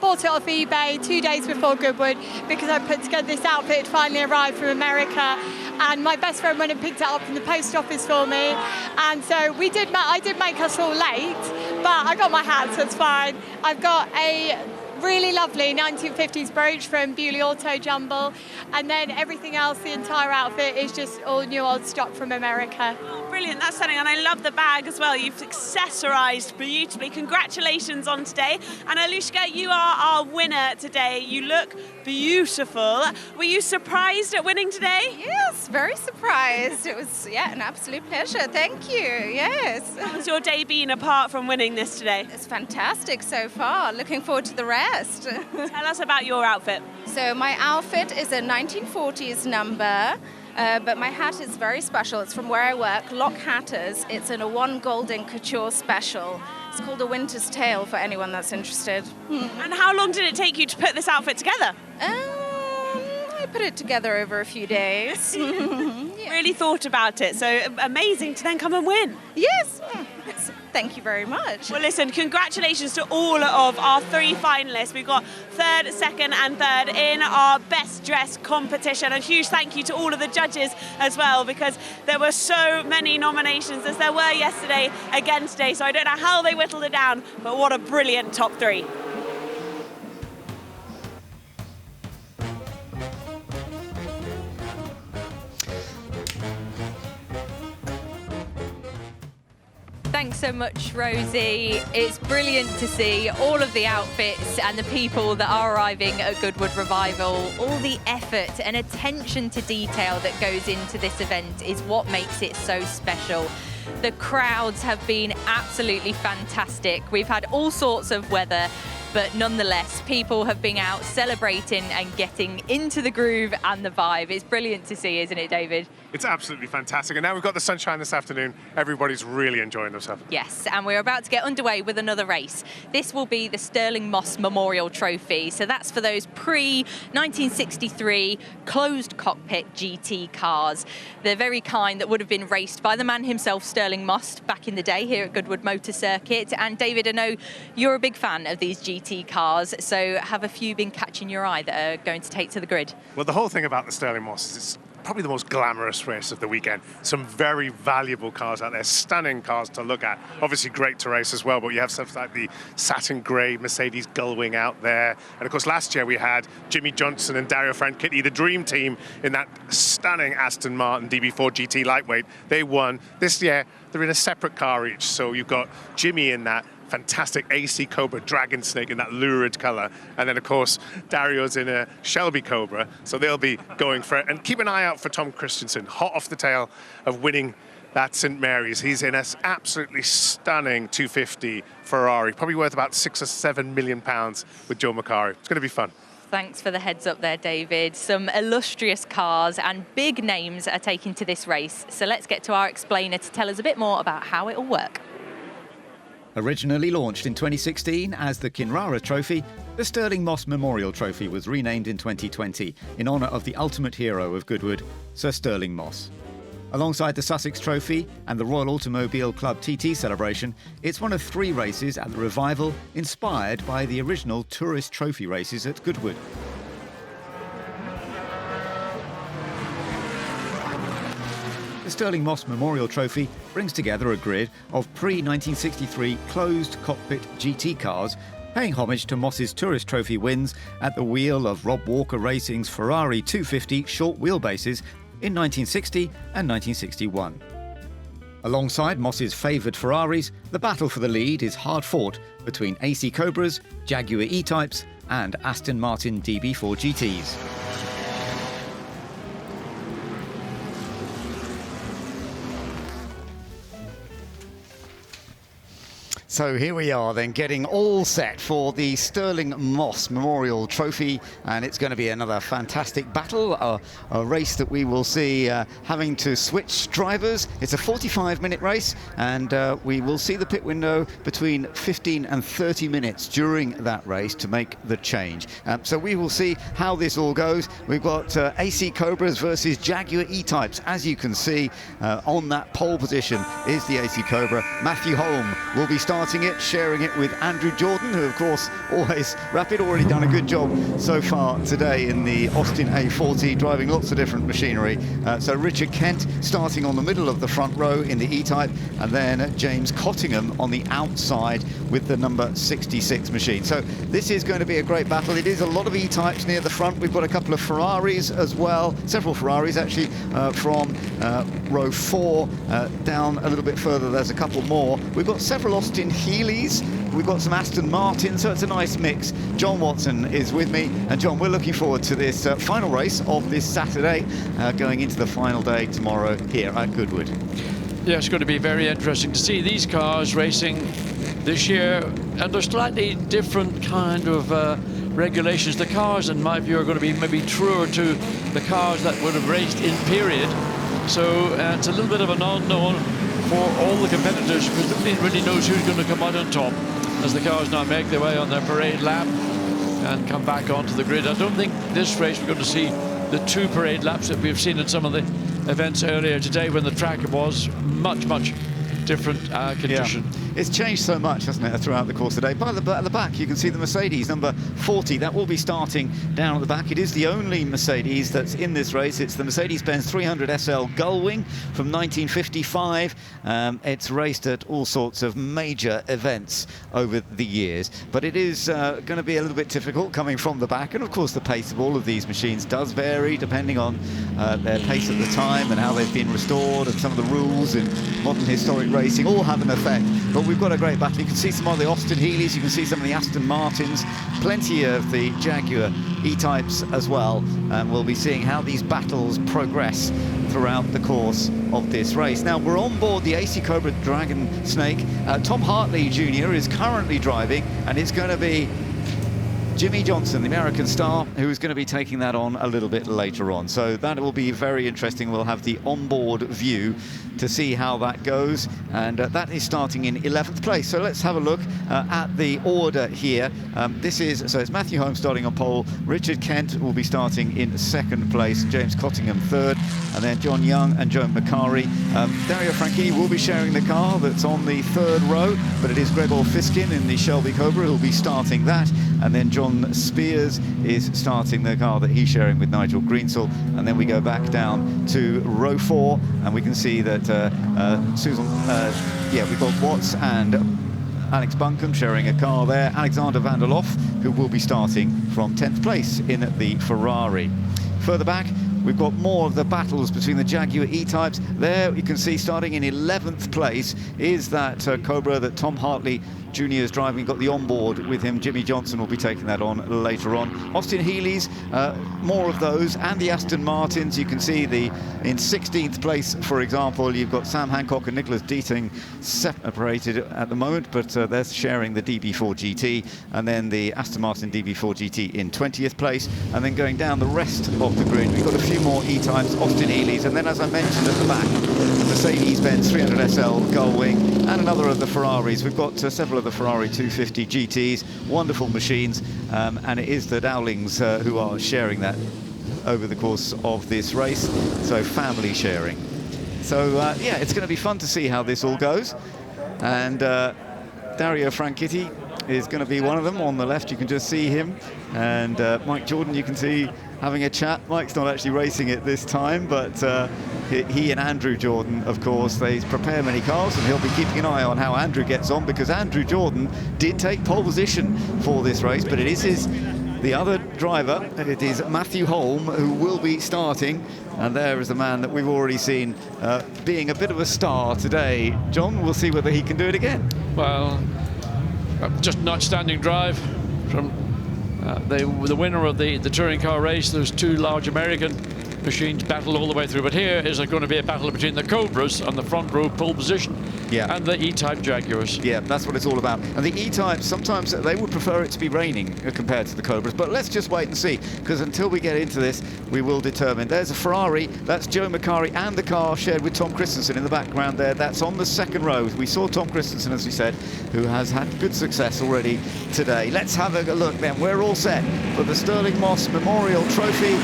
Bought it off eBay 2 days before Goodwood because I put together this outfit. It finally arrived from America, and my best friend went and picked it up from the post office for me. And so I did make us all late, but I got my hat, so it's fine. I've got a really lovely 1950s brooch from Bewley Auto Jumble, and then everything else, the entire outfit is just all new old stock from America. Oh, brilliant, that's stunning, and I love the bag as well. You've accessorised beautifully. Congratulations on today. And Alushka, you are our winner today. You look beautiful. Were you surprised at winning today? Yes, very surprised. It was, an absolute pleasure. Thank you, yes. How's your day been apart from winning this today? It's fantastic so far. Looking forward to the rest. Tell us about your outfit. So my outfit is a 1940s number, but my hat is very special. It's from where I work, Lock Hatters. It's in a one golden couture special. It's called a Winter's Tale for anyone that's interested. And how long did it take you to put this outfit together? I put it together over a few days. Really thought about it, so amazing to then come and win. Yes. Thank you very much. Well, listen, congratulations to all of our 3 finalists. We've got third, second and third in our best dress competition. And huge thank you to all of the judges as well, because there were so many nominations as there were yesterday, again today. So I don't know how they whittled it down, but what a brilliant top 3. Thanks so much, Rosie. It's brilliant to see all of the outfits and the people that are arriving at Goodwood Revival. All the effort and attention to detail that goes into this event is what makes it so special. The crowds have been absolutely fantastic. We've had all sorts of weather, but nonetheless, people have been out celebrating and getting into the groove and the vibe. It's brilliant to see, isn't it, David? It's absolutely fantastic. And now we've got the sunshine this afternoon. Everybody's really enjoying themselves. Yes, and we're about to get underway with another race. This will be the Sterling Moss Memorial Trophy. So that's for those pre-1963 closed cockpit GT cars. The very kind that would have been raced by the man himself, Sterling Moss, back in the day here at Goodwood Motor Circuit. And David, I know you're a big fan of these GT cars, so have a few been catching your eye that are going to take to the grid? Well, the whole thing about the Sterling Moss is it's probably the most glamorous race of the weekend. Some very valuable cars out there, stunning cars to look at. Obviously great to race as well, but you have stuff like the satin grey Mercedes Gullwing out there. And of course last year we had Jimmy Johnson and Dario Franchitti, the dream team, in that stunning Aston Martin DB4 GT lightweight. They won. This year they're in a separate car each, so you've got Jimmy in that fantastic AC Cobra Dragon Snake in that lurid colour, and then of course Dario's in a Shelby Cobra, so they'll be going for it. And keep an eye out for Tom Christensen, hot off the tail of winning that St Mary's. He's in an absolutely stunning 250 Ferrari, probably worth about £6 or £7 million with Joe Macari. It's going to be fun. Thanks for the heads up there, David. Some illustrious cars and big names are taking to this race, so let's get to our explainer to tell us a bit more about how it'll work. Originally launched in 2016 as the Kinrara Trophy, the Sterling Moss Memorial Trophy was renamed in 2020 in honour of the ultimate hero of Goodwood, Sir Sterling Moss. Alongside the Sussex Trophy and the Royal Automobile Club TT celebration, it's one of 3 races at the Revival inspired by the original tourist trophy races at Goodwood. The Sterling Moss Memorial Trophy brings together a grid of pre-1963 closed cockpit GT cars, paying homage to Moss's tourist trophy wins at the wheel of Rob Walker Racing's Ferrari 250 short wheelbases in 1960 and 1961. Alongside Moss's favoured Ferraris, the battle for the lead is hard fought between AC Cobras, Jaguar E-Types and Aston Martin DB4 GTs. So here we are then, getting all set for the Sterling Moss Memorial Trophy, and it's going to be another fantastic battle, a race that we will see having to switch drivers. It's a 45-minute race, and we will see the pit window between 15 and 30 minutes during that race to make the change. So we will see how this all goes. We've got AC Cobras versus Jaguar E-Types. As you can see, on that pole position is the AC Cobra. Matthew Holm will be starting it, sharing it with Andrew Jordan, who of course always rapid, already done a good job so far today in the Austin A40, driving lots of different machinery. So Richard Kent starting on the middle of the front row in the E-Type, and then James Cottingham on the outside with the number 66 machine. So this is going to be a great battle. It is a lot of E-Types near the front. We've got a couple of Ferraris as well, several Ferraris actually, from row 4 down a little bit further. There's a couple more. We've got several Austin Healeys, we've got some Aston Martin, so it's a nice mix. John Watson is with me, and John, we're looking forward to this final race of this Saturday, going into the final day tomorrow here at Goodwood. Yeah, it's going to be very interesting to see these cars racing this year under slightly different kind of regulations. The cars, in my view, are going to be maybe truer to the cars that would have raced in period, so it's a little bit of an unknown for all the competitors, because nobody really knows who's going to come out on top as the cars now make their way on their parade lap and come back onto the grid. I don't think this race we're going to see the 2 parade laps that we've seen in some of the events earlier today, when the track was much different condition. Yeah. It's changed so much, hasn't it, throughout the course of the day. By the back, you can see the Mercedes, number 40. That will be starting down at the back. It is the only Mercedes that's in this race. It's the Mercedes-Benz 300 SL Gullwing from 1955. It's raced at all sorts of major events over the years. But it is going to be a little bit difficult coming from the back. And, of course, the pace of all of these machines does vary depending on their pace at the time and how they've been restored and some of the rules in modern historic racing all have an effect. But we've got a great battle. You can see some of the Austin Healey's, you can see some of the Aston Martins, plenty of the Jaguar E-types as well. And we'll be seeing how these battles progress throughout the course of this race. Now, we're on board the AC Cobra Dragon Snake. Tom Hartley Jr. is currently driving, and it's going to be Jimmy Johnson, the American star, who is going to be taking that on a little bit later on. So that will be very interesting. We'll have the onboard view to see how that goes. And that is starting in 11th place. So let's have a look at the order here. So it's Matthew Holmes starting on pole. Richard Kent will be starting in 2nd place. James Cottingham 3rd. And then John Young and Joe McCarry. Dario Franchitti will be sharing the car that's on the 3rd row. But it is Gregor Fiskin in the Shelby Cobra who'll be starting that. And then John Spears is starting the car that he's sharing with Nigel Greensall. And then we go back down to row 4, and we can see that we've got Watts and Alex Buncombe sharing a car there. Alexander van der Lof, who will be starting from 10th place in the Ferrari. Further back, we've got more of the battles between the Jaguar E-types. There you can see starting in 11th place is that Cobra that Tom Hartley Jr. is driving. Got the onboard with him. Jimmy Johnson will be taking that on later on. Austin Healey's, more of those, and the Aston Martins. You can see in 16th place, for example, you've got Sam Hancock and Nicholas Deating separated at the moment, but they're sharing the DB4 GT, and then the Aston Martin DB4 GT in 20th place. And then going down the rest of the grid, we've got a few more E-types, Austin Healey's, and then, as I mentioned at the back, Mercedes-Benz 300 SL Gullwing, and another of the Ferraris. We've got several of the Ferrari 250 GTs, wonderful machines, and it is the Dowlings who are sharing that over the course of this race, so family sharing. So yeah, it's going to be fun to see how this all goes. And Dario Franchitti is going to be one of them. On the left you can just see him, and Mike Jordan you can see having a chat. Mike's not actually racing it this time, but he and Andrew Jordan, of course, they prepare many cars, and he'll be keeping an eye on how Andrew gets on, because Andrew Jordan did take pole position for this race, but it is the other driver, it is Matthew Holm, who will be starting. And there is the man that we've already seen being a bit of a star today. John, we'll see whether he can do it again. Well, just an outstanding drive from the winner of the touring car race. Those two large American machines battled all the way through, but here is going to be a battle between the Cobras on the front row pole position and the E-type Jaguars. Yeah, that's what it's all about. And the E-types, sometimes they would prefer it to be raining compared to the Cobras, but let's just wait and see, because until we get into this, we will determine. There's a Ferrari, that's Joe McCarry, and the car shared with Tom Christensen in the background there. That's on the 2nd row. We saw Tom Christensen, as we said, who has had good success already today. Let's have a look then. We're all set for the Sterling Moss Memorial Trophy.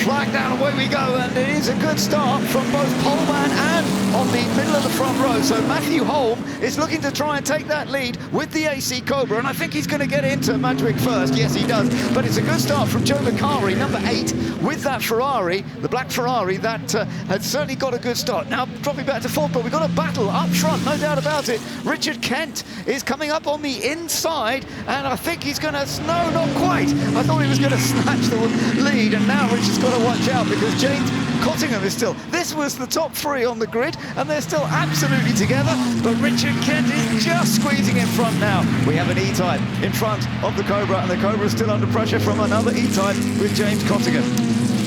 Flag down, away we go, and it is a good start from both poleman and on the middle of the front row. So Matthew Holm is looking to try and take that lead with the AC Cobra, and I think he's going to get into Madrid first. Yes, he does. But it's a good start from Joe McCarry, number 8, with that Ferrari, the black Ferrari, that had certainly got a good start. Now dropping back to 4th, but we've got a battle up front, no doubt about it. Richard Kent is coming up on the inside, and I think he's going to, no, not quite. I thought he was going to snatch the lead, and now Richard's got to watch out, because James Cottingham is still, this was the top 3 on the grid, and they're still absolutely together, but Richard Kent is just squeezing in front now. We have an E-type in front of the Cobra, and the Cobra is still under pressure from another E-type with James Cottingham.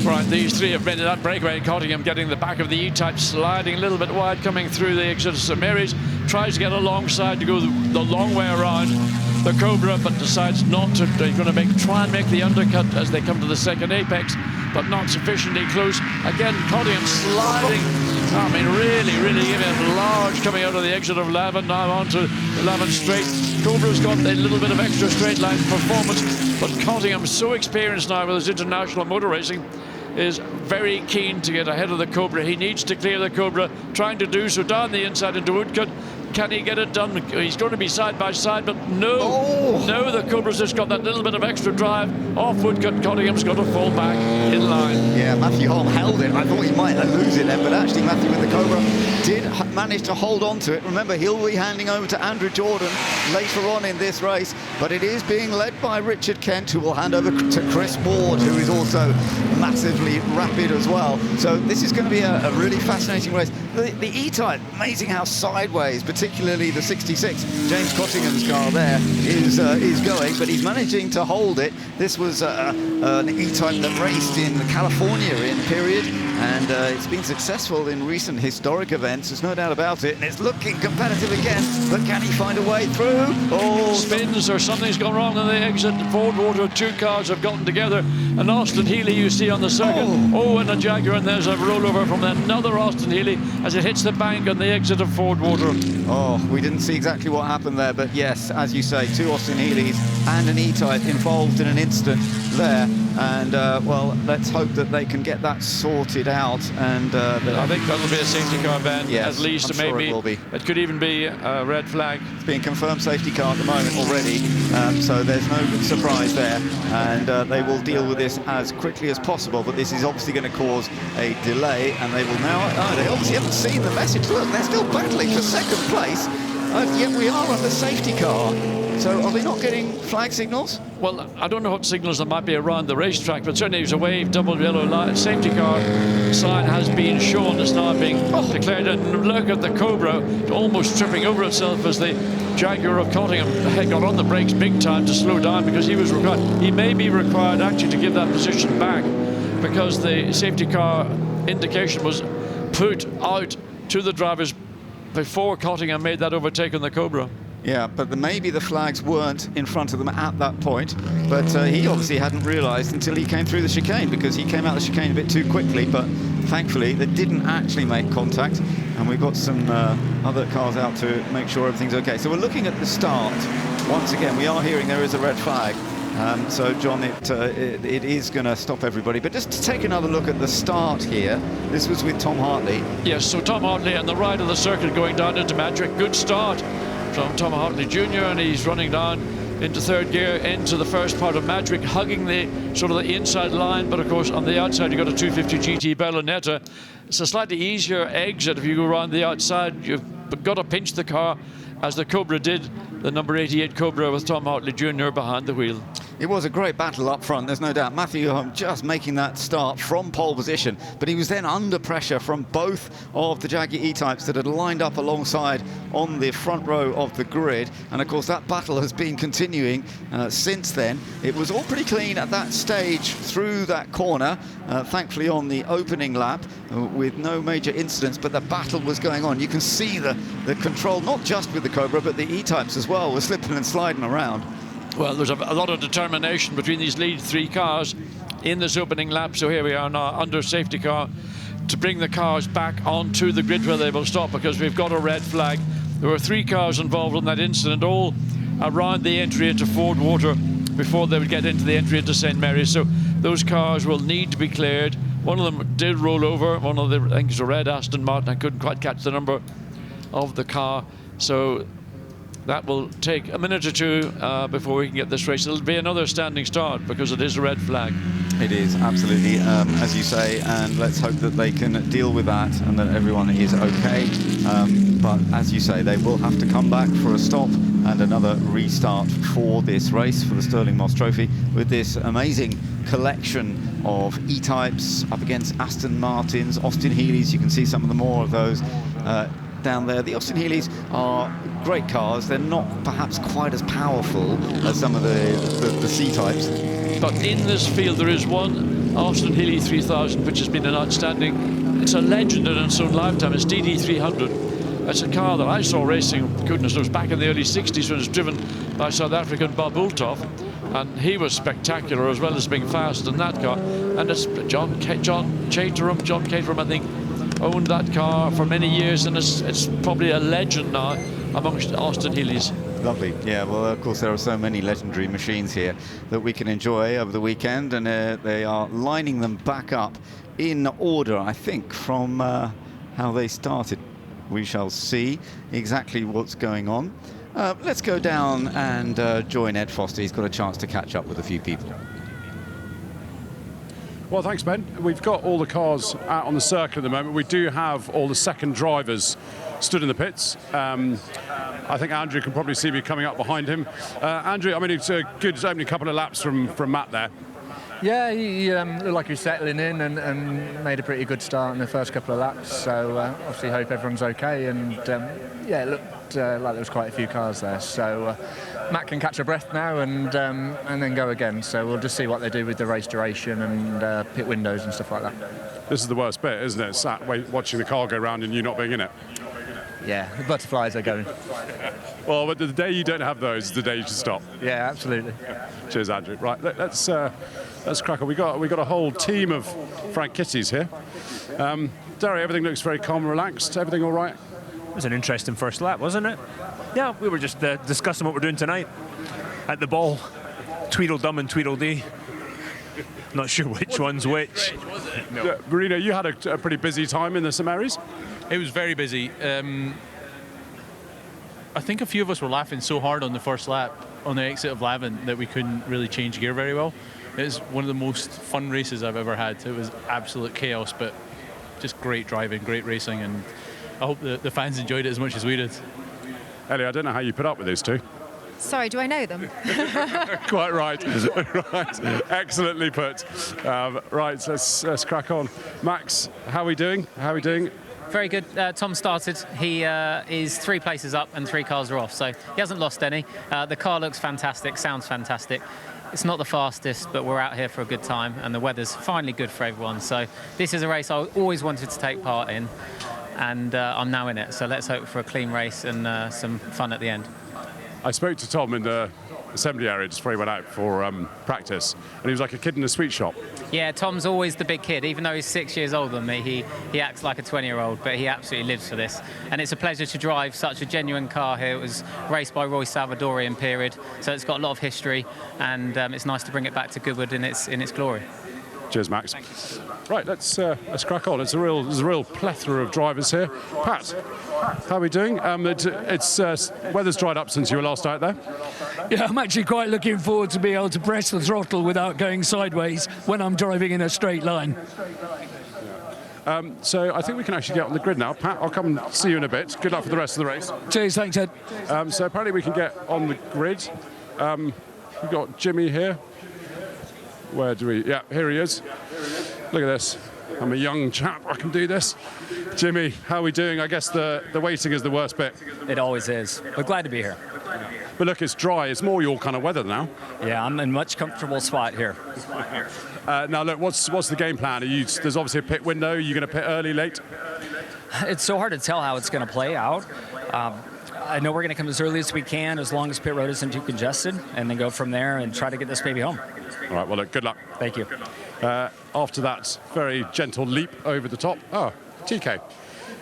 Right, these three have made that breakaway. Cottingham getting the back of the E-type, sliding a little bit wide, coming through the exit of St Mary's, tries to get alongside to go the long way around the Cobra, but decides not to. They're going to try and make the undercut as they come to the 2nd apex, but not sufficiently close. Again, Cottingham sliding, I mean, really giving it large, coming out of the exit of 11, now onto 11 straight. Cobra's got a little bit of extra straight line performance, but Cottingham, so experienced now with his international motor racing, is very keen to get ahead of the Cobra. He needs to clear the Cobra, trying to do so down the inside into Woodcut. Can he get it done? He's going to be side by side, but no. No, the Cobra's just got that little bit of extra drive. Off Woodcut, Cottingham's got to fall back in line. Yeah, Matthew Holm held it. I thought he might lose it then, but actually Matthew with the Cobra did manage to hold on to it. Remember, he'll be handing over to Andrew Jordan later on in this race, but it is being led by Richard Kent, who will hand over to Chris Ward, who is also massively rapid as well. So this is going to be a really fascinating race. The E-Type, amazing how sideways, particularly the 66, James Cottingham's car there, is going, but he's managing to hold it. This was an E-Type that raced in California in period, and it's been successful in recent historic events, there's no doubt about it, and it's looking competitive again, but can he find a way through? Oh, spins or something's gone wrong on the exit. Ford Water, two cars have gotten together, and Austin Healey you see on the circuit. Oh, and a Jaguar, and there's a rollover from another Austin Healey as it hits the bank on the exit of Ford Water. Oh, we didn't see exactly what happened there, but yes, as you say, two Austin Healeys and an E-Type involved in an incident there, and well, let's hope that they can get that sorted out. And I think that'll be a safety car, Ben. Yes, at least. I'm sure maybe it will be. It could even be a red flag. It's being confirmed safety car at the moment already, so there's no surprise there, and they will deal with this as quickly as possible, but this is obviously going to cause a delay, and they will now, they obviously haven't seen the message. Look, they're still battling for second place, yet we are on the safety car. So are they not getting flag signals? Well, I don't know what signals there might be around the racetrack, but certainly there's a wave, double yellow light, safety car sign has been shown. It's now being declared. And look at the Cobra almost tripping over itself as the Jaguar of Cottingham got on the brakes big time to slow down, because he was required. He may be required actually to give that position back, because the safety car indication was put out to the drivers before Cottingham made that overtake on the Cobra. Yeah, but maybe the flags weren't in front of them at that point, but he obviously hadn't realised until he came through the chicane, because he came out the chicane a bit too quickly, but thankfully they didn't actually make contact, and we've got some other cars out to make sure everything's okay. So we're looking at the start. Once again, we are hearing there is a red flag. So, John, it is going to stop everybody. But just to take another look at the start here, this was with Tom Hartley. Yes, so Tom Hartley on the right of the circuit going down into Madrick. Good start from Tom Hartley Jr., and he's running down into third gear into the first part of Madrick, hugging the sort of the inside line, but of course on the outside you've got a 250 GT Bellonetta. It's a slightly easier exit if you go around the outside. You've got to pinch the car, as the Cobra did, the number 88 Cobra with Tom Hartley Jr. behind the wheel. It was a great battle up front, there's no doubt. Matthew just making that start from pole position, but he was then under pressure from both of the Jaguar E-Types that had lined up alongside on the front row of the grid, and of course that battle has been continuing since then. It was all pretty clean at that stage through that corner, thankfully on the opening lap, with no major incidents, but the battle was going on. You can see the control, not just with the Cobra, but the E-Types as well, were slipping and sliding around. Well, there's a lot of determination between these lead three cars in this opening lap. So here we are now under safety car to bring the cars back onto the grid where they will stop, because we've got a red flag. There were three cars involved in that incident, all around the entry into Ford Water before they would get into the entry into St. Mary's. So those cars will need to be cleared. One of them did roll over. One of the, I think it's a red Aston Martin. I couldn't quite catch the number of the car. So that will take a minute or two before we can get this race. It'll be another standing start because it is a red flag. It is, absolutely, as you say, and let's hope that they can deal with that and that everyone is okay. But as you say, they will have to come back for a stop and another restart for this race, for the Stirling Moss Trophy, with this amazing collection of E-Types up against Aston Martins, Austin Healeys. You can see some of the more of those down there. The Austin Healeys are great cars. They're not perhaps quite as powerful as some of the C-Types. But in this field there is one Austin Healey 3000 which has been an outstanding, it's a legend in its own lifetime. It's DD300. It's a car that I saw racing, goodness knows, back in the early 60s when it was driven by South African Bob Ultoff, and he was spectacular as well as being fast in that car. And it's John Caterham, I think, owned that car for many years, and it's probably a legend now amongst Austin Healeys. Lovely. Yeah, well, of course, there are so many legendary machines here that we can enjoy over the weekend, and they are lining them back up in order, I think, from how they started. we shall see exactly what's going on. Let's go down and join Ed Foster. He's got a chance to catch up with a few people. Well, thanks, Ben. We've got all the cars out on the circuit at the moment. We do have all the second drivers stood in the pits. I think Andrew can probably see me coming up behind him. Andrew, I mean, it's a good opening couple of laps from Matt there. Yeah, he looked like he was settling in and made a pretty good start in the first couple of laps. So obviously hope everyone's okay. And yeah, it looked like there was quite a few cars there. So Matt can catch a breath now and then go again. So we'll just see what they do with the race duration and pit windows and stuff like that. This is the worst bit, isn't it? Sat watching the car go round and you not being in it. Yeah, the butterflies are going. Well, but the day you don't have those is the day you should stop. Yeah, absolutely. Cheers, Andrew. Right, let's crack on. We got a whole team of Frank Kitties here. Derry, everything looks very calm and relaxed. Everything all right? It was an interesting first lap, wasn't it? Yeah, we were just discussing what we're doing tonight at the ball. Tweedledum and Tweedledee. Not sure which one's which. No. Marino, you had a pretty busy time in the St Mary's. It was very busy. I think a few of us were laughing so hard on the first lap on the exit of Lavin that we couldn't really change gear very well. It was one of the most fun races I've ever had. It was absolute chaos, but just great driving, great racing, and I hope the fans enjoyed it as much as we did. Ellie, I don't know how you put up with these two. Sorry, do I know them? Quite right. Right. Excellently put. Right, let's crack on. Max, how are we doing? Very good. Tom started. He is 3 places up and 3 cars are off, so he hasn't lost any. The car looks fantastic, sounds fantastic. It's not the fastest, but we're out here for a good time, and the weather's finally good for everyone. So this is a race I always wanted to take part in, and I'm now in it. So let's hope for a clean race and some fun at the end. I spoke to Tom in the assembly area just before he went out for practice, and he was like a kid in a sweet shop. Yeah, Tom's always the big kid. Even though he's 6 years older than me, he acts like a 20-year-old, but he absolutely lives for this. And it's a pleasure to drive such a genuine car here. It was raced by Roy Salvadorian period, so it's got a lot of history, and it's nice to bring it back to Goodwood in its glory. Cheers, Max. Right, let's crack on. There's a real plethora of drivers here. Pat, how are we doing? Weather's dried up since you were last out there. Yeah, I'm actually quite looking forward to being able to press the throttle without going sideways when I'm driving in a straight line. So I think we can actually get on the grid now. Pat, I'll come and see you in a bit. Good luck for the rest of the race. Cheers, thanks, Ed. So apparently we can get on the grid. We've got Jimmy here. Where do we? Yeah, here he is. Look at this. I'm a young chap. I can do this. Jimmy, how are we doing? I guess the waiting is the worst bit. It always is. We're glad to be here. But look, it's dry. It's more your kind of weather now. Yeah, I'm in a much comfortable spot here. Now, look, what's the game plan? There's obviously a pit window. Are you going to pit early, late? It's so hard to tell how it's going to play out. I know we're going to come as early as we can, as long as pit road isn't too congested, and then go from there and try to get this baby home. All right, well, look, good luck. Thank you. After that very gentle leap over the top. Oh, TK.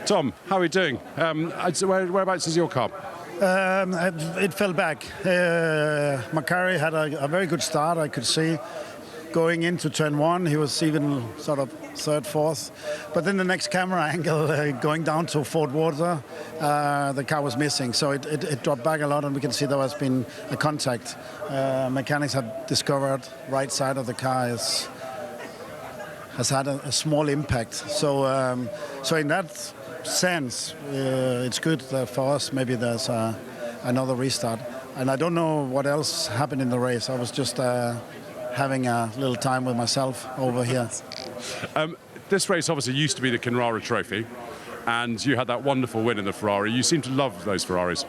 Tom, how are we doing? Whereabouts is your car? It fell back. Macari had a very good start, I could see. Going into turn 1, he was even sort of third, fourth. But then the next camera angle, going down to Fort Water, the car was missing. So it dropped back a lot, and we can see there has been a contact. Mechanics have discovered right side of the car has had a small impact. So in that sense, it's good for us. Maybe there's another restart. And I don't know what else happened in the race. I was just having a little time with myself over here. This race obviously used to be the Goodwood Trophy, and you had that wonderful win in the Ferrari. You seem to love those Ferraris.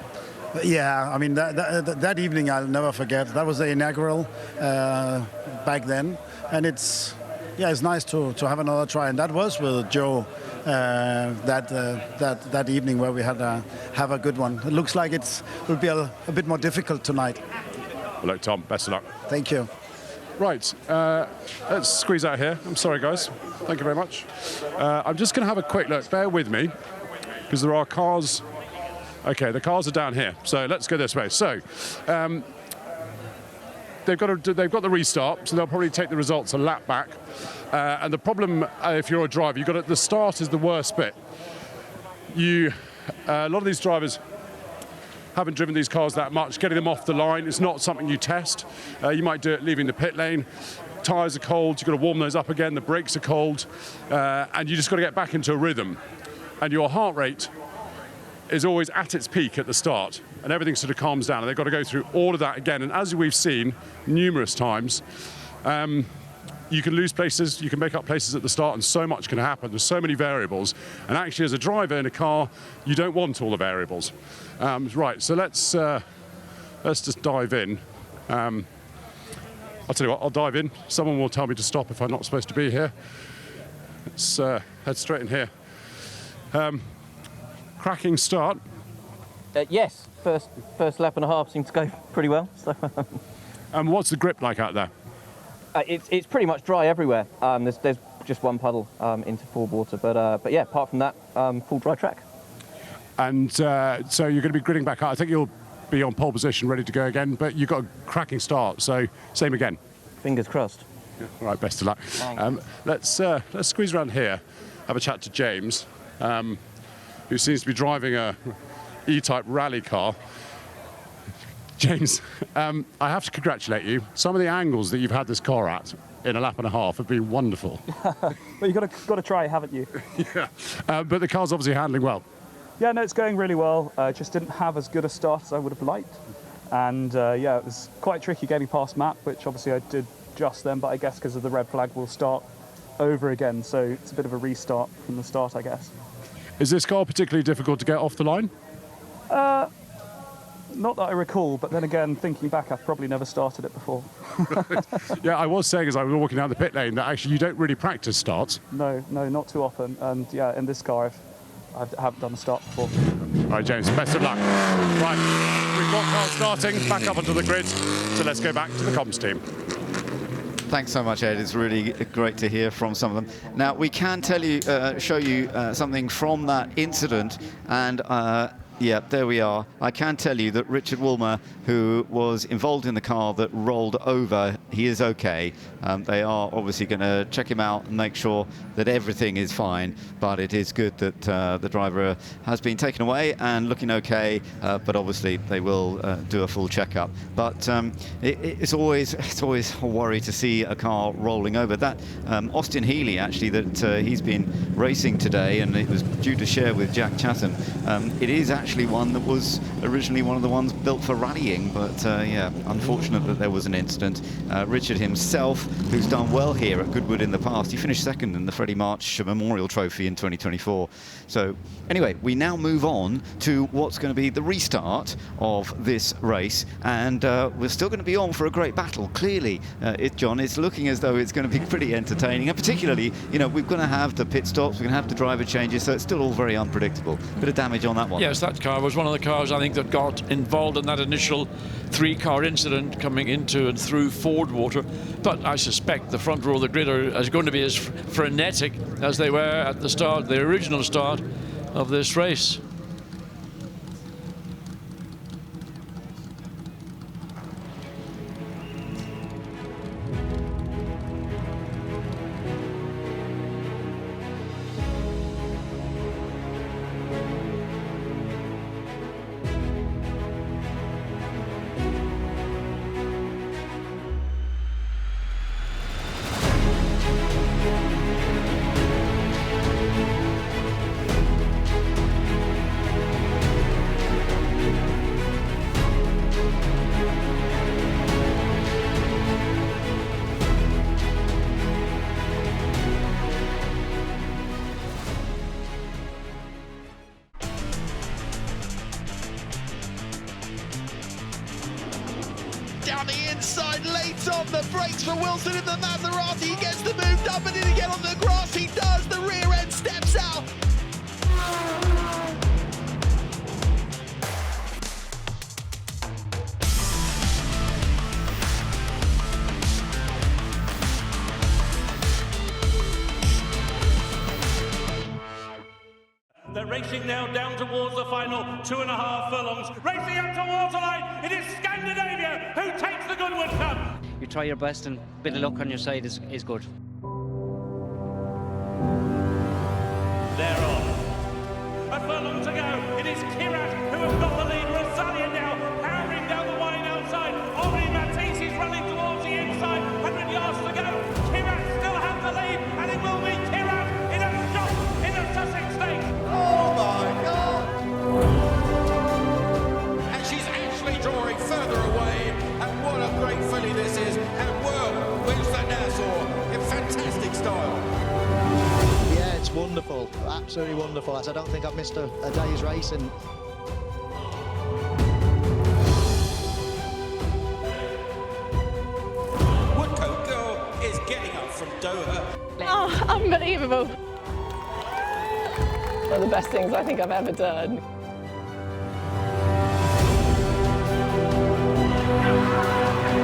Yeah, I mean, that evening I'll never forget. That was the inaugural back then, and it's nice to have another try. And that was with Joe that evening where we had have a good one. It looks like it will be a bit more difficult tonight. Well, look, Tom, best of luck. Thank you. Right, let's squeeze out here. I'm sorry, guys. Thank you very much. I'm just going to have a quick look. Bear with me, because there are cars. Okay, the cars are down here. So let's go this way. So they've got the restart, so they'll probably take the results a lap back. And the problem, if you're a driver, the start is the worst bit. a lot of these drivers haven't driven these cars that much. Getting them off the line is not something you test. You might do it leaving the pit lane. Tyres are cold, you've got to warm those up again, the brakes are cold, and you just got to get back into a rhythm. And your heart rate is always at its peak at the start, and everything sort of calms down, and they've got to go through all of that again. And as we've seen numerous times, you can lose places, you can make up places at the start, and so much can happen. There's so many variables, and actually as a driver in a car, you don't want all the variables. Right, so let's just dive in. I'll tell you what, I'll dive in. Someone will tell me to stop if I'm not supposed to be here. Let's head straight in here. Cracking start. Yes, first lap and a half seemed to go pretty well. So. And what's the grip like out there? It's pretty much dry everywhere. There's just one puddle into full water, but yeah, apart from that, full dry track. And so you're going to be gridding back out. I think you'll be on pole position, ready to go again, but you've got a cracking start, so same again. Fingers crossed. Yeah, all right, best of luck. Let's squeeze around here, have a chat to James, who seems to be driving a E-Type rally car. James, I have to congratulate you. Some of the angles that you've had this car at in a lap and a half have been wonderful. Well, you've got to try, haven't you? Yeah, but the car's obviously handling well. Yeah, no, it's going really well. Just didn't have as good a start as I would have liked. And yeah, it was quite tricky getting past Matt, which obviously I did just then, but I guess because of the red flag, we'll start over again. So it's a bit of a restart from the start, I guess. Is this car particularly difficult to get off the line? Not that I recall, but then again, thinking back, I've probably never started it before. Yeah, I was saying as I was walking down the pit lane that actually you don't really practice starts. No, not too often. And yeah, in this car, I haven't done a start before. All right, James, best of luck. Right, we've got cars starting, back up onto the grid, so let's go back to the comms team. Thanks so much, Ed. It's really great to hear from some of them. Now, we can show you something from that incident, and yeah, there we are. I can tell you that Richard Woolmer, who was involved in the car that rolled over, he is okay. They are obviously going to check him out and make sure that everything is fine, but it is good that the driver has been taken away and looking okay, but obviously they will do a full checkup. But it's always a worry to see a car rolling over. That Austin Healey, actually, that he's been racing today, and it was due to share with Jack Chatham, it is actually one that was originally one of the ones built for rallying, but yeah, unfortunate that there was an incident. Richard himself, who's done well here at Goodwood in the past, he finished second in the Freddie March Memorial Trophy in 2024. So anyway, we now move on to what's going to be the restart of this race, and we're still going to be on for a great battle. Clearly, John, it's looking as though it's going to be pretty entertaining, and particularly, you know, we're going to have the pit stops, we're going to have the driver changes, so it's still all very unpredictable. Bit of damage on that one. Yes, that car was one of the cars, I think, that got involved in that initial three-car incident coming into and through Ford water. But I suspect the front row of the grid is going to be as frenetic as they were at the start, the original start of this race. Down the inside, late on the brakes for Wilson in the Maserati. He gets the move done, but did he get on the grass? He does. The rear end steps out. They're racing now down towards the final 2.5 furlongs. Racing up towards the line, it is Scandinavia who takes the Goodwood Cup. You try your best, and a bit of luck on your side is good. They're on. A furlong to go. absolutely wonderful. I don't think I've missed a day's racing. Woodcote Girl is getting up from Doha. Oh, unbelievable. One of the best things I think I've ever done.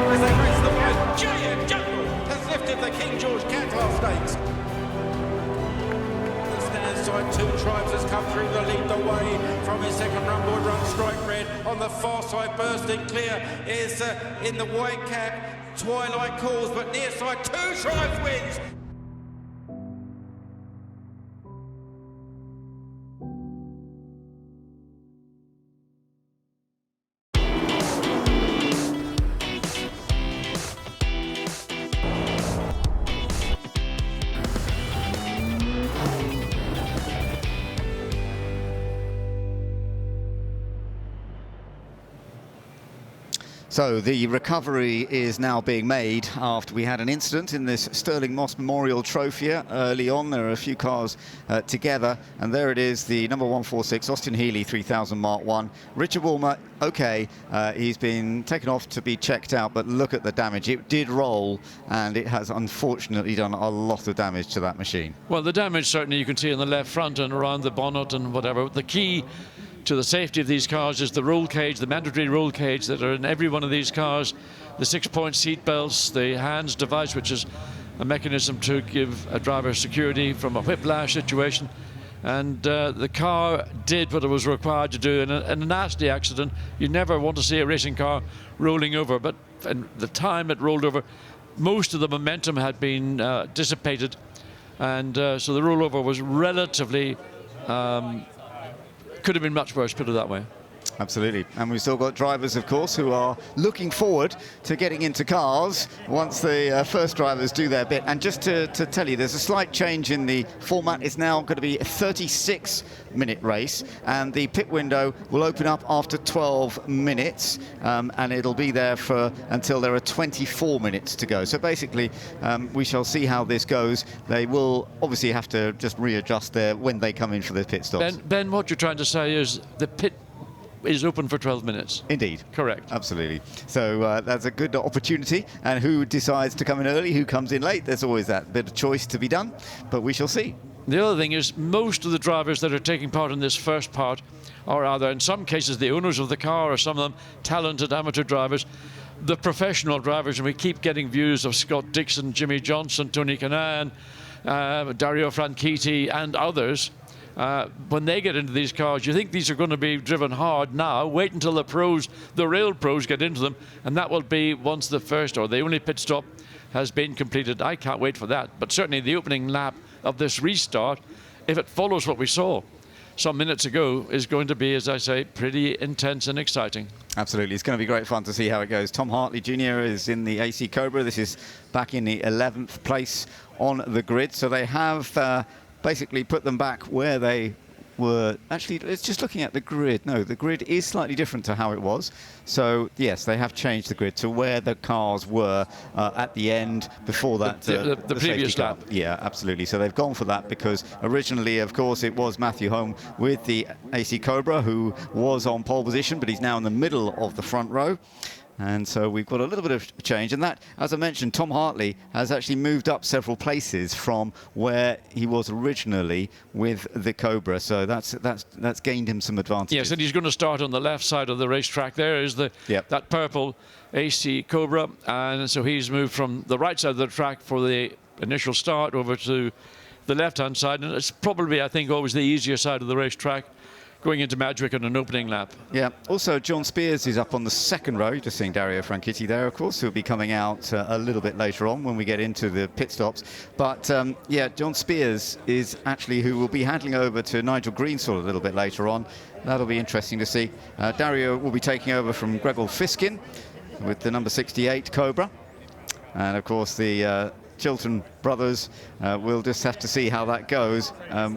As they race the white, Giant Jungle has lifted the King George Cattler Stakes. The stand side, Two Tribes has come through the lead away from his second run, Boy Run Stripe Red. On the far side, bursting clear is in the white cap. Twilight Calls, but near side, Two Tribes wins. So the recovery is now being made after we had an incident in this Sterling Moss Memorial Trophy early on. There are a few cars together, and there it is, the number 146 Austin Healey 3000 Mark 1. Richard Woolmer, okay, he's been taken off to be checked out, but look at the damage. It did roll, and it has unfortunately done a lot of damage to that machine. Well, the damage certainly you can see in the left front and around the bonnet and whatever. The key to the safety of these cars is the roll cage, the mandatory roll cage that are in every one of these cars, the 6-point seat belts, the hands device, which is a mechanism to give a driver security from a whiplash situation. And the car did what it was required to do. In a nasty accident, you never want to see a racing car rolling over, but in the time it rolled over, most of the momentum had been dissipated, and so the rollover was relatively could have been much worse, put it that way. Absolutely. And we've still got drivers, of course, who are looking forward to getting into cars once the first drivers do their bit. And just to tell you, there's a slight change in the format. It's now going to be a 36-minute race, and the pit window will open up after 12 minutes, and it'll be there for until there are 24 minutes to go. So basically, we shall see how this goes. They will obviously have to just readjust when they come in for the pit stops. Ben, what you're trying to say is the pit is open for 12 minutes. Indeed. Correct. Absolutely. So that's a good opportunity. And who decides to come in early, who comes in late, there's always that bit of choice to be done, but we shall see. The other thing is most of the drivers that are taking part in this first part are either, in some cases, the owners of the car, or some of them talented amateur drivers. The professional drivers, and we keep getting views of Scott Dixon, Jimmy Johnson, Tony Kanaan, Dario Franchitti and others. When they get into these cars, you think these are going to be driven hard now. Wait until the real pros get into them, and that will be once the first or the only pit stop has been completed. I can't wait for that. But certainly the opening lap of this restart, if it follows what we saw some minutes ago, is going to be, as I say, pretty intense and exciting. Absolutely. It's going to be great fun to see how it goes. Tom Hartley Jr. is in the AC Cobra. This is back in the 11th place on the grid. So they have basically put them back where they were. Actually, it's just looking at the grid. No, the grid is slightly different to how it was. So yes, they have changed the grid to where the cars were at the end before that. The previous lap. Yeah, absolutely. So they've gone for that because originally, of course, it was Matthew Home with the AC Cobra who was on pole position, but he's now in the middle of the front row. And so we've got a little bit of change. And that, as I mentioned, Tom Hartley has actually moved up several places from where he was originally with the Cobra. So that's gained him some advantages. Yes, and he's going to start on the left side of the racetrack. There is that purple AC Cobra. And so he's moved from the right side of the track for the initial start over to the left-hand side. And it's probably, I think, always the easier side of the racetrack, going into Madwick on an opening lap. Yeah, also John Spears is up on the second row. You're just seeing Dario Franchitti there, of course, who'll be coming out a little bit later on when we get into the pit stops. But yeah, John Spears is actually who will be handling over to Nigel Greenswell a little bit later on. That'll be interesting to see. Dario will be taking over from Gregor Fiskin with the number 68 Cobra. And of course the Chilton brothers, we'll just have to see how that goes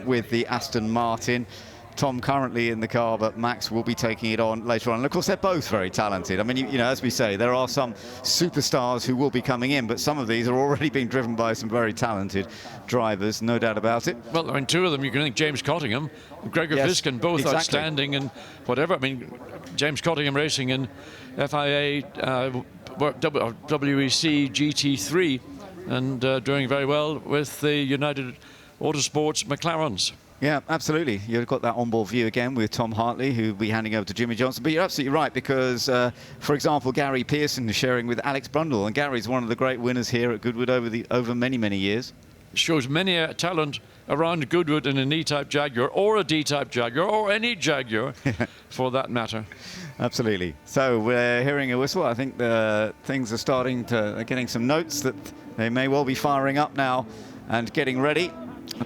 with the Aston Martin. Tom currently in the car, but Max will be taking it on later on. And of course, they're both very talented. I mean, you know, as we say, there are some superstars who will be coming in, but some of these are already being driven by some very talented drivers, no doubt about it. Well, I mean, two of them, you can think James Cottingham, Gregor Visken, both outstanding and whatever. I mean, James Cottingham racing in FIA WEC GT3 and doing very well with the United Autosports McLarens. Yeah, absolutely. You've got that onboard view again with Tom Hartley, who will be handing over to Jimmy Johnson. But you're absolutely right, because, for example, Gary Pearson is sharing with Alex Brundle, and Gary's one of the great winners here at Goodwood over many, many years. Shows many a talent around Goodwood in an E-Type Jaguar, or a D-Type Jaguar, or any Jaguar, for that matter. Absolutely. So we're hearing a whistle. I think the things are starting to, getting some notes that they may well be firing up now and getting ready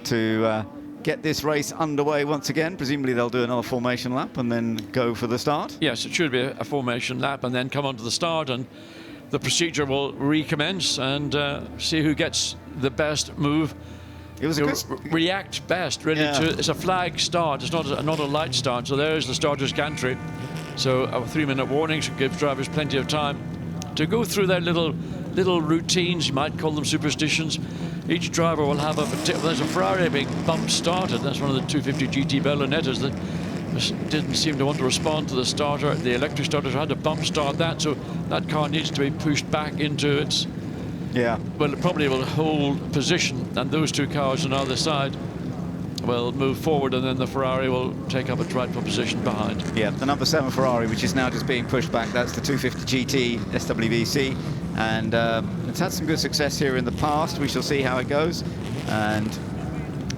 to get this race underway once again. Presumably they'll do another formation lap and then go for the start. Yes, it should be a formation lap and then come onto the start, and the procedure will recommence and see who gets the best move. It was a good react best, really. Yeah. It's a flag start. It's not a light start. So there's the starter's gantry. So a 3-minute warning should give drivers plenty of time to go through their little routines. You might call them superstitions. Each driver will have there's a Ferrari being bump started. That's one of the 250 GT Berlinettas that didn't seem to want to respond to the starter. The electric starters had to bump start that, so that car needs to be pushed back into its... Yeah. Well, it probably will hold position, and those two cars on either side will move forward, and then the Ferrari will take up its rightful position behind. Yeah, the number 7 Ferrari, which is now just being pushed back, that's the 250 GT SWBC, and it's had some good success here in the past. We shall see how it goes. And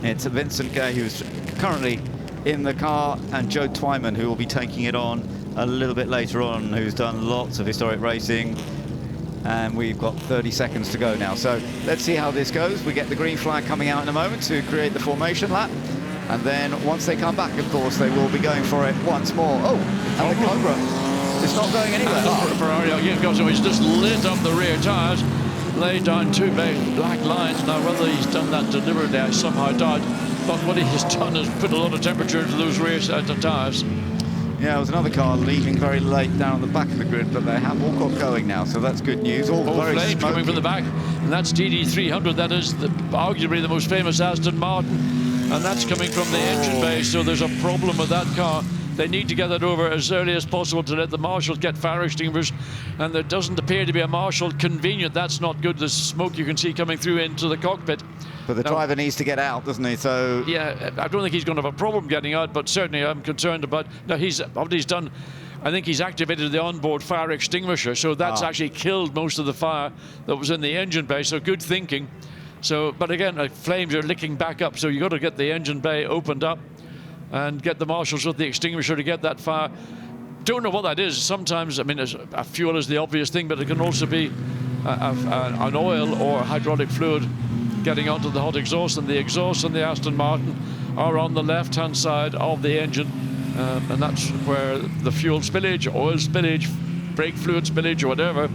it's Vincent Gay who's currently in the car, and Joe Twyman, who will be taking it on a little bit later on, who's done lots of historic racing. And we've got 30 seconds to go now. So let's see how this goes. We get the green flag coming out in a moment to create the formation lap. And then once they come back, of course, they will be going for it once more. Oh, and the Cobra. It's not going anywhere. Ferrari again goes, he's just lit up the rear tyres, laid down two big black lines. Now, whether he's done that deliberately, I somehow doubt. But what he's done is put a lot of temperature into those rear set of tyres. Yeah, there was another car leaving very late down on the back of the grid, but they have all got going now, so that's good news. All very flame coming from the back, and that's DD300. That is arguably the most famous Aston Martin, and that's coming from the engine bay, so there's a problem with that car. They need to get that over as early as possible to let the marshals get fire extinguishers, and there doesn't appear to be a marshal convenient. That's not good. There's smoke you can see coming through into the cockpit. But the driver needs to get out, doesn't he? So yeah, I don't think he's going to have a problem getting out, but certainly I'm concerned about... Now, what he's done, I think he's activated the onboard fire extinguisher, so that's actually killed most of the fire that was in the engine bay, so good thinking. So, but again, flames are licking back up, so you've got to get the engine bay opened up and get the marshals with the extinguisher to get that fire. Don't know what that is. Sometimes, I mean, a fuel is the obvious thing, but it can also be an oil or hydraulic fluid getting onto the hot exhaust, and the exhaust on the Aston Martin are on the left-hand side of the engine, and that's where the fuel spillage, oil spillage, brake fluid spillage, or whatever,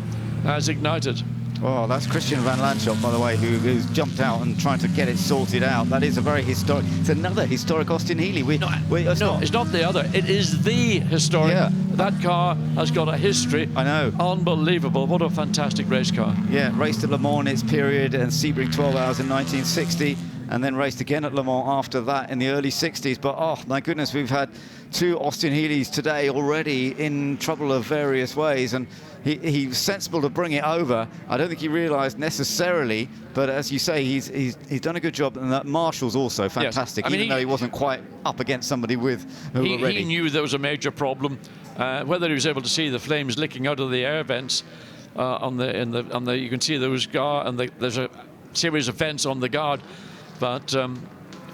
has ignited. Oh, that's Christian Van Landschot, by the way, who's jumped out and trying to get it sorted out. That is a very historic... It's another historic Austin Healey. It's not the other. It is the historic. Yeah. That car has got a history. I know. Unbelievable. What a fantastic race car. Yeah, raced at Le Mans in its period and Sebring 12 hours in 1960. And then raced again at Le Mans after that in the early 60s. But, oh, my goodness, we've had two Austin Healeys today already in trouble of various ways. And he was sensible to bring it over. I don't think he realised necessarily, but as you say, he's done a good job. And that Marshall's also fantastic, yes. Even though he wasn't quite up against somebody who already... He knew there was a major problem. Whether he was able to see the flames licking out of the air vents you can see those guard, and there's a series of vents on the guard. But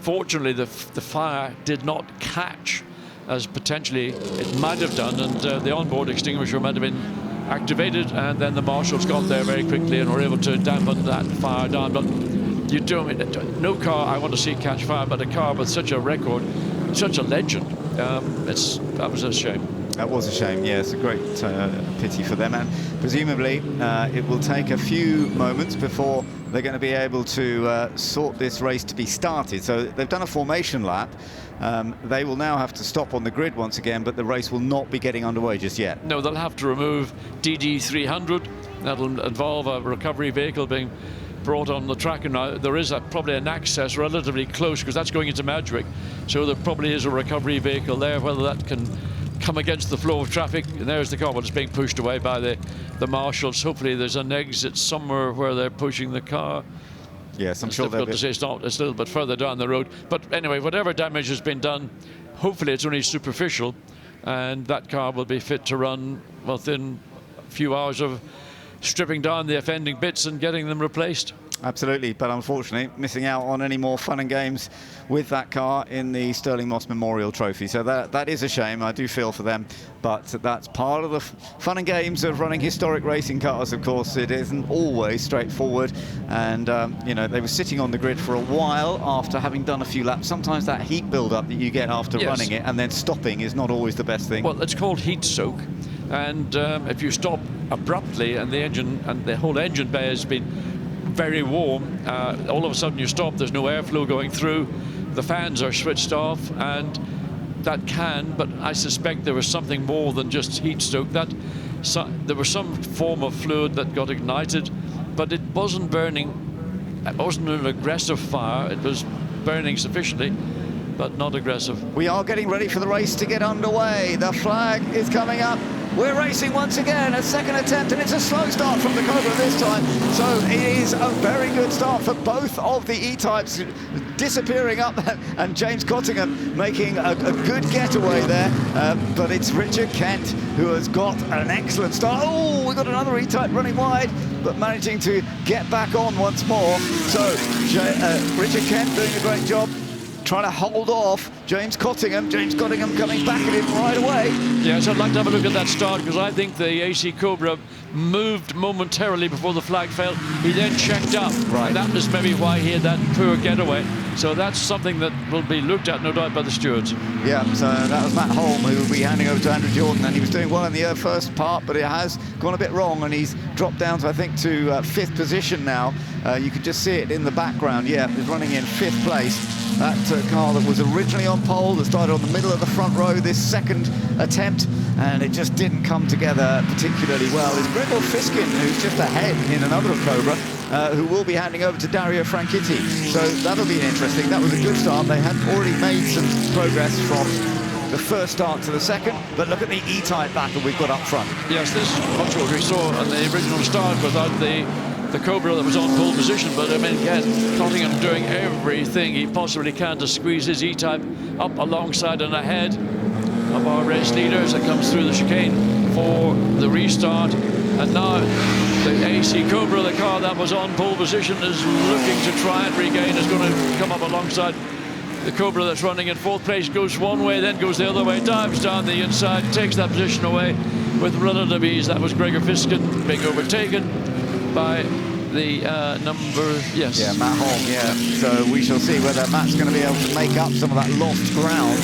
fortunately, the fire did not catch as potentially it might have done, and the onboard extinguisher might have been activated, and then the marshals got there very quickly and were able to dampen that fire down. But you don't, no car I want to see catch fire, but a car with such a record, such a legend, that was a shame. That was a shame, yes, a great pity for them, and presumably it will take a few moments before they're going to be able to sort this race to be started. So they've done a formation lap. They will now have to stop on the grid once again, but the race will not be getting underway just yet. No, they'll have to remove DD300. That'll involve a recovery vehicle being brought on the track, and now there is probably an access relatively close, because that's going into Madrick, so there probably is a recovery vehicle there. Whether that can come against the flow of traffic, and there's the car, but it's being pushed away by the marshals. Hopefully there's an exit somewhere where they're pushing the car. Yes, I'm it's sure difficult to say. It's not. It's a little bit further down the road. But anyway, whatever damage has been done, hopefully it's only superficial, and that car will be fit to run within a few hours of stripping down the offending bits and getting them replaced. Absolutely, but unfortunately missing out on any more fun and games with that car in the Sterling Moss Memorial Trophy. So that is a shame. I do feel for them, but that's part of the fun and games of running historic racing cars. Of course, it isn't always straightforward, and you know, they were sitting on the grid for a while after having done a few laps. Sometimes that heat build-up that you get after running it and then stopping is not always the best thing. Well, it's called heat soak, and if you stop abruptly and the whole engine bay has been very warm, all of a sudden you stop, there's no airflow going through, the fans are switched off, and that can, but I suspect there was something more than just heat stoke. There was some form of fluid that got ignited, but it wasn't burning. It wasn't an aggressive fire. It was burning sufficiently, but not aggressive. We are getting ready for the race to get underway. The flag is coming up. We're racing once again, a second attempt, and it's a slow start from the Cobra this time. So it is a very good start for both of the E-types, disappearing up, and James Cottingham making a good getaway there. But it's Richard Kent who has got an excellent start. Oh, we've got another E-type running wide, but managing to get back on once more. So Richard Kent doing a great job, trying to hold off James Cottingham. James Cottingham coming back at him right away. Yes, I'd like to have a look at that start, because I think the AC Cobra moved momentarily before the flag fell. He then checked up. Right. And that was maybe why he had that poor getaway. So that's something that will be looked at, no doubt, by the stewards. Yeah, so that was Matt Holm who will be handing over to Andrew Jordan, and he was doing well in the first part, but it has gone a bit wrong, and he's dropped down to, I think, to 5th position now. You can just see it in the background. Yeah, he's running in 5th place. That car that was originally on pole, that started on the middle of the front row this second attempt, and it just didn't come together particularly well. It's Gregor Fiskin, who's just ahead in another Cobra, who will be handing over to Dario Franchitti. So that'll be interesting. That was a good start. They had already made some progress from the first start to the second, but look at the E-type battle we've got up front. Yes, this is much what we saw on the original start without the Cobra that was on pole position, but I mean, again, Cottingham doing everything he possibly can to squeeze his E-type up alongside and ahead of our race leaders that comes through the chicane for the restart. And now the AC Cobra, the car that was on pole position, is looking to try and regain, is going to come up alongside the Cobra that's running in 4th place, goes one way, then goes the other way, dives down the inside, takes that position away with relative ease. That was Gregor Fiskin being overtaken by the number, yes. Yeah, Matt Holm, yeah. So we shall see whether Matt's going to be able to make up some of that lost ground.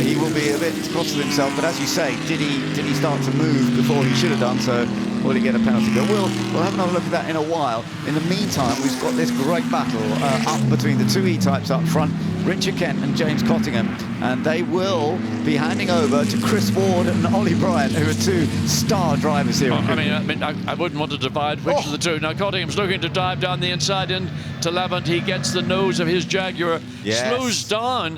He will be a bit cross with himself, but as you say, did he start to move before he should have done so? Will he get a penalty bill? We'll have another look at that in a while. In the meantime, we've got this great battle up between the two E-types up front, Richard Kent and James Cottingham, and they will be handing over to Chris Ward and Ollie Bryant, who are two star drivers here. I wouldn't want to divide which of the two. Now Cottingham's looking to dive down the inside into Lavant. He gets the nose of his Jaguar, yes.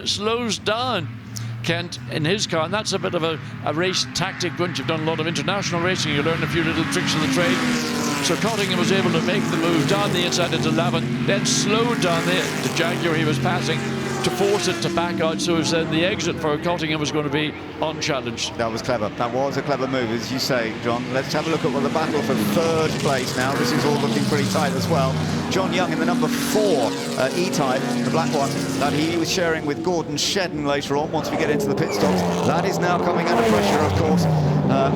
slows down Kent in his car, and that's a bit of a race tactic. Once you've done a lot of international racing, you learn a few little tricks of the trade. So Cottingham was able to make the move down the inside into Lavant, then slowed down the Jaguar he was passing to force it to back out, so then the exit for Cottingham was going to be unchallenged. That was clever. That was a clever move, as you say, John. Let's have a look at the battle for 3rd place now. This is all looking pretty tight as well. John Young in the number 4 E-type, the black one, that he was sharing with Gordon Shedden later on once we get into the pit stops. That is now coming under pressure, of course,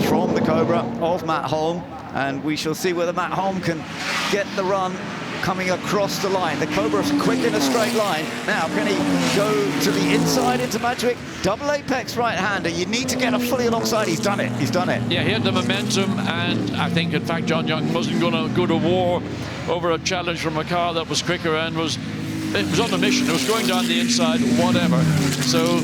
from the Cobra of Matt Holm, and we shall see whether Matt Holm can get the run coming across the line. The Cobra's quick in a straight line. Now, can he go to the inside into Madgwick? Double apex right-hander. You need to get a fully alongside. He's done it. He's done it. Yeah, he had the momentum, and I think, in fact, John Young wasn't going to go to war over a challenge from a car that was quicker and it was on a mission. It was going down the inside, whatever. So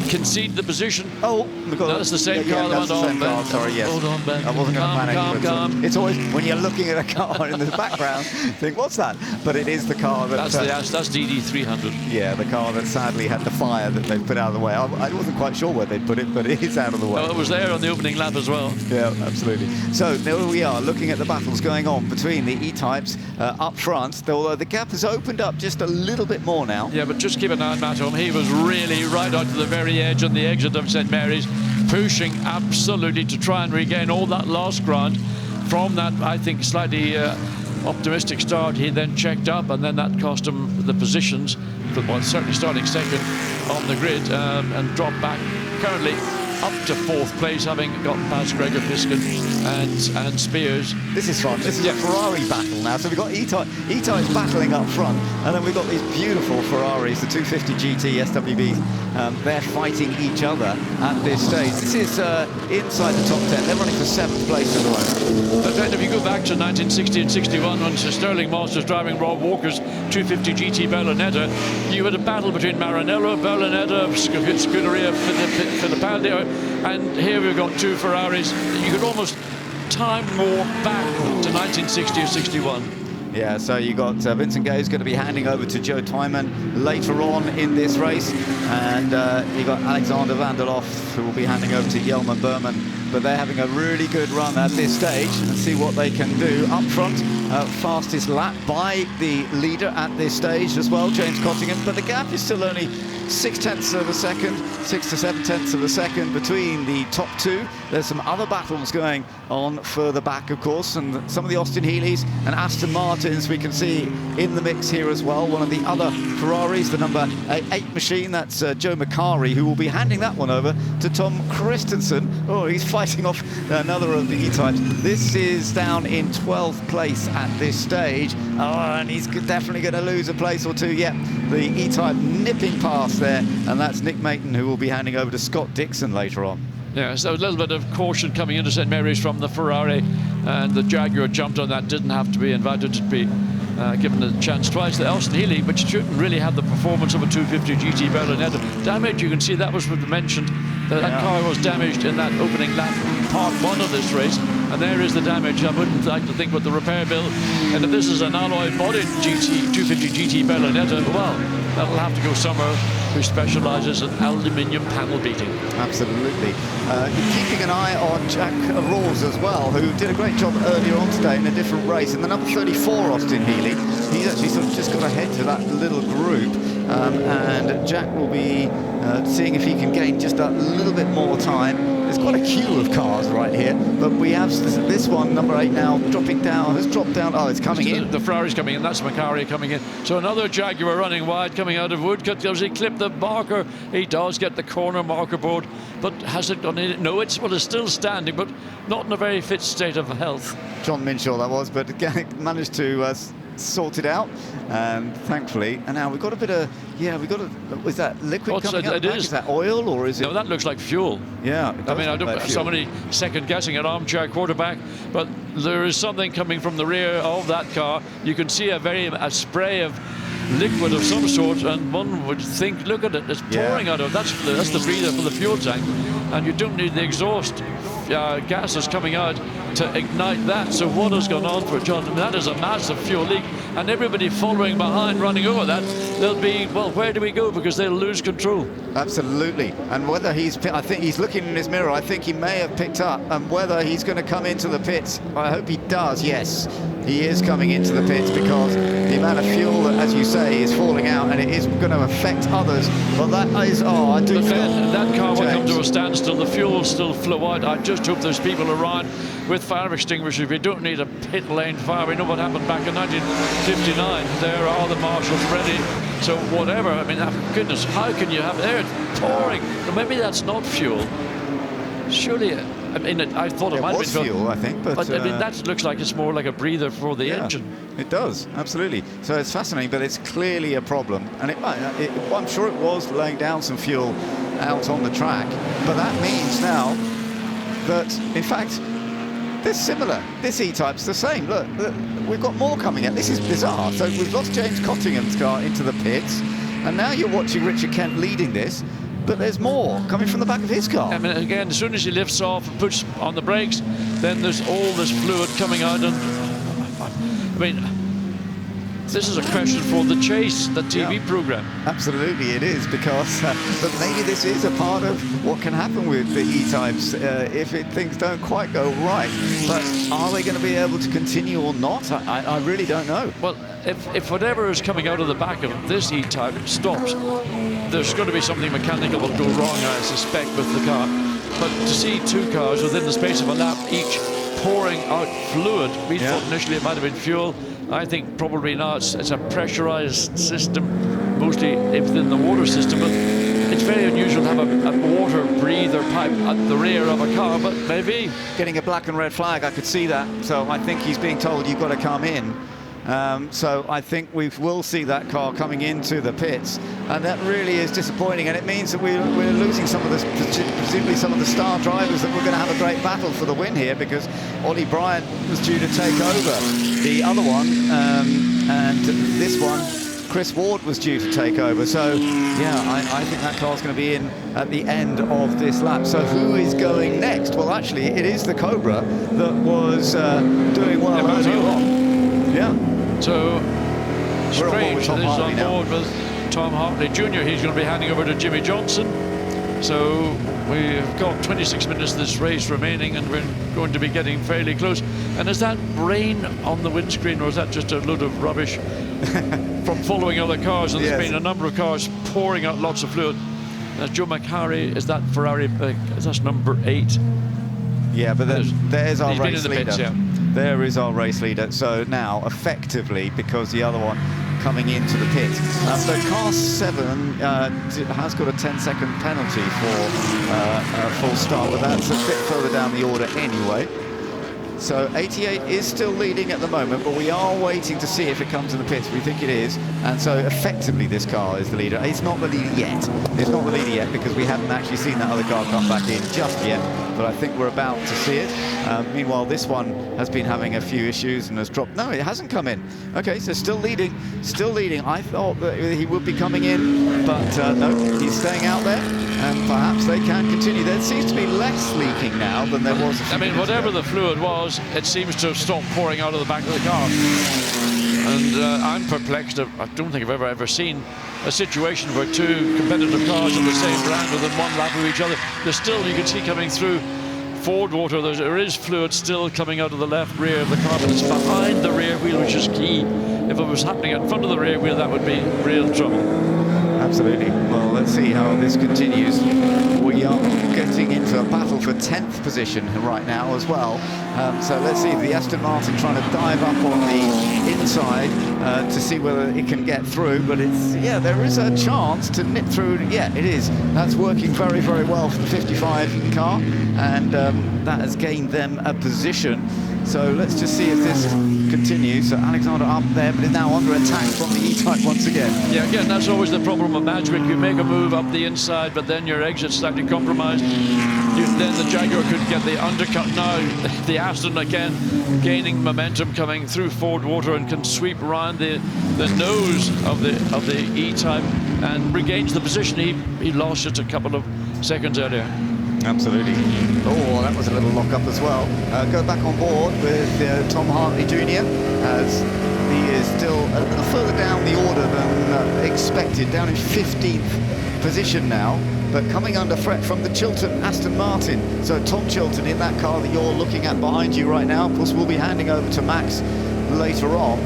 concede the position. Oh, that's the same car that went on. Car. Sorry, yes. Hold on, Ben. I wasn't going to panic. Calm. It's always when you're looking at a car in the background, think, what's that? But it is the car that. That's DD300. Yeah, the car that sadly had the fire that they put out of the way. I wasn't quite sure where they'd put it, but it is out of the way. Well, it was there on the opening lap as well. Yeah, absolutely. So there we are, looking at the battles going on between the E-types up front, although the gap has opened up just a little bit more now. Yeah, but just keep an eye on Matt Home. He was really right out to the very edge on the exit of St Mary's, pushing absolutely to try and regain all that lost ground from that, I think, slightly optimistic start. He then checked up, and then that cost him the positions, well, certainly starting second on the grid, and dropped back currently up to 4th place, having gotten past Gregor Piskin and Spears. This is fun. This is a Ferrari battle now. So we've got E-types battling up front, and then we've got these beautiful Ferraris, the 250 GT SWBs. They're fighting each other at this stage. This is inside the top 10. They're running for 7th place at the moment. But then if you go back to 1960 and 61, when Sir Sterling Moss was driving Rob Walker's 250 GT Berlinetta, you had a battle between Maranello, Berlinetta, Scuderia Fittipaldi, and here we've got 2 Ferraris. You could almost time warp back to 1960 or 61. Yeah, so you got Vincent Gay's going to be handing over to Joe Tyman later on in this race, and you got Alexander Vanderlof, who will be handing over to Jelmer Berman. But they're having a really good run at this stage, and see what they can do up front. Fastest lap by the leader at this stage as well, James Cottingham. But the gap is still only 6/10 of a second, 6 to 7/10 of a second between the top 2. There's some other battles going on further back, of course, and some of the Austin Healey's and Aston Martins we can see in the mix here as well. One of the other Ferraris, the number 8 machine, that's Joe McCarry, who will be handing that one over to Tom Christensen. Oh, he's fighting off another of the E-types. This is down in 12th place at this stage. Oh, and he's definitely going to lose a place or two. Yep, the E-type nipping past there, and that's Nick Mayton, who will be handing over to Scott Dixon later on. Yeah, so a little bit of caution coming into St Mary's from the Ferrari, and the Jaguar jumped on that, didn't have to be invited to be given a chance twice. The Austin Healey, which shouldn't really have the performance of a 250 GT Berlinetta. Damage, you can see that was mentioned, that car was damaged in that opening lap, part 1 of this race, and there is the damage. I wouldn't like to think what the repair bill, and if this is an alloy-bodied 250 GT Berlinetta, well, that'll have to go somewhere who specialises in aluminium panel beating. Absolutely. Keeping an eye on Jack Rawls as well, who did a great job earlier on today in a different race. In the number 34 Austin Healey, he's actually sort of just got ahead to that little group, and Jack will be seeing if he can gain just a little bit more time. There's quite a queue of cars right here, but we have this one, number 8 now, dropping down, has dropped down. Oh, it's coming in. The Ferrari's coming in, that's McCarry coming in. So another Jaguar running wide, coming out of Woodcut. Does he clip the marker? He does get the corner marker board, but has it gone in? No, it's still standing, but not in a very fit state of health. John Minshaw that was, but again, managed to sort it out, thankfully. And now we've got a bit of, is that liquid coming up? Is that oil, or is it? No, that looks like fuel. Yeah. I mean, I don't, somebody second guessing an armchair quarterback, but there is something coming from the rear of that car. You can see a spray of liquid of some sort, and one would think, look at it, it's pouring out of, that's the breather for the fuel tank, and you don't need the exhaust gases coming out to ignite that. So what has gone on for John? I mean, that is a massive fuel leak, and everybody following behind, running over that, they'll be, well, where do we go? Because they'll lose control. Absolutely. And whether I think he's looking in his mirror, I think he may have picked up, and whether he's going to come into the pits, I hope he does. Yes, he is coming into the pits, because the amount of fuel that, as you say, is falling out, and it is going to affect others. But that is, I do feel that car will come to a standstill. The fuel will still flow out. I just hope there's people around with fire extinguishers. We don't need a pit lane fire. We know what happened back in 1959. There are the marshals ready. So whatever, I mean, goodness, how can you have there? It's pouring. Maybe that's not fuel. Surely I mean, I thought it might have been fuel, I think, but I mean, that looks like it's more like a breather for the engine. It does, absolutely. So it's fascinating, but it's clearly a problem. And I'm sure it was laying down some fuel out on the track, but that means now that, in fact, they're similar. This E-Type's the same. Look, we've got more coming out. This is bizarre. So we've lost James Cottingham's car into the pits, and now you're watching Richard Kent leading this, but there's more coming from the back of his car. I mean, again, as soon as he lifts off and puts on the brakes, then there's all this fluid coming out, and I mean, this is a question for the Chase, the TV program. Absolutely, it is, because but maybe this is a part of what can happen with the E-Types if things don't quite go right. But are they going to be able to continue or not? I really don't know. Well, if whatever is coming out of the back of this E-Type stops, there's going to be something mechanical will go wrong, I suspect, with the car. But to see two cars within the space of a lap each pouring out fluid, we thought initially it might have been fuel. I think probably now it's a pressurized system, mostly within the water system, but it's very unusual to have a water breather pipe at the rear of a car, but maybe. Getting a black and red flag, I could see that, so I think he's being told you've got to come in. So I think we will see that car coming into the pits, and that really is disappointing, and it means that we're losing some of the, presumably some of the star drivers that we're going to have a great battle for the win here, because Ollie Bryant was due to take over the other one, and this one Chris Ward was due to take over. So yeah, I think that car's going to be in at the end of this lap. So who is going next? Well, actually it is the Cobra that was doing well earlier on. Yeah. So Strange is on now. board with Tom Hartley Jr. He's going to be handing over to Jimmy Johnson. So we've got 26 minutes of this race remaining, and we're going to be getting fairly close. And is that rain on the windscreen, or is that just a load of rubbish from following other cars? And there's been a number of cars pouring out lots of fluid. Joe McHarry, is that Ferrari? That's number 8. Yeah, but there's our he's been race in the leader. pits, yeah. There is our race leader. So now, effectively, because the other one coming into the pit, so car 7 has got a 10-second penalty for a full start, but that's a bit further down the order anyway. So 88 is still leading at the moment, but we are waiting to see if it comes in the pits. We think it is, and so effectively this car is the leader. It's not the leader yet. It's not the leader yet because we haven't actually seen that other car come back in just yet, but I think we're about to see it. Meanwhile, this one has been having a few issues and has dropped. No, it hasn't come in. Okay, so still leading, still leading. I thought that he would be coming in, but no, he's staying out there, and perhaps they can continue. There seems to be less leaking now than there was a few minutes whatever ago. the fluid was, it seems to have stopped pouring out of the back of the car. And I'm perplexed. I don't think I've ever seen a situation where two competitive cars of the same brand within one lap of each other. There's still, you can see coming through forward water, there is fluid still coming out of the left rear of the car, but it's behind the rear wheel, which is key. If it was happening in front of the rear wheel, that would be real trouble. Absolutely. Well, let's see how this continues. We are getting into a battle for 10th position right now as well. So let's see, the Aston Martin trying to dive up on the inside to see whether it can get through. But it's, yeah, there is a chance to nip through. Yeah, it is. That's working very, very well for the 55 car. And that has gained them a position. So let's just see if this continues. So Alexander up there, but is now under attack from the E-Type once again. Yeah, again, that's always the problem with Magic. You make a move up the inside, but then your exit's slightly compromised. Then the Jaguar could get the undercut. Now the Aston again gaining momentum, coming through forward water, and can sweep around the nose of the E-Type and regains the position he lost just a couple of seconds earlier. Absolutely. Oh, that was a little lock-up as well. Go back on board with Tom Hartley Jr. as he is still a little further down the order than expected, down in 15th position now, but coming under threat from the Chilton Aston Martin. So Tom Chilton in that car that you're looking at behind you right now. Of course, we'll be handing over to Max later on.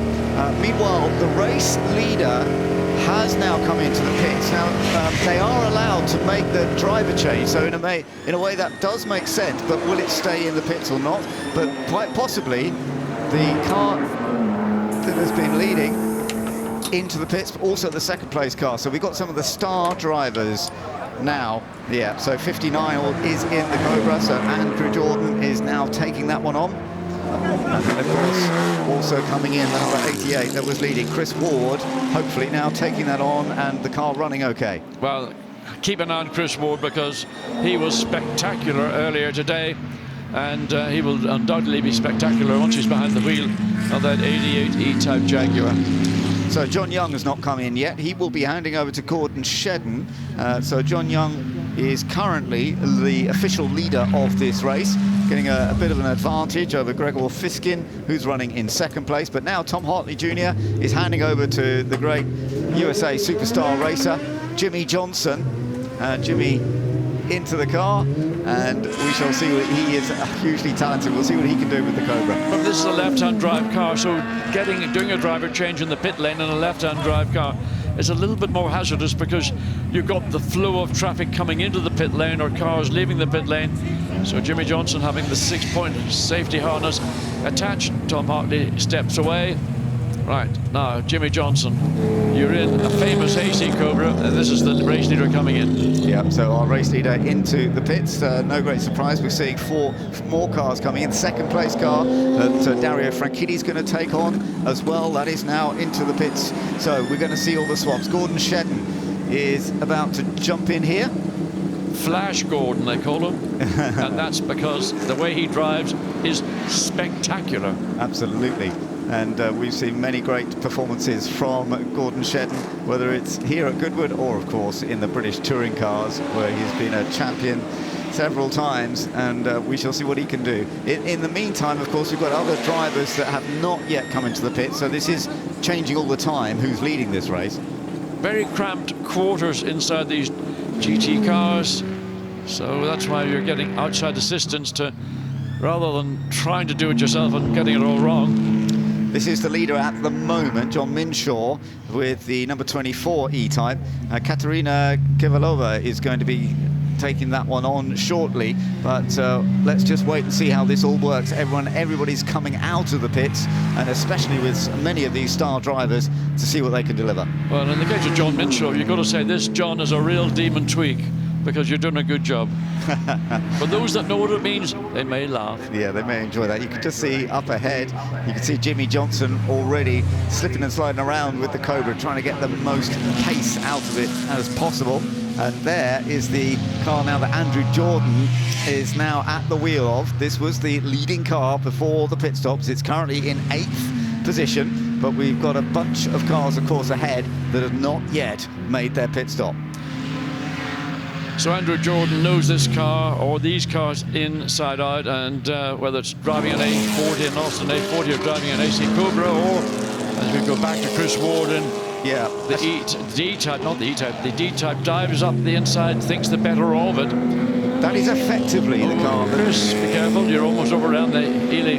Meanwhile, the race leader has now come into the pits. Now, they are allowed to make the driver change, so in a way that does make sense, but will it stay in the pits or not? But quite possibly, the car that has been leading into the pits, but also the second place car. So we've got some of the star drivers now. Yeah, so 59 is in the Cobra, so Andrew Jordan is now taking that one on. And then, of course, also coming in, the number 88 that was leading, Chris Ward, hopefully now taking that on, and the car running okay. Well, keep an eye on Chris Ward, because he was spectacular earlier today, and he will undoubtedly be spectacular once he's behind the wheel of that 88 E-Type Jaguar. So John Young has not come in yet. He will be handing over to Gordon Shedden. So John Young is currently the official leader of this race, getting a bit of an advantage over Gregor Fiskin, who's running in second place. But now Tom Hartley Jr. is handing over to the great USA superstar racer, Jimmy Johnson. Jimmy into the car, and we shall see what he is hugely talented. We'll see what he can do with the Cobra. But this is a left-hand drive car, so doing a driver change in the pit lane in a left-hand drive car is a little bit more hazardous, because you've got the flow of traffic coming into the pit lane or cars leaving the pit lane. So Jimmy Johnson, having the 6-point safety harness attached, Tom Hartley steps away. Right, now, Jimmy Johnson, you're in a famous AC Cobra, and this is the race leader coming in. Yep, so our race leader into the pits. No great surprise, we're seeing 4 more cars coming in. Second place car that Dario Franchitti is going to take on as well. That is now into the pits. So we're going to see all the swaps. Gordon Shedden is about to jump in here. Flash Gordon, they call him. And that's because the way he drives is spectacular. Absolutely. And we've seen many great performances from Gordon Shedden, whether it's here at Goodwood or, of course, in the British touring cars, where he's been a champion several times, and we shall see what he can do. In the meantime, of course, we've got other drivers that have not yet come into the pit, so this is changing all the time who's leading this race. Very cramped quarters inside these GT cars, so that's why you're getting outside assistance to, rather than trying to do it yourself and getting it all wrong. This is the leader at the moment, John Minshaw, with the number 24 E-Type. Katerina Kivalova is going to be taking that one on shortly, but let's just wait and see how this all works. Everybody's coming out of the pits, and especially with many of these star drivers, to see what they can deliver. Well, in the case of John Minshaw, you've got to say this, John, is a real demon tweak, because you're doing a good job. For those that know what it means, they may laugh. Yeah, they may enjoy that. You can just see up ahead, you can see Jimmy Johnson already slipping and sliding around with the Cobra, trying to get the most pace out of it as possible. And there is the car now that Andrew Jordan is now at the wheel of. This was the leading car before the pit stops. It's currently in 8th position, but we've got a bunch of cars, of course, ahead that have not yet made their pit stop. So Andrew Jordan knows this car, or these cars, inside out, and whether it's driving an A40, an Austin A40, or driving an AC Cobra, or as we go back to Chris Warden, yeah, the D-Type, not the E-Type, the D-Type dives up the inside, thinks the better of it. That is effectively the car. Chris, be careful, you're almost over around the Ely.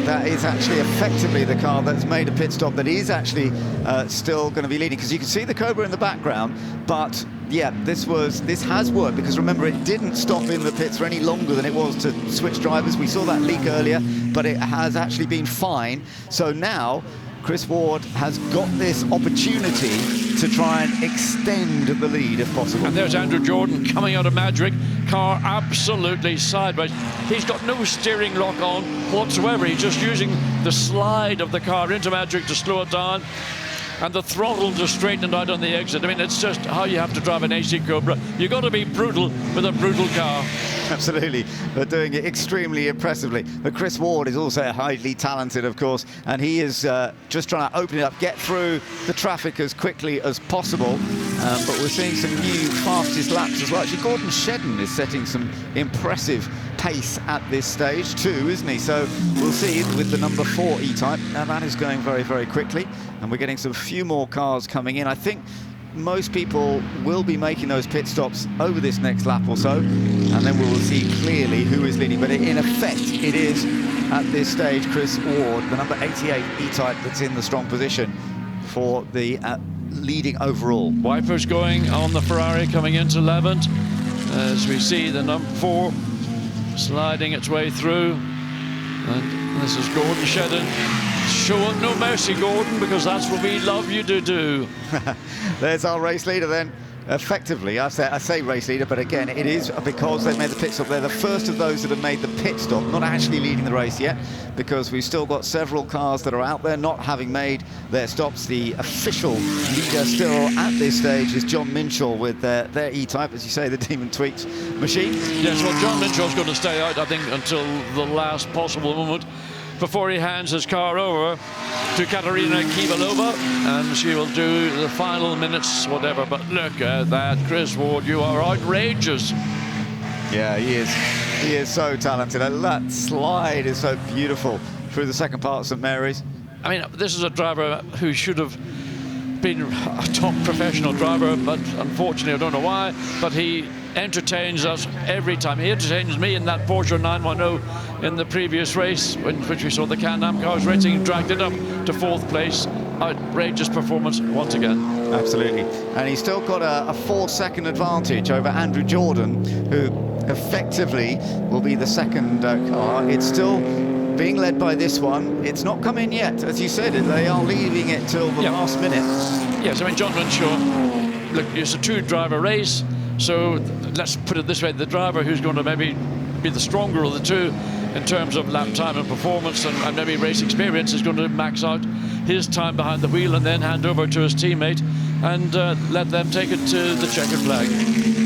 That is actually effectively the car that's made a pit stop, that is actually still going to be leading, because you can see the Cobra in the background. But yeah, this has worked, because remember, it didn't stop in the pits for any longer than it was to switch drivers. We saw that leak earlier, but it has actually been fine. So now Chris Ward has got this opportunity to try and extend the lead if possible. And there's Andrew Jordan coming out of Madrick, car absolutely sideways. He's got no steering lock on whatsoever. He's just using the slide of the car into Madrick to slow it down, and the throttle to straighten it out on the exit. I mean, it's just how you have to drive an AC Cobra. You've got to be brutal with a brutal car. Absolutely. They're doing it extremely impressively. But Chris Ward is also highly talented, of course, and he is just trying to open it up, get through the traffic as quickly as possible. But we're seeing some new fastest laps as well. Actually, Gordon Shedden is setting some impressive pace at this stage too, isn't he? So we'll see with the number 4 E-Type. Now that is going very, very quickly, and we're getting some few more cars coming in. I think most people will be making those pit stops over this next lap or so, and then we will see clearly who is leading. But in effect, it is at this stage Chris Ward, the number 88 E-Type, that's in the strong position for the leading overall. Wipers going on the Ferrari coming into Levant, as we see the number 4 sliding its way through, and this is Gordon Shedden. Show up no mercy, Gordon, because that's what we love you to do. There's our race leader then, effectively, I say race leader, but again, it is because they've made the pit stop. They're the first of those that have made the pit stop, not actually leading the race yet, because we've still got several cars that are out there not having made their stops. The official leader still at this stage is John Minshall with their E-Type, as you say, the Demon Tweaks machine. Yes, well, John Minshall's going to stay out, I think, until the last possible moment before he hands his car over to Katarina Kivalova, and she will do the final minutes, whatever. But look at that, Chris Ward, you are outrageous. Yeah, he is. He is so talented. And that slide is so beautiful through the second part of St Mary's. I mean, this is a driver who should have been a top professional driver, but unfortunately, I don't know why, but he entertains us every time. He entertains me in that Porsche 910 in the previous race, in which we saw the Can-Am cars racing, dragged it up to 4th place. Outrageous performance once again. Absolutely. And he's still got a 4-second advantage over Andrew Jordan, who effectively will be the second car. It's still being led by this one. It's not come in yet, as you said. They are leaving it till the last minute. Yes, I mean, John Minshaw, look, it's a 2-driver race, so let's put it this way, the driver who's going to maybe be the stronger of the two in terms of lap time and performance and maybe race experience is going to max out his time behind the wheel and then hand over to his teammate and let them take it to the checkered flag.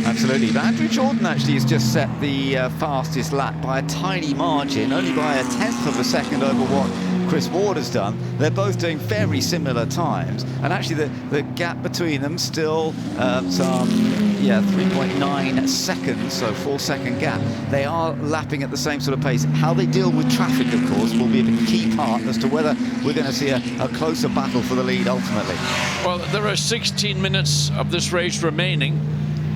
Absolutely. But Andrew Jordan actually has just set the fastest lap by a tiny margin, only by a 1/10 of a second over what Chris Ward has done. They're both doing very similar times, and actually the gap between them still some 3.9 seconds, so 4-second gap. They are lapping at the same sort of pace. How they deal with traffic, of course, will be a key part as to whether we're going to see a closer battle for the lead ultimately. Well, there are 16 minutes of this race remaining,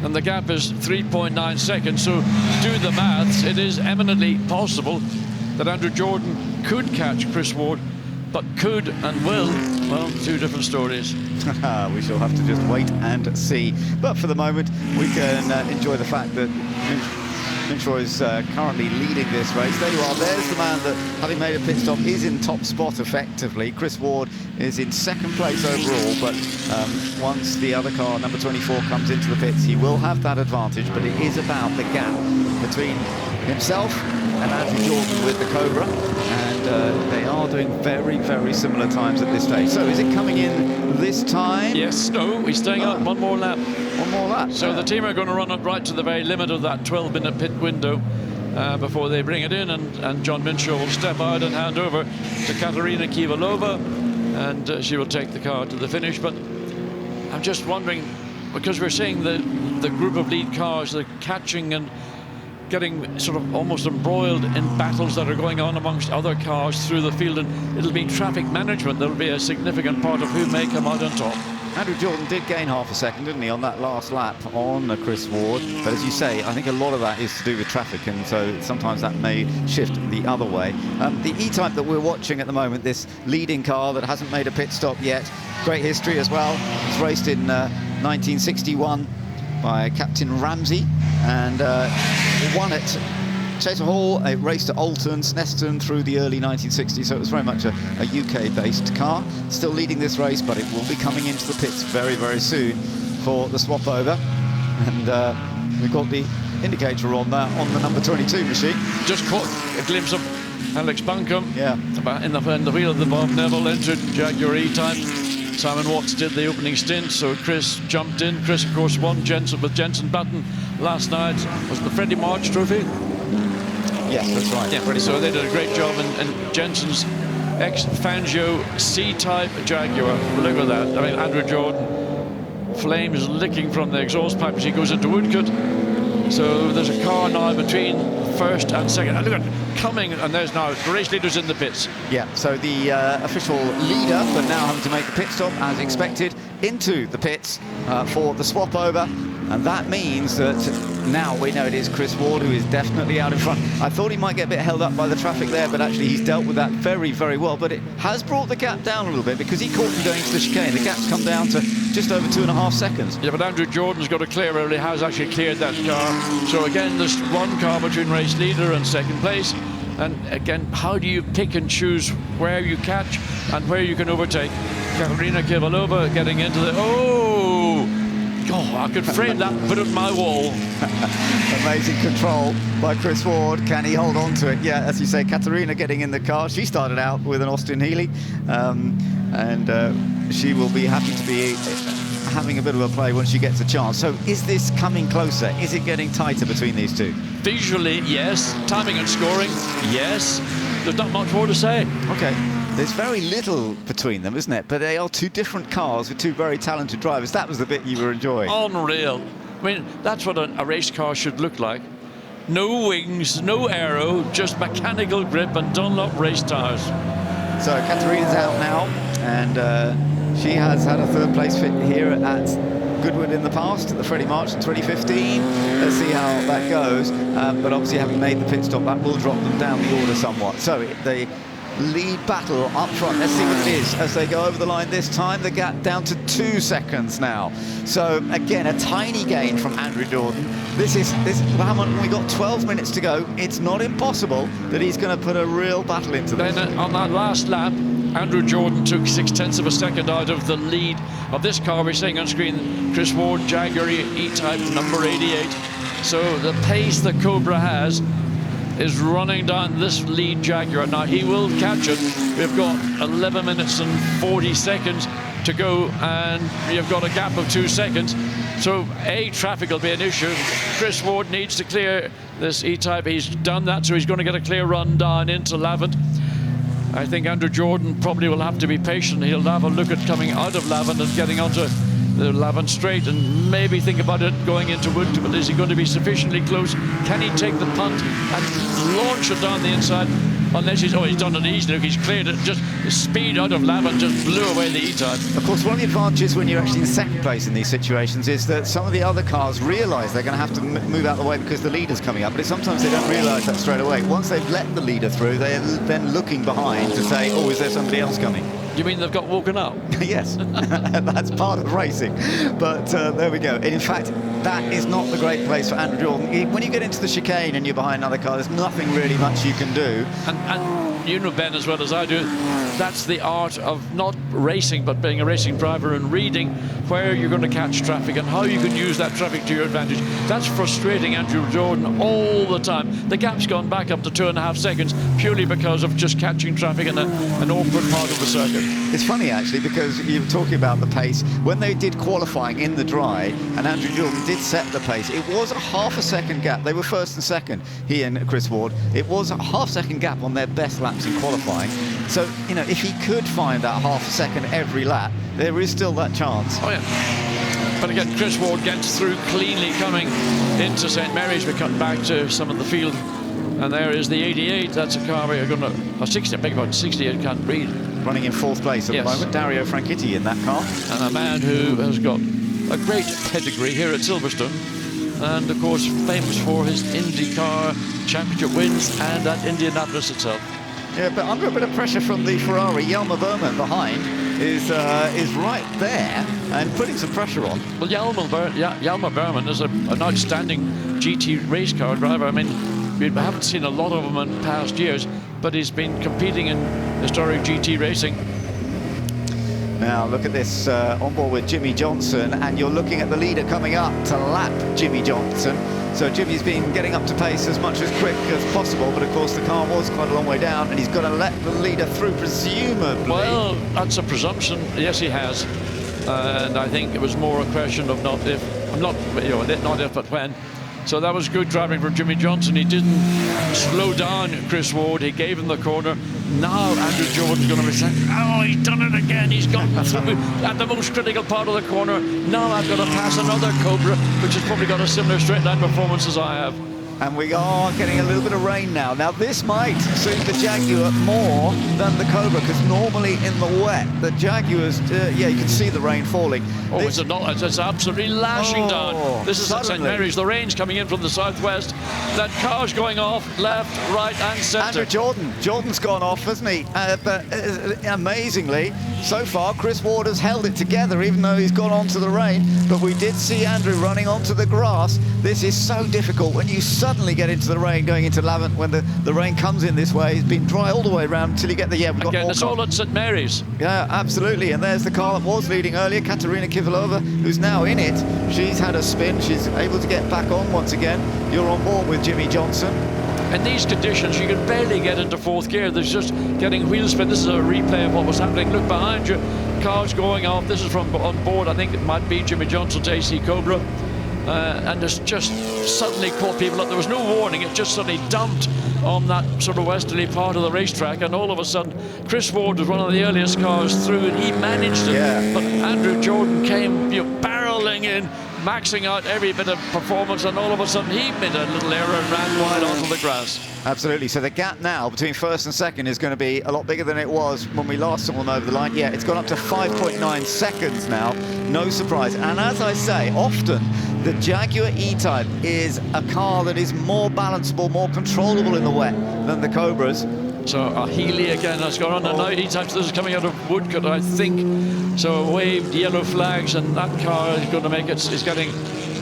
and the gap is 3.9 seconds, so do the maths. It is eminently possible that Andrew Jordan could catch Chris Ward, but could and will, well, 2 different stories. We shall have to just wait and see. But for the moment, we can enjoy the fact that Minshaw is currently leading this race. There you are. There's the man that, having made a pit stop, is in top spot effectively. Chris Ward is in 2nd place overall, but once the other car, number 24, comes into the pits, he will have that advantage, but it is about the gap between himself and Andrew Jordan with the Cobra, and they are doing very, very similar times at this stage. So is it coming in this time? Yes, no, he's staying up one more lap. One more lap. So the team are going to run it right to the very limit of that 12-minute pit window before they bring it in, and John Minshaw will step out and hand over to Katarina Kivalova, and she will take the car to the finish. But I'm just wondering, because we're seeing the group of lead cars, they're catching and getting sort of almost embroiled in battles that are going on amongst other cars through the field, and it'll be traffic management that'll be a significant part of who may come out on top. Andrew Jordan did gain half a second, didn't he, on that last lap on Chris Ward, but as you say, I think a lot of that is to do with traffic, and so sometimes that may shift the other way. The E-Type that we're watching at the moment, this leading car that hasn't made a pit stop yet, great history as well. It's raced in 1961 by Captain Ramsey, and won it. Chester Hall, it raced at Alton, Snetterton through the early 1960s, so it was very much a UK-based car. Still leading this race, but it will be coming into the pits very, very soon for the swap over. And we've got the indicator on that on the number 22 machine. Just caught a glimpse of Alex Buncombe. Yeah. In the wheel of the Bob Neville entered Jaguar E-Type. Simon Watts did the opening stint, so Chris jumped in. Chris, of course, won with Jenson Button last night. Was it the Freddie March Trophy? Yes, that's right. Yeah, so they did a great job, and Jenson's ex-Fangio C-Type Jaguar. Look at that. I mean, Andrew Jordan, flames licking from the exhaust pipe as he goes into Woodcote. So there's a car now between first and second. And look at coming, and there's now the race leaders in the pits. Yeah, so the official leader, but now having to make the pit stop as expected into the pits for the swap over. And that means that now we know it is Chris Ward who is definitely out in front. I thought he might get a bit held up by the traffic there, but actually he's dealt with that very, very well. But it has brought the gap down a little bit because he caught him going to the chicane. The gap's come down to just over 2.5 seconds. Yeah, but Andrew Jordan's got a clear, he has actually cleared that car. So again, there's one car between race leader and second place. And again, how do you pick and choose where you catch and where you can overtake? Katarina Kivalova getting into the... Oh! Oh, I could frame that and put it on my wall. Amazing control by Chris Ward. Can he hold on to it? Yeah, as you say, Katarina getting in the car. She started out with an Austin Healey, and she will be happy to be having a bit of a play when she gets a chance. So is this coming closer? Is it getting tighter between these two? Visually, yes. Timing and scoring, yes. There's not much more to say. Okay. There's very little between them, isn't it? But they are two different cars with two very talented drivers. That was the bit you were enjoying. Unreal. I mean, that's what a race car should look like. No wings, no aero, just mechanical grip and Dunlop race tyres. So Katarina's out now, and she has had a third place fit here at Goodwood in the past, at the Freddie March in 2015. Let's see how that goes. But obviously, having made the pit stop, that will drop them down the order somewhat. So the lead battle up front. Let's see what it is as they go over the line this time. The gap down to 2 seconds now. So again, a tiny gain from Andrew Jordan. This we got 12 minutes to go. It's not impossible that he's going to put a real battle into this. Then on that last lap, Andrew Jordan took 0.6 of a second out of the lead of this car. We're seeing on screen Chris Ward, Jaguar E-Type number 88. So the pace that Cobra has is running down this lead Jaguar. Now he will catch it. We've got 11 minutes and 40 seconds to go, and you've got a gap of 2 seconds. So traffic will be an issue. Chris Ward needs to clear this E-Type. He's done that, so he's going to get a clear run down into Lavant. I think Andrew Jordan probably will have to be patient. He'll have a look at coming out of Lavant and getting onto the Lavant straight, and maybe think about it going into Wood. But is he going to be sufficiently close? Can he take the punt and launch it down the inside? Unless he's done it easily. He's cleared it. Just the speed out of Lavant just blew away the E-Type. Of course, one of the advantages when you're actually in second place in these situations is that some of the other cars realise they're going to have to move out of the way because the leader's coming up. But sometimes they don't realise that straight away. Once they've let the leader through, they're then looking behind to say, oh, is there somebody else coming? You mean they've got woken up? Yes, that's part of racing. But there we go. And in fact, that is not the great place for Andrew Jordan. When you get into the chicane and you're behind another car, there's nothing really much you can do. And you know, Ben, as well as I do, that's the art of not racing, but being a racing driver and reading where you're going to catch traffic and how you can use that traffic to your advantage. That's frustrating Andrew Jordan all the time. The gap's gone back up to 2.5 seconds purely because of just catching traffic in an awkward part of the circuit. It's funny, actually, because you were talking about the pace. When they did qualifying in the dry, and Andrew Jordan did set the pace, it was a half a second gap. They were first and second, he and Chris Ward. It was a half-second gap on their best laps in qualifying. So, you know, if he could find that half a second every lap, there is still that chance. Oh, yeah. But again, Chris Ward gets through cleanly coming into St Mary's. We cut back to some of the field, and there is the 88. That's a car we're going to... 60, I beg your pardon, 68, can't read. Running in fourth place at the moment, Dario Franchitti in that car. And a man who has got a great pedigree here at Silverstone, and of course famous for his IndyCar championship wins and at Indianapolis itself. Yeah, but under a bit of pressure from the Ferrari, Jelmer Berman behind is right there and putting some pressure on. Well, Jelmer Berman is an outstanding GT race car driver. I mean, we haven't seen a lot of him in past years, but he's been competing in historic GT racing. Now look at this on board with Jimmy Johnson, and you're looking at the leader coming up to lap Jimmy Johnson. So Jimmy's been getting up to pace as much as quick as possible, but of course the car was quite a long way down, and he's got to let the leader through, presumably. Well, that's a presumption. Yes, he has. And I think it was more a question of not if, not if, but when. So that was good driving for Jimmy Johnson. He didn't slow down Chris Ward. He gave him the corner. Now Andrew Jordan's going to be saying, oh, he's done it again. He's gone through at the most critical part of the corner. Now I've got to pass another Cobra, which has probably got a similar straight line performance as I have. And we are getting a little bit of rain now. Now this might suit the Jaguar more than the Cobra, because normally in the wet, the Jaguars, yeah, you can see the rain falling. Oh, it's absolutely lashing down. This is at St Mary's. The rain's coming in from the southwest. That car's going off left, right, and centre. Andrew Jordan's gone off, hasn't he? But amazingly, so far, Chris Ward has held it together, even though he's gone onto the rain. But we did see Andrew running onto the grass. This is so difficult when you so suddenly get into the rain going into Lavant when the rain comes in this way. It's been dry all the way around until you get the, we've got Again, more it's all at St Mary's. Yeah, absolutely. And there's the car that was leading earlier, Katarina Kivalova, who's now in it. She's had a spin. She's able to get back on once again. You're on board with Jimmy Johnson. In these conditions, you can barely get into fourth gear. There's just getting wheel spin. This is a replay of what was happening. Look behind you, cars going off. This is from on board. I think it might be Jimmy Johnson's AC Cobra. And it's just suddenly caught people up. There was no warning. It just suddenly dumped on that sort of westerly part of the racetrack, and all of a sudden Chris Ward was one of the earliest cars through, and he managed it. Yeah. But Andrew Jordan came barreling in, maxing out every bit of performance, and all of a sudden he made a little error and ran wide onto the grass. Absolutely. So the gap now between first and second is going to be a lot bigger than it was when we last saw them over the line. Yeah, it's gone up to 5.9 seconds now. No surprise. And as I say, often the Jaguar E-Type is a car that is more balanceable, more controllable in the wet than the Cobras. So a Healy again has gone on, and now E-Types, this is coming out of Woodcote, I think. So waved yellow flags, and that car is going to make it, is getting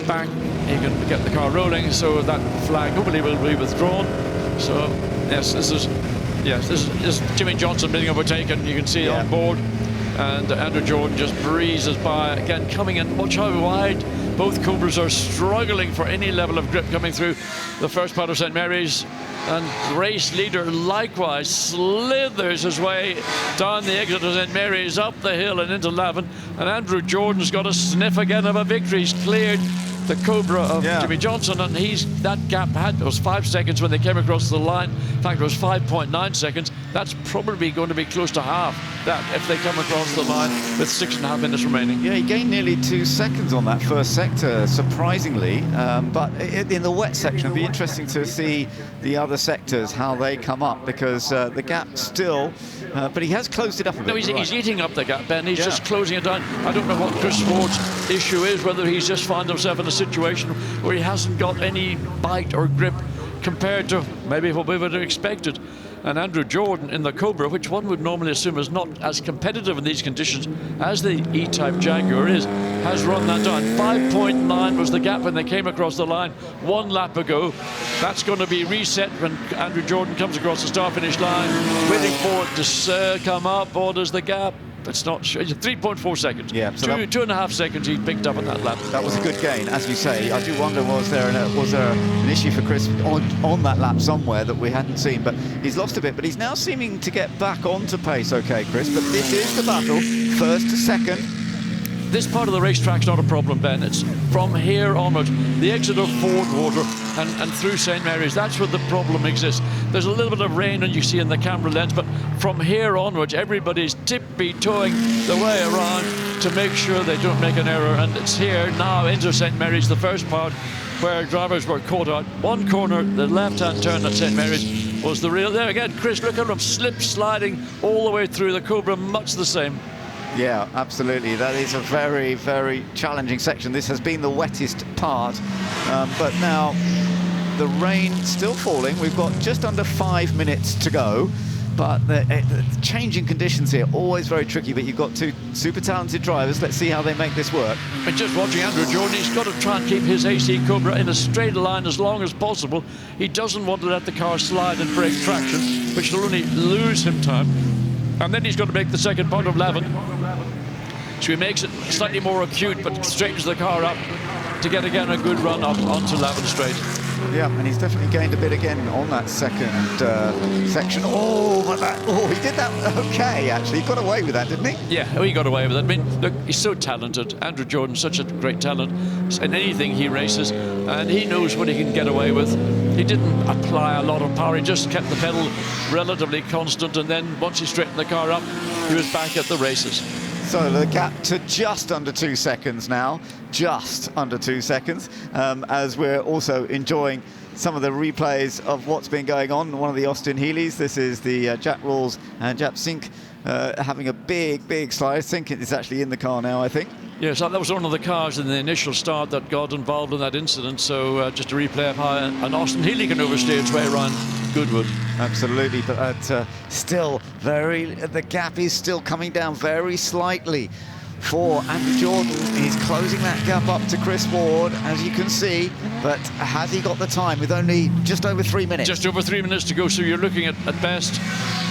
back. He can get the car rolling, so that flag hopefully will be withdrawn. So yes, this is Jimmy Johnson being overtaken. You can see on board, and Andrew Jordan just breezes by again, coming in. Watch how wide both Cobras are struggling for any level of grip coming through the first part of St Mary's. And the race leader likewise slithers his way down the exit of St Mary's, up the hill and into Lavant. And Andrew Jordan's got a sniff again of a victory. He's cleared the Cobra of Jimmy Johnson, and that gap was 5 seconds when they came across the line. In fact, it was 5.9 seconds. That's probably going to be close to half that if they come across the line with 6.5 minutes remaining. Yeah, he gained nearly 2 seconds on that first sector, surprisingly. But in the wet section, it'll be interesting to see the other sectors, how they come up, because the gap still, but he has closed it up a bit. No, he's eating up the gap, Ben. He's just closing it down. I don't know what Chris Ward's issue is, whether he's just found himself in a situation where he hasn't got any bite or grip compared to maybe what we would have expected. And Andrew Jordan in the Cobra, which one would normally assume is not as competitive in these conditions as the E-Type Jaguar is, has run that down. 5.9 was the gap when they came across the line 1 lap ago. That's going to be reset when Andrew Jordan comes across the start-finish line, waiting for it to come up. Or does the gap? It's not sure. 3.4 seconds. Yeah, so 2.5 seconds he picked up on that lap. That was a good gain, as you say. I do wonder, was there an issue for Chris on that lap somewhere that we hadn't seen? But he's lost a bit, but he's now seeming to get back onto pace. Okay, Chris, but this is the battle, first to second. This part of the racetrack's not a problem, Ben. It's from here onwards, the exit of Ford Water and through St Mary's. That's where the problem exists. There's a little bit of rain, and you see in the camera lens, but from here onwards, everybody's tippy-toeing the way around to make sure they don't make an error. And it's here now into St Mary's, the first part, where drivers were caught out. One corner, the left-hand turn at St Mary's was the real. There again, Chris, look at him slip-sliding all the way through the Cobra, much the same. Yeah, absolutely. That is a very, very challenging section. This has been the wettest part, but now the rain still falling. We've got just under 5 minutes to go, but the changing conditions here, always very tricky, but you've got 2 super talented drivers. Let's see how they make this work. And just watching Andrew Jordan, he's got to try and keep his AC Cobra in a straight line as long as possible. He doesn't want to let the car slide and break traction, which will only lose him time. And then he's got to make the second part of Lavant. So he makes it slightly more acute, but straightens the car up to get again a good run up onto Lavant Straight. Yeah, and he's definitely gained a bit again on that second section. He did that okay, actually. He got away with that, didn't he? Yeah, he got away with it. I mean, look, he's so talented. Andrew Jordan, such a great talent in anything he races, and he knows what he can get away with. He didn't apply a lot of power. He just kept the pedal relatively constant, and then once he straightened the car up, he was back at the races. So the gap to just under 2 seconds now, just under 2 seconds, as we're also enjoying some of the replays of what's been going on. One of the Austin Healey's, this is the Jack Rawls and Jap Sink having a big slide. Sink is actually in the car now, I think. Yes, that was one of the cars in the initial start that got involved in that incident. So just a replay of how an Austin Healey can overstay its way around Goodwood. Absolutely, but still the gap is still coming down very slightly. for Andrew Jordan. He's closing that gap up to Chris Ward, as you can see, but has he got the time with only just over 3 minutes? Just over 3 minutes to go, so you're looking at best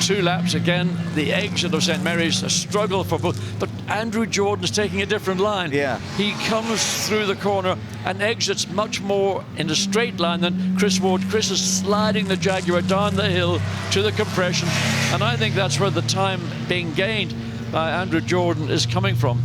2 laps. Again, the exit of St. Mary's, a struggle for both, but Andrew Jordan's taking a different line. Yeah. He comes through the corner and exits much more in a straight line than Chris Ward. Chris is sliding the Jaguar down the hill to the compression, and I think that's where the time being gained by Andrew Jordan is coming from.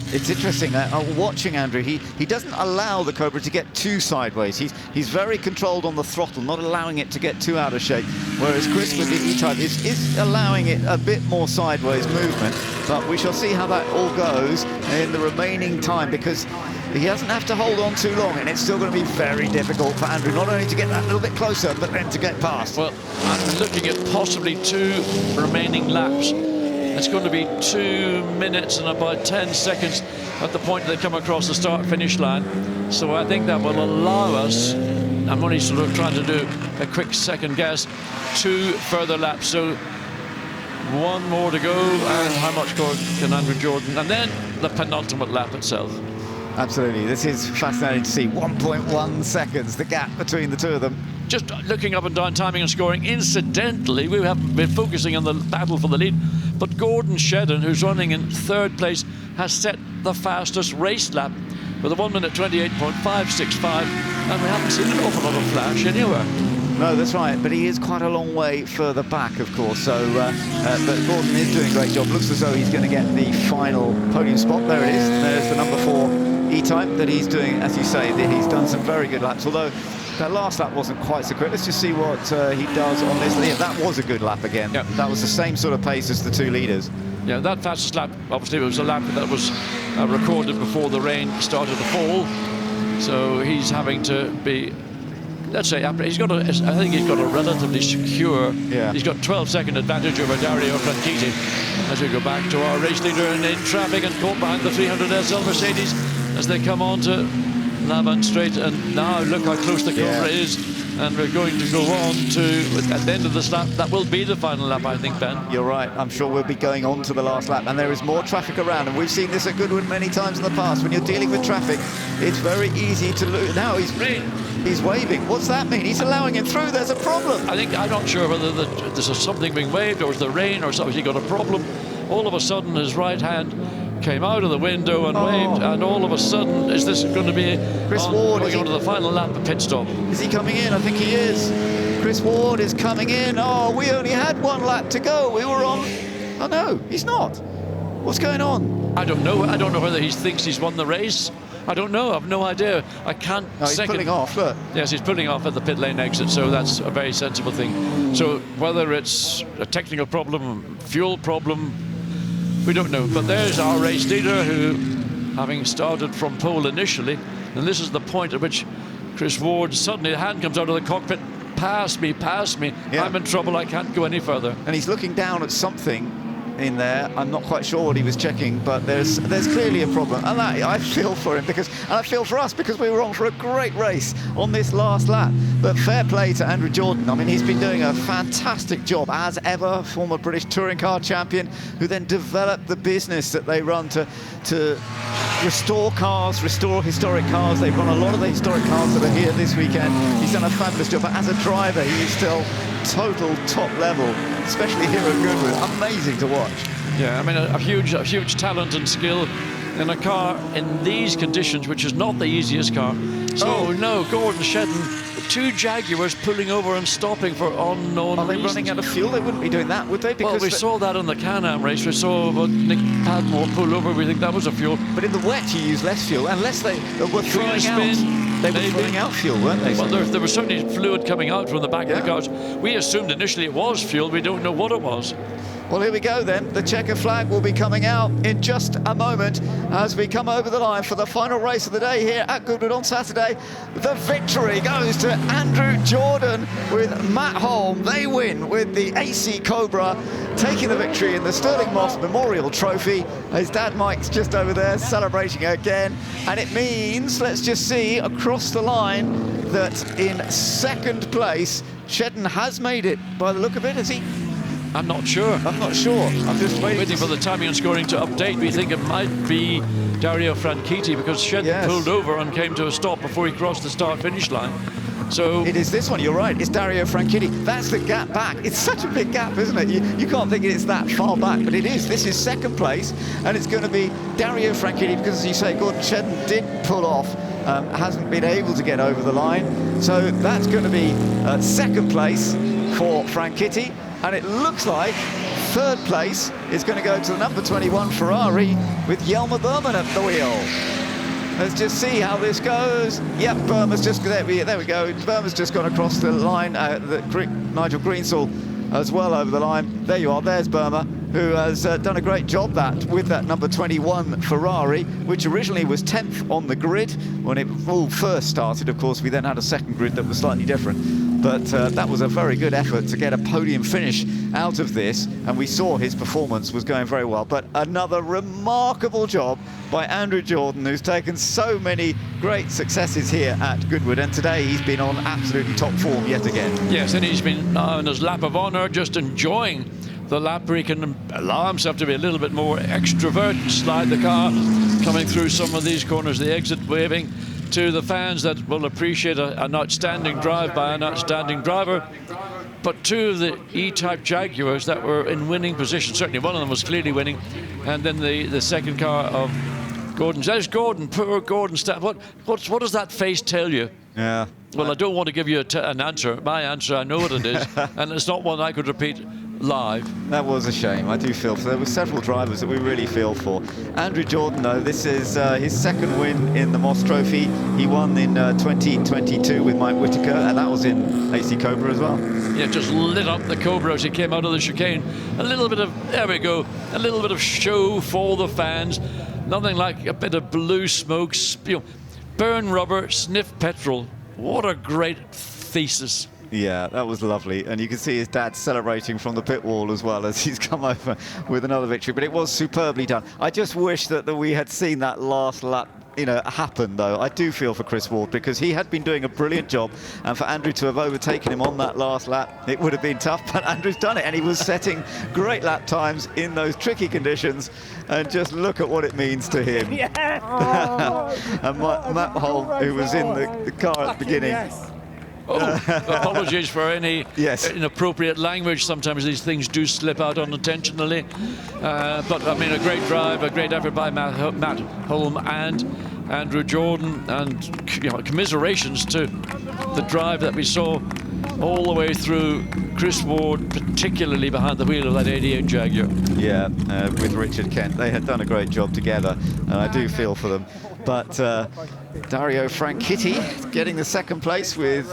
It's interesting, watching Andrew, he doesn't allow the Cobra to get too sideways. He's very controlled on the throttle, not allowing it to get too out of shape, whereas Chris with the E-Type is allowing it a bit more sideways movement, but we shall see how that all goes in the remaining time, because he doesn't have to hold on too long, and it's still going to be very difficult for Andrew, not only to get that little bit closer, but then to get past. Well, I'm looking at possibly 2 remaining laps. It's going to be 2 minutes and about 10 seconds at the point they come across the start-finish line. So I think that will allow us, I'm only sort of trying to do a quick second guess, 2 further laps. So 1 more to go, and how much can Andrew Jordan, and then the penultimate lap itself. Absolutely, this is fascinating to see. 1.1 seconds, the gap between the two of them. Just looking up and down timing and scoring, incidentally, we haven't been focusing on the battle for the lead, but Gordon Shedden, who's running in 3rd place, has set the fastest race lap with a 1 minute 28.565, and we haven't seen an awful lot of flash anywhere. No, that's right, but he is quite a long way further back, of course, so but Gordon is doing a great job. Looks as though he's going to get the final podium spot. There it is. There's the number 4 E-Type that he's doing, as you say, he's done some very good laps, although that last lap wasn't quite so quick. Let's just see what he does on this. Yeah, that was a good lap again. Yep. That was the same sort of pace as the 2 leaders. Yeah, that fastest lap, obviously, was a lap that was recorded before the rain started to fall. So he's having to be, let's say, he's got I think he's got a relatively secure, he's got 12-second advantage over Dario Franchitti as we go back to our race leader in traffic and caught behind the 300 SL Mercedes as they come on to Lavant Straight, and now look how close the Cobra is, and we're going to go on to, at the end of this lap, that will be the final lap, I think, Ben. You're right, I'm sure we'll be going on to the last lap, and there is more traffic around, and we've seen this at Goodwood many times in the past. When you're dealing with traffic, it's very easy to lose. Now he's waving. What's that mean? He's allowing him through. There's a problem. I'm not sure whether there's something being waved, or is the rain, or something. He got a problem. All of a sudden, his right hand came out of the window and waved, and all of a sudden, is this going to be Chris Ward going on to the final lap, a pit stop? Is he coming in? I think he is. Chris Ward is coming in. Oh, we only had 1 lap to go. We were on. Oh no, he's not. What's going on? I don't know. I don't know whether he thinks he's won the race. I don't know. I've no idea. I can't. No, he's pulling off. Look. Yes, he's pulling off at the pit lane exit. So that's a very sensible thing. So whether it's a technical problem, fuel problem, we don't know. But there's our race leader, who, having started from pole initially, and this is the point at which Chris Ward, suddenly a hand comes out of the cockpit, pass me, yeah. I'm in trouble, I can't go any further. And he's looking down at something in there. I'm not quite sure what he was checking, but there's clearly a problem, and I feel for him, and I feel for us, because we were on for a great race on this last lap. But fair play to Andrew Jordan. I mean, he's been doing a fantastic job as ever, former British touring car champion, who then developed the business that they run to restore cars, restore historic cars. They've run a lot of the historic cars that are here this weekend. He's done a fabulous job, but as a driver, he is still total top level, especially here at Goodwood. Amazing to watch. Yeah, I mean, a huge talent and skill in a car in these conditions, which is not the easiest car. So no, Gordon Shedden, 2 Jaguars pulling over and stopping for unknown reasons. Are they running out of fuel? They wouldn't be doing that, would they? Because well, we saw that on the Can-Am race. We saw Nick Padmore pull over. We think that was a fuel. But in the wet, you use less fuel, unless they were throwing out. They were throwing out fuel, weren't they? Well, there was certainly fluid coming out from the back of the cars. We assumed initially it was fuel. We don't know what it was. Well, here we go then. The checker flag will be coming out in just a moment as we come over the line for the final race of the day here at Goodwood on Saturday. The victory goes to Andrew Jordan with Matt Holm. They win with the AC Cobra, taking the victory in the Sterling Moss Memorial Trophy. His dad Mike's just over there celebrating again. And it means, let's just see across the line, that in 2nd place, Shedden has made it by the look of it, has he? I'm not sure. I'm not sure. I'm just waiting for the timing and scoring to update. We think it might be Dario Franchitti because Sheene pulled over and came to a stop before he crossed the start-finish line. So it is this one, you're right, it's Dario Franchitti. That's the gap back. It's such a big gap, isn't it? You can't think it's that far back, but it is. This is second place, and it's going to be Dario Franchitti because, as you say, Gordon Shedden did pull off, hasn't been able to get over the line. So that's going to be second place for Franchitti, and it looks like third place is going to go to the number 21 Ferrari with Jelmer Berman at the wheel. Let's just see how this goes. Yep, Burma's just, there we go. Burma's just gone across the line. Nigel Greensall as well over the line. There you are, there's Burma, who has done a great job with that number 21 Ferrari, which originally was 10th on the grid when it all first started. Of course, we then had a second grid that was slightly different. But that was a very good effort to get a podium finish out of this, and we saw his performance was going very well. But another remarkable job by Andrew Jordan, who's taken so many great successes here at Goodwood, and today he's been on absolutely top form yet again. Yes, and he's been on his lap of honour, just enjoying the lap where he can allow himself to be a little bit more extrovert and slide the car, coming through some of these corners, the exit waving to the fans that will appreciate an outstanding drive by an outstanding driver. But two of the E-Type Jaguars that were in winning position, certainly one of them was clearly winning, and then the second car of Gordon's. There's Gordon, poor Gordon. What does that face tell you? Yeah. Well, I don't want to give you an answer. My answer, I know what it is, and it's not one I could repeat live. That was a shame. I do feel for. There were several drivers that we really feel for. Andrew Jordan, though, this is his second win in the Moss Trophy. He won in 2022 with Mike Whitaker, and that was in AC Cobra as well. Yeah, just lit up the Cobra as he came out of the chicane. A little bit of, there we go, a little bit of show for the fans. Nothing like a bit of blue smoke, burn rubber, sniff petrol. What a great thesis. Yeah, that was lovely, and you can see his dad celebrating from the pit wall as well as he's come over with another victory. But it was superbly done. I just wish that we had seen that last lap, happen. Though I do feel for Chris Ward because he had been doing a brilliant job, and for Andrew to have overtaken him on that last lap, it would have been tough. But Andrew's done it, and he was setting great lap times in those tricky conditions. And just look at what it means to him. Yeah. And Matt Holm, who was in the car at the beginning. Yes. Oh, apologies for any inappropriate language. Sometimes these things do slip out unintentionally. But I mean, a great drive, a great effort by Matt Holm and Andrew Jordan, and commiserations to the drive that we saw all the way through Chris Ward, particularly behind the wheel of that 88 Jaguar. Yeah, with Richard Kent. They had done a great job together, and I do feel for them. But Dario Franchitti getting the second place with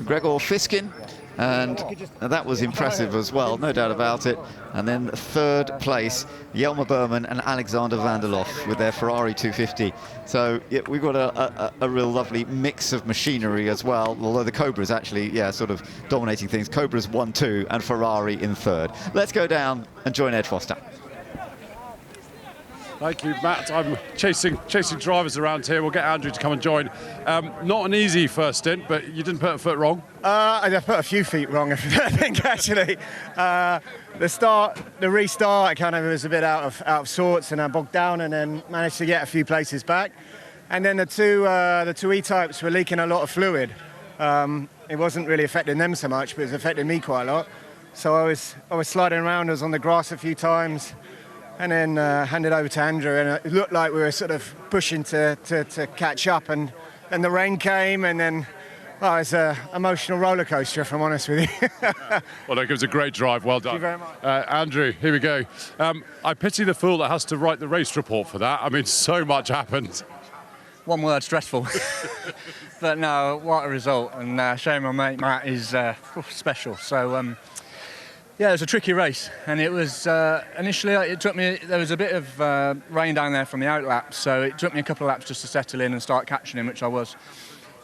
Gregor Fiskin, and that was impressive as well, no doubt about it. And then third place, Jelmer Berman and Alexander Vanderlof with their Ferrari 250. So yeah, we've got a real lovely mix of machinery as well, although the Cobra's actually, sort of dominating things. Cobra's 1-2 and Ferrari in third. Let's go down and join Ed Foster. Thank you, Matt. I'm chasing drivers around here. We'll get Andrew to come and join. Not an easy first stint, but you didn't put a foot wrong. I put a few feet wrong, I think, actually. The restart, I kind of was a bit out of sorts, and I bogged down, and then managed to get a few places back. And then the two E-types were leaking a lot of fluid. It wasn't really affecting them so much, but it was affecting me quite a lot. So I was sliding around. I was on the grass a few times. And then handed over to Andrew, and it looked like we were sort of pushing to catch up, and the rain came, and then it's an emotional roller coaster, if I'm honest with you. Well, look, it was a great drive. Well done. Thank you very much. Andrew, here we go. I pity the fool that has to write the race report for that. I mean, so much happened. One word, stressful. But no, what a result, and shame my mate Matt is special. So. Yeah, it was a tricky race, and it was initially it took me. There was a bit of rain down there from the out laps, so it took me a couple of laps just to settle in and start catching him, which I was.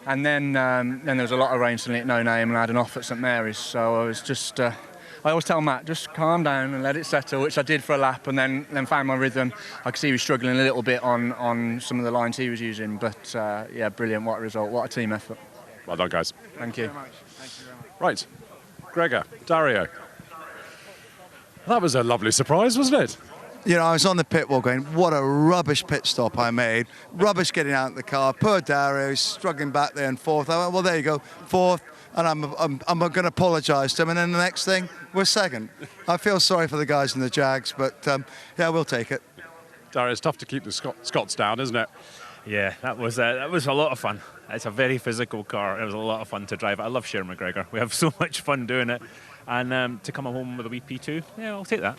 And then there was a lot of rain suddenly at No Name, and I had an off at St Mary's, so I was just. I always tell Matt, just calm down and let it settle, which I did for a lap, and then found my rhythm. I could see he was struggling a little bit on some of the lines he was using, but yeah, brilliant! What a result! What a team effort! Well done, guys. Thank you. Right, Gregor, Dario. That was a lovely surprise, wasn't it? You know, I was on the pit wall going, what a rubbish pit stop I made. Rubbish getting out of the car. Poor Dario, he's struggling back there and forth. I went, well, there you go, fourth. And I'm going to apologise to him. And then the next thing, we're second. I feel sorry for the guys in the Jags, but yeah, we'll take it. Dario, it's tough to keep the Scots down, isn't it? Yeah, that was a lot of fun. It's a very physical car. It was a lot of fun to drive. I love Sharon McGregor. We have so much fun doing it. And to come home with a wee P2, yeah, I'll take that.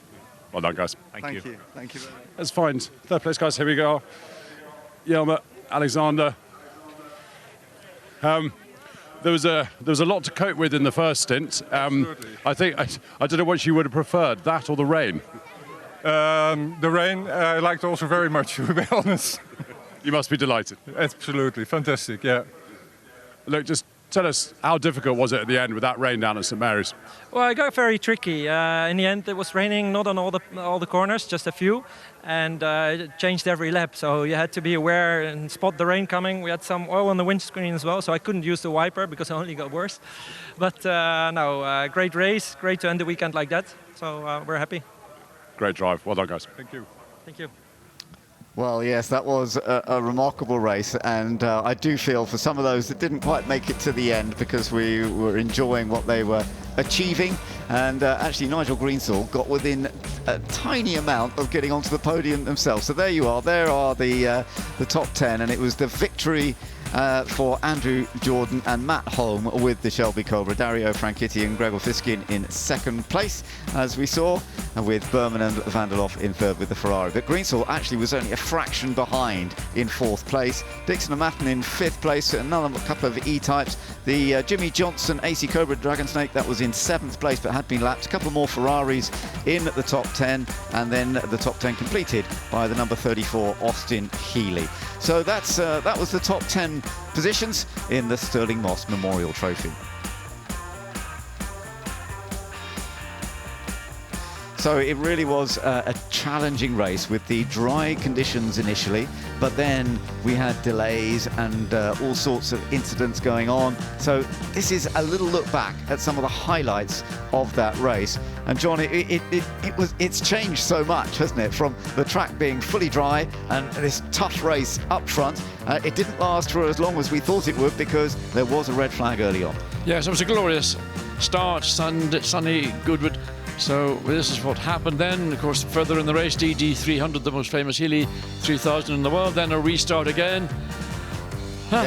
Well done, guys. Thank you. Thank you very much. Let's find third place, guys. Here we go. Yelmer, Alexander. There was a lot to cope with in the first stint. I don't know what you would have preferred, that or the rain. The rain I liked also very much, to be honest. You must be delighted. Absolutely, fantastic, yeah. Look, just tell us, how difficult was it at the end with that rain down at St Mary's? Well, it got very tricky. In the end, it was raining not on all the corners, just a few, and it changed every lap. So you had to be aware and spot the rain coming. We had some oil on the windscreen as well, so I couldn't use the wiper because it only got worse. But great race, great to end the weekend like that. So we're happy. Great drive. Well done, guys. Thank you. Thank you. Well, yes, that was a remarkable race, and I do feel for some of those that didn't quite make it to the end because we were enjoying what they were achieving, and actually Nigel Greensall got within a tiny amount of getting onto the podium themselves. So there you are, there are the top 10, and it was the victory for Andrew Jordan and Matt Holm with the Shelby Cobra. Dario Franchitti and Gregor Fiskin in second place, as we saw, and with Berman and van der Lof in third with the Ferrari. But Greensall actually was only a fraction behind in fourth place. Dixon and Matten in fifth place, another couple of E-types. The Jimmy Johnson AC Cobra Dragon Snake, that was in seventh place but had been lapped. A couple more Ferraris in the top 10, and then the top 10 completed by the number 34 Austin Healey. So that was the top 10 positions in the Stirling Moss Memorial Trophy. So it really was a challenging race with the dry conditions initially, but then we had delays and all sorts of incidents going on. So this is a little look back at some of the highlights of that race. And John, it's changed so much, hasn't it? From the track being fully dry and this tough race up front. It didn't last for as long as we thought it would because there was a red flag early on. Yes, it was a glorious start, sunny Goodwood. So this is what happened then. Of course, further in the race, DD 300, the most famous Healey 3000 in the world, then a restart again.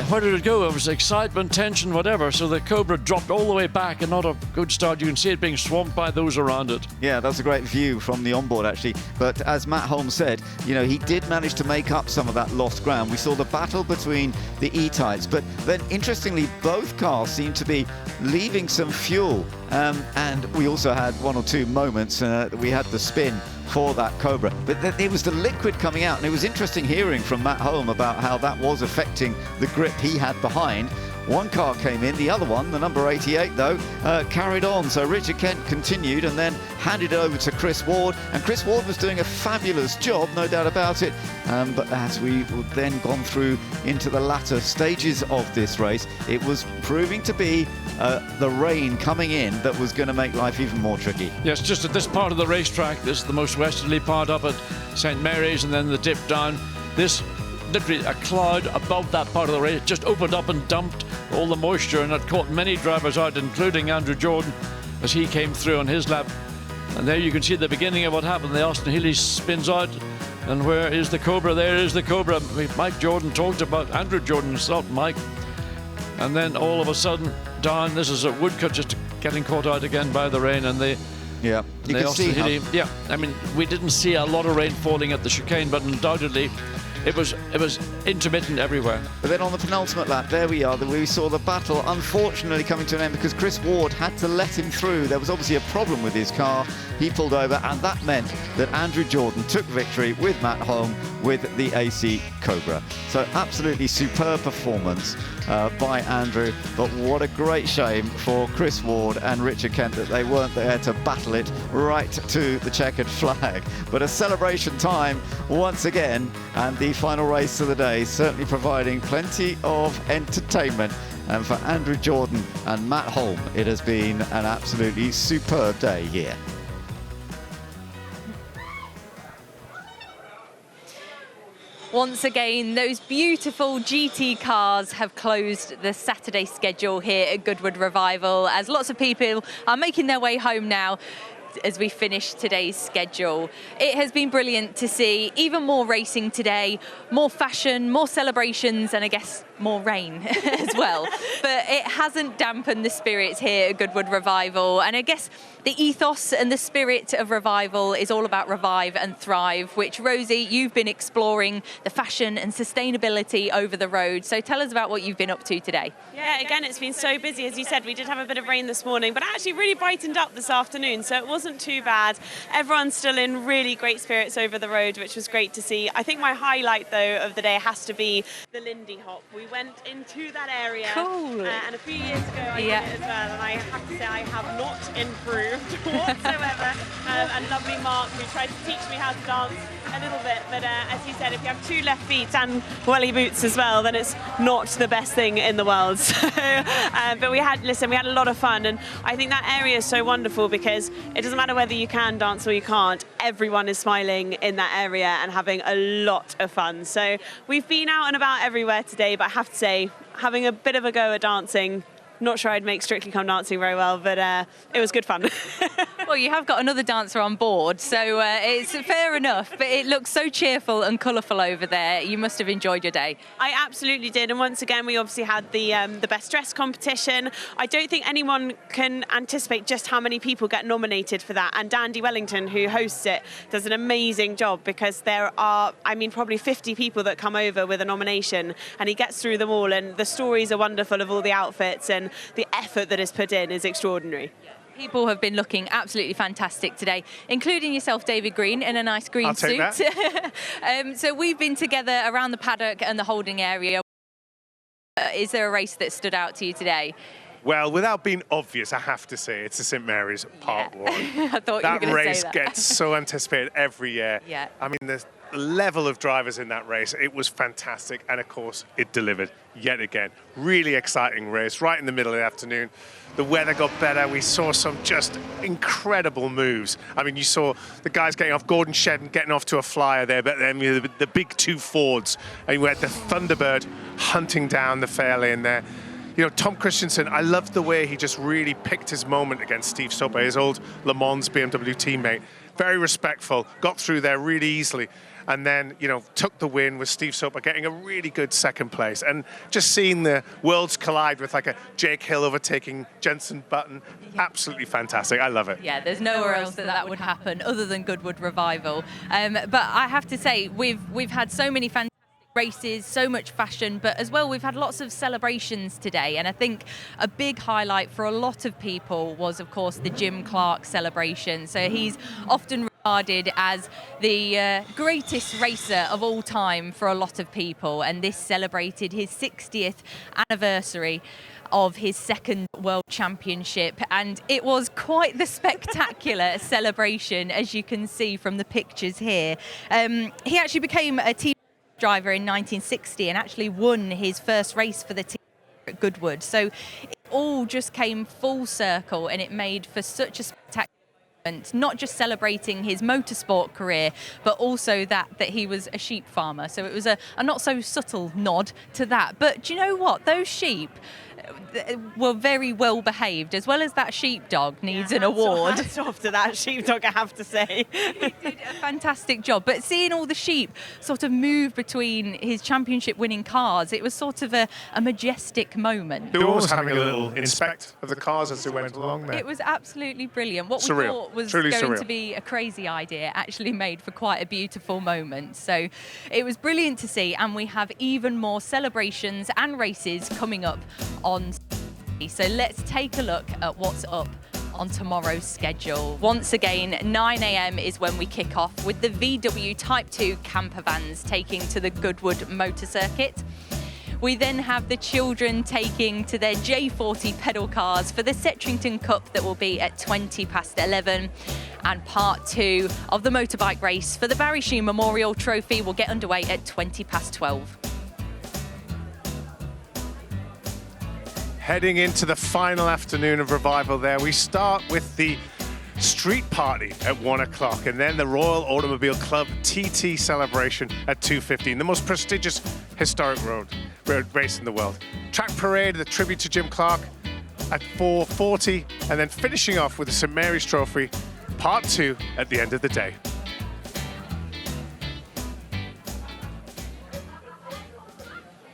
Where did it go? It was excitement, tension, whatever. So the Cobra dropped all the way back and not a good start. You can see it being swamped by those around it. Yeah, that's a great view from the onboard, actually. But as Matt Holmes said, you know, he did manage to make up some of that lost ground. We saw the battle between the E-types, but then interestingly, both cars seemed to be leaving some fuel. And we also had one or two moments. We had the spin for that Cobra, but it was the liquid coming out, and it was interesting hearing from Matt Holm about how that was affecting the grip he had behind. One car came in, the other one, the number 88 though, carried on. So Richard Kent continued and then handed it over to Chris Ward, and Chris Ward was doing a fabulous job, no doubt about it. But as we then gone through into the latter stages of this race, it was proving to be the rain coming in that was going to make life even more tricky. Yes, just at this part of the racetrack, this is the most westerly part up at St Mary's, and then the dip down. This literally a cloud above that part of the race just opened up and dumped all the moisture, and it caught many drivers out, including Andrew Jordan as he came through on his lap. And there you can see the beginning of what happened. The Austin Healey spins out, and where is the Cobra? There is the Cobra. Mike Jordan talked about Andrew Jordan, it's not Mike. And then all of a sudden down, this is a woodcut just getting caught out again by the rain, and they you can see Healey, yeah, I mean, we didn't see a lot of rain falling at the chicane, but undoubtedly it was intermittent everywhere. But then on the penultimate lap, there we are, we saw the battle unfortunately coming to an end because Chris Ward had to let him through. There was obviously a problem with his car. He pulled over, and that meant that Andrew Jordan took victory with Matt Holm with the AC Cobra. So absolutely superb performance by Andrew, but what a great shame for Chris Ward and Richard Kent that they weren't there to battle it right to the checkered flag. But a celebration time once again, and the final race of the day certainly providing plenty of entertainment. And for Andrew Jordan and Matt Holm, it has been an absolutely superb day here. Once again, those beautiful GT cars have closed the Saturday schedule here at Goodwood Revival, as lots of people are making their way home now as we finish today's schedule. It has been brilliant to see even more racing today, more fashion, more celebrations, and I guess more rain as well. But it hasn't dampened the spirits here at Goodwood Revival. And I guess the ethos and the spirit of Revival is all about revive and thrive, which, Rosie, you've been exploring the fashion and sustainability over the road. So tell us about what you've been up to today. Yeah, again, it's been so busy. As you said, we did have a bit of rain this morning, but it actually really brightened up this afternoon, so it wasn't too bad. Everyone's still in really great spirits over the road, which was great to see. I think my highlight, though, of the day has to be the Lindy Hop. We went into that area, and a few years ago I did it as well, and I have to say I have not improved whatsoever. And lovely Mark, who tried to teach me how to dance a little bit, but as you said, if you have 2 left feet and welly boots as well, then it's not the best thing in the world. So, but we had a lot of fun, and I think that area is so wonderful because it doesn't matter whether you can dance or you can't, everyone is smiling in that area and having a lot of fun. So we've been out and about everywhere today, but I have to say, having a bit of a go at dancing. Not sure I'd make Strictly Come Dancing very well, but it was good fun. Well, you have got another dancer on board, so it's fair enough, but it looks so cheerful and colourful over there. You must have enjoyed your day. I absolutely did, and once again, we obviously had the best dress competition. I don't think anyone can anticipate just how many people get nominated for that, and Dandy Wellington, who hosts it, does an amazing job because there are, probably 50 people that come over with a nomination, and he gets through them all, and the stories are wonderful of all the outfits, and the effort that is put in is extraordinary. People have been looking absolutely fantastic today, including yourself, David Green, in a nice green suit. So we've been together around the paddock and the holding area. Is there a race that stood out to you today? Well, without being obvious, I have to say it's the St Mary's Part 1. I thought that you were going to race say that. gets so anticipated every year. Yeah. The level of drivers in that race, it was fantastic, and of course it delivered yet again. Really exciting race right in the middle of the afternoon. The weather got better. We saw some just incredible moves. You saw the guys getting off, Gordon Shedden getting off to a flyer there, but then the big 2 Fords, and we had the Thunderbird hunting down the fair lane there. Tom Christensen, I loved the way he just really picked his moment against Steve Soper, his old Le Mans BMW teammate. Very respectful, got through there really easily, and then, took the win with Steve Soper getting a really good second place. And just seeing the worlds collide with like a Jake Hill overtaking Jenson Button, absolutely fantastic. I love it. Yeah, there's nowhere else that would happen other than Goodwood Revival. But I have to say, we've had so many fantastic races, so much fashion, but as well we've had lots of celebrations today, and I think a big highlight for a lot of people was of course the Jim Clark celebration. So he's often regarded as the greatest racer of all time for a lot of people, and this celebrated his 60th anniversary of his 2nd World Championship, and it was quite the spectacular celebration, as you can see from the pictures here. He actually became a team driver in 1960 and actually won his first race for the team at Goodwood. So it all just came full circle, and it made for such a spectacular moment, not just celebrating his motorsport career, but also that he was a sheep farmer. So it was a not so subtle nod to that. But do you know what? Those sheep were very well behaved, as well as that sheepdog needs an award. Hats off to that sheepdog, I have to say. He did a fantastic job. But seeing all the sheep sort of move between his championship winning cars, it was sort of a majestic moment. They were almost having a little inspect of the cars as they went along there. It was absolutely brilliant. What surreal. We thought was Truly going surreal. to be a crazy idea actually made for quite a beautiful moment. So it was brilliant to see, and we have even more celebrations and races coming up on Saturday. So let's take a look at what's up on tomorrow's schedule. Once again, 9 a.m. is when we kick off with the VW Type 2 camper vans taking to the Goodwood Motor Circuit. We then have the children taking to their J40 pedal cars for the Settrington Cup that will be at 11:20, and part 2 of the motorbike race for the Barry Sheene Memorial Trophy will get underway at 12:20. Heading into the final afternoon of Revival there, we start with the street party at 1 o'clock, and then the Royal Automobile Club TT celebration at 2:15, the most prestigious historic road race in the world. Track parade, the tribute to Jim Clark at 4:40, and then finishing off with the St Mary's Trophy, part 2 at the end of the day.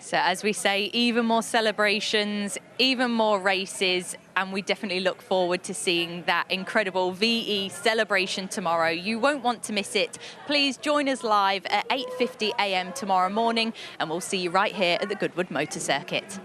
So as we say, even more celebrations, even more races, and we definitely look forward to seeing that incredible VE celebration tomorrow. You won't want to miss it. Please join us live at 8:50 a.m. tomorrow morning, and we'll see you right here at the Goodwood Motor Circuit.